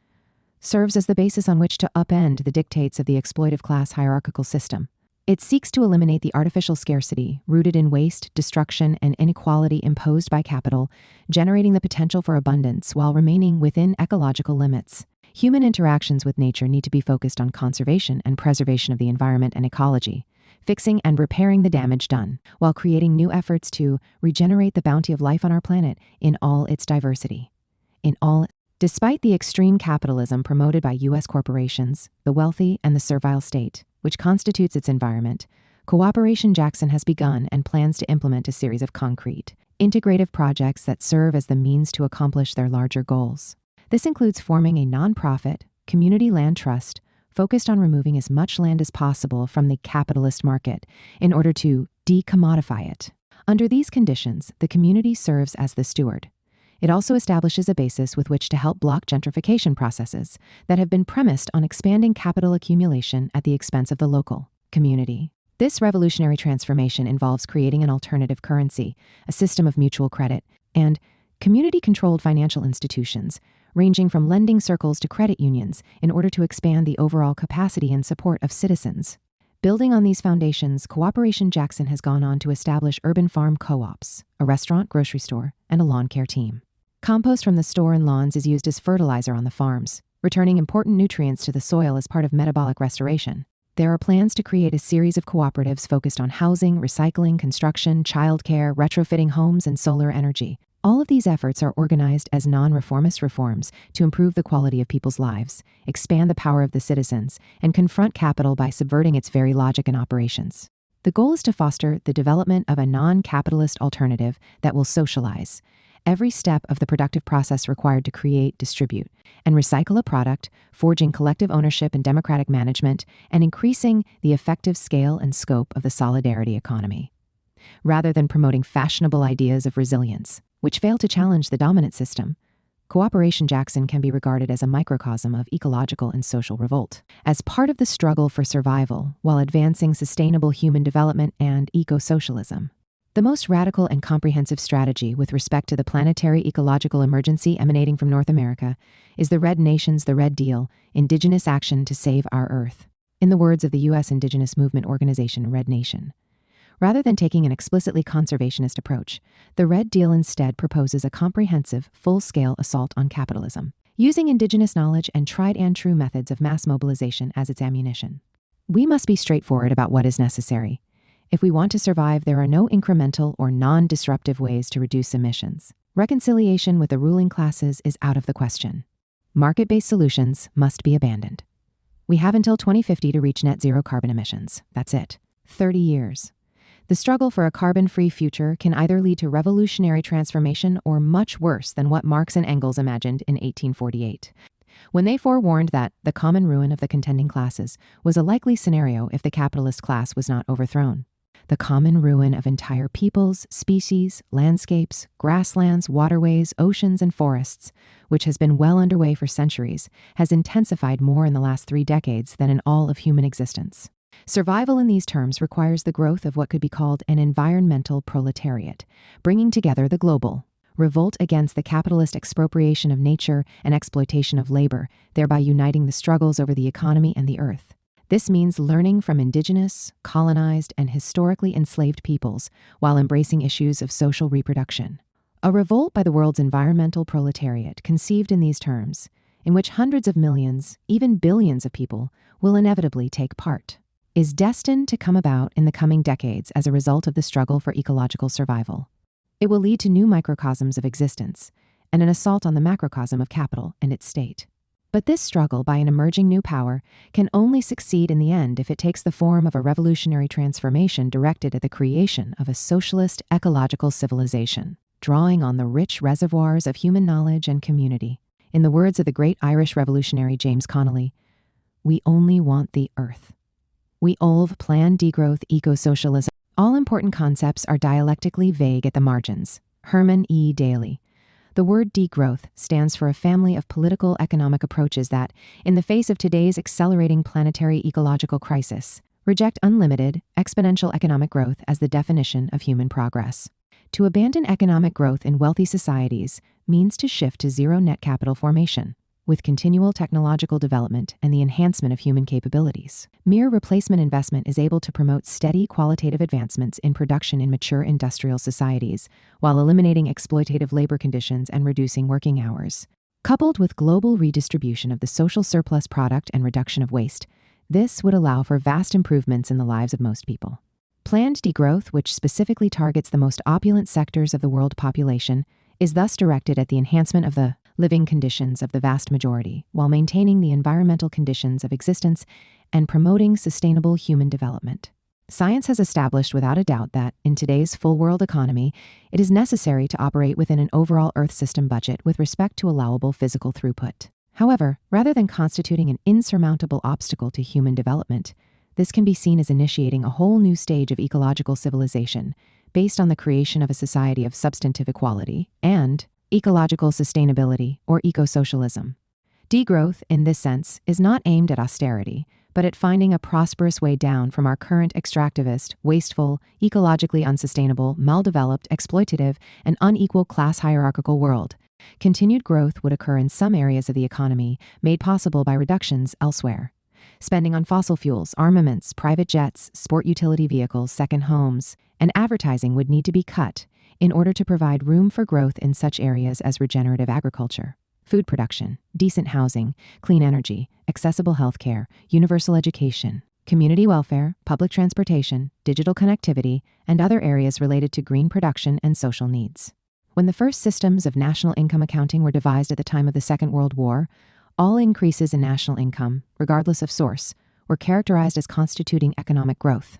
serves as the basis on which to upend the dictates of the exploitive class hierarchical system. It seeks to eliminate the artificial scarcity rooted in waste, destruction, and inequality imposed by capital, generating the potential for abundance while remaining within ecological limits. Human interactions with nature need to be focused on conservation and preservation of the environment and ecology, fixing and repairing the damage done, while creating new efforts to regenerate the bounty of life on our planet in all its diversity. Despite the extreme capitalism promoted by U.S. corporations, the wealthy, and the servile state, which constitutes its environment, Cooperation Jackson has begun and plans to implement a series of concrete, integrative projects that serve as the means to accomplish their larger goals. This includes forming a nonprofit, community land trust focused on removing as much land as possible from the capitalist market in order to decommodify it. Under these conditions, the community serves as the steward. It also establishes a basis with which to help block gentrification processes that have been premised on expanding capital accumulation at the expense of the local community. This revolutionary transformation involves creating an alternative currency, a system of mutual credit, and community-controlled financial institutions, ranging from lending circles to credit unions, in order to expand the overall capacity and support of citizens. Building on these foundations, Cooperation Jackson has gone on to establish urban farm co-ops, a restaurant, grocery store, and a lawn care team. Compost from the store and lawns is used as fertilizer on the farms, returning important nutrients to the soil as part of metabolic restoration. There are plans to create a series of cooperatives focused on housing, recycling, construction, childcare, retrofitting homes, and solar energy. All of these efforts are organized as non-reformist reforms to improve the quality of people's lives, expand the power of the citizens, and confront capital by subverting its very logic and operations. The goal is to foster the development of a non-capitalist alternative that will socialize every step of the productive process required to create, distribute, and recycle a product, forging collective ownership and democratic management, and increasing the effective scale and scope of the solidarity economy. Rather than promoting fashionable ideas of resilience, which fail to challenge the dominant system, Cooperation Jackson can be regarded as a microcosm of ecological and social revolt. As part of the struggle for survival while advancing sustainable human development and eco-socialism, The most radical and comprehensive strategy with respect to the planetary ecological emergency emanating from North America is the Red Nations, the Red Deal, Indigenous Action to Save Our Earth, in the words of the U.S. Indigenous Movement Organization, Red Nation. Rather than taking an explicitly conservationist approach, the Red Deal instead proposes a comprehensive, full-scale assault on capitalism, using indigenous knowledge and tried-and-true methods of mass mobilization as its ammunition. We must be straightforward about what is necessary. If we want to survive, there are no incremental or non-disruptive ways to reduce emissions. Reconciliation with the ruling classes is out of the question. Market-based solutions must be abandoned. We have until 2050 to reach net zero carbon emissions. That's it. 30 years. The struggle for a carbon-free future can either lead to revolutionary transformation or much worse than what Marx and Engels imagined in 1848, when they forewarned that the common ruin of the contending classes was a likely scenario if the capitalist class was not overthrown. The common ruin of entire peoples, species, landscapes, grasslands, waterways, oceans, and forests, which has been well underway for centuries, has intensified more in the last 3 decades than in all of human existence. Survival in these terms requires the growth of what could be called an environmental proletariat, bringing together the global revolt against the capitalist expropriation of nature and exploitation of labor, thereby uniting the struggles over the economy and the earth. This means learning from indigenous, colonized, and historically enslaved peoples while embracing issues of social reproduction. A revolt by the world's environmental proletariat, conceived in these terms, in which hundreds of millions, even billions of people will inevitably take part, is destined to come about in the coming decades as a result of the struggle for ecological survival. It will lead to new microcosms of existence and an assault on the macrocosm of capital and its state. But this struggle by an emerging new power can only succeed in the end if it takes the form of a revolutionary transformation directed at the creation of a socialist ecological civilization, drawing on the rich reservoirs of human knowledge and community. In the words of the great Irish revolutionary James Connolly, "We only want the earth. We olve plan degrowth eco-socialism." All important concepts are dialectically vague at the margins. Herman E. Daly. The word degrowth stands for a family of political economic approaches that, in the face of today's accelerating planetary ecological crisis, reject unlimited, exponential economic growth as the definition of human progress. To abandon economic growth in wealthy societies means to shift to zero net capital formation, with continual technological development and the enhancement of human capabilities. Mere replacement investment is able to promote steady qualitative advancements in production in mature industrial societies, while eliminating exploitative labor conditions and reducing working hours. Coupled with global redistribution of the social surplus product and reduction of waste, this would allow for vast improvements in the lives of most people. Planned degrowth, which specifically targets the most opulent sectors of the world population, is thus directed at the enhancement of the living conditions of the vast majority, while maintaining the environmental conditions of existence and promoting sustainable human development. Science has established without a doubt that, in today's full world economy, it is necessary to operate within an overall Earth system budget with respect to allowable physical throughput. However, rather than constituting an insurmountable obstacle to human development, this can be seen as initiating a whole new stage of ecological civilization, based on the creation of a society of substantive equality and ecological sustainability, or eco-socialism. Degrowth, in this sense, is not aimed at austerity, but at finding a prosperous way down from our current extractivist, wasteful, ecologically unsustainable, maldeveloped, exploitative, and unequal class hierarchical world. Continued growth would occur in some areas of the economy, made possible by reductions elsewhere. Spending on fossil fuels, armaments, private jets, sport utility vehicles, second homes, and advertising would need to be cut in order to provide room for growth in such areas as regenerative agriculture, food production, decent housing, clean energy, accessible healthcare, universal education, community welfare, public transportation, digital connectivity, and other areas related to green production and social needs. When the first systems of national income accounting were devised at the time of the Second World War, all increases in national income, regardless of source, were characterized as constituting economic growth.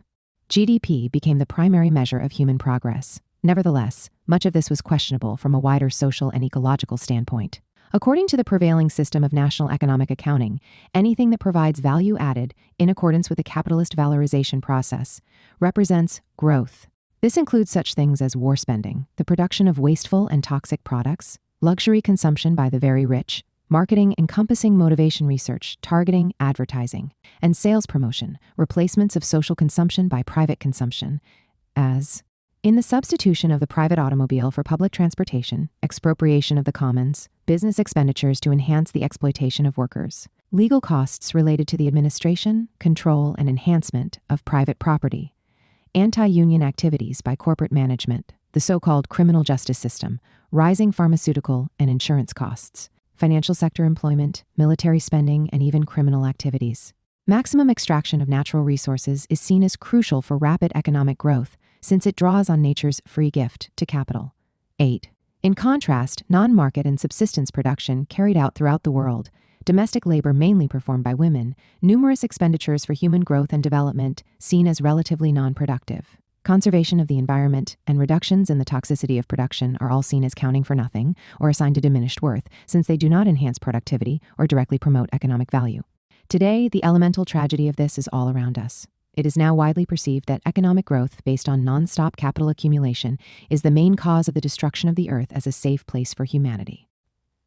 GDP became the primary measure of human progress. Nevertheless, much of this was questionable from a wider social and ecological standpoint. According to the prevailing system of national economic accounting, anything that provides value added in accordance with the capitalist valorization process represents growth. This includes such things as war spending, the production of wasteful and toxic products, luxury consumption by the very rich, marketing encompassing motivation research, targeting, advertising, and sales promotion, replacements of social consumption by private consumption, as In the substitution of the private automobile for public transportation, expropriation of the commons, business expenditures to enhance the exploitation of workers, legal costs related to the administration, control, and enhancement of private property, anti-union activities by corporate management, the so-called criminal justice system, rising pharmaceutical and insurance costs, financial sector employment, military spending, and even criminal activities. Maximum extraction of natural resources is seen as crucial for rapid economic growth, since it draws on nature's free gift to capital. 8. In contrast, non-market and subsistence production carried out throughout the world, domestic labor mainly performed by women, numerous expenditures for human growth and development seen as relatively non-productive. Conservation of the environment and reductions in the toxicity of production are all seen as counting for nothing or assigned a diminished worth, since they do not enhance productivity or directly promote economic value. Today, the elemental tragedy of this is all around us. It is now widely perceived that economic growth based on non-stop capital accumulation is the main cause of the destruction of the Earth as a safe place for humanity.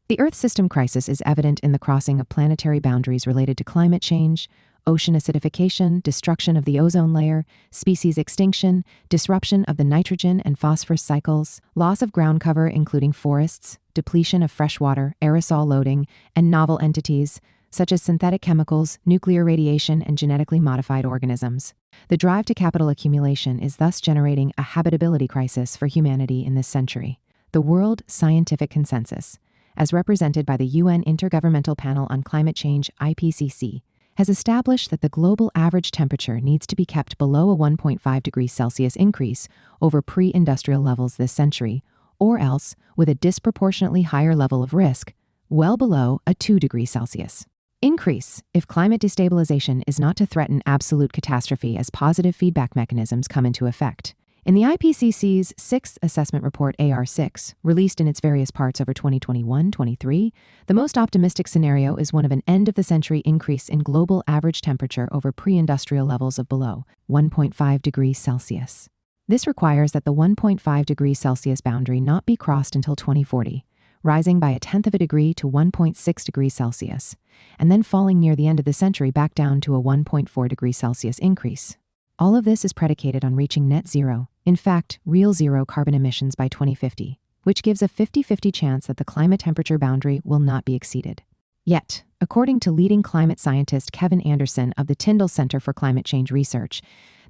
The Earth system crisis is evident in the crossing of planetary boundaries related to climate change, ocean acidification, destruction of the ozone layer, species extinction, disruption of the nitrogen and phosphorus cycles, loss of ground cover including forests, depletion of fresh water, aerosol loading, and novel entities, such as synthetic chemicals, nuclear radiation, and genetically modified organisms. The drive to capital accumulation is thus generating a habitability crisis for humanity in this century. The World Scientific Consensus, as represented by the UN Intergovernmental Panel on Climate Change (IPCC), has established that the global average temperature needs to be kept below a 1.5 degrees Celsius increase over pre-industrial levels this century, or else, with a disproportionately higher level of risk, well below a 2 degrees Celsius increase if climate destabilization is not to threaten absolute catastrophe as positive feedback mechanisms come into effect. In the IPCC's sixth assessment report AR6, released in its various parts over 2021-23, the most optimistic scenario is one of an end-of-the-century increase in global average temperature over pre-industrial levels of below 1.5 degrees Celsius. This requires that the 1.5 degrees Celsius boundary not be crossed until 2040, rising by 1/10 of a degree to 1.6 degrees Celsius, and then falling near the end of the century back down to a 1.4 degrees Celsius increase. All of this is predicated on reaching net zero, in fact, real zero carbon emissions by 2050, which gives a 50-50 chance that the climate temperature boundary will not be exceeded. Yet, according to leading climate scientist Kevin Anderson of the Tyndall Center for Climate Change Research,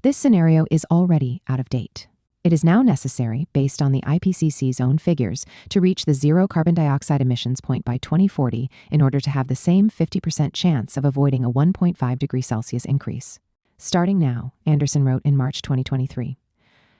this scenario is already out of date. It is now necessary, based on the IPCC's own figures, to reach the zero carbon dioxide emissions point by 2040 in order to have the same 50% chance of avoiding a 1.5 degree Celsius increase. Starting now, Anderson wrote in March 2023,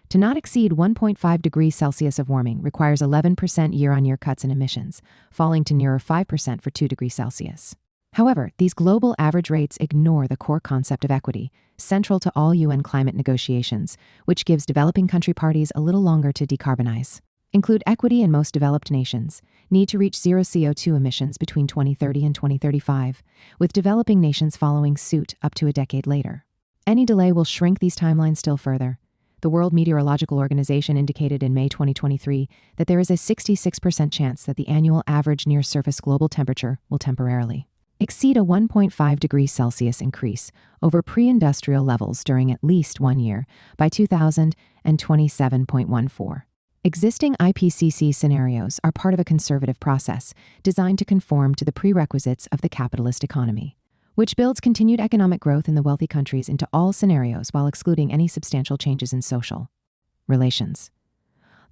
to not exceed 1.5 degrees Celsius of warming requires 11% year-on-year cuts in emissions, falling to nearer 5% for 2 degrees Celsius. However, these global average rates ignore the core concept of equity, central to all UN climate negotiations, which gives developing country parties a little longer to decarbonize. Include equity in most developed nations, need to reach zero CO2 emissions between 2030 and 2035, with developing nations following suit up to a decade later. Any delay will shrink these timelines still further. The World Meteorological Organization indicated in May 2023 that there is a 66% chance that the annual average near-surface global temperature will temporarily exceed a 1.5 degrees Celsius increase over pre-industrial levels during at least 1 year by 2027.14. Existing IPCC scenarios are part of a conservative process designed to conform to the prerequisites of the capitalist economy, which builds continued economic growth in the wealthy countries into all scenarios while excluding any substantial changes in social relations.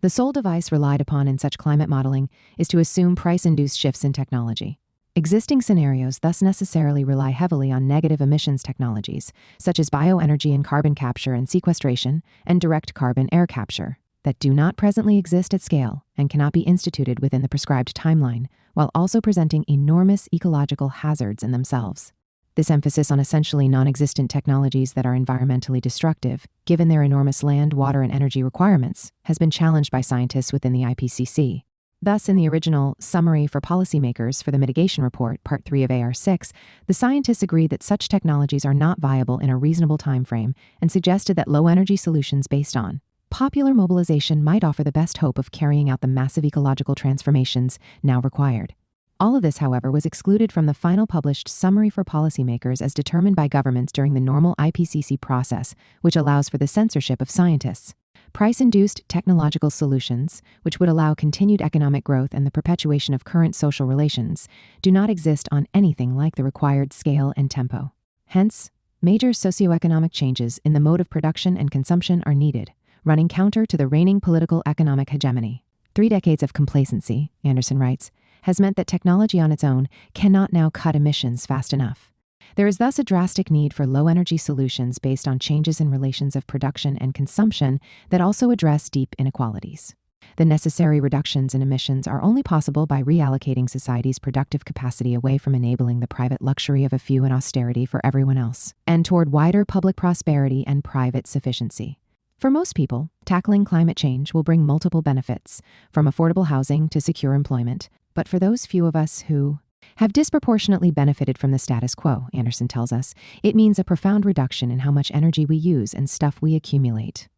The sole device relied upon in such climate modeling is to assume price-induced shifts in technology. Existing scenarios thus necessarily rely heavily on negative emissions technologies, such as bioenergy and carbon capture and sequestration, and direct carbon air capture, that do not presently exist at scale and cannot be instituted within the prescribed timeline, while also presenting enormous ecological hazards in themselves. This emphasis on essentially non-existent technologies that are environmentally destructive, given their enormous land, water, and energy requirements, has been challenged by scientists within the IPCC. Thus, in the original Summary for Policymakers for the Mitigation Report, Part 3 of AR6, the scientists agreed that such technologies are not viable in a reasonable time frame and suggested that low-energy solutions based on popular mobilization might offer the best hope of carrying out the massive ecological transformations now required. All of this, however, was excluded from the final published Summary for Policymakers as determined by governments during the normal IPCC process, which allows for the censorship of scientists. Price-induced technological solutions, which would allow continued economic growth and the perpetuation of current social relations, do not exist on anything like the required scale and tempo. Hence, major socioeconomic changes in the mode of production and consumption are needed, running counter to the reigning political economic hegemony. 3 decades of complacency, Anderson writes, has meant that technology on its own cannot now cut emissions fast enough. There is thus a drastic need for low-energy solutions based on changes in relations of production and consumption that also address deep inequalities. The necessary reductions in emissions are only possible by reallocating society's productive capacity away from enabling the private luxury of a few and austerity for everyone else, and toward wider public prosperity and private sufficiency. For most people, tackling climate change will bring multiple benefits, from affordable housing to secure employment. But for those few of us who have disproportionately benefited from the status quo, Anderson tells us, it means a profound reduction in how much energy we use and stuff we accumulate.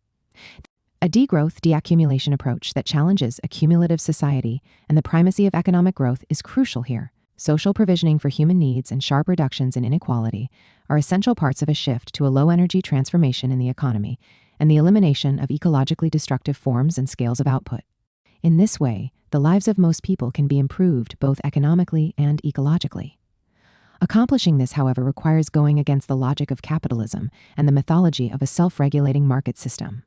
A degrowth, deaccumulation approach that challenges a cumulative society and the primacy of economic growth is crucial here. Social provisioning for human needs and sharp reductions in inequality are essential parts of a shift to a low-energy transformation in the economy and the elimination of ecologically destructive forms and scales of output. In this way, the lives of most people can be improved both economically and ecologically. Accomplishing this, however, requires going against the logic of capitalism and the mythology of a self-regulating market system.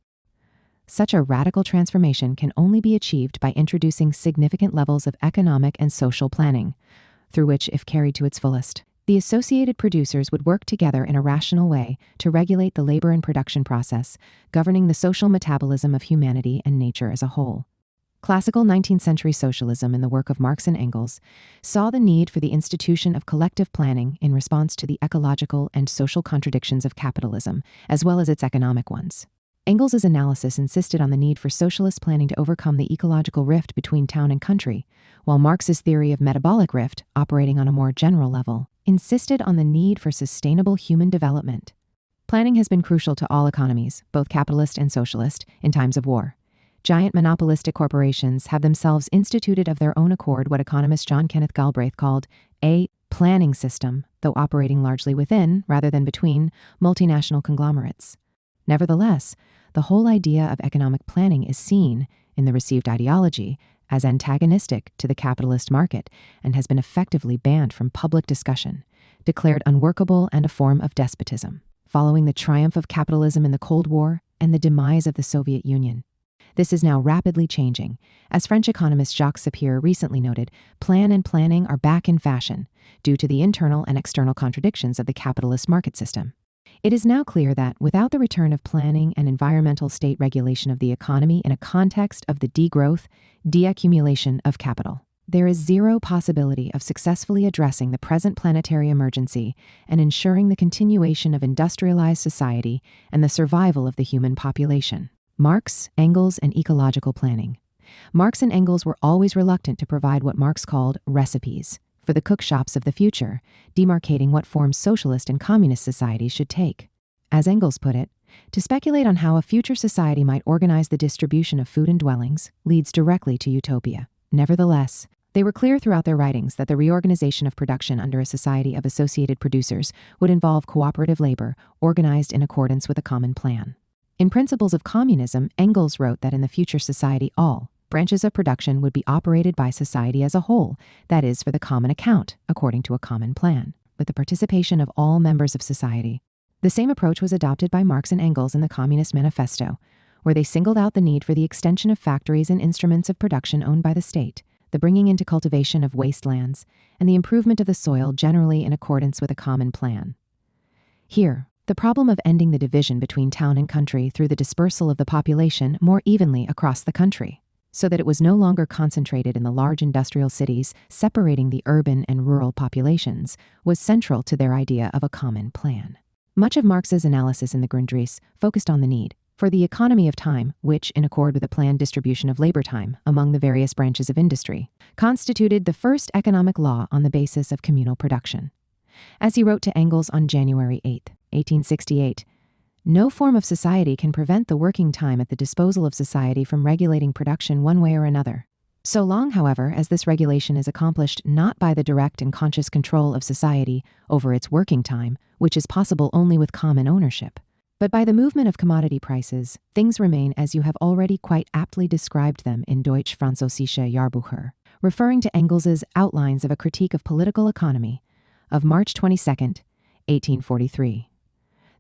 Such a radical transformation can only be achieved by introducing significant levels of economic and social planning, through which, if carried to its fullest, the associated producers would work together in a rational way to regulate the labor and production process, governing the social metabolism of humanity and nature as a whole. Classical 19th century socialism in the work of Marx and Engels saw the need for the institution of collective planning in response to the ecological and social contradictions of capitalism, as well as its economic ones. Engels' analysis insisted on the need for socialist planning to overcome the ecological rift between town and country, while Marx's theory of metabolic rift, operating on a more general level, insisted on the need for sustainable human development. Planning has been crucial to all economies, both capitalist and socialist, in times of war. Giant monopolistic corporations have themselves instituted of their own accord what economist John Kenneth Galbraith called a planning system, though operating largely within, rather than between, multinational conglomerates. Nevertheless, the whole idea of economic planning is seen, in the received ideology, as antagonistic to the capitalist market and has been effectively banned from public discussion, declared unworkable and a form of despotism, following the triumph of capitalism in the Cold War and the demise of the Soviet Union. This is now rapidly changing. As French economist Jacques Sapir recently noted, plan and planning are back in fashion due to the internal and external contradictions of the capitalist market system. It is now clear that without the return of planning and environmental state regulation of the economy in a context of the degrowth, deaccumulation of capital, there is zero possibility of successfully addressing the present planetary emergency and ensuring the continuation of industrialized society and the survival of the human population. Marx, Engels, and ecological planning. Marx and Engels were always reluctant to provide what Marx called recipes for the cookshops of the future, demarcating what forms socialist and communist societies should take. As Engels put it, to speculate on how a future society might organize the distribution of food and dwellings leads directly to utopia. Nevertheless, they were clear throughout their writings that the reorganization of production under a society of associated producers would involve cooperative labor organized in accordance with a common plan. In Principles of Communism, Engels wrote that in the future society, all branches of production would be operated by society as a whole, that is, for the common account, according to a common plan, with the participation of all members of society. The same approach was adopted by Marx and Engels in the Communist Manifesto, where they singled out the need for the extension of factories and instruments of production owned by the state, the bringing into cultivation of wastelands, and the improvement of the soil generally in accordance with a common plan. Here, the problem of ending the division between town and country through the dispersal of the population more evenly across the country, so that it was no longer concentrated in the large industrial cities separating the urban and rural populations, was central to their idea of a common plan. Much of Marx's analysis in the Grundrisse focused on the need for the economy of time, which, in accord with a planned distribution of labor time among the various branches of industry, constituted the first economic law on the basis of communal production. As he wrote to Engels on January 8, 1868, no form of society can prevent the working time at the disposal of society from regulating production one way or another. So long, however, as this regulation is accomplished not by the direct and conscious control of society over its working time, which is possible only with common ownership, But by the movement of commodity prices, things remain as you have already quite aptly described them in Deutsch-Französische Jahrbucher, referring to Engels's Outlines of a Critique of Political Economy of March 22, 1843.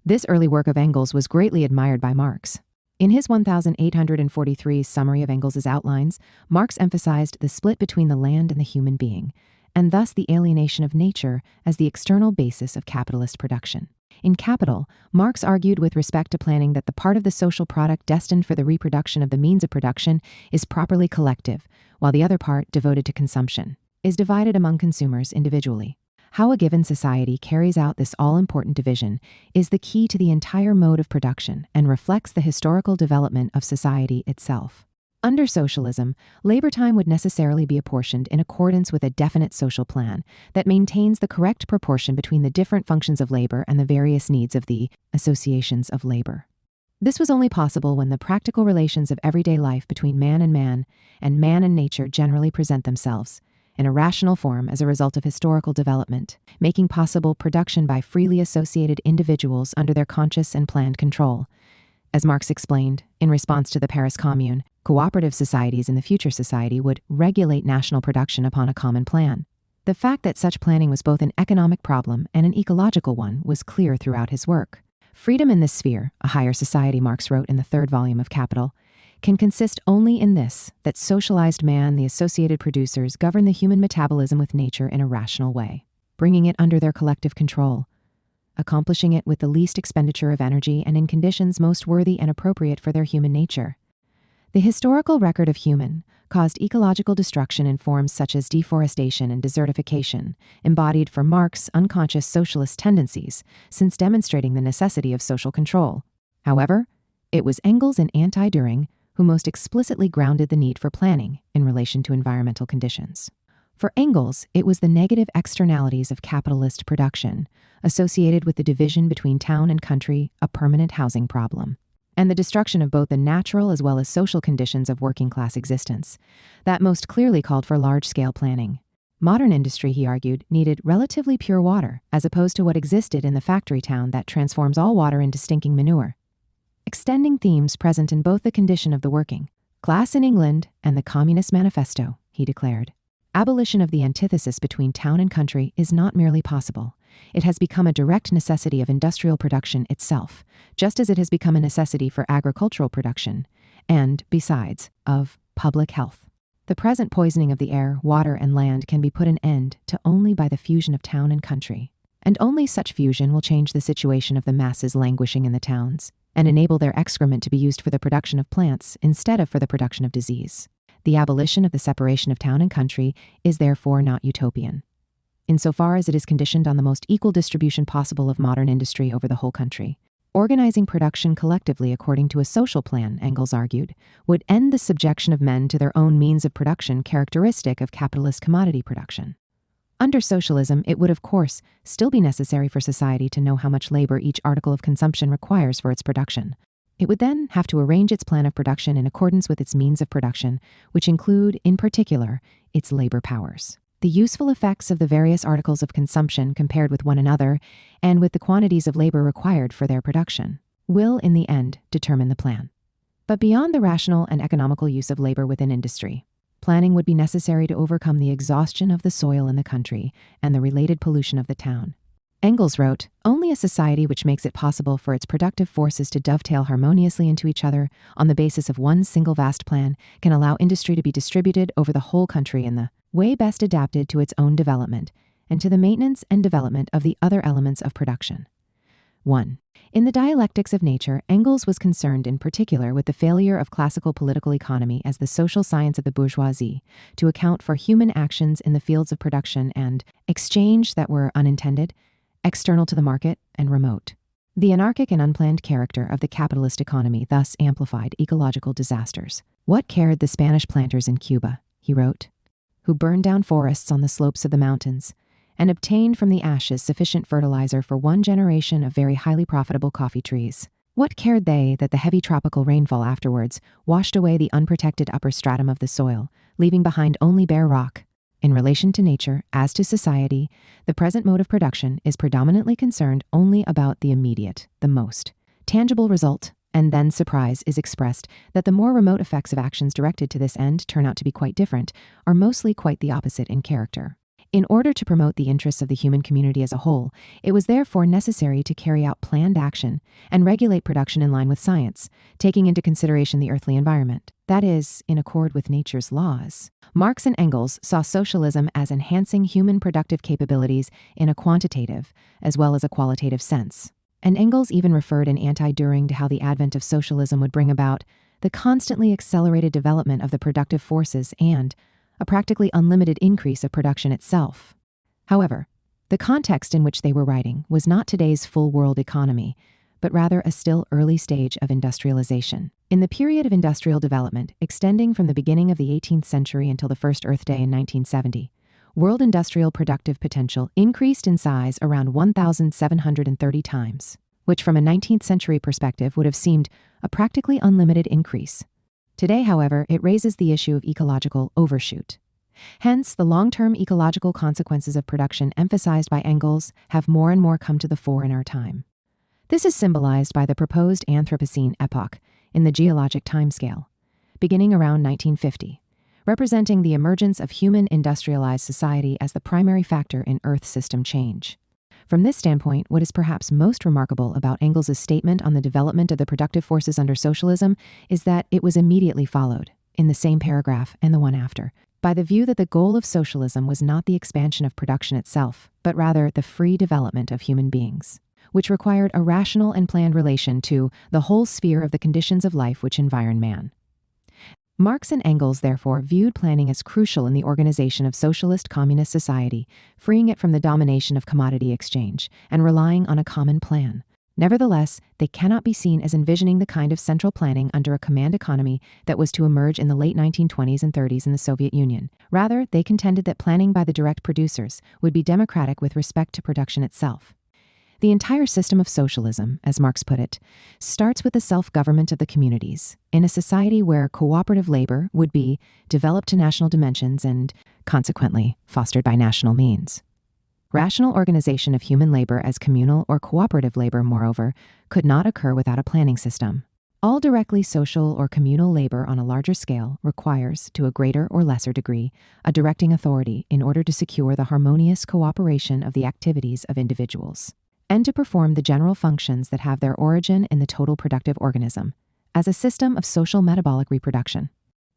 This early work of Engels was greatly admired by Marx. In his 1843 summary of Engels's outlines, Marx emphasized the split between the land and the human being, and thus the alienation of nature as the external basis of capitalist production. In Capital, Marx argued with respect to planning that the part of the social product destined for the reproduction of the means of production is properly collective, while the other part, devoted to consumption, is divided among consumers individually. How a given society carries out this all-important division is the key to the entire mode of production and reflects the historical development of society itself. Under socialism, labor time would necessarily be apportioned in accordance with a definite social plan that maintains the correct proportion between the different functions of labor and the various needs of the associations of labor. This was only possible when the practical relations of everyday life between man and nature generally present themselves in a rational form as a result of historical development, making possible production by freely associated individuals under their conscious and planned control. As Marx explained, in response to the Paris Commune, cooperative societies in the future society would regulate national production upon a common plan. The fact that such planning was both an economic problem and an ecological one was clear throughout his work. Freedom in this sphere, a higher society, Marx wrote in the third volume of Capital, can consist only in this, that socialized man, the associated producers, govern the human metabolism with nature in a rational way, bringing it under their collective control, accomplishing it with the least expenditure of energy and in conditions most worthy and appropriate for their human nature. The historical record of human caused ecological destruction in forms such as deforestation and desertification, embodied for Marx unconscious socialist tendencies, since demonstrating the necessity of social control. However, it was Engels and Anti-Düring who most explicitly grounded the need for planning in relation to environmental conditions. For Engels, it was the negative externalities of capitalist production, associated with the division between town and country, a permanent housing problem, and the destruction of both the natural as well as social conditions of working-class existence, that most clearly called for large-scale planning. Modern industry, he argued, needed relatively pure water, as opposed to what existed in the factory town that transforms all water into stinking manure. Extending themes present in both the condition of the working class in England and the Communist Manifesto, he declared. Abolition of the antithesis between town and country is not merely possible. It has become a direct necessity of industrial production itself, just as it has become a necessity for agricultural production, and, besides, of public health. The present poisoning of the air, water, and land can be put an end to only by the fusion of town and country, and only such fusion will change the situation of the masses languishing in the towns, and enable their excrement to be used for the production of plants instead of for the production of disease. The abolition of the separation of town and country is therefore not utopian, insofar as it is conditioned on the most equal distribution possible of modern industry over the whole country. Organizing production collectively according to a social plan, Engels argued, would end the subjection of men to their own means of production characteristic of capitalist commodity production. Under socialism, it would, of course, still be necessary for society to know how much labor each article of consumption requires for its production. It would then have to arrange its plan of production in accordance with its means of production, which include, in particular, its labor powers. The useful effects of the various articles of consumption compared with one another, and with the quantities of labor required for their production, will, in the end, determine the plan. But beyond the rational and economical use of labor within industry, planning would be necessary to overcome the exhaustion of the soil in the country and the related pollution of the town. Engels wrote, "Only a society which makes it possible for its productive forces to dovetail harmoniously into each other on the basis of one single vast plan can allow industry to be distributed over the whole country in the way best adapted to its own development and to the maintenance and development of the other elements of production." 1. In the Dialectics of Nature, Engels was concerned in particular with the failure of classical political economy as the social science of the bourgeoisie to account for human actions in the fields of production and exchange that were unintended, external to the market, and remote. The anarchic and unplanned character of the capitalist economy thus amplified ecological disasters. "What cared the Spanish planters in Cuba," he wrote, "who burned down forests on the slopes of the mountains and obtained from the ashes sufficient fertilizer for one generation of very highly profitable coffee trees? What cared they that the heavy tropical rainfall afterwards washed away the unprotected upper stratum of the soil, leaving behind only bare rock? In relation to nature, as to society, the present mode of production is predominantly concerned only about the immediate, the most. tangible result, and then surprise is expressed that the more remote effects of actions directed to this end turn out to be quite different, are mostly quite the opposite in character. In order to promote the interests of the human community as a whole, it was therefore necessary to carry out planned action and regulate production in line with science, taking into consideration the earthly environment, that is, in accord with nature's laws. Marx and Engels saw socialism as enhancing human productive capabilities in a quantitative as well as a qualitative sense. And Engels even referred in Anti-Düring to how the advent of socialism would bring about the constantly accelerated development of the productive forces and a practically unlimited increase of production itself. However, the context in which they were writing was not today's full world economy, but rather a still early stage of industrialization. In the period of industrial development, extending from the beginning of the 18th century until the first Earth Day in 1970, world industrial productive potential increased in size around 1,730 times, which from a 19th century perspective would have seemed a practically unlimited increase. Today, however, it raises the issue of ecological overshoot. Hence, the long-term ecological consequences of production emphasized by Engels have more and more come to the fore in our time. This is symbolized by the proposed Anthropocene epoch in the geologic timescale, beginning around 1950, representing the emergence of human industrialized society as the primary factor in Earth system change. From this standpoint, what is perhaps most remarkable about Engels' statement on the development of the productive forces under socialism is that it was immediately followed, in the same paragraph and the one after, by the view that the goal of socialism was not the expansion of production itself, but rather the free development of human beings, which required a rational and planned relation to the whole sphere of the conditions of life which environ man. Marx and Engels, therefore, viewed planning as crucial in the organization of socialist communist society, freeing it from the domination of commodity exchange and relying on a common plan. Nevertheless, they cannot be seen as envisioning the kind of central planning under a command economy that was to emerge in the late 1920s and 30s in the Soviet Union. Rather, they contended that planning by the direct producers would be democratic with respect to production itself. The entire system of socialism, as Marx put it, starts with the self-government of the communities, in a society where cooperative labor would be developed to national dimensions and, consequently, fostered by national means. Rational organization of human labor as communal or cooperative labor, moreover, could not occur without a planning system. All directly social or communal labor on a larger scale requires, to a greater or lesser degree, a directing authority in order to secure the harmonious cooperation of the activities of individuals, and to perform the general functions that have their origin in the total productive organism, as a system of social metabolic reproduction.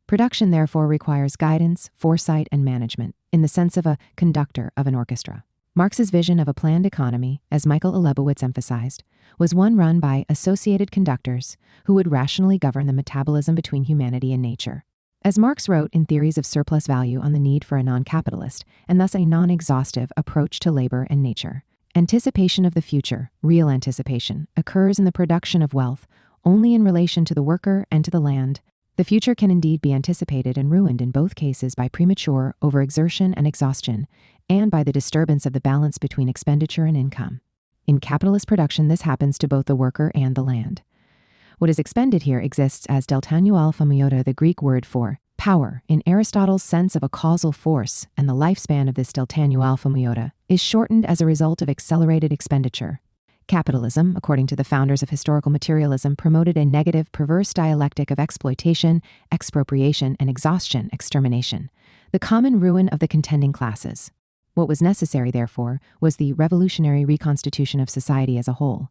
Production, therefore, requires guidance, foresight, and management, in the sense of a conductor of an orchestra. Marx's vision of a planned economy, as Michael Lebowitz emphasized, was one run by associated conductors who would rationally govern the metabolism between humanity and nature. As Marx wrote in Theories of Surplus Value on the need for a non-capitalist, and thus a non-exhaustive approach to labor and nature, anticipation of the future, real anticipation, occurs in the production of wealth only in relation to the worker and to the land. The future can indeed be anticipated and ruined in both cases by premature overexertion and exhaustion, and by the disturbance of the balance between expenditure and income. In capitalist production, this happens to both the worker and the land. What is expended here exists as deltanualphamiota, the Greek word for power, in Aristotle's sense of a causal force, and the lifespan of this deltanualphamiota is shortened as a result of accelerated expenditure. Capitalism, according to the founders of historical materialism, promoted a negative, perverse dialectic of exploitation, expropriation, and exhaustion, extermination, the common ruin of the contending classes. What was necessary, therefore, was the revolutionary reconstitution of society as a whole.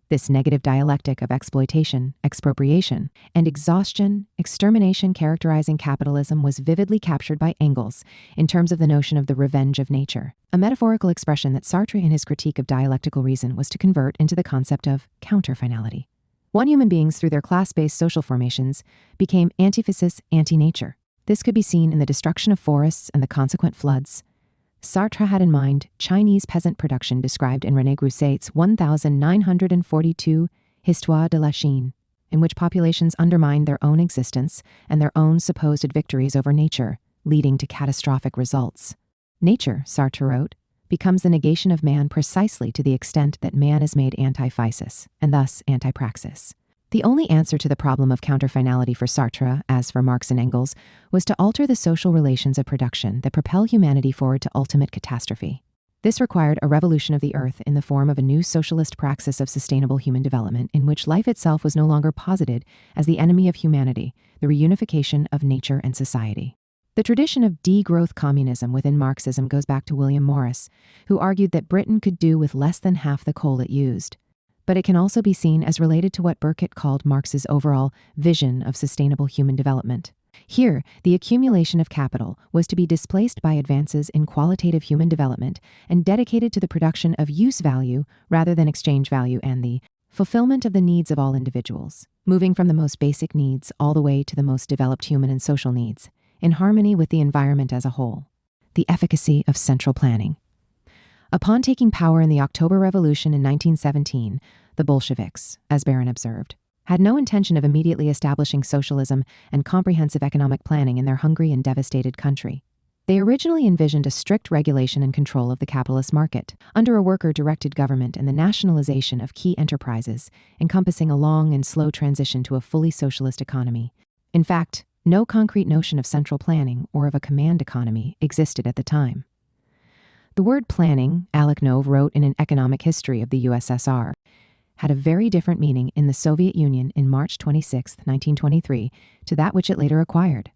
This negative dialectic of exploitation, expropriation, and exhaustion, extermination characterizing capitalism was vividly captured by Engels in terms of the notion of the revenge of nature, a metaphorical expression that Sartre in his critique of dialectical reason was to convert into the concept of counter-finality. One human beings, through their class-based social formations, became antithesis anti-nature. This could be seen in the destruction of forests and the consequent floods. Sartre had in mind Chinese peasant production described in René Grousset's 1942 Histoire de la Chine, in which populations undermined their own existence and their own supposed victories over nature, leading to catastrophic results. Nature, Sartre wrote, becomes the negation of man precisely to the extent that man is made anti-physis, and thus anti-praxis. The only answer to the problem of counterfinality for Sartre, as for Marx and Engels, was to alter the social relations of production that propel humanity forward to ultimate catastrophe. This required a revolution of the earth in the form of a new socialist praxis of sustainable human development in which life itself was no longer posited as the enemy of humanity, the reunification of nature and society. The tradition of degrowth communism within Marxism goes back to William Morris, who argued that Britain could do with less than half the coal it used. But it can also be seen as related to what Burkitt called Marx's overall vision of sustainable human development. Here, the accumulation of capital was to be displaced by advances in qualitative human development and dedicated to the production of use value rather than exchange value and the fulfillment of the needs of all individuals, moving from the most basic needs all the way to the most developed human and social needs, in harmony with the environment as a whole. The efficacy of central planning. Upon taking power in the October Revolution in 1917, the Bolsheviks, as Barron observed, had no intention of immediately establishing socialism and comprehensive economic planning in their hungry and devastated country. They originally envisioned a strict regulation and control of the capitalist market, under a worker-directed government and the nationalization of key enterprises, encompassing a long and slow transition to a fully socialist economy. In fact, no concrete notion of central planning or of a command economy existed at the time. The word planning, Aleknov wrote in an economic history of the USSR, had a very different meaning in the Soviet Union in March 26, 1923, to that which it later acquired.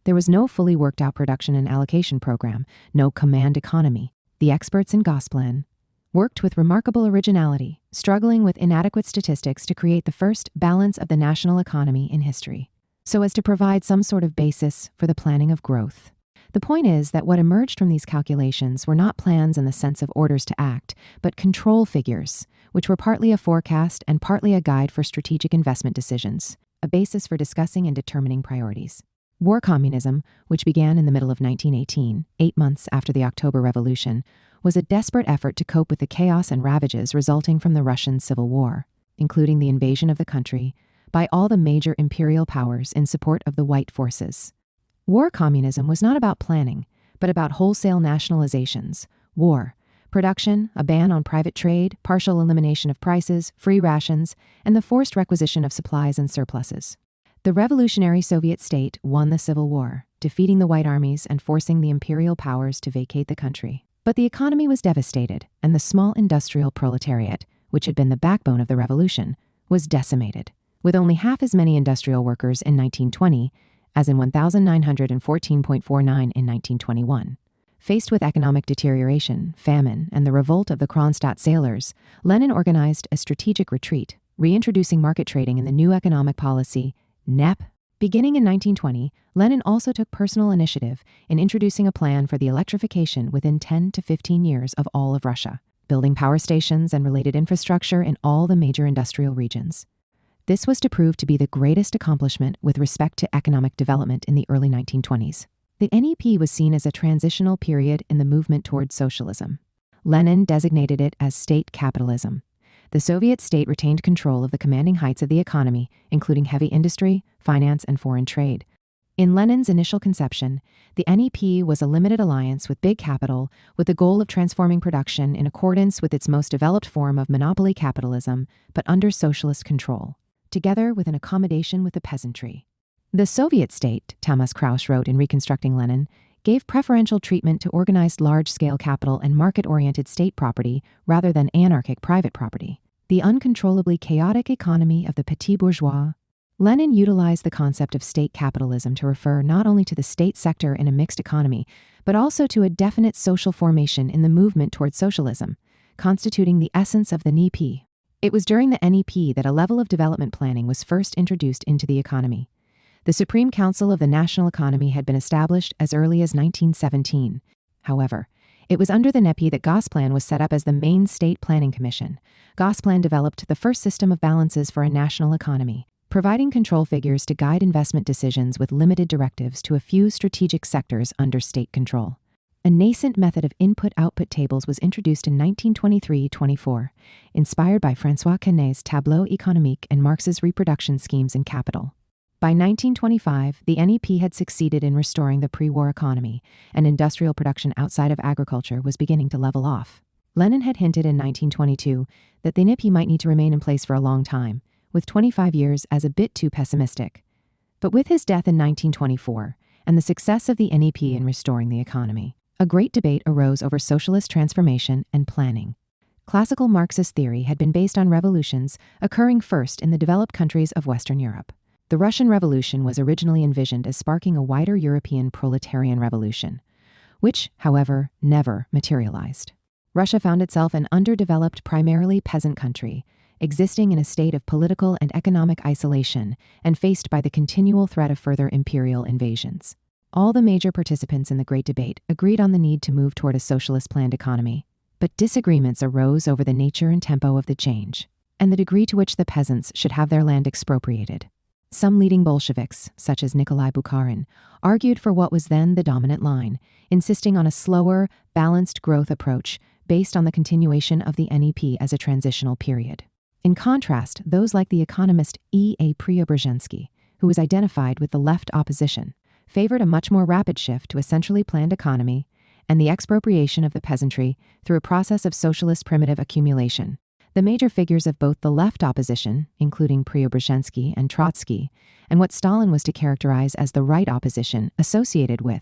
There was no fully worked-out production and allocation program, no command economy. The experts in Gosplan worked with remarkable originality, struggling with inadequate statistics to create the first balance of the national economy in history, so as to provide some sort of basis for the planning of growth. The point is that what emerged from these calculations were not plans in the sense of orders to act, but control figures, which were partly a forecast and partly a guide for strategic investment decisions, a basis for discussing and determining priorities. War communism, which began in the middle of 1918, 8 months after the October Revolution, was a desperate effort to cope with the chaos and ravages resulting from the Russian Civil War, including the invasion of the country by all the major imperial powers in support of the white forces. War communism was not about planning, but about wholesale nationalizations, war, production, a ban on private trade, partial elimination of prices, free rations, and the forced requisition of supplies and surpluses. The revolutionary Soviet state won the Civil War, defeating the white armies and forcing the imperial powers to vacate the country. But the economy was devastated, and the small industrial proletariat, which had been the backbone of the revolution, was decimated, with only half as many industrial workers in 1920 as in 1,914.49 in 1921. Faced with economic deterioration, famine, and the revolt of the Kronstadt sailors, Lenin organized a strategic retreat, reintroducing market trading in the new economic policy, NEP. Beginning in 1920, Lenin also took personal initiative in introducing a plan for the electrification within 10 to 15 years of all of Russia, building power stations and related infrastructure in all the major industrial regions. This was to prove to be the greatest accomplishment with respect to economic development in the early 1920s. The NEP was seen as a transitional period in the movement towards socialism. Lenin designated it as state capitalism. The Soviet state retained control of the commanding heights of the economy, including heavy industry, finance, and foreign trade. In Lenin's initial conception, the NEP was a limited alliance with big capital with the goal of transforming production in accordance with its most developed form of monopoly capitalism, but under socialist control, together with an accommodation with the peasantry. The Soviet state, Thomas Krauss wrote in Reconstructing Lenin, gave preferential treatment to organized large-scale capital and market-oriented state property rather than anarchic private property. The uncontrollably chaotic economy of the petit bourgeois. Lenin utilized the concept of state capitalism to refer not only to the state sector in a mixed economy, but also to a definite social formation in the movement towards socialism, constituting the essence of the NEP. It was during the NEP that a level of development planning was first introduced into the economy. The Supreme Council of the National Economy had been established as early as 1917. However, it was under the NEP that Gosplan was set up as the main state planning commission. Gosplan developed the first system of balances for a national economy, providing control figures to guide investment decisions with limited directives to a few strategic sectors under state control. A nascent method of input-output tables was introduced in 1923-24, inspired by François Quenet's Tableau économique and Marx's reproduction schemes in Capital. By 1925, the NEP had succeeded in restoring the pre-war economy, and industrial production outside of agriculture was beginning to level off. Lenin had hinted in 1922 that the NEP might need to remain in place for a long time, with 25 years as a bit too pessimistic. But with his death in 1924, and the success of the NEP in restoring the economy, A great debate arose over socialist transformation and planning. Classical Marxist theory had been based on revolutions occurring first in the developed countries of Western Europe. The Russian Revolution was originally envisioned as sparking a wider European proletarian revolution, which, however, never materialized. Russia found itself an underdeveloped, primarily peasant country, existing in a state of political and economic isolation and faced by the continual threat of further imperial invasions. All the major participants in the Great Debate agreed on the need to move toward a socialist planned economy, but disagreements arose over the nature and tempo of the change, and the degree to which the peasants should have their land expropriated. Some leading Bolsheviks, such as Nikolai Bukharin, argued for what was then the dominant line, insisting on a slower, balanced growth approach based on the continuation of the NEP as a transitional period. In contrast, those like the economist E.A. Preobrazhensky, who was identified with the left opposition, favored a much more rapid shift to a centrally planned economy and the expropriation of the peasantry through a process of socialist primitive accumulation. The major figures of both the left opposition, including Preobrazhensky and Trotsky, and what Stalin was to characterize as the right opposition associated with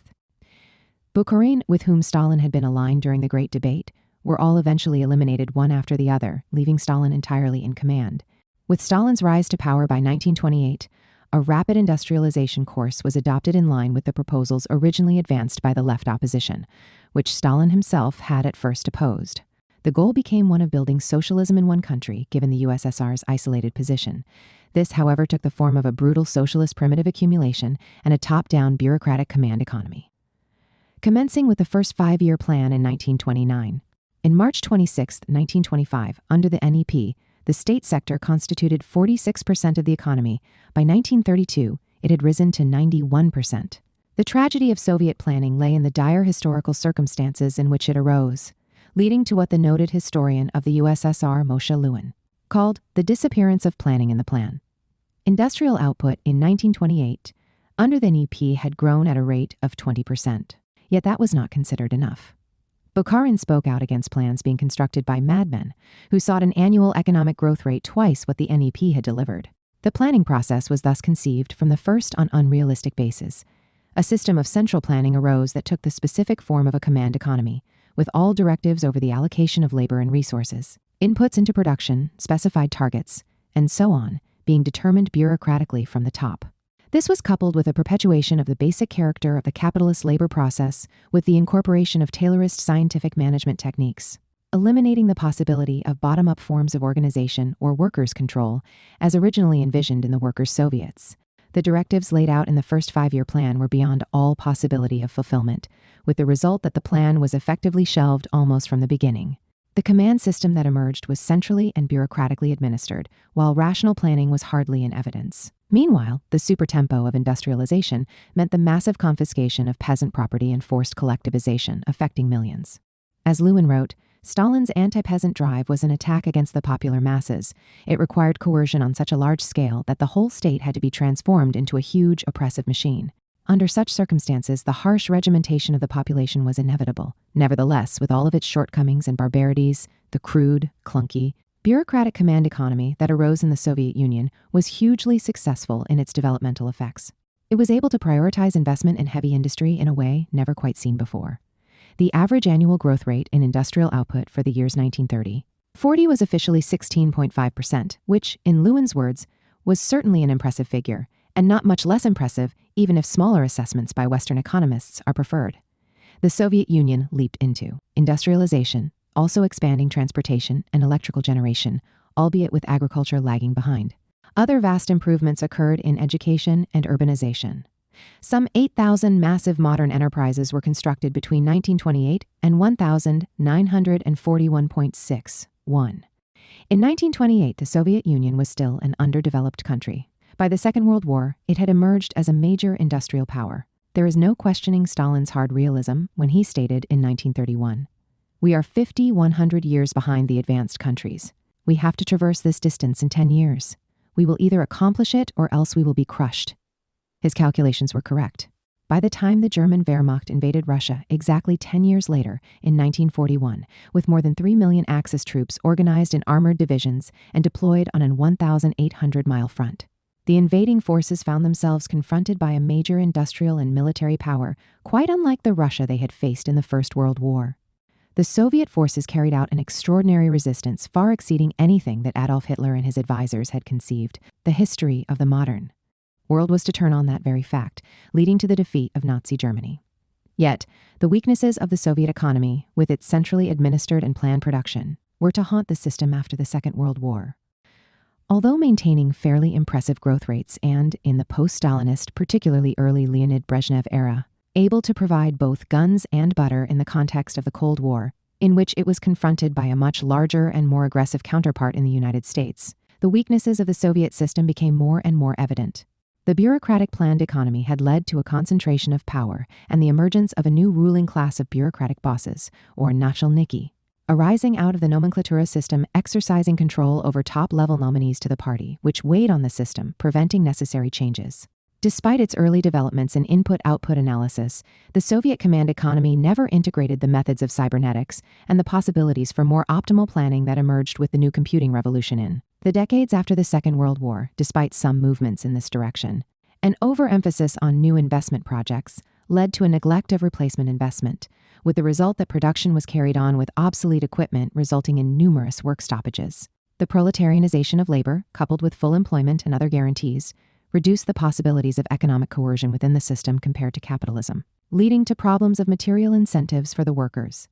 Bukharin, with whom Stalin had been aligned during the Great Debate, were all eventually eliminated one after the other, leaving Stalin entirely in command. With Stalin's rise to power by 1928, a rapid industrialization course was adopted in line with the proposals originally advanced by the left opposition, which Stalin himself had at first opposed. The goal became one of building socialism in one country, given the USSR's isolated position. This, however, took the form of a brutal socialist primitive accumulation and a top-down bureaucratic command economy. Commencing with the first five-year plan in 1929, in March 26, 1925, under the NEP, the state sector constituted 46% of the economy. By 1932, it had risen to 91%. The tragedy of Soviet planning lay in the dire historical circumstances in which it arose, leading to what the noted historian of the USSR, Moshe Lewin, called the disappearance of planning in the plan. Industrial output in 1928, under the NEP, had grown at a rate of 20%. Yet that was not considered enough. Bukharin spoke out against plans being constructed by madmen who sought an annual economic growth rate twice what the NEP had delivered. The planning process was thus conceived from the first on unrealistic bases. A system of central planning arose that took the specific form of a command economy, with all directives over the allocation of labor and resources, inputs into production, specified targets, and so on, being determined bureaucratically from the top. This was coupled with a perpetuation of the basic character of the capitalist labor process with the incorporation of Taylorist scientific management techniques, eliminating the possibility of bottom-up forms of organization or workers' control as originally envisioned in the workers' Soviets. The directives laid out in the first five-year plan were beyond all possibility of fulfillment, with the result that the plan was effectively shelved almost from the beginning. The command system that emerged was centrally and bureaucratically administered, while rational planning was hardly in evidence. Meanwhile, the super tempo of industrialization meant the massive confiscation of peasant property and forced collectivization, affecting millions. As Lewin wrote, Stalin's anti-peasant drive was an attack against the popular masses. It required coercion on such a large scale that the whole state had to be transformed into a huge oppressive machine. Under such circumstances, the harsh regimentation of the population was inevitable. Nevertheless, with all of its shortcomings and barbarities, the crude, clunky, bureaucratic command economy that arose in the Soviet Union was hugely successful in its developmental effects. It was able to prioritize investment in heavy industry in a way never quite seen before. The average annual growth rate in industrial output for the years 1930-40 was officially 16.5%, which, in Lewin's words, was certainly an impressive figure, and not much less impressive even if smaller assessments by Western economists are preferred. The Soviet Union leaped into industrialization, also expanding transportation and electrical generation, albeit with agriculture lagging behind. Other vast improvements occurred in education and urbanization. Some 8,000 massive modern enterprises were constructed between 1928 and 1,941.61. In 1928, the Soviet Union was still an underdeveloped country. By the Second World War, it had emerged as a major industrial power. There is no questioning Stalin's hard realism when he stated in 1931, "We are 100 years behind the advanced countries. We have to traverse this distance in 10 years. We will either accomplish it or else we will be crushed." His calculations were correct. By the time the German Wehrmacht invaded Russia exactly 10 years later, in 1941, with more than 3 million Axis troops organized in armored divisions and deployed on an 1,800-mile front, The invading forces found themselves confronted by a major industrial and military power, quite unlike the Russia they had faced in the First World War. The Soviet forces carried out an extraordinary resistance far exceeding anything that Adolf Hitler and his advisors had conceived. The history of the modern world was to turn on that very fact, leading to the defeat of Nazi Germany. Yet, the weaknesses of the Soviet economy, with its centrally administered and planned production, were to haunt the system after the Second World War. Although maintaining fairly impressive growth rates and, in the post-Stalinist, particularly early Leonid Brezhnev era, able to provide both guns and butter in the context of the Cold War, in which it was confronted by a much larger and more aggressive counterpart in the United States, the weaknesses of the Soviet system became more and more evident. The bureaucratic planned economy had led to a concentration of power and the emergence of a new ruling class of bureaucratic bosses, or nachalniki, arising out of the nomenklatura system exercising control over top-level nominees to the party, which weighed on the system, preventing necessary changes. Despite its early developments in input-output analysis, the Soviet command economy never integrated the methods of cybernetics and the possibilities for more optimal planning that emerged with the new computing revolution in the decades after the Second World War. Despite some movements in this direction, an overemphasis on new investment projects led to a neglect of replacement investment, with the result that production was carried on with obsolete equipment, resulting in numerous work stoppages. The proletarianization of labor, coupled with full employment and other guarantees, reduced the possibilities of economic coercion within the system compared to capitalism, leading to problems of material incentives for the workers.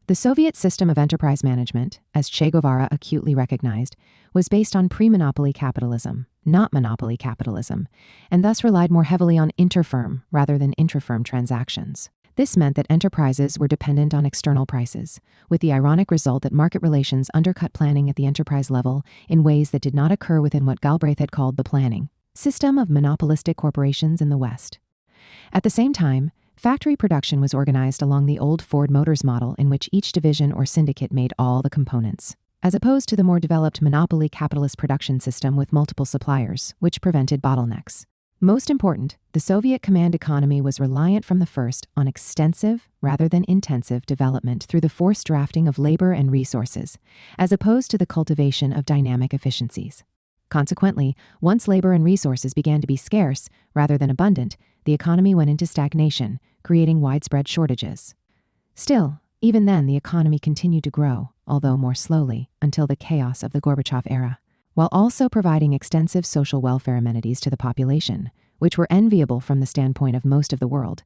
The Soviet system of enterprise management, as Che Guevara acutely recognized, was based on pre-monopoly capitalism, not monopoly capitalism, and thus relied more heavily on interfirm rather than intrafirm transactions. This meant that enterprises were dependent on external prices, with the ironic result that market relations undercut planning at the enterprise level in ways that did not occur within what Galbraith had called the planning system of monopolistic corporations in the West. At the same time, factory production was organized along the old Ford Motors model in which each division or syndicate made all the components, as opposed to the more developed monopoly capitalist production system with multiple suppliers, which prevented bottlenecks. Most important, the Soviet command economy was reliant from the first on extensive rather than intensive development through the forced drafting of labor and resources, as opposed to the cultivation of dynamic efficiencies. Consequently, once labor and resources began to be scarce rather than abundant, the economy went into stagnation, creating widespread shortages. Still, even then the economy continued to grow, although more slowly, until the chaos of the Gorbachev era, while also providing extensive social welfare amenities to the population, which were enviable from the standpoint of most of the world,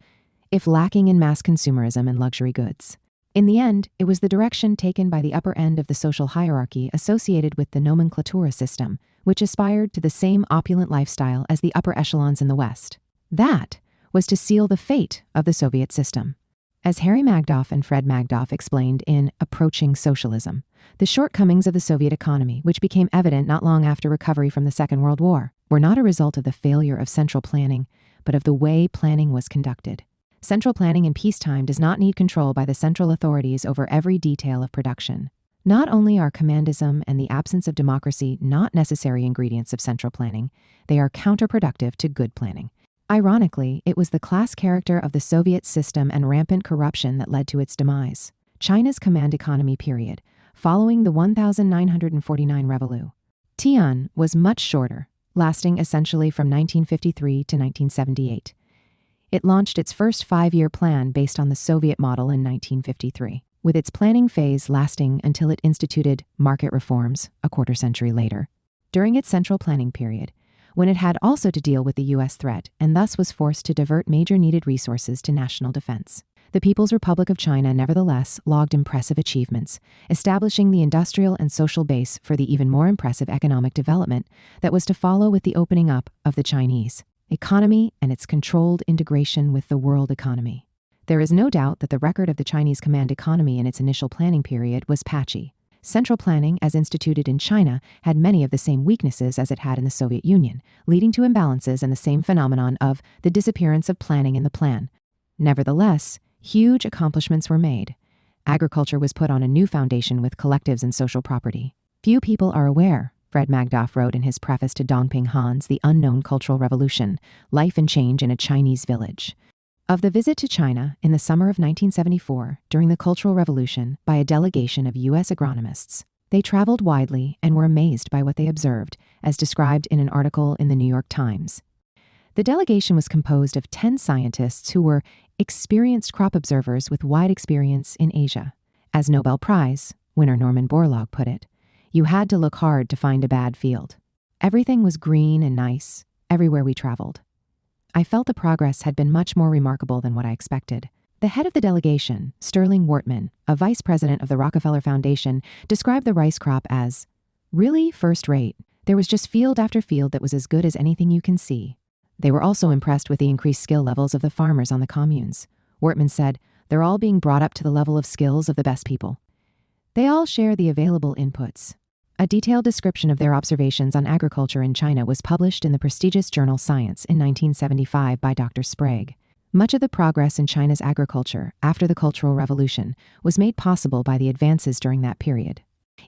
if lacking in mass consumerism and luxury goods. In the end, it was the direction taken by the upper end of the social hierarchy associated with the nomenklatura system, which aspired to the same opulent lifestyle as the upper echelons in the West. That was to seal the fate of the Soviet system. As Harry Magdoff and Fred Magdoff explained in Approaching Socialism, the shortcomings of the Soviet economy, which became evident not long after recovery from the Second World War, were not a result of the failure of central planning, but of the way planning was conducted. Central planning in peacetime does not need control by the central authorities over every detail of production. Not only are commandism and the absence of democracy not necessary ingredients of central planning, they are counterproductive to good planning. Ironically, it was the class character of the Soviet system and rampant corruption that led to its demise. China's command economy period, following the 1949 Revolution, was much shorter, lasting essentially from 1953 to 1978. It launched its first 5-year plan based on the Soviet model in 1953, with its planning phase lasting until it instituted market reforms a quarter century later. During its central planning period, when it had also to deal with the U.S. threat and thus was forced to divert major needed resources to national defense, the People's Republic of China nevertheless logged impressive achievements, establishing the industrial and social base for the even more impressive economic development that was to follow with the opening up of the Chinese economy and its controlled integration with the world economy. There is no doubt that the record of the Chinese command economy in its initial planning period was patchy. Central planning, as instituted in China, had many of the same weaknesses as it had in the Soviet Union, leading to imbalances and the same phenomenon of the disappearance of planning in the plan. Nevertheless, huge accomplishments were made. Agriculture was put on a new foundation with collectives and social property. Few people are aware, Fred Magdoff wrote in his preface to Dongping Han's The Unknown Cultural Revolution, Life and Change in a Chinese Village, of the visit to China in the summer of 1974 during the Cultural Revolution by a delegation of U.S. agronomists, They traveled widely and were amazed by what they observed, as described in an article in the New York Times. The delegation was composed of 10 scientists who were experienced crop observers with wide experience in Asia. As Nobel Prize winner Norman Borlaug put it, "You had to look hard to find a bad field. Everything was green and nice, everywhere we traveled. I felt the progress had been much more remarkable than what I expected." The head of the delegation, Sterling Wortman, a vice president of the Rockefeller Foundation, described the rice crop as really first rate. There was just field after field that was as good as anything you can see. They were also impressed with the increased skill levels of the farmers on the communes. Wortman said, "They're all being brought up to the level of skills of the best people. They all share the available inputs." A detailed description of their observations on agriculture in China was published in the prestigious journal Science in 1975 by Dr. Sprague. Much of the progress in China's agriculture after the Cultural Revolution was made possible by the advances during that period.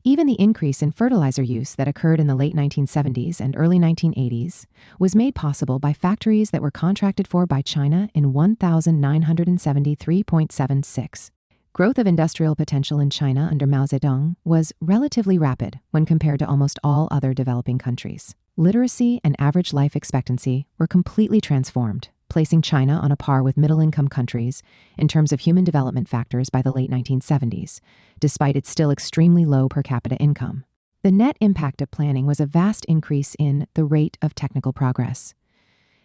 Even the increase in fertilizer use that occurred in the late 1970s and early 1980s was made possible by factories that were contracted for by China in 1973.76. Growth of industrial potential in China under Mao Zedong was relatively rapid when compared to almost all other developing countries. Literacy and average life expectancy were completely transformed, placing China on a par with middle-income countries in terms of human development factors by the late 1970s, despite its still extremely low per capita income. The net impact of planning was a vast increase in the rate of technical progress.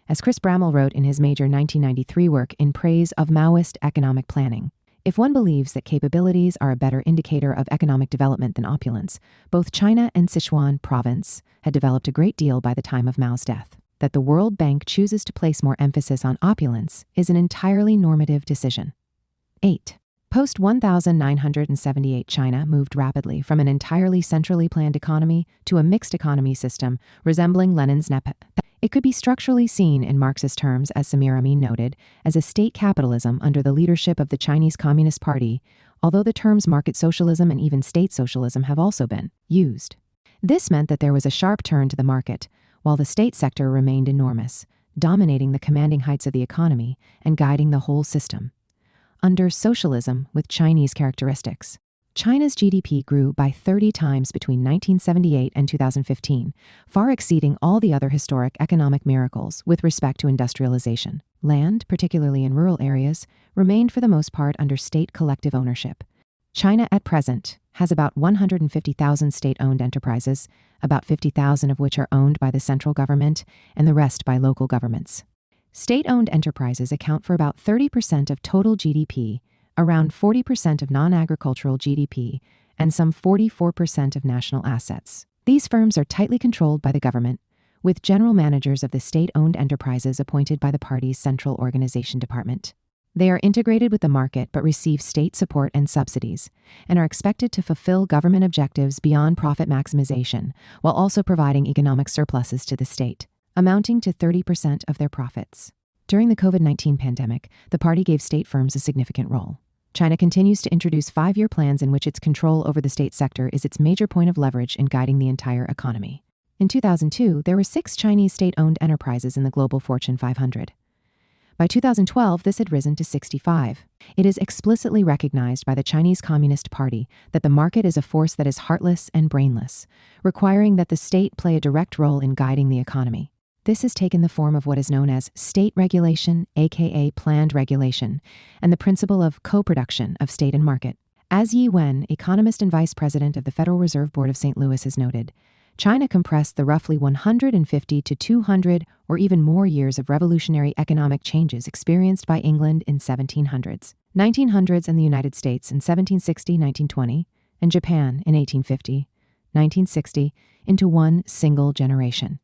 As Chris Bramall wrote in his major 1993 work in praise of Maoist economic planning, if one believes that capabilities are a better indicator of economic development than opulence, both China and Sichuan province had developed a great deal by the time of Mao's death. That the World Bank chooses to place more emphasis on opulence is an entirely normative decision. 8. Post-1978 China moved rapidly from an entirely centrally planned economy to a mixed economy system resembling Lenin's NEP. It could be structurally seen in Marxist terms, as Samir Amin noted, as a state capitalism under the leadership of the Chinese Communist Party, although the terms market socialism and even state socialism have also been used. This meant that there was a sharp turn to the market, while the state sector remained enormous, dominating the commanding heights of the economy and guiding the whole system. Under socialism with Chinese characteristics, China's GDP grew by 30 times between 1978 and 2015, far exceeding all the other historic economic miracles with respect to industrialization. Land, particularly in rural areas, remained for the most part under state collective ownership. China at present has about 150,000 state-owned enterprises, about 50,000 of which are owned by the central government and the rest by local governments. State-owned enterprises account for about 30% of total GDP, around 40% of non-agricultural GDP, and some 44% of national assets. These firms are tightly controlled by the government, with general managers of the state-owned enterprises appointed by the party's central organization department. They are integrated with the market but receive state support and subsidies, and are expected to fulfill government objectives beyond profit maximization, while also providing economic surpluses to the state, amounting to 30% of their profits. During the COVID-19 pandemic, the party gave state firms a significant role. China continues to introduce 5-year plans in which its control over the state sector is its major point of leverage in guiding the entire economy. In 2002, there were 6 Chinese state-owned enterprises in the global Fortune 500. By 2012, this had risen to 65. It is explicitly recognized by the Chinese Communist Party that the market is a force that is heartless and brainless, requiring that the state play a direct role in guiding the economy. This has taken the form of what is known as state regulation, aka planned regulation, and the principle of co-production of state and market. As Yi Wen, economist and vice president of the Federal Reserve Board of St. Louis, has noted, China compressed the roughly 150 to 200 or even more years of revolutionary economic changes experienced by England in 1700s, 1900s and the United States in 1760-1920, and Japan in 1850-1960 into one single generation.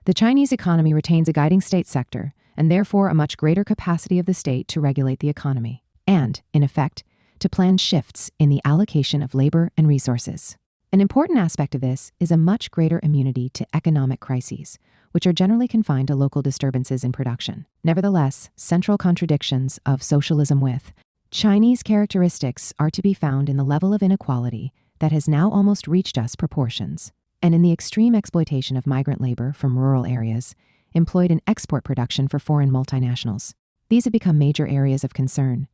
The Chinese economy retains a guiding state sector and therefore a much greater capacity of the state to regulate the economy and, in effect, to plan shifts in the allocation of labor and resources. An important aspect of this is a much greater immunity to economic crises, which are generally confined to local disturbances in production. Nevertheless, central contradictions of socialism with Chinese characteristics are to be found in the level of inequality that has now almost reached us proportions, and in the extreme exploitation of migrant labor from rural areas employed in export production for foreign multinationals. These have become major areas of concern.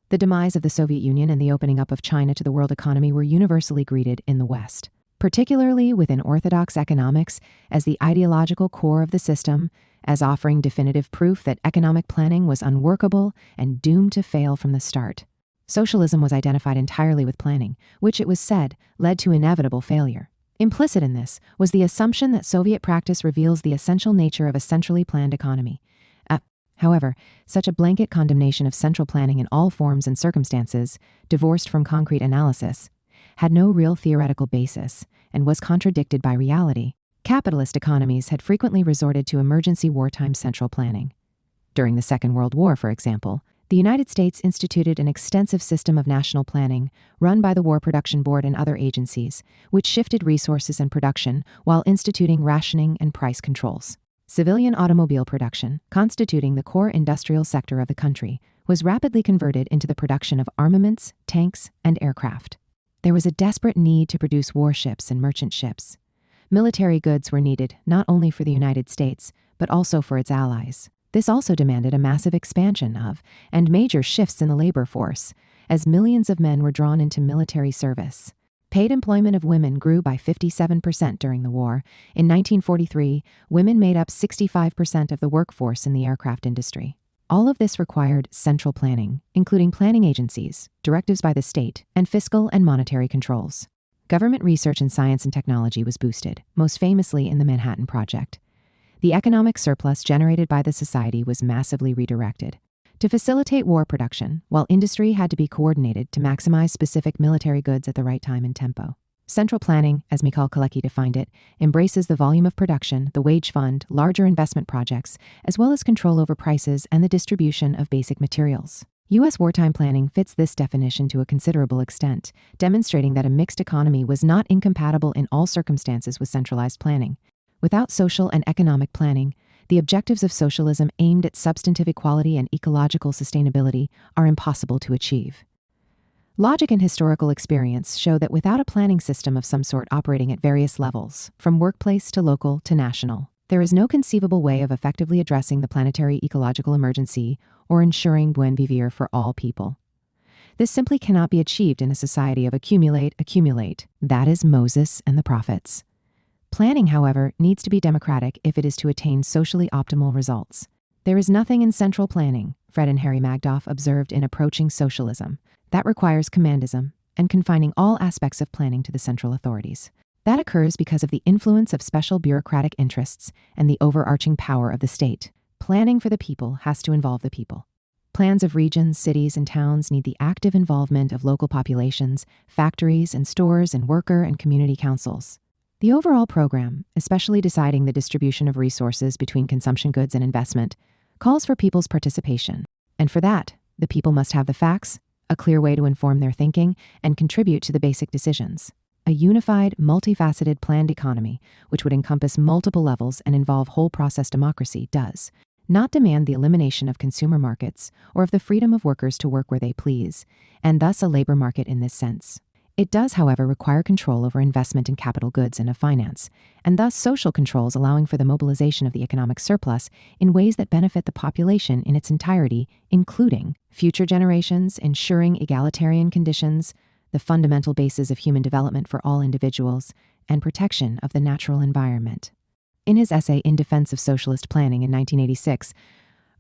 The demise of the Soviet Union and the opening up of China to the world economy were universally greeted in the West, particularly within orthodox economics as the ideological core of the system, as offering definitive proof that economic planning was unworkable and doomed to fail from the start. Socialism was identified entirely with planning, which it was said led to inevitable failure. Implicit in this was the assumption that Soviet practice reveals the essential nature of a centrally planned economy. However, such a blanket condemnation of central planning in all forms and circumstances, divorced from concrete analysis, had no real theoretical basis and was contradicted by reality. Capitalist economies had frequently resorted to emergency wartime central planning. During the Second World War, for example, the United States instituted an extensive system of national planning run by the War Production Board and other agencies, which shifted resources and production while instituting rationing and price controls. Civilian automobile production, constituting the core industrial sector of the country, was rapidly converted into the production of armaments, tanks, and aircraft. There was a desperate need to produce warships and merchant ships. Military goods were needed not only for the United States, but also for its allies. This also demanded a massive expansion of and major shifts in the labor force, as millions of men were drawn into military service. Paid employment of women grew by 57% during the war. In 1943, women made up 65% of the workforce in the aircraft industry. All of this required central planning, including planning agencies, directives by the state, and fiscal and monetary controls. Government research in science and technology was boosted, most famously in the Manhattan Project. The economic surplus generated by the society was massively redirected to facilitate war production, while industry had to be coordinated to maximize specific military goods at the right time and tempo. Central planning, as Mikhail Kalecki defined it, embraces the volume of production, the wage fund, larger investment projects, as well as control over prices and the distribution of basic materials. U.S. wartime planning fits this definition to a considerable extent, demonstrating that a mixed economy was not incompatible in all circumstances with centralized planning. Without social and economic planning, the objectives of socialism aimed at substantive equality and ecological sustainability are impossible to achieve. Logic and historical experience show that without a planning system of some sort operating at various levels, from workplace to local to national, there is no conceivable way of effectively addressing the planetary ecological emergency or ensuring buen vivir for all people. This simply cannot be achieved in a society of accumulate. That is Moses and the prophets. Planning, however, needs to be democratic if it is to attain socially optimal results. There is nothing in central planning, Fred and Harry Magdoff observed in Approaching Socialism, that requires commandism and confining all aspects of planning to the central authorities. That occurs because of the influence of special bureaucratic interests and the overarching power of the state. Planning for the people has to involve the people. Plans of regions, cities, and towns need the active involvement of local populations, factories and stores, and worker and community councils. The overall program, especially deciding the distribution of resources between consumption goods and investment, calls for people's participation. And for that, the people must have the facts, a clear way to inform their thinking, and contribute to the basic decisions. A unified, multifaceted planned economy, which would encompass multiple levels and involve whole process democracy, does not demand the elimination of consumer markets or of the freedom of workers to work where they please, and thus a labor market in this sense. It does, however, require control over investment in capital goods and of finance, and thus social controls allowing for the mobilization of the economic surplus in ways that benefit the population in its entirety, including future generations, ensuring egalitarian conditions, the fundamental basis of human development for all individuals, and protection of the natural environment. In his essay In Defense of Socialist Planning in 1986,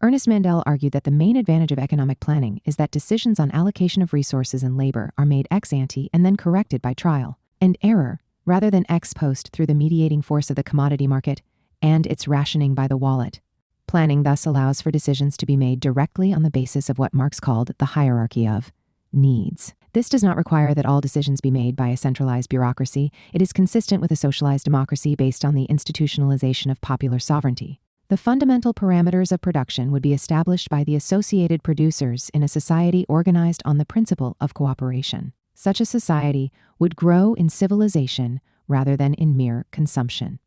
Ernest Mandel argued that the main advantage of economic planning is that decisions on allocation of resources and labor are made ex ante and then corrected by trial and error, rather than ex post through the mediating force of the commodity market and its rationing by the wallet. Planning thus allows for decisions to be made directly on the basis of what Marx called the hierarchy of needs. This does not require that all decisions be made by a centralized bureaucracy. It is consistent with a socialized democracy based on the institutionalization of popular sovereignty. The fundamental parameters of production would be established by the associated producers in a society organized on the principle of cooperation. Such a society would grow in civilization rather than in mere consumption.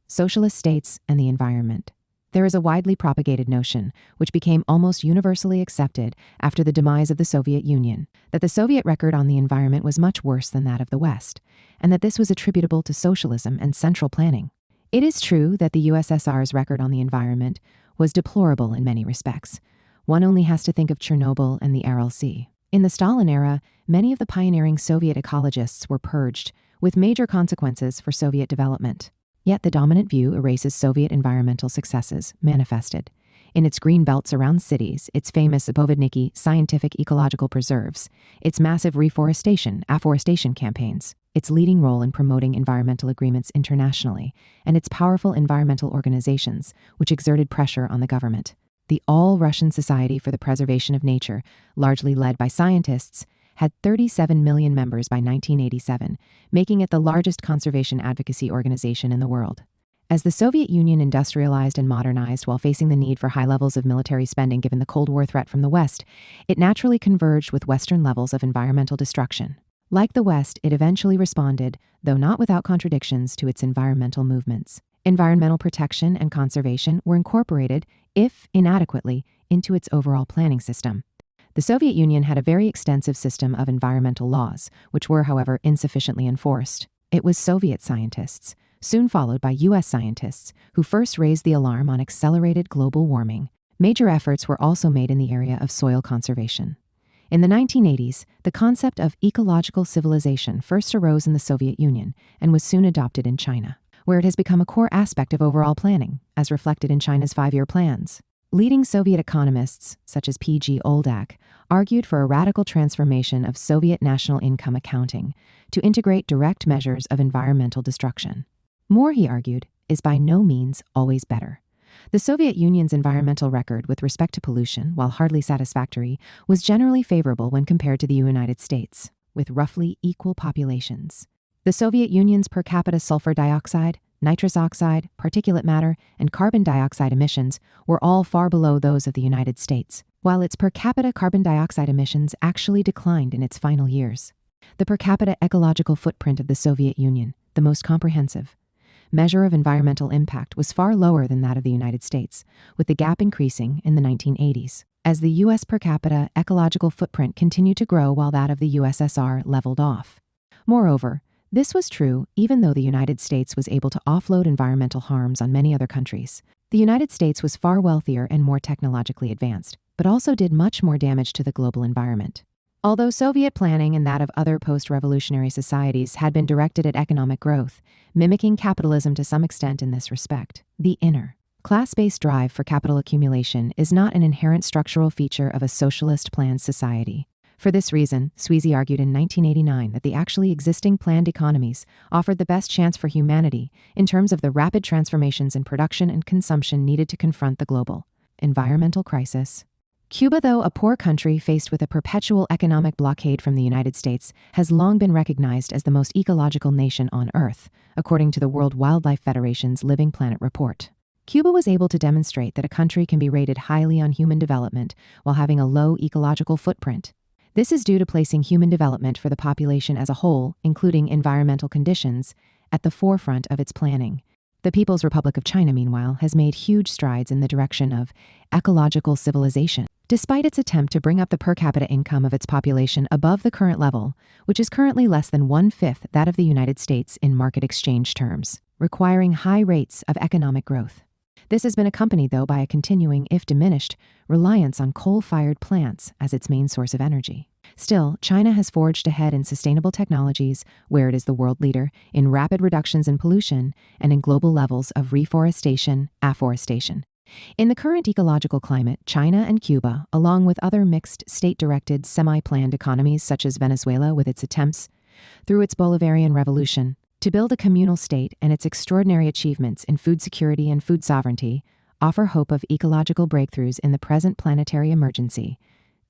Socialist states and the environment. There is a widely propagated notion, which became almost universally accepted after the demise of the Soviet Union, that the Soviet record on the environment was much worse than that of the West, and that this was attributable to socialism and central planning. It is true that the USSR's record on the environment was deplorable in many respects. One only has to think of Chernobyl and the Aral Sea. In the Stalin era, many of the pioneering Soviet ecologists were purged, with major consequences for Soviet development. Yet the dominant view erases Soviet environmental successes, manifested in its green belts around cities, its famous Zapovedniki scientific ecological preserves, its massive afforestation campaigns, its leading role in promoting environmental agreements internationally, and its powerful environmental organizations, which exerted pressure on the government. The All-Russian Society for the Preservation of Nature, largely led by scientists, had 37 million members by 1987, making it the largest conservation advocacy organization in the world. As the Soviet Union industrialized and modernized while facing the need for high levels of military spending given the Cold War threat from the West, it naturally converged with Western levels of environmental destruction. Like the West, it eventually responded, though not without contradictions, to its environmental movements. Environmental protection and conservation were incorporated, if inadequately, into its overall planning system. The Soviet Union had a very extensive system of environmental laws, which were, however, insufficiently enforced. It was Soviet scientists, soon followed by U.S. scientists, who first raised the alarm on accelerated global warming. Major efforts were also made in the area of soil conservation. In the 1980s, the concept of ecological civilization first arose in the Soviet Union and was soon adopted in China, where it has become a core aspect of overall planning, as reflected in China's 5-year plans. Leading Soviet economists, such as P.G. Oldak, argued for a radical transformation of Soviet national income accounting to integrate direct measures of environmental destruction. More, he argued, is by no means always better. The Soviet Union's environmental record with respect to pollution, while hardly satisfactory, was generally favorable when compared to the United States, with roughly equal populations. The Soviet Union's per capita sulfur dioxide, nitrous oxide, particulate matter, and carbon dioxide emissions were all far below those of the United States, while its per capita carbon dioxide emissions actually declined in its final years. The per capita ecological footprint of the Soviet Union, the most comprehensive measure of environmental impact, was far lower than that of the United States, with the gap increasing in the 1980s, as the U.S. per capita ecological footprint continued to grow while that of the USSR leveled off. Moreover, this was true even though the United States was able to offload environmental harms on many other countries. The United States was far wealthier and more technologically advanced, but also did much more damage to the global environment. Although Soviet planning and that of other post-revolutionary societies had been directed at economic growth, mimicking capitalism to some extent in this respect, the inner, class-based drive for capital accumulation is not an inherent structural feature of a socialist planned society. For this reason, Sweezy argued in 1989 that the actually existing planned economies offered the best chance for humanity in terms of the rapid transformations in production and consumption needed to confront the global environmental crisis. Cuba, though a poor country faced with a perpetual economic blockade from the United States, has long been recognized as the most ecological nation on Earth, according to the World Wildlife Federation's Living Planet report. Cuba was able to demonstrate that a country can be rated highly on human development while having a low ecological footprint. This is due to placing human development for the population as a whole, including environmental conditions, at the forefront of its planning. The People's Republic of China, meanwhile, has made huge strides in the direction of ecological civilization, despite its attempt to bring up the per capita income of its population above the current level, which is currently less than 1/5 that of the United States in market exchange terms, requiring high rates of economic growth. This has been accompanied, though, by a continuing, if diminished, reliance on coal-fired plants as its main source of energy. Still, China has forged ahead in sustainable technologies, where it is the world leader, in rapid reductions in pollution, and in global levels of reforestation, afforestation. In the current ecological climate, China and Cuba, along with other mixed, state-directed, semi-planned economies such as Venezuela with its attempts, through its Bolivarian Revolution, to build a communal state and its extraordinary achievements in food security and food sovereignty, offer hope of ecological breakthroughs in the present planetary emergency,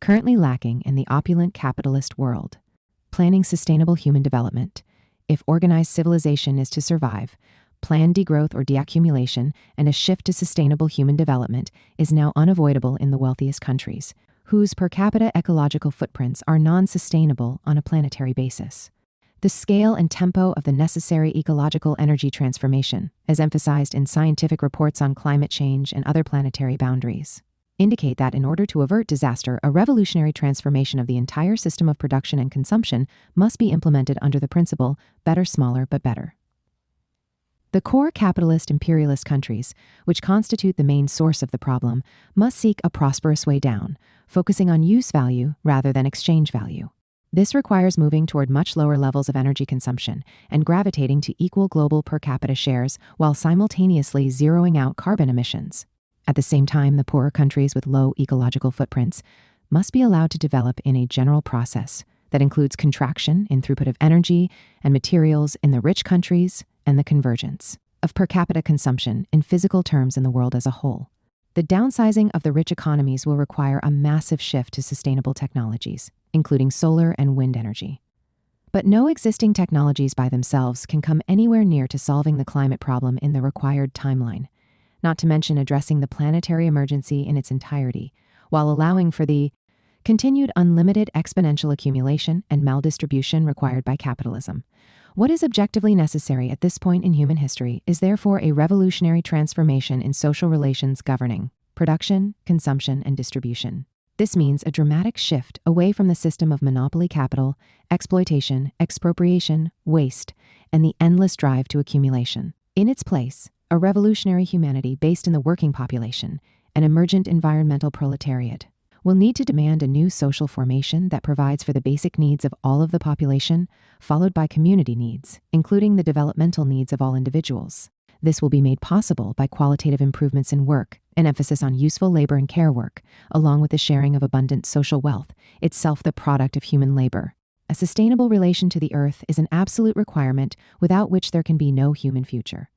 currently lacking in the opulent capitalist world. Planning sustainable human development. If organized civilization is to survive, planned degrowth or deaccumulation and a shift to sustainable human development is now unavoidable in the wealthiest countries, whose per capita ecological footprints are non-sustainable on a planetary basis. The scale and tempo of the necessary ecological energy transformation, as emphasized in scientific reports on climate change and other planetary boundaries, indicate that in order to avert disaster, a revolutionary transformation of the entire system of production and consumption must be implemented under the principle better, smaller, but better. The core capitalist imperialist countries, which constitute the main source of the problem, must seek a prosperous way down, focusing on use value rather than exchange value. This requires moving toward much lower levels of energy consumption and gravitating to equal global per capita shares while simultaneously zeroing out carbon emissions. At the same time, the poorer countries with low ecological footprints must be allowed to develop in a general process that includes contraction in throughput of energy and materials in the rich countries and the convergence of per capita consumption in physical terms in the world as a whole. The downsizing of the rich economies will require a massive shift to sustainable technologies, including solar and wind energy. But no existing technologies by themselves can come anywhere near to solving the climate problem in the required timeline, not to mention addressing the planetary emergency in its entirety, while allowing for the continued unlimited exponential accumulation and maldistribution required by capitalism. What is objectively necessary at this point in human history is therefore a revolutionary transformation in social relations governing production, consumption, and distribution. This means a dramatic shift away from the system of monopoly capital, exploitation, expropriation, waste, and the endless drive to accumulation. In its place, a revolutionary humanity based in the working population, an emergent environmental proletariat, will need to demand a new social formation that provides for the basic needs of all of the population, followed by community needs, including the developmental needs of all individuals. This will be made possible by qualitative improvements in work, an emphasis on useful labor and care work, along with the sharing of abundant social wealth, itself the product of human labor. A sustainable relation to the earth is an absolute requirement without which there can be no human future.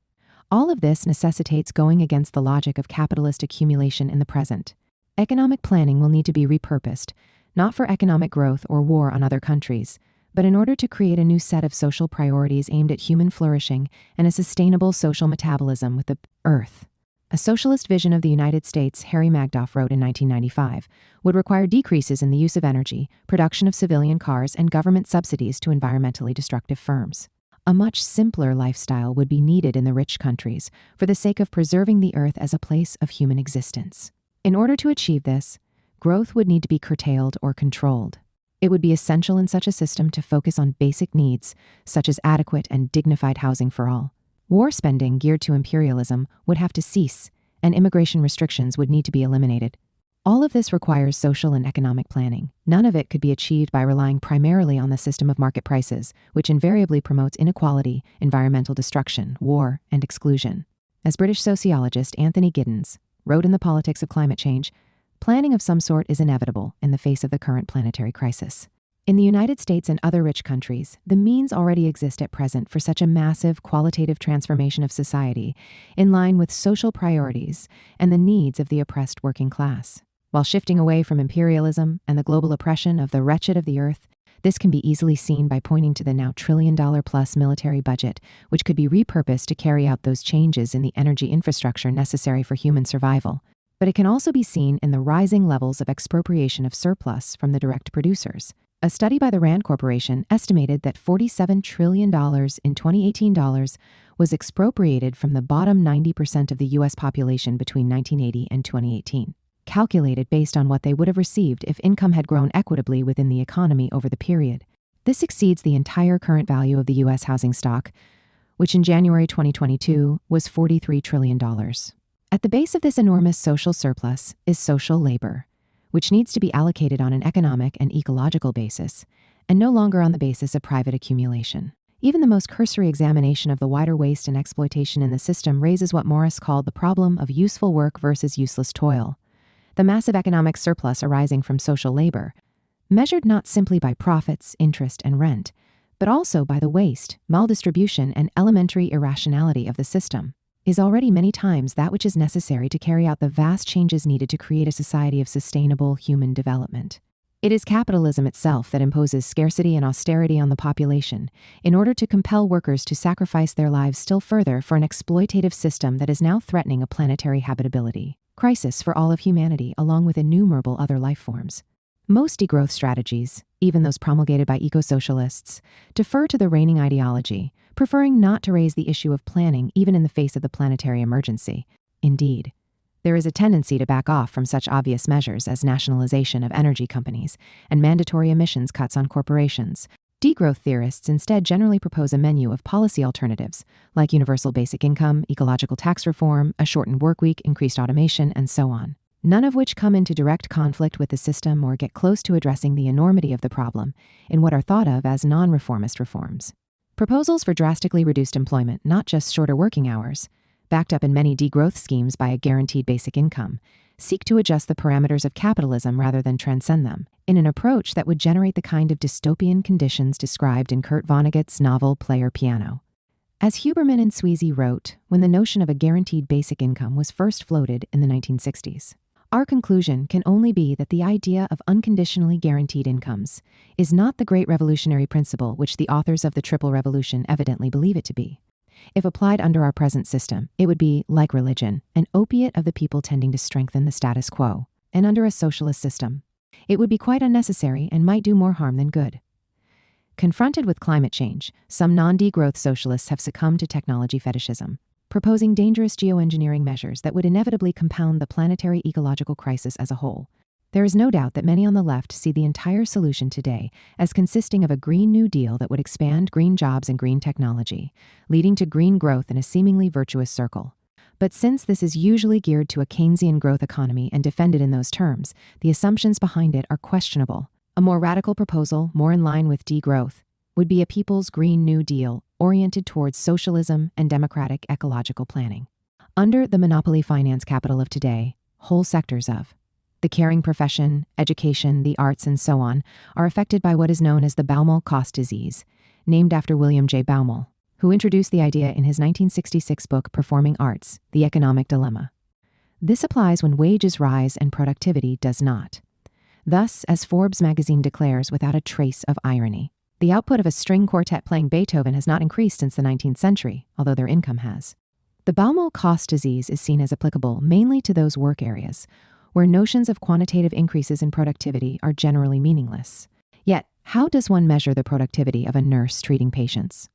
All of this necessitates going against the logic of capitalist accumulation in the present. Economic planning will need to be repurposed, not for economic growth or war on other countries, but in order to create a new set of social priorities aimed at human flourishing and a sustainable social metabolism with the earth. A socialist vision of the United States, Harry Magdoff wrote in 1995, would require decreases in the use of energy, production of civilian cars, and government subsidies to environmentally destructive firms. A much simpler lifestyle would be needed in the rich countries for the sake of preserving the earth as a place of human existence. In order to achieve this, growth would need to be curtailed or controlled. It would be essential in such a system to focus on basic needs, such as adequate and dignified housing for all. War spending geared to imperialism would have to cease, and immigration restrictions would need to be eliminated. All of this requires social and economic planning. None of it could be achieved by relying primarily on the system of market prices, which invariably promotes inequality, environmental destruction, war, and exclusion. As British sociologist Anthony Giddens wrote in The Politics of Climate Change, planning of some sort is inevitable in the face of the current planetary crisis. In the United States and other rich countries, the means already exist at present for such a massive qualitative transformation of society in line with social priorities and the needs of the oppressed working class. While shifting away from imperialism and the global oppression of the wretched of the earth, this can be easily seen by pointing to the now trillion-dollar-plus military budget, which could be repurposed to carry out those changes in the energy infrastructure necessary for human survival. But it can also be seen in the rising levels of expropriation of surplus from the direct producers. A study by the Rand Corporation estimated that $47 trillion in 2018 dollars was expropriated from the bottom 90% of the U.S. population between 1980 and 2018. Calculated based on what they would have received if income had grown equitably within the economy over the period. This exceeds the entire current value of the U.S. housing stock, which in January 2022 was $43 trillion. At the base of this enormous social surplus is social labor, which needs to be allocated on an economic and ecological basis, and no longer on the basis of private accumulation. Even the most cursory examination of the wider waste and exploitation in the system raises what Morris called the problem of useful work versus useless toil. The massive economic surplus arising from social labor, measured not simply by profits, interest, and rent, but also by the waste, maldistribution, and elementary irrationality of the system, is already many times that which is necessary to carry out the vast changes needed to create a society of sustainable human development. It is capitalism itself that imposes scarcity and austerity on the population in order to compel workers to sacrifice their lives still further for an exploitative system that is now threatening a planetary habitability crisis for all of humanity, along with innumerable other life forms. Most degrowth strategies, even those promulgated by eco-socialists, defer to the reigning ideology, preferring not to raise the issue of planning even in the face of the planetary emergency. Indeed, there is a tendency to back off from such obvious measures as nationalization of energy companies and mandatory emissions cuts on corporations, Degrowth theorists instead generally propose a menu of policy alternatives, like universal basic income, ecological tax reform, a shortened workweek, increased automation, and so on, none of which come into direct conflict with the system or get close to addressing the enormity of the problem in what are thought of as non-reformist reforms. Proposals for drastically reduced employment, not just shorter working hours, backed up in many degrowth schemes by a guaranteed basic income, seek to adjust the parameters of capitalism rather than transcend them, in an approach that would generate the kind of dystopian conditions described in Kurt Vonnegut's novel Player Piano. As Huberman and Sweezy wrote, when the notion of a guaranteed basic income was first floated in the 1960s, our conclusion can only be that the idea of unconditionally guaranteed incomes is not the great revolutionary principle which the authors of the Triple Revolution evidently believe it to be. If applied under our present system, it would be, like religion, an opiate of the people tending to strengthen the status quo, and under a socialist system, it would be quite unnecessary and might do more harm than good. Confronted with climate change, some non-degrowth socialists have succumbed to technology fetishism, proposing dangerous geoengineering measures that would inevitably compound the planetary ecological crisis as a whole. There is no doubt that many on the left see the entire solution today as consisting of a Green New Deal that would expand green jobs and green technology, leading to green growth in a seemingly virtuous circle. But since this is usually geared to a Keynesian growth economy and defended in those terms, the assumptions behind it are questionable. A more radical proposal, more in line with degrowth, would be a People's Green New Deal oriented towards socialism and democratic ecological planning. Under the monopoly finance capital of today, whole sectors of the caring profession, education, the arts, and so on are affected by what is known as the Baumol cost disease, named after William J. Baumol, who introduced the idea in his 1966 book Performing Arts, The Economic Dilemma. This applies when wages rise and productivity does not. Thus, as Forbes magazine declares without a trace of irony, the output of a string quartet playing Beethoven has not increased since the 19th century, although their income has. The Baumol cost disease is seen as applicable mainly to those work areas where notions of quantitative increases in productivity are generally meaningless. Yet, how does one measure the productivity of a nurse treating patients?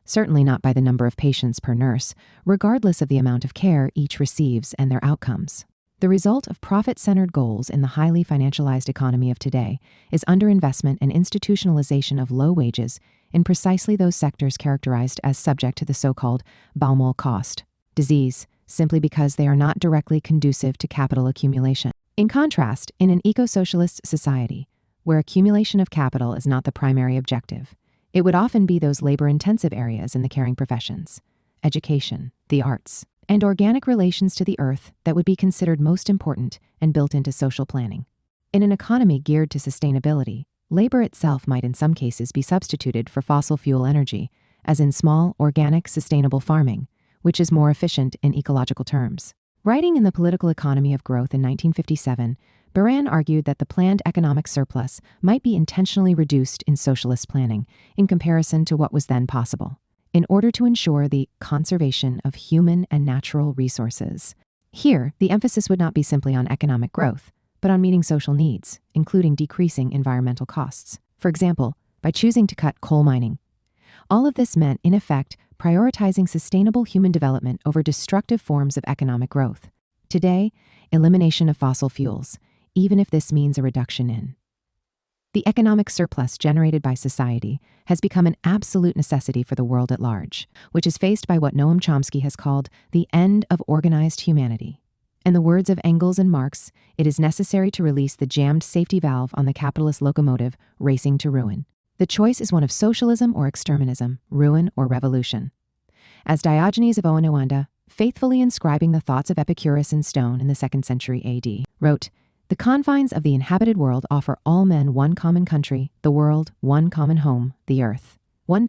Certainly not by the number of patients per nurse, regardless of the amount of care each receives and their outcomes. The result of profit-centered goals in the highly financialized economy of today is underinvestment and institutionalization of low wages in precisely those sectors characterized as subject to the so-called Baumol cost disease, simply because they are not directly conducive to capital accumulation. In contrast, in an eco-socialist society, where accumulation of capital is not the primary objective, it would often be those labor-intensive areas in the caring professions, education, the arts, and organic relations to the earth that would be considered most important and built into social planning. In an economy geared to sustainability, labor itself might in some cases be substituted for fossil fuel energy, as in small, organic, sustainable farming, which is more efficient in ecological terms. Writing in The Political Economy of Growth in 1957, Baran argued that the planned economic surplus might be intentionally reduced in socialist planning in comparison to what was then possible, in order to ensure the conservation of human and natural resources. Here, the emphasis would not be simply on economic growth, but on meeting social needs, including decreasing environmental costs. For example, by choosing to cut coal mining. All of this meant, in effect, prioritizing sustainable human development over destructive forms of economic growth. Today, elimination of fossil fuels, even if this means a reduction in the economic surplus generated by society, has become an absolute necessity for the world at large, which is faced by what Noam Chomsky has called the end of organized humanity. In the words of Engels and Marx, it is necessary to release the jammed safety valve on the capitalist locomotive racing to ruin. The choice is one of socialism or exterminism, ruin or revolution. As Diogenes of Oenoanda, faithfully inscribing the thoughts of Epicurus in stone in the 2nd century AD, wrote, "The confines of the inhabited world offer all men one common country, the world, one common home, the earth. One